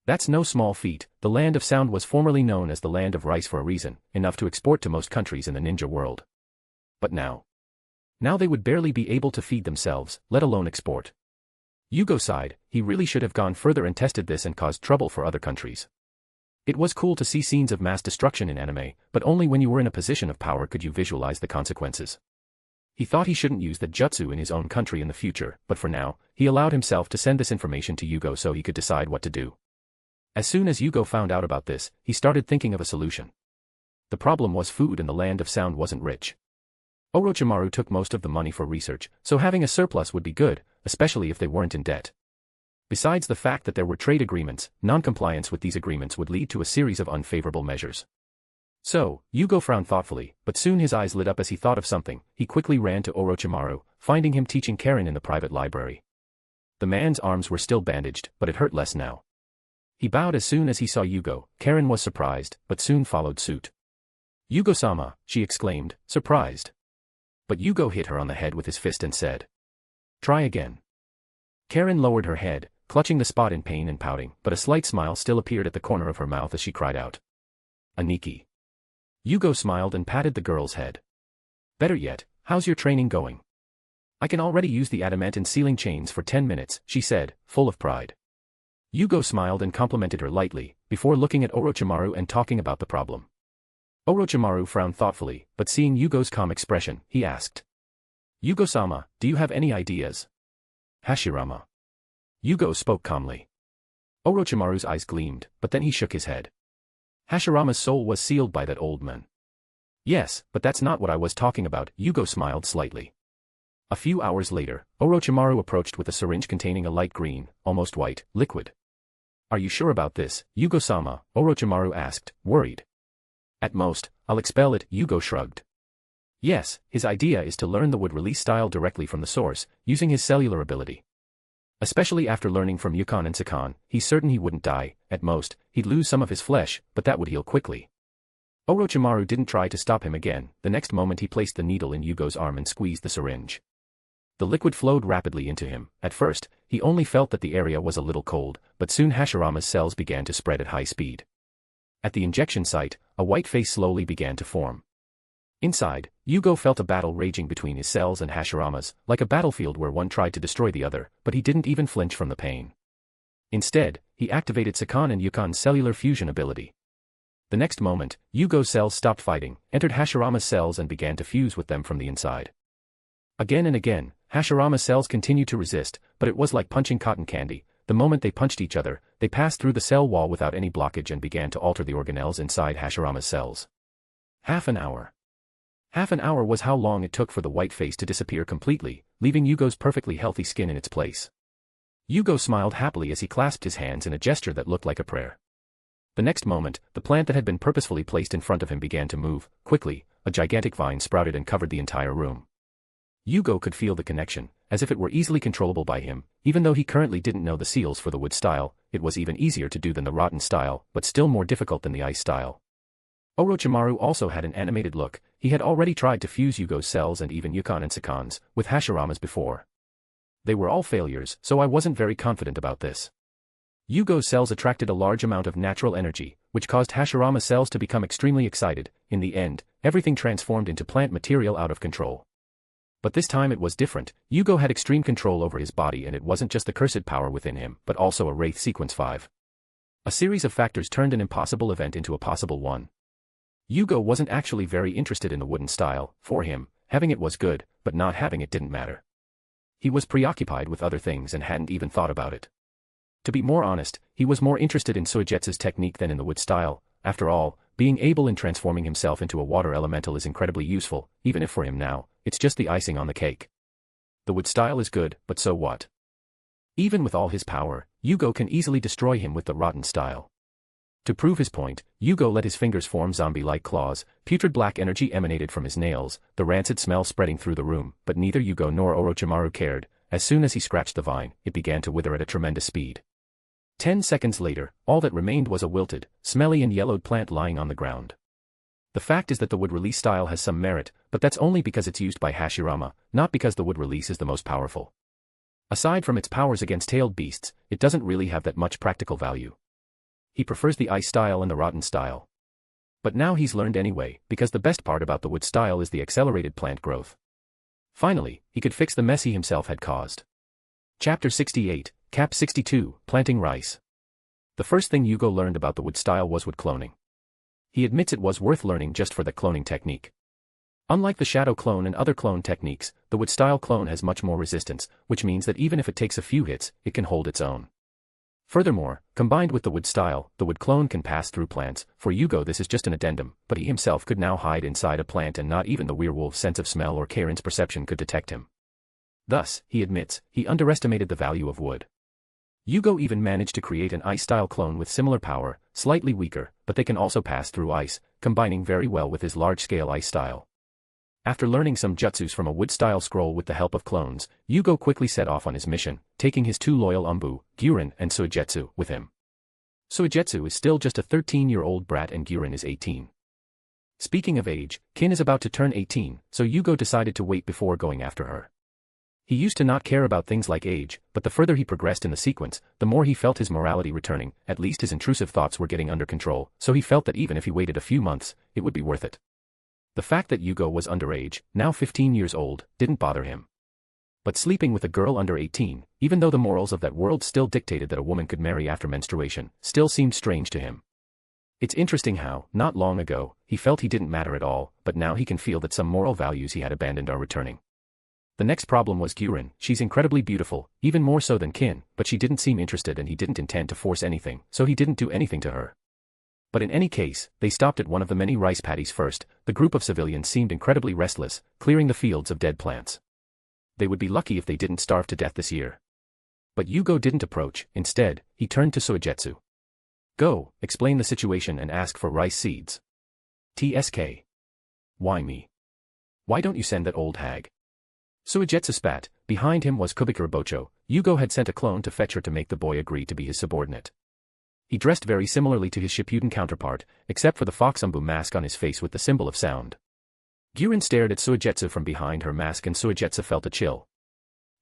That's no small feat. The Land of Sound was formerly known as the Land of Rice for a reason, enough to export to most countries in the ninja world. But now they would barely be able to feed themselves, let alone export. Jugo sighed. He really should have gone further and tested this and caused trouble for other countries. It was cool to see scenes of mass destruction in anime, but only when you were in a position of power could you visualize the consequences. He thought he shouldn't use the jutsu in his own country in the future, but for now, he allowed himself to send this information to Jugo so he could decide what to do. As soon as Jugo found out about this, he started thinking of a solution. The problem was food, and the Land of Sound wasn't rich. Orochimaru took most of the money for research, so having a surplus would be good, especially if they weren't in debt. Besides the fact that there were trade agreements, non-compliance with these agreements would lead to a series of unfavorable measures. So, Jugo frowned thoughtfully, but soon his eyes lit up as he thought of something. He quickly ran to Orochimaru, finding him teaching Karen in the private library. The man's arms were still bandaged, but it hurt less now. He bowed as soon as he saw Jugo. Karen was surprised, but soon followed suit. "Jugo-sama," she exclaimed, surprised. But Jugo hit her on the head with his fist and said, "Try again." Karen lowered her head, clutching the spot in pain and pouting, but a slight smile still appeared at the corner of her mouth as she cried out, "Aniki." Jugo smiled and patted the girl's head. "Better yet, how's your training going?" "I can already use the adamant sealing chains for 10 minutes, she said, full of pride. Jugo smiled and complimented her lightly, before looking at Orochimaru and talking about the problem. Orochimaru frowned thoughtfully, but seeing Yugo's calm expression, he asked, "Jugo-sama, do you have any ideas?" "Hashirama." Jugo spoke calmly. Orochimaru's eyes gleamed, but then he shook his head. Hashirama's soul was sealed by that old man. "Yes, but that's not what I was talking about," Jugo smiled slightly. A few hours later, Orochimaru approached with a syringe containing a light green, almost white, liquid. "Are you sure about this, Jugo-sama?" Orochimaru asked, worried. "At most, I'll expel it," Jugo shrugged. Yes, his idea is to learn the wood release style directly from the source, using his cellular ability. Especially after learning from Yukon and Sakan, he's certain he wouldn't die. At most, he'd lose some of his flesh, but that would heal quickly. Orochimaru didn't try to stop him again. The next moment he placed the needle in Yugo's arm and squeezed the syringe. The liquid flowed rapidly into him. At first, he only felt that the area was a little cold, but soon Hashirama's cells began to spread at high speed. At the injection site, a white face slowly began to form. Inside, Jugo felt a battle raging between his cells and Hashirama's, like a battlefield where one tried to destroy the other, but he didn't even flinch from the pain. Instead, he activated Sakan and Yukon's cellular fusion ability. The next moment, Jugo's cells stopped fighting, entered Hashirama's cells and began to fuse with them from the inside. Again and again, Hashirama's cells continued to resist, but it was like punching cotton candy. The moment they punched each other, they passed through the cell wall without any blockage and began to alter the organelles inside Hashirama's cells. Half an hour. Half an hour was how long it took for the white face to disappear completely, leaving Yugo's perfectly healthy skin in its place. Jugo smiled happily as he clasped his hands in a gesture that looked like a prayer. The next moment, the plant that had been purposefully placed in front of him began to move. Quickly, a gigantic vine sprouted and covered the entire room. Jugo could feel the connection, as if it were easily controllable by him. Even though he currently didn't know the seals for the wood style, it was even easier to do than the rotten style, but still more difficult than the ice style. Orochimaru also had an animated look. He had already tried to fuse Yugo's cells and even Yukon and Sakan's, with Hashirama's before. They were all failures, so I wasn't very confident about this. Yugo's cells attracted a large amount of natural energy, which caused Hashirama's cells to become extremely excited. In the end, everything transformed into plant material out of control. But this time it was different. Jugo had extreme control over his body, and it wasn't just the cursed power within him, but also a Wraith Sequence 5. A series of factors turned an impossible event into a possible one. Jugo wasn't actually very interested in the wooden style. For him, having it was good, but not having it didn't matter. He was preoccupied with other things and hadn't even thought about it. To be more honest, he was more interested in Suigetsu's technique than in the wood style. After all, being able in transforming himself into a water elemental is incredibly useful, even if for him now, it's just the icing on the cake. The wood style is good, but so what? Even with all his power, Jugo can easily destroy him with the rotten style. To prove his point, Jugo let his fingers form zombie-like claws. Putrid black energy emanated from his nails, the rancid smell spreading through the room, but neither Jugo nor Orochimaru cared. As soon as he scratched the vine, it began to wither at a tremendous speed. 10 seconds later, all that remained was a wilted, smelly and yellowed plant lying on the ground. The fact is that the wood release style has some merit, but that's only because it's used by Hashirama, not because the wood release is the most powerful. Aside from its powers against tailed beasts, it doesn't really have that much practical value. He prefers the ice style and the rotten style. But now he's learned anyway, because the best part about the wood style is the accelerated plant growth. Finally, he could fix the mess he himself had caused. Chapter 68, Cap 62, Planting Rice. The first thing Jugo learned about the wood style was wood cloning. He admits it was worth learning just for the cloning technique. Unlike the shadow clone and other clone techniques, the wood style clone has much more resistance, which means that even if it takes a few hits, it can hold its own. Furthermore, combined with the wood style, the wood clone can pass through plants. For Jugo this is just an addendum, but he himself could now hide inside a plant and not even the werewolf's sense of smell or Karen's perception could detect him. Thus, he admits, he underestimated the value of wood. Jugo even managed to create an ice-style clone with similar power, slightly weaker, but they can also pass through ice, combining very well with his large-scale ice style. After learning some jutsus from a wood-style scroll with the help of clones, Jugo quickly set off on his mission, taking his two loyal Umbu, Gyurin and Suigetsu, with him. Suigetsu is still just a 13-year-old brat and Gyurin is 18. Speaking of age, Kin is about to turn 18, so Jugo decided to wait before going after her. He used to not care about things like age, but the further he progressed in the sequence, the more he felt his morality returning, at least his intrusive thoughts were getting under control, so he felt that even if he waited a few months, it would be worth it. The fact that Jugo was underage, now 15 years old, didn't bother him. But sleeping with a girl under 18, even though the morals of that world still dictated that a woman could marry after menstruation, still seemed strange to him. It's interesting how, not long ago, he felt he didn't matter at all, but now he can feel that some moral values he had abandoned are returning. The next problem was Gyurin. She's incredibly beautiful, even more so than Kin, but she didn't seem interested and he didn't intend to force anything, so he didn't do anything to her. But in any case, they stopped at one of the many rice paddies first. The group of civilians seemed incredibly restless, clearing the fields of dead plants. They would be lucky if they didn't starve to death this year. But Jugo didn't approach. Instead, he turned to Suigetsu. Go, explain the situation and ask for rice seeds. TSK. Why me? Why don't you send that old hag? Suigetsu spat. Behind him was Kubikura Bocho. Jugo had sent a clone to fetch her to make the boy agree to be his subordinate. He dressed very similarly to his Shippuden counterpart, except for the Foxumbu mask on his face with the symbol of sound. Gyurin stared at Suigetsu from behind her mask and Suigetsu felt a chill.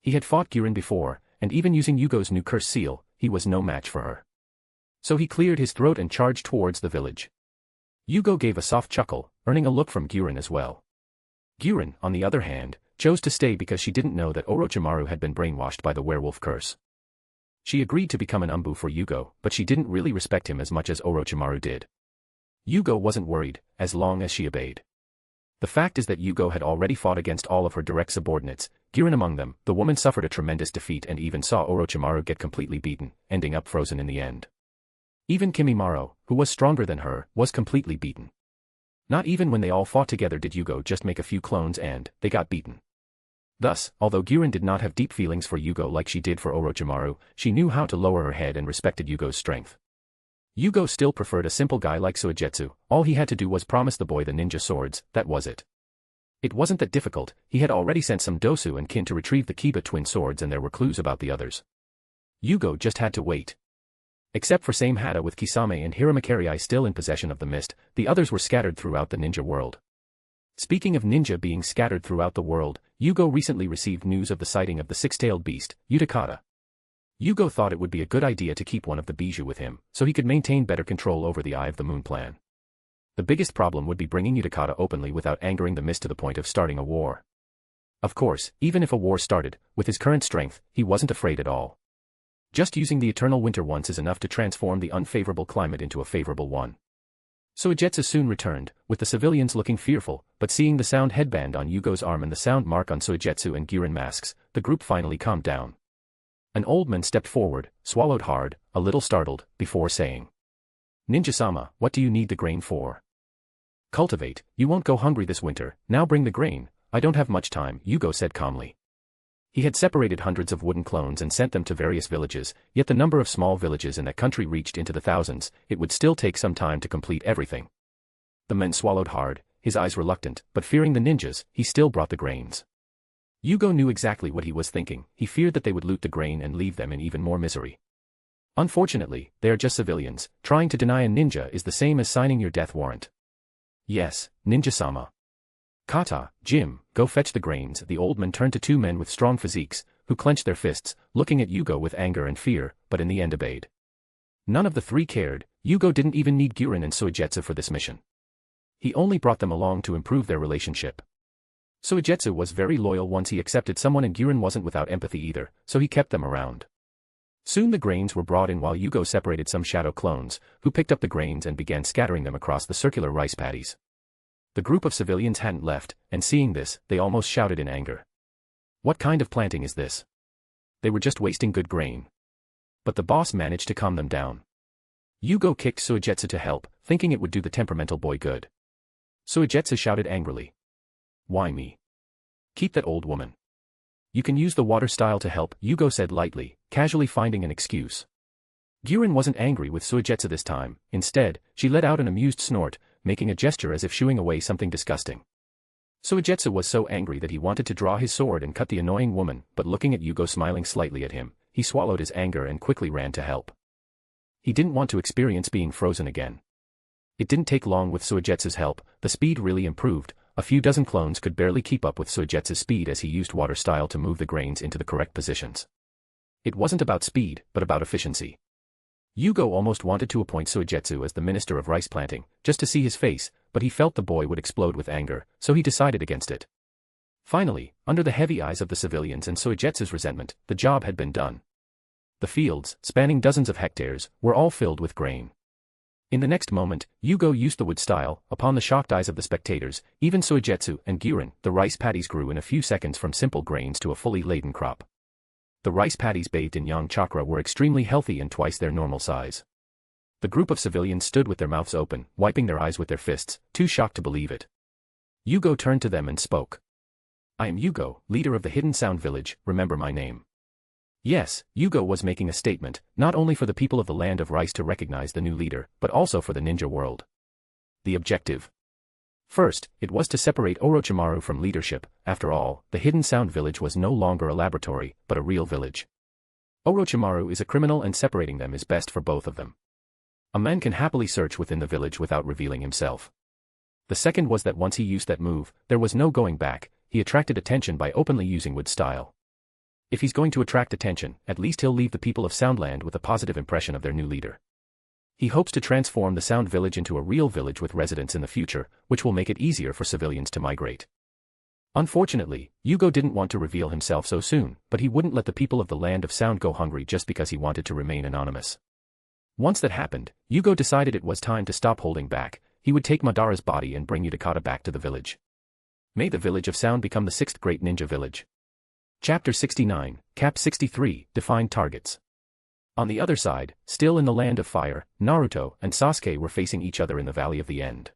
He had fought Gyurin before, and even using Yugo's new curse seal, he was no match for her. So he cleared his throat and charged towards the village. Jugo gave a soft chuckle, earning a look from Gyurin as well. Gyurin, on the other hand, chose to stay because she didn't know that Orochimaru had been brainwashed by the werewolf curse. She agreed to become an Umbu for Jugo, but she didn't really respect him as much as Orochimaru did. Jugo wasn't worried, as long as she obeyed. The fact is that Jugo had already fought against all of her direct subordinates, Gyurin among them. The woman suffered a tremendous defeat and even saw Orochimaru get completely beaten, ending up frozen in the end. Even Kimimaro, who was stronger than her, was completely beaten. Not even when they all fought together did Jugo just make a few clones and they got beaten. Thus, although Gyurin did not have deep feelings for Jugo like she did for Orochimaru, she knew how to lower her head and respected Yugo's strength. Jugo still preferred a simple guy like Suigetsu. All he had to do was promise the boy the ninja swords, that was it. It wasn't that difficult. He had already sent some Dosu and Kin to retrieve the Kiba twin swords and there were clues about the others. Jugo just had to wait. Except for Same Hata with Kisame and Hiramakerii still in possession of the mist, the others were scattered throughout the ninja world. Speaking of ninja being scattered throughout the world, Jugo recently received news of the sighting of the six-tailed beast, Utakata. Jugo thought it would be a good idea to keep one of the Bijou with him, so he could maintain better control over the Eye of the Moon plan. The biggest problem would be bringing Utakata openly without angering the mist to the point of starting a war. Of course, even if a war started, with his current strength, he wasn't afraid at all. Just using the eternal winter once is enough to transform the unfavorable climate into a favorable one. Suigetsu soon returned, with the civilians looking fearful, but seeing the sound headband on Yugo's arm and the sound mark on Suigetsu and Gyurin masks, the group finally calmed down. An old man stepped forward, swallowed hard, a little startled, before saying, "Ninja-sama, what do you need the grain for?" "Cultivate, you won't go hungry this winter, now bring the grain." "I don't have much time," Jugo said calmly. He had separated hundreds of wooden clones and sent them to various villages, yet the number of small villages in that country reached into the thousands. It would still take some time to complete everything. The man swallowed hard, his eyes reluctant, but fearing the ninjas, he still brought the grains. Jugo knew exactly what he was thinking. He feared that they would loot the grain and leave them in even more misery. Unfortunately, they are just civilians. Trying to deny a ninja is the same as signing your death warrant. Yes, ninja-sama. Kata, Jim, go fetch the grains. The old man turned to two men with strong physiques, who clenched their fists, looking at Jugo with anger and fear, but in the end obeyed. None of the three cared. Jugo didn't even need Guren and Suigetsu for this mission. He only brought them along to improve their relationship. Suigetsu was very loyal once he accepted someone, and Guren wasn't without empathy either, so he kept them around. Soon the grains were brought in while Jugo separated some shadow clones, who picked up the grains and began scattering them across the circular rice paddies. The group of civilians hadn't left, and seeing this, they almost shouted in anger. What kind of planting is this? They were just wasting good grain. But the boss managed to calm them down. Jugo kicked Suigetsu to help, thinking it would do the temperamental boy good. Suigetsu shouted angrily. Why me? Keep that old woman. You can use the water style to help, Jugo said lightly, casually finding an excuse. Guren wasn't angry with Suigetsu this time. Instead, she let out an amused snort, making a gesture as if shooing away something disgusting. Suigetsu was so angry that he wanted to draw his sword and cut the annoying woman, but looking at Jugo smiling slightly at him, he swallowed his anger and quickly ran to help. He didn't want to experience being frozen again. It didn't take long with Suigetsu's help. The speed really improved. A few dozen clones could barely keep up with Suigetsu's speed as he used water style to move the grains into the correct positions. It wasn't about speed, but about efficiency. Jugo almost wanted to appoint Suigetsu as the minister of rice planting, just to see his face, but he felt the boy would explode with anger, so he decided against it. Finally, under the heavy eyes of the civilians and Suigetsu's resentment, the job had been done. The fields, spanning dozens of hectares, were all filled with grain. In the next moment, Jugo used the wood style. Upon the shocked eyes of the spectators, even Suigetsu and Guren, the rice paddies grew in a few seconds from simple grains to a fully laden crop. The rice paddies bathed in yang chakra were extremely healthy and twice their normal size. The group of civilians stood with their mouths open, wiping their eyes with their fists, too shocked to believe it. Jugo turned to them and spoke. I am Jugo, leader of the Hidden Sound Village, remember my name. Yes, Jugo was making a statement, not only for the people of the land of rice to recognize the new leader, but also for the ninja world. The objective. First, it was to separate Orochimaru from leadership. After all, the Hidden Sound Village was no longer a laboratory, but a real village. Orochimaru is a criminal and separating them is best for both of them. A man can happily search within the village without revealing himself. The second was that once he used that move, there was no going back. He attracted attention by openly using wood style. If he's going to attract attention, at least he'll leave the people of Soundland with a positive impression of their new leader. He hopes to transform the Sound Village into a real village with residents in the future, which will make it easier for civilians to migrate. Unfortunately, Jugo didn't want to reveal himself so soon, but he wouldn't let the people of the land of Sound go hungry just because he wanted to remain anonymous. Once that happened, Jugo decided it was time to stop holding back. He would take Madara's body and bring Utakata back to the village. May the village of Sound become the 6th great ninja village. Chapter 69, Cap 63, Defined Targets. On the other side, still in the land of fire, Naruto and Sasuke were facing each other in the Valley of the End.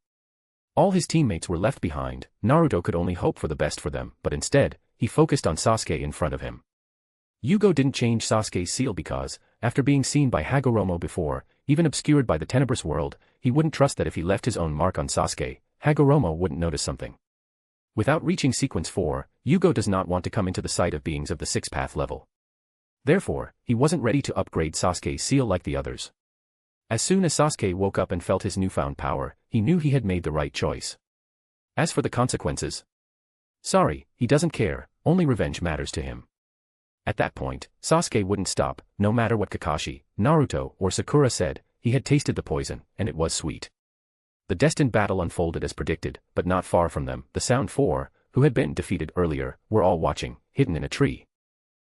All his teammates were left behind. Naruto could only hope for the best for them, but instead, he focused on Sasuke in front of him. Jugo didn't change Sasuke's seal because, after being seen by Hagoromo before, even obscured by the tenebrous world, he wouldn't trust that if he left his own mark on Sasuke, Hagoromo wouldn't notice something. Without reaching sequence 4, Jugo does not want to come into the sight of beings of the 6th path level. Therefore, he wasn't ready to upgrade Sasuke's seal like the others. As soon as Sasuke woke up and felt his newfound power, he knew he had made the right choice. As for the consequences, sorry, he doesn't care, only revenge matters to him. At that point, Sasuke wouldn't stop, no matter what Kakashi, Naruto, or Sakura said. He had tasted the poison, and it was sweet. The destined battle unfolded as predicted, but not far from them, the Sound Four, who had been defeated earlier, were all watching, hidden in a tree.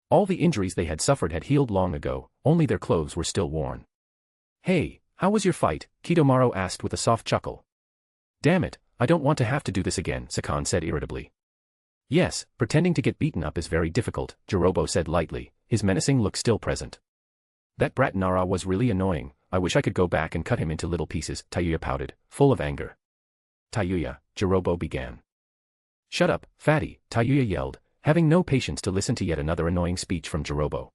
All the injuries they had suffered had healed long ago, only their clothes were still worn. Hey, how was your fight? Kidomaru asked with a soft chuckle. Damn it, I don't want to have to do this again, Sakan said irritably. Yes, pretending to get beaten up is very difficult, Jirobo said lightly, his menacing look still present. That brat Nara was really annoying. I wish I could go back and cut him into little pieces, Tayuya pouted, full of anger. Tayuya, Jirobo began. Shut up, fatty, Tayuya yelled, having no patience to listen to yet another annoying speech from Jirobo.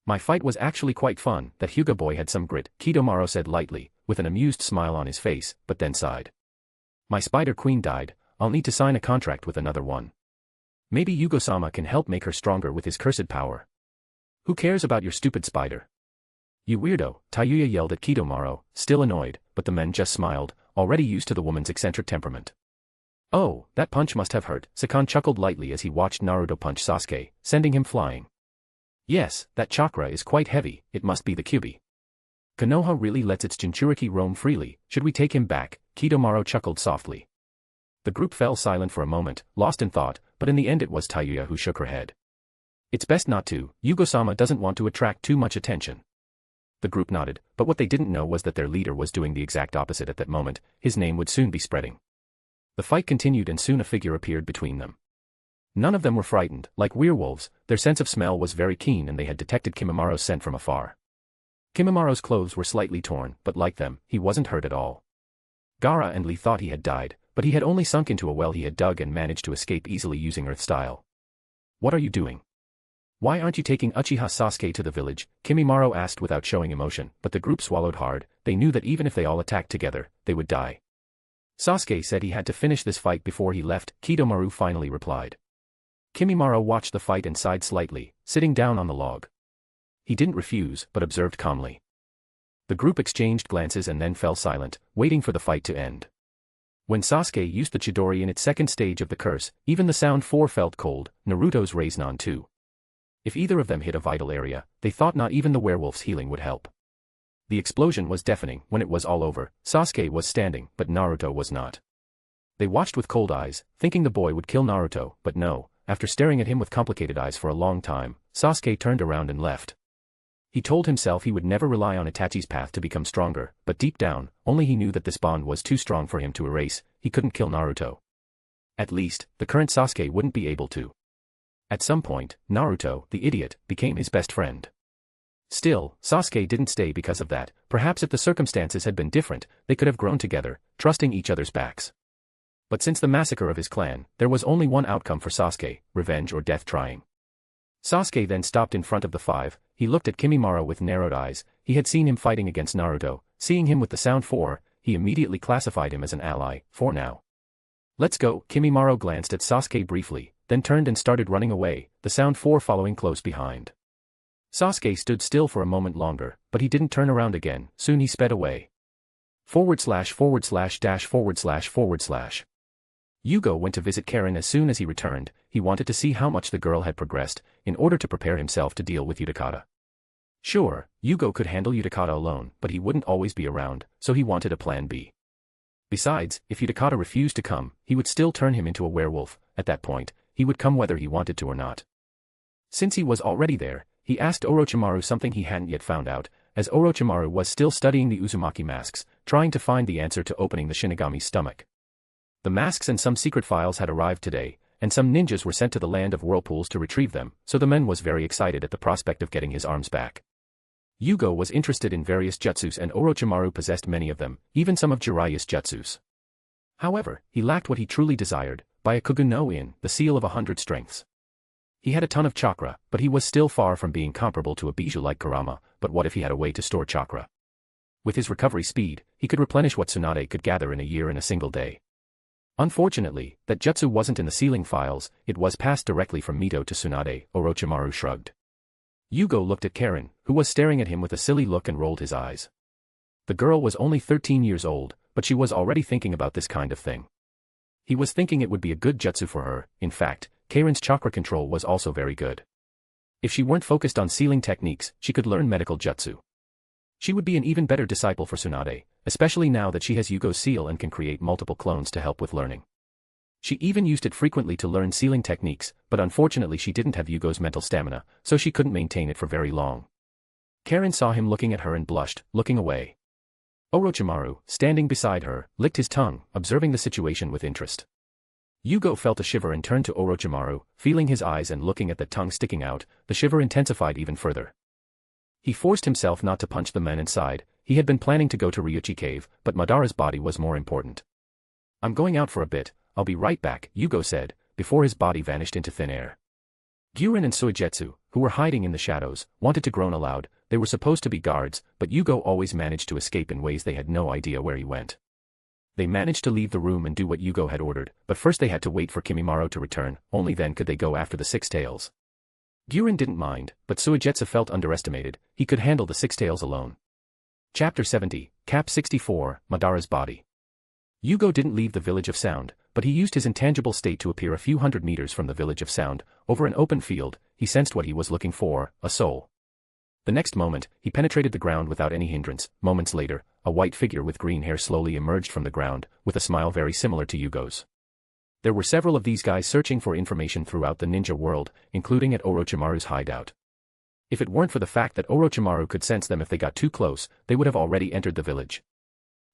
My fight was actually quite fun. That Hyuga boy had some grit, Kidomaru said lightly, with an amused smile on his face, but then sighed. My spider queen died, I'll need to sign a contract with another one. Maybe Yugo-sama can help make her stronger with his cursed power. Who cares about your stupid spider? You weirdo, Tayuya yelled at Kidomaru, still annoyed, but the men just smiled, already used to the woman's eccentric temperament. Oh, that punch must have hurt, Sakan chuckled lightly as he watched Naruto punch Sasuke, sending him flying. Yes, that chakra is quite heavy, it must be the Kyuubi. Konoha really lets its Jinchuriki roam freely, should we take him back? Kidomaru chuckled softly. The group fell silent for a moment, lost in thought, but in the end it was Tayuya who shook her head. It's best not to, Yugo-sama doesn't want to attract too much attention. The group nodded, but what they didn't know was that their leader was doing the exact opposite at that moment, his name would soon be spreading. The fight continued and soon a figure appeared between them. None of them were frightened, like werewolves, their sense of smell was very keen and they had detected Kimimara's scent from afar. Kimimara's clothes were slightly torn, but like them, he wasn't hurt at all. Gaara and Lee thought he had died, but he had only sunk into a well he had dug and managed to escape easily using Earth style. What are you doing? Why aren't you taking Uchiha Sasuke to the village? Kimimaro asked without showing emotion, but the group swallowed hard, they knew that even if they all attacked together, they would die. Sasuke said he had to finish this fight before he left, Kidomaru finally replied. Kimimaro watched the fight and sighed slightly, sitting down on the log. He didn't refuse, but observed calmly. The group exchanged glances and then fell silent, waiting for the fight to end. When Sasuke used the Chidori in its second stage of the curse, even the Sound 4 felt cold, Naruto's Rasengan too. If either of them hit a vital area, they thought not even the werewolf's healing would help. The explosion was deafening. When it was all over, Sasuke was standing, but Naruto was not. They watched with cold eyes, thinking the boy would kill Naruto, but no, after staring at him with complicated eyes for a long time, Sasuke turned around and left. He told himself he would never rely on Itachi's path to become stronger, but deep down, only he knew that this bond was too strong for him to erase, he couldn't kill Naruto. At least, the current Sasuke wouldn't be able to. At some point, Naruto, the idiot, became his best friend. Still, Sasuke didn't stay because of that. Perhaps if the circumstances had been different, they could have grown together, trusting each other's backs. But since the massacre of his clan, there was only one outcome for Sasuke, revenge or death trying. Sasuke then stopped in front of the five, he looked at Kimimaro with narrowed eyes, he had seen him fighting against Naruto, seeing him with the Sound 4, he immediately classified him as an ally, for now. Let's go, Kimimaro glanced at Sasuke briefly, then turned and started running away, the Sound 4 following close behind. Sasuke stood still for a moment longer, but he didn't turn around again, soon he sped away. //. Jugo went to visit Karen as soon as he returned, he wanted to see how much the girl had progressed, in order to prepare himself to deal with Utakata. Sure, Jugo could handle Utakata alone, but he wouldn't always be around, so he wanted a plan B. Besides, if Utakata refused to come, he would still turn him into a werewolf, at that point, he would come whether he wanted to or not. Since he was already there, he asked Orochimaru something he hadn't yet found out, as Orochimaru was still studying the Uzumaki masks, trying to find the answer to opening the Shinigami's stomach. The masks and some secret files had arrived today, and some ninjas were sent to the land of whirlpools to retrieve them, so the man was very excited at the prospect of getting his arms back. Jugo was interested in various jutsus and Orochimaru possessed many of them, even some of Jiraiya's jutsus. However, he lacked what he truly desired, Byakugan no In, the seal of 100 strengths. He had a ton of chakra, but he was still far from being comparable to a bijou like Kurama, but what if he had a way to store chakra? With his recovery speed, he could replenish what Tsunade could gather in a year in a single day. Unfortunately, that jutsu wasn't in the sealing files, it was passed directly from Mito to Tsunade, Orochimaru shrugged. Jugo looked at Karen, who was staring at him with a silly look and rolled his eyes. The girl was only 13 years old, but she was already thinking about this kind of thing. He was thinking it would be a good jutsu for her, in fact, Karen's chakra control was also very good. If she weren't focused on sealing techniques, she could learn medical jutsu. She would be an even better disciple for Tsunade, especially now that she has Yugo's seal and can create multiple clones to help with learning. She even used it frequently to learn sealing techniques, but unfortunately she didn't have Yugo's mental stamina, so she couldn't maintain it for very long. Karen saw him looking at her and blushed, looking away. Orochimaru, standing beside her, licked his tongue, observing the situation with interest. Jugo felt a shiver and turned to Orochimaru, feeling his eyes and looking at the tongue sticking out, the shiver intensified even further. He forced himself not to punch the men inside, he had been planning to go to Ryuchi Cave, but Madara's body was more important. I'm going out for a bit, I'll be right back, Jugo said, before his body vanished into thin air. Guren and Suigetsu, who were hiding in the shadows, wanted to groan aloud, they were supposed to be guards, but Jugo always managed to escape in ways they had no idea where he went. They managed to leave the room and do what Jugo had ordered, but first they had to wait for Kimimaro to return, only then could they go after the six tails. Guren didn't mind, but Suigetsu felt underestimated. He could handle the six tails alone. Chapter 70, Cap 64, Madara's Body. Jugo didn't leave the Village of Sound, but he used his intangible state to appear a few hundred meters from the Village of Sound. Over an open field, he sensed what he was looking for, a soul. The next moment, he penetrated the ground without any hindrance. Moments later, a white figure with green hair slowly emerged from the ground, with a smile very similar to Yugo's. There were several of these guys searching for information throughout the ninja world, including at Orochimaru's hideout. If it weren't for the fact that Orochimaru could sense them if they got too close, they would have already entered the village.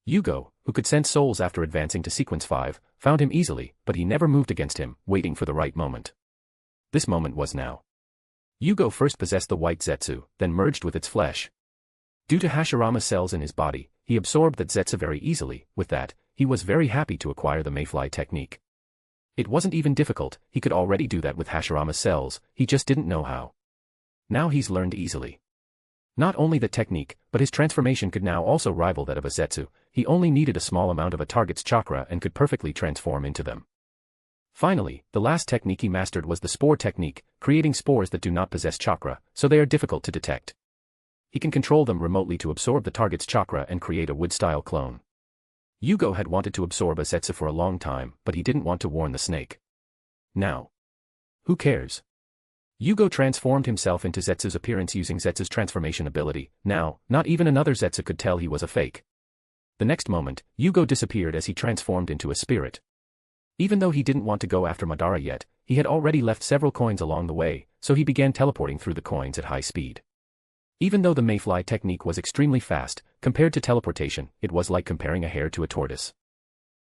Jugo, who could sense souls after advancing to Sequence 5, found him easily, but he never moved against him, waiting for the right moment. This moment was now. Jugo first possessed the white Zetsu, then merged with its flesh. Due to Hashirama's cells in his body, he absorbed that Zetsu very easily. With that, he was very happy to acquire the Mayfly technique. It wasn't even difficult, he could already do that with Hashirama's cells, he just didn't know how. Now he's learned easily. Not only the technique, but his transformation could now also rival that of a Zetsu. He only needed a small amount of a target's chakra and could perfectly transform into them. Finally, the last technique he mastered was the spore technique, creating spores that do not possess chakra, so they are difficult to detect. He can control them remotely to absorb the target's chakra and create a wood-style clone. Jugo had wanted to absorb a Zetsu for a long time, but he didn't want to warn the snake. Now. Who cares? Jugo transformed himself into Zetsu's appearance using Zetsu's transformation ability. Now, not even another Zetsu could tell he was a fake. The next moment, Jugo disappeared as he transformed into a spirit. Even though he didn't want to go after Madara yet, he had already left several coins along the way, so he began teleporting through the coins at high speed. Even though the Mayfly technique was extremely fast, compared to teleportation, it was like comparing a hare to a tortoise.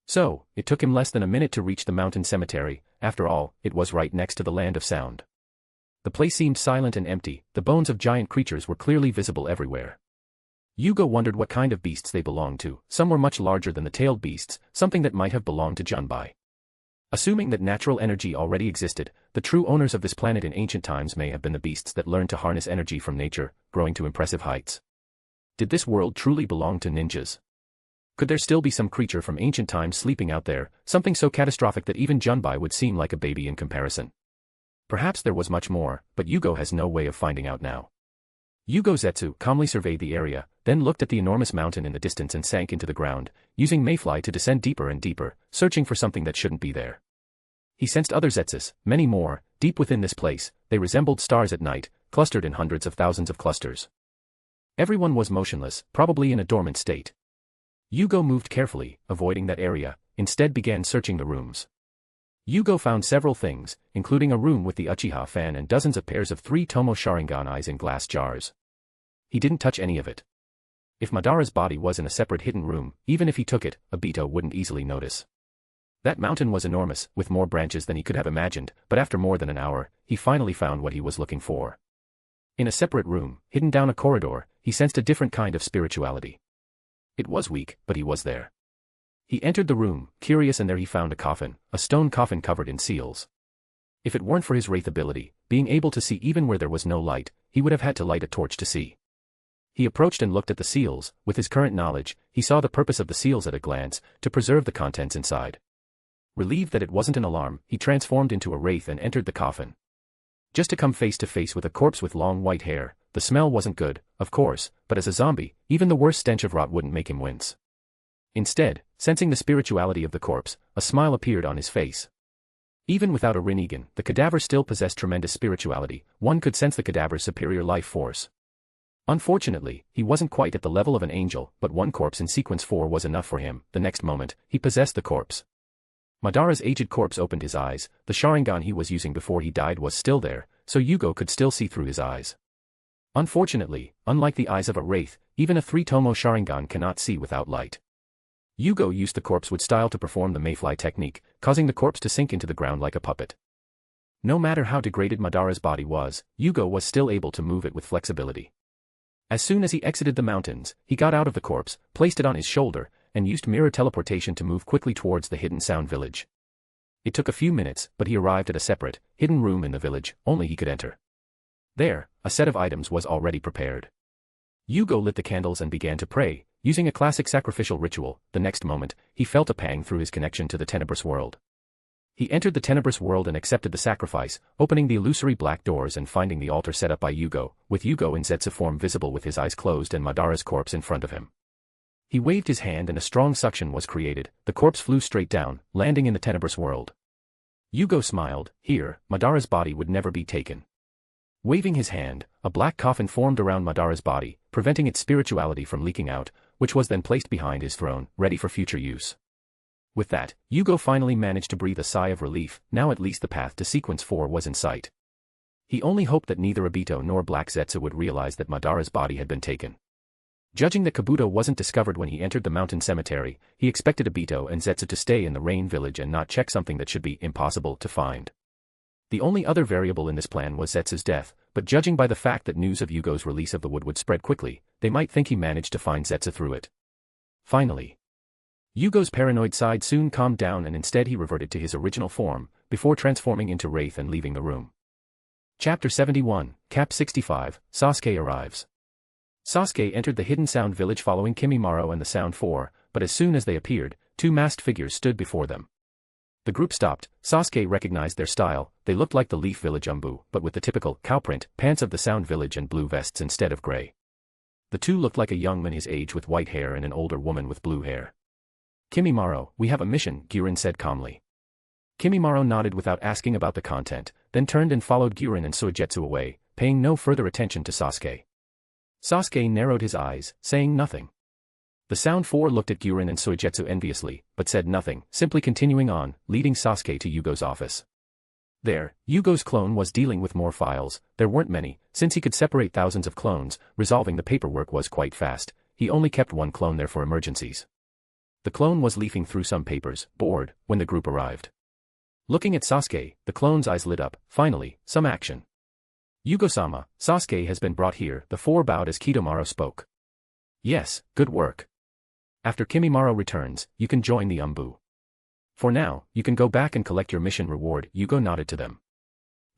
So, it took him less than a minute to reach the mountain cemetery. After all, it was right next to the Land of Sound. The place seemed silent and empty, the bones of giant creatures were clearly visible everywhere. Jugo wondered what kind of beasts they belonged to. Some were much larger than the tailed beasts, something that might have belonged to Junbai. Assuming that natural energy already existed, the true owners of this planet in ancient times may have been the beasts that learned to harness energy from nature, growing to impressive heights. Did this world truly belong to ninjas? Could there still be some creature from ancient times sleeping out there, something so catastrophic that even Junbai would seem like a baby in comparison? Perhaps there was much more, but Jugo has no way of finding out now. Jugo Zetsu calmly surveyed the area, then looked at the enormous mountain in the distance and sank into the ground, using Mayfly to descend deeper and deeper, searching for something that shouldn't be there. He sensed other Zetsus, many more, deep within this place. They resembled stars at night, clustered in hundreds of thousands of clusters. Everyone was motionless, probably in a dormant state. Jugo moved carefully, avoiding that area, instead began searching the rooms. Jugo found several things, including a room with the Uchiha fan and dozens of pairs of 3 Tomo Sharingan eyes in glass jars. He didn't touch any of it. If Madara's body was in a separate hidden room, even if he took it, Obito wouldn't easily notice. That mountain was enormous, with more branches than he could have imagined, but after more than an hour, he finally found what he was looking for. In a separate room, hidden down a corridor, he sensed a different kind of spirituality. It was weak, but he was there. He entered the room, curious, and there he found a coffin, a stone coffin covered in seals. If it weren't for his wraith ability, being able to see even where there was no light, he would have had to light a torch to see. He approached and looked at the seals. With his current knowledge, he saw the purpose of the seals at a glance, to preserve the contents inside. Relieved that it wasn't an alarm, he transformed into a wraith and entered the coffin. Just to come face to face with a corpse with long white hair. The smell wasn't good, of course, but as a zombie, even the worst stench of rot wouldn't make him wince. Instead, sensing the spirituality of the corpse, a smile appeared on his face. Even without a Rinnegan, the cadaver still possessed tremendous spirituality. One could sense the cadaver's superior life force. Unfortunately, he wasn't quite at the level of an angel, but one corpse in sequence 4 was enough for him. The next moment, he possessed the corpse. Madara's aged corpse opened his eyes. The Sharingan he was using before he died was still there, so Jugo could still see through his eyes. Unfortunately, unlike the eyes of a wraith, even a 3 Tomo Sharingan cannot see without light. Jugo used the corpse wood style to perform the Mayfly technique, causing the corpse to sink into the ground like a puppet. No matter how degraded Madara's body was, Jugo was still able to move it with flexibility. As soon as he exited the mountains, he got out of the corpse, placed it on his shoulder, and used mirror teleportation to move quickly towards the hidden sound village. It took a few minutes, but he arrived at a separate, hidden room in the village. Only he could enter. There, a set of items was already prepared. Jugo lit the candles and began to pray, using a classic sacrificial ritual. The next moment, he felt a pang through his connection to the tenebrous world. He entered the tenebrous world and accepted the sacrifice, opening the illusory black doors and finding the altar set up by Jugo, with Jugo in Zetsu form visible with his eyes closed and Madara's corpse in front of him. He waved his hand and a strong suction was created, the corpse flew straight down, landing in the tenebrous world. Jugo smiled, here, Madara's body would never be taken. Waving his hand, a black coffin formed around Madara's body, preventing its spirituality from leaking out, which was then placed behind his throne, ready for future use. With that, Jugo finally managed to breathe a sigh of relief, now at least the path to Sequence 4 was in sight. He only hoped that neither Obito nor Black Zetsu would realize that Madara's body had been taken. Judging that Kabuto wasn't discovered when he entered the mountain cemetery, he expected Obito and Zetsu to stay in the Rain Village and not check something that should be impossible to find. The only other variable in this plan was Zetsu's death, but judging by the fact that news of Yugo's release of the wood would spread quickly, they might think he managed to find Zetsu through it. Finally, Yugo's paranoid side soon calmed down and instead he reverted to his original form, before transforming into Wraith and leaving the room. Chapter 71, Cap 65, Sasuke arrives. Sasuke entered the Hidden Sound Village following Kimimaro and the Sound 4, but as soon as they appeared, two masked figures stood before them. The group stopped. Sasuke recognized their style, they looked like the Leaf Village Umbu, but with the typical cowprint pants of the Sound Village and blue vests instead of gray. The two looked like a young man his age with white hair and an older woman with blue hair. Kimimaro, we have a mission, Guren said calmly. Kimimaro nodded without asking about the content, then turned and followed Guren and Suigetsu away, paying no further attention to Sasuke. Sasuke narrowed his eyes, saying nothing. The Sound 4 looked at Guren and Suigetsu enviously, but said nothing, simply continuing on, leading Sasuke to Yugo's office. There, Yugo's clone was dealing with more files. There weren't many, since he could separate thousands of clones, resolving the paperwork was quite fast. He only kept one clone there for emergencies. The clone was leafing through some papers, bored, when the group arrived. Looking at Sasuke, the clone's eyes lit up. Finally, some action. Yugo-sama, Sasuke has been brought here, the four bowed as Kitamaro spoke. Yes, good work. After Kimimaro returns, you can join the Umbu. For now, you can go back and collect your mission reward, Jugo nodded to them.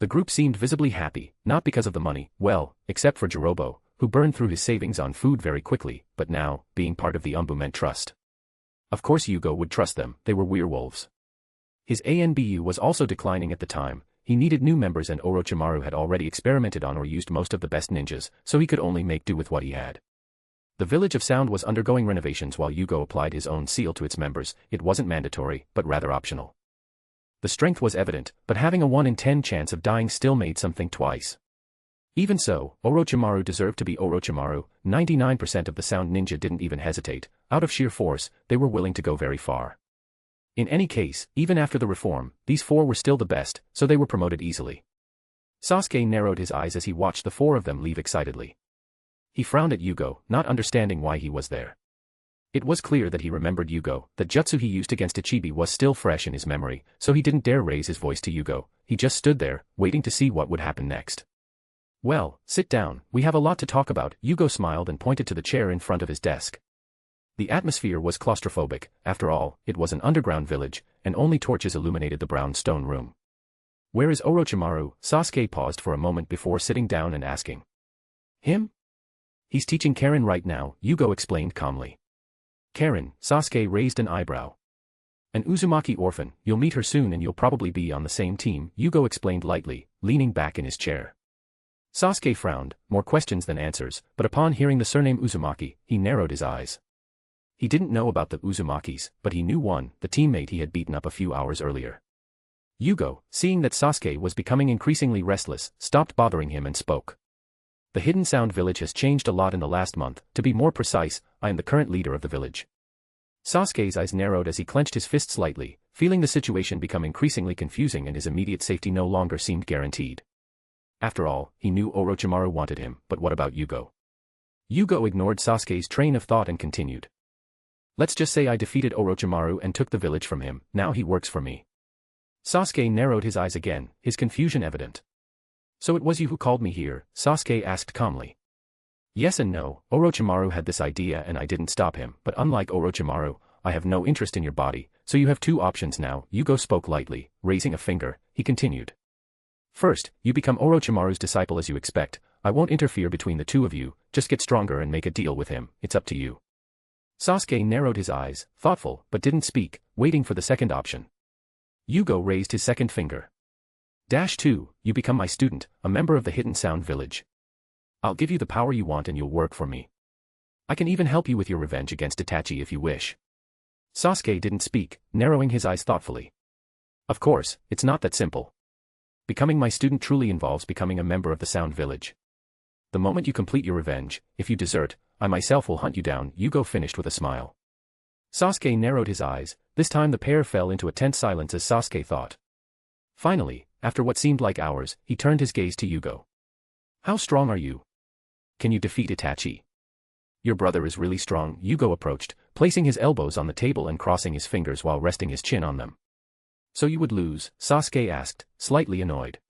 The group seemed visibly happy, not because of the money, well, except for Jirobo, who burned through his savings on food very quickly, but now, being part of the Umbu meant trust. Of course Jugo would trust them, they were werewolves. His ANBU was also declining at the time, he needed new members and Orochimaru had already experimented on or used most of the best ninjas, so he could only make do with what he had. The Village of Sound was undergoing renovations while Jugo applied his own seal to its members. It wasn't mandatory, but rather optional. The strength was evident, but having a 1 in 10 chance of dying still made some think twice. Even so, Orochimaru deserved to be Orochimaru. 99% of the Sound Ninja didn't even hesitate. Out of sheer force, they were willing to go very far. In any case, even after the reform, these four were still the best, so they were promoted easily. Sasuke narrowed his eyes as he watched the four of them leave excitedly. He frowned at Jugo, not understanding why he was there. It was clear that he remembered Jugo, that jutsu he used against Ichibi was still fresh in his memory, so he didn't dare raise his voice to Jugo. He just stood there, waiting to see what would happen next. Well, sit down, we have a lot to talk about, Jugo smiled and pointed to the chair in front of his desk. The atmosphere was claustrophobic, after all, it was an underground village, and only torches illuminated the brown stone room. Where is Orochimaru? Sasuke paused for a moment before sitting down and asking. Him? He's teaching Karen right now, Jugo explained calmly. Karen, Sasuke raised an eyebrow. An Uzumaki orphan, you'll meet her soon and you'll probably be on the same team, Jugo explained lightly, leaning back in his chair. Sasuke frowned, more questions than answers, but upon hearing the surname Uzumaki, he narrowed his eyes. He didn't know about the Uzumakis, but he knew one, the teammate he had beaten up a few hours earlier. Jugo, seeing that Sasuke was becoming increasingly restless, stopped bothering him and spoke. The Hidden Sound Village has changed a lot in the last month, to be more precise, I am the current leader of the village. Sasuke's eyes narrowed as he clenched his fists lightly, feeling the situation become increasingly confusing and his immediate safety no longer seemed guaranteed. After all, he knew Orochimaru wanted him, but what about Jugo? Jugo ignored Sasuke's train of thought and continued. Let's just say I defeated Orochimaru and took the village from him, now he works for me. Sasuke narrowed his eyes again, his confusion evident. So it was you who called me here, Sasuke asked calmly. Yes and no, Orochimaru had this idea and I didn't stop him, but unlike Orochimaru, I have no interest in your body, so you have two options now, Jugo spoke lightly, raising a finger, he continued. First, you become Orochimaru's disciple as you expect, I won't interfere between the two of you, just get stronger and make a deal with him, it's up to you. Sasuke narrowed his eyes, thoughtful, but didn't speak, waiting for the second option. Jugo raised his second finger. -2, you become my student, a member of the Hidden Sound Village. I'll give you the power you want and you'll work for me. I can even help you with your revenge against Itachi if you wish. Sasuke didn't speak, narrowing his eyes thoughtfully. Of course, it's not that simple. Becoming my student truly involves becoming a member of the Sound Village. The moment you complete your revenge, if you desert, I myself will hunt you down, Jugo finished with a smile. Sasuke narrowed his eyes, this time the pair fell into a tense silence as Sasuke thought. Finally, after what seemed like hours, he turned his gaze to Jugo. How strong are you? Can you defeat Itachi? Your brother is really strong, Jugo approached, placing his elbows on the table and crossing his fingers while resting his chin on them. So you would lose, Sasuke asked, slightly annoyed.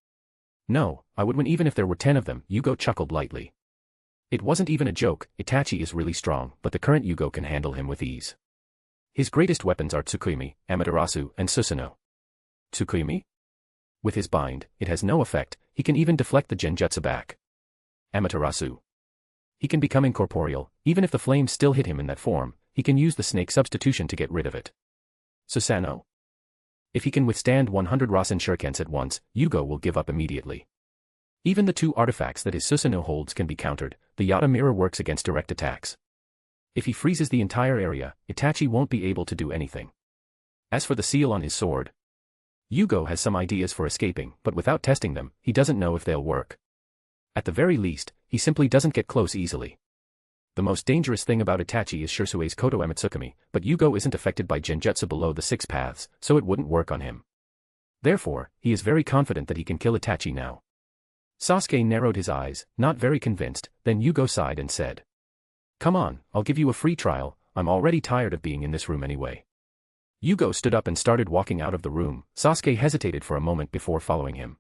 No, I would win even if there were 10 of them, Jugo chuckled lightly. It wasn't even a joke, Itachi is really strong, but the current Jugo can handle him with ease. His greatest weapons are Tsukuyomi, Amaterasu, and Susanoo. Tsukuyomi? With his bind, it has no effect, he can even deflect the genjutsu back. Amaterasu. He can become incorporeal, even if the flames still hit him in that form, he can use the snake substitution to get rid of it. Susanoo. If he can withstand 100 Rasen shurikens at once, Jugo will give up immediately. Even the 2 artifacts that his Susanoo holds can be countered, the Yata mirror works against direct attacks. If he freezes the entire area, Itachi won't be able to do anything. As for the seal on his sword, Jugo has some ideas for escaping, but without testing them, he doesn't know if they'll work. At the very least, he simply doesn't get close easily. The most dangerous thing about Itachi is Shursue's Koto Amatsukami, but Jugo isn't affected by genjutsu below the 6 paths, so it wouldn't work on him. Therefore, he is very confident that he can kill Itachi now. Sasuke narrowed his eyes, not very convinced, then Jugo sighed and said. Come on, I'll give you a free trial, I'm already tired of being in this room anyway. Jugo stood up and started walking out of the room, Sasuke hesitated for a moment before following him.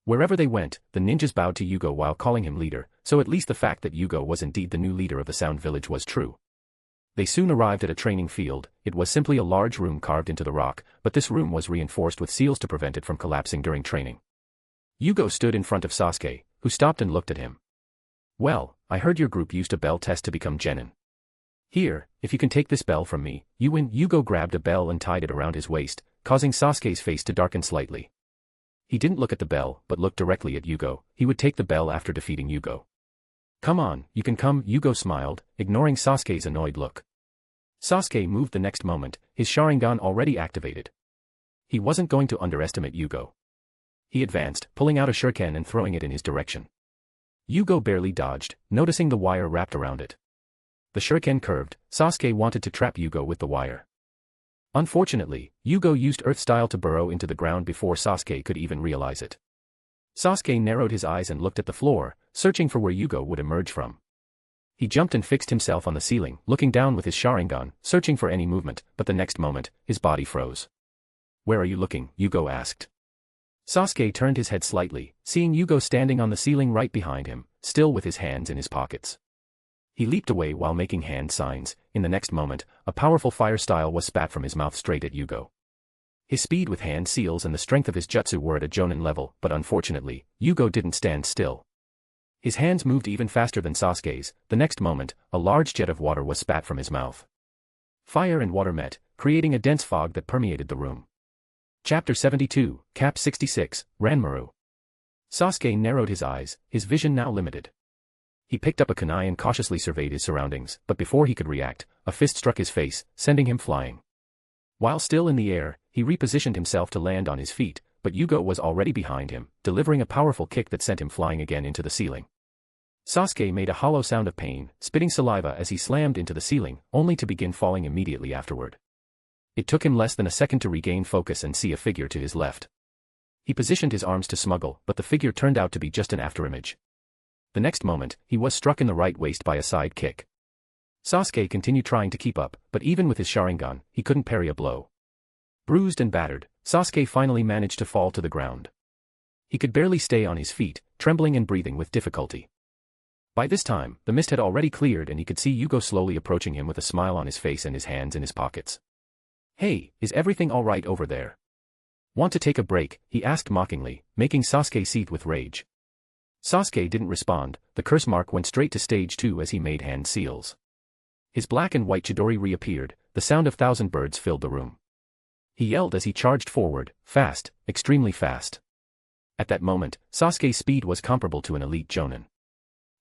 Wherever they went, the ninjas bowed to Jugo while calling him leader, so at least the fact that Jugo was indeed the new leader of the Sound Village was true. They soon arrived at a training field, it was simply a large room carved into the rock, but this room was reinforced with seals to prevent it from collapsing during training. Jugo stood in front of Sasuke, who stopped and looked at him. Well, I heard your group used a bell test to become genin. Here, if you can take this bell from me, you win. Jugo grabbed a bell and tied it around his waist, causing Sasuke's face to darken slightly. He didn't look at the bell, but looked directly at Jugo, he would take the bell after defeating Jugo. Come on, you can come, Jugo smiled, ignoring Sasuke's annoyed look. Sasuke moved the next moment, his Sharingan already activated. He wasn't going to underestimate Jugo. He advanced, pulling out a shuriken and throwing it in his direction. Jugo barely dodged, noticing the wire wrapped around it. The shuriken curved, Sasuke wanted to trap Jugo with the wire. Unfortunately, Jugo used Earth Style to burrow into the ground before Sasuke could even realize it. Sasuke narrowed his eyes and looked at the floor, searching for where Jugo would emerge from. He jumped and fixed himself on the ceiling, looking down with his Sharingan, searching for any movement, but the next moment, his body froze. Where are you looking? Jugo asked. Sasuke turned his head slightly, seeing Jugo standing on the ceiling right behind him, still with his hands in his pockets. He leaped away while making hand signs, in the next moment, a powerful fire style was spat from his mouth straight at Jugo. His speed with hand seals and the strength of his jutsu were at a Jonin level, but unfortunately, Jugo didn't stand still. His hands moved even faster than Sasuke's, the next moment, a large jet of water was spat from his mouth. Fire and water met, creating a dense fog that permeated the room. Chapter 72, Cap 66, Ranmaru. Sasuke narrowed his eyes, his vision now limited. He picked up a kunai and cautiously surveyed his surroundings, but before he could react, a fist struck his face, sending him flying. While still in the air, he repositioned himself to land on his feet, but Jugo was already behind him, delivering a powerful kick that sent him flying again into the ceiling. Sasuke made a hollow sound of pain, spitting saliva as he slammed into the ceiling, only to begin falling immediately afterward. It took him less than a second to regain focus and see a figure to his left. He positioned his arms to smuggle, but the figure turned out to be just an afterimage. The next moment, he was struck in the right waist by a side kick. Sasuke continued trying to keep up, but even with his Sharingan, he couldn't parry a blow. Bruised and battered, Sasuke finally managed to fall to the ground. He could barely stay on his feet, trembling and breathing with difficulty. By this time, the mist had already cleared and he could see Jugo slowly approaching him with a smile on his face and his hands in his pockets. Hey, is everything alright over there? Want to take a break? He asked mockingly, making Sasuke seethe with rage. Sasuke didn't respond, the curse mark went straight to stage 2 as he made hand seals. His black and white Chidori reappeared, the sound of 1,000 birds filled the room. he yelled as he charged forward, fast, extremely fast. At that moment, Sasuke's speed was comparable to an elite Jonin.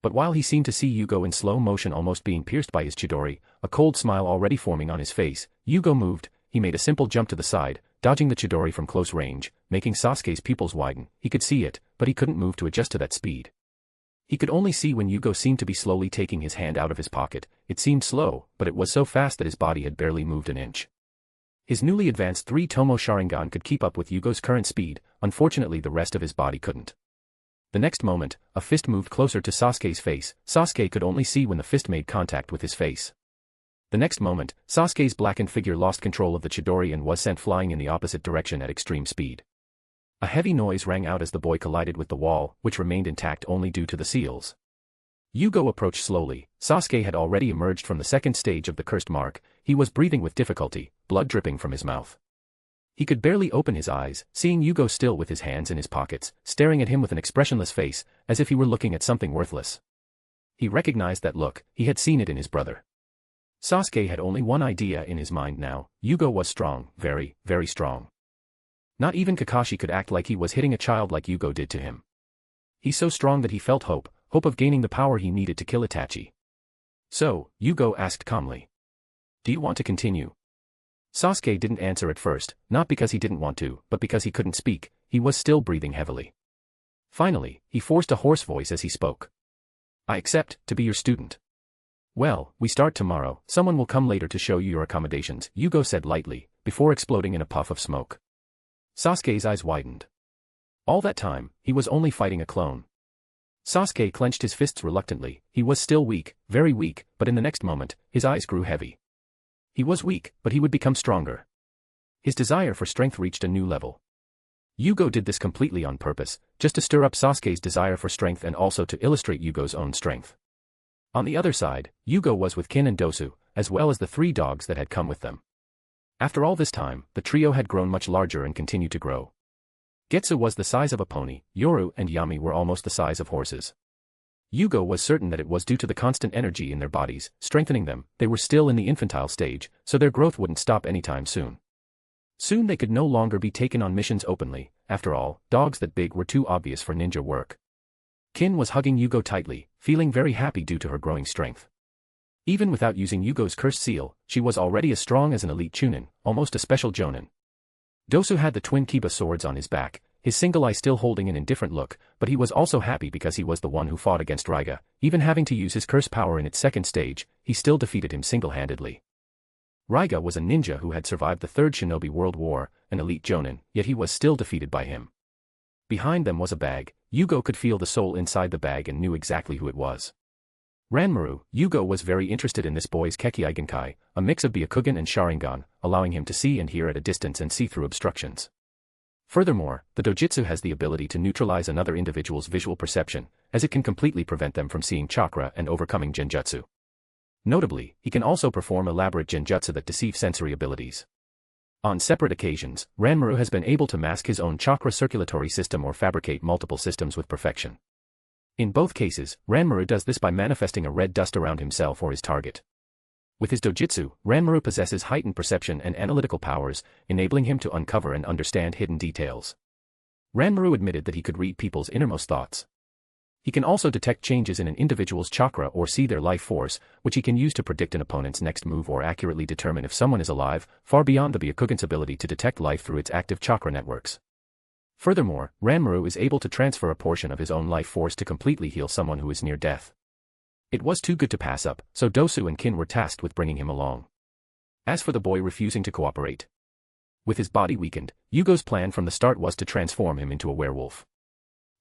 But while he seemed to see Jugo in slow motion almost being pierced by his Chidori, a cold smile already forming on his face, Jugo moved. He made a simple jump to the side, dodging the Chidori from close range, making Sasuke's pupils widen. He could see it, but he couldn't move to adjust to that speed. He could only see when Jugo seemed to be slowly taking his hand out of his pocket. It seemed slow, but it was so fast that his body had barely moved an inch. His newly advanced 3-Tomo Sharingan could keep up with Yugo's current speed, unfortunately the rest of his body couldn't. The next moment, a fist moved closer to Sasuke's face. Sasuke could only see when the fist made contact with his face. The next moment, Sasuke's blackened figure lost control of the Chidori and was sent flying in the opposite direction at extreme speed. A heavy noise rang out as the boy collided with the wall, which remained intact only due to the seals. Jugo approached slowly. Sasuke had already emerged from the second stage of the cursed mark. He was breathing with difficulty, blood dripping from his mouth. He could barely open his eyes, seeing Jugo still with his hands in his pockets, staring at him with an expressionless face, as if he were looking at something worthless. He recognized that look. He had seen it in his brother. Sasuke had only one idea in his mind now. Jugo was strong, very, very strong. Not even Kakashi could act like he was hitting a child like Jugo did to him. He's so strong that he felt hope of gaining the power he needed to kill Itachi. So, Jugo asked calmly. Do you want to continue? Sasuke didn't answer at first, not because he didn't want to, but because he couldn't speak. He was still breathing heavily. Finally, he forced a hoarse voice as he spoke. I accept to be your student. Well, we start tomorrow. Someone will come later to show you your accommodations, Jugo said lightly, before exploding in a puff of smoke. Sasuke's eyes widened. All that time, he was only fighting a clone. Sasuke clenched his fists reluctantly. He was still weak, very weak, but in the next moment, his eyes grew heavy. He was weak, but he would become stronger. His desire for strength reached a new level. Jugo did this completely on purpose, just to stir up Sasuke's desire for strength and also to illustrate Yugo's own strength. On the other side, Jugo was with Kin and Dosu, as well as the 3 dogs that had come with them. After all this time, the trio had grown much larger and continued to grow. Getsu was the size of a pony, Yoru and Yami were almost the size of horses. Jugo was certain that it was due to the constant energy in their bodies, strengthening them. They were still in the infantile stage, so their growth wouldn't stop anytime soon. Soon they could no longer be taken on missions openly. After all, dogs that big were too obvious for ninja work. Kin was hugging Jugo tightly, feeling very happy due to her growing strength. Even without using Yugo's cursed seal, she was already as strong as an elite chunin, almost a special jonin. Dosu had the twin Kiba swords on his back, his single eye still holding an indifferent look, but he was also happy because he was the one who fought against Raiga. Even having to use his curse power in its second stage, he still defeated him single-handedly. Raiga was a ninja who had survived the Third Shinobi World War, an elite jonin, yet he was still defeated by him. Behind them was a bag. Jugo could feel the soul inside the bag and knew exactly who it was. Ranmaru. Jugo was very interested in this boy's Kekkei Genkai, a mix of Byakugan and Sharingan, allowing him to see and hear at a distance and see through obstructions. Furthermore, the dojutsu has the ability to neutralize another individual's visual perception, as it can completely prevent them from seeing chakra and overcoming genjutsu. Notably, he can also perform elaborate genjutsu that deceive sensory abilities. On separate occasions, Ranmaru has been able to mask his own chakra circulatory system or fabricate multiple systems with perfection. In both cases, Ranmaru does this by manifesting a red dust around himself or his target. With his dojutsu, Ranmaru possesses heightened perception and analytical powers, enabling him to uncover and understand hidden details. Ranmaru admitted that he could read people's innermost thoughts. He can also detect changes in an individual's chakra or see their life force, which he can use to predict an opponent's next move or accurately determine if someone is alive, far beyond the Byakugan's ability to detect life through its active chakra networks. Furthermore, Ranmaru is able to transfer a portion of his own life force to completely heal someone who is near death. It was too good to pass up, so Dosu and Kin were tasked with bringing him along. As for the boy refusing to cooperate, with his body weakened, Yugo's plan from the start was to transform him into a werewolf.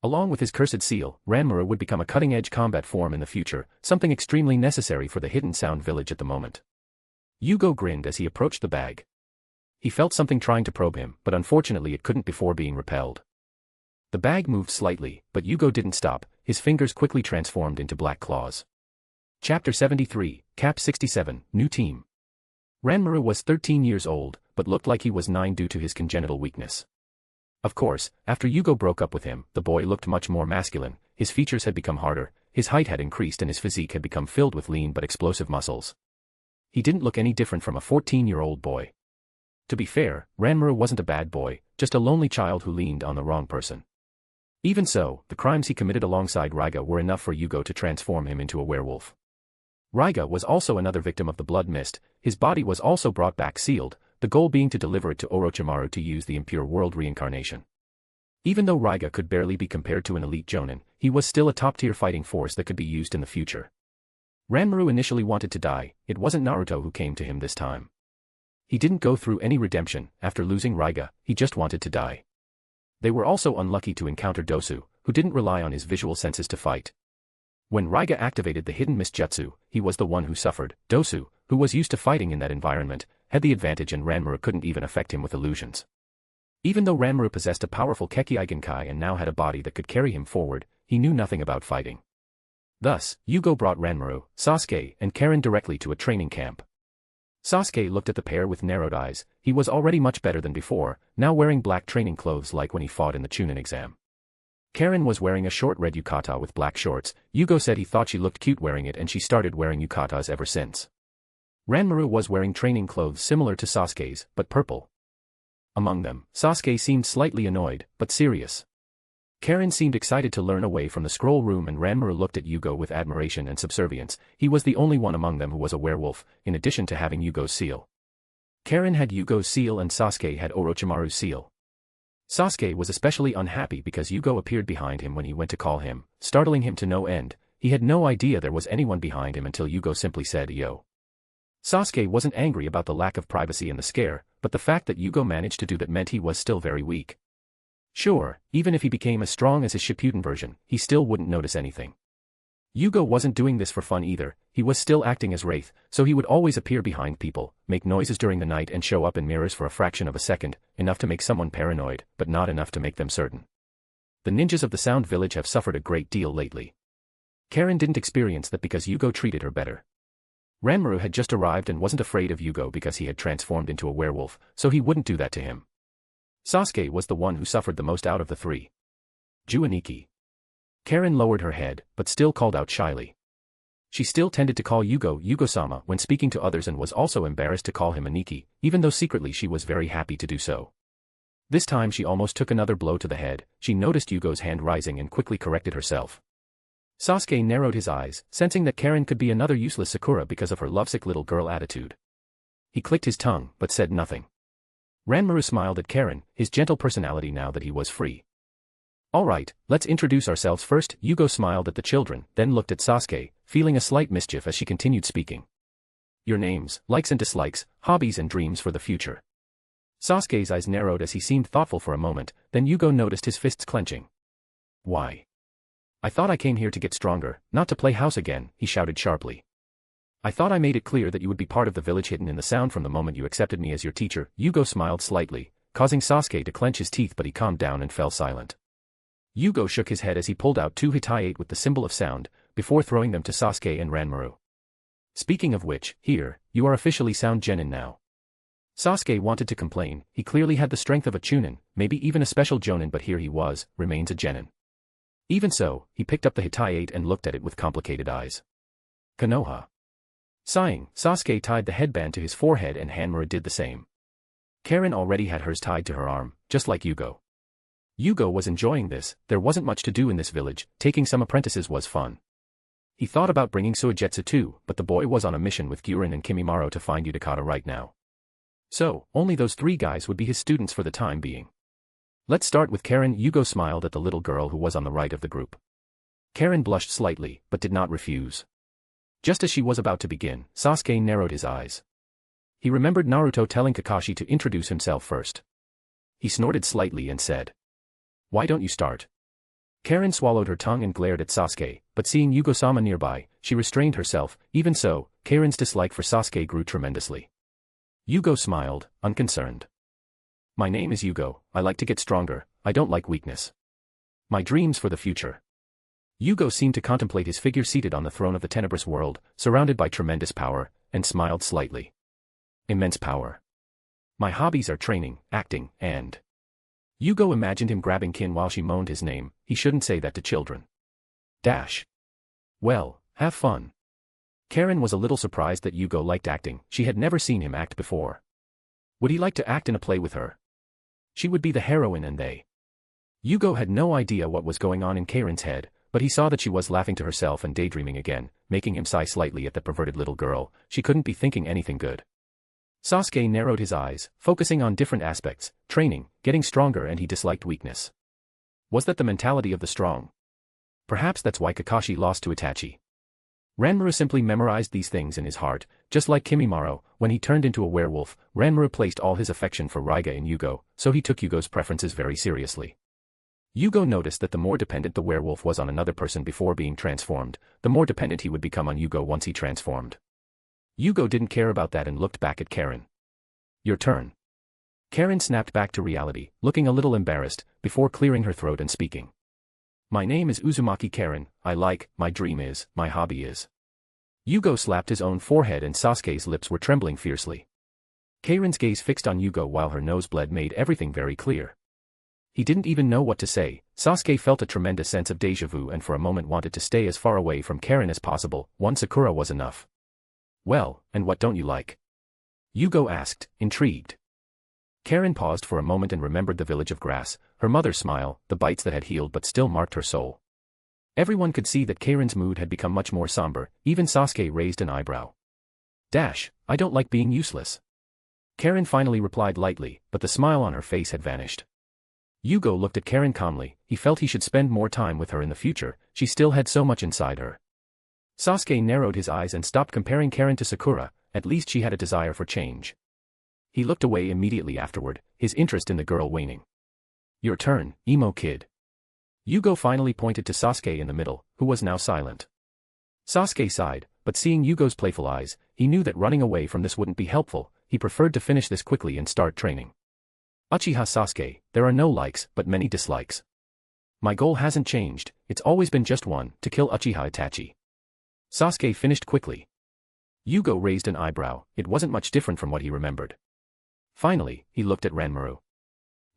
Along with his cursed seal, Ranmaru would become a cutting-edge combat form in the future, something extremely necessary for the Hidden Sound Village at the moment. Jugo grinned as he approached the bag. He felt something trying to probe him, but unfortunately it couldn't before being repelled. The bag moved slightly, but Jugo didn't stop. His fingers quickly transformed into black claws. Chapter 73, Cap 67, New Team. Ranmaru was 13 years old, but looked like he was 9 due to his congenital weakness. Of course, after Jugo broke up with him, the boy looked much more masculine. His features had become harder, his height had increased and his physique had become filled with lean but explosive muscles. He didn't look any different from a 14-year-old boy. To be fair, Ranmaru wasn't a bad boy, just a lonely child who leaned on the wrong person. Even so, the crimes he committed alongside Raiga were enough for Jugo to transform him into a werewolf. Raiga was also another victim of the blood mist. His body was also brought back sealed, the goal being to deliver it to Orochimaru to use the impure world reincarnation. Even though Raiga could barely be compared to an elite jonin, he was still a top-tier fighting force that could be used in the future. Ranmaru initially wanted to die, it wasn't Naruto who came to him this time. He didn't go through any redemption, after losing Raiga, he just wanted to die. They were also unlucky to encounter Dosu, who didn't rely on his visual senses to fight. When Raiga activated the hidden mist jutsu, he was the one who suffered. Dosu, who was used to fighting in that environment, had the advantage and Ranmaru couldn't even affect him with illusions. Even though Ranmaru possessed a powerful Keki Igenkai and now had a body that could carry him forward, he knew nothing about fighting. Thus, Jugo brought Ranmaru, Sasuke, and Karen directly to a training camp. Sasuke looked at the pair with narrowed eyes. He was already much better than before, now wearing black training clothes like when he fought in the Chunin exam. Karen was wearing a short red yukata with black shorts. Jugo said he thought she looked cute wearing it and she started wearing yukatas ever since. Ranmaru was wearing training clothes similar to Sasuke's, but purple. Among them, Sasuke seemed slightly annoyed, but serious. Karen seemed excited to learn away from the scroll room and Ranmaru looked at Jugo with admiration and subservience. He was the only one among them who was a werewolf, in addition to having Yugo's seal. Karen had Yugo's seal and Sasuke had Orochimaru's seal. Sasuke was especially unhappy because Jugo appeared behind him when he went to call him, startling him to no end. He had no idea there was anyone behind him until Jugo simply said yo. Sasuke wasn't angry about the lack of privacy and the scare, but the fact that Jugo managed to do that meant he was still very weak. Sure, even if he became as strong as his Shippuden version, he still wouldn't notice anything. Jugo wasn't doing this for fun either, he was still acting as Wraith, so he would always appear behind people, make noises during the night and show up in mirrors for a fraction of a second, enough to make someone paranoid, but not enough to make them certain. The ninjas of the Sound Village have suffered a great deal lately. Karen didn't experience that because Jugo treated her better. Ranmaru had just arrived and wasn't afraid of Jugo because he had transformed into a werewolf, so he wouldn't do that to him. Sasuke was the one who suffered the most out of the three. Juaniki. Karen lowered her head, but still called out shyly. She still tended to call Jugo Yugo-sama when speaking to others and was also embarrassed to call him Aniki, even though secretly she was very happy to do so. This time she almost took another blow to the head. She noticed Yugo's hand rising and quickly corrected herself. Sasuke narrowed his eyes, sensing that Karen could be another useless Sakura because of her lovesick little girl attitude. He clicked his tongue, but said nothing. Ranmaru smiled at Karen, his gentle personality now that he was free. Alright, let's introduce ourselves first. Jugo smiled at the children, then looked at Sasuke, feeling a slight mischief as she continued speaking. Your names, likes and dislikes, hobbies and dreams for the future. Sasuke's eyes narrowed as he seemed thoughtful for a moment, then Jugo noticed his fists clenching. Why? I thought I came here to get stronger, not to play house again, he shouted sharply. I thought I made it clear that you would be part of the village hidden in the sound from the moment you accepted me as your teacher. Jugo smiled slightly, causing Sasuke to clench his teeth, but he calmed down and fell silent. Jugo shook his head as he pulled out two hitayate with the symbol of sound, before throwing them to Sasuke and Ranmaru. Speaking of which, here, you are officially Sound Genin now. Sasuke wanted to complain, he clearly had the strength of a Chunin, maybe even a special Jonin, but here he was, remains a Genin. Even so, he picked up the hitayate and looked at it with complicated eyes. Konoha. Sighing, Sasuke tied the headband to his forehead and Ranmaru did the same. Karen already had hers tied to her arm, just like Jugo. Jugo was enjoying this. There wasn't much to do in this village, taking some apprentices was fun. He thought about bringing Suigetsu too, but the boy was on a mission with Guren and Kimimaro to find Utakata right now. So, only those three guys would be his students for the time being. Let's start with Karen. Jugo smiled at the little girl who was on the right of the group. Karen blushed slightly, but did not refuse. Just as she was about to begin, Sasuke narrowed his eyes. He remembered Naruto telling Kakashi to introduce himself first. He snorted slightly and said, "Why don't you start?" Karen swallowed her tongue and glared at Sasuke, but seeing Yugo-sama nearby, she restrained herself. Even so, Karen's dislike for Sasuke grew tremendously. Jugo smiled, unconcerned. My name is Jugo, I like to get stronger, I don't like weakness. My dreams for the future. Jugo seemed to contemplate his figure seated on the throne of the tenebrous world, surrounded by tremendous power, and smiled slightly. Immense power. My hobbies are training, acting, and... Jugo imagined him grabbing Kin while she moaned his name. He shouldn't say that to children. Dash. Well, have fun. Karen was a little surprised that Jugo liked acting, she had never seen him act before. Would he like to act in a play with her? She would be the heroine and they. Jugo had no idea what was going on in Karen's head, but he saw that she was laughing to herself and daydreaming again, making him sigh slightly at the perverted little girl. She couldn't be thinking anything good. Sasuke narrowed his eyes, focusing on different aspects: training, getting stronger, and he disliked weakness. Was that the mentality of the strong? Perhaps that's why Kakashi lost to Itachi. Ranmaru simply memorized these things in his heart, just like Kimimaro. When he turned into a werewolf, Ranmaru placed all his affection for Raiga in Jugo, so he took Jugo's preferences very seriously. Jugo noticed that the more dependent the werewolf was on another person before being transformed, the more dependent he would become on Jugo once he transformed. Jugo didn't care about that and looked back at Karen. Your turn. Karen snapped back to reality, looking a little embarrassed, before clearing her throat and speaking. My name is Uzumaki Karen. I like, my dream is, my hobby is. Jugo slapped his own forehead and Sasuke's lips were trembling fiercely. Karen's gaze fixed on Jugo while her nose bled made everything very clear. He didn't even know what to say. Sasuke felt a tremendous sense of déjà vu and for a moment wanted to stay as far away from Karen as possible. One Sakura was enough. Well, and what don't you like? Jugo asked, intrigued. Karen paused for a moment and remembered the village of grass, her mother's smile, the bites that had healed but still marked her soul. Everyone could see that Karen's mood had become much more somber, even Sasuke raised an eyebrow. I don't like being useless. Karen finally replied lightly, but the smile on her face had vanished. Jugo looked at Karen calmly. He felt he should spend more time with her in the future. She still had so much inside her. Sasuke narrowed his eyes and stopped comparing Karen to Sakura. At least she had a desire for change. He looked away immediately afterward, his interest in the girl waning. Your turn, emo kid. Jugo finally pointed to Sasuke in the middle, who was now silent. Sasuke sighed, but seeing Yugo's playful eyes, he knew that running away from this wouldn't be helpful. He preferred to finish this quickly and start training. Uchiha Sasuke, there are no likes but many dislikes. My goal hasn't changed, it's always been just one, to kill Uchiha Itachi. Sasuke finished quickly. Jugo raised an eyebrow. It wasn't much different from what he remembered. Finally, he looked at Ranmaru.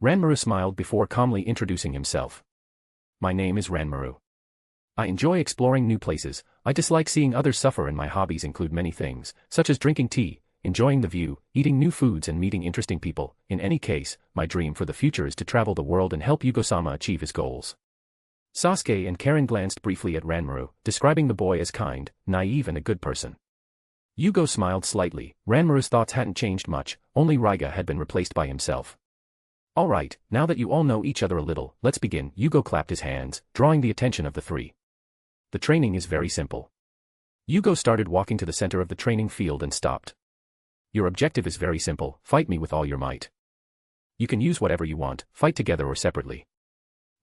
Ranmaru smiled before calmly introducing himself. My name is Ranmaru. I enjoy exploring new places. I dislike seeing others suffer, and my hobbies include many things, such as drinking tea, enjoying the view, eating new foods and meeting interesting people. In any case, my dream for the future is to travel the world and help Yugo-sama achieve his goals. Sasuke and Karen glanced briefly at Ranmaru, describing the boy as kind, naive and a good person. Jugo smiled slightly. Ranmaru's thoughts hadn't changed much, only Raiga had been replaced by himself. Alright, now that you all know each other a little, let's begin. Jugo clapped his hands, drawing the attention of the three. The training is very simple. Jugo started walking to the center of the training field and stopped. Your objective is very simple: fight me with all your might. You can use whatever you want, fight together or separately.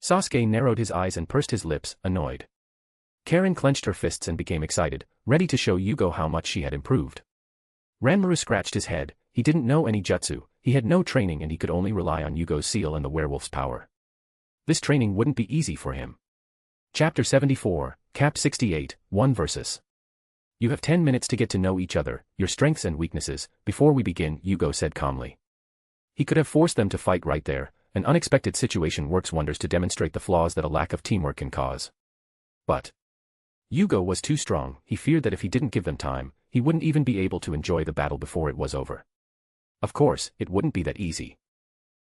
Sasuke narrowed his eyes and pursed his lips, annoyed. Karen clenched her fists and became excited, ready to show Jugo how much she had improved. Ranmaru scratched his head. He didn't know any jutsu, he had no training, and he could only rely on Yugo's seal and the werewolf's power. This training wouldn't be easy for him. Chapter 74, Cap 68, 1 Versus. You have 10 minutes to get to know each other, your strengths and weaknesses. Before we begin, Jugo said calmly. He could have forced them to fight right there. An unexpected situation works wonders to demonstrate the flaws that a lack of teamwork can cause. But Jugo was too strong. He feared that if he didn't give them time, he wouldn't even be able to enjoy the battle before it was over. Of course, it wouldn't be that easy.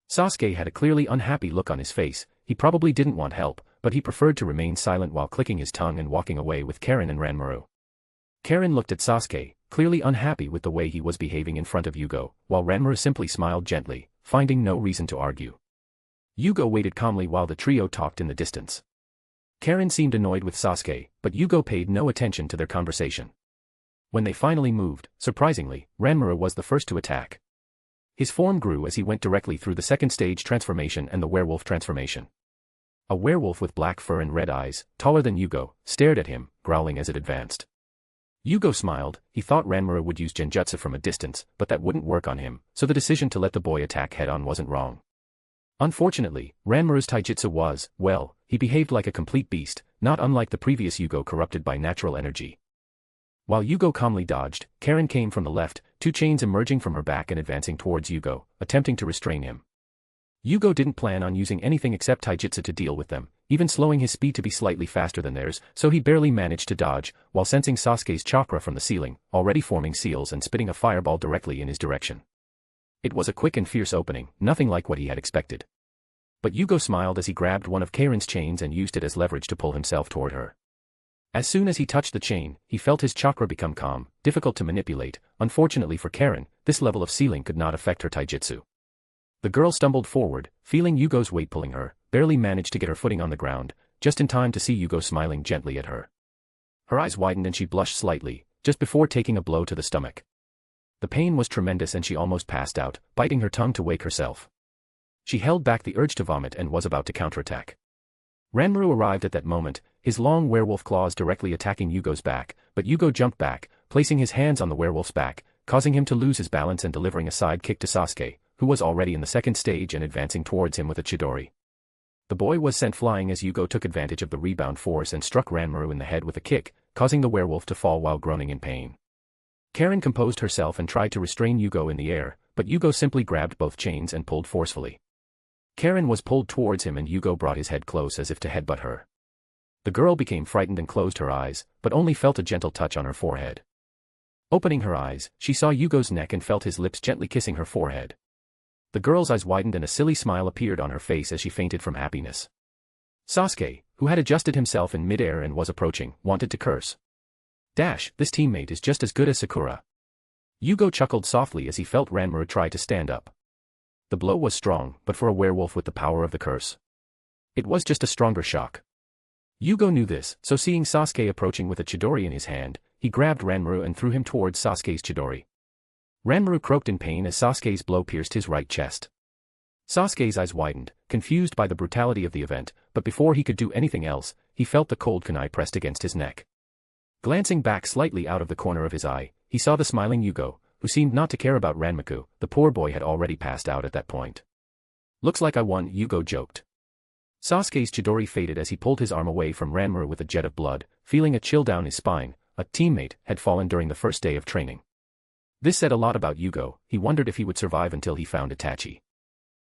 Sasuke had a clearly unhappy look on his face. He probably didn't want help, but he preferred to remain silent while clicking his tongue and walking away with Karen and Ranmaru. Karen looked at Sasuke, clearly unhappy with the way he was behaving in front of Jugo, while Ranmaru simply smiled gently, finding no reason to argue. Jugo waited calmly while the trio talked in the distance. Karen seemed annoyed with Sasuke, but Jugo paid no attention to their conversation. When they finally moved, surprisingly, Ranmaru was the first to attack. His form grew as he went directly through the second stage transformation and the werewolf transformation. A werewolf with black fur and red eyes, taller than Jugo, stared at him, growling as it advanced. Jugo smiled. He thought Ranmaru would use genjutsu from a distance, but that wouldn't work on him, so the decision to let the boy attack head-on wasn't wrong. Unfortunately, Ranmaru's taijutsu was, well, he behaved like a complete beast, not unlike the previous Jugo corrupted by natural energy. While Jugo calmly dodged, Karen came from the left, two chains emerging from her back and advancing towards Jugo, attempting to restrain him. Jugo didn't plan on using anything except taijutsu to deal with them, even slowing his speed to be slightly faster than theirs, so he barely managed to dodge, while sensing Sasuke's chakra from the ceiling, already forming seals and spitting a fireball directly in his direction. It was a quick and fierce opening, nothing like what he had expected. But Jugo smiled as he grabbed one of Karen's chains and used it as leverage to pull himself toward her. As soon as he touched the chain, he felt his chakra become calm, difficult to manipulate. Unfortunately for Karen, this level of sealing could not affect her taijutsu. The girl stumbled forward, feeling Jugo's weight pulling her, barely managed to get her footing on the ground, just in time to see Jugo smiling gently at her. Her eyes widened and she blushed slightly, just before taking a blow to the stomach. The pain was tremendous and she almost passed out, biting her tongue to wake herself. She held back the urge to vomit and was about to counterattack. Ranmaru arrived at that moment, his long werewolf claws directly attacking Jugo's back, but Jugo jumped back, placing his hands on the werewolf's back, causing him to lose his balance and delivering a side kick to Sasuke, who was already in the second stage and advancing towards him with a chidori. The boy was sent flying as Jugo took advantage of the rebound force and struck Ranmaru in the head with a kick, causing the werewolf to fall while groaning in pain. Karen composed herself and tried to restrain Jugo in the air, but Jugo simply grabbed both chains and pulled forcefully. Karen was pulled towards him and Jugo brought his head close as if to headbutt her. The girl became frightened and closed her eyes, but only felt a gentle touch on her forehead. Opening her eyes, she saw Jugo's neck and felt his lips gently kissing her forehead. The girl's eyes widened and a silly smile appeared on her face as she fainted from happiness. Sasuke, who had adjusted himself in midair and was approaching, wanted to curse. This teammate is just as good as Sakura. Jugo chuckled softly as he felt Ranmaru try to stand up. The blow was strong, but for a werewolf with the power of the curse, it was just a stronger shock. Jugo knew this, so seeing Sasuke approaching with a chidori in his hand, he grabbed Ranmaru and threw him towards Sasuke's chidori. Ranmaru croaked in pain as Sasuke's blow pierced his right chest. Sasuke's eyes widened, confused by the brutality of the event, but before he could do anything else, he felt the cold kunai pressed against his neck. Glancing back slightly out of the corner of his eye, he saw the smiling Jugo, who seemed not to care about Ranmaku. The poor boy had already passed out at that point. Looks like I won, Jugo joked. Sasuke's chidori faded as he pulled his arm away from Ranmaru with a jet of blood, feeling a chill down his spine. A teammate had fallen during the first day of training. This said a lot about Jugo. He wondered if he would survive until he found Itachi.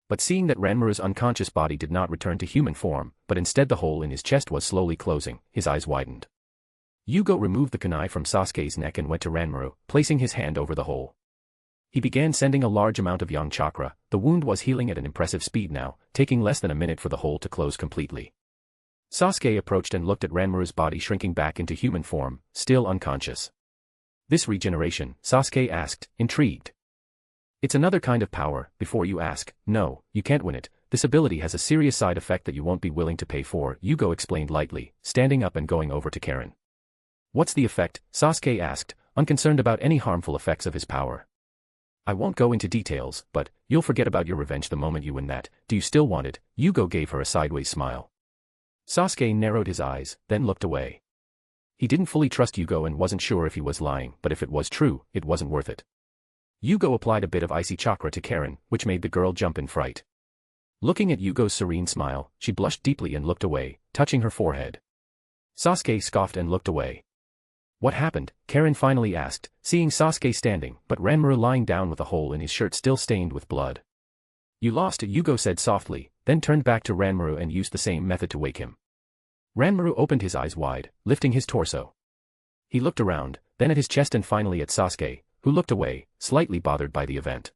But seeing that Ranmaru's unconscious body did not return to human form, but instead the hole in his chest was slowly closing, his eyes widened. Jugo removed the kunai from Sasuke's neck and went to Ranmaru, placing his hand over the hole. He began sending a large amount of yang chakra. The wound was healing at an impressive speed now, taking less than a minute for the hole to close completely. Sasuke approached and looked at Ranmaru's body shrinking back into human form, still unconscious. This regeneration, Sasuke asked, intrigued. It's another kind of power. Before you ask, no, you can't win it. This ability has a serious side effect that you won't be willing to pay for, Jugo explained lightly, standing up and going over to Karen. What's the effect? Sasuke asked, unconcerned about any harmful effects of his power. I won't go into details, but you'll forget about your revenge the moment you win that. Do you still want it? Jugo gave her a sideways smile. Sasuke narrowed his eyes, then looked away. He didn't fully trust Jugo and wasn't sure if he was lying, but if it was true, it wasn't worth it. Jugo applied a bit of icy chakra to Karen, which made the girl jump in fright. Looking at Yugo's serene smile, she blushed deeply and looked away, touching her forehead. Sasuke scoffed and looked away. What happened? Karen finally asked, seeing Sasuke standing, but Ranmaru lying down with a hole in his shirt still stained with blood. You lost, Jugo said softly, then turned back to Ranmaru and used the same method to wake him. Ranmaru opened his eyes wide, lifting his torso. He looked around, then at his chest and finally at Sasuke, who looked away, slightly bothered by the event.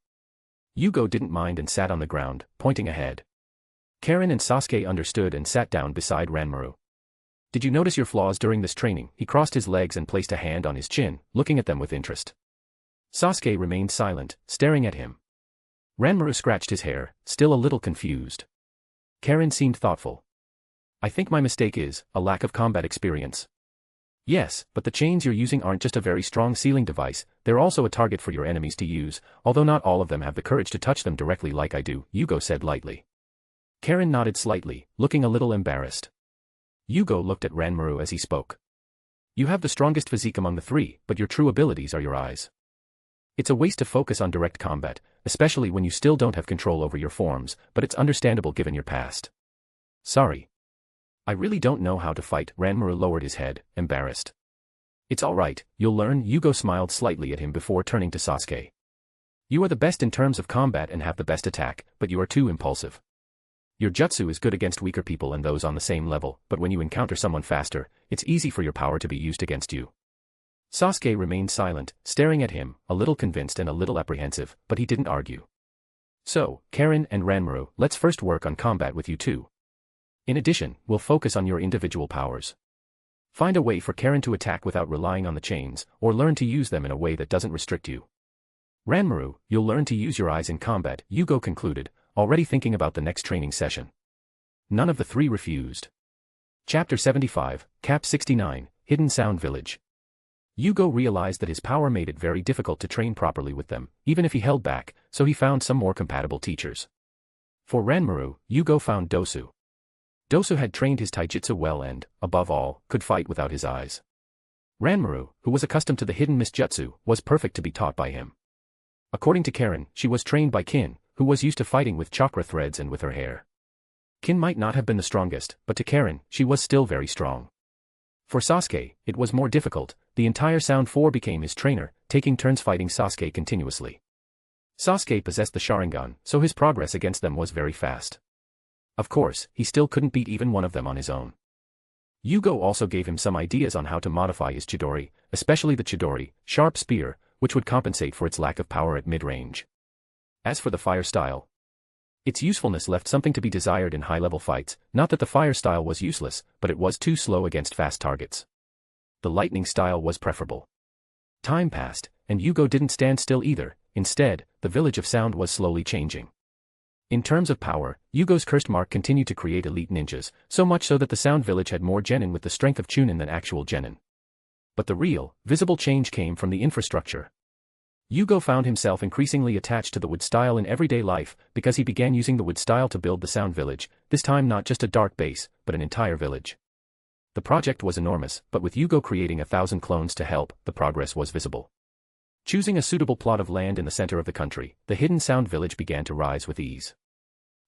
Jugo didn't mind and sat on the ground, pointing ahead. Karen and Sasuke understood and sat down beside Ranmaru. Did you notice your flaws during this training? He crossed his legs and placed a hand on his chin, looking at them with interest. Sasuke remained silent, staring at him. Ranmaru scratched his hair, still a little confused. Karen seemed thoughtful. I think my mistake is a lack of combat experience. Yes, but the chains you're using aren't just a very strong sealing device, they're also a target for your enemies to use, although not all of them have the courage to touch them directly like I do, Jugo said lightly. Karen nodded slightly, looking a little embarrassed. Jugo looked at Ranmaru as he spoke. You have the strongest physique among the three, but your true abilities are your eyes. It's a waste to focus on direct combat, especially when you still don't have control over your forms, but it's understandable given your past. Sorry. I really don't know how to fight, Ranmaru lowered his head, embarrassed. It's alright, you'll learn, Jugo smiled slightly at him before turning to Sasuke. You are the best in terms of combat and have the best attack, but you are too impulsive. Your jutsu is good against weaker people and those on the same level, but when you encounter someone faster, it's easy for your power to be used against you. Sasuke remained silent, staring at him, a little convinced and a little apprehensive, but he didn't argue. So, Karen and Ranmaru, let's first work on combat with you two. In addition, we'll focus on your individual powers. Find a way for Karen to attack without relying on the chains, or learn to use them in a way that doesn't restrict you. Ranmaru, you'll learn to use your eyes in combat, Jugo concluded, already thinking about the next training session. None of the three refused. Chapter 75, Cap 69, Hidden Sound Village. Jugo realized that his power made it very difficult to train properly with them, even if he held back, so he found some more compatible teachers. For Ranmaru, Jugo found Dosu. Dosu had trained his taijutsu well and, above all, could fight without his eyes. Ranmaru, who was accustomed to the hidden misjutsu, was perfect to be taught by him. According to Karen, she was trained by Kin, who was used to fighting with chakra threads and with her hair. Kin might not have been the strongest, but to Karen, she was still very strong. For Sasuke, it was more difficult. The entire Sound 4 became his trainer, taking turns fighting Sasuke continuously. Sasuke possessed the Sharingan, so his progress against them was very fast. Of course, he still couldn't beat even one of them on his own. Jugo also gave him some ideas on how to modify his Chidori, especially the Chidori, sharp spear, which would compensate for its lack of power at mid-range. As for the fire style, its usefulness left something to be desired in high-level fights, not that the fire style was useless, but it was too slow against fast targets. The lightning style was preferable. Time passed, and Jugo didn't stand still either. Instead, the village of Sound was slowly changing. In terms of power, Yugo's cursed mark continued to create elite ninjas, so much so that the Sound village had more genin with the strength of Chunin than actual genin. But the real, visible change came from the infrastructure. Jugo found himself increasingly attached to the wood style in everyday life, because he began using the wood style to build the Sound village, this time not just a dark base, but an entire village. The project was enormous, but with Jugo creating 1,000 clones to help, the progress was visible. Choosing a suitable plot of land in the center of the country, the hidden Sound village began to rise with ease.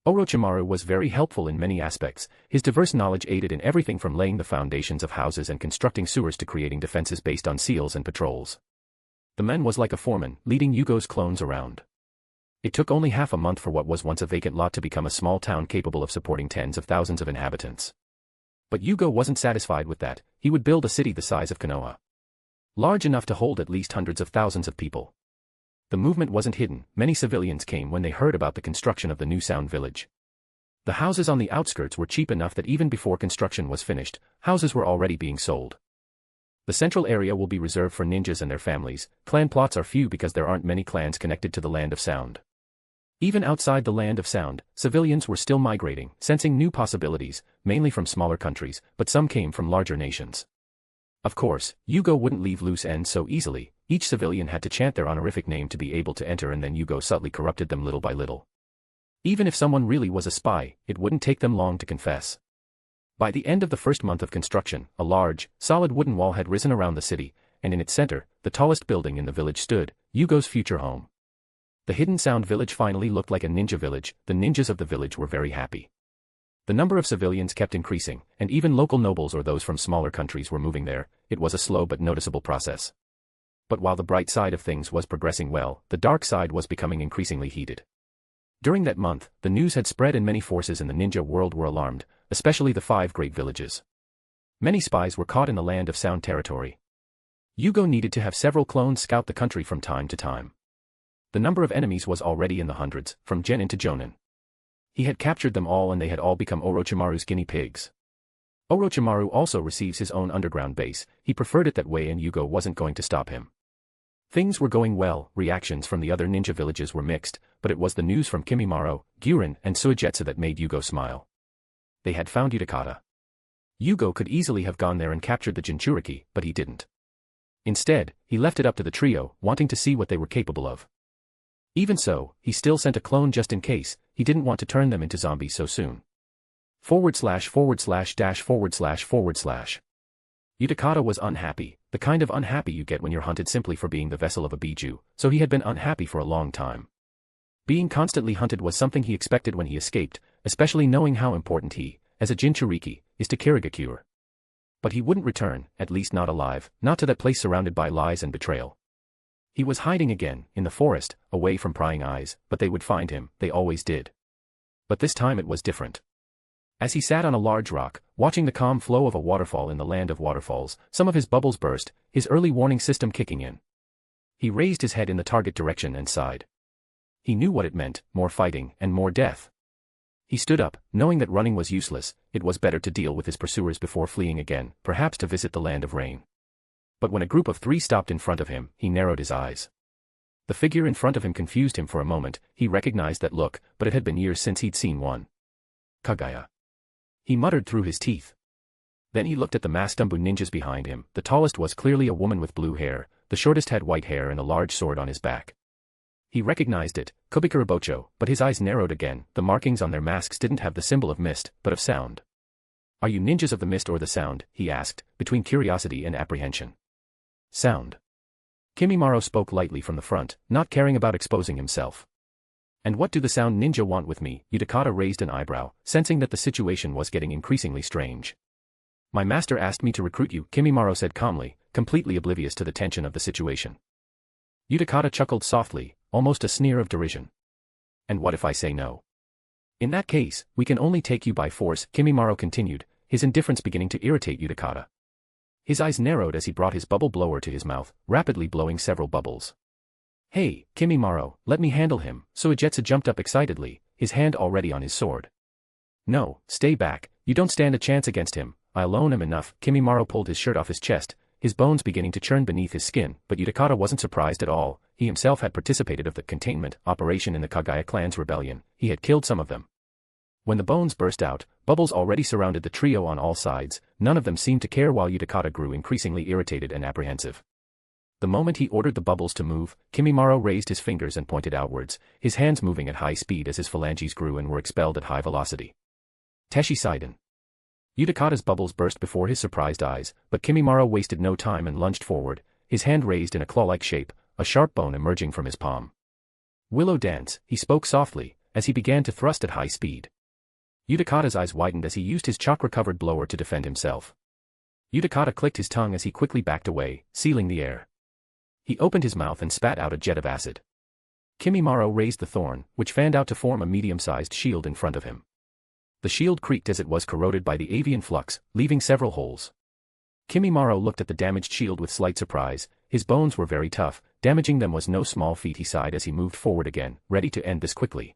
Orochimaru was very helpful in many aspects. His diverse knowledge aided in everything from laying the foundations of houses and constructing sewers to creating defenses based on seals and patrols. The man was like a foreman, leading Yugo's clones around. It took only half a month for what was once a vacant lot to become a small town capable of supporting tens of thousands of inhabitants. But Jugo wasn't satisfied with that. He would build a city the size of Konoha. Large enough to hold at least hundreds of thousands of people. The movement wasn't hidden. Many civilians came when they heard about the construction of the new Sound village. The houses on the outskirts were cheap enough that even before construction was finished, houses were already being sold. The central area will be reserved for ninjas and their families. Clan plots are few because there aren't many clans connected to the Land of Sound. Even outside the Land of Sound, civilians were still migrating, sensing new possibilities, mainly from smaller countries, but some came from larger nations. Of course, Jugo wouldn't leave loose ends so easily. Each civilian had to chant their honorific name to be able to enter, and then Jugo subtly corrupted them little by little. Even if someone really was a spy, it wouldn't take them long to confess. By the end of the first month of construction, a large, solid wooden wall had risen around the city, and in its center, the tallest building in the village stood, Yugo's future home. The hidden Sound village finally looked like a ninja village. The ninjas of the village were very happy. The number of civilians kept increasing, and even local nobles or those from smaller countries were moving there. It was a slow but noticeable process. But while the bright side of things was progressing well, the dark side was becoming increasingly heated. During that month, the news had spread and many forces in the ninja world were alarmed, especially the 5 great villages. Many spies were caught in the Land of Sound territory. Jugo needed to have several clones scout the country from time to time. The number of enemies was already in the hundreds, from genin to jonin. He had captured them all and they had all become Orochimaru's guinea pigs. Orochimaru also receives his own underground base. He preferred it that way and Jugo wasn't going to stop him. Things were going well. Reactions from the other ninja villages were mixed, but it was the news from Kimimaro, Guren, and Suigetsu that made Jugo smile. They had found Utakata. Jugo could easily have gone there and captured the Jinchuriki, but he didn't. Instead, he left it up to the trio, wanting to see what they were capable of. Even so, he still sent a clone just in case. He didn't want to turn them into zombies so soon. ///////. Utakata was unhappy, the kind of unhappy you get when you're hunted simply for being the vessel of a biju, so he had been unhappy for a long time. Being constantly hunted was something he expected when he escaped, especially knowing how important he, as a Jinchuriki, is to Kirigakure. But he wouldn't return, at least not alive, not to that place surrounded by lies and betrayal. He was hiding again, in the forest, away from prying eyes, but they would find him, they always did. But this time it was different. As he sat on a large rock, watching the calm flow of a waterfall in the Land of Waterfalls, some of his bubbles burst, his early warning system kicking in. He raised his head in the target direction and sighed. He knew what it meant, more fighting and more death. He stood up, knowing that running was useless. It was better to deal with his pursuers before fleeing again, perhaps to visit the land of rain. But when a group of 3 stopped in front of him, he narrowed his eyes. The figure in front of him confused him for a moment. He recognized that look, but it had been years since he'd seen one. Kaguya. He muttered through his teeth. Then he looked at the masked Umbu ninjas behind him. The tallest was clearly a woman with blue hair, the shortest had white hair and a large sword on his back. He recognized it, Kubikurabocho, but his eyes narrowed again. The markings on their masks didn't have the symbol of mist, but of sound. Are you ninjas of the mist or the sound? He asked, between curiosity and apprehension. Sound. Kimimaro spoke lightly from the front, not caring about exposing himself. And what do the sound ninja want with me? Utakata raised an eyebrow, sensing that the situation was getting increasingly strange. My master asked me to recruit you, Kimimaro said calmly, completely oblivious to the tension of the situation. Utakata chuckled softly, almost a sneer of derision. And what if I say no? In that case, we can only take you by force, Kimimaro continued, his indifference beginning to irritate Utakata. His eyes narrowed as he brought his bubble blower to his mouth, rapidly blowing several bubbles. Hey, Kimimaro, let me handle him. Suigetsu jumped up excitedly, his hand already on his sword. No, stay back, you don't stand a chance against him, I alone am enough. Kimimaro pulled his shirt off his chest, his bones beginning to churn beneath his skin, but Utakata wasn't surprised at all. He himself had participated of the containment operation in the Kaguya clan's rebellion. He had killed some of them. When the bones burst out, bubbles already surrounded the trio on all sides. None of them seemed to care while Utakata grew increasingly irritated and apprehensive. The moment he ordered the bubbles to move, Kimimaro raised his fingers and pointed outwards, his hands moving at high speed as his phalanges grew and were expelled at high velocity. Teshi Saiden. Utakata's bubbles burst before his surprised eyes, but Kimimaro wasted no time and lunged forward, his hand raised in a claw-like shape, a sharp bone emerging from his palm. Willow dance, he spoke softly, as he began to thrust at high speed. Utakata's eyes widened as he used his chakra-covered blower to defend himself. Utakata clicked his tongue as he quickly backed away, sealing the air. He opened his mouth and spat out a jet of acid. Kimimaro raised the thorn, which fanned out to form a medium-sized shield in front of him. The shield creaked as it was corroded by the avian flux, leaving several holes. Kimimaro looked at the damaged shield with slight surprise. His bones were very tough, damaging them was no small feat. He sighed as he moved forward again, ready to end this quickly.